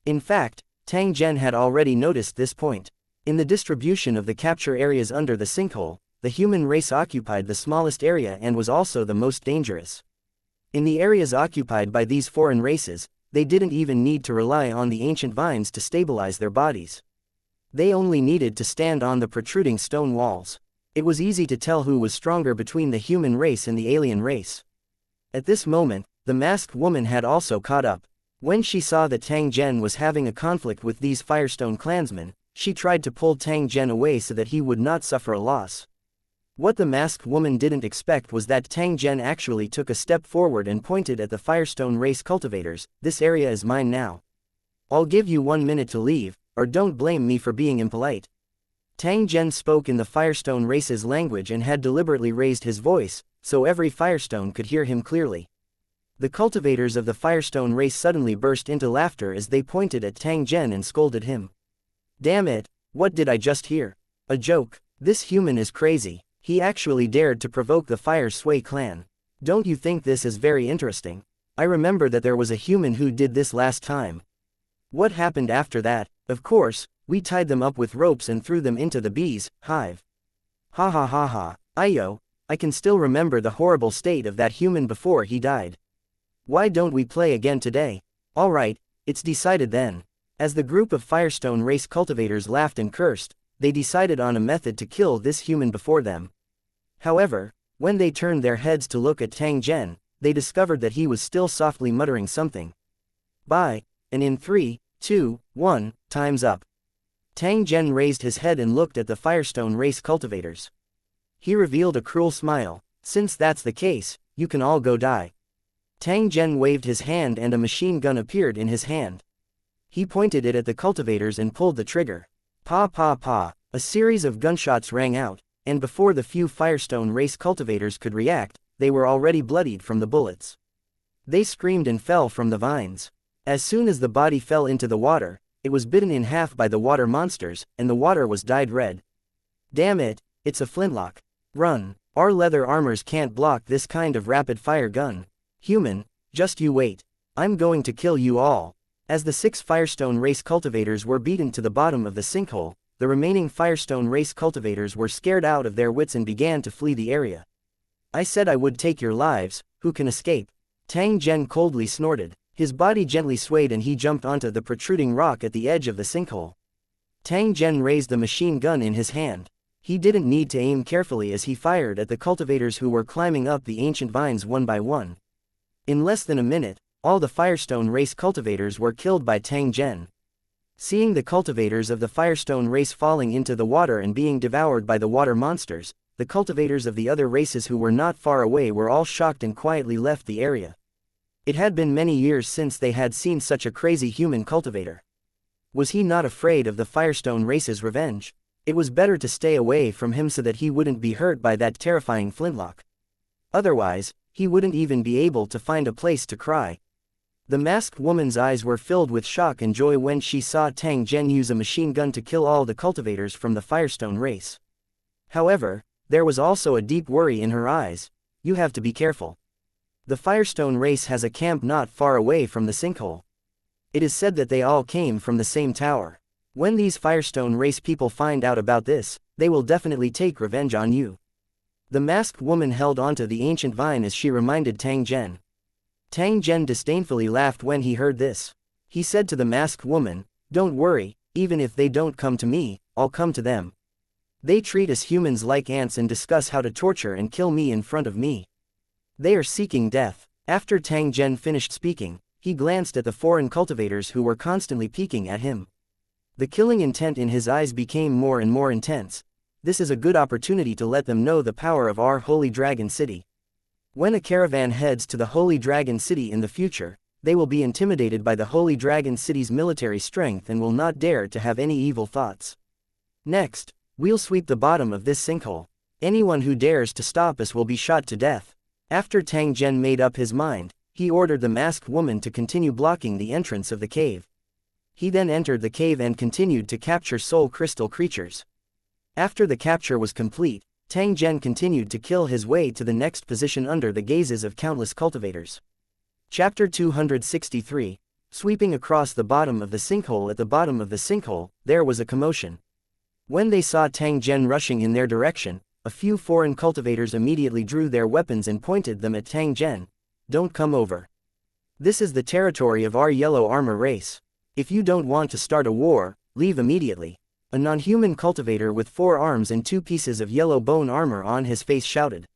In fact, Tang Zhen had already noticed this point. In the distribution of the capture areas under the sinkhole, the human race occupied the smallest area and was also the most dangerous. In the areas occupied by these foreign races, they didn't even need to rely on the ancient vines to stabilize their bodies. They only needed to stand on the protruding stone walls. It was easy to tell who was stronger between the human race and the alien race. At this moment, the masked woman had also caught up. When she saw that Tang Zhen was having a conflict with these Firestone clansmen, she tried to pull Tang Zhen away so that he would not suffer a loss. What the masked woman didn't expect was that Tang Zhen actually took a step forward and pointed at the Firestone race cultivators. "This area is mine now. I'll give you 1 minute to leave, or don't blame me for being impolite." Tang Zhen spoke in the Firestone race's language and had deliberately raised his voice, so every Firestone could hear him clearly. The cultivators of the Firestone race suddenly burst into laughter as they pointed at Tang Zhen and scolded him. "Damn it, what did I just hear? A joke? This human is crazy. He actually dared to provoke the Fire Sui clan. Don't you think this is very interesting? I remember that there was a human who did this last time. What happened after that? Of course, we tied them up with ropes and threw them into the bees' hive. Ha ha ha ha, I can still remember the horrible state of that human before he died. Why don't we play again today? Alright, it's decided then." As the group of Firestone race cultivators laughed and cursed, they decided on a method to kill this human before them. However, when they turned their heads to look at Tang Zhen, they discovered that he was still softly muttering something. "Bye," and in 3, 2, 1, time's up. Tang Zhen raised his head and looked at the Firestone race cultivators. He revealed a cruel smile. "Since that's the case, you can all go die." Tang Zhen waved his hand and a machine gun appeared in his hand. He pointed it at the cultivators and pulled the trigger. Pa pa pa, a series of gunshots rang out, and before the few Firestone race cultivators could react, they were already bloodied from the bullets. They screamed and fell from the vines. As soon as the body fell into the water, it was bitten in half by the water monsters, and the water was dyed red. "Damn it, it's a flintlock. Run, our leather armors can't block this kind of rapid-fire gun. Human, just you wait. I'm going to kill you all." As the 6 Firestone race cultivators were beaten to the bottom of the sinkhole, the remaining Firestone race cultivators were scared out of their wits and began to flee the area. "I said I would take your lives, who can escape?" Tang Zhen coldly snorted. His body gently swayed and he jumped onto the protruding rock at the edge of the sinkhole. Tang Zhen raised the machine gun in his hand. He didn't need to aim carefully as he fired at the cultivators who were climbing up the ancient vines one by one. In less than a minute, all the Firestone race cultivators were killed by Tang Zhen. Seeing the cultivators of the Firestone race falling into the water and being devoured by the water monsters, the cultivators of the other races who were not far away were all shocked and quietly left the area. It had been many years since they had seen such a crazy human cultivator. Was he not afraid of the Firestone race's revenge? It was better to stay away from him so that he wouldn't be hurt by that terrifying flintlock. Otherwise, he wouldn't even be able to find a place to cry. The masked woman's eyes were filled with shock and joy when she saw Tang Zhen use a machine gun to kill all the cultivators from the Firestone race. However, there was also a deep worry in her eyes. "You have to be careful. The Firestone race has a camp not far away from the sinkhole. It is said that they all came from the same tower. When these Firestone race people find out about this, they will definitely take revenge on you." The masked woman held onto the ancient vine as she reminded Tang Zhen. Tang Zhen disdainfully laughed when he heard this. He said to the masked woman, "Don't worry, even if they don't come to me, I'll come to them. They treat us humans like ants and discuss how to torture and kill me in front of me. They are seeking death." After Tang Zhen finished speaking, he glanced at the foreign cultivators who were constantly peeking at him. The killing intent in his eyes became more and more intense. This is a good opportunity to let them know the power of our Holy Dragon City. When a caravan heads to the Holy Dragon City in the future, they will be intimidated by the Holy Dragon City's military strength and will not dare to have any evil thoughts. Next, we'll sweep the bottom of this sinkhole. Anyone who dares to stop us will be shot to death. After Tang Zhen made up his mind, he ordered the masked woman to continue blocking the entrance of the cave. He then entered the cave and continued to capture soul crystal creatures. After the capture was complete, Tang Zhen continued to kill his way to the next position under the gazes of countless cultivators. Chapter 263, Sweeping across the bottom of the sinkhole. At the bottom of the sinkhole, there was a commotion. When they saw Tang Zhen rushing in their direction, a few foreign cultivators immediately drew their weapons and pointed them at Tang Zhen. "Don't come over. This is the territory of our yellow armor race. If you don't want to start a war, leave immediately. A non-human cultivator with 4 arms and 2 pieces of yellow bone armor on his face shouted.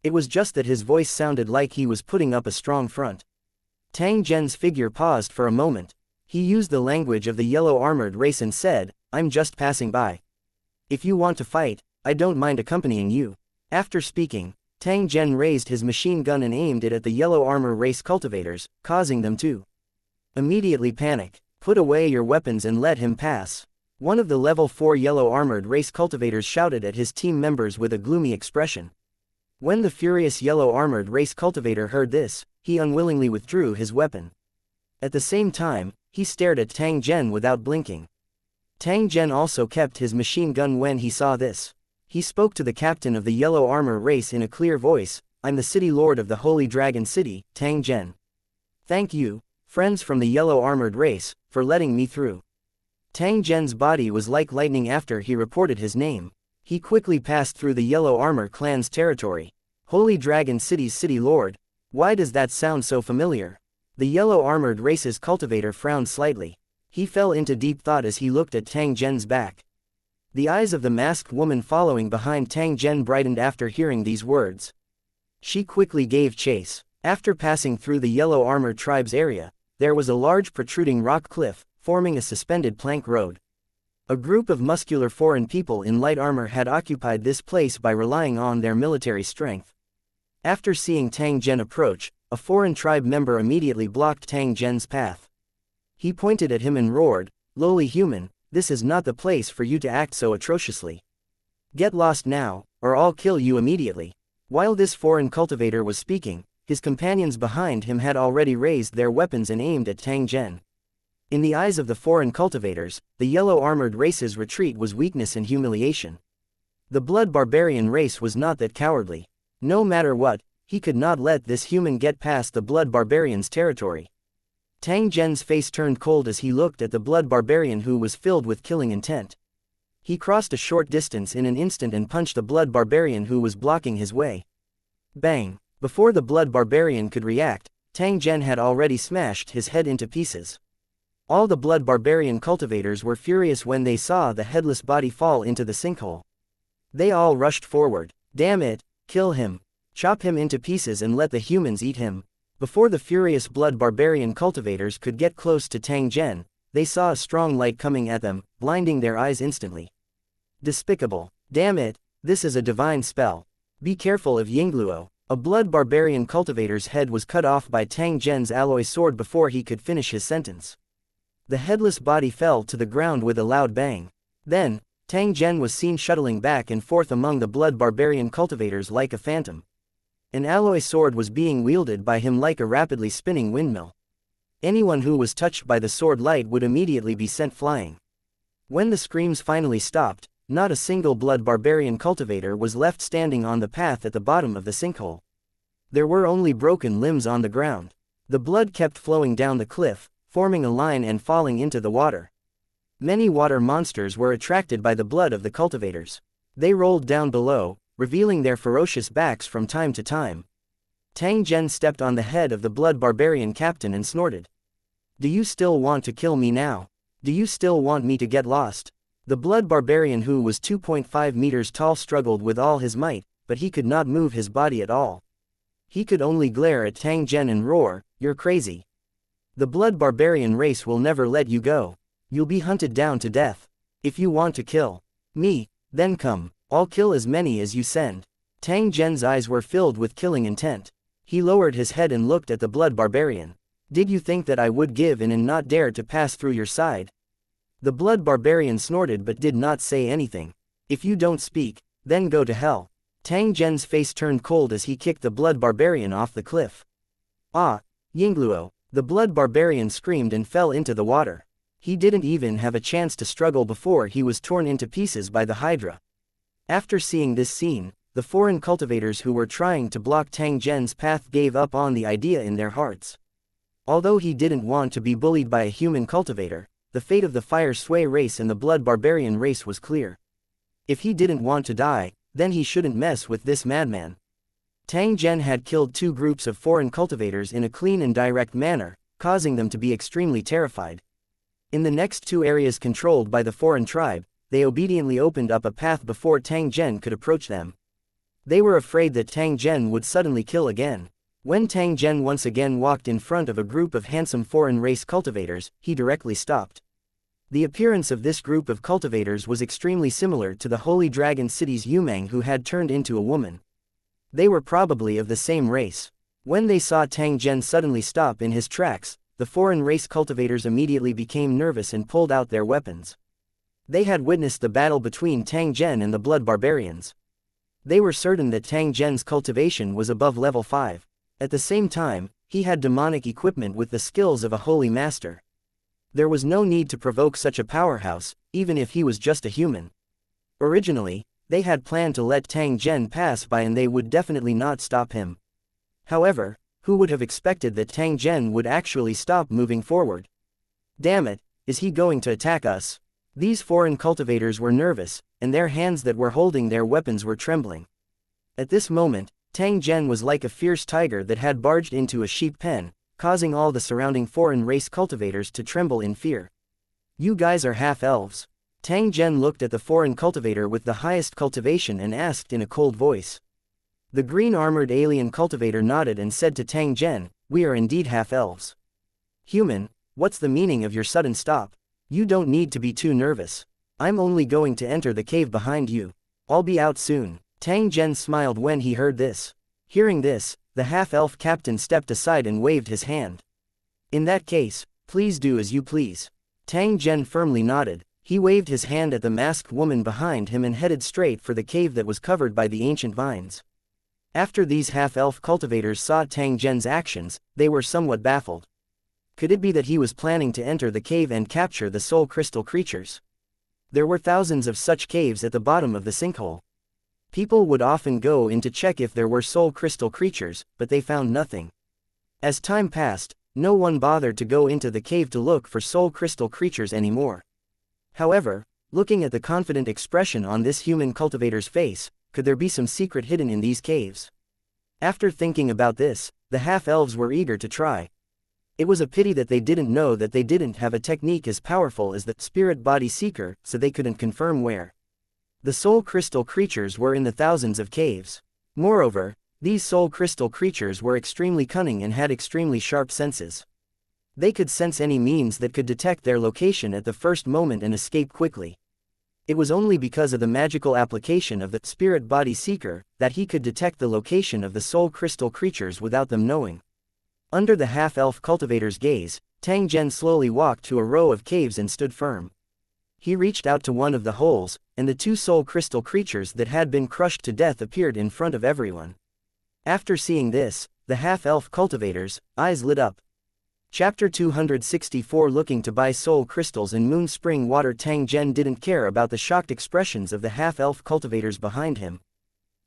It was just that his voice sounded like he was putting up a strong front. Tang Zhen's figure paused for a moment. He used the language of the yellow-armored race and said, "I'm just passing by. If you want to fight, I don't mind accompanying you." After speaking, Tang Zhen raised his machine gun and aimed it at the yellow armor race cultivators, causing them to immediately panic. "Put away your weapons and let him pass," one of the level 4 yellow-armored race cultivators shouted at his team members with a gloomy expression. When the furious yellow-armored race cultivator heard this, he unwillingly withdrew his weapon. At the same time, he stared at Tang Zhen without blinking. Tang Zhen also kept his machine gun when he saw this. He spoke to the captain of the yellow armor race in a clear voice, "I'm the city lord of the Holy Dragon City, Tang Zhen. Thank you, friends from the yellow-armored race, for letting me through." Tang Zhen's body was like lightning after he reported his name. He quickly passed through the Yellow Armor clan's territory. Holy Dragon City's city lord. Why does that sound so familiar? The yellow-armored race's cultivator frowned slightly. He fell into deep thought as he looked at Tang Zhen's back. The eyes of the masked woman following behind Tang Zhen brightened after hearing these words. She quickly gave chase. After passing through the yellow-armored tribe's area, there was a large protruding rock cliff, forming a suspended plank road. A group of muscular foreign people in light armor had occupied this place by relying on their military strength. After seeing Tang Zhen approach, a foreign tribe member immediately blocked Tang Zhen's path. He pointed at him and roared, "Lowly human, this is not the place for you to act so atrociously. Get lost now, or I'll kill you immediately." While this foreign cultivator was speaking, his companions behind him had already raised their weapons and aimed at Tang Zhen. In the eyes of the foreign cultivators, the yellow-armored race's retreat was weakness and humiliation. The blood barbarian race was not that cowardly. No matter what, he could not let this human get past the blood barbarian's territory. Tang Zhen's face turned cold as he looked at the blood barbarian who was filled with killing intent. He crossed a short distance in an instant and punched the blood barbarian who was blocking his way. Bang! Before the blood barbarian could react, Tang Zhen had already smashed his head into pieces. All the blood barbarian cultivators were furious when they saw the headless body fall into the sinkhole. They all rushed forward. "Damn it, kill him. Chop him into pieces and let the humans eat him." Before the furious blood barbarian cultivators could get close to Tang Zhen, they saw a strong light coming at them, blinding their eyes instantly. Despicable. "Damn it, this is a divine spell. Be careful of Yingluo." A blood barbarian cultivator's head was cut off by Tang Zhen's alloy sword before he could finish his sentence. The headless body fell to the ground with a loud bang. Then, Tang Zhen was seen shuttling back and forth among the blood barbarian cultivators like a phantom. An alloy sword was being wielded by him like a rapidly spinning windmill. Anyone who was touched by the sword light would immediately be sent flying. When the screams finally stopped, not a single blood barbarian cultivator was left standing on the path at the bottom of the sinkhole. There were only broken limbs on the ground. The blood kept flowing down the cliff, forming a line and falling into the water. Many water monsters were attracted by the blood of the cultivators. They rolled down below, revealing their ferocious backs from time to time. Tang Zhen stepped on the head of the blood barbarian captain and snorted. "Do you still want to kill me now? Do you still want me to get lost?" The blood barbarian who was 2.5 meters tall struggled with all his might, but he could not move his body at all. He could only glare at Tang Zhen and roar, "You're crazy. The blood barbarian race will never let you go. You'll be hunted down to death. If you want to kill me, then come. I'll kill as many as you send." Tang Zhen's eyes were filled with killing intent. He lowered his head and looked at the blood barbarian. "Did you think that I would give in and not dare to pass through your side?" The blood barbarian snorted but did not say anything. "If you don't speak, then go to hell." Tang Zhen's face turned cold as he kicked the blood barbarian off the cliff. "Ah, Yingluo!" The blood barbarian screamed and fell into the water. He didn't even have a chance to struggle before he was torn into pieces by the Hydra. After seeing this scene, the foreign cultivators who were trying to block Tang Zhen's path gave up on the idea in their hearts. Although he didn't want to be bullied by a human cultivator, the fate of the Fire Sway race and the blood barbarian race was clear. If he didn't want to die, then he shouldn't mess with this madman. Tang Zhen had killed 2 groups of foreign cultivators in a clean and direct manner, causing them to be extremely terrified. In the next 2 areas controlled by the foreign tribe, they obediently opened up a path before Tang Zhen could approach them. They were afraid that Tang Zhen would suddenly kill again. When Tang Zhen once again walked in front of a group of handsome foreign race cultivators, he directly stopped. The appearance of this group of cultivators was extremely similar to the Holy Dragon City's Yumeng, who had turned into a woman. They were probably of the same race. When they saw Tang Zhen suddenly stop in his tracks, the foreign race cultivators immediately became nervous and pulled out their weapons. They had witnessed the battle between Tang Zhen and the Blood Barbarians. They were certain that Tang Zhen's cultivation was above level 5. At the same time, he had demonic equipment with the skills of a holy master. There was no need to provoke such a powerhouse, even if he was just a human. Originally, they had planned to let Tang Zhen pass by and they would definitely not stop him. However, who would have expected that Tang Zhen would actually stop moving forward? Damn it, is he going to attack us? These foreign cultivators were nervous, and their hands that were holding their weapons were trembling. At this moment, Tang Zhen was like a fierce tiger that had barged into a sheep pen, causing all the surrounding foreign race cultivators to tremble in fear. You guys are half-elves. Tang Zhen looked at the foreign cultivator with the highest cultivation and asked in a cold voice. The green-armored alien cultivator nodded and said to Tang Zhen, "We are indeed half-elves." "Human, what's the meaning of your sudden stop? You don't need to be too nervous. I'm only going to enter the cave behind you. I'll be out soon." Tang Zhen smiled when he heard this. Hearing this, the half-elf captain stepped aside and waved his hand. "In that case, please do as you please." Tang Zhen firmly nodded. He waved his hand at the masked woman behind him and headed straight for the cave that was covered by the ancient vines. After these half-elf cultivators saw Tang Zhen's actions, they were somewhat baffled. Could it be that he was planning to enter the cave and capture the soul crystal creatures? There were thousands of such caves at the bottom of the sinkhole. People would often go in to check if there were soul crystal creatures, but they found nothing. As time passed, no one bothered to go into the cave to look for soul crystal creatures anymore. However, looking at the confident expression on this human cultivator's face, could there be some secret hidden in these caves? After thinking about this, the half-elves were eager to try. It was a pity that they didn't know that they didn't have a technique as powerful as the spirit body seeker, so they couldn't confirm where the soul crystal creatures were in the thousands of caves. Moreover, these soul crystal creatures were extremely cunning and had extremely sharp senses. They could sense any means that could detect their location at the first moment and escape quickly. It was only because of the magical application of the spirit body seeker that he could detect the location of the soul crystal creatures without them knowing. Under the half-elf cultivator's gaze, Tang Zhen slowly walked to a row of caves and stood firm. He reached out to one of the holes, and the 2 soul crystal creatures that had been crushed to death appeared in front of everyone. After seeing this, the half-elf cultivator's eyes lit up. Chapter 264. Looking to buy soul crystals in Moon Spring Water. Tang Zhen didn't care about the shocked expressions of the half-elf cultivators behind him.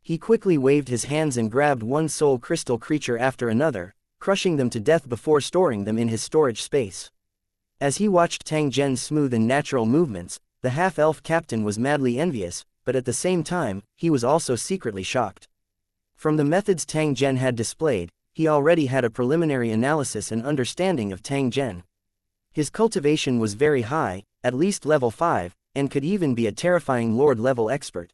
He quickly waved his hands and grabbed one soul crystal creature after another, crushing them to death before storing them in his storage space. As he watched Tang Zhen's smooth and natural movements, the half-elf captain was madly envious, but at the same time, he was also secretly shocked. From the methods Tang Zhen had displayed, he already had a preliminary analysis and understanding of Tang Zhen. His cultivation was very high, at least level 5, and could even be a terrifying lord-level expert.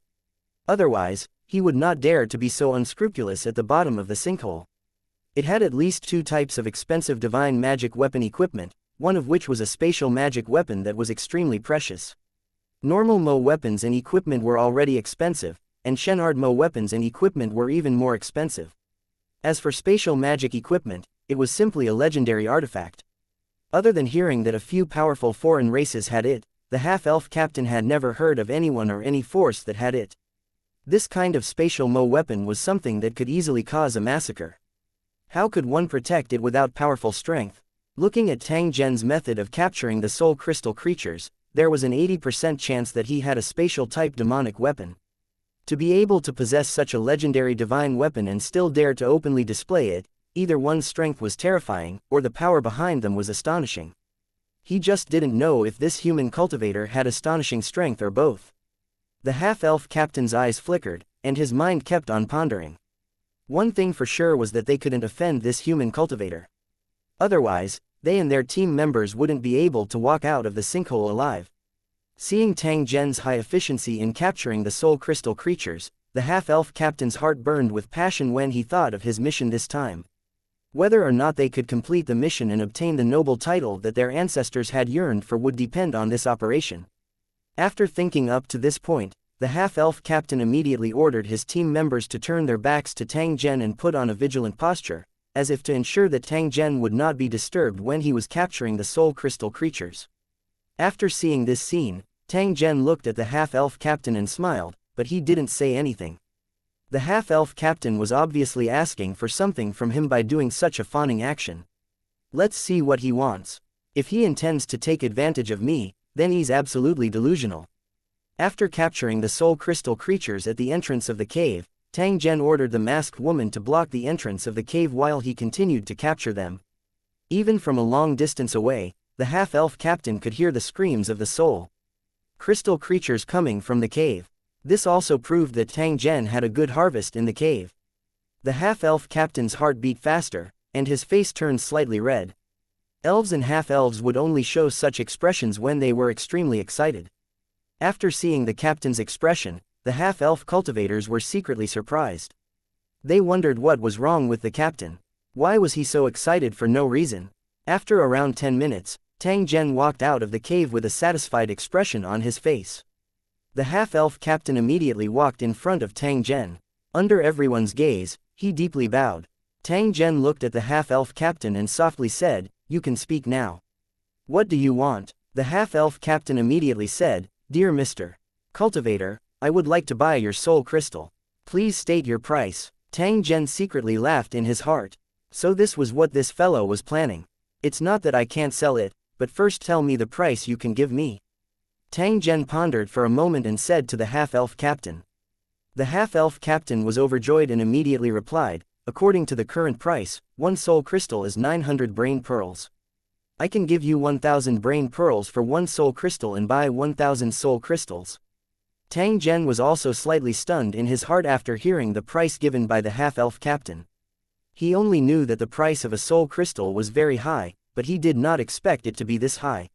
Otherwise, he would not dare to be so unscrupulous at the bottom of the sinkhole. It had at least 2 types of expensive divine magic weapon equipment, one of which was a spatial magic weapon that was extremely precious. Normal Mo weapons and equipment were already expensive, and Shenard Mo weapons and equipment were even more expensive. As for spatial magic equipment, it was simply a legendary artifact. Other than hearing that a few powerful foreign races had it, the half-elf captain had never heard of anyone or any force that had it. This kind of spatial Mo weapon was something that could easily cause a massacre. How could one protect it without powerful strength? Looking at Tang Zhen's method of capturing the soul crystal creatures, there was an 80% chance that he had a spatial-type demonic weapon. To be able to possess such a legendary divine weapon and still dare to openly display it, either one's strength was terrifying, or the power behind them was astonishing. He just didn't know if this human cultivator had astonishing strength or both. The half-elf captain's eyes flickered, and his mind kept on pondering. One thing for sure was that they couldn't offend this human cultivator. Otherwise, they and their team members wouldn't be able to walk out of the sinkhole alive. Seeing Tang Zhen's high efficiency in capturing the soul crystal creatures, the half-elf captain's heart burned with passion when he thought of his mission this time. Whether or not they could complete the mission and obtain the noble title that their ancestors had yearned for would depend on this operation. After thinking up to this point, the half-elf captain immediately ordered his team members to turn their backs to Tang Zhen and put on a vigilant posture, as if to ensure that Tang Zhen would not be disturbed when he was capturing the soul crystal creatures. After seeing this scene, Tang Zhen looked at the half-elf captain and smiled, but he didn't say anything. The half-elf captain was obviously asking for something from him by doing such a fawning action. Let's see what he wants. If he intends to take advantage of me, then he's absolutely delusional. After capturing the soul crystal creatures at the entrance of the cave, Tang Zhen ordered the masked woman to block the entrance of the cave while he continued to capture them. Even from a long distance away, the half-elf captain could hear the screams of the soul crystal creatures coming from the cave. This also proved that Tang Zhen had a good harvest in the cave. The half-elf captain's heart beat faster, and his face turned slightly red. Elves and half-elves would only show such expressions when they were extremely excited. After seeing the captain's expression, the half-elf cultivators were secretly surprised. They wondered what was wrong with the captain. Why was he so excited for no reason? After around 10 minutes, Tang Zhen walked out of the cave with a satisfied expression on his face. The half-elf captain immediately walked in front of Tang Zhen. Under everyone's gaze, he deeply bowed. Tang Zhen looked at the half-elf captain and softly said, "You can speak now. What do you want?" The half-elf captain immediately said, "Dear Mr. Cultivator, I would like to buy your soul crystal. Please state your price." Tang Zhen secretly laughed in his heart. So this was what this fellow was planning. It's not that I can't sell it, but first tell me the price you can give me. Tang Zhen pondered for a moment and said to the half-elf captain. The half-elf captain was overjoyed and immediately replied, "According to the current price, one soul crystal is 900 brain pearls. I can give you 1,000 brain pearls for one soul crystal and buy 1,000 soul crystals." Tang Zhen was also slightly stunned in his heart after hearing the price given by the half-elf captain. He only knew that the price of a soul crystal was very high, but he did not expect it to be this high.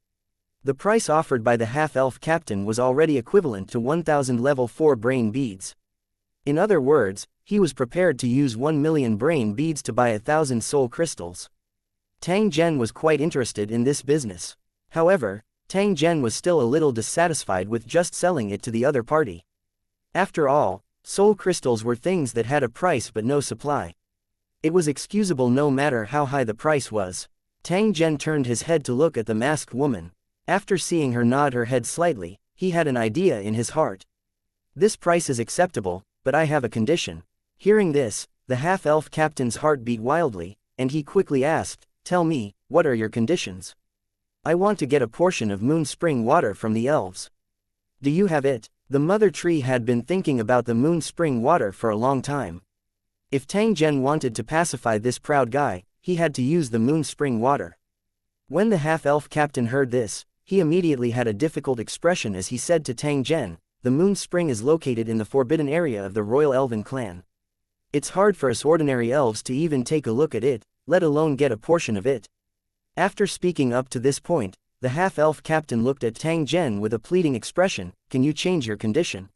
The price offered by the half-elf captain was already equivalent to 1,000 level 4 brain beads. In other words, he was prepared to use 1 million brain beads to buy 1,000 soul crystals. Tang Zhen was quite interested in this business. However, Tang Zhen was still a little dissatisfied with just selling it to the other party. After all, soul crystals were things that had a price but no supply. It was excusable no matter how high the price was. Tang Zhen turned his head to look at the masked woman. After seeing her nod her head slightly, he had an idea in his heart. This price is acceptable, but I have a condition. Hearing this, the half-elf captain's heart beat wildly, and he quickly asked, "Tell me, what are your conditions?" "I want to get a portion of moon spring water from the elves." "Do you have it?" The mother tree had been thinking about the moon spring water for a long time. If Tang Zhen wanted to pacify this proud guy, he had to use the moon spring water. When the half-elf captain heard this, he immediately had a difficult expression as he said to Tang Zhen, "The moon spring is located in the forbidden area of the royal elven clan. It's hard for us ordinary elves to even take a look at it, let alone get a portion of it." After speaking up to this point, the half-elf captain looked at Tang Zhen with a pleading expression, "Can you change your condition?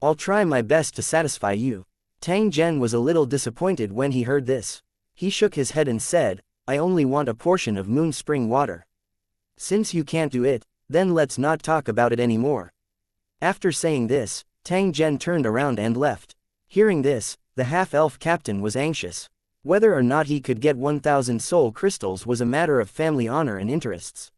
I'll try my best to satisfy you." Tang Zhen was a little disappointed when he heard this. He shook his head and said, "I only want a portion of moon spring water. Since you can't do it, then let's not talk about it anymore." After saying this, Tang Zhen turned around and left. Hearing this, the half-elf captain was anxious. Whether or not he could get 1,000 soul crystals was a matter of family honor and interests.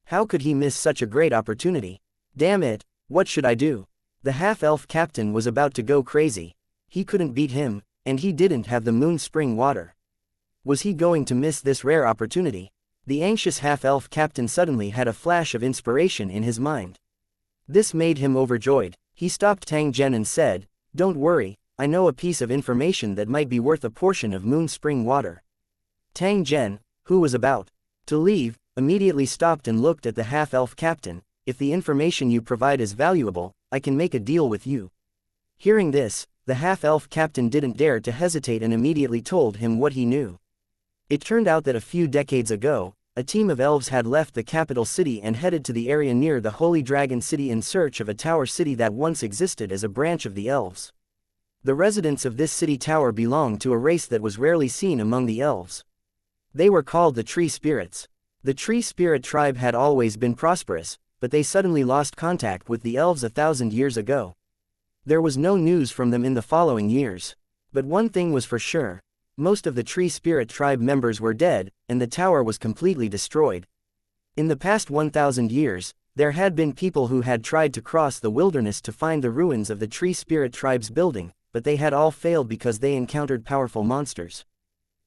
How could he miss such a great opportunity? Damn it, what should I do? The half-elf captain was about to go crazy. He couldn't beat him, and he didn't have the moon spring water. Was he going to miss this rare opportunity? The anxious half-elf captain suddenly had a flash of inspiration in his mind. This made him overjoyed. He stopped Tang Zhen and said, "Don't worry, I know a piece of information that might be worth a portion of moon spring water." Tang Zhen, who was about to leave, immediately stopped and looked at the half-elf captain. "If the information you provide is valuable, I can make a deal with you." Hearing this, the half-elf captain didn't dare to hesitate and immediately told him what he knew. It turned out that a few decades ago, a team of elves had left the capital city and headed to the area near the Holy Dragon City in search of a tower city that once existed as a branch of the elves. The residents of this city tower belonged to a race that was rarely seen among the elves. They were called the Tree Spirits. The Tree Spirit tribe had always been prosperous, but they suddenly lost contact with the elves 1,000 years ago. There was no news from them in the following years. But one thing was for sure. Most of the Tree Spirit tribe members were dead, and the tower was completely destroyed. In the past 1,000 years, there had been people who had tried to cross the wilderness to find the ruins of the Tree Spirit tribe's building, but they had all failed because they encountered powerful monsters.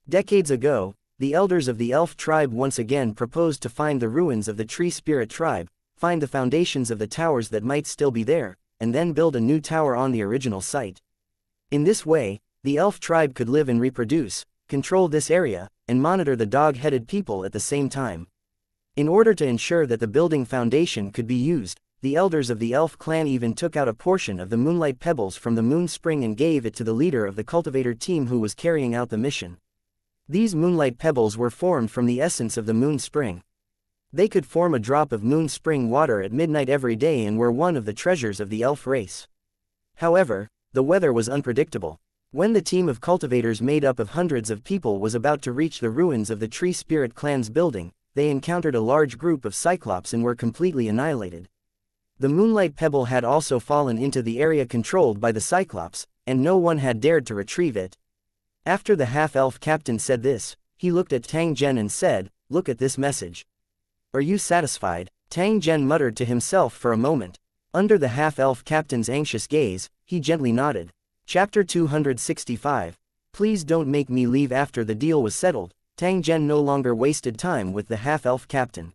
Decades ago, the elders of the elf tribe once again proposed to find the ruins of the Tree Spirit tribe, find the foundations of the towers that might still be there, and then build a new tower on the original site. In this way, the elf tribe could live and reproduce, control this area, and monitor the dog-headed people at the same time. In order to ensure that the building foundation could be used, the elders of the elf clan even took out a portion of the moonlight pebbles from the moon spring and gave it to the leader of the cultivator team who was carrying out the mission. These moonlight pebbles were formed from the essence of the moon spring. They could form a drop of moon spring water at midnight every day and were one of the treasures of the elf race. However, the weather was unpredictable. When the team of cultivators made up of hundreds of people was about to reach the ruins of the Tree Spirit clan's building, they encountered a large group of cyclops and were completely annihilated. The moonlight pebble had also fallen into the area controlled by the cyclops, and no one had dared to retrieve it. After the half-elf captain said this, he looked at Tang Zhen and said, "Look at this message. Are you satisfied?" Tang Zhen muttered to himself for a moment. Under the half-elf captain's anxious gaze, he gently nodded. Chapter 265. Please don't make me leave after the deal was settled. Tang Zhen no longer wasted time with the half-elf captain.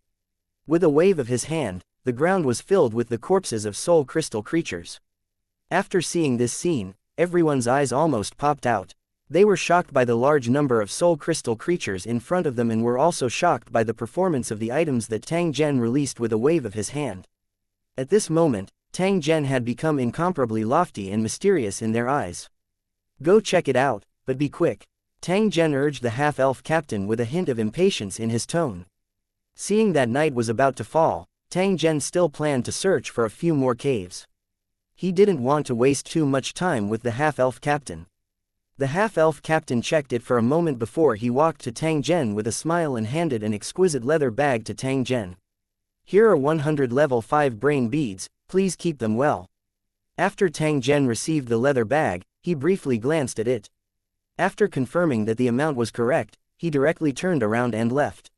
With a wave of his hand, the ground was filled with the corpses of soul crystal creatures. After seeing this scene, everyone's eyes almost popped out. They were shocked by the large number of soul crystal creatures in front of them and were also shocked by the performance of the items that Tang Zhen released with a wave of his hand. At this moment, Tang Zhen had become incomparably lofty and mysterious in their eyes. Go check it out, but be quick. Tang Zhen urged the half-elf captain with a hint of impatience in his tone. Seeing that night was about to fall, Tang Zhen still planned to search for a few more caves. He didn't want to waste too much time with the half-elf captain. The half-elf captain checked it for a moment before he walked to Tang Zhen with a smile and handed an exquisite leather bag to Tang Zhen. Here are 100 level 5 brain beads, please keep them well. After Tang Zhen received the leather bag, he briefly glanced at it. After confirming that the amount was correct, he directly turned around and left.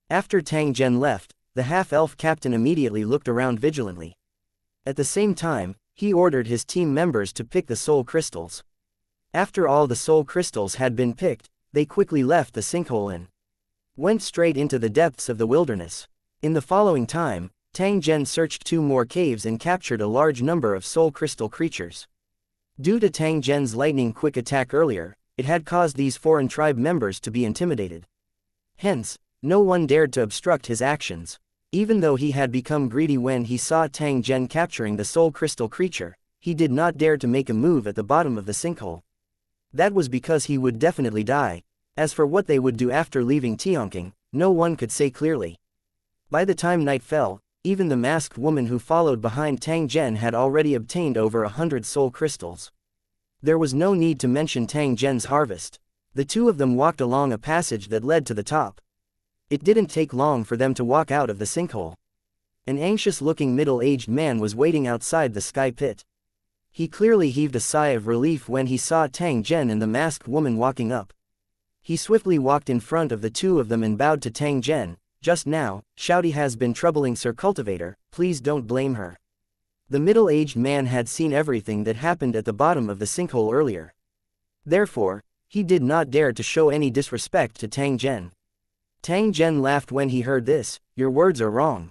After Tang Zhen left, the half-elf captain immediately looked around vigilantly. At the same time, he ordered his team members to pick the soul crystals. After all the soul crystals had been picked, they quickly left the sinkhole and went straight into the depths of the wilderness. In the following time, Tang Zhen searched 2 more caves and captured a large number of soul crystal creatures. Due to Tang Zhen's lightning-quick attack earlier, it had caused these foreign tribe members to be intimidated. Hence, no one dared to obstruct his actions. Even though he had become greedy when he saw Tang Zhen capturing the soul crystal creature, he did not dare to make a move at the bottom of the sinkhole. That was because he would definitely die. As for what they would do after leaving Tianqing, no one could say clearly. By the time night fell, even the masked woman who followed behind Tang Zhen had already obtained over 100 soul crystals. There was no need to mention Tang Zhen's harvest. The two of them walked along a passage that led to the top. It didn't take long for them to walk out of the sinkhole. An anxious-looking middle-aged man was waiting outside the sky pit. He clearly heaved a sigh of relief when he saw Tang Zhen and the masked woman walking up. He swiftly walked in front of the two of them and bowed to Tang Zhen. Just now, Shouty has been troubling Sir Cultivator, please don't blame her. The middle-aged man had seen everything that happened at the bottom of the sinkhole earlier. Therefore, he did not dare to show any disrespect to Tang Zhen. Tang Zhen laughed when he heard this. Your words are wrong.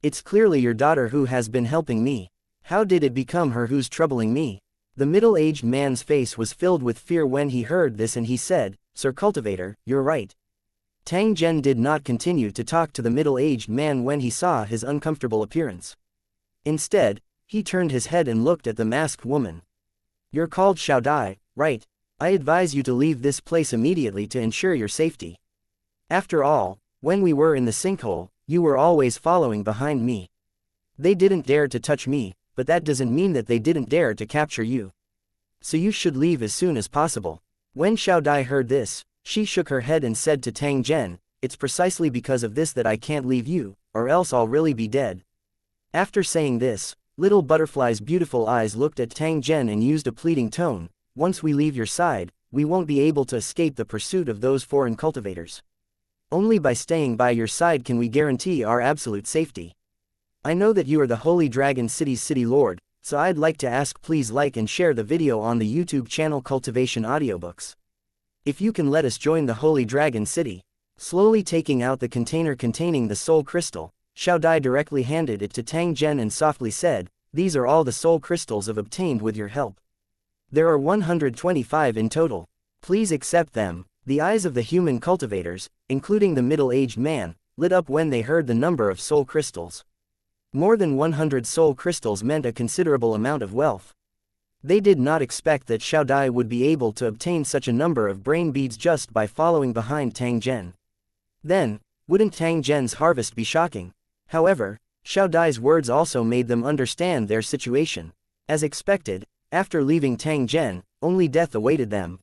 It's clearly your daughter who has been helping me. How did it become her who's troubling me? The middle-aged man's face was filled with fear when he heard this and he said, Sir Cultivator, you're right. Tang Zhen did not continue to talk to the middle-aged man when he saw his uncomfortable appearance. Instead, he turned his head and looked at the masked woman. You're called Xiaodai, right? I advise you to leave this place immediately to ensure your safety. After all, when we were in the sinkhole, you were always following behind me. They didn't dare to touch me, but that doesn't mean that they didn't dare to capture you. So you should leave as soon as possible. When Xiaodai heard this, she shook her head and said to Tang Zhen, it's precisely because of this that I can't leave you, or else I'll really be dead. After saying this, Little Butterfly's beautiful eyes looked at Tang Zhen and used a pleading tone, once we leave your side, we won't be able to escape the pursuit of those foreign cultivators. Only by staying by your side can we guarantee our absolute safety. I know that you are the Holy Dragon City's City Lord, so I'd like to ask please like and share the video on the YouTube channel Cultivation Audiobooks. If you can let us join the Holy Dragon City. Slowly taking out the container containing the soul crystal, Xiaodai directly handed it to Tang Zhen and softly said, these are all the soul crystals I've obtained with your help. There are 125 in total. Please accept them. The eyes of the human cultivators, including the middle-aged man, lit up when they heard the number of soul crystals. More than 100 soul crystals meant a considerable amount of wealth. They did not expect that Xiaodai would be able to obtain such a number of brain beads just by following behind Tang Zhen. Then, wouldn't Tang Zhen's harvest be shocking? However, Xiaodai's words also made them understand their situation. As expected, after leaving Tang Zhen, only death awaited them.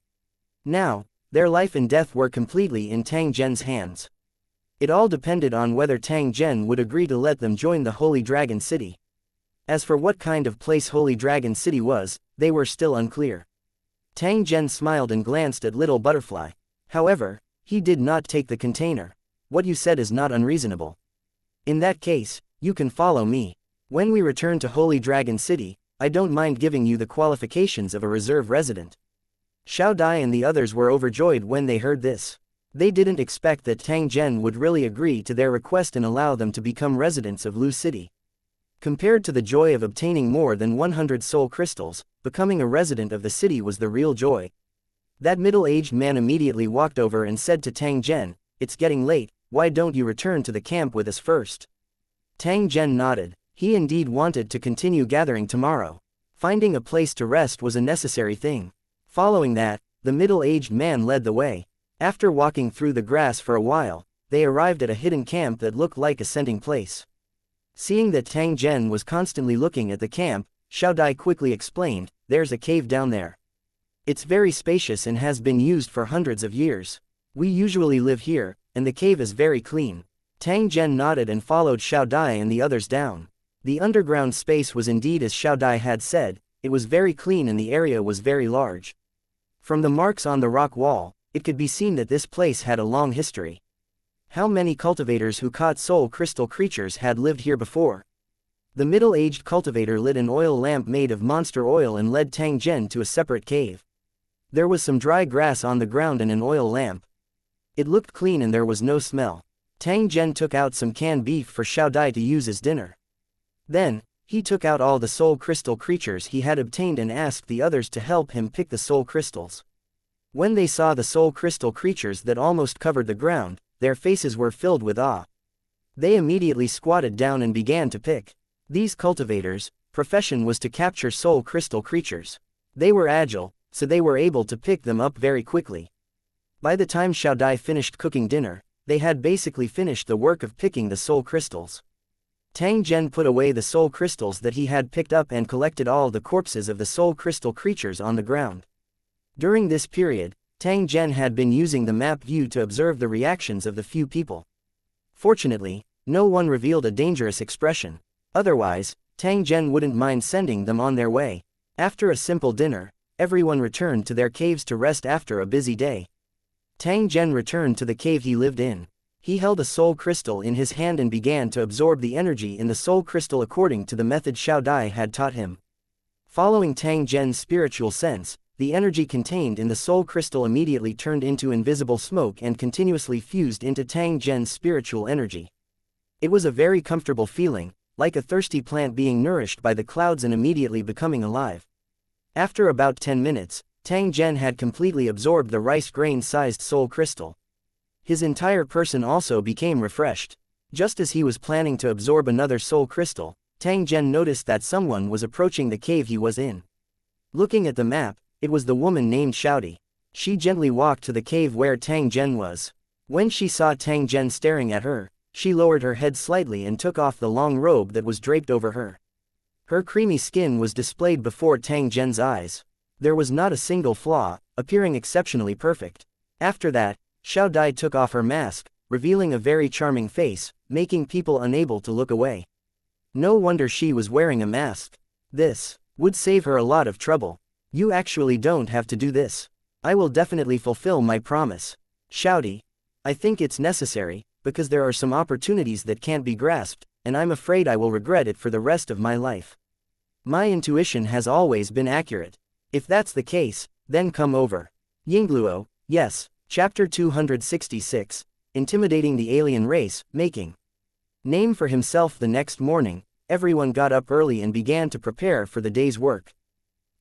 Now, their life and death were completely in Tang Zhen's hands. It all depended on whether Tang Zhen would agree to let them join the Holy Dragon City. As for what kind of place Holy Dragon City was, they were still unclear. Tang Zhen smiled and glanced at Little Butterfly. However, he did not take the container. What you said is not unreasonable. In that case, you can follow me. When we return to Holy Dragon City, I don't mind giving you the qualifications of a reserve resident. Xiaodai and the others were overjoyed when they heard this. They didn't expect that Tang Zhen would really agree to their request and allow them to become residents of Lu City. Compared to the joy of obtaining more than 100 soul crystals, becoming a resident of the city was the real joy. That middle-aged man immediately walked over and said to Tang Zhen, it's getting late, why don't you return to the camp with us first? Tang Zhen nodded. He indeed wanted to continue gathering tomorrow. Finding a place to rest was a necessary thing. Following that, the middle-aged man led the way. After walking through the grass for a while, they arrived at a hidden camp that looked like a scenting place. Seeing that Tang Zhen was constantly looking at the camp, Xiaodai quickly explained, there's a cave down there. It's very spacious and has been used for hundreds of years. We usually live here, and the cave is very clean. Tang Zhen nodded and followed Xiaodai and the others down. The underground space was indeed as Xiaodai had said, it was very clean and the area was very large. From the marks on the rock wall, it could be seen that this place had a long history. How many cultivators who caught soul crystal creatures had lived here before? The middle-aged cultivator lit an oil lamp made of monster oil and led Tang Zhen to a separate cave. There was some dry grass on the ground and an oil lamp. It looked clean and there was no smell. Tang Zhen took out some canned beef for Xiaodai to use as dinner. Then, he took out all the soul crystal creatures he had obtained and asked the others to help him pick the soul crystals. When they saw the soul crystal creatures that almost covered the ground, their faces were filled with awe. They immediately squatted down and began to pick. These cultivators' profession was to capture soul crystal creatures. They were agile, so they were able to pick them up very quickly. By the time Xiaodai finished cooking dinner, they had basically finished the work of picking the soul crystals. Tang Zhen put away the soul crystals that he had picked up and collected all the corpses of the soul crystal creatures on the ground. During this period, Tang Zhen had been using the map view to observe the reactions of the few people. Fortunately, no one revealed a dangerous expression. Otherwise, Tang Zhen wouldn't mind sending them on their way. After a simple dinner, everyone returned to their caves to rest after a busy day. Tang Zhen returned to the cave he lived in. He held a soul crystal in his hand and began to absorb the energy in the soul crystal according to the method Xiaodai had taught him. Following Tang Zhen's spiritual sense, the energy contained in the soul crystal immediately turned into invisible smoke and continuously fused into Tang Zhen's spiritual energy. It was a very comfortable feeling, like a thirsty plant being nourished by the clouds and immediately becoming alive. After about 10 minutes, Tang Zhen had completely absorbed the rice grain-sized soul crystal. His entire person also became refreshed. Just as he was planning to absorb another soul crystal, Tang Zhen noticed that someone was approaching the cave he was in. Looking at the map, it was the woman named Xiaodi. She gently walked to the cave where Tang Zhen was. When she saw Tang Zhen staring at her, she lowered her head slightly and took off the long robe that was draped over her. Her creamy skin was displayed before Tang Zhen's eyes. There was not a single flaw, appearing exceptionally perfect. After that, Xiao Dai took off her mask, revealing a very charming face, making people unable to look away. No wonder she was wearing a mask. This would save her a lot of trouble. You actually don't have to do this. I will definitely fulfill my promise. Xiaodi, I think it's necessary, because there are some opportunities that can't be grasped, and I'm afraid I will regret it for the rest of my life. My intuition has always been accurate. If that's the case, then come over. Yingluo, yes. Chapter 266, Intimidating the Alien Race, Making Name for himself. The next morning, everyone got up early and began to prepare for the day's work.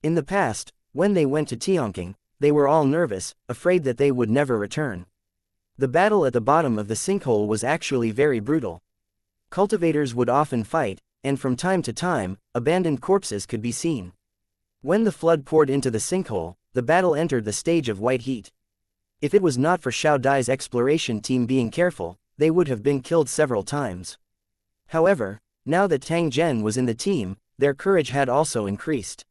In the past, when they went to Tianqing, they were all nervous, afraid that they would never return. The battle at the bottom of the sinkhole was actually very brutal. Cultivators would often fight, and from time to time, abandoned corpses could be seen. When the flood poured into the sinkhole, the battle entered the stage of white heat. If it was not for Xiao Dai's exploration team being careful, they would have been killed several times. However, now that Tang Zhen was in the team, their courage had also increased.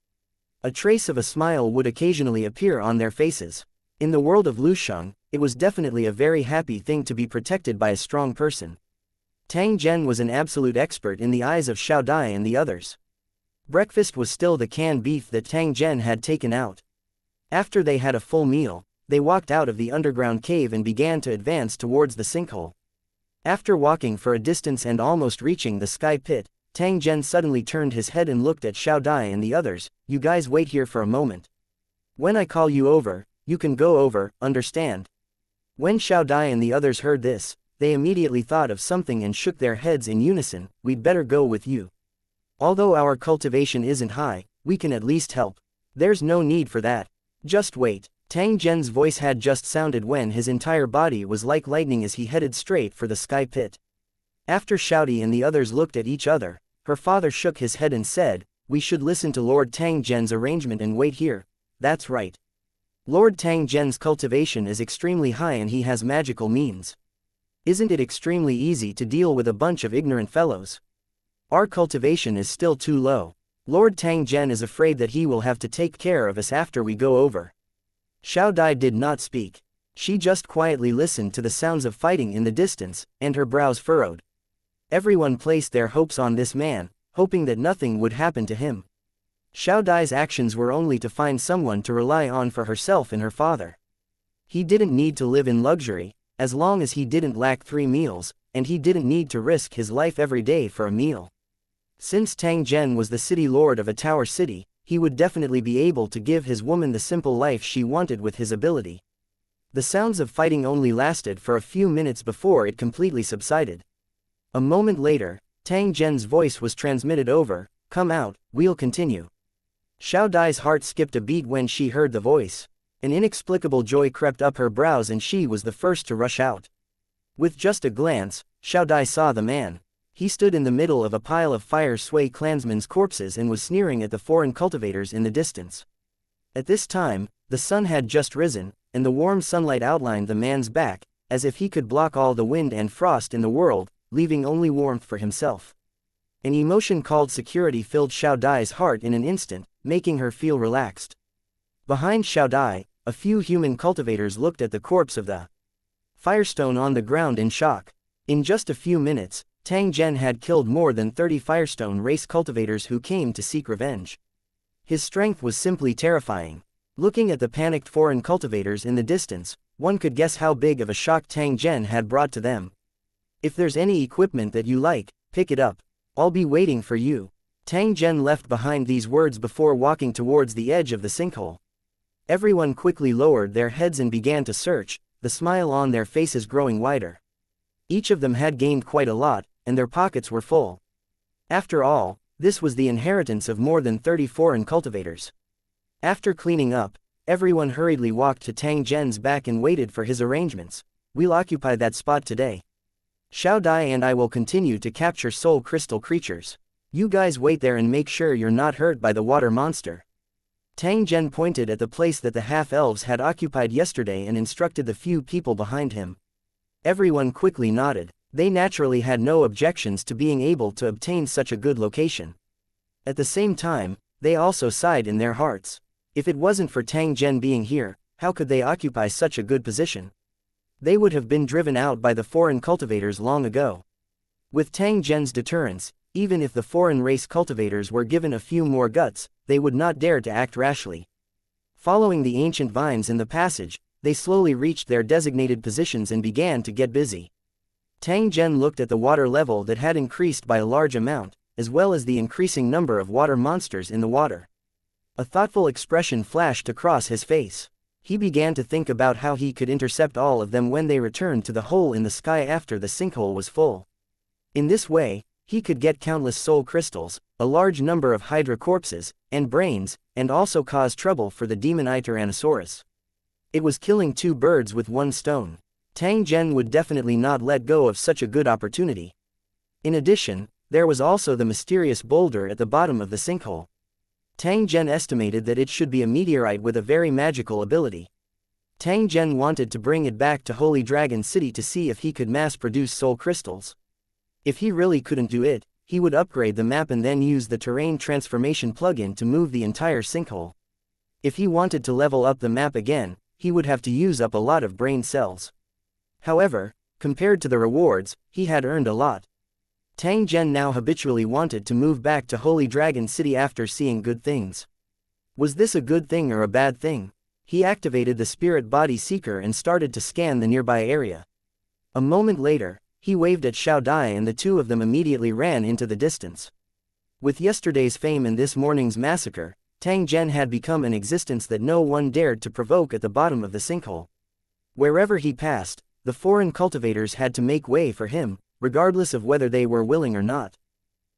A trace of a smile would occasionally appear on their faces. In the world of Lusheng, it was definitely a very happy thing to be protected by a strong person. Tang Zhen was an absolute expert in the eyes of Xiao Dai and the others. Breakfast was still the canned beef that Tang Zhen had taken out. After they had a full meal, they walked out of the underground cave and began to advance towards the sinkhole. After walking for a distance and almost reaching the sky pit, Tang Zhen suddenly turned his head and looked at Xiao Dai and the others. You guys wait here for a moment. When I call you over, you can go over, understand? When Xiao Dai and the others heard this, they immediately thought of something and shook their heads in unison. We'd better go with you. Although our cultivation isn't high, we can at least help. There's no need for that. Just wait. Tang Zhen's voice had just sounded when his entire body was like lightning as he headed straight for the sky pit. After Xiaodi and the others looked at each other, her father shook his head and said, we should listen to Lord Tang Zhen's arrangement and wait here. That's right. Lord Tang Zhen's cultivation is extremely high and he has magical means. Isn't it extremely easy to deal with a bunch of ignorant fellows? Our cultivation is still too low. Lord Tang Zhen is afraid that he will have to take care of us after we go over. Xiao Dai did not speak. She just quietly listened to the sounds of fighting in the distance, and her brows furrowed. Everyone placed their hopes on this man, hoping that nothing would happen to him. Xiao Dai's actions were only to find someone to rely on for herself and her father. He didn't need to live in luxury, as long as he didn't lack 3 meals, and he didn't need to risk his life every day for a meal. Since Tang Zhen was the city lord of a tower city, he would definitely be able to give his woman the simple life she wanted with his ability. The sounds of fighting only lasted for a few minutes before it completely subsided. A moment later, Tang Zhen's voice was transmitted over, come out, we'll continue. Xiao Dai's heart skipped a beat when she heard the voice. An inexplicable joy crept up her brows and she was the first to rush out. With just a glance, Xiao Dai saw the man. He stood in the middle of a pile of Fire Sui clansmen's corpses and was sneering at the foreign cultivators in the distance. At this time, the sun had just risen, and the warm sunlight outlined the man's back, as if he could block all the wind and frost in the world, leaving only warmth for himself. An emotion called security filled Xiao Dai's heart in an instant, making her feel relaxed. Behind Xiao Dai, a few human cultivators looked at the corpse of the Firestone on the ground in shock. In just a few minutes, Tang Zhen had killed more than 30 Firestone race cultivators who came to seek revenge. His strength was simply terrifying. Looking at the panicked foreign cultivators in the distance, one could guess how big of a shock Tang Zhen had brought to them. If there's any equipment that you like, pick it up. I'll be waiting for you. Tang Zhen left behind these words before walking towards the edge of the sinkhole. Everyone quickly lowered their heads and began to search, the smile on their faces growing wider. Each of them had gained quite a lot, and their pockets were full. After all, this was the inheritance of more than 30 foreign cultivators. After cleaning up, everyone hurriedly walked to Tang Zhen's back and waited for his arrangements. We'll occupy that spot today. Xiao Dai and I will continue to capture soul crystal creatures. You guys wait there and make sure you're not hurt by the water monster. Tang Zhen pointed at the place that the half-elves had occupied yesterday and instructed the few people behind him. Everyone quickly nodded. They naturally had no objections to being able to obtain such a good location. At the same time, they also sighed in their hearts. If it wasn't for Tang Zhen being here, how could they occupy such a good position? They would have been driven out by the foreign cultivators long ago. With Tang Zhen's deterrence, even if the foreign race cultivators were given a few more guts, they would not dare to act rashly. Following the ancient vines in the passage, they slowly reached their designated positions and began to get busy. Tang Zhen looked at the water level that had increased by a large amount, as well as the increasing number of water monsters in the water. A thoughtful expression flashed across his face. He began to think about how he could intercept all of them when they returned to the hole in the sky after the sinkhole was full. In this way, he could get countless soul crystals, a large number of Hydra corpses, and brains, and also cause trouble for the demon Tyrannosaurus. It was killing two birds with one stone. Tang Zhen would definitely not let go of such a good opportunity. In addition, there was also the mysterious boulder at the bottom of the sinkhole. Tang Zhen estimated that it should be a meteorite with a very magical ability. Tang Zhen wanted to bring it back to Holy Dragon City to see if he could mass-produce soul crystals. If he really couldn't do it, he would upgrade the map and then use the terrain transformation plugin to move the entire sinkhole. If he wanted to level up the map again, he would have to use up a lot of brain cells. However, compared to the rewards, he had earned a lot. Tang Zhen now habitually wanted to move back to Holy Dragon City after seeing good things. Was this a good thing or a bad thing? He activated the Spirit Body Seeker and started to scan the nearby area. A moment later, he waved at Xiao Dai and the two of them immediately ran into the distance. With yesterday's fame and this morning's massacre, Tang Zhen had become an existence that no one dared to provoke at the bottom of the sinkhole. Wherever he passed, the foreign cultivators had to make way for him, regardless of whether they were willing or not.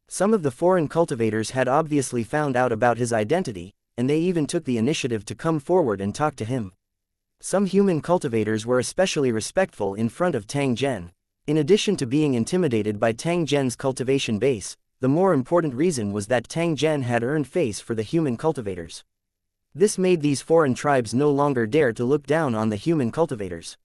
Some of the foreign cultivators had obviously found out about his identity, and they even took the initiative to come forward and talk to him. Some human cultivators were especially respectful in front of Tang Zhen. In addition to being intimidated by Tang Zhen's cultivation base, the more important reason was that Tang Zhen had earned face for the human cultivators. This made these foreign tribes no longer dare to look down on the human cultivators.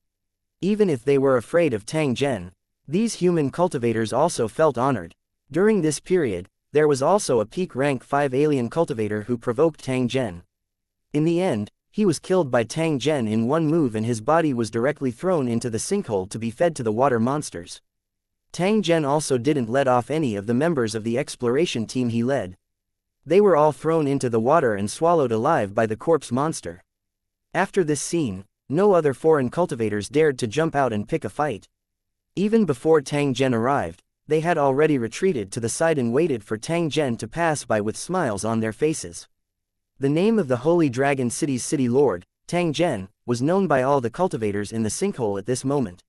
Even if they were afraid of Tang Zhen, these human cultivators also felt honored. During this period, there was also a peak rank 5 alien cultivator who provoked Tang Zhen. In the end, he was killed by Tang Zhen in one move and his body was directly thrown into the sinkhole to be fed to the water monsters. Tang Zhen also didn't let off any of the members of the exploration team he led. They were all thrown into the water and swallowed alive by the corpse monster. After this scene, no other foreign cultivators dared to jump out and pick a fight. Even before Tang Zhen arrived, they had already retreated to the side and waited for Tang Zhen to pass by with smiles on their faces. The name of the Holy Dragon City's city lord, Tang Zhen, was known by all the cultivators in the sinkhole at this moment.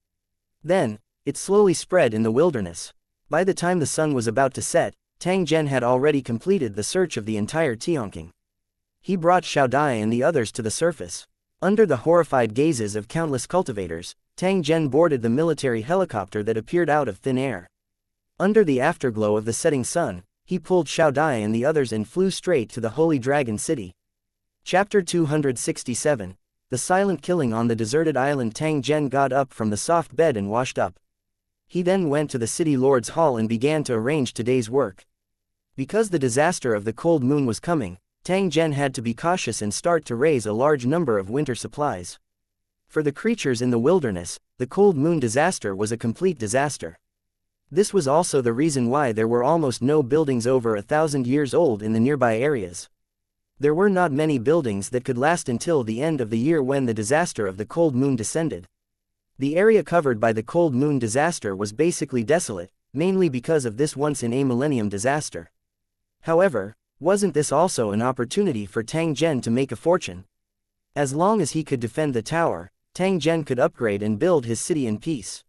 Then, it slowly spread in the wilderness. By the time the sun was about to set, Tang Zhen had already completed the search of the entire Tianqing. He brought Xiao Dai and the others to the surface. Under the horrified gazes of countless cultivators, Tang Zhen boarded the military helicopter that appeared out of thin air. Under the afterglow of the setting sun, he pulled Xiao Dai and the others and flew straight to the Holy Dragon City. Chapter 267. The Silent Killing on the Deserted Island. Tang Zhen got up from the soft bed and washed up. He then went to the city lord's hall and began to arrange today's work. Because the disaster of the cold moon was coming, Tang Zhen had to be cautious and start to raise a large number of winter supplies. For the creatures in the wilderness, the cold moon disaster was a complete disaster. This was also the reason why there were almost no buildings over 1,000 years old in the nearby areas. There were not many buildings that could last until the end of the year when the disaster of the cold moon descended. The area covered by the cold moon disaster was basically desolate, mainly because of this once-in-a-millennium disaster. However, wasn't this also an opportunity for Tang Zhen to make a fortune? As long as he could defend the tower, Tang Zhen could upgrade and build his city in peace.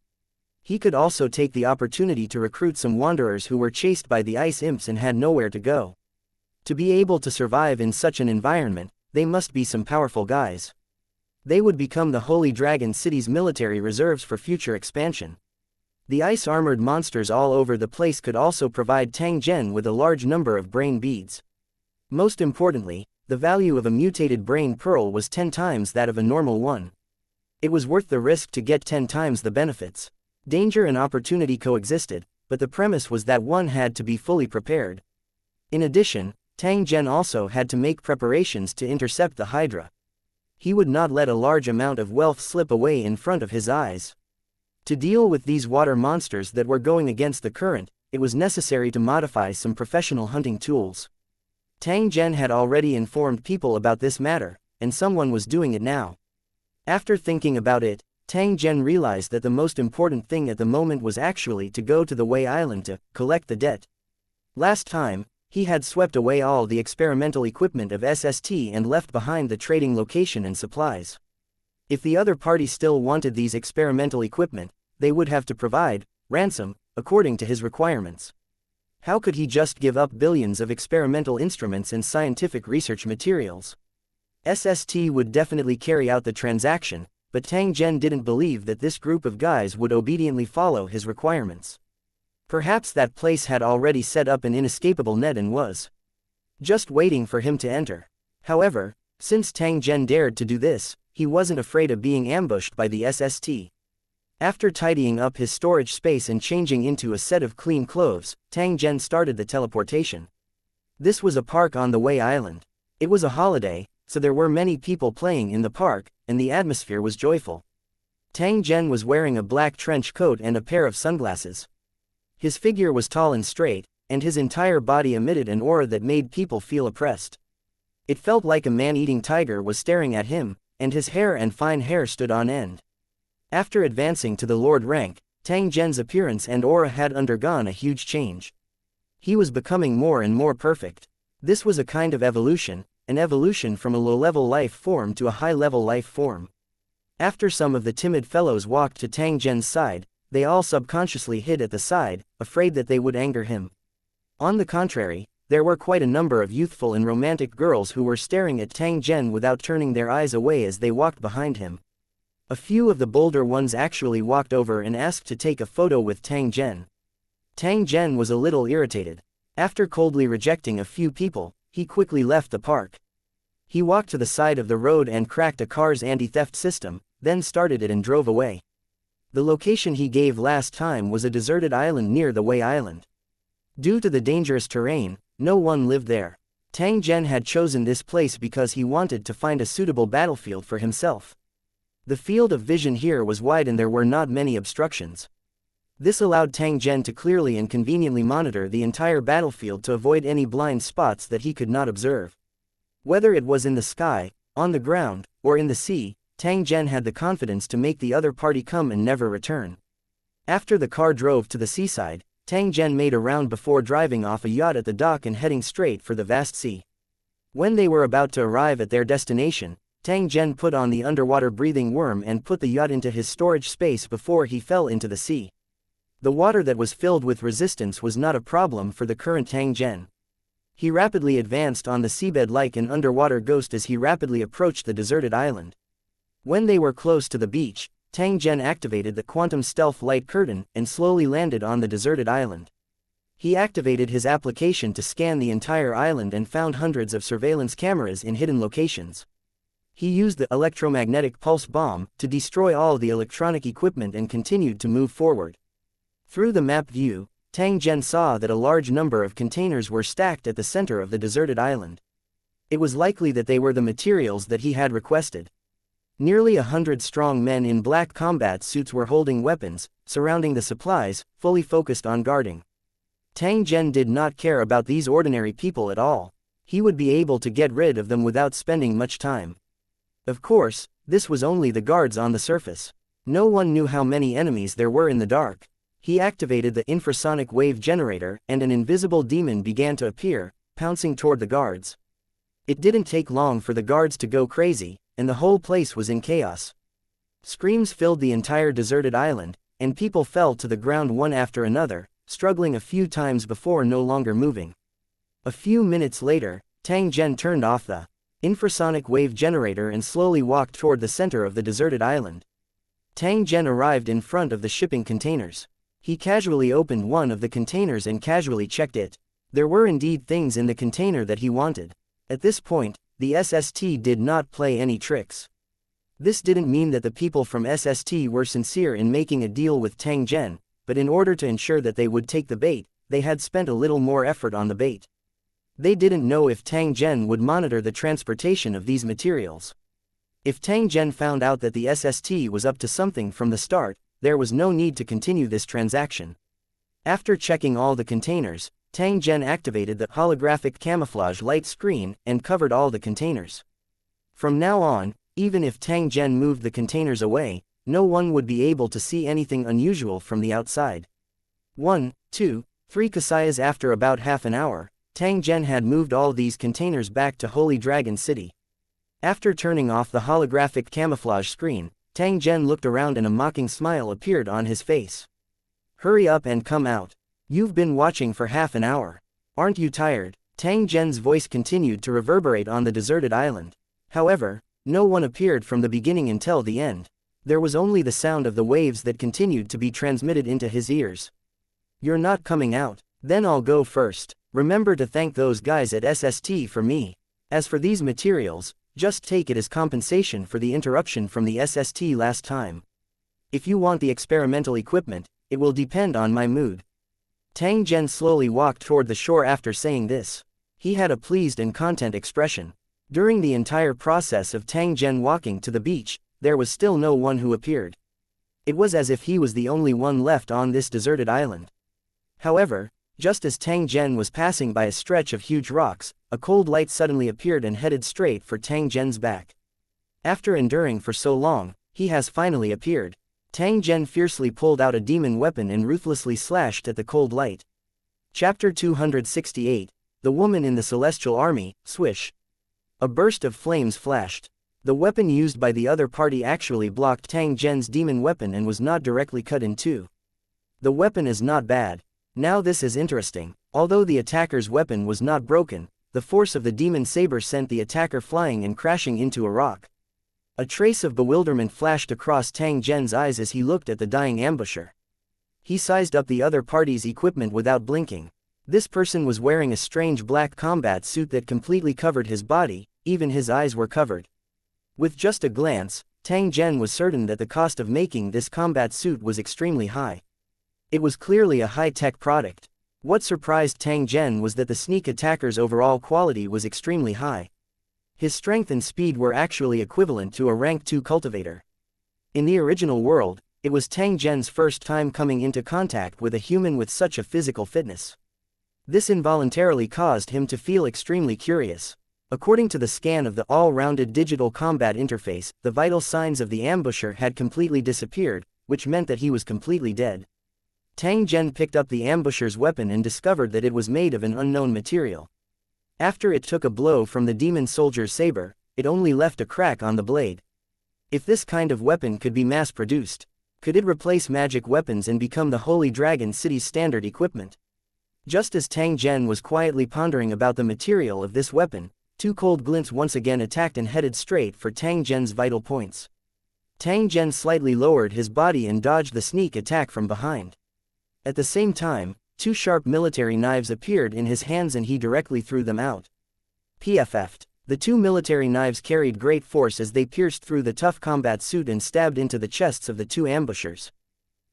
He could also take the opportunity to recruit some wanderers who were chased by the ice imps and had nowhere to go. To be able to survive in such an environment, they must be some powerful guys. They would become the Holy Dragon City's military reserves for future expansion. The ice-armored monsters all over the place could also provide Tang Zhen with a large number of brain beads. Most importantly, the value of a mutated brain pearl was 10 times that of a normal one. It was worth the risk to get 10 times the benefits. Danger and opportunity coexisted, but the premise was that one had to be fully prepared. In addition, Tang Zhen also had to make preparations to intercept the Hydra. He would not let a large amount of wealth slip away in front of his eyes. To deal with these water monsters that were going against the current, it was necessary to modify some professional hunting tools. Tang Zhen had already informed people about this matter, and someone was doing it now. After thinking about it, Tang Zhen realized that the most important thing at the moment was actually to go to the Wei Island to collect the debt. Last time, he had swept away all the experimental equipment of SST and left behind the trading location and supplies. If the other party still wanted these experimental equipment, they would have to provide ransom, according to his requirements. How could he just give up billions of experimental instruments and scientific research materials? SST would definitely carry out the transaction, but Tang Zhen didn't believe that this group of guys would obediently follow his requirements. Perhaps that place had already set up an inescapable net and was just waiting for him to enter. However, since Tang Zhen dared to do this, he wasn't afraid of being ambushed by the SST. After tidying up his storage space and changing into a set of clean clothes, Tang Zhen started the teleportation. This was a park on the Wei Island. It was a holiday, so there were many people playing in the park, and the atmosphere was joyful. Tang Zhen was wearing a black trench coat and a pair of sunglasses. His figure was tall and straight, and his entire body emitted an aura that made people feel oppressed. It felt like a man-eating tiger was staring at him, and his hair and fine hair stood on end. After advancing to the Lord rank, Tang Zhen's appearance and aura had undergone a huge change. He was becoming more and more perfect. This was a kind of evolution, an evolution from a low-level life form to a high-level life form. After some of the timid fellows walked to Tang Zhen's side, they all subconsciously hid at the side, afraid that they would anger him. On the contrary, there were quite a number of youthful and romantic girls who were staring at Tang Zhen without turning their eyes away as they walked behind him. A few of the bolder ones actually walked over and asked to take a photo with Tang Zhen. Tang Zhen was a little irritated. After coldly rejecting a few people, he quickly left the park. He walked to the side of the road and cracked a car's anti-theft system, then started it and drove away. The location he gave last time was a deserted island near the Wei Island. Due to the dangerous terrain, no one lived there. Tang Zhen had chosen this place because he wanted to find a suitable battlefield for himself. The field of vision here was wide and there were not many obstructions. This allowed Tang Zhen to clearly and conveniently monitor the entire battlefield to avoid any blind spots that he could not observe. Whether it was in the sky, on the ground, or in the sea, Tang Zhen had the confidence to make the other party come and never return. After the car drove to the seaside, Tang Zhen made a round before driving off a yacht at the dock and heading straight for the vast sea. When they were about to arrive at their destination, Tang Zhen put on the underwater breathing worm and put the yacht into his storage space before he fell into the sea. The water that was filled with resistance was not a problem for the current Tang Zhen. He rapidly advanced on the seabed like an underwater ghost as he rapidly approached the deserted island. When they were close to the beach, Tang Zhen activated the quantum stealth light curtain and slowly landed on the deserted island. He activated his application to scan the entire island and found hundreds of surveillance cameras in hidden locations. He used the electromagnetic pulse bomb to destroy all the electronic equipment and continued to move forward. Through the map view, Tang Zhen saw that a large number of containers were stacked at the center of the deserted island. It was likely that they were the materials that he had requested. Nearly 100 strong men in black combat suits were holding weapons, surrounding the supplies, fully focused on guarding. Tang Zhen did not care about these ordinary people at all. He would be able to get rid of them without spending much time. Of course, this was only the guards on the surface. No one knew how many enemies there were in the dark. He activated the infrasonic wave generator and an invisible demon began to appear, pouncing toward the guards. It didn't take long for the guards to go crazy, and the whole place was in chaos. Screams filled the entire deserted island, and people fell to the ground one after another, struggling a few times before no longer moving. A few minutes later, Tang Zhen turned off the infrasonic wave generator and slowly walked toward the center of the deserted island. Tang Zhen arrived in front of the shipping containers. He casually opened one of the containers and casually checked it. There were indeed things in the container that he wanted. At this point, the SST did not play any tricks. This didn't mean that the people from SST were sincere in making a deal with Tang Zhen, but in order to ensure that they would take the bait, they had spent a little more effort on the bait. They didn't know if Tang Zhen would monitor the transportation of these materials. If Tang Zhen found out that the SST was up to something from the start, there was no need to continue this transaction. After checking all the containers, Tang Zhen activated the holographic camouflage light screen and covered all the containers. From now on, even if Tang Zhen moved the containers away, no one would be able to see anything unusual from the outside. 1, 2, 3 Kasayas. After about half an hour, Tang Zhen had moved all these containers back to Holy Dragon City. After turning off the holographic camouflage screen, Tang Zhen looked around and a mocking smile appeared on his face. Hurry up and come out. You've been watching for half an hour. Aren't you tired? Tang Zhen's voice continued to reverberate on the deserted island. However, no one appeared from the beginning until the end. There was only the sound of the waves that continued to be transmitted into his ears. You're not coming out? Then I'll go first. Remember to thank those guys at SST for me. As for these materials, just take it as compensation for the interruption from the SST last time. If you want the experimental equipment, it will depend on my mood. Tang Zhen slowly walked toward the shore after saying this. He had a pleased and content expression. During the entire process of Tang Zhen walking to the beach, there was still no one who appeared. It was as if he was the only one left on this deserted island. However, just as Tang Zhen was passing by a stretch of huge rocks, a cold light suddenly appeared and headed straight for Tang Zhen's back. After enduring for so long, he has finally appeared. Tang Zhen fiercely pulled out a demon weapon and ruthlessly slashed at the cold light. Chapter 268, The Woman in the Celestial Army, Swish. A burst of flames flashed. The weapon used by the other party actually blocked Tang Zhen's demon weapon and was not directly cut in two. The weapon is not bad. Now this is interesting. Although the attacker's weapon was not broken, the force of the demon saber sent the attacker flying and crashing into a rock. A trace of bewilderment flashed across Tang Zhen's eyes as he looked at the dying ambusher. He sized up the other party's equipment without blinking. This person was wearing a strange black combat suit that completely covered his body, even his eyes were covered. With just a glance, Tang Zhen was certain that the cost of making this combat suit was extremely high. It was clearly a high-tech product. What surprised Tang Zhen was that the sneak attacker's overall quality was extremely high. His strength and speed were actually equivalent to a rank 2 cultivator. In the original world, it was Tang Zhen's first time coming into contact with a human with such a physical fitness. This involuntarily caused him to feel extremely curious. According to the scan of the all-rounded digital combat interface, the vital signs of the ambusher had completely disappeared, which meant that he was completely dead. Tang Zhen picked up the ambusher's weapon and discovered that it was made of an unknown material. After it took a blow from the demon soldier's saber, it only left a crack on the blade. If this kind of weapon could be mass-produced, could it replace magic weapons and become the Holy Dragon City's standard equipment? Just as Tang Zhen was quietly pondering about the material of this weapon, two cold glints once again attacked and headed straight for Tang Zhen's vital points. Tang Zhen slightly lowered his body and dodged the sneak attack from behind. At the same time, two sharp military knives appeared in his hands and he directly threw them out. PFF'd. The two military knives carried great force as they pierced through the tough combat suit and stabbed into the chests of the two ambushers.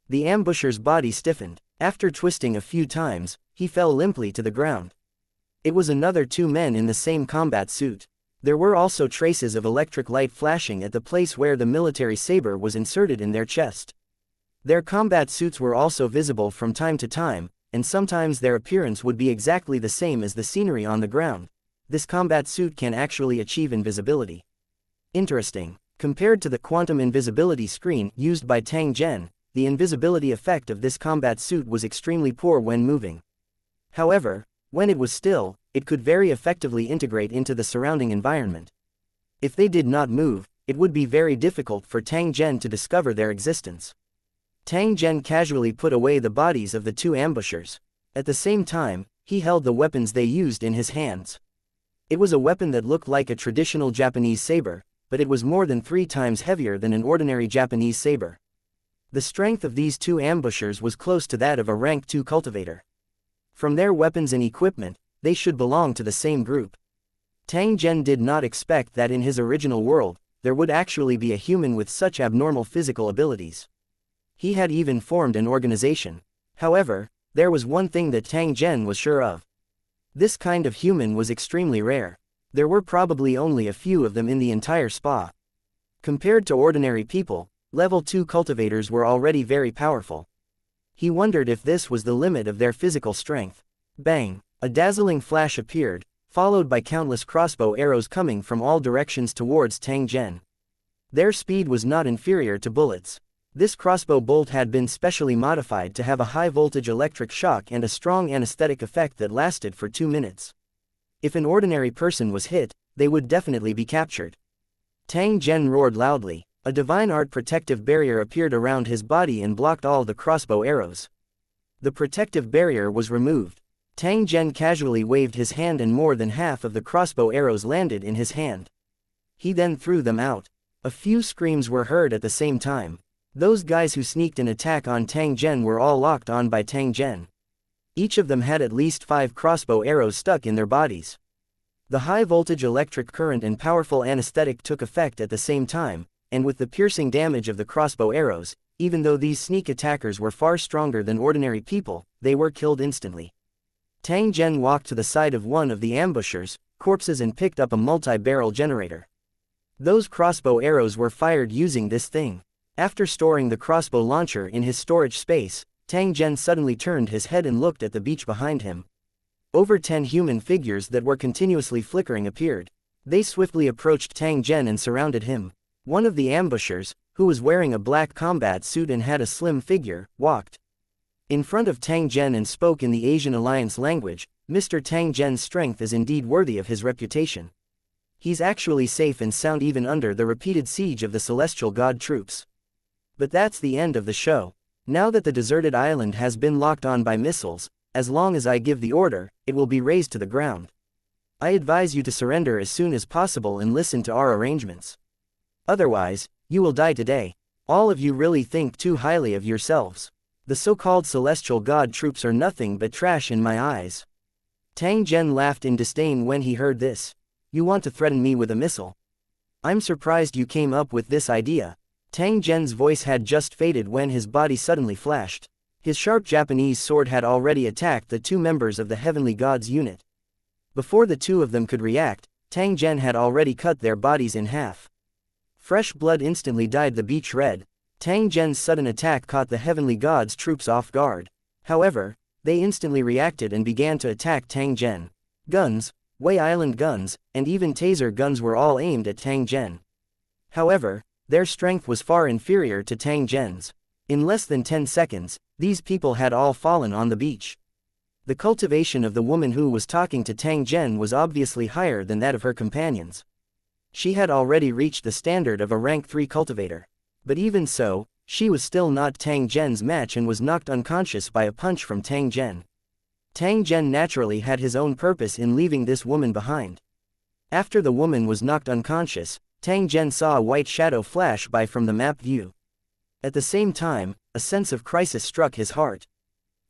The ambusher's body stiffened. After twisting a few times, he fell limply to the ground. It was another two men in the same combat suit. There were also traces of electric light flashing at the place where the military saber was inserted in their chest. Their combat suits were also visible from time to time, and sometimes their appearance would be exactly the same as the scenery on the ground. This combat suit can actually achieve invisibility. Interesting. Compared to the quantum invisibility screen used by Tang Zhen, the invisibility effect of this combat suit was extremely poor when moving. However, when it was still, it could very effectively integrate into the surrounding environment. If they did not move, it would be very difficult for Tang Zhen to discover their existence. Tang Zhen casually put away the bodies of the two ambushers. At the same time, he held the weapons they used in his hands. It was a weapon that looked like a traditional Japanese saber, but it was more than 3 times heavier than an ordinary Japanese saber. The strength of these two ambushers was close to that of a rank 2 cultivator. From their weapons and equipment, they should belong to the same group. Tang Zhen did not expect that in his original world, there would actually be a human with such abnormal physical abilities. He had even formed an organization. However, there was one thing that Tang Zhen was sure of. This kind of human was extremely rare. There were probably only a few of them in the entire spa. Compared to ordinary people, level 2 cultivators were already very powerful. He wondered if this was the limit of their physical strength. Bang! A dazzling flash appeared, followed by countless crossbow arrows coming from all directions towards Tang Zhen. Their speed was not inferior to bullets. This crossbow bolt had been specially modified to have a high-voltage electric shock and a strong anesthetic effect that lasted for 2 minutes. If an ordinary person was hit, they would definitely be captured. Tang Zhen roared loudly. A divine art protective barrier appeared around his body and blocked all the crossbow arrows. The protective barrier was removed. Tang Zhen casually waved his hand and more than half of the crossbow arrows landed in his hand. He then threw them out. A few screams were heard at the same time. Those guys who sneaked an attack on Tang Zhen were all locked on by Tang Zhen. Each of them had at least 5 crossbow arrows stuck in their bodies. The high-voltage electric current and powerful anesthetic took effect at the same time, and with the piercing damage of the crossbow arrows, even though these sneak attackers were far stronger than ordinary people, they were killed instantly. Tang Zhen walked to the side of one of the ambushers, corpses and picked up a multi-barrel generator. Those crossbow arrows were fired using this thing. After storing the crossbow launcher in his storage space, Tang Zhen suddenly turned his head and looked at the beach behind him. Over 10 human figures that were continuously flickering appeared. They swiftly approached Tang Zhen and surrounded him. One of the ambushers, who was wearing a black combat suit and had a slim figure, walked in front of Tang Zhen and spoke in the Asian Alliance language. Mr. Tang Zhen's strength is indeed worthy of his reputation. He's actually safe and sound even under the repeated siege of the celestial god troops. But that's the end of the show. Now that the deserted island has been locked on by missiles, as long as I give the order, it will be razed to the ground. I advise you to surrender as soon as possible and listen to our arrangements. Otherwise, you will die today. All of you really think too highly of yourselves. The so-called celestial god troops are nothing but trash in my eyes. Tang Zhen laughed in disdain when he heard this. You want to threaten me with a missile? I'm surprised you came up with this idea. Tang Zhen's voice had just faded when his body suddenly flashed. His sharp Japanese sword had already attacked the 2 members of the Heavenly Gods unit. Before the 2 of them could react, Tang Zhen had already cut their bodies in half. Fresh blood instantly dyed the beach red. Tang Zhen's sudden attack caught the Heavenly Gods troops off guard. However, they instantly reacted and began to attack Tang Zhen. Guns, Wei Island guns, and even taser guns were all aimed at Tang Zhen. However, their strength was far inferior to Tang Zhen's. In less than 10 seconds, these people had all fallen on the beach. The cultivation of the woman who was talking to Tang Zhen was obviously higher than that of her companions. She had already reached the standard of a rank 3 cultivator. But even so, she was still not Tang Zhen's match and was knocked unconscious by a punch from Tang Zhen. Tang Zhen naturally had his own purpose in leaving this woman behind. After the woman was knocked unconscious, Tang Zhen saw a white shadow flash by from the map view. At the same time, a sense of crisis struck his heart.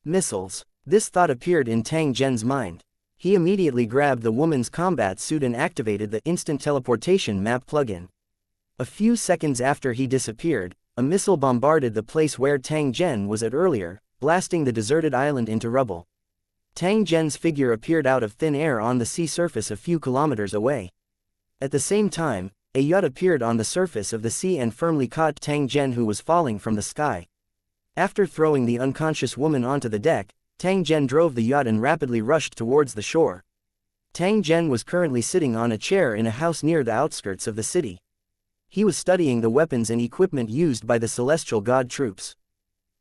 Missiles. This thought appeared in Tang Zhen's mind. He immediately grabbed the woman's combat suit and activated the instant teleportation map plugin. A few seconds after he disappeared, a missile bombarded the place where Tang Zhen was at earlier, blasting the deserted island into rubble. Tang Zhen's figure appeared out of thin air on the sea surface a few kilometers away. At the same time, a yacht appeared on the surface of the sea and firmly caught Tang Zhen, who was falling from the sky. After throwing the unconscious woman onto the deck, Tang Zhen drove the yacht and rapidly rushed towards the shore. Tang Zhen was currently sitting on a chair in a house near the outskirts of the city. He was studying the weapons and equipment used by the celestial god troops.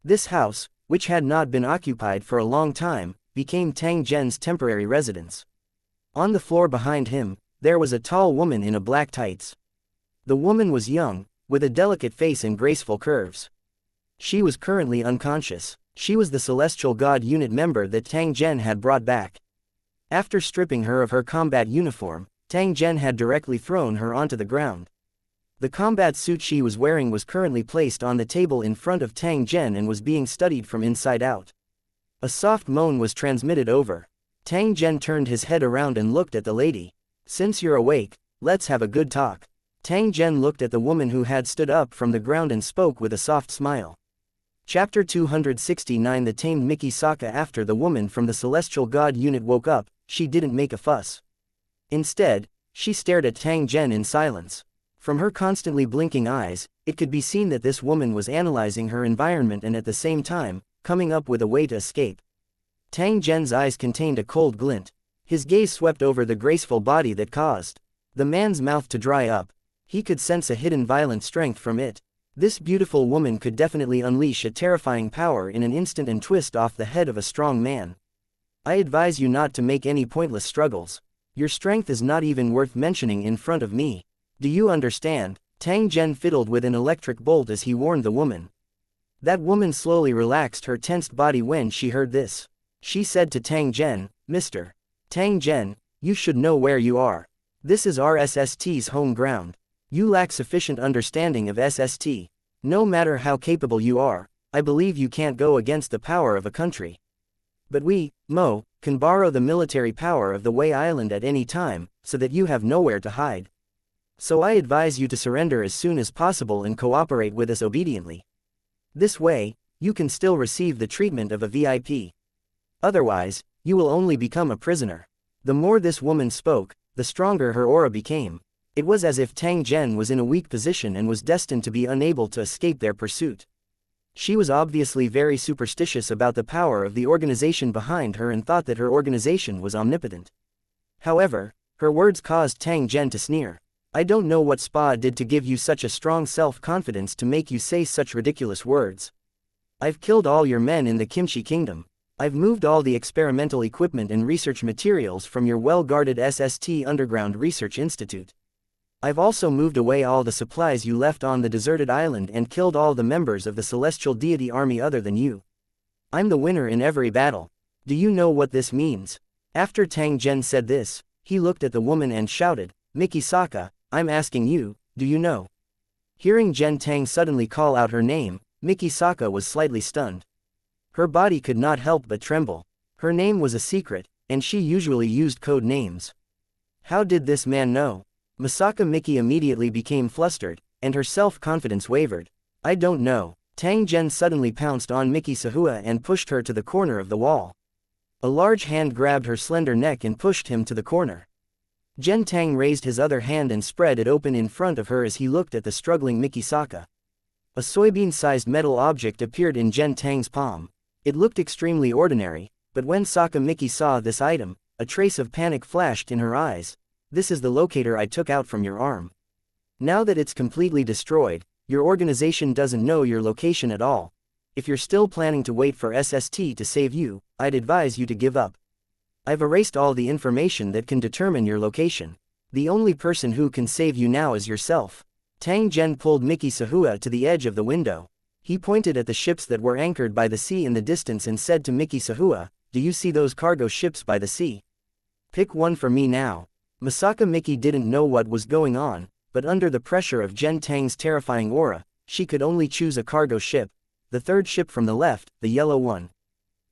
This house, which had not been occupied for a long time, became Tang Zhen's temporary residence. On the floor behind him, there was a tall woman in a black tights. The woman was young, with a delicate face and graceful curves. She was currently unconscious. She was the celestial god unit member that Tang Zhen had brought back. After stripping her of her combat uniform, Tang Zhen had directly thrown her onto the ground. The combat suit she was wearing was currently placed on the table in front of Tang Zhen and was being studied from inside out. A soft moan was transmitted over. Tang Zhen turned his head around and looked at the lady. Since you're awake, let's have a good talk. Tang Zhen looked at the woman who had stood up from the ground and spoke with a soft smile. Chapter 269 The Tamed Mickey Sokka. After the woman from the celestial god unit woke up, she didn't make a fuss. Instead, she stared at Tang Zhen in silence. From her constantly blinking eyes, it could be seen that this woman was analyzing her environment and at the same time, coming up with a way to escape. Tang Zhen's eyes contained a cold glint. His gaze swept over the graceful body that caused the man's mouth to dry up. He could sense a hidden violent strength from it. This beautiful woman could definitely unleash a terrifying power in an instant and twist off the head of a strong man. I advise you not to make any pointless struggles. Your strength is not even worth mentioning in front of me. Do you understand? Tang Zhen fiddled with an electric bolt as he warned the woman. That woman slowly relaxed her tensed body when she heard this. She said to Tang Zhen, "Mr. Tang Zhen, you should know where you are. This is our SST's home ground. You lack sufficient understanding of SST. No matter how capable you are, I believe you can't go against the power of a country. But we, Mo, can borrow the military power of the Wei Island at any time, so that you have nowhere to hide. So I advise you to surrender as soon as possible and cooperate with us obediently. This way, you can still receive the treatment of a VIP. Otherwise, you will only become a prisoner." The more this woman spoke, the stronger her aura became. It was as if Tang Zhen was in a weak position and was destined to be unable to escape their pursuit. She was obviously very superstitious about the power of the organization behind her and thought that her organization was omnipotent. However, her words caused Tang Zhen to sneer. "I don't know what Spa did to give you such a strong self-confidence to make you say such ridiculous words. I've killed all your men in the Kimchi Kingdom. I've moved all the experimental equipment and research materials from your well-guarded SST Underground Research Institute. I've also moved away all the supplies you left on the deserted island and killed all the members of the celestial deity army other than you. I'm the winner in every battle. Do you know what this means?" After Tang Zhen said this, he looked at the woman and shouted, "Mickey Sokka, I'm asking you, do you know?" Hearing Zhen Tang suddenly call out her name, Mickey Sokka was slightly stunned. Her body could not help but tremble. Her name was a secret, and she usually used code names. How did this man know? Misaka Mickey immediately became flustered, and her self-confidence wavered. "I don't know." Tang Zhen suddenly pounced on Mickey Sahua and pushed her to the corner of the wall. A large hand grabbed her slender neck and pushed him to the corner. Zhen Tang raised his other hand and spread it open in front of her as he looked at the struggling Mickey Sokka. A soybean-sized metal object appeared in Zhen Tang's palm. It looked extremely ordinary, but when Sokka Mickey saw this item, a trace of panic flashed in her eyes. "This is the locator I took out from your arm. Now that it's completely destroyed, your organization doesn't know your location at all. If you're still planning to wait for SST to save you, I'd advise you to give up. I've erased all the information that can determine your location. The only person who can save you now is yourself." Tang Zhen pulled Mickey Sahua to the edge of the window. He pointed at the ships that were anchored by the sea in the distance and said to Mickey Sahua, "Do you see those cargo ships by the sea? Pick one for me now." Misaka Mickey didn't know what was going on, but under the pressure of Zhen Tang's terrifying aura, she could only choose a cargo ship, the third ship from the left, the yellow one.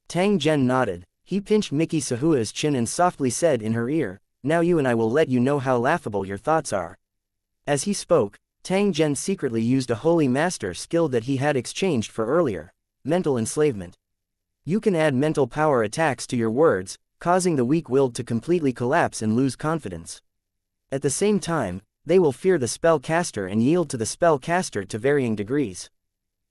Tang Zhen nodded. He pinched Mickey Sahua's chin and softly said in her ear, "Now you and I will let you know how laughable your thoughts are." As he spoke, Tang Zhen secretly used a holy master skill that he had exchanged for earlier, mental enslavement. You can add mental power attacks to your words, causing the weak-willed to completely collapse and lose confidence. At the same time, they will fear the spellcaster and yield to the spellcaster to varying degrees.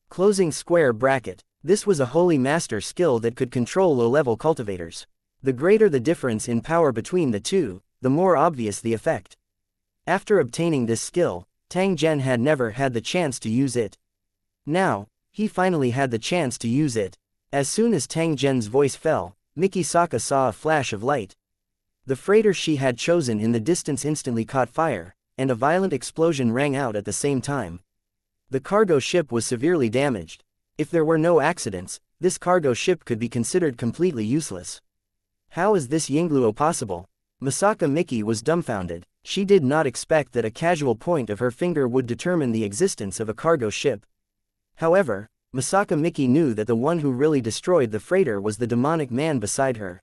Closing square bracket. This was a holy master skill that could control low-level cultivators. The greater the difference in power between the two, the more obvious the effect. After obtaining this skill, Tang Zhen had never had the chance to use it. Now, he finally had the chance to use it. As soon as Tang Zhen's voice fell, Mickey Sokka saw a flash of light. The freighter she had chosen in the distance instantly caught fire, and a violent explosion rang out at the same time. The cargo ship was severely damaged. If there were no accidents, this cargo ship could be considered completely useless. How is this Yingluo possible? Misaka Mickey was dumbfounded. She did not expect that a casual point of her finger would determine the existence of a cargo ship. However, Misaka Mickey knew that the one who really destroyed the freighter was the demonic man beside her.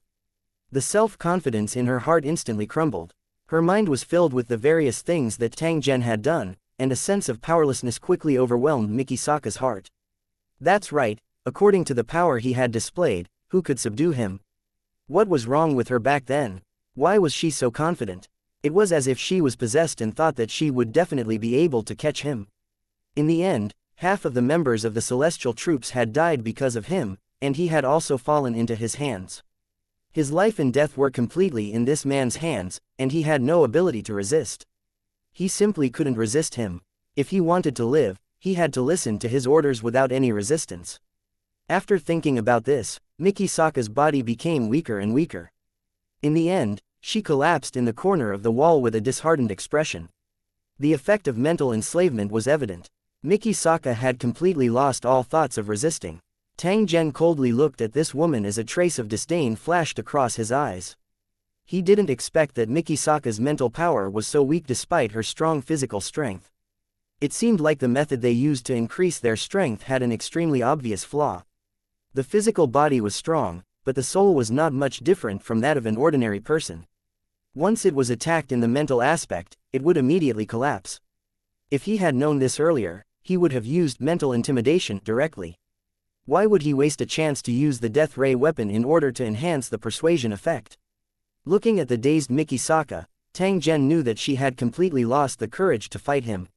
The self-confidence in her heart instantly crumbled. Her mind was filled with the various things that Tang Zhen had done, and a sense of powerlessness quickly overwhelmed Mikisaka's heart. That's right, according to the power he had displayed, who could subdue him? What was wrong with her back then? Why was she so confident? It was as if she was possessed and thought that she would definitely be able to catch him. In the end, half of the members of the celestial troops had died because of him, and he had also fallen into his hands. His life and death were completely in this man's hands, and he had no ability to resist. He simply couldn't resist him. If he wanted to live, he had to listen to his orders without any resistance. After thinking about this, Mikisaka's body became weaker and weaker. In the end, she collapsed in the corner of the wall with a disheartened expression. The effect of mental enslavement was evident. Mikisaka had completely lost all thoughts of resisting. Tang Zhen coldly looked at this woman as a trace of disdain flashed across his eyes. He didn't expect that Mikisaka's mental power was so weak despite her strong physical strength. It seemed like the method they used to increase their strength had an extremely obvious flaw. The physical body was strong, but the soul was not much different from that of an ordinary person. Once it was attacked in the mental aspect, it would immediately collapse. If he had known this earlier, he would have used mental intimidation directly. Why would he waste a chance to use the death ray weapon in order to enhance the persuasion effect? Looking at the dazed Mikisaka, Tang Zhen knew that she had completely lost the courage to fight him.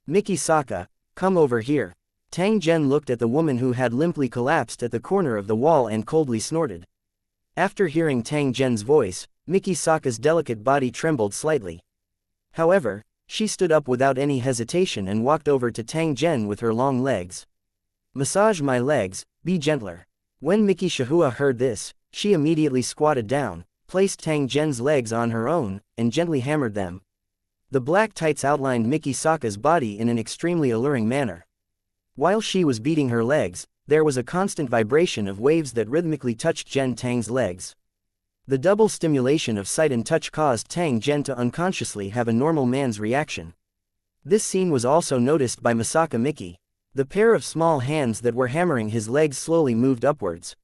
Mikisaka, come over here. Tang Zhen looked at the woman who had limply collapsed at the corner of the wall and coldly snorted. After hearing Tang Zhen's voice, Mikisaka's delicate body trembled slightly. However, she stood up without any hesitation and walked over to Tang Zhen with her long legs. Massage my legs, be gentler. When Mikisaka heard this, she immediately squatted down, placed Tang Zhen's legs on her own, and gently hammered them. The black tights outlined Mikisaka's body in an extremely alluring manner. While she was beating her legs, there was a constant vibration of waves that rhythmically touched Zhen Tang's legs. The double stimulation of sight and touch caused Tang Zhen to unconsciously have a normal man's reaction. This scene was also noticed by Masaka Miki. The pair of small hands that were hammering his legs slowly moved upwards.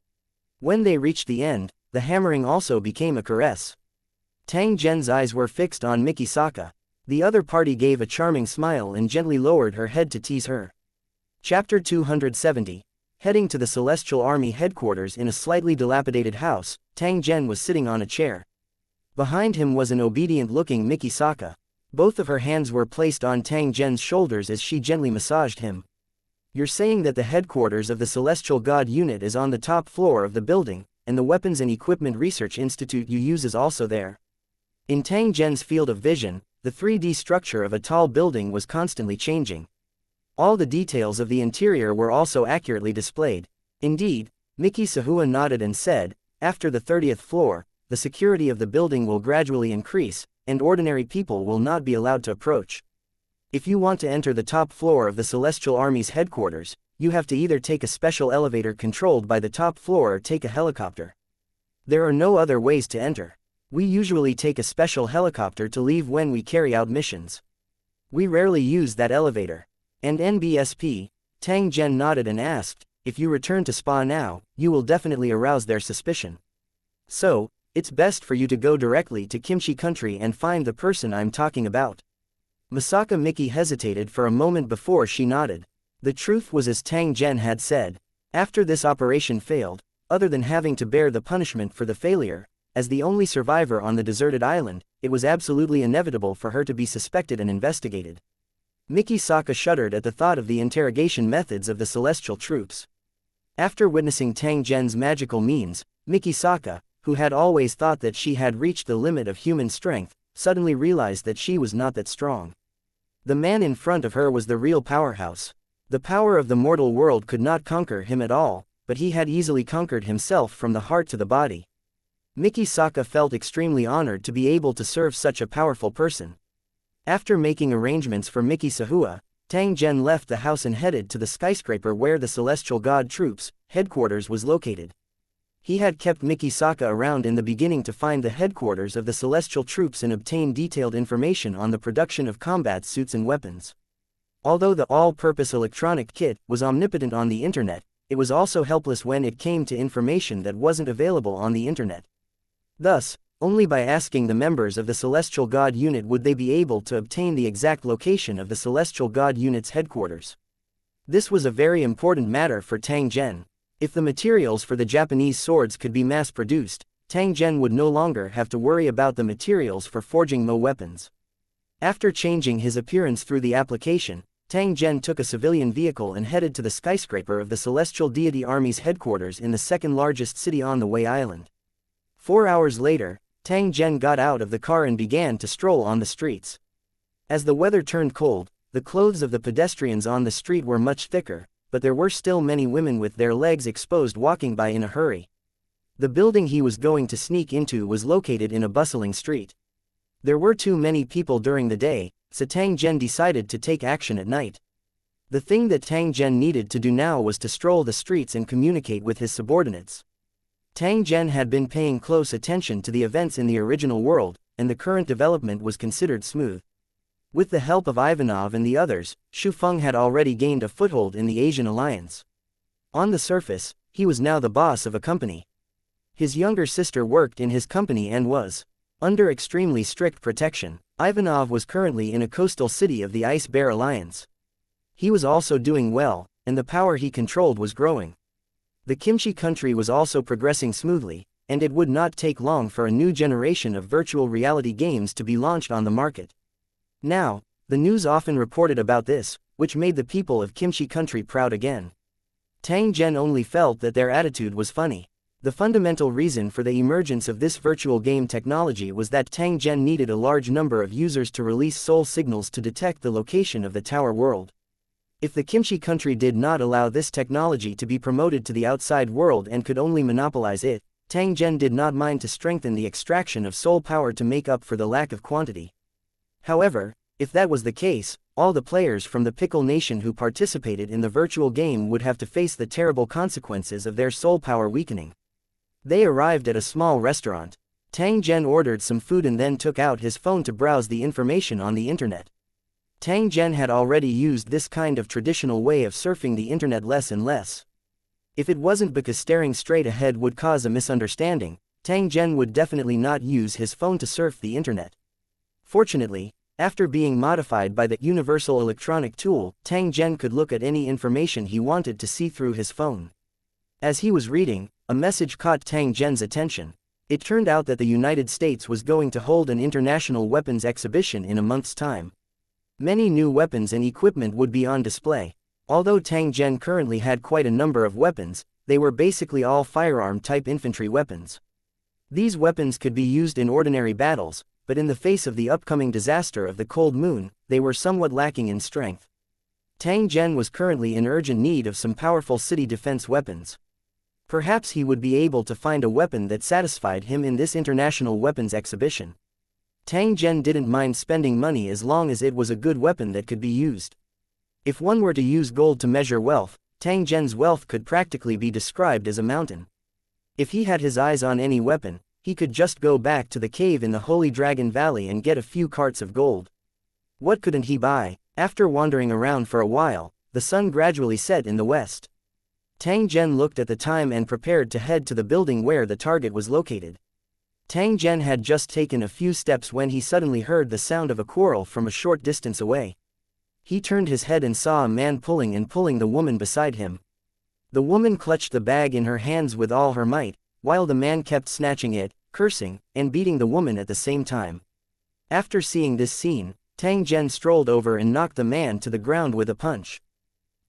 When they reached the end, the hammering also became a caress. Tang Zhen's eyes were fixed on Mikisaka. The other party gave a charming smile and gently lowered her head to tease her. Chapter 270. Heading to the Celestial Army headquarters in a slightly dilapidated house, Tang Zhen was sitting on a chair. Behind him was an obedient-looking Mikisaka. Both of her hands were placed on Tang Zhen's shoulders as she gently massaged him. You're saying that the headquarters of the Celestial God Unit is on the top floor of the building, and the Weapons and Equipment Research Institute you use is also there. In Tang Zhen's field of vision, the 3D structure of a tall building was constantly changing. All the details of the interior were also accurately displayed. Indeed, Mikisaka nodded and said, after the 30th floor, the security of the building will gradually increase, and ordinary people will not be allowed to approach. If you want to enter the top floor of the Celestial Army's headquarters, you have to either take a special elevator controlled by the top floor or take a helicopter. There are no other ways to enter. We usually take a special helicopter to leave when we carry out missions. We rarely use that elevator. And NBSP, Tang Zhen nodded and asked, if you return to Spa now, you will definitely arouse their suspicion. So, it's best for you to go directly to Kimchi Country and find the person I'm talking about. Masaka Miki hesitated for a moment before she nodded. The truth was as Tang Zhen had said. After this operation failed, other than having to bear the punishment for the failure, as the only survivor on the deserted island, it was absolutely inevitable for her to be suspected and investigated. Mikisaka shuddered at the thought of the interrogation methods of the celestial troops. After witnessing Tang Zhen's magical means, Mikisaka, who had always thought that she had reached the limit of human strength, suddenly realized that she was not that strong. The man in front of her was the real powerhouse. The power of the mortal world could not conquer him at all, but he had easily conquered himself from the heart to the body. Mikisaka felt extremely honored to be able to serve such a powerful person. After making arrangements for Mikisaka, Tang Zhen left the house and headed to the skyscraper where the Celestial God Troops' headquarters was located. He had kept Mikisaka around in the beginning to find the headquarters of the Celestial Troops and obtain detailed information on the production of combat suits and weapons. Although the all-purpose electronic kit was omnipotent on the internet, it was also helpless when it came to information that wasn't available on the internet. Thus, Only by asking the members of the Celestial God Unit would they be able to obtain the exact location of the Celestial God Unit's headquarters. This was a very important matter for Tang Zhen. If the materials for the Japanese swords could be mass-produced, Tang Zhen would no longer have to worry about the materials for forging Mo weapons. After changing his appearance through the application, Tang Zhen took a civilian vehicle and headed to the skyscraper of the Celestial Deity Army's headquarters in the second-largest city on the Wei Island. 4 hours later, Tang Zhen got out of the car and began to stroll on the streets. As the weather turned cold, the clothes of the pedestrians on the street were much thicker, but there were still many women with their legs exposed walking by in a hurry. The building he was going to sneak into was located in a bustling street. There were too many people during the day, so Tang Zhen decided to take action at night. The thing that Tang Zhen needed to do now was to stroll the streets and communicate with his subordinates. Tang Zhen had been paying close attention to the events in the original world, and the current development was considered smooth. With the help of Ivanov and the others, Xu Feng had already gained a foothold in the Asian alliance. On the surface, he was now the boss of a company. His younger sister worked in his company and was under extremely strict protection. Ivanov was currently in a coastal city of the Ice Bear Alliance. He was also doing well, and the power he controlled was growing. The Kimchi country was also progressing smoothly, and it would not take long for a new generation of virtual reality games to be launched on the market. Now, the news often reported about this, which made the people of Kimchi country proud again. Tang Zhen only felt that their attitude was funny. The fundamental reason for the emergence of this virtual game technology was that Tang Zhen needed a large number of users to release soul signals to detect the location of the tower world. If the Kimchi country did not allow this technology to be promoted to the outside world and could only monopolize it, Tang Zhen did not mind to strengthen the extraction of soul power to make up for the lack of quantity. However, if that was the case, all the players from the Pickle Nation who participated in the virtual game would have to face the terrible consequences of their soul power weakening. They arrived at a small restaurant. Tang Zhen ordered some food and then took out his phone to browse the information on the internet. Tang Zhen had already used this kind of traditional way of surfing the internet less and less. If it wasn't because staring straight ahead would cause a misunderstanding, Tang Zhen would definitely not use his phone to surf the internet. Fortunately, after being modified by the Universal Electronic Tool, Tang Zhen could look at any information he wanted to see through his phone. As he was reading, a message caught Tang Zhen's attention. It turned out that the United States was going to hold an international weapons exhibition in a month's time. Many new weapons and equipment would be on display. Although Tang Zhen currently had quite a number of weapons, they were basically all firearm-type infantry weapons. These weapons could be used in ordinary battles, but in the face of the upcoming disaster of the Cold Moon, they were somewhat lacking in strength. Tang Zhen was currently in urgent need of some powerful city defense weapons. Perhaps he would be able to find a weapon that satisfied him in this international weapons exhibition. Tang Zhen didn't mind spending money as long as it was a good weapon that could be used. If one were to use gold to measure wealth, Tang Zhen's wealth could practically be described as a mountain. If he had his eyes on any weapon, he could just go back to the cave in the Holy Dragon Valley and get a few carts of gold. What couldn't he buy? After wandering around for a while, the sun gradually set in the west. Tang Zhen looked at the time and prepared to head to the building where the target was located. Tang Zhen had just taken a few steps when he suddenly heard the sound of a quarrel from a short distance away. He turned his head and saw a man pulling the woman beside him. The woman clutched the bag in her hands with all her might, while the man kept snatching it, cursing, and beating the woman at the same time. After seeing this scene, Tang Zhen strolled over and knocked the man to the ground with a punch.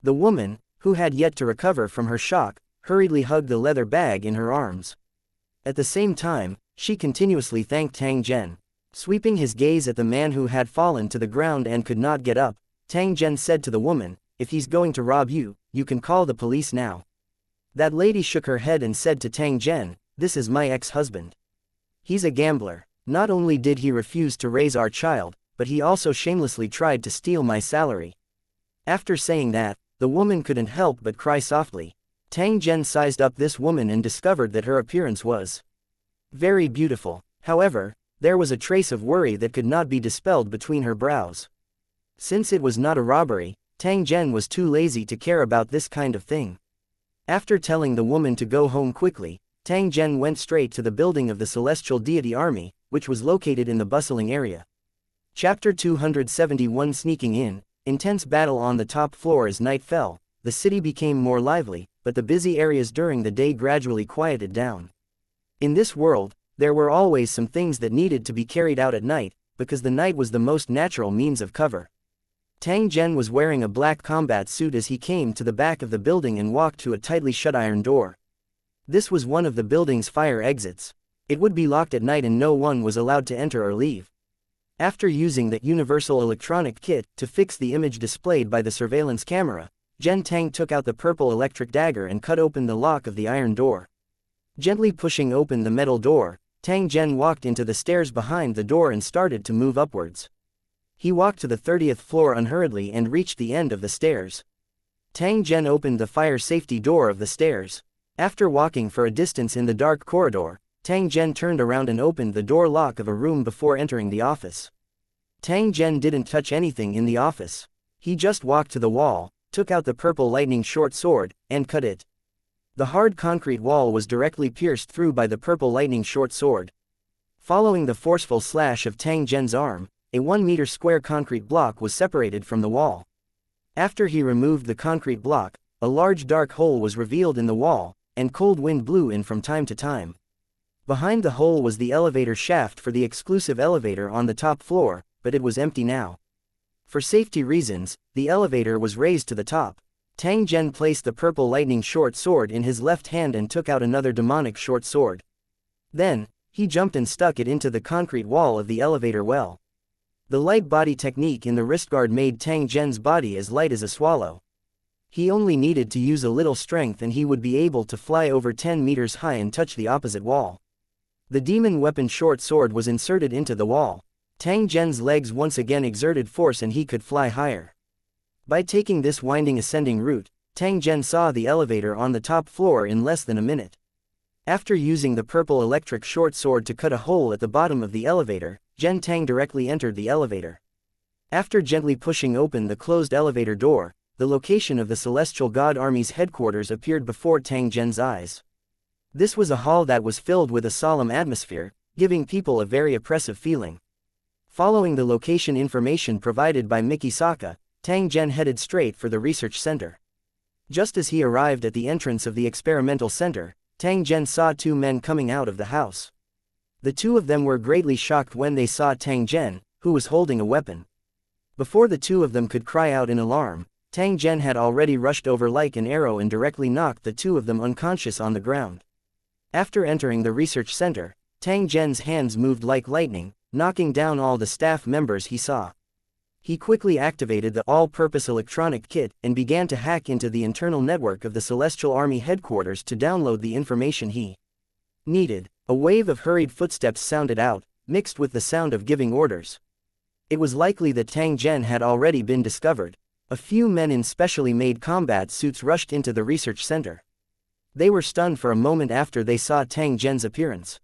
The woman, who had yet to recover from her shock, hurriedly hugged the leather bag in her arms. At the same time, she continuously thanked Tang Zhen. Sweeping his gaze at the man who had fallen to the ground and could not get up, Tang Zhen said to the woman, "If he's going to rob you, you can call the police now." That lady shook her head and said to Tang Zhen, "This is my ex-husband. He's a gambler. Not only did he refuse to raise our child, but he also shamelessly tried to steal my salary." After saying that, the woman couldn't help but cry softly. Tang Zhen sized up this woman and discovered that her appearance was very beautiful. However, there was a trace of worry that could not be dispelled between her brows. Since it was not a robbery, Tang Zhen was too lazy to care about this kind of thing. After telling the woman to go home quickly, Tang Zhen went straight to the building of the Celestial Deity Army, which was located in the bustling area. Chapter 271 Sneaking in. Intense battle on the top floor. As night fell, the city became more lively, but the busy areas during the day gradually quieted down. In this world, there were always some things that needed to be carried out at night, because the night was the most natural means of cover. Tang Zhen was wearing a black combat suit as he came to the back of the building and walked to a tightly shut iron door. This was one of the building's fire exits. It would be locked at night and no one was allowed to enter or leave. After using the universal electronic kit to fix the image displayed by the surveillance camera, Zhen Tang took out the purple electric dagger and cut open the lock of the iron door. Gently pushing open the metal door, Tang Zhen walked into the stairs behind the door and started to move upwards. He walked to the 30th floor unhurriedly and reached the end of the stairs. Tang Zhen opened the fire safety door of the stairs. After walking for a distance in the dark corridor, Tang Zhen turned around and opened the door lock of a room before entering the office. Tang Zhen didn't touch anything in the office. He just walked to the wall, took out the purple lightning short sword, and cut it. The hard concrete wall was directly pierced through by the purple lightning short sword. Following the forceful slash of Tang Zhen's arm, a 1-meter square concrete block was separated from the wall. After he removed the concrete block, a large dark hole was revealed in the wall, and cold wind blew in from time to time. Behind the hole was the elevator shaft for the exclusive elevator on the top floor, but it was empty now. For safety reasons, the elevator was raised to the top. Tang Zhen placed the purple lightning short sword in his left hand and took out another demonic short sword. Then, he jumped and stuck it into the concrete wall of the elevator well. The light body technique in the wrist guard made Tang Zhen's body as light as a swallow. He only needed to use a little strength and he would be able to fly over 10 meters high and touch the opposite wall. The demon weapon short sword was inserted into the wall. Tang Zhen's legs once again exerted force and he could fly higher. By taking this winding ascending route, Tang Zhen saw the elevator on the top floor in less than a minute. After using the purple electric short sword to cut a hole at the bottom of the elevator, Zhen Tang directly entered the elevator. After gently pushing open the closed elevator door, the location of the Celestial God Army's headquarters appeared before Tang Zhen's eyes. This was a hall that was filled with a solemn atmosphere, giving people a very oppressive feeling. Following the location information provided by Mikisaka, Tang Zhen headed straight for the research center. Just as he arrived at the entrance of the experimental center, Tang Zhen saw two men coming out of the house. The two of them were greatly shocked when they saw Tang Zhen, who was holding a weapon. Before the two of them could cry out in alarm, Tang Zhen had already rushed over like an arrow and directly knocked the two of them unconscious on the ground. After entering the research center, Tang Zhen's hands moved like lightning, knocking down all the staff members he saw. He quickly activated the all-purpose electronic kit and began to hack into the internal network of the Celestial Army headquarters to download the information he needed. A wave of hurried footsteps sounded out, mixed with the sound of giving orders. It was likely that Tang Zhen had already been discovered. A few men in specially made combat suits rushed into the research center. They were stunned for a moment after they saw Tang Zhen's appearance.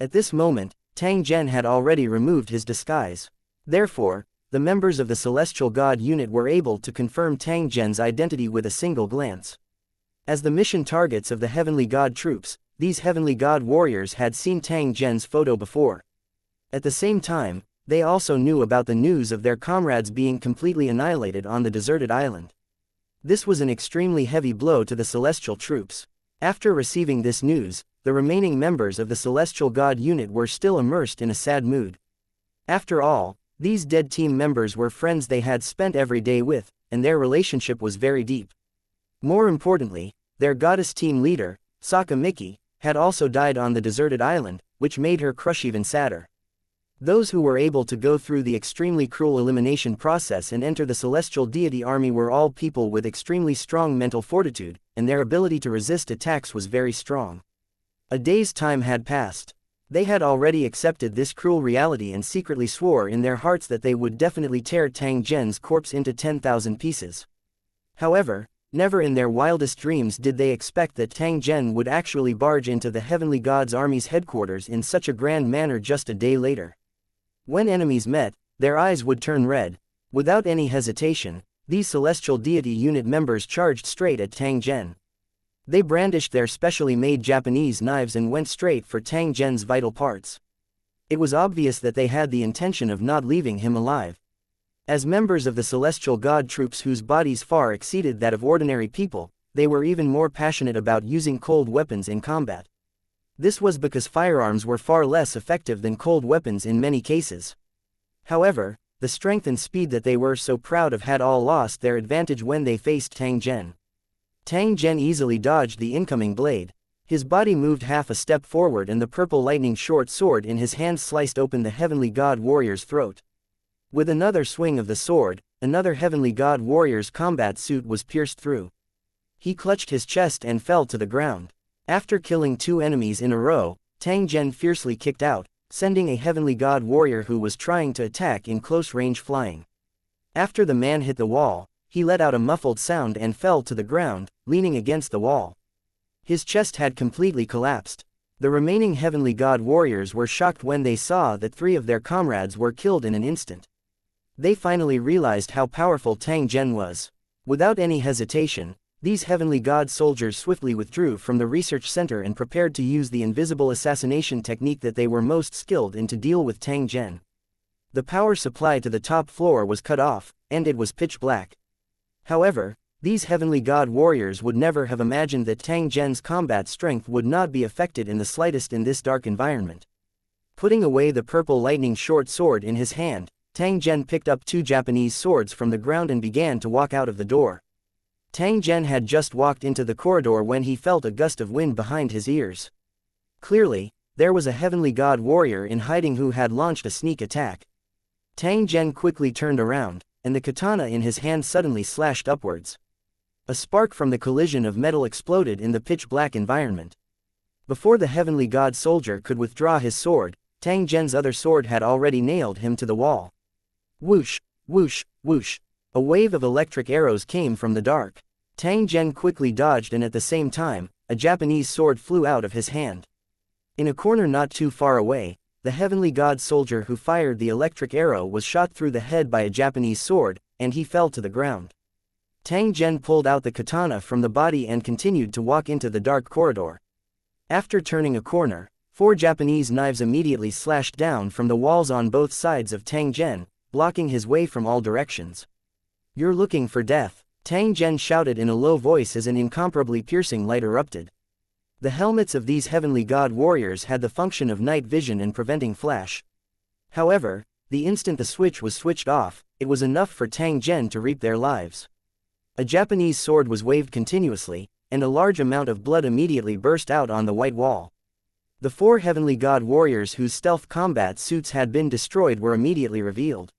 At this moment, Tang Zhen had already removed his disguise. Therefore, the members of the Celestial God unit were able to confirm Tang Zhen's identity with a single glance. As the mission targets of the Heavenly God troops, these Heavenly God warriors had seen Tang Zhen's photo before. At the same time, they also knew about the news of their comrades being completely annihilated on the deserted island. This was an extremely heavy blow to the Celestial troops. After receiving this news, the remaining members of the Celestial God unit were still immersed in a sad mood. After all, these dead team members were friends they had spent every day with, and their relationship was very deep. More importantly, their goddess team leader, Sokka Miki, had also died on the deserted island, which made her crush even sadder. Those who were able to go through the extremely cruel elimination process and enter the Celestial Deity Army were all people with extremely strong mental fortitude, and their ability to resist attacks was very strong. A day's time had passed. They had already accepted this cruel reality and secretly swore in their hearts that they would definitely tear Tang Zhen's corpse into 10,000 pieces. However, never in their wildest dreams did they expect that Tang Zhen would actually barge into the Heavenly God's Army's headquarters in such a grand manner just a day later. When enemies met, their eyes would turn red. Without any hesitation, these Celestial Deity unit members charged straight at Tang Zhen. They brandished their specially made Japanese knives and went straight for Tang Zhen's vital parts. It was obvious that they had the intention of not leaving him alive. As members of the celestial god troops whose bodies far exceeded that of ordinary people, they were even more passionate about using cold weapons in combat. This was because firearms were far less effective than cold weapons in many cases. However, the strength and speed that they were so proud of had all lost their advantage when they faced Tang Zhen. Tang Zhen easily dodged the incoming blade. His body moved half a step forward and the purple lightning short sword in his hand sliced open the heavenly god warrior's throat. With another swing of the sword, another heavenly god warrior's combat suit was pierced through. He clutched his chest and fell to the ground. After killing 2 enemies in a row, Tang Zhen fiercely kicked out, sending a heavenly god warrior who was trying to attack in close range flying. After the man hit the wall, he let out a muffled sound and fell to the ground, leaning against the wall. His chest had completely collapsed. The remaining heavenly god warriors were shocked when they saw that 3 of their comrades were killed in an instant. They finally realized how powerful Tang Zhen was. Without any hesitation, these heavenly god soldiers swiftly withdrew from the research center and prepared to use the invisible assassination technique that they were most skilled in to deal with Tang Zhen. The power supply to the top floor was cut off, and it was pitch black. However, these heavenly god warriors would never have imagined that Tang Zhen's combat strength would not be affected in the slightest in this dark environment. Putting away the purple lightning short sword in his hand, Tang Zhen picked up 2 Japanese swords from the ground and began to walk out of the door. Tang Zhen had just walked into the corridor when he felt a gust of wind behind his ears. Clearly, there was a heavenly god warrior in hiding who had launched a sneak attack. Tang Zhen quickly turned around, and the katana in his hand suddenly slashed upwards. A spark from the collision of metal exploded in the pitch-black environment. Before the heavenly god soldier could withdraw his sword, Tang Zhen's other sword had already nailed him to the wall. Whoosh, whoosh, whoosh. A wave of electric arrows came from the dark. Tang Zhen quickly dodged and at the same time, a Japanese sword flew out of his hand. In a corner not too far away, the heavenly god soldier who fired the electric arrow was shot through the head by a Japanese sword, and he fell to the ground. Tang Zhen pulled out the katana from the body and continued to walk into the dark corridor. After turning a corner, 4 Japanese knives immediately slashed down from the walls on both sides of Tang Zhen, blocking his way from all directions. "You're looking for death," Tang Zhen shouted in a low voice as an incomparably piercing light erupted. The helmets of these heavenly god warriors had the function of night vision and preventing flash. However, the instant the switch was switched off, it was enough for Tang Zhen to reap their lives. A Japanese sword was waved continuously, and a large amount of blood immediately burst out on the white wall. The 4 heavenly god warriors whose stealth combat suits had been destroyed were immediately revealed.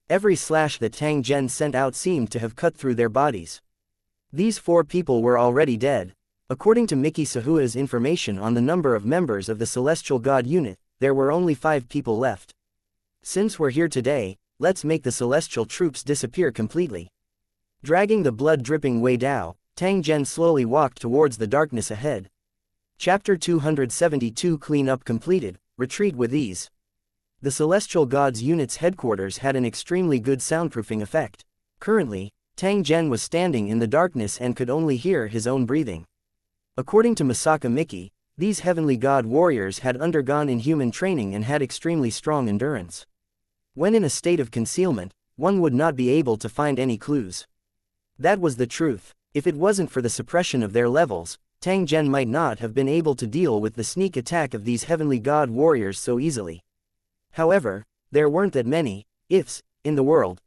Every slash that Tang Zhen sent out seemed to have cut through their bodies. These 4 people were already dead. According to Miki Sahua's information on the number of members of the Celestial God unit, there were only 5 people left. Since we're here today, let's make the celestial troops disappear completely. Dragging the blood-dripping Wei Dao, Tang Zhen slowly walked towards the darkness ahead. Chapter 272 Cleanup completed, retreat with ease. The Celestial Gods unit's headquarters had an extremely good soundproofing effect. Currently, Tang Zhen was standing in the darkness and could only hear his own breathing. According to Masaka Miki, these heavenly god warriors had undergone inhuman training and had extremely strong endurance. When in a state of concealment, one would not be able to find any clues. That was the truth. If it wasn't for the suppression of their levels, Tang Zhen might not have been able to deal with the sneak attack of these heavenly god warriors so easily. However, there weren't that many ifs in the world.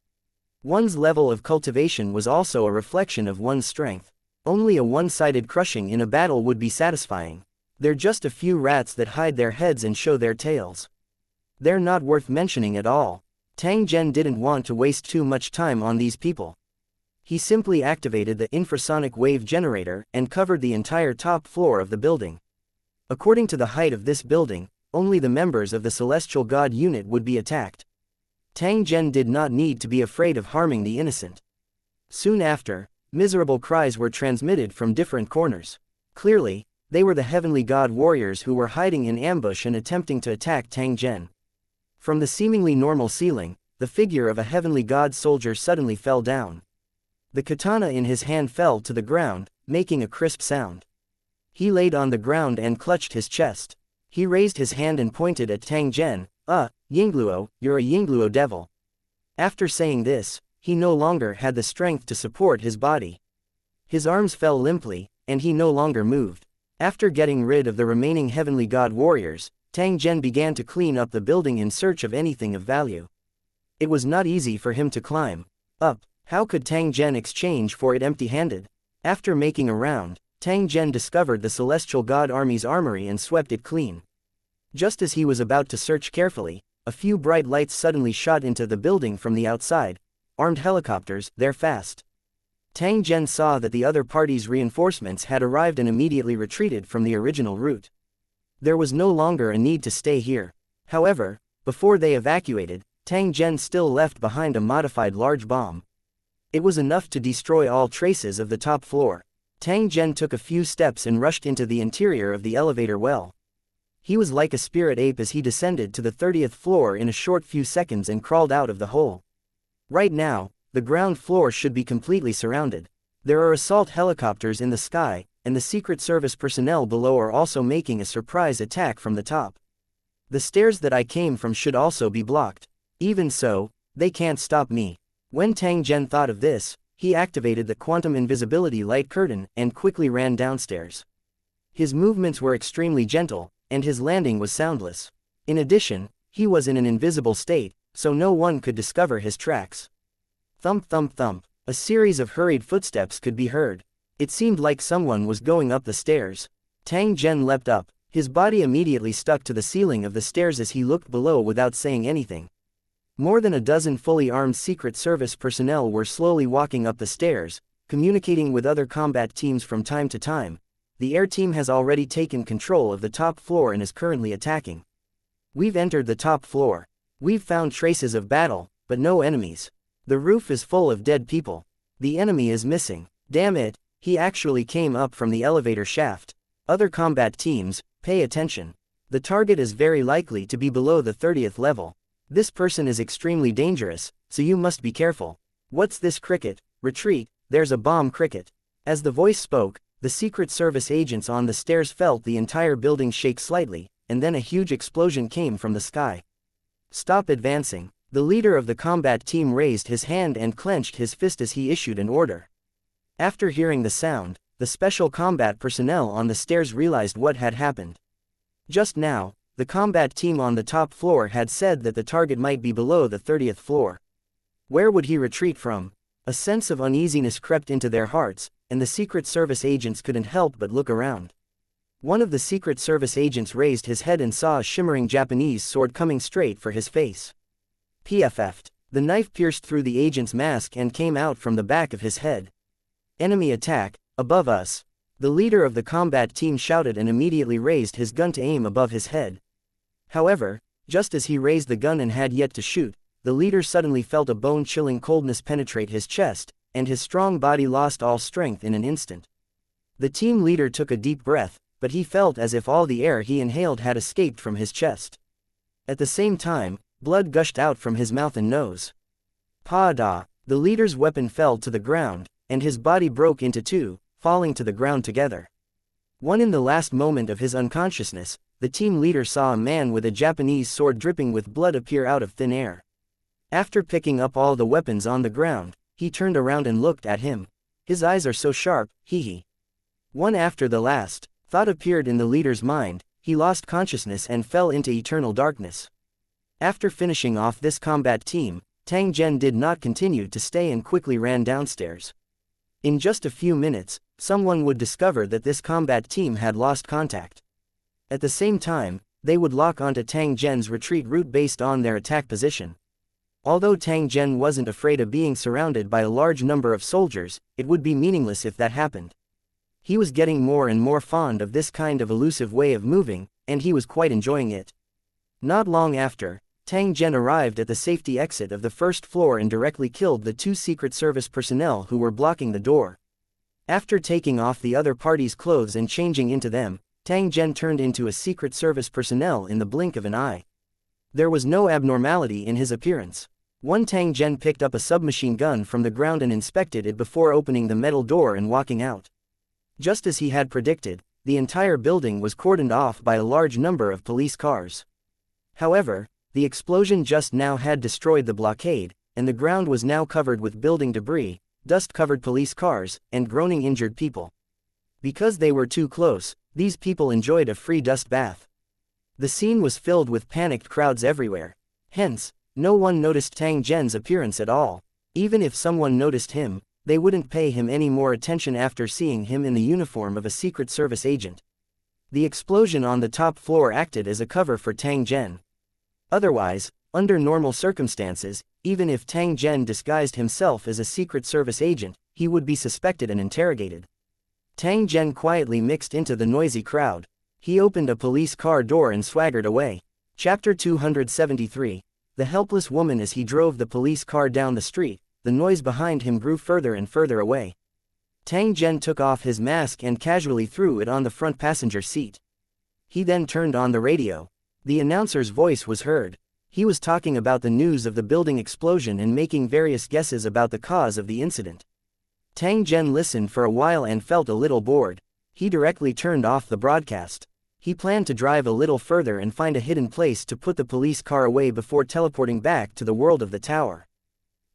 One's level of cultivation was also a reflection of one's strength. Only a one-sided crushing in a battle would be satisfying. They're just a few rats that hide their heads and show their tails. They're not worth mentioning at all. Tang Zhen didn't want to waste too much time on these people. He simply activated the infrasonic wave generator and covered the entire top floor of the building. According to the height of this building, only the members of the Celestial God unit would be attacked. Tang Zhen did not need to be afraid of harming the innocent. Soon after, miserable cries were transmitted from different corners. Clearly, they were the heavenly god warriors who were hiding in ambush and attempting to attack Tang Zhen. From the seemingly normal ceiling, the figure of a heavenly god soldier suddenly fell down. The katana in his hand fell to the ground, making a crisp sound. He laid on the ground and clutched his chest. He raised his hand and pointed at Tang Zhen. Yingluo, you're a Yingluo devil. After saying this, he no longer had the strength to support his body. His arms fell limply, and he no longer moved. After getting rid of the remaining heavenly god warriors, Tang Zhen began to clean up the building in search of anything of value. It was not easy for him to climb up. How could Tang Zhen exchange for it empty-handed? After making a round, Tang Zhen discovered the celestial god army's armory and swept it clean. Just as he was about to search carefully, a few bright lights suddenly shot into the building from the outside. Armed helicopters, they're fast. Tang Zhen saw that the other party's reinforcements had arrived and immediately retreated from the original route. There was no longer a need to stay here. However, before they evacuated, Tang Zhen still left behind a modified large bomb. It was enough to destroy all traces of the top floor. Tang Zhen took a few steps and rushed into the interior of the elevator well. He was like a spirit ape as he descended to the 30th floor in a short few seconds and crawled out of the hole. Right now, the ground floor should be completely surrounded. There are assault helicopters in the sky, and the Secret Service personnel below are also making a surprise attack from the top. The stairs that I came from should also be blocked. Even so, they can't stop me. When Tang Zhen thought of this, he activated the quantum invisibility light curtain and quickly ran downstairs. His movements were extremely gentle, and his landing was soundless. In addition, he was in an invisible state, so no one could discover his tracks. Thump thump thump, a series of hurried footsteps could be heard. It seemed like someone was going up the stairs. Tang Zhen leapt up, his body immediately stuck to the ceiling of the stairs as he looked below without saying anything. More than a dozen fully armed Secret Service personnel were slowly walking up the stairs, communicating with other combat teams from time to time. The air team has already taken control of the top floor and is currently attacking. We've entered the top floor. We've found traces of battle, but no enemies. The roof is full of dead people. The enemy is missing. Damn it, he actually came up from the elevator shaft. Other combat teams, pay attention. The target is very likely to be below the 30th level. This person is extremely dangerous, so you must be careful. What's this cricket? Retreat, there's a bomb cricket. As the voice spoke, the Secret Service agents on the stairs felt the entire building shake slightly, and then a huge explosion came from the sky. Stop advancing. The leader of the combat team raised his hand and clenched his fist as he issued an order. After hearing the sound, the special combat personnel on the stairs realized what had happened. Just now, the combat team on the top floor had said that the target might be below the 30th floor. Where would he retreat from? A sense of uneasiness crept into their hearts, and the Secret Service agents couldn't help but look around. One of the Secret Service agents raised his head and saw a shimmering Japanese sword coming straight for his face. PFF'd. The knife pierced through the agent's mask and came out from the back of his head. Enemy attack, above us. The leader of the combat team shouted and immediately raised his gun to aim above his head. However, just as he raised the gun and had yet to shoot, the leader suddenly felt a bone-chilling coldness penetrate his chest, and his strong body lost all strength in an instant. The team leader took a deep breath, but he felt as if all the air he inhaled had escaped from his chest. At the same time, blood gushed out from his mouth and nose. Pa-da! The leader's weapon fell to the ground, and his body broke into two, falling to the ground together. In the last moment of his unconsciousness, the team leader saw a man with a Japanese sword dripping with blood appear out of thin air. After picking up all the weapons on the ground, he turned around and looked at him. His eyes are so sharp, hee. One after the last, thought appeared in the leader's mind. He lost consciousness and fell into eternal darkness. After finishing off this combat team, Tang Zhen did not continue to stay and quickly ran downstairs. In just a few minutes, someone would discover that this combat team had lost contact. At the same time, they would lock onto Tang Zhen's retreat route based on their attack position. Although Tang Zhen wasn't afraid of being surrounded by a large number of soldiers, it would be meaningless if that happened. He was getting more and more fond of this kind of elusive way of moving, and he was quite enjoying it. Not long after, Tang Zhen arrived at the safety exit of the first floor and directly killed the two Secret Service personnel who were blocking the door. After taking off the other party's clothes and changing into them, Tang Zhen turned into a Secret Service personnel in the blink of an eye. There was no abnormality in his appearance. Tang Zhen picked up a submachine gun from the ground and inspected it before opening the metal door and walking out. Just as he had predicted, the entire building was cordoned off by a large number of police cars. However, the explosion just now had destroyed the blockade, and the ground was now covered with building debris, dust-covered police cars, and groaning injured people. Because they were too close, these people enjoyed a free dust bath. The scene was filled with panicked crowds everywhere. Hence, no one noticed Tang Zhen's appearance at all. Even if someone noticed him, they wouldn't pay him any more attention after seeing him in the uniform of a Secret Service agent. The explosion on the top floor acted as a cover for Tang Zhen. Otherwise, under normal circumstances, even if Tang Zhen disguised himself as a Secret Service agent, he would be suspected and interrogated. Tang Zhen quietly mixed into the noisy crowd. He opened a police car door and swaggered away. Chapter 273. The helpless woman. As he drove the police car down the street, the noise behind him grew further and further away. Tang Zhen took off his mask and casually threw it on the front passenger seat. He then turned on the radio. The announcer's voice was heard. He was talking about the news of the building explosion and making various guesses about the cause of the incident. Tang Zhen listened for a while and felt a little bored. He directly turned off the broadcast. He planned to drive a little further and find a hidden place to put the police car away before teleporting back to the world of the tower.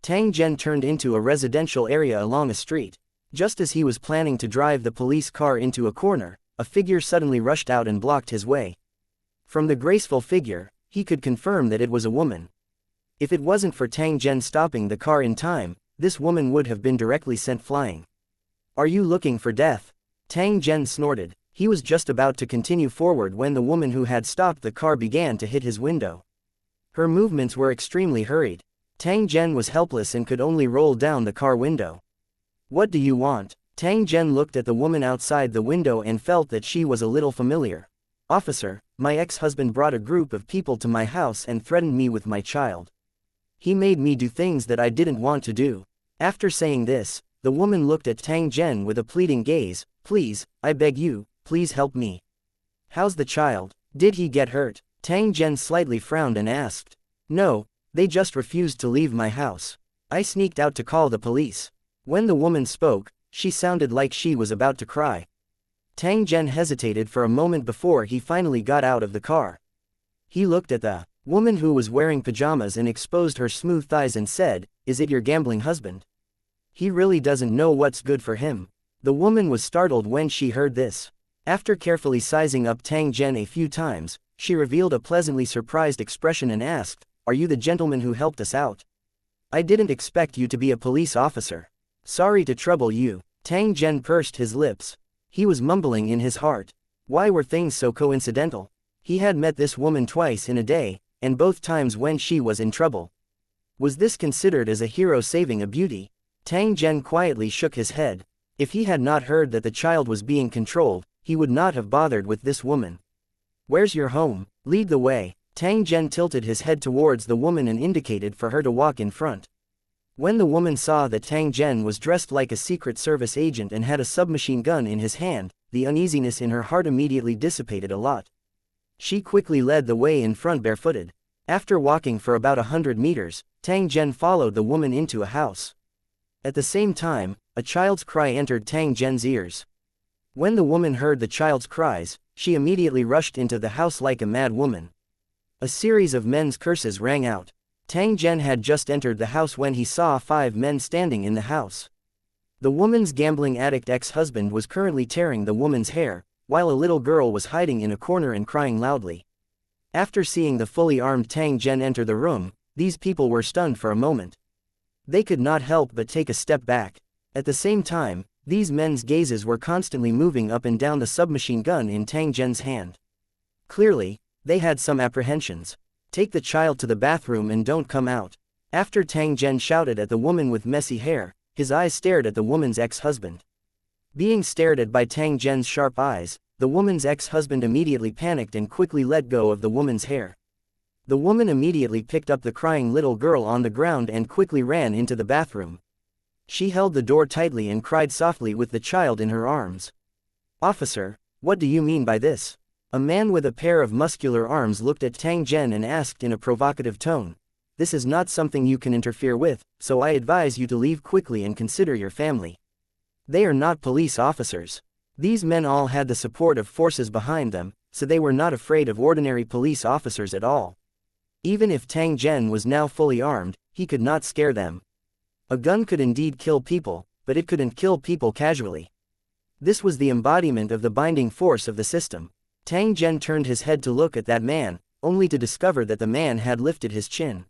Tang Zhen turned into a residential area along a street. Just as he was planning to drive the police car into a corner, a figure suddenly rushed out and blocked his way. From the graceful figure, he could confirm that it was a woman. If it wasn't for Tang Zhen stopping the car in time, this woman would have been directly sent flying. "Are you looking for death?" Tang Zhen snorted. He was just about to continue forward when the woman who had stopped the car began to hit his window. Her movements were extremely hurried. Tang Zhen was helpless and could only roll down the car window. "What do you want?" Tang Zhen looked at the woman outside the window and felt that she was a little familiar. "Officer, my ex-husband brought a group of people to my house and threatened me with my child. He made me do things that I didn't want to do." After saying this, the woman looked at Tang Zhen with a pleading gaze. "Please, I beg you, please help me. How's the child? Did he get hurt?" Tang Zhen slightly frowned and asked. "No, they just refused to leave my house. I sneaked out to call the police." When the woman spoke, she sounded like she was about to cry. Tang Zhen hesitated for a moment before he finally got out of the car. He looked at the woman who was wearing pajamas and exposed her smooth thighs and said, "Is it your gambling husband? He really doesn't know what's good for him." The woman was startled when she heard this. After carefully sizing up Tang Zhen a few times, she revealed a pleasantly surprised expression and asked, "Are you the gentleman who helped us out? I didn't expect you to be a police officer. Sorry to trouble you." Tang Zhen pursed his lips. He was mumbling in his heart. Why were things so coincidental? He had met this woman twice in a day, and both times when she was in trouble. Was this considered as a hero saving a beauty? Tang Zhen quietly shook his head. If he had not heard that the child was being controlled, he would not have bothered with this woman. "Where's your home? Lead the way." Tang Zhen tilted his head towards the woman and indicated for her to walk in front. When the woman saw that Tang Zhen was dressed like a Secret Service agent and had a submachine gun in his hand, the uneasiness in her heart immediately dissipated a lot. She quickly led the way in front barefooted. After walking for about 100 meters, Tang Zhen followed the woman into a house. At the same time, a child's cry entered Tang Zhen's ears. When the woman heard the child's cries, she immediately rushed into the house like a mad woman. A series of men's curses rang out. Tang Zhen had just entered the house when he saw 5 men standing in the house. The woman's gambling addict ex-husband was currently tearing the woman's hair, while a little girl was hiding in a corner and crying loudly. After seeing the fully armed Tang Zhen enter the room, these people were stunned for a moment. They could not help but take a step back. At the same time, these men's gazes were constantly moving up and down the submachine gun in Tang Zhen's hand. Clearly, they had some apprehensions. "Take the child to the bathroom and don't come out." After Tang Zhen shouted at the woman with messy hair, his eyes stared at the woman's ex-husband. Being stared at by Tang Zhen's sharp eyes, the woman's ex-husband immediately panicked and quickly let go of the woman's hair. The woman immediately picked up the crying little girl on the ground and quickly ran into the bathroom. She held the door tightly and cried softly with the child in her arms. "Officer, what do you mean by this?" A man with a pair of muscular arms looked at Tang Zhen and asked in a provocative tone. "This is not something you can interfere with, so I advise you to leave quickly and consider your family. They are not police officers." These men all had the support of forces behind them, so they were not afraid of ordinary police officers at all. Even if Tang Zhen was now fully armed, he could not scare them. A gun could indeed kill people, but it couldn't kill people casually. This was the embodiment of the binding force of the system. Tang Zhen turned his head to look at that man, only to discover that the man had lifted his chin.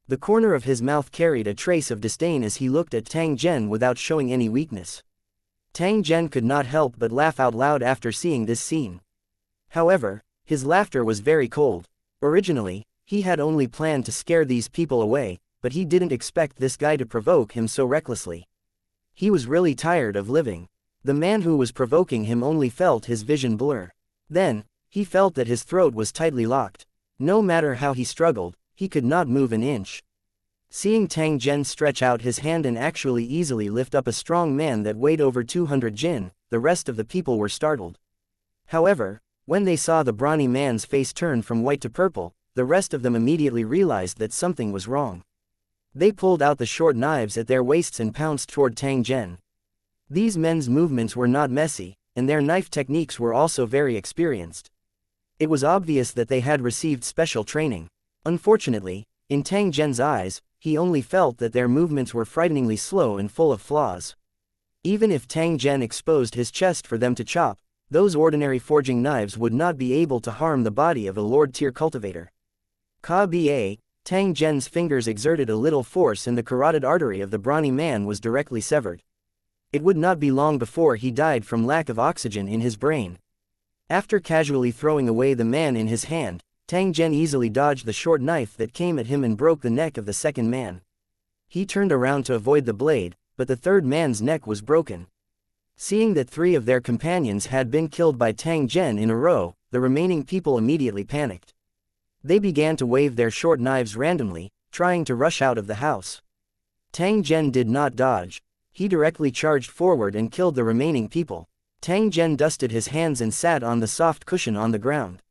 The corner of his mouth carried a trace of disdain as he looked at Tang Zhen without showing any weakness. Tang Zhen could not help but laugh out loud after seeing this scene. However, his laughter was very cold. Originally, he had only planned to scare these people away, but he didn't expect this guy to provoke him so recklessly. He was really tired of living. The man who was provoking him only felt his vision blur. Then, he felt that his throat was tightly locked. No matter how he struggled, he could not move an inch. Seeing Tang Zhen stretch out his hand and actually easily lift up a strong man that weighed over 200 jin, the rest of the people were startled. However, when they saw the brawny man's face turn from white to purple, the rest of them immediately realized that something was wrong. They pulled out the short knives at their waists and pounced toward Tang Zhen. These men's movements were not messy, and their knife techniques were also very experienced. It was obvious that they had received special training. Unfortunately, in Tang Zhen's eyes, he only felt that their movements were frighteningly slow and full of flaws. Even if Tang Zhen exposed his chest for them to chop, those ordinary forging knives would not be able to harm the body of a Lord-tier cultivator. Ka-ba, Tang Zhen's fingers exerted a little force and the carotid artery of the brawny man was directly severed. It would not be long before he died from lack of oxygen in his brain. After casually throwing away the man in his hand, Tang Zhen easily dodged the short knife that came at him and broke the neck of the second man. He turned around to avoid the blade, but the third man's neck was broken. Seeing that 3 of their companions had been killed by Tang Zhen in a row, the remaining people immediately panicked. They began to wave their short knives randomly, trying to rush out of the house. Tang Zhen did not dodge. He directly charged forward and killed the remaining people. Tang Zhen dusted his hands and sat on the soft cushion on the ground.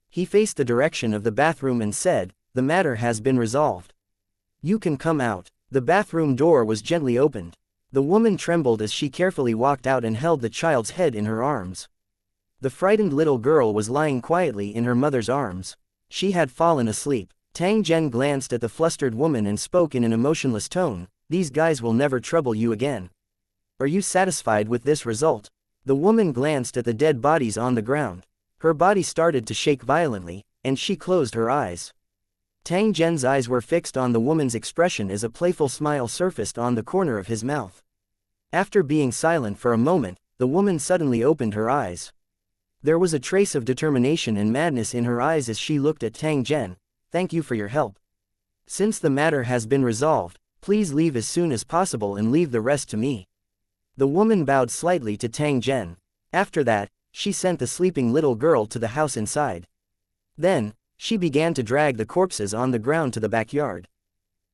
He faced the direction of the bathroom and said, "The matter has been resolved. You can come out." The bathroom door was gently opened. The woman trembled as she carefully walked out and held the child's head in her arms. The frightened little girl was lying quietly in her mother's arms. She had fallen asleep. Tang Zhen glanced at the flustered woman and spoke in an emotionless tone, "These guys will never trouble you again. Are you satisfied with this result?" The woman glanced at the dead bodies on the ground. Her body started to shake violently, and she closed her eyes. Tang Zhen's eyes were fixed on the woman's expression as a playful smile surfaced on the corner of his mouth. After being silent for a moment, the woman suddenly opened her eyes. There was a trace of determination and madness in her eyes as she looked at Tang Zhen. "Thank you for your help. Since the matter has been resolved, please leave as soon as possible and leave the rest to me." The woman bowed slightly to Tang Zhen. After that, she sent the sleeping little girl to the house inside. Then, she began to drag the corpses on the ground to the backyard.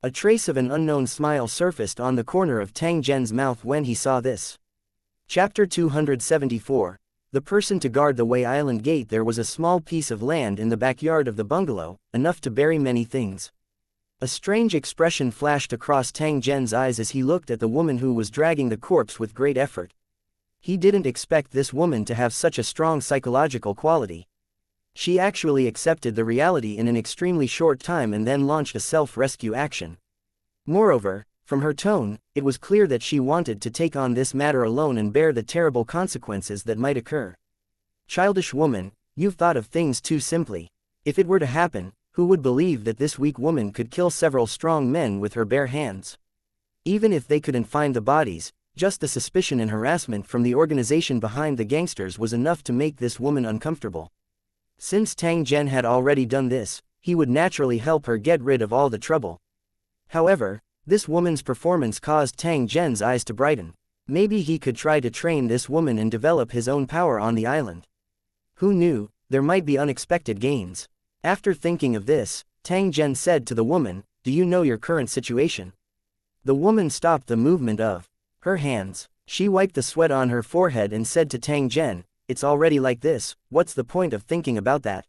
A trace of an unknown smile surfaced on the corner of Tang Zhen's mouth when he saw this. Chapter 274. The person to guard the Wei Island gate. There was a small piece of land in the backyard of the bungalow, enough to bury many things. A strange expression flashed across Tang Zhen's eyes as he looked at the woman who was dragging the corpse with great effort. He didn't expect this woman to have such a strong psychological quality. She actually accepted the reality in an extremely short time and then launched a self-rescue action. Moreover, from her tone, it was clear that she wanted to take on this matter alone and bear the terrible consequences that might occur. Childish woman, you've thought of things too simply. If it were to happen, who would believe that this weak woman could kill several strong men with her bare hands? Even if they couldn't find the bodies, just the suspicion and harassment from the organization behind the gangsters was enough to make this woman uncomfortable. Since Tang Zhen had already done this, he would naturally help her get rid of all the trouble. However, this woman's performance caused Tang Zhen's eyes to brighten. Maybe he could try to train this woman and develop his own power on the island. Who knew, there might be unexpected gains. After thinking of this, Tang Zhen said to the woman, "Do you know your current situation?" The woman stopped the movement of her hands. She wiped the sweat on her forehead and said to Tang Zhen, "It's already like this, what's the point of thinking about that?"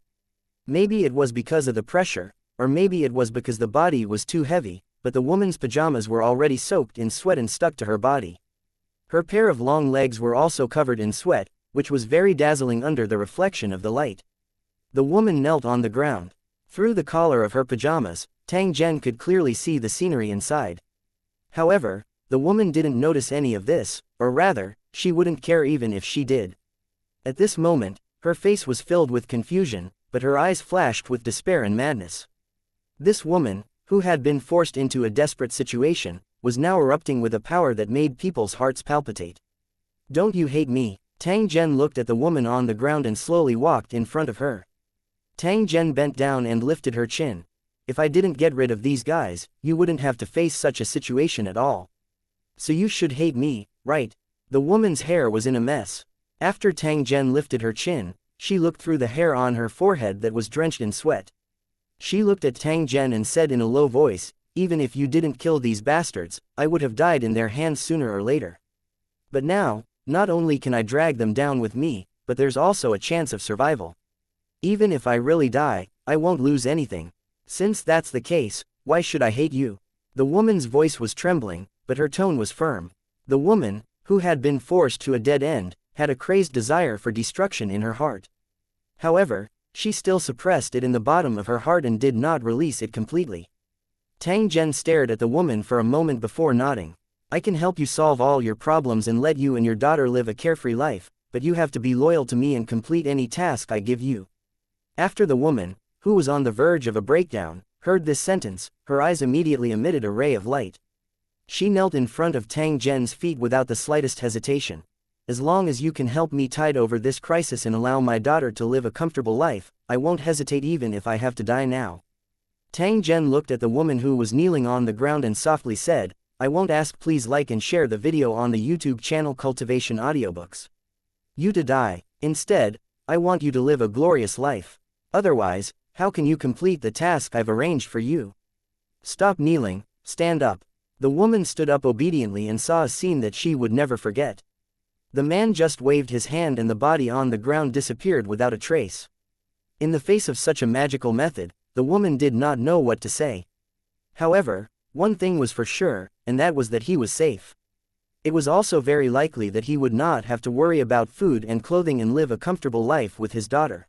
Maybe it was because of the pressure, or maybe it was because the body was too heavy, but the woman's pajamas were already soaked in sweat and stuck to her body. Her pair of long legs were also covered in sweat, which was very dazzling under the reflection of the light. The woman knelt on the ground. Through the collar of her pajamas, Tang Zhen could clearly see the scenery inside. However, the woman didn't notice any of this, or rather, she wouldn't care even if she did. At this moment, her face was filled with confusion, but her eyes flashed with despair and madness. This woman, who had been forced into a desperate situation, was now erupting with a power that made people's hearts palpitate. "Don't you hate me?" Tang Zhen looked at the woman on the ground and slowly walked in front of her. Tang Zhen bent down and lifted her chin. "If I didn't get rid of these guys, you wouldn't have to face such a situation at all. So you should hate me, right?" The woman's hair was in a mess. After Tang Zhen lifted her chin, she looked through the hair on her forehead that was drenched in sweat. She looked at Tang Zhen and said in a low voice, "Even if you didn't kill these bastards, I would have died in their hands sooner or later. But now, not only can I drag them down with me, but there's also a chance of survival. Even if I really die, I won't lose anything. Since that's the case, why should I hate you?" The woman's voice was trembling, but her tone was firm. The woman, who had been forced to a dead end, had a crazed desire for destruction in her heart. However, she still suppressed it in the bottom of her heart and did not release it completely. Tang Zhen stared at the woman for a moment before nodding. "I can help you solve all your problems and let you and your daughter live a carefree life, but you have to be loyal to me and complete any task I give you." After the woman, who was on the verge of a breakdown, heard this sentence, her eyes immediately emitted a ray of light. She knelt in front of Tang Zhen's feet without the slightest hesitation. "As long as you can help me tide over this crisis and allow my daughter to live a comfortable life, I won't hesitate even if I have to die now." Tang Zhen looked at the woman who was kneeling on the ground and softly said, "I won't ask, please like and share the video on the YouTube channel Cultivation Audiobooks. You to die. Instead, I want you to live a glorious life. Otherwise, how can you complete the task I've arranged for you? Stop kneeling, stand up." The woman stood up obediently and saw a scene that she would never forget. The man just waved his hand and the body on the ground disappeared without a trace. In the face of such a magical method, the woman did not know what to say. However, one thing was for sure, and that was that he was safe. It was also very likely that he would not have to worry about food and clothing and live a comfortable life with his daughter.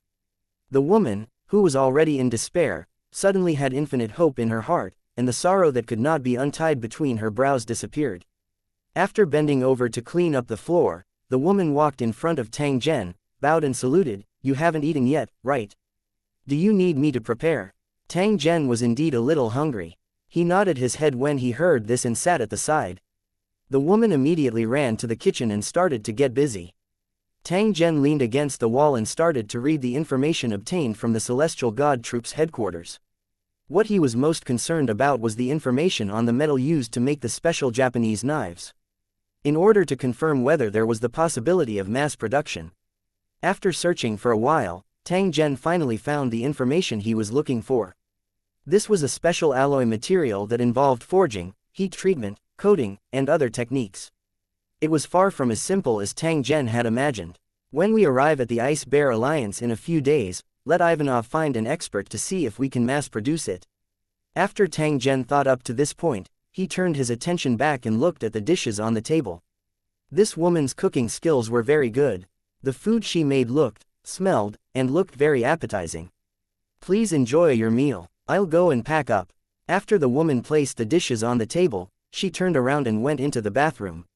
The woman, who was already in despair, suddenly had infinite hope in her heart, and the sorrow that could not be untied between her brows disappeared. After bending over to clean up the floor, the woman walked in front of Tang Zhen, bowed and saluted. "You haven't eaten yet, right? Do you need me to prepare?" Tang Zhen was indeed a little hungry. He nodded his head when he heard this and sat at the side. The woman immediately ran to the kitchen and started to get busy. Tang Zhen leaned against the wall and started to read the information obtained from the Celestial God Troops headquarters. What he was most concerned about was the information on the metal used to make the special Japanese knives. In order to confirm whether there was the possibility of mass production. After searching for a while, Tang Zhen finally found the information he was looking for. This was a special alloy material that involved forging, heat treatment, coating, and other techniques. It was far from as simple as Tang Zhen had imagined. "When we arrive at the Ice Bear Alliance in a few days, let Ivanov find an expert to see if we can mass produce it." After Tang Zhen thought up to this point, he turned his attention back and looked at the dishes on the table. This woman's cooking skills were very good. The food she made looked, smelled, and looked very appetizing. "Please enjoy your meal. I'll go and pack up." After the woman placed the dishes on the table, she turned around and went into the bathroom.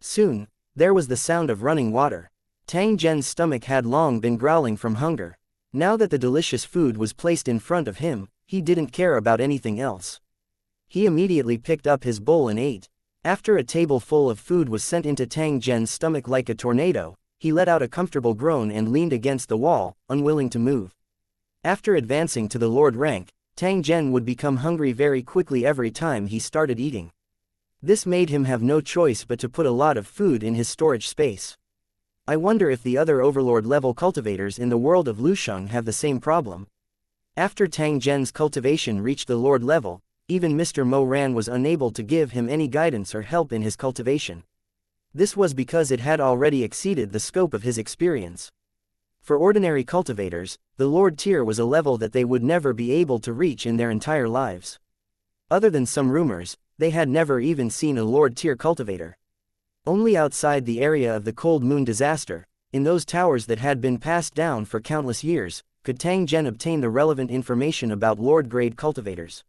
Soon, there was the sound of running water. Tang Zhen's stomach had long been growling from hunger. Now that the delicious food was placed in front of him, he didn't care about anything else. He immediately picked up his bowl and ate. After a table full of food was sent into Tang Zhen's stomach like a tornado, he let out a comfortable groan and leaned against the wall, unwilling to move. After advancing to the Lord rank, Tang Zhen would become hungry very quickly every time he started eating. This made him have no choice but to put a lot of food in his storage space. I wonder if the other overlord level cultivators in the world of Lusheng have the same problem. After Tang Zhen's cultivation reached the Lord level, even Mr. Mo Ran was unable to give him any guidance or help in his cultivation. This was because it had already exceeded the scope of his experience. For ordinary cultivators, the Lord tier was a level that they would never be able to reach in their entire lives. Other than some rumors, they had never even seen a Lord tier cultivator. Only outside the area of the cold moon disaster, in those towers that had been passed down for countless years, could Tang Zhen obtain the relevant information about Lord-grade cultivators.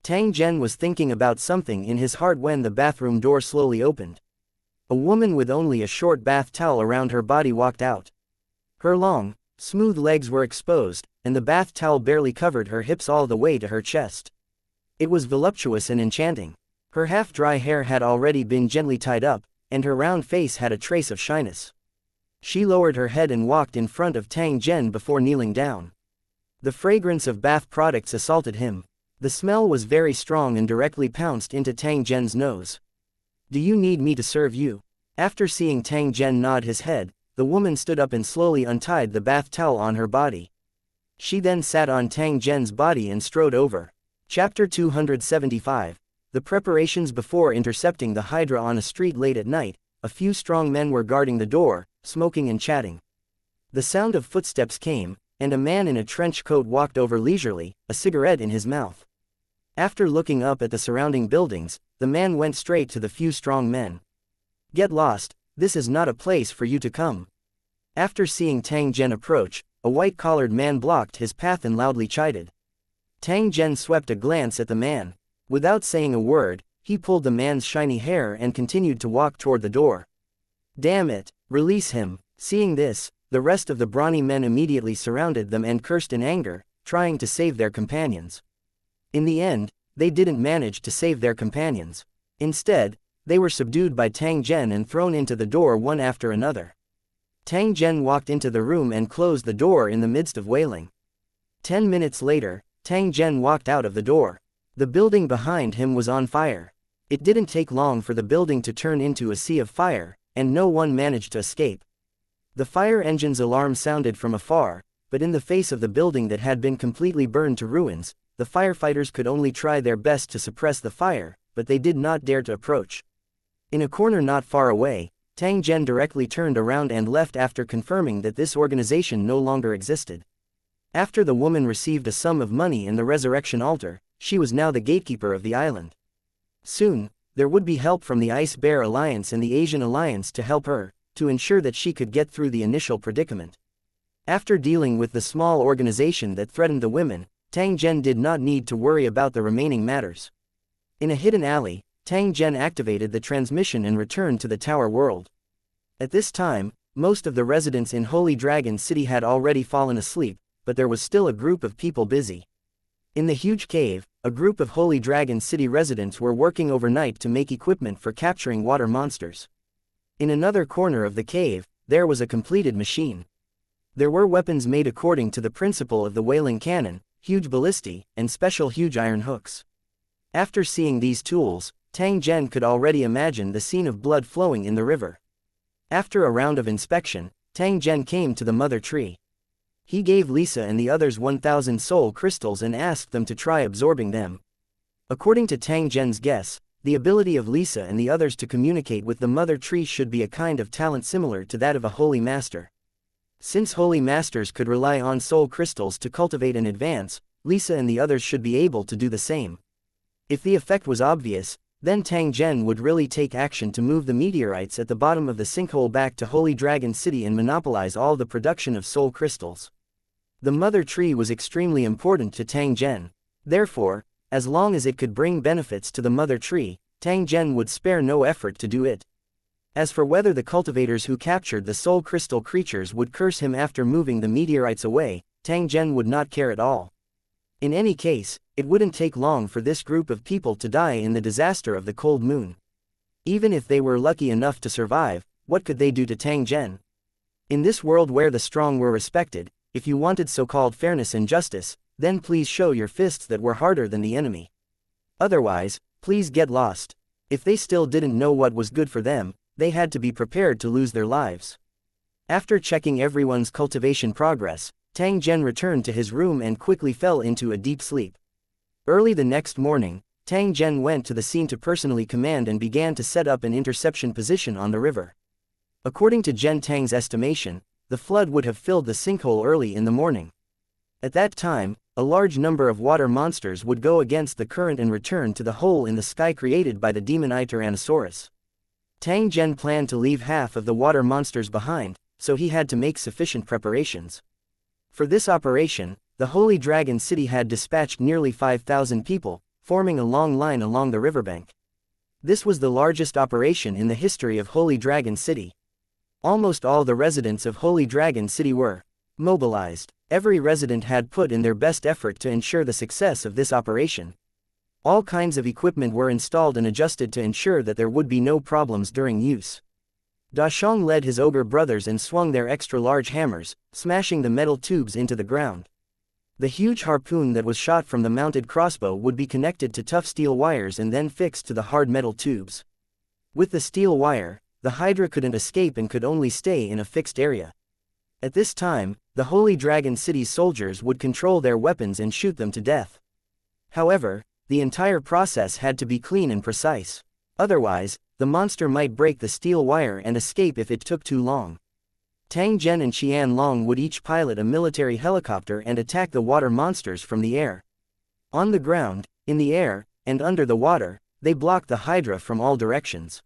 Tang Zhen was thinking about something in his heart when the bathroom door slowly opened. A woman with only a short bath towel around her body walked out. Her long, smooth legs were exposed, and the bath towel barely covered her hips all the way to her chest. It was voluptuous and enchanting. Her half-dry hair had already been gently tied up, and her round face had a trace of shyness. She lowered her head and walked in front of Tang Zhen before kneeling down. The fragrance of bath products assaulted him. The smell was very strong and directly pounced into Tang Zhen's nose. "Do you need me to serve you?" After seeing Tang Zhen nod his head, the woman stood up and slowly untied the bath towel on her body. She then sat on Tang Zhen's body and strode over. Chapter 275. The preparations before intercepting the Hydra. On a street late at night, a few strong men were guarding the door, smoking and chatting. The sound of footsteps came, and a man in a trench coat walked over leisurely, a cigarette in his mouth. After looking up at the surrounding buildings, the man went straight to the few strong men. "Get lost, this is not a place for you to come." After seeing Tang Zhen approach, a white-collared man blocked his path and loudly chided. Tang Zhen swept a glance at the man. Without saying a word, he pulled the man's shiny hair and continued to walk toward the door. "Damn it, release him." Seeing this, the rest of the brawny men immediately surrounded them and cursed in anger, trying to save their companions. In the end, they didn't manage to save their companions. Instead, they were subdued by Tang Zhen and thrown into the door one after another. Tang Zhen walked into the room and closed the door in the midst of wailing. 10 minutes later, Tang Zhen walked out of the door. The building behind him was on fire. It didn't take long for the building to turn into a sea of fire, and no one managed to escape. The fire engine's alarm sounded from afar, but in the face of the building that had been completely burned to ruins, the firefighters could only try their best to suppress the fire, but they did not dare to approach. In a corner not far away, Tang Zhen directly turned around and left after confirming that this organization no longer existed. After the woman received a sum of money in the resurrection altar, she was now the gatekeeper of the island. Soon, there would be help from the Ice Bear Alliance and the Asian Alliance to help her, to ensure that she could get through the initial predicament. After dealing with the small organization that threatened the women, Tang Zhen did not need to worry about the remaining matters. In a hidden alley, Tang Zhen activated the transmission and returned to the tower world. At this time, most of the residents in Holy Dragon City had already fallen asleep, but there was still a group of people busy. In the huge cave, a group of Holy Dragon City residents were working overnight to make equipment for capturing water monsters. In another corner of the cave, there was a completed machine. There were weapons made according to the principle of the whaling cannon, huge ballistae, and special huge iron hooks. After seeing these tools, Tang Zhen could already imagine the scene of blood flowing in the river. After a round of inspection, Tang Zhen came to the mother tree. He gave Lisa and the others 1,000 soul crystals and asked them to try absorbing them. According to Tang Zhen's guess, the ability of Lisa and the others to communicate with the mother tree should be a kind of talent similar to that of a holy master. Since holy masters could rely on soul crystals to cultivate and advance, Lisa and the others should be able to do the same. If the effect was obvious, then Tang Zhen would really take action to move the meteorites at the bottom of the sinkhole back to Holy Dragon City and monopolize all the production of soul crystals. The mother tree was extremely important to Tang Zhen. Therefore, as long as it could bring benefits to the mother tree, Tang Zhen would spare no effort to do it. As for whether the cultivators who captured the soul crystal creatures would curse him after moving the meteorites away, Tang Zhen would not care at all. In any case, it wouldn't take long for this group of people to die in the disaster of the cold moon. Even if they were lucky enough to survive, what could they do to Tang Zhen? In this world where the strong were respected, if you wanted so-called fairness and justice, then please show your fists that were harder than the enemy. Otherwise, please get lost. If they still didn't know what was good for them, they had to be prepared to lose their lives. After checking everyone's cultivation progress, Tang Zhen returned to his room and quickly fell into a deep sleep. Early the next morning, Tang Zhen went to the scene to personally command and began to set up an interception position on the river. According to Zhen Tang's estimation, the flood would have filled the sinkhole early in the morning. At that time, a large number of water monsters would go against the current and return to the hole in the sky created by the demon Tyrannosaurus. Tang Zhen planned to leave half of the water monsters behind, so he had to make sufficient preparations. For this operation, the Holy Dragon City had dispatched nearly 5,000 people, forming a long line along the riverbank. This was the largest operation in the history of Holy Dragon City. Almost all the residents of Holy Dragon City were mobilized. Every resident had put in their best effort to ensure the success of this operation. All kinds of equipment were installed and adjusted to ensure that there would be no problems during use. Da Shang led his ogre brothers and swung their extra-large hammers, smashing the metal tubes into the ground. The huge harpoon that was shot from the mounted crossbow would be connected to tough steel wires and then fixed to the hard metal tubes. With the steel wire, the Hydra couldn't escape and could only stay in a fixed area. At this time, the Holy Dragon City's soldiers would control their weapons and shoot them to death. However, the entire process had to be clean and precise. Otherwise, the monster might break the steel wire and escape if it took too long. Tang Zhen and Xianlong would each pilot a military helicopter and attack the water monsters from the air. On the ground, in the air, and under the water, they blocked the Hydra from all directions.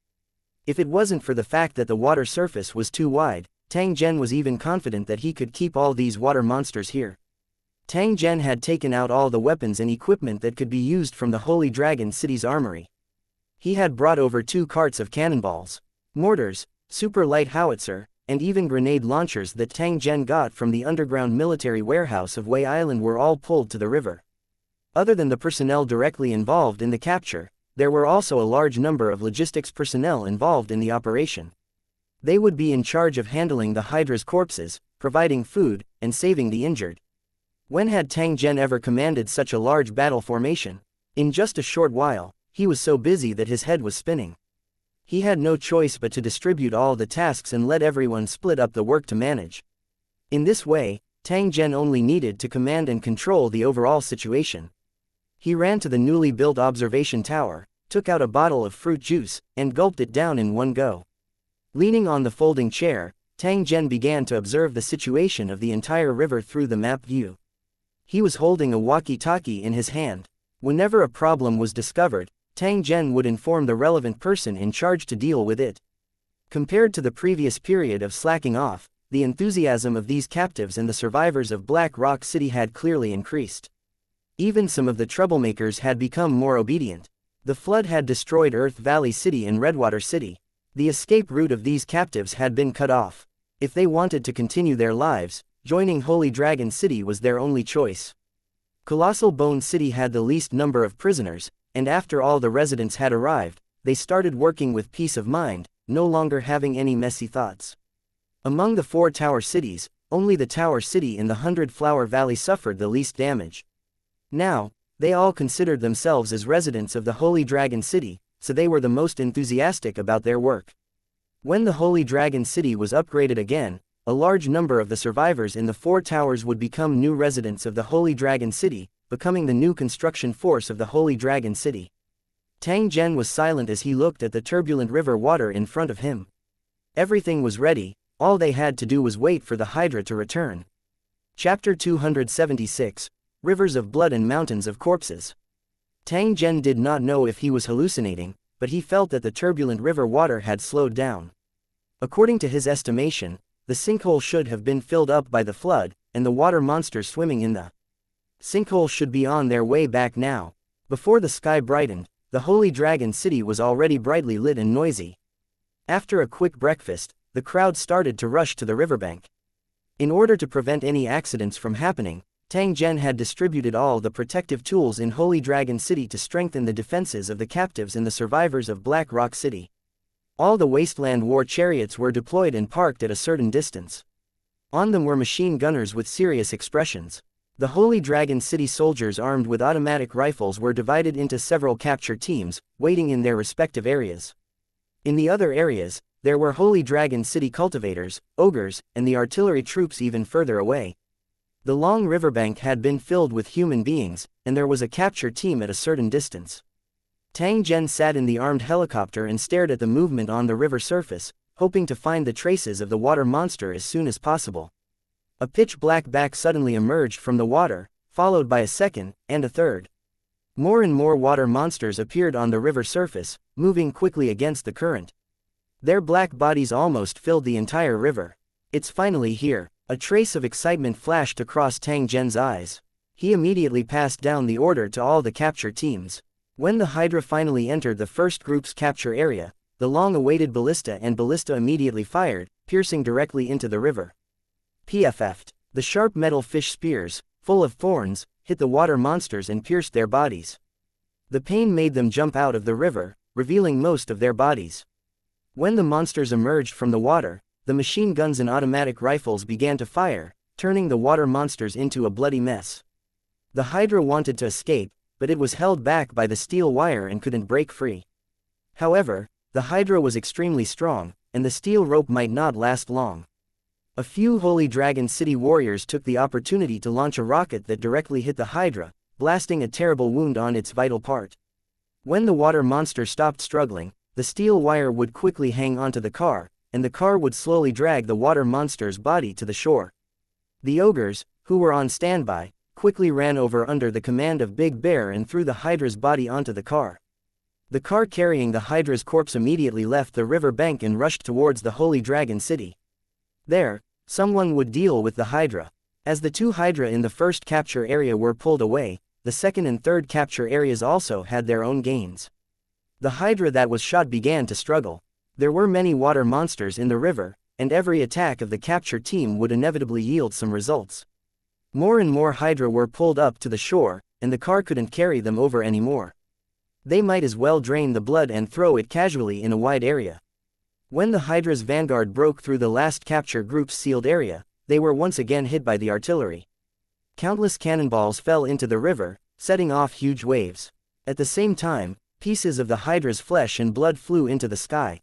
If it wasn't for the fact that the water surface was too wide, Tang Zhen was even confident that he could keep all these water monsters here. Tang Zhen had taken out all the weapons and equipment that could be used from the Holy Dragon City's armory. He had brought over 2 carts of cannonballs, mortars, super light howitzer, and even grenade launchers that Tang Zhen got from the underground military warehouse of Wei Island were all pulled to the river. Other than the personnel directly involved in the capture, there were also a large number of logistics personnel involved in the operation. They would be in charge of handling the Hydra's corpses, providing food, and saving the injured. When had Tang Zhen ever commanded such a large battle formation? In just a short while, he was so busy that his head was spinning. He had no choice but to distribute all the tasks and let everyone split up the work to manage. In this way, Tang Zhen only needed to command and control the overall situation. He ran to the newly built observation tower, took out a bottle of fruit juice, and gulped it down in one go. Leaning on the folding chair, Tang Zhen began to observe the situation of the entire river through the map view. He was holding a walkie-talkie in his hand. Whenever a problem was discovered, Tang Zhen would inform the relevant person in charge to deal with it. Compared to the previous period of slacking off, the enthusiasm of these captives and the survivors of Black Rock City had clearly increased. Even some of the troublemakers had become more obedient. The flood had destroyed Earth Valley City and Redwater City. The escape route of these captives had been cut off. If they wanted to continue their lives, joining Holy Dragon City was their only choice. Colossal Bone City had the least number of prisoners, and after all the residents had arrived, they started working with peace of mind, no longer having any messy thoughts. Among the 4 tower cities, only the Tower City in the 100 Flower Valley suffered the least damage. Now, they all considered themselves as residents of the Holy Dragon City, so they were the most enthusiastic about their work. When the Holy Dragon City was upgraded again, a large number of the survivors in the 4 towers would become new residents of the Holy Dragon City, becoming the new construction force of the Holy Dragon City. Tang Zhen was silent as he looked at the turbulent river water in front of him. Everything was ready, all they had to do was wait for the Hydra to return. Chapter 276, Rivers of Blood and Mountains of Corpses. Tang Zhen did not know if he was hallucinating, but he felt that the turbulent river water had slowed down. According to his estimation, the sinkhole should have been filled up by the flood, and the water monsters swimming in the sinkhole should be on their way back now. Before the sky brightened, the Holy Dragon City was already brightly lit and noisy. After a quick breakfast, the crowd started to rush to the riverbank. In order to prevent any accidents from happening, Tang Zhen had distributed all the protective tools in Holy Dragon City to strengthen the defenses of the captives and the survivors of Black Rock City. All the Wasteland War chariots were deployed and parked at a certain distance. On them were machine gunners with serious expressions. The Holy Dragon City soldiers armed with automatic rifles were divided into several capture teams, waiting in their respective areas. In the other areas, there were Holy Dragon City cultivators, ogres, and the artillery troops even further away. The long riverbank had been filled with human beings, and there was a capture team at a certain distance. Tang Zhen sat in the armed helicopter and stared at the movement on the river surface, hoping to find the traces of the water monster as soon as possible. A pitch-black back suddenly emerged from the water, followed by a second, and a third. More and more water monsters appeared on the river surface, moving quickly against the current. Their black bodies almost filled the entire river. "It's finally here." A trace of excitement flashed across Tang Zhen's eyes. He immediately passed down the order to all the capture teams. When the Hydra finally entered the first group's capture area, the long-awaited ballista immediately fired, piercing directly into the river. PFF'd. The sharp metal fish spears, full of thorns, hit the water monsters and pierced their bodies. The pain made them jump out of the river, revealing most of their bodies. When the monsters emerged from the water, the machine guns and automatic rifles began to fire, turning the water monsters into a bloody mess. The Hydra wanted to escape, but it was held back by the steel wire and couldn't break free. However, the Hydra was extremely strong, and the steel rope might not last long. A few Holy Dragon City warriors took the opportunity to launch a rocket that directly hit the Hydra, blasting a terrible wound on its vital part. When the water monster stopped struggling, the steel wire would quickly hang onto the car, and the car would slowly drag the water monster's body to the shore. The ogres, who were on standby, quickly ran over under the command of Big Bear and threw the Hydra's body onto the car. The car carrying the Hydra's corpse immediately left the river bank and rushed towards the Holy Dragon City. There, someone would deal with the Hydra. As the two Hydra in the first capture area were pulled away, the second and third capture areas also had their own gains. The Hydra that was shot began to struggle. There were many water monsters in the river, and every attack of the capture team would inevitably yield some results. More and more Hydra were pulled up to the shore, and the car couldn't carry them over anymore. They might as well drain the blood and throw it casually in a wide area. When the Hydra's vanguard broke through the last capture group's sealed area, they were once again hit by the artillery. Countless cannonballs fell into the river, setting off huge waves. At the same time, pieces of the Hydra's flesh and blood flew into the sky.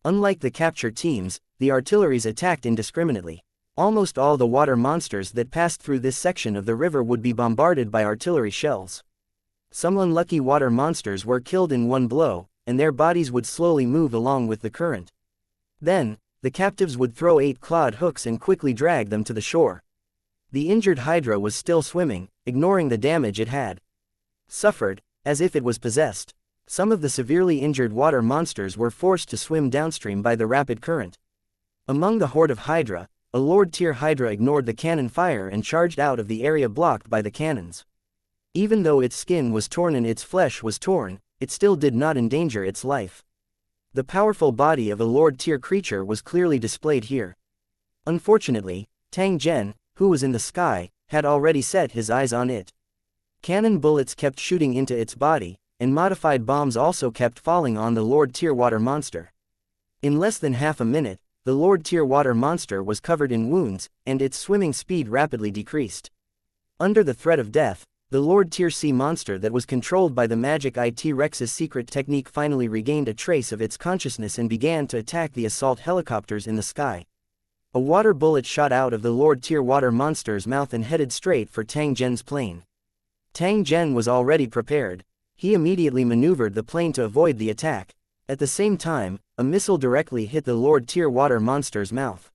Unlike the capture teams, the artilleries attacked indiscriminately. Almost all the water monsters that passed through this section of the river would be bombarded by artillery shells. Some unlucky water monsters were killed in one blow, and their bodies would slowly move along with the current. Then, the captives would throw 8 clawed hooks and quickly drag them to the shore. The injured Hydra was still swimming, ignoring the damage it had suffered, as if it was possessed. Some of the severely injured water monsters were forced to swim downstream by the rapid current. Among the horde of Hydra, a Lord-tier Hydra ignored the cannon fire and charged out of the area blocked by the cannons. Even though its skin was torn and its flesh was torn, it still did not endanger its life. The powerful body of a Lord-tier creature was clearly displayed here. Unfortunately, Tang Zhen, who was in the sky, had already set his eyes on it. Cannon bullets kept shooting into its body, and modified bombs also kept falling on the Lord-tier water monster. In less than half a minute, the Lord-tier water monster was covered in wounds, and its swimming speed rapidly decreased. Under the threat of death, the Lord-tier sea monster that was controlled by the magic T-Rex's secret technique finally regained a trace of its consciousness and began to attack the assault helicopters in the sky. A water bullet shot out of the Lord-tier water monster's mouth and headed straight for Tang Zhen's plane. Tang Zhen was already prepared. He immediately maneuvered the plane to avoid the attack. At the same time, a missile directly hit the Lord-tier water monster's mouth.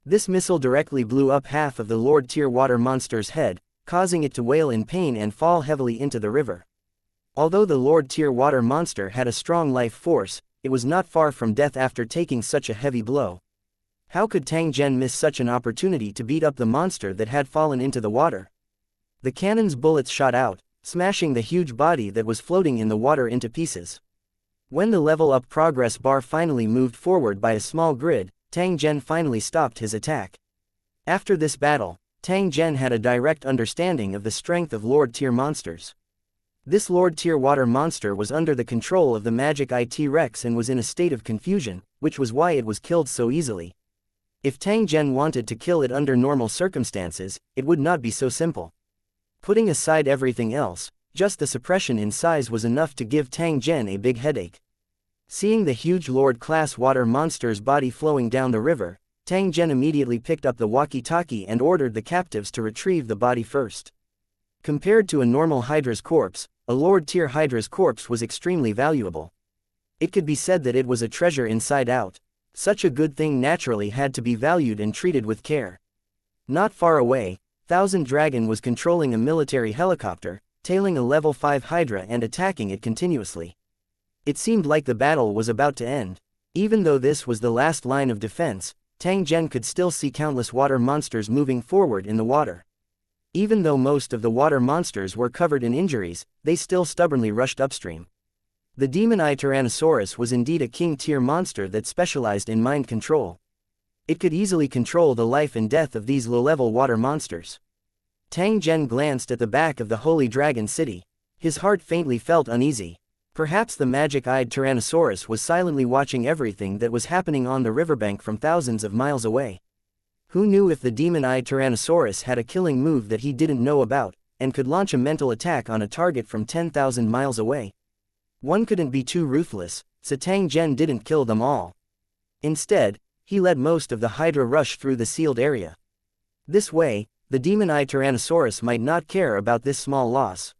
This missile directly blew up half of the Lord-tier water monster's head, causing it to wail in pain and fall heavily into the river. Although the Lord-tier water monster had a strong life force, it was not far from death after taking such a heavy blow. How could Tang Zhen miss such an opportunity to beat up the monster that had fallen into the water? The cannon's bullets shot out, smashing the huge body that was floating in the water into pieces. When the level-up progress bar finally moved forward by a small grid, Tang Zhen finally stopped his attack. After this battle, Tang Zhen had a direct understanding of the strength of Lord-tier monsters. This Lord-tier water monster was under the control of the magic T-Rex and was in a state of confusion, which was why it was killed so easily. If Tang Zhen wanted to kill it under normal circumstances, it would not be so simple. Putting aside everything else, just the suppression in size was enough to give Tang Zhen a big headache. Seeing the huge Lord-class water monster's body flowing down the river, Tang Zhen immediately picked up the walkie-talkie and ordered the captives to retrieve the body first. Compared to a normal Hydra's corpse, a Lord-tier Hydra's corpse was extremely valuable. It could be said that it was a treasure inside out. Such a good thing naturally had to be valued and treated with care. Not far away, Thousand Dragon was controlling a military helicopter, tailing a level 5 Hydra and attacking it continuously. It seemed like the battle was about to end. Even though this was the last line of defense, Tang Zhen could still see countless water monsters moving forward in the water. Even though most of the water monsters were covered in injuries, they still stubbornly rushed upstream. The demon-eye Tyrannosaurus was indeed a king-tier monster that specialized in mind control. It could easily control the life and death of these low-level water monsters. Tang Zhen glanced at the back of the Holy Dragon City. His heart faintly felt uneasy. Perhaps the magic-eyed Tyrannosaurus was silently watching everything that was happening on the riverbank from thousands of miles away. Who knew if the demon-eyed Tyrannosaurus had a killing move that he didn't know about, and could launch a mental attack on a target from 10,000 miles away? One couldn't be too ruthless, so Tang Zhen didn't kill them all. Instead, he let most of the Hydra rush through the sealed area. This way, the demon-eyed Tyrannosaurus might not care about this small loss.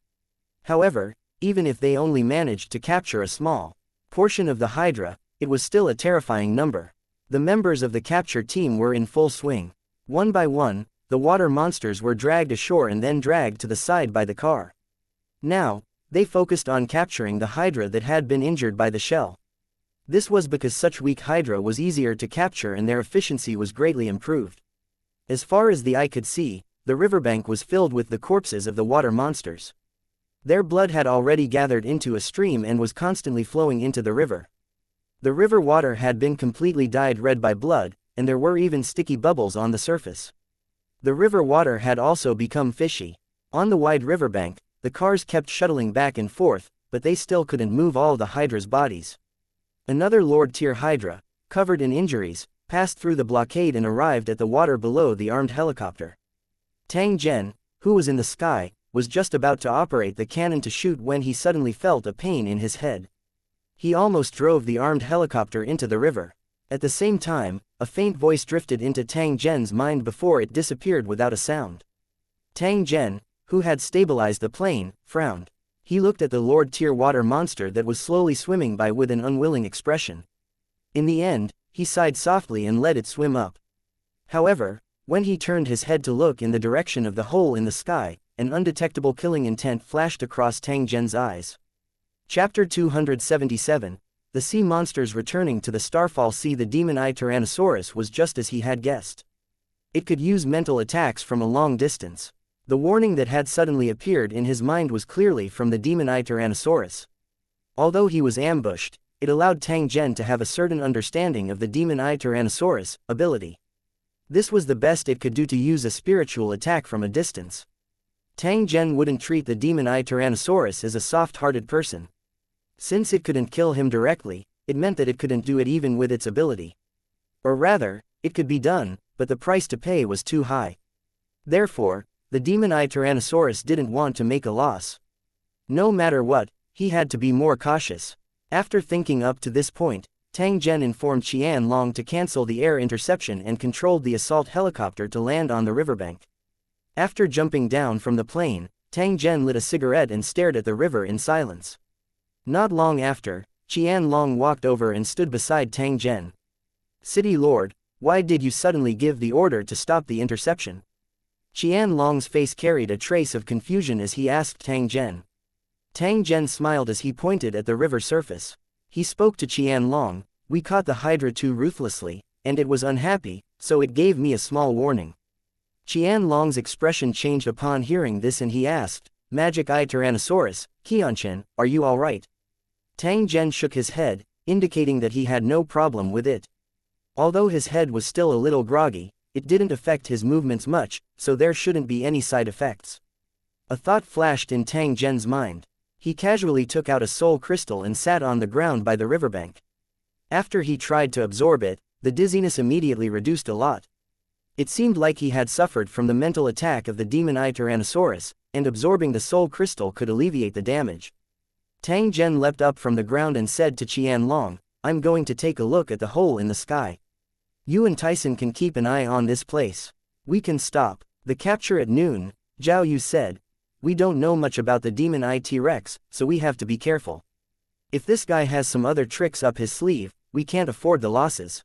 However, even if they only managed to capture a small portion of the Hydra, it was still a terrifying number. The members of the capture team were in full swing. One by one, the water monsters were dragged ashore and then dragged to the side by the car. Now, they focused on capturing the Hydra that had been injured by the shell. This was because such weak Hydra was easier to capture and their efficiency was greatly improved. As far as the eye could see, the riverbank was filled with the corpses of the water monsters. Their blood had already gathered into a stream and was constantly flowing into the river. The river water had been completely dyed red by blood, and there were even sticky bubbles on the surface. The river water had also become fishy. On the wide riverbank, the cars kept shuttling back and forth, but they still couldn't move all the Hydra's bodies. Another Lord-tier Hydra, covered in injuries, passed through the blockade and arrived at the water below the armed helicopter. Tang Zhen, who was in the sky, was just about to operate the cannon to shoot when he suddenly felt a pain in his head. He almost drove the armed helicopter into the river. At the same time, a faint voice drifted into Tang Zhen's mind before it disappeared without a sound. Tang Zhen, who had stabilized the plane, frowned. He looked at the Lord-tier water monster that was slowly swimming by with an unwilling expression. In the end, he sighed softly and let it swim up. However, when he turned his head to look in the direction of the hole in the sky, an undetectable killing intent flashed across Tang Zhen's eyes. Chapter 277, The Sea Monsters Returning to the Starfall Sea. The demon-eyed Tyrannosaurus was just as he had guessed. It could use mental attacks from a long distance. The warning that had suddenly appeared in his mind was clearly from the demon-eyed Tyrannosaurus. Although he was ambushed, it allowed Tang Zhen to have a certain understanding of the demon-eyed Tyrannosaurus ability. This was the best it could do to use a spiritual attack from a distance. Tang Zhen wouldn't treat the demon-eyed Tyrannosaurus as a soft-hearted person. Since it couldn't kill him directly, it meant that it couldn't do it even with its ability. Or rather, it could be done, but the price to pay was too high. Therefore, the demon-eyed Tyrannosaurus didn't want to make a loss. No matter what, he had to be more cautious. After thinking up to this point, Tang Zhen informed Xianxia to cancel the air interception and controlled the assault helicopter to land on the riverbank. After jumping down from the plane, Tang Zhen lit a cigarette and stared at the river in silence. Not long after, Xianxia walked over and stood beside Tang Zhen. "City Lord, why did you suddenly give the order to stop the interception?" Xianxia's face carried a trace of confusion as he asked Tang Zhen. Tang Zhen smiled as he pointed at the river surface. He spoke to Xianxia, "We caught the Hydra too ruthlessly, and it was unhappy, so it gave me a small warning." Xianxia's expression changed upon hearing this and he asked, "Magic-Eye Tyrannosaurus, xianxia, are you alright?" Tang Zhen shook his head, indicating that he had no problem with it. Although his head was still a little groggy, it didn't affect his movements much, so there shouldn't be any side effects. A thought flashed in Tang Zhen's mind. He casually took out a soul crystal and sat on the ground by the riverbank. After he tried to absorb it, the dizziness immediately reduced a lot. It seemed like he had suffered from the mental attack of the demon-eyed Tyrannosaurus, and absorbing the soul crystal could alleviate the damage. Tang Zhen leapt up from the ground and said to Xianxia, "I'm going to take a look at the hole in the sky. You and Tyson can keep an eye on this place. We can stop the capture at noon," Zhao Yu said. "We don't know much about the demon-eyed T-Rex, so we have to be careful. If this guy has some other tricks up his sleeve, we can't afford the losses.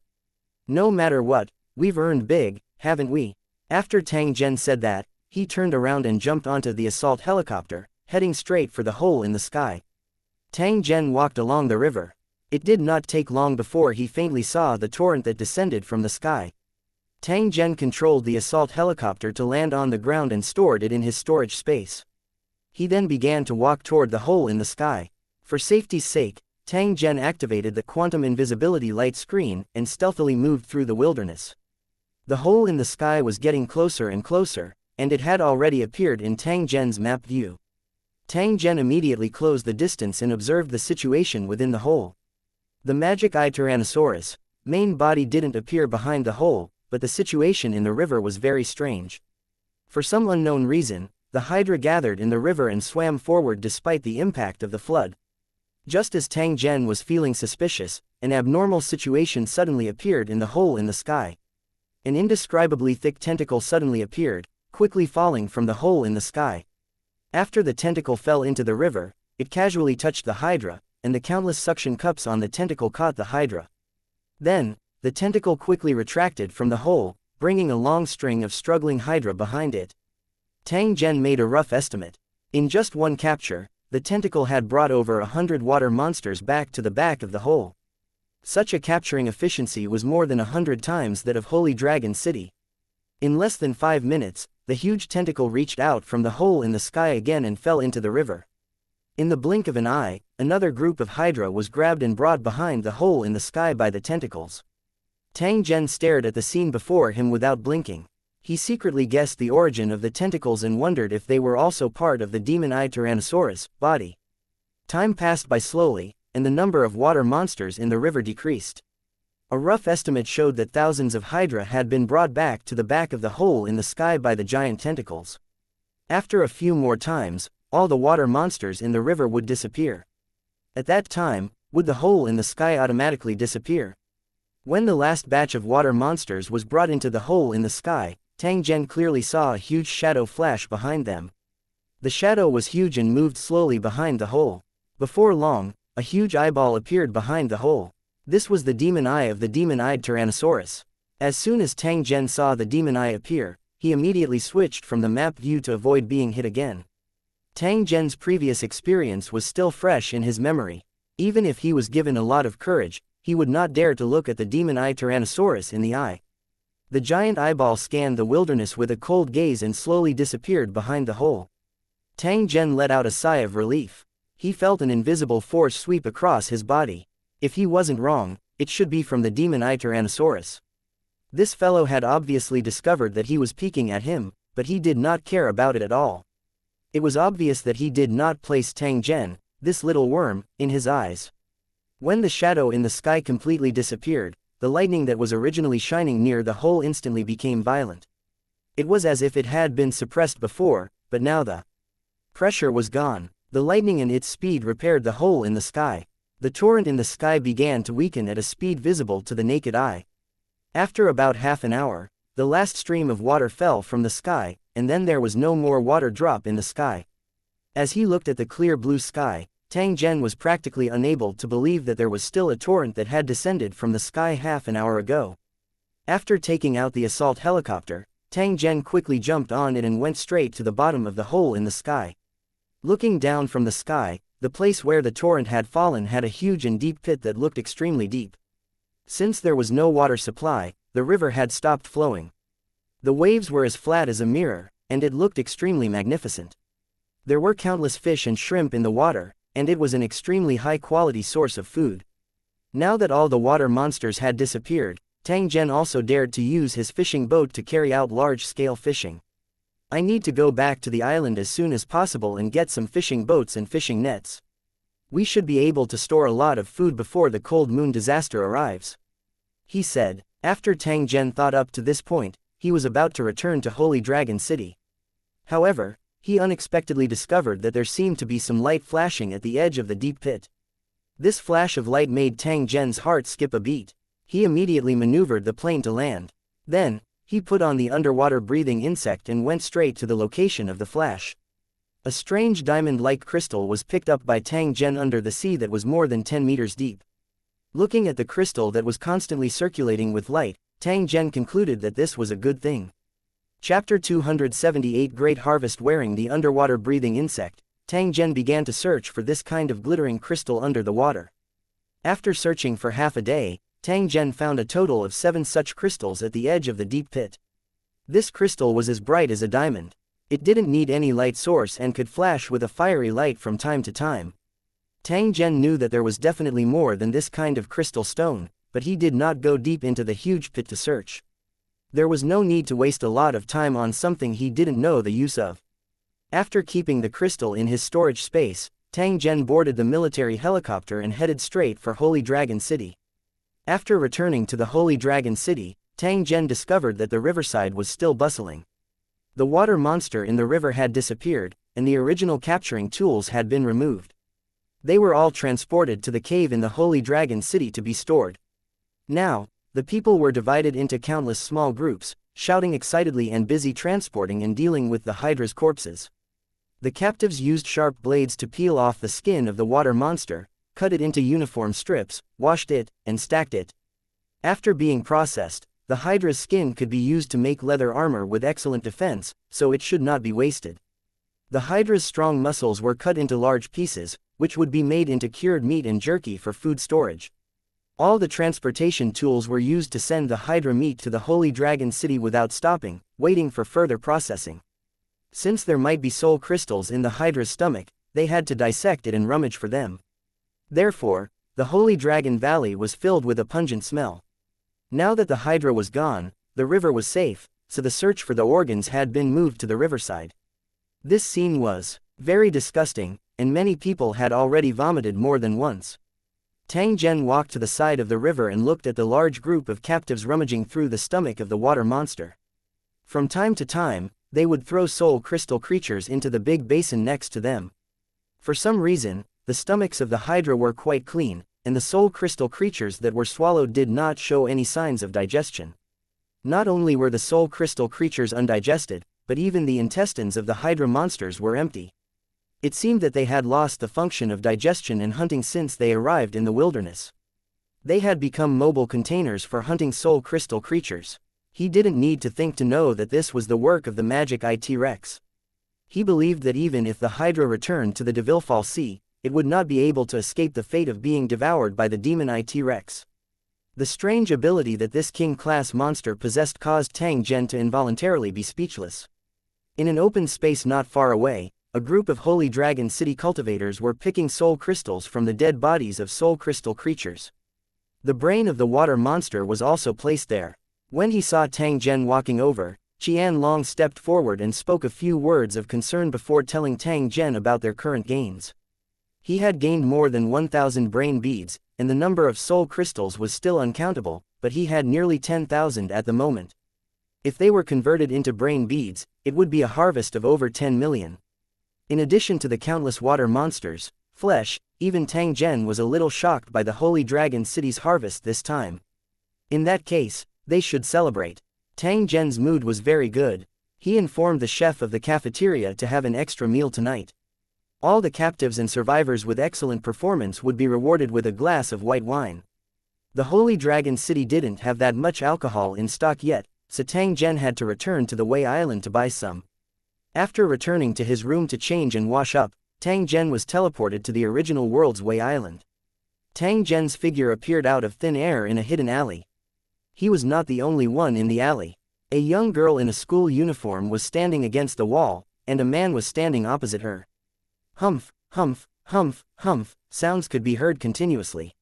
No matter what, we've earned big, haven't we?" After Tang Zhen said that, he turned around and jumped onto the assault helicopter, heading straight for the hole in the sky. Tang Zhen walked along the river. It did not take long before he faintly saw the torrent that descended from the sky. Tang Zhen controlled the assault helicopter to land on the ground and stored it in his storage space. He then began to walk toward the hole in the sky. For safety's sake, Tang Zhen activated the quantum invisibility light screen and stealthily moved through the wilderness. The hole in the sky was getting closer and closer, and it had already appeared in Tang Zhen's map view. Tang Zhen immediately closed the distance and observed the situation within the hole. The magic eye Tyrannosaurus' main body didn't appear behind the hole, but the situation in the river was very strange. For some unknown reason, the Hydra gathered in the river and swam forward despite the impact of the flood. Just as Tang Zhen was feeling suspicious, an abnormal situation suddenly appeared in the hole in the sky. An indescribably thick tentacle suddenly appeared, quickly falling from the hole in the sky. After the tentacle fell into the river, it casually touched the Hydra, and the countless suction cups on the tentacle caught the Hydra. Then, the tentacle quickly retracted from the hole, bringing a long string of struggling Hydra behind it. Tang Zhen made a rough estimate. In just one capture, the tentacle had brought over 100 water monsters back to the back of the hole. Such a capturing efficiency was more than 100 times that of Holy Dragon City. In less than 5 minutes, the huge tentacle reached out from the hole in the sky again and fell into the river. In the blink of an eye, another group of Hydra was grabbed and brought behind the hole in the sky by the tentacles. Tang Zhen stared at the scene before him without blinking. He secretly guessed the origin of the tentacles and wondered if they were also part of the demon-eyed Tyrannosaurus' body. Time passed by slowly, and the number of water monsters in the river decreased. A rough estimate showed that thousands of Hydra had been brought back to the back of the hole in the sky by the giant tentacles. After a few more times, all the water monsters in the river would disappear. At that time, would the hole in the sky automatically disappear? When the last batch of water monsters was brought into the hole in the sky, Tang Zhen clearly saw a huge shadow flash behind them. The shadow was huge and moved slowly behind the hole. Before long, a huge eyeball appeared behind the hole. This was the demon eye of the demon-eyed Tyrannosaurus. As soon as Tang Zhen saw the demon eye appear, he immediately switched from the map view to avoid being hit again. Tang Zhen's previous experience was still fresh in his memory. Even if he was given a lot of courage, he would not dare to look at the demon-eyed Tyrannosaurus in the eye. The giant eyeball scanned the wilderness with a cold gaze and slowly disappeared behind the hole. Tang Zhen let out a sigh of relief. He felt an invisible force sweep across his body. If he wasn't wrong, it should be from the demon-eyed Tyrannosaurus. This fellow had obviously discovered that he was peeking at him, but he did not care about it at all. It was obvious that he did not place Tang Zhen, this little worm, in his eyes. When the shadow in the sky completely disappeared, the lightning that was originally shining near the hole instantly became violent. It was as if it had been suppressed before, but now the pressure was gone. The lightning and its speed repaired the hole in the sky. The torrent in the sky began to weaken at a speed visible to the naked eye. After about half an hour, the last stream of water fell from the sky, and then there was no more water drop in the sky. As he looked at the clear blue sky, Tang Zhen was practically unable to believe that there was still a torrent that had descended from the sky half an hour ago. After taking out the assault helicopter, Tang Zhen quickly jumped on it and went straight to the bottom of the hole in the sky. Looking down from the sky, the place where the torrent had fallen had a huge and deep pit that looked extremely deep. Since there was no water supply, the river had stopped flowing. The waves were as flat as a mirror, and it looked extremely magnificent. There were countless fish and shrimp in the water, and it was an extremely high-quality source of food. Now that all the water monsters had disappeared, Tang Zhen also dared to use his fishing boat to carry out large-scale fishing. I need to go back to the island as soon as possible and get some fishing boats and fishing nets. We should be able to store a lot of food before the cold moon disaster arrives, he said. After Tang Zhen thought up to this point, he was about to return to Holy Dragon City. However, he unexpectedly discovered that there seemed to be some light flashing at the edge of the deep pit. This flash of light made Tang Zhen's heart skip a beat. He immediately maneuvered the plane to land. Then, he put on the underwater breathing insect and went straight to the location of the flash. A strange diamond-like crystal was picked up by Tang Zhen under the sea that was more than 10 meters deep. Looking at the crystal that was constantly circulating with light, Tang Zhen concluded that this was a good thing. Chapter 278 Great Harvest. Wearing the underwater breathing insect, Tang Zhen began to search for this kind of glittering crystal under the water. After searching for half a day, Tang Zhen found a total of 7 such crystals at the edge of the deep pit. This crystal was as bright as a diamond. It didn't need any light source and could flash with a fiery light from time to time. Tang Zhen knew that there was definitely more than this kind of crystal stone, but he did not go deep into the huge pit to search. There was no need to waste a lot of time on something he didn't know the use of. After keeping the crystal in his storage space, Tang Zhen boarded the military helicopter and headed straight for Holy Dragon City. After returning to the Holy Dragon City, Tang Zhen discovered that the riverside was still bustling. The water monster in the river had disappeared, and the original capturing tools had been removed. They were all transported to the cave in the Holy Dragon City to be stored. Now, the people were divided into countless small groups, shouting excitedly and busy transporting and dealing with the Hydra's corpses. The captives used sharp blades to peel off the skin of the water monster, cut it into uniform strips, washed it, and stacked it. After being processed, the Hydra's skin could be used to make leather armor with excellent defense, so it should not be wasted. The Hydra's strong muscles were cut into large pieces, which would be made into cured meat and jerky for food storage. All the transportation tools were used to send the Hydra meat to the Holy Dragon City without stopping, waiting for further processing. Since there might be soul crystals in the Hydra's stomach, they had to dissect it and rummage for them. Therefore, the Holy Dragon Valley was filled with a pungent smell. Now that the Hydra was gone, the river was safe, so the search for the organs had been moved to the riverside. This scene was very disgusting, and many people had already vomited more than once. Tang Zhen walked to the side of the river and looked at the large group of captives rummaging through the stomach of the water monster. From time to time, they would throw soul crystal creatures into the big basin next to them. For some reason, the stomachs of the Hydra were quite clean, and the soul crystal creatures that were swallowed did not show any signs of digestion. Not only were the soul crystal creatures undigested, but even the intestines of the Hydra monsters were empty. It seemed that they had lost the function of digestion and hunting since they arrived in the wilderness. They had become mobile containers for hunting soul crystal creatures. He didn't need to think to know that this was the work of the magic T-Rex. He believed that even if the Hydra returned to the Devilfall Sea, it would not be able to escape the fate of being devoured by the demon T-Rex. The strange ability that this king-class monster possessed caused Tang Zhen to involuntarily be speechless. In an open space not far away, a group of Holy Dragon City cultivators were picking soul crystals from the dead bodies of soul crystal creatures. The brain of the water monster was also placed there. When he saw Tang Zhen walking over, Qian Long stepped forward and spoke a few words of concern before telling Tang Zhen about their current gains. He had gained more than 1,000 brain beads, and the number of soul crystals was still uncountable, but he had nearly 10,000 at the moment. If they were converted into brain beads, it would be a harvest of over 10 million. In addition to the countless water monsters, flesh, even Tang Zhen was a little shocked by the Holy Dragon City's harvest this time. In that case, they should celebrate. Tang Zhen's mood was very good. He informed the chef of the cafeteria to have an extra meal tonight. All the captives and survivors with excellent performance would be rewarded with a glass of white wine. The Holy Dragon City didn't have that much alcohol in stock yet, so Tang Zhen had to return to the Wei Island to buy some. After returning to his room to change and wash up, Tang Zhen was teleported to the original world's Wei Island. Tang Zhen's figure appeared out of thin air in a hidden alley. He was not the only one in the alley. A young girl in a school uniform was standing against the wall, and a man was standing opposite her. Humph, humph, humph, humph, sounds could be heard continuously.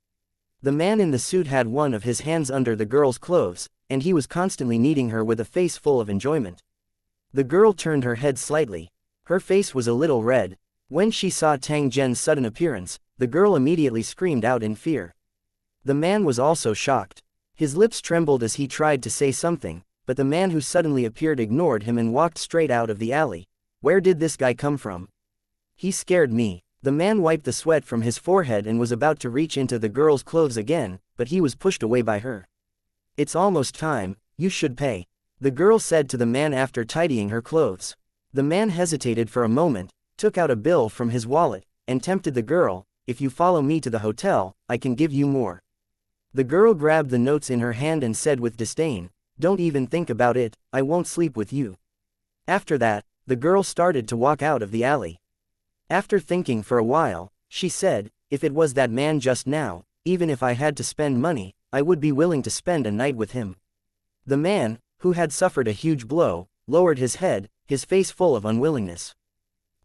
The man in the suit had one of his hands under the girl's clothes, and he was constantly kneading her with a face full of enjoyment. The girl turned her head slightly. Her face was a little red. When she saw Tang Zhen's sudden appearance, the girl immediately screamed out in fear. The man was also shocked. His lips trembled as he tried to say something, but the man who suddenly appeared ignored him and walked straight out of the alley. Where did this guy come from? He scared me. The man wiped the sweat from his forehead and was about to reach into the girl's clothes again, but he was pushed away by her. It's almost time, you should pay, the girl said to the man after tidying her clothes. The man hesitated for a moment, took out a bill from his wallet, and tempted the girl, if you follow me to the hotel, I can give you more. The girl grabbed the notes in her hand and said with disdain, don't even think about it, I won't sleep with you. After that, the girl started to walk out of the alley. After thinking for a while, she said, if it was that man just now, even if I had to spend money, I would be willing to spend a night with him. The man, who had suffered a huge blow, lowered his head, his face full of unwillingness.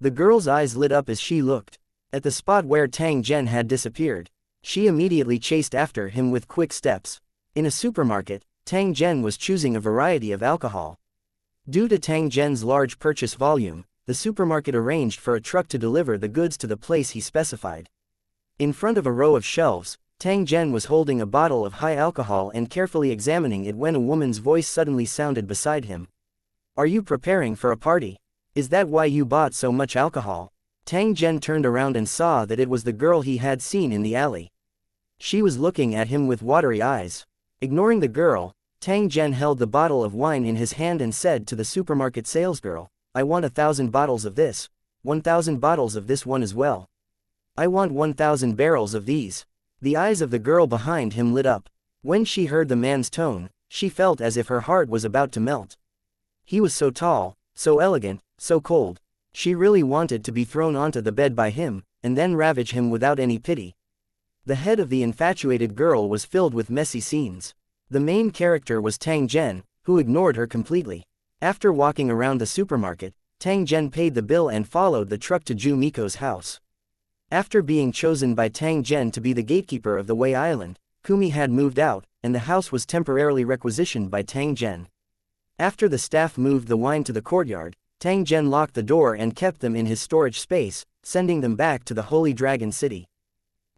The girl's eyes lit up as she looked at the spot where Tang Zhen had disappeared. She immediately chased after him with quick steps. In a supermarket, Tang Zhen was choosing a variety of alcohol. Due to Tang Zhen's large purchase volume, the supermarket arranged for a truck to deliver the goods to the place he specified. In front of a row of shelves, Tang Zhen was holding a bottle of high alcohol and carefully examining it when a woman's voice suddenly sounded beside him. "Are you preparing for a party? Is that why you bought so much alcohol?" Tang Zhen turned around and saw that it was the girl he had seen in the alley. She was looking at him with watery eyes. Ignoring the girl, Tang Zhen held the bottle of wine in his hand and said to the supermarket salesgirl, "I want 1,000 bottles of this, 1,000 bottles of this one as well. I want 1,000 barrels of these." The eyes of the girl behind him lit up. When she heard the man's tone, she felt as if her heart was about to melt. He was so tall, so elegant, so cold. She really wanted to be thrown onto the bed by him, and then ravage him without any pity. The head of the infatuated girl was filled with messy scenes. The main character was Tang Zhen, who ignored her completely. After walking around the supermarket, Tang Zhen paid the bill and followed the truck to Ju Miko's house. After being chosen by Tang Zhen to be the gatekeeper of the Wei Island, Kumi had moved out, and the house was temporarily requisitioned by Tang Zhen. After the staff moved the wine to the courtyard, Tang Zhen locked the door and kept them in his storage space, sending them back to the Holy Dragon City.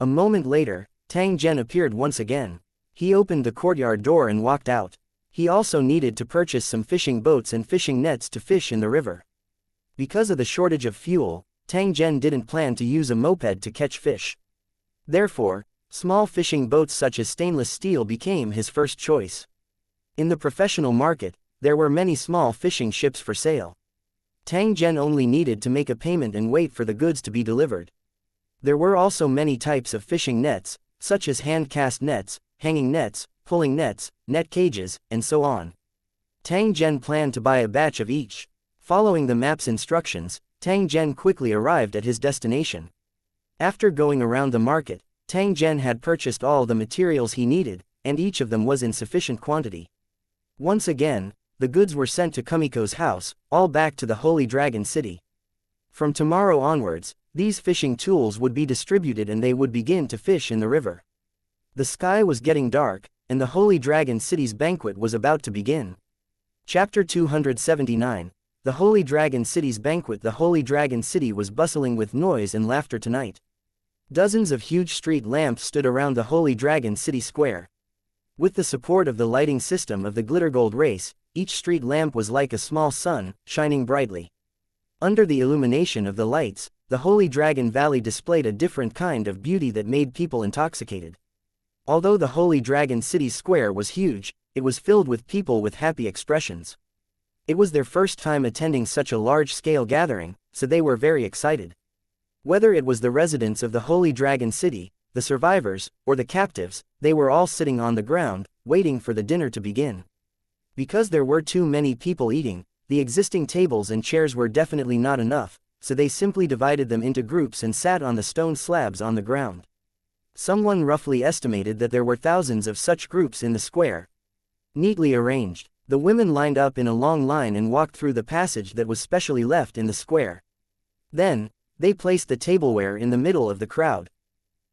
A moment later, Tang Zhen appeared once again. He opened the courtyard door and walked out. He also needed to purchase some fishing boats and fishing nets to fish in the river. Because of the shortage of fuel, Tang Zhen didn't plan to use a moped to catch fish. Therefore, small fishing boats such as stainless steel became his first choice. In the professional market, there were many small fishing ships for sale. Tang Zhen only needed to make a payment and wait for the goods to be delivered. There were also many types of fishing nets, such as hand-cast nets, hanging nets, pulling nets, net cages, and so on. Tang Zhen planned to buy a batch of each. Following the map's instructions, Tang Zhen quickly arrived at his destination. After going around the market, Tang Zhen had purchased all the materials he needed, and each of them was in sufficient quantity. Once again, the goods were sent to Kumiko's house, all back to the Holy Dragon City. From tomorrow onwards, these fishing tools would be distributed and they would begin to fish in the river. The sky was getting dark, and the Holy Dragon City's banquet was about to begin. Chapter 279. The Holy Dragon City's banquet. The Holy Dragon City was bustling with noise and laughter tonight. Dozens of huge street lamps stood around the Holy Dragon City square. With the support of the lighting system of the Glittergold race, each street lamp was like a small sun, shining brightly. Under the illumination of the lights, the Holy Dragon Valley displayed a different kind of beauty that made people intoxicated. Although the Holy Dragon City square was huge, it was filled with people with happy expressions. It was their first time attending such a large-scale gathering, so they were very excited. Whether it was the residents of the Holy Dragon City, the survivors, or the captives, they were all sitting on the ground, waiting for the dinner to begin. Because there were too many people eating, the existing tables and chairs were definitely not enough, so they simply divided them into groups and sat on the stone slabs on the ground. Someone roughly estimated that there were thousands of such groups in the square. Neatly arranged, the women lined up in a long line and walked through the passage that was specially left in the square. Then, they placed the tableware in the middle of the crowd.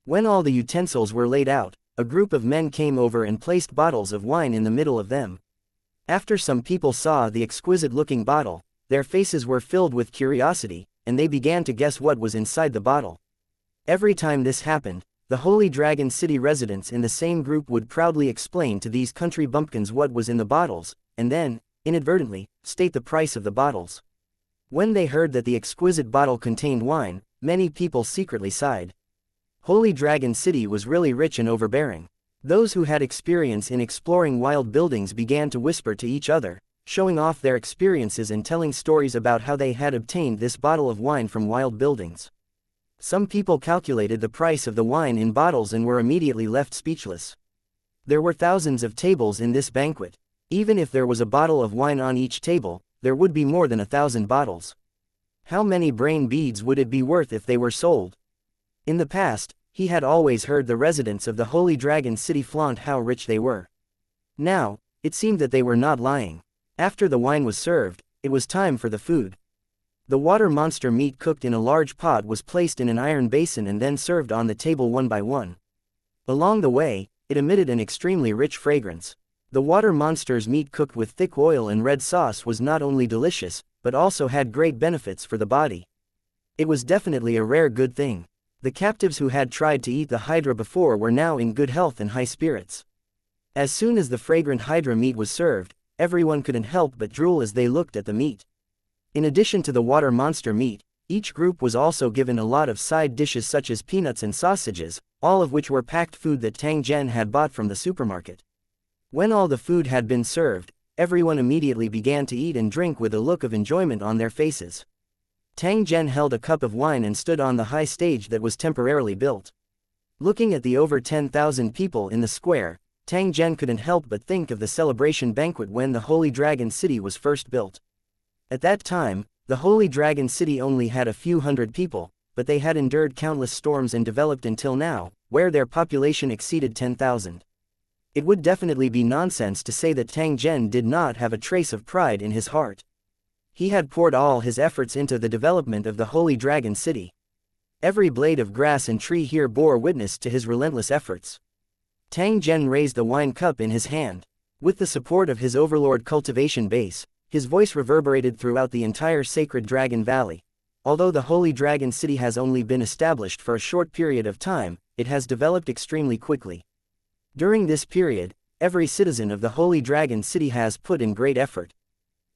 When all the utensils were laid out, a group of men came over and placed bottles of wine in the middle of them. After some people saw the exquisite-looking bottle, their faces were filled with curiosity, and they began to guess what was inside the bottle. Every time this happened, the Holy Dragon City residents in the same group would proudly explain to these country bumpkins what was in the bottles, and then, inadvertently, state the price of the bottles. When they heard that the exquisite bottle contained wine, many people secretly sighed. Holy Dragon City was really rich and overbearing. Those who had experience in exploring wild buildings began to whisper to each other, showing off their experiences and telling stories about how they had obtained this bottle of wine from wild buildings. Some people calculated the price of the wine in bottles and were immediately left speechless. There were thousands of tables in this banquet. Even if there was a bottle of wine on each table, there would be more than 1,000 bottles. How many brain beads would it be worth if they were sold? In the past, he had always heard the residents of the Holy Dragon City flaunt how rich they were. Now, it seemed that they were not lying. After the wine was served, it was time for the food. The water monster meat cooked in a large pot was placed in an iron basin and then served on the table one by one. Along the way, it emitted an extremely rich fragrance. The water monster's meat cooked with thick oil and red sauce was not only delicious, but also had great benefits for the body. It was definitely a rare good thing. The captives who had tried to eat the hydra before were now in good health and high spirits. As soon as the fragrant hydra meat was served, everyone couldn't help but drool as they looked at the meat. In addition to the water monster meat, each group was also given a lot of side dishes such as peanuts and sausages, all of which were packed food that Tang Zhen had bought from the supermarket. When all the food had been served, everyone immediately began to eat and drink with a look of enjoyment on their faces. Tang Zhen held a cup of wine and stood on the high stage that was temporarily built. Looking at the over 10,000 people in the square, Tang Zhen couldn't help but think of the celebration banquet when the Holy Dragon City was first built. At that time, the Holy Dragon City only had a few hundred people, but they had endured countless storms and developed until now, where their population exceeded 10,000. It would definitely be nonsense to say that Tang Zhen did not have a trace of pride in his heart. He had poured all his efforts into the development of the Holy Dragon City. Every blade of grass and tree here bore witness to his relentless efforts. Tang Zhen raised the wine cup in his hand. With the support of his overlord cultivation base, his voice reverberated throughout the entire sacred Dragon Valley. Although the Holy Dragon City has only been established for a short period of time, it has developed extremely quickly. During this period, every citizen of the Holy Dragon City has put in great effort.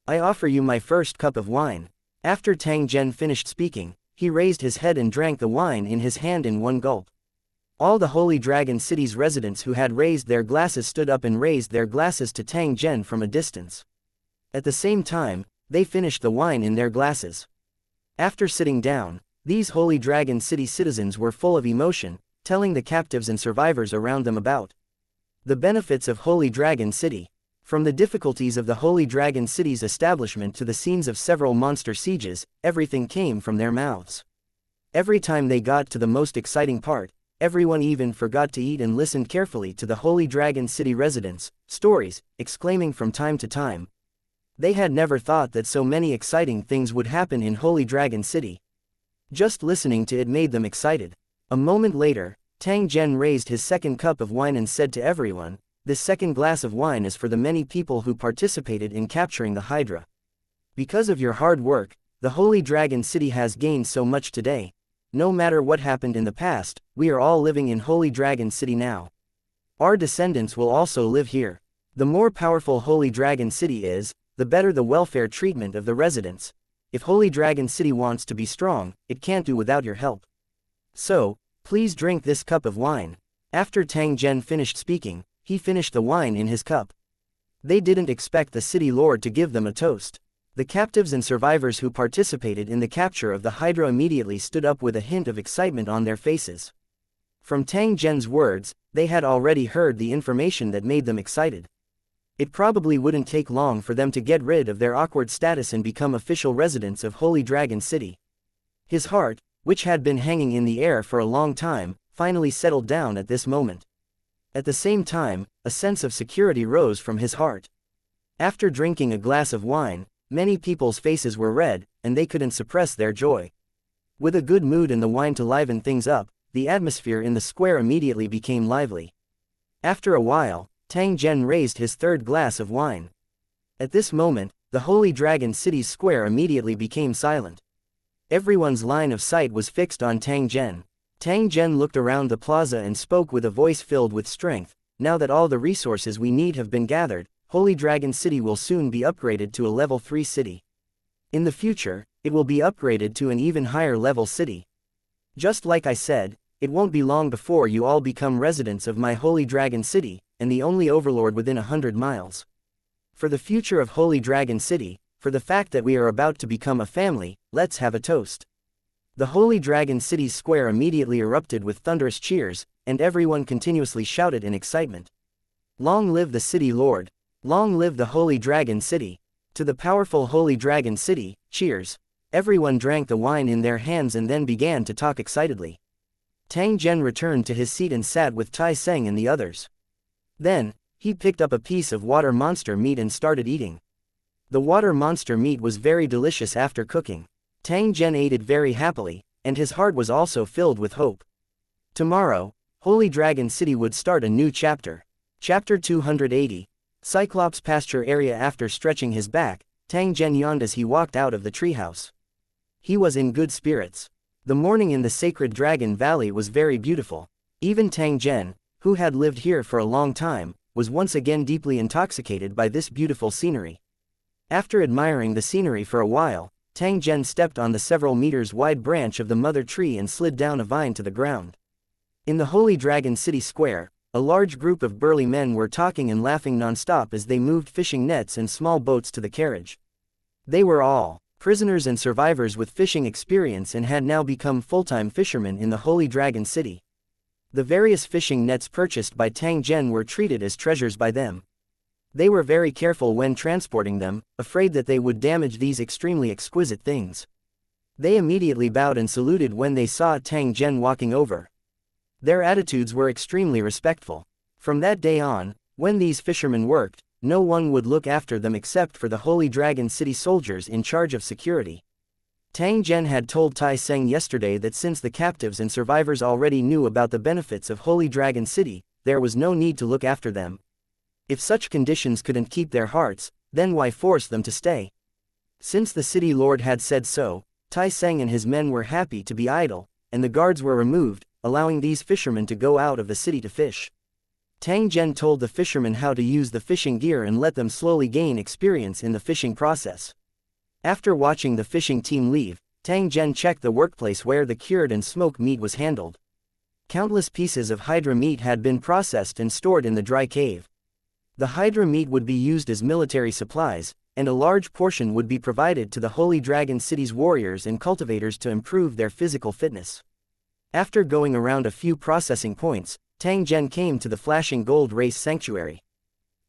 I offer you my first cup of wine. After Tang Zhen finished speaking, he raised his head and drank the wine in his hand in one gulp. All the Holy Dragon City's residents who had raised their glasses stood up and raised their glasses to Tang Zhen from a distance. At the same time, they finished the wine in their glasses. After sitting down, these Holy Dragon City citizens were full of emotion, telling the captives and survivors around them about the benefits of Holy Dragon City. From the difficulties of the Holy Dragon City's establishment to the scenes of several monster sieges, everything came from their mouths. Every time they got to the most exciting part, everyone even forgot to eat and listened carefully to the Holy Dragon City residents' stories, exclaiming from time to time. They had never thought that so many exciting things would happen in Holy Dragon City. Just listening to it made them excited. A moment later, Tang Zhen raised his second cup of wine and said to everyone, "This second glass of wine is for the many people who participated in capturing the Hydra. Because of your hard work, the Holy Dragon City has gained so much today. No matter what happened in the past, we are all living in Holy Dragon City now. Our descendants will also live here. The more powerful Holy Dragon City is, the better the welfare treatment of the residents. If Holy Dragon City wants to be strong, it can't do without your help. So, please drink this cup of wine." After Tang Zhen finished speaking, he finished the wine in his cup. They didn't expect the city lord to give them a toast. The captives and survivors who participated in the capture of the Hydra immediately stood up with a hint of excitement on their faces. From Tang Zhen's words, they had already heard the information that made them excited. It probably wouldn't take long for them to get rid of their awkward status and become official residents of Holy Dragon City. His heart, which had been hanging in the air for a long time, finally settled down at this moment. At the same time, a sense of security rose from his heart. After drinking a glass of wine, many people's faces were red, and they couldn't suppress their joy. With a good mood and the wine to liven things up, the atmosphere in the square immediately became lively. After a while, Tang Zhen raised his third glass of wine. At this moment, the Holy Dragon City's square immediately became silent. Everyone's line of sight was fixed on Tang Zhen. Tang Zhen looked around the plaza and spoke with a voice filled with strength. "Now that all the resources we need have been gathered, Holy Dragon City will soon be upgraded to a level 3 city. In the future, it will be upgraded to an even higher level city. Just like I said, it won't be long before you all become residents of my Holy Dragon City, and the only overlord within 100 miles. For the future of Holy Dragon City, for the fact that we are about to become a family, let's have a toast." The Holy Dragon City's square immediately erupted with thunderous cheers, and everyone continuously shouted in excitement. "Long live the city lord! Long live the Holy Dragon City! To the powerful Holy Dragon City, cheers!" Everyone drank the wine in their hands and then began to talk excitedly. Tang Zhen returned to his seat and sat with Tai Seng and the others. Then, he picked up a piece of water monster meat and started eating. The water monster meat was very delicious after cooking. Tang Zhen ate it very happily, and his heart was also filled with hope. Tomorrow, Holy Dragon City would start a new chapter. Chapter 280. Cyclops Pasture Area. After stretching his back, Tang Zhen yawned as he walked out of the treehouse. He was in good spirits. The morning in the sacred Dragon Valley was very beautiful. Even Tang Zhen, who had lived here for a long time, was once again deeply intoxicated by this beautiful scenery. After admiring the scenery for a while, Tang Zhen stepped on the several meters wide branch of the mother tree and slid down a vine to the ground. In the Holy Dragon City Square, a large group of burly men were talking and laughing non-stop as they moved fishing nets and small boats to the carriage. They were all prisoners and survivors with fishing experience and had now become full-time fishermen in the Holy Dragon City. The various fishing nets purchased by Tang Zhen were treated as treasures by them. They were very careful when transporting them, afraid that they would damage these extremely exquisite things. They immediately bowed and saluted when they saw Tang Zhen walking over. Their attitudes were extremely respectful. From that day on, when these fishermen worked, no one would look after them except for the Holy Dragon City soldiers in charge of security. Tang Zhen had told Tai Seng yesterday that since the captives and survivors already knew about the benefits of Holy Dragon City, there was no need to look after them. If such conditions couldn't keep their hearts, then why force them to stay? Since the city lord had said so, Tai Seng and his men were happy to be idle, and the guards were removed, allowing these fishermen to go out of the city to fish. Tang Zhen told the fishermen how to use the fishing gear and let them slowly gain experience in the fishing process. After watching the fishing team leave, Tang Zhen checked the workplace where the cured and smoked meat was handled. Countless pieces of hydra meat had been processed and stored in the dry cave. The hydra meat would be used as military supplies, and a large portion would be provided to the Holy Dragon City's warriors and cultivators to improve their physical fitness. After going around a few processing points, Tang Zhen came to the flashing gold race sanctuary.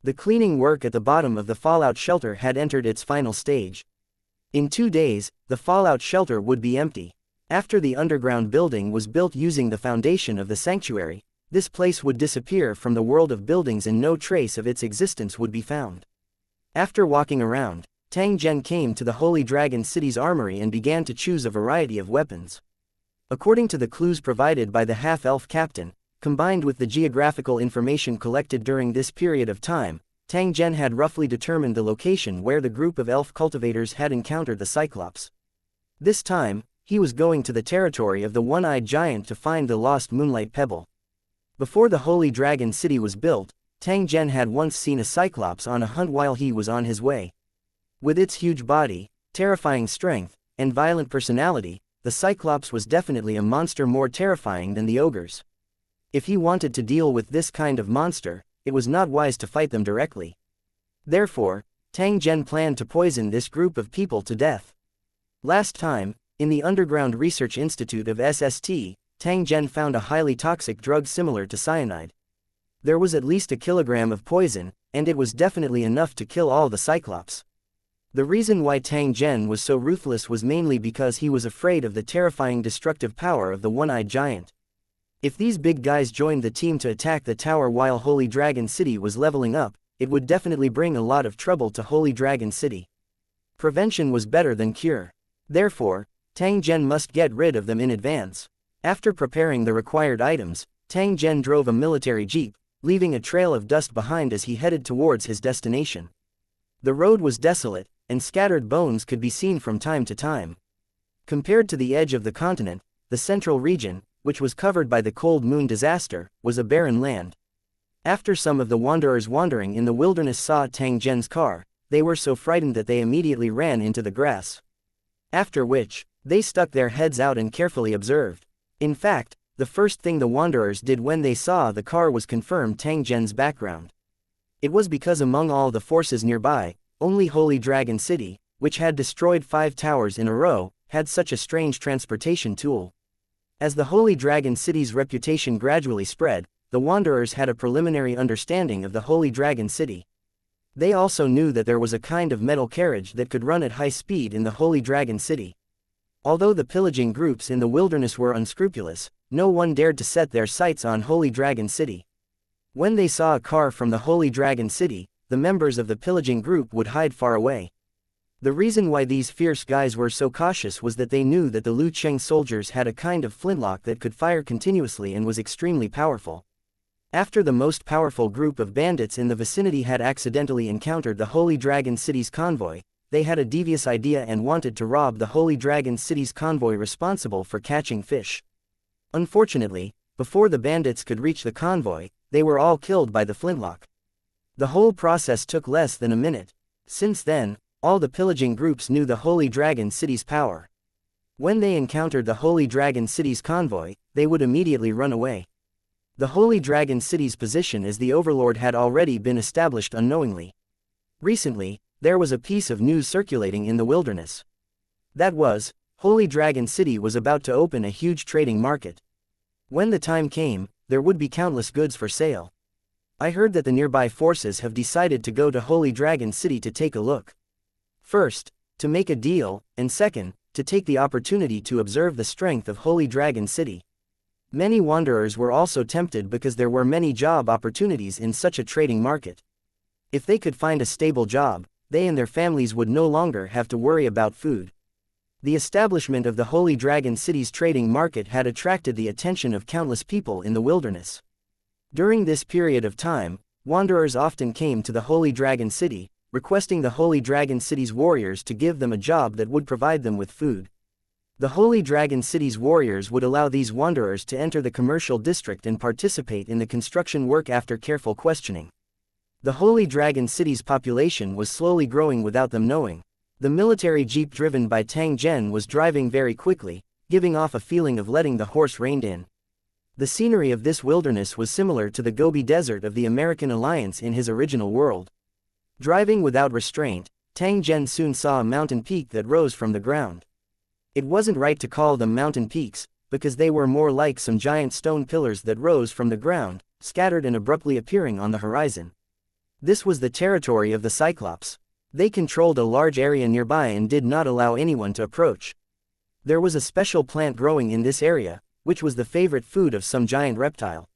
The cleaning work at the bottom of the fallout shelter had entered its final stage. In 2 days, the fallout shelter would be empty. After the underground building was built using the foundation of the sanctuary, this place would disappear from the world of buildings and no trace of its existence would be found. After walking around, Tang Zhen came to the Holy Dragon City's armory and began to choose a variety of weapons. According to the clues provided by the half-elf captain, combined with the geographical information collected during this period of time, Tang Zhen had roughly determined the location where the group of elf cultivators had encountered the Cyclops. This time, he was going to the territory of the one-eyed giant to find the lost Moonlight Pebble. Before the Holy Dragon City was built, Tang Zhen had once seen a Cyclops on a hunt while he was on his way. With its huge body, terrifying strength, and violent personality, the Cyclops was definitely a monster more terrifying than the ogres. If he wanted to deal with this kind of monster, it was not wise to fight them directly. Therefore, Tang Zhen planned to poison this group of people to death. Last time, in the Underground Research Institute of SST, Tang Zhen found a highly toxic drug similar to cyanide. There was at least a kilogram of poison, and it was definitely enough to kill all the Cyclops. The reason why Tang Zhen was so ruthless was mainly because he was afraid of the terrifying destructive power of the one-eyed giant. If these big guys joined the team to attack the tower while Holy Dragon City was leveling up, it would definitely bring a lot of trouble to Holy Dragon City. Prevention was better than cure. Therefore, Tang Zhen must get rid of them in advance. After preparing the required items, Tang Zhen drove a military jeep, leaving a trail of dust behind as he headed towards his destination. The road was desolate, and scattered bones could be seen from time to time. Compared to the edge of the continent, the central region, which was covered by the cold moon disaster, was a barren land. After some of the wanderers wandering in the wilderness saw Tang Zhen's car, they were so frightened that they immediately ran into the grass. After which, they stuck their heads out and carefully observed. In fact, the first thing the wanderers did when they saw the car was confirm Tang Zhen's background. It was because among all the forces nearby, only Holy Dragon City, which had destroyed 5 towers in a row, had such a strange transportation tool. As the Holy Dragon City's reputation gradually spread, the wanderers had a preliminary understanding of the Holy Dragon City. They also knew that there was a kind of metal carriage that could run at high speed in the Holy Dragon City. Although the pillaging groups in the wilderness were unscrupulous, no one dared to set their sights on Holy Dragon City. When they saw a car from the Holy Dragon City, the members of the pillaging group would hide far away. The reason why these fierce guys were so cautious was that they knew that the Lu Cheng soldiers had a kind of flintlock that could fire continuously and was extremely powerful. After the most powerful group of bandits in the vicinity had accidentally encountered the Holy Dragon City's convoy, they had a devious idea and wanted to rob the Holy Dragon City's convoy responsible for catching fish. Unfortunately, before the bandits could reach the convoy, they were all killed by the flintlock. The whole process took less than a minute. Since then, all the pillaging groups knew the Holy Dragon City's power. When they encountered the Holy Dragon City's convoy, they would immediately run away. The Holy Dragon City's position as the overlord had already been established unknowingly. Recently, there was a piece of news circulating in the wilderness. That was, Holy Dragon City was about to open a huge trading market. When the time came, there would be countless goods for sale. I heard that the nearby forces have decided to go to Holy Dragon City to take a look. First, to make a deal, and second, to take the opportunity to observe the strength of Holy Dragon City. Many wanderers were also tempted because there were many job opportunities in such a trading market. If they could find a stable job, they and their families would no longer have to worry about food. The establishment of the Holy Dragon City's trading market had attracted the attention of countless people in the wilderness. During this period of time, wanderers often came to the Holy Dragon City, requesting the Holy Dragon City's warriors to give them a job that would provide them with food. The Holy Dragon City's warriors would allow these wanderers to enter the commercial district and participate in the construction work after careful questioning. The Holy Dragon City's population was slowly growing without them knowing. The military jeep driven by Tang Zhen was driving very quickly, giving off a feeling of letting the horse rein in. The scenery of this wilderness was similar to the Gobi Desert of the American Alliance in his original world. Driving without restraint, Tang Zhen soon saw a mountain peak that rose from the ground. It wasn't right to call them mountain peaks, because they were more like some giant stone pillars that rose from the ground, scattered and abruptly appearing on the horizon. This was the territory of the Cyclops. They controlled a large area nearby and did not allow anyone to approach. There was a special plant growing in this area, which was the favorite food of some giant reptile.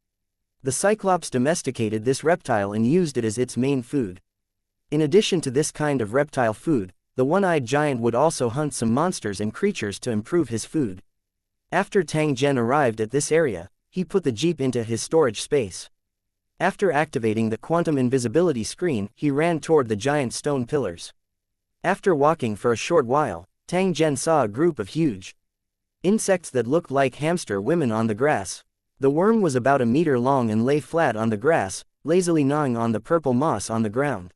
The Cyclops domesticated this reptile and used it as its main food. In addition to this kind of reptile food, the one-eyed giant would also hunt some monsters and creatures to improve his food. After Tang Zhen arrived at this area, he put the jeep into his storage space. After activating the quantum invisibility screen, he ran toward the giant stone pillars. After walking for a short while, Tang Zhen saw a group of huge insects that looked like hamster women on the grass. The worm was about a meter long and lay flat on the grass, lazily gnawing on the purple moss on the ground.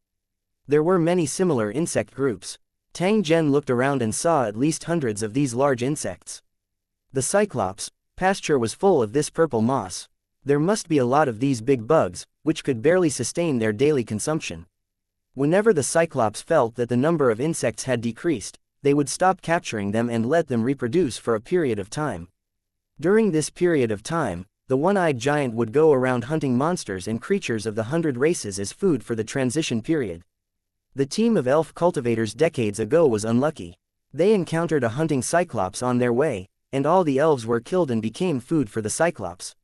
There were many similar insect groups. Tang Zhen looked around and saw at least hundreds of these large insects. The Cyclops pasture was full of this purple moss. There must be a lot of these big bugs, which could barely sustain their daily consumption. Whenever the Cyclops felt that the number of insects had decreased, they would stop capturing them and let them reproduce for a period of time. During this period of time, the one-eyed giant would go around hunting monsters and creatures of the 100 races as food for the transition period. The team of elf cultivators decades ago was unlucky. They encountered a hunting Cyclops on their way, and all the elves were killed and became food for the Cyclops.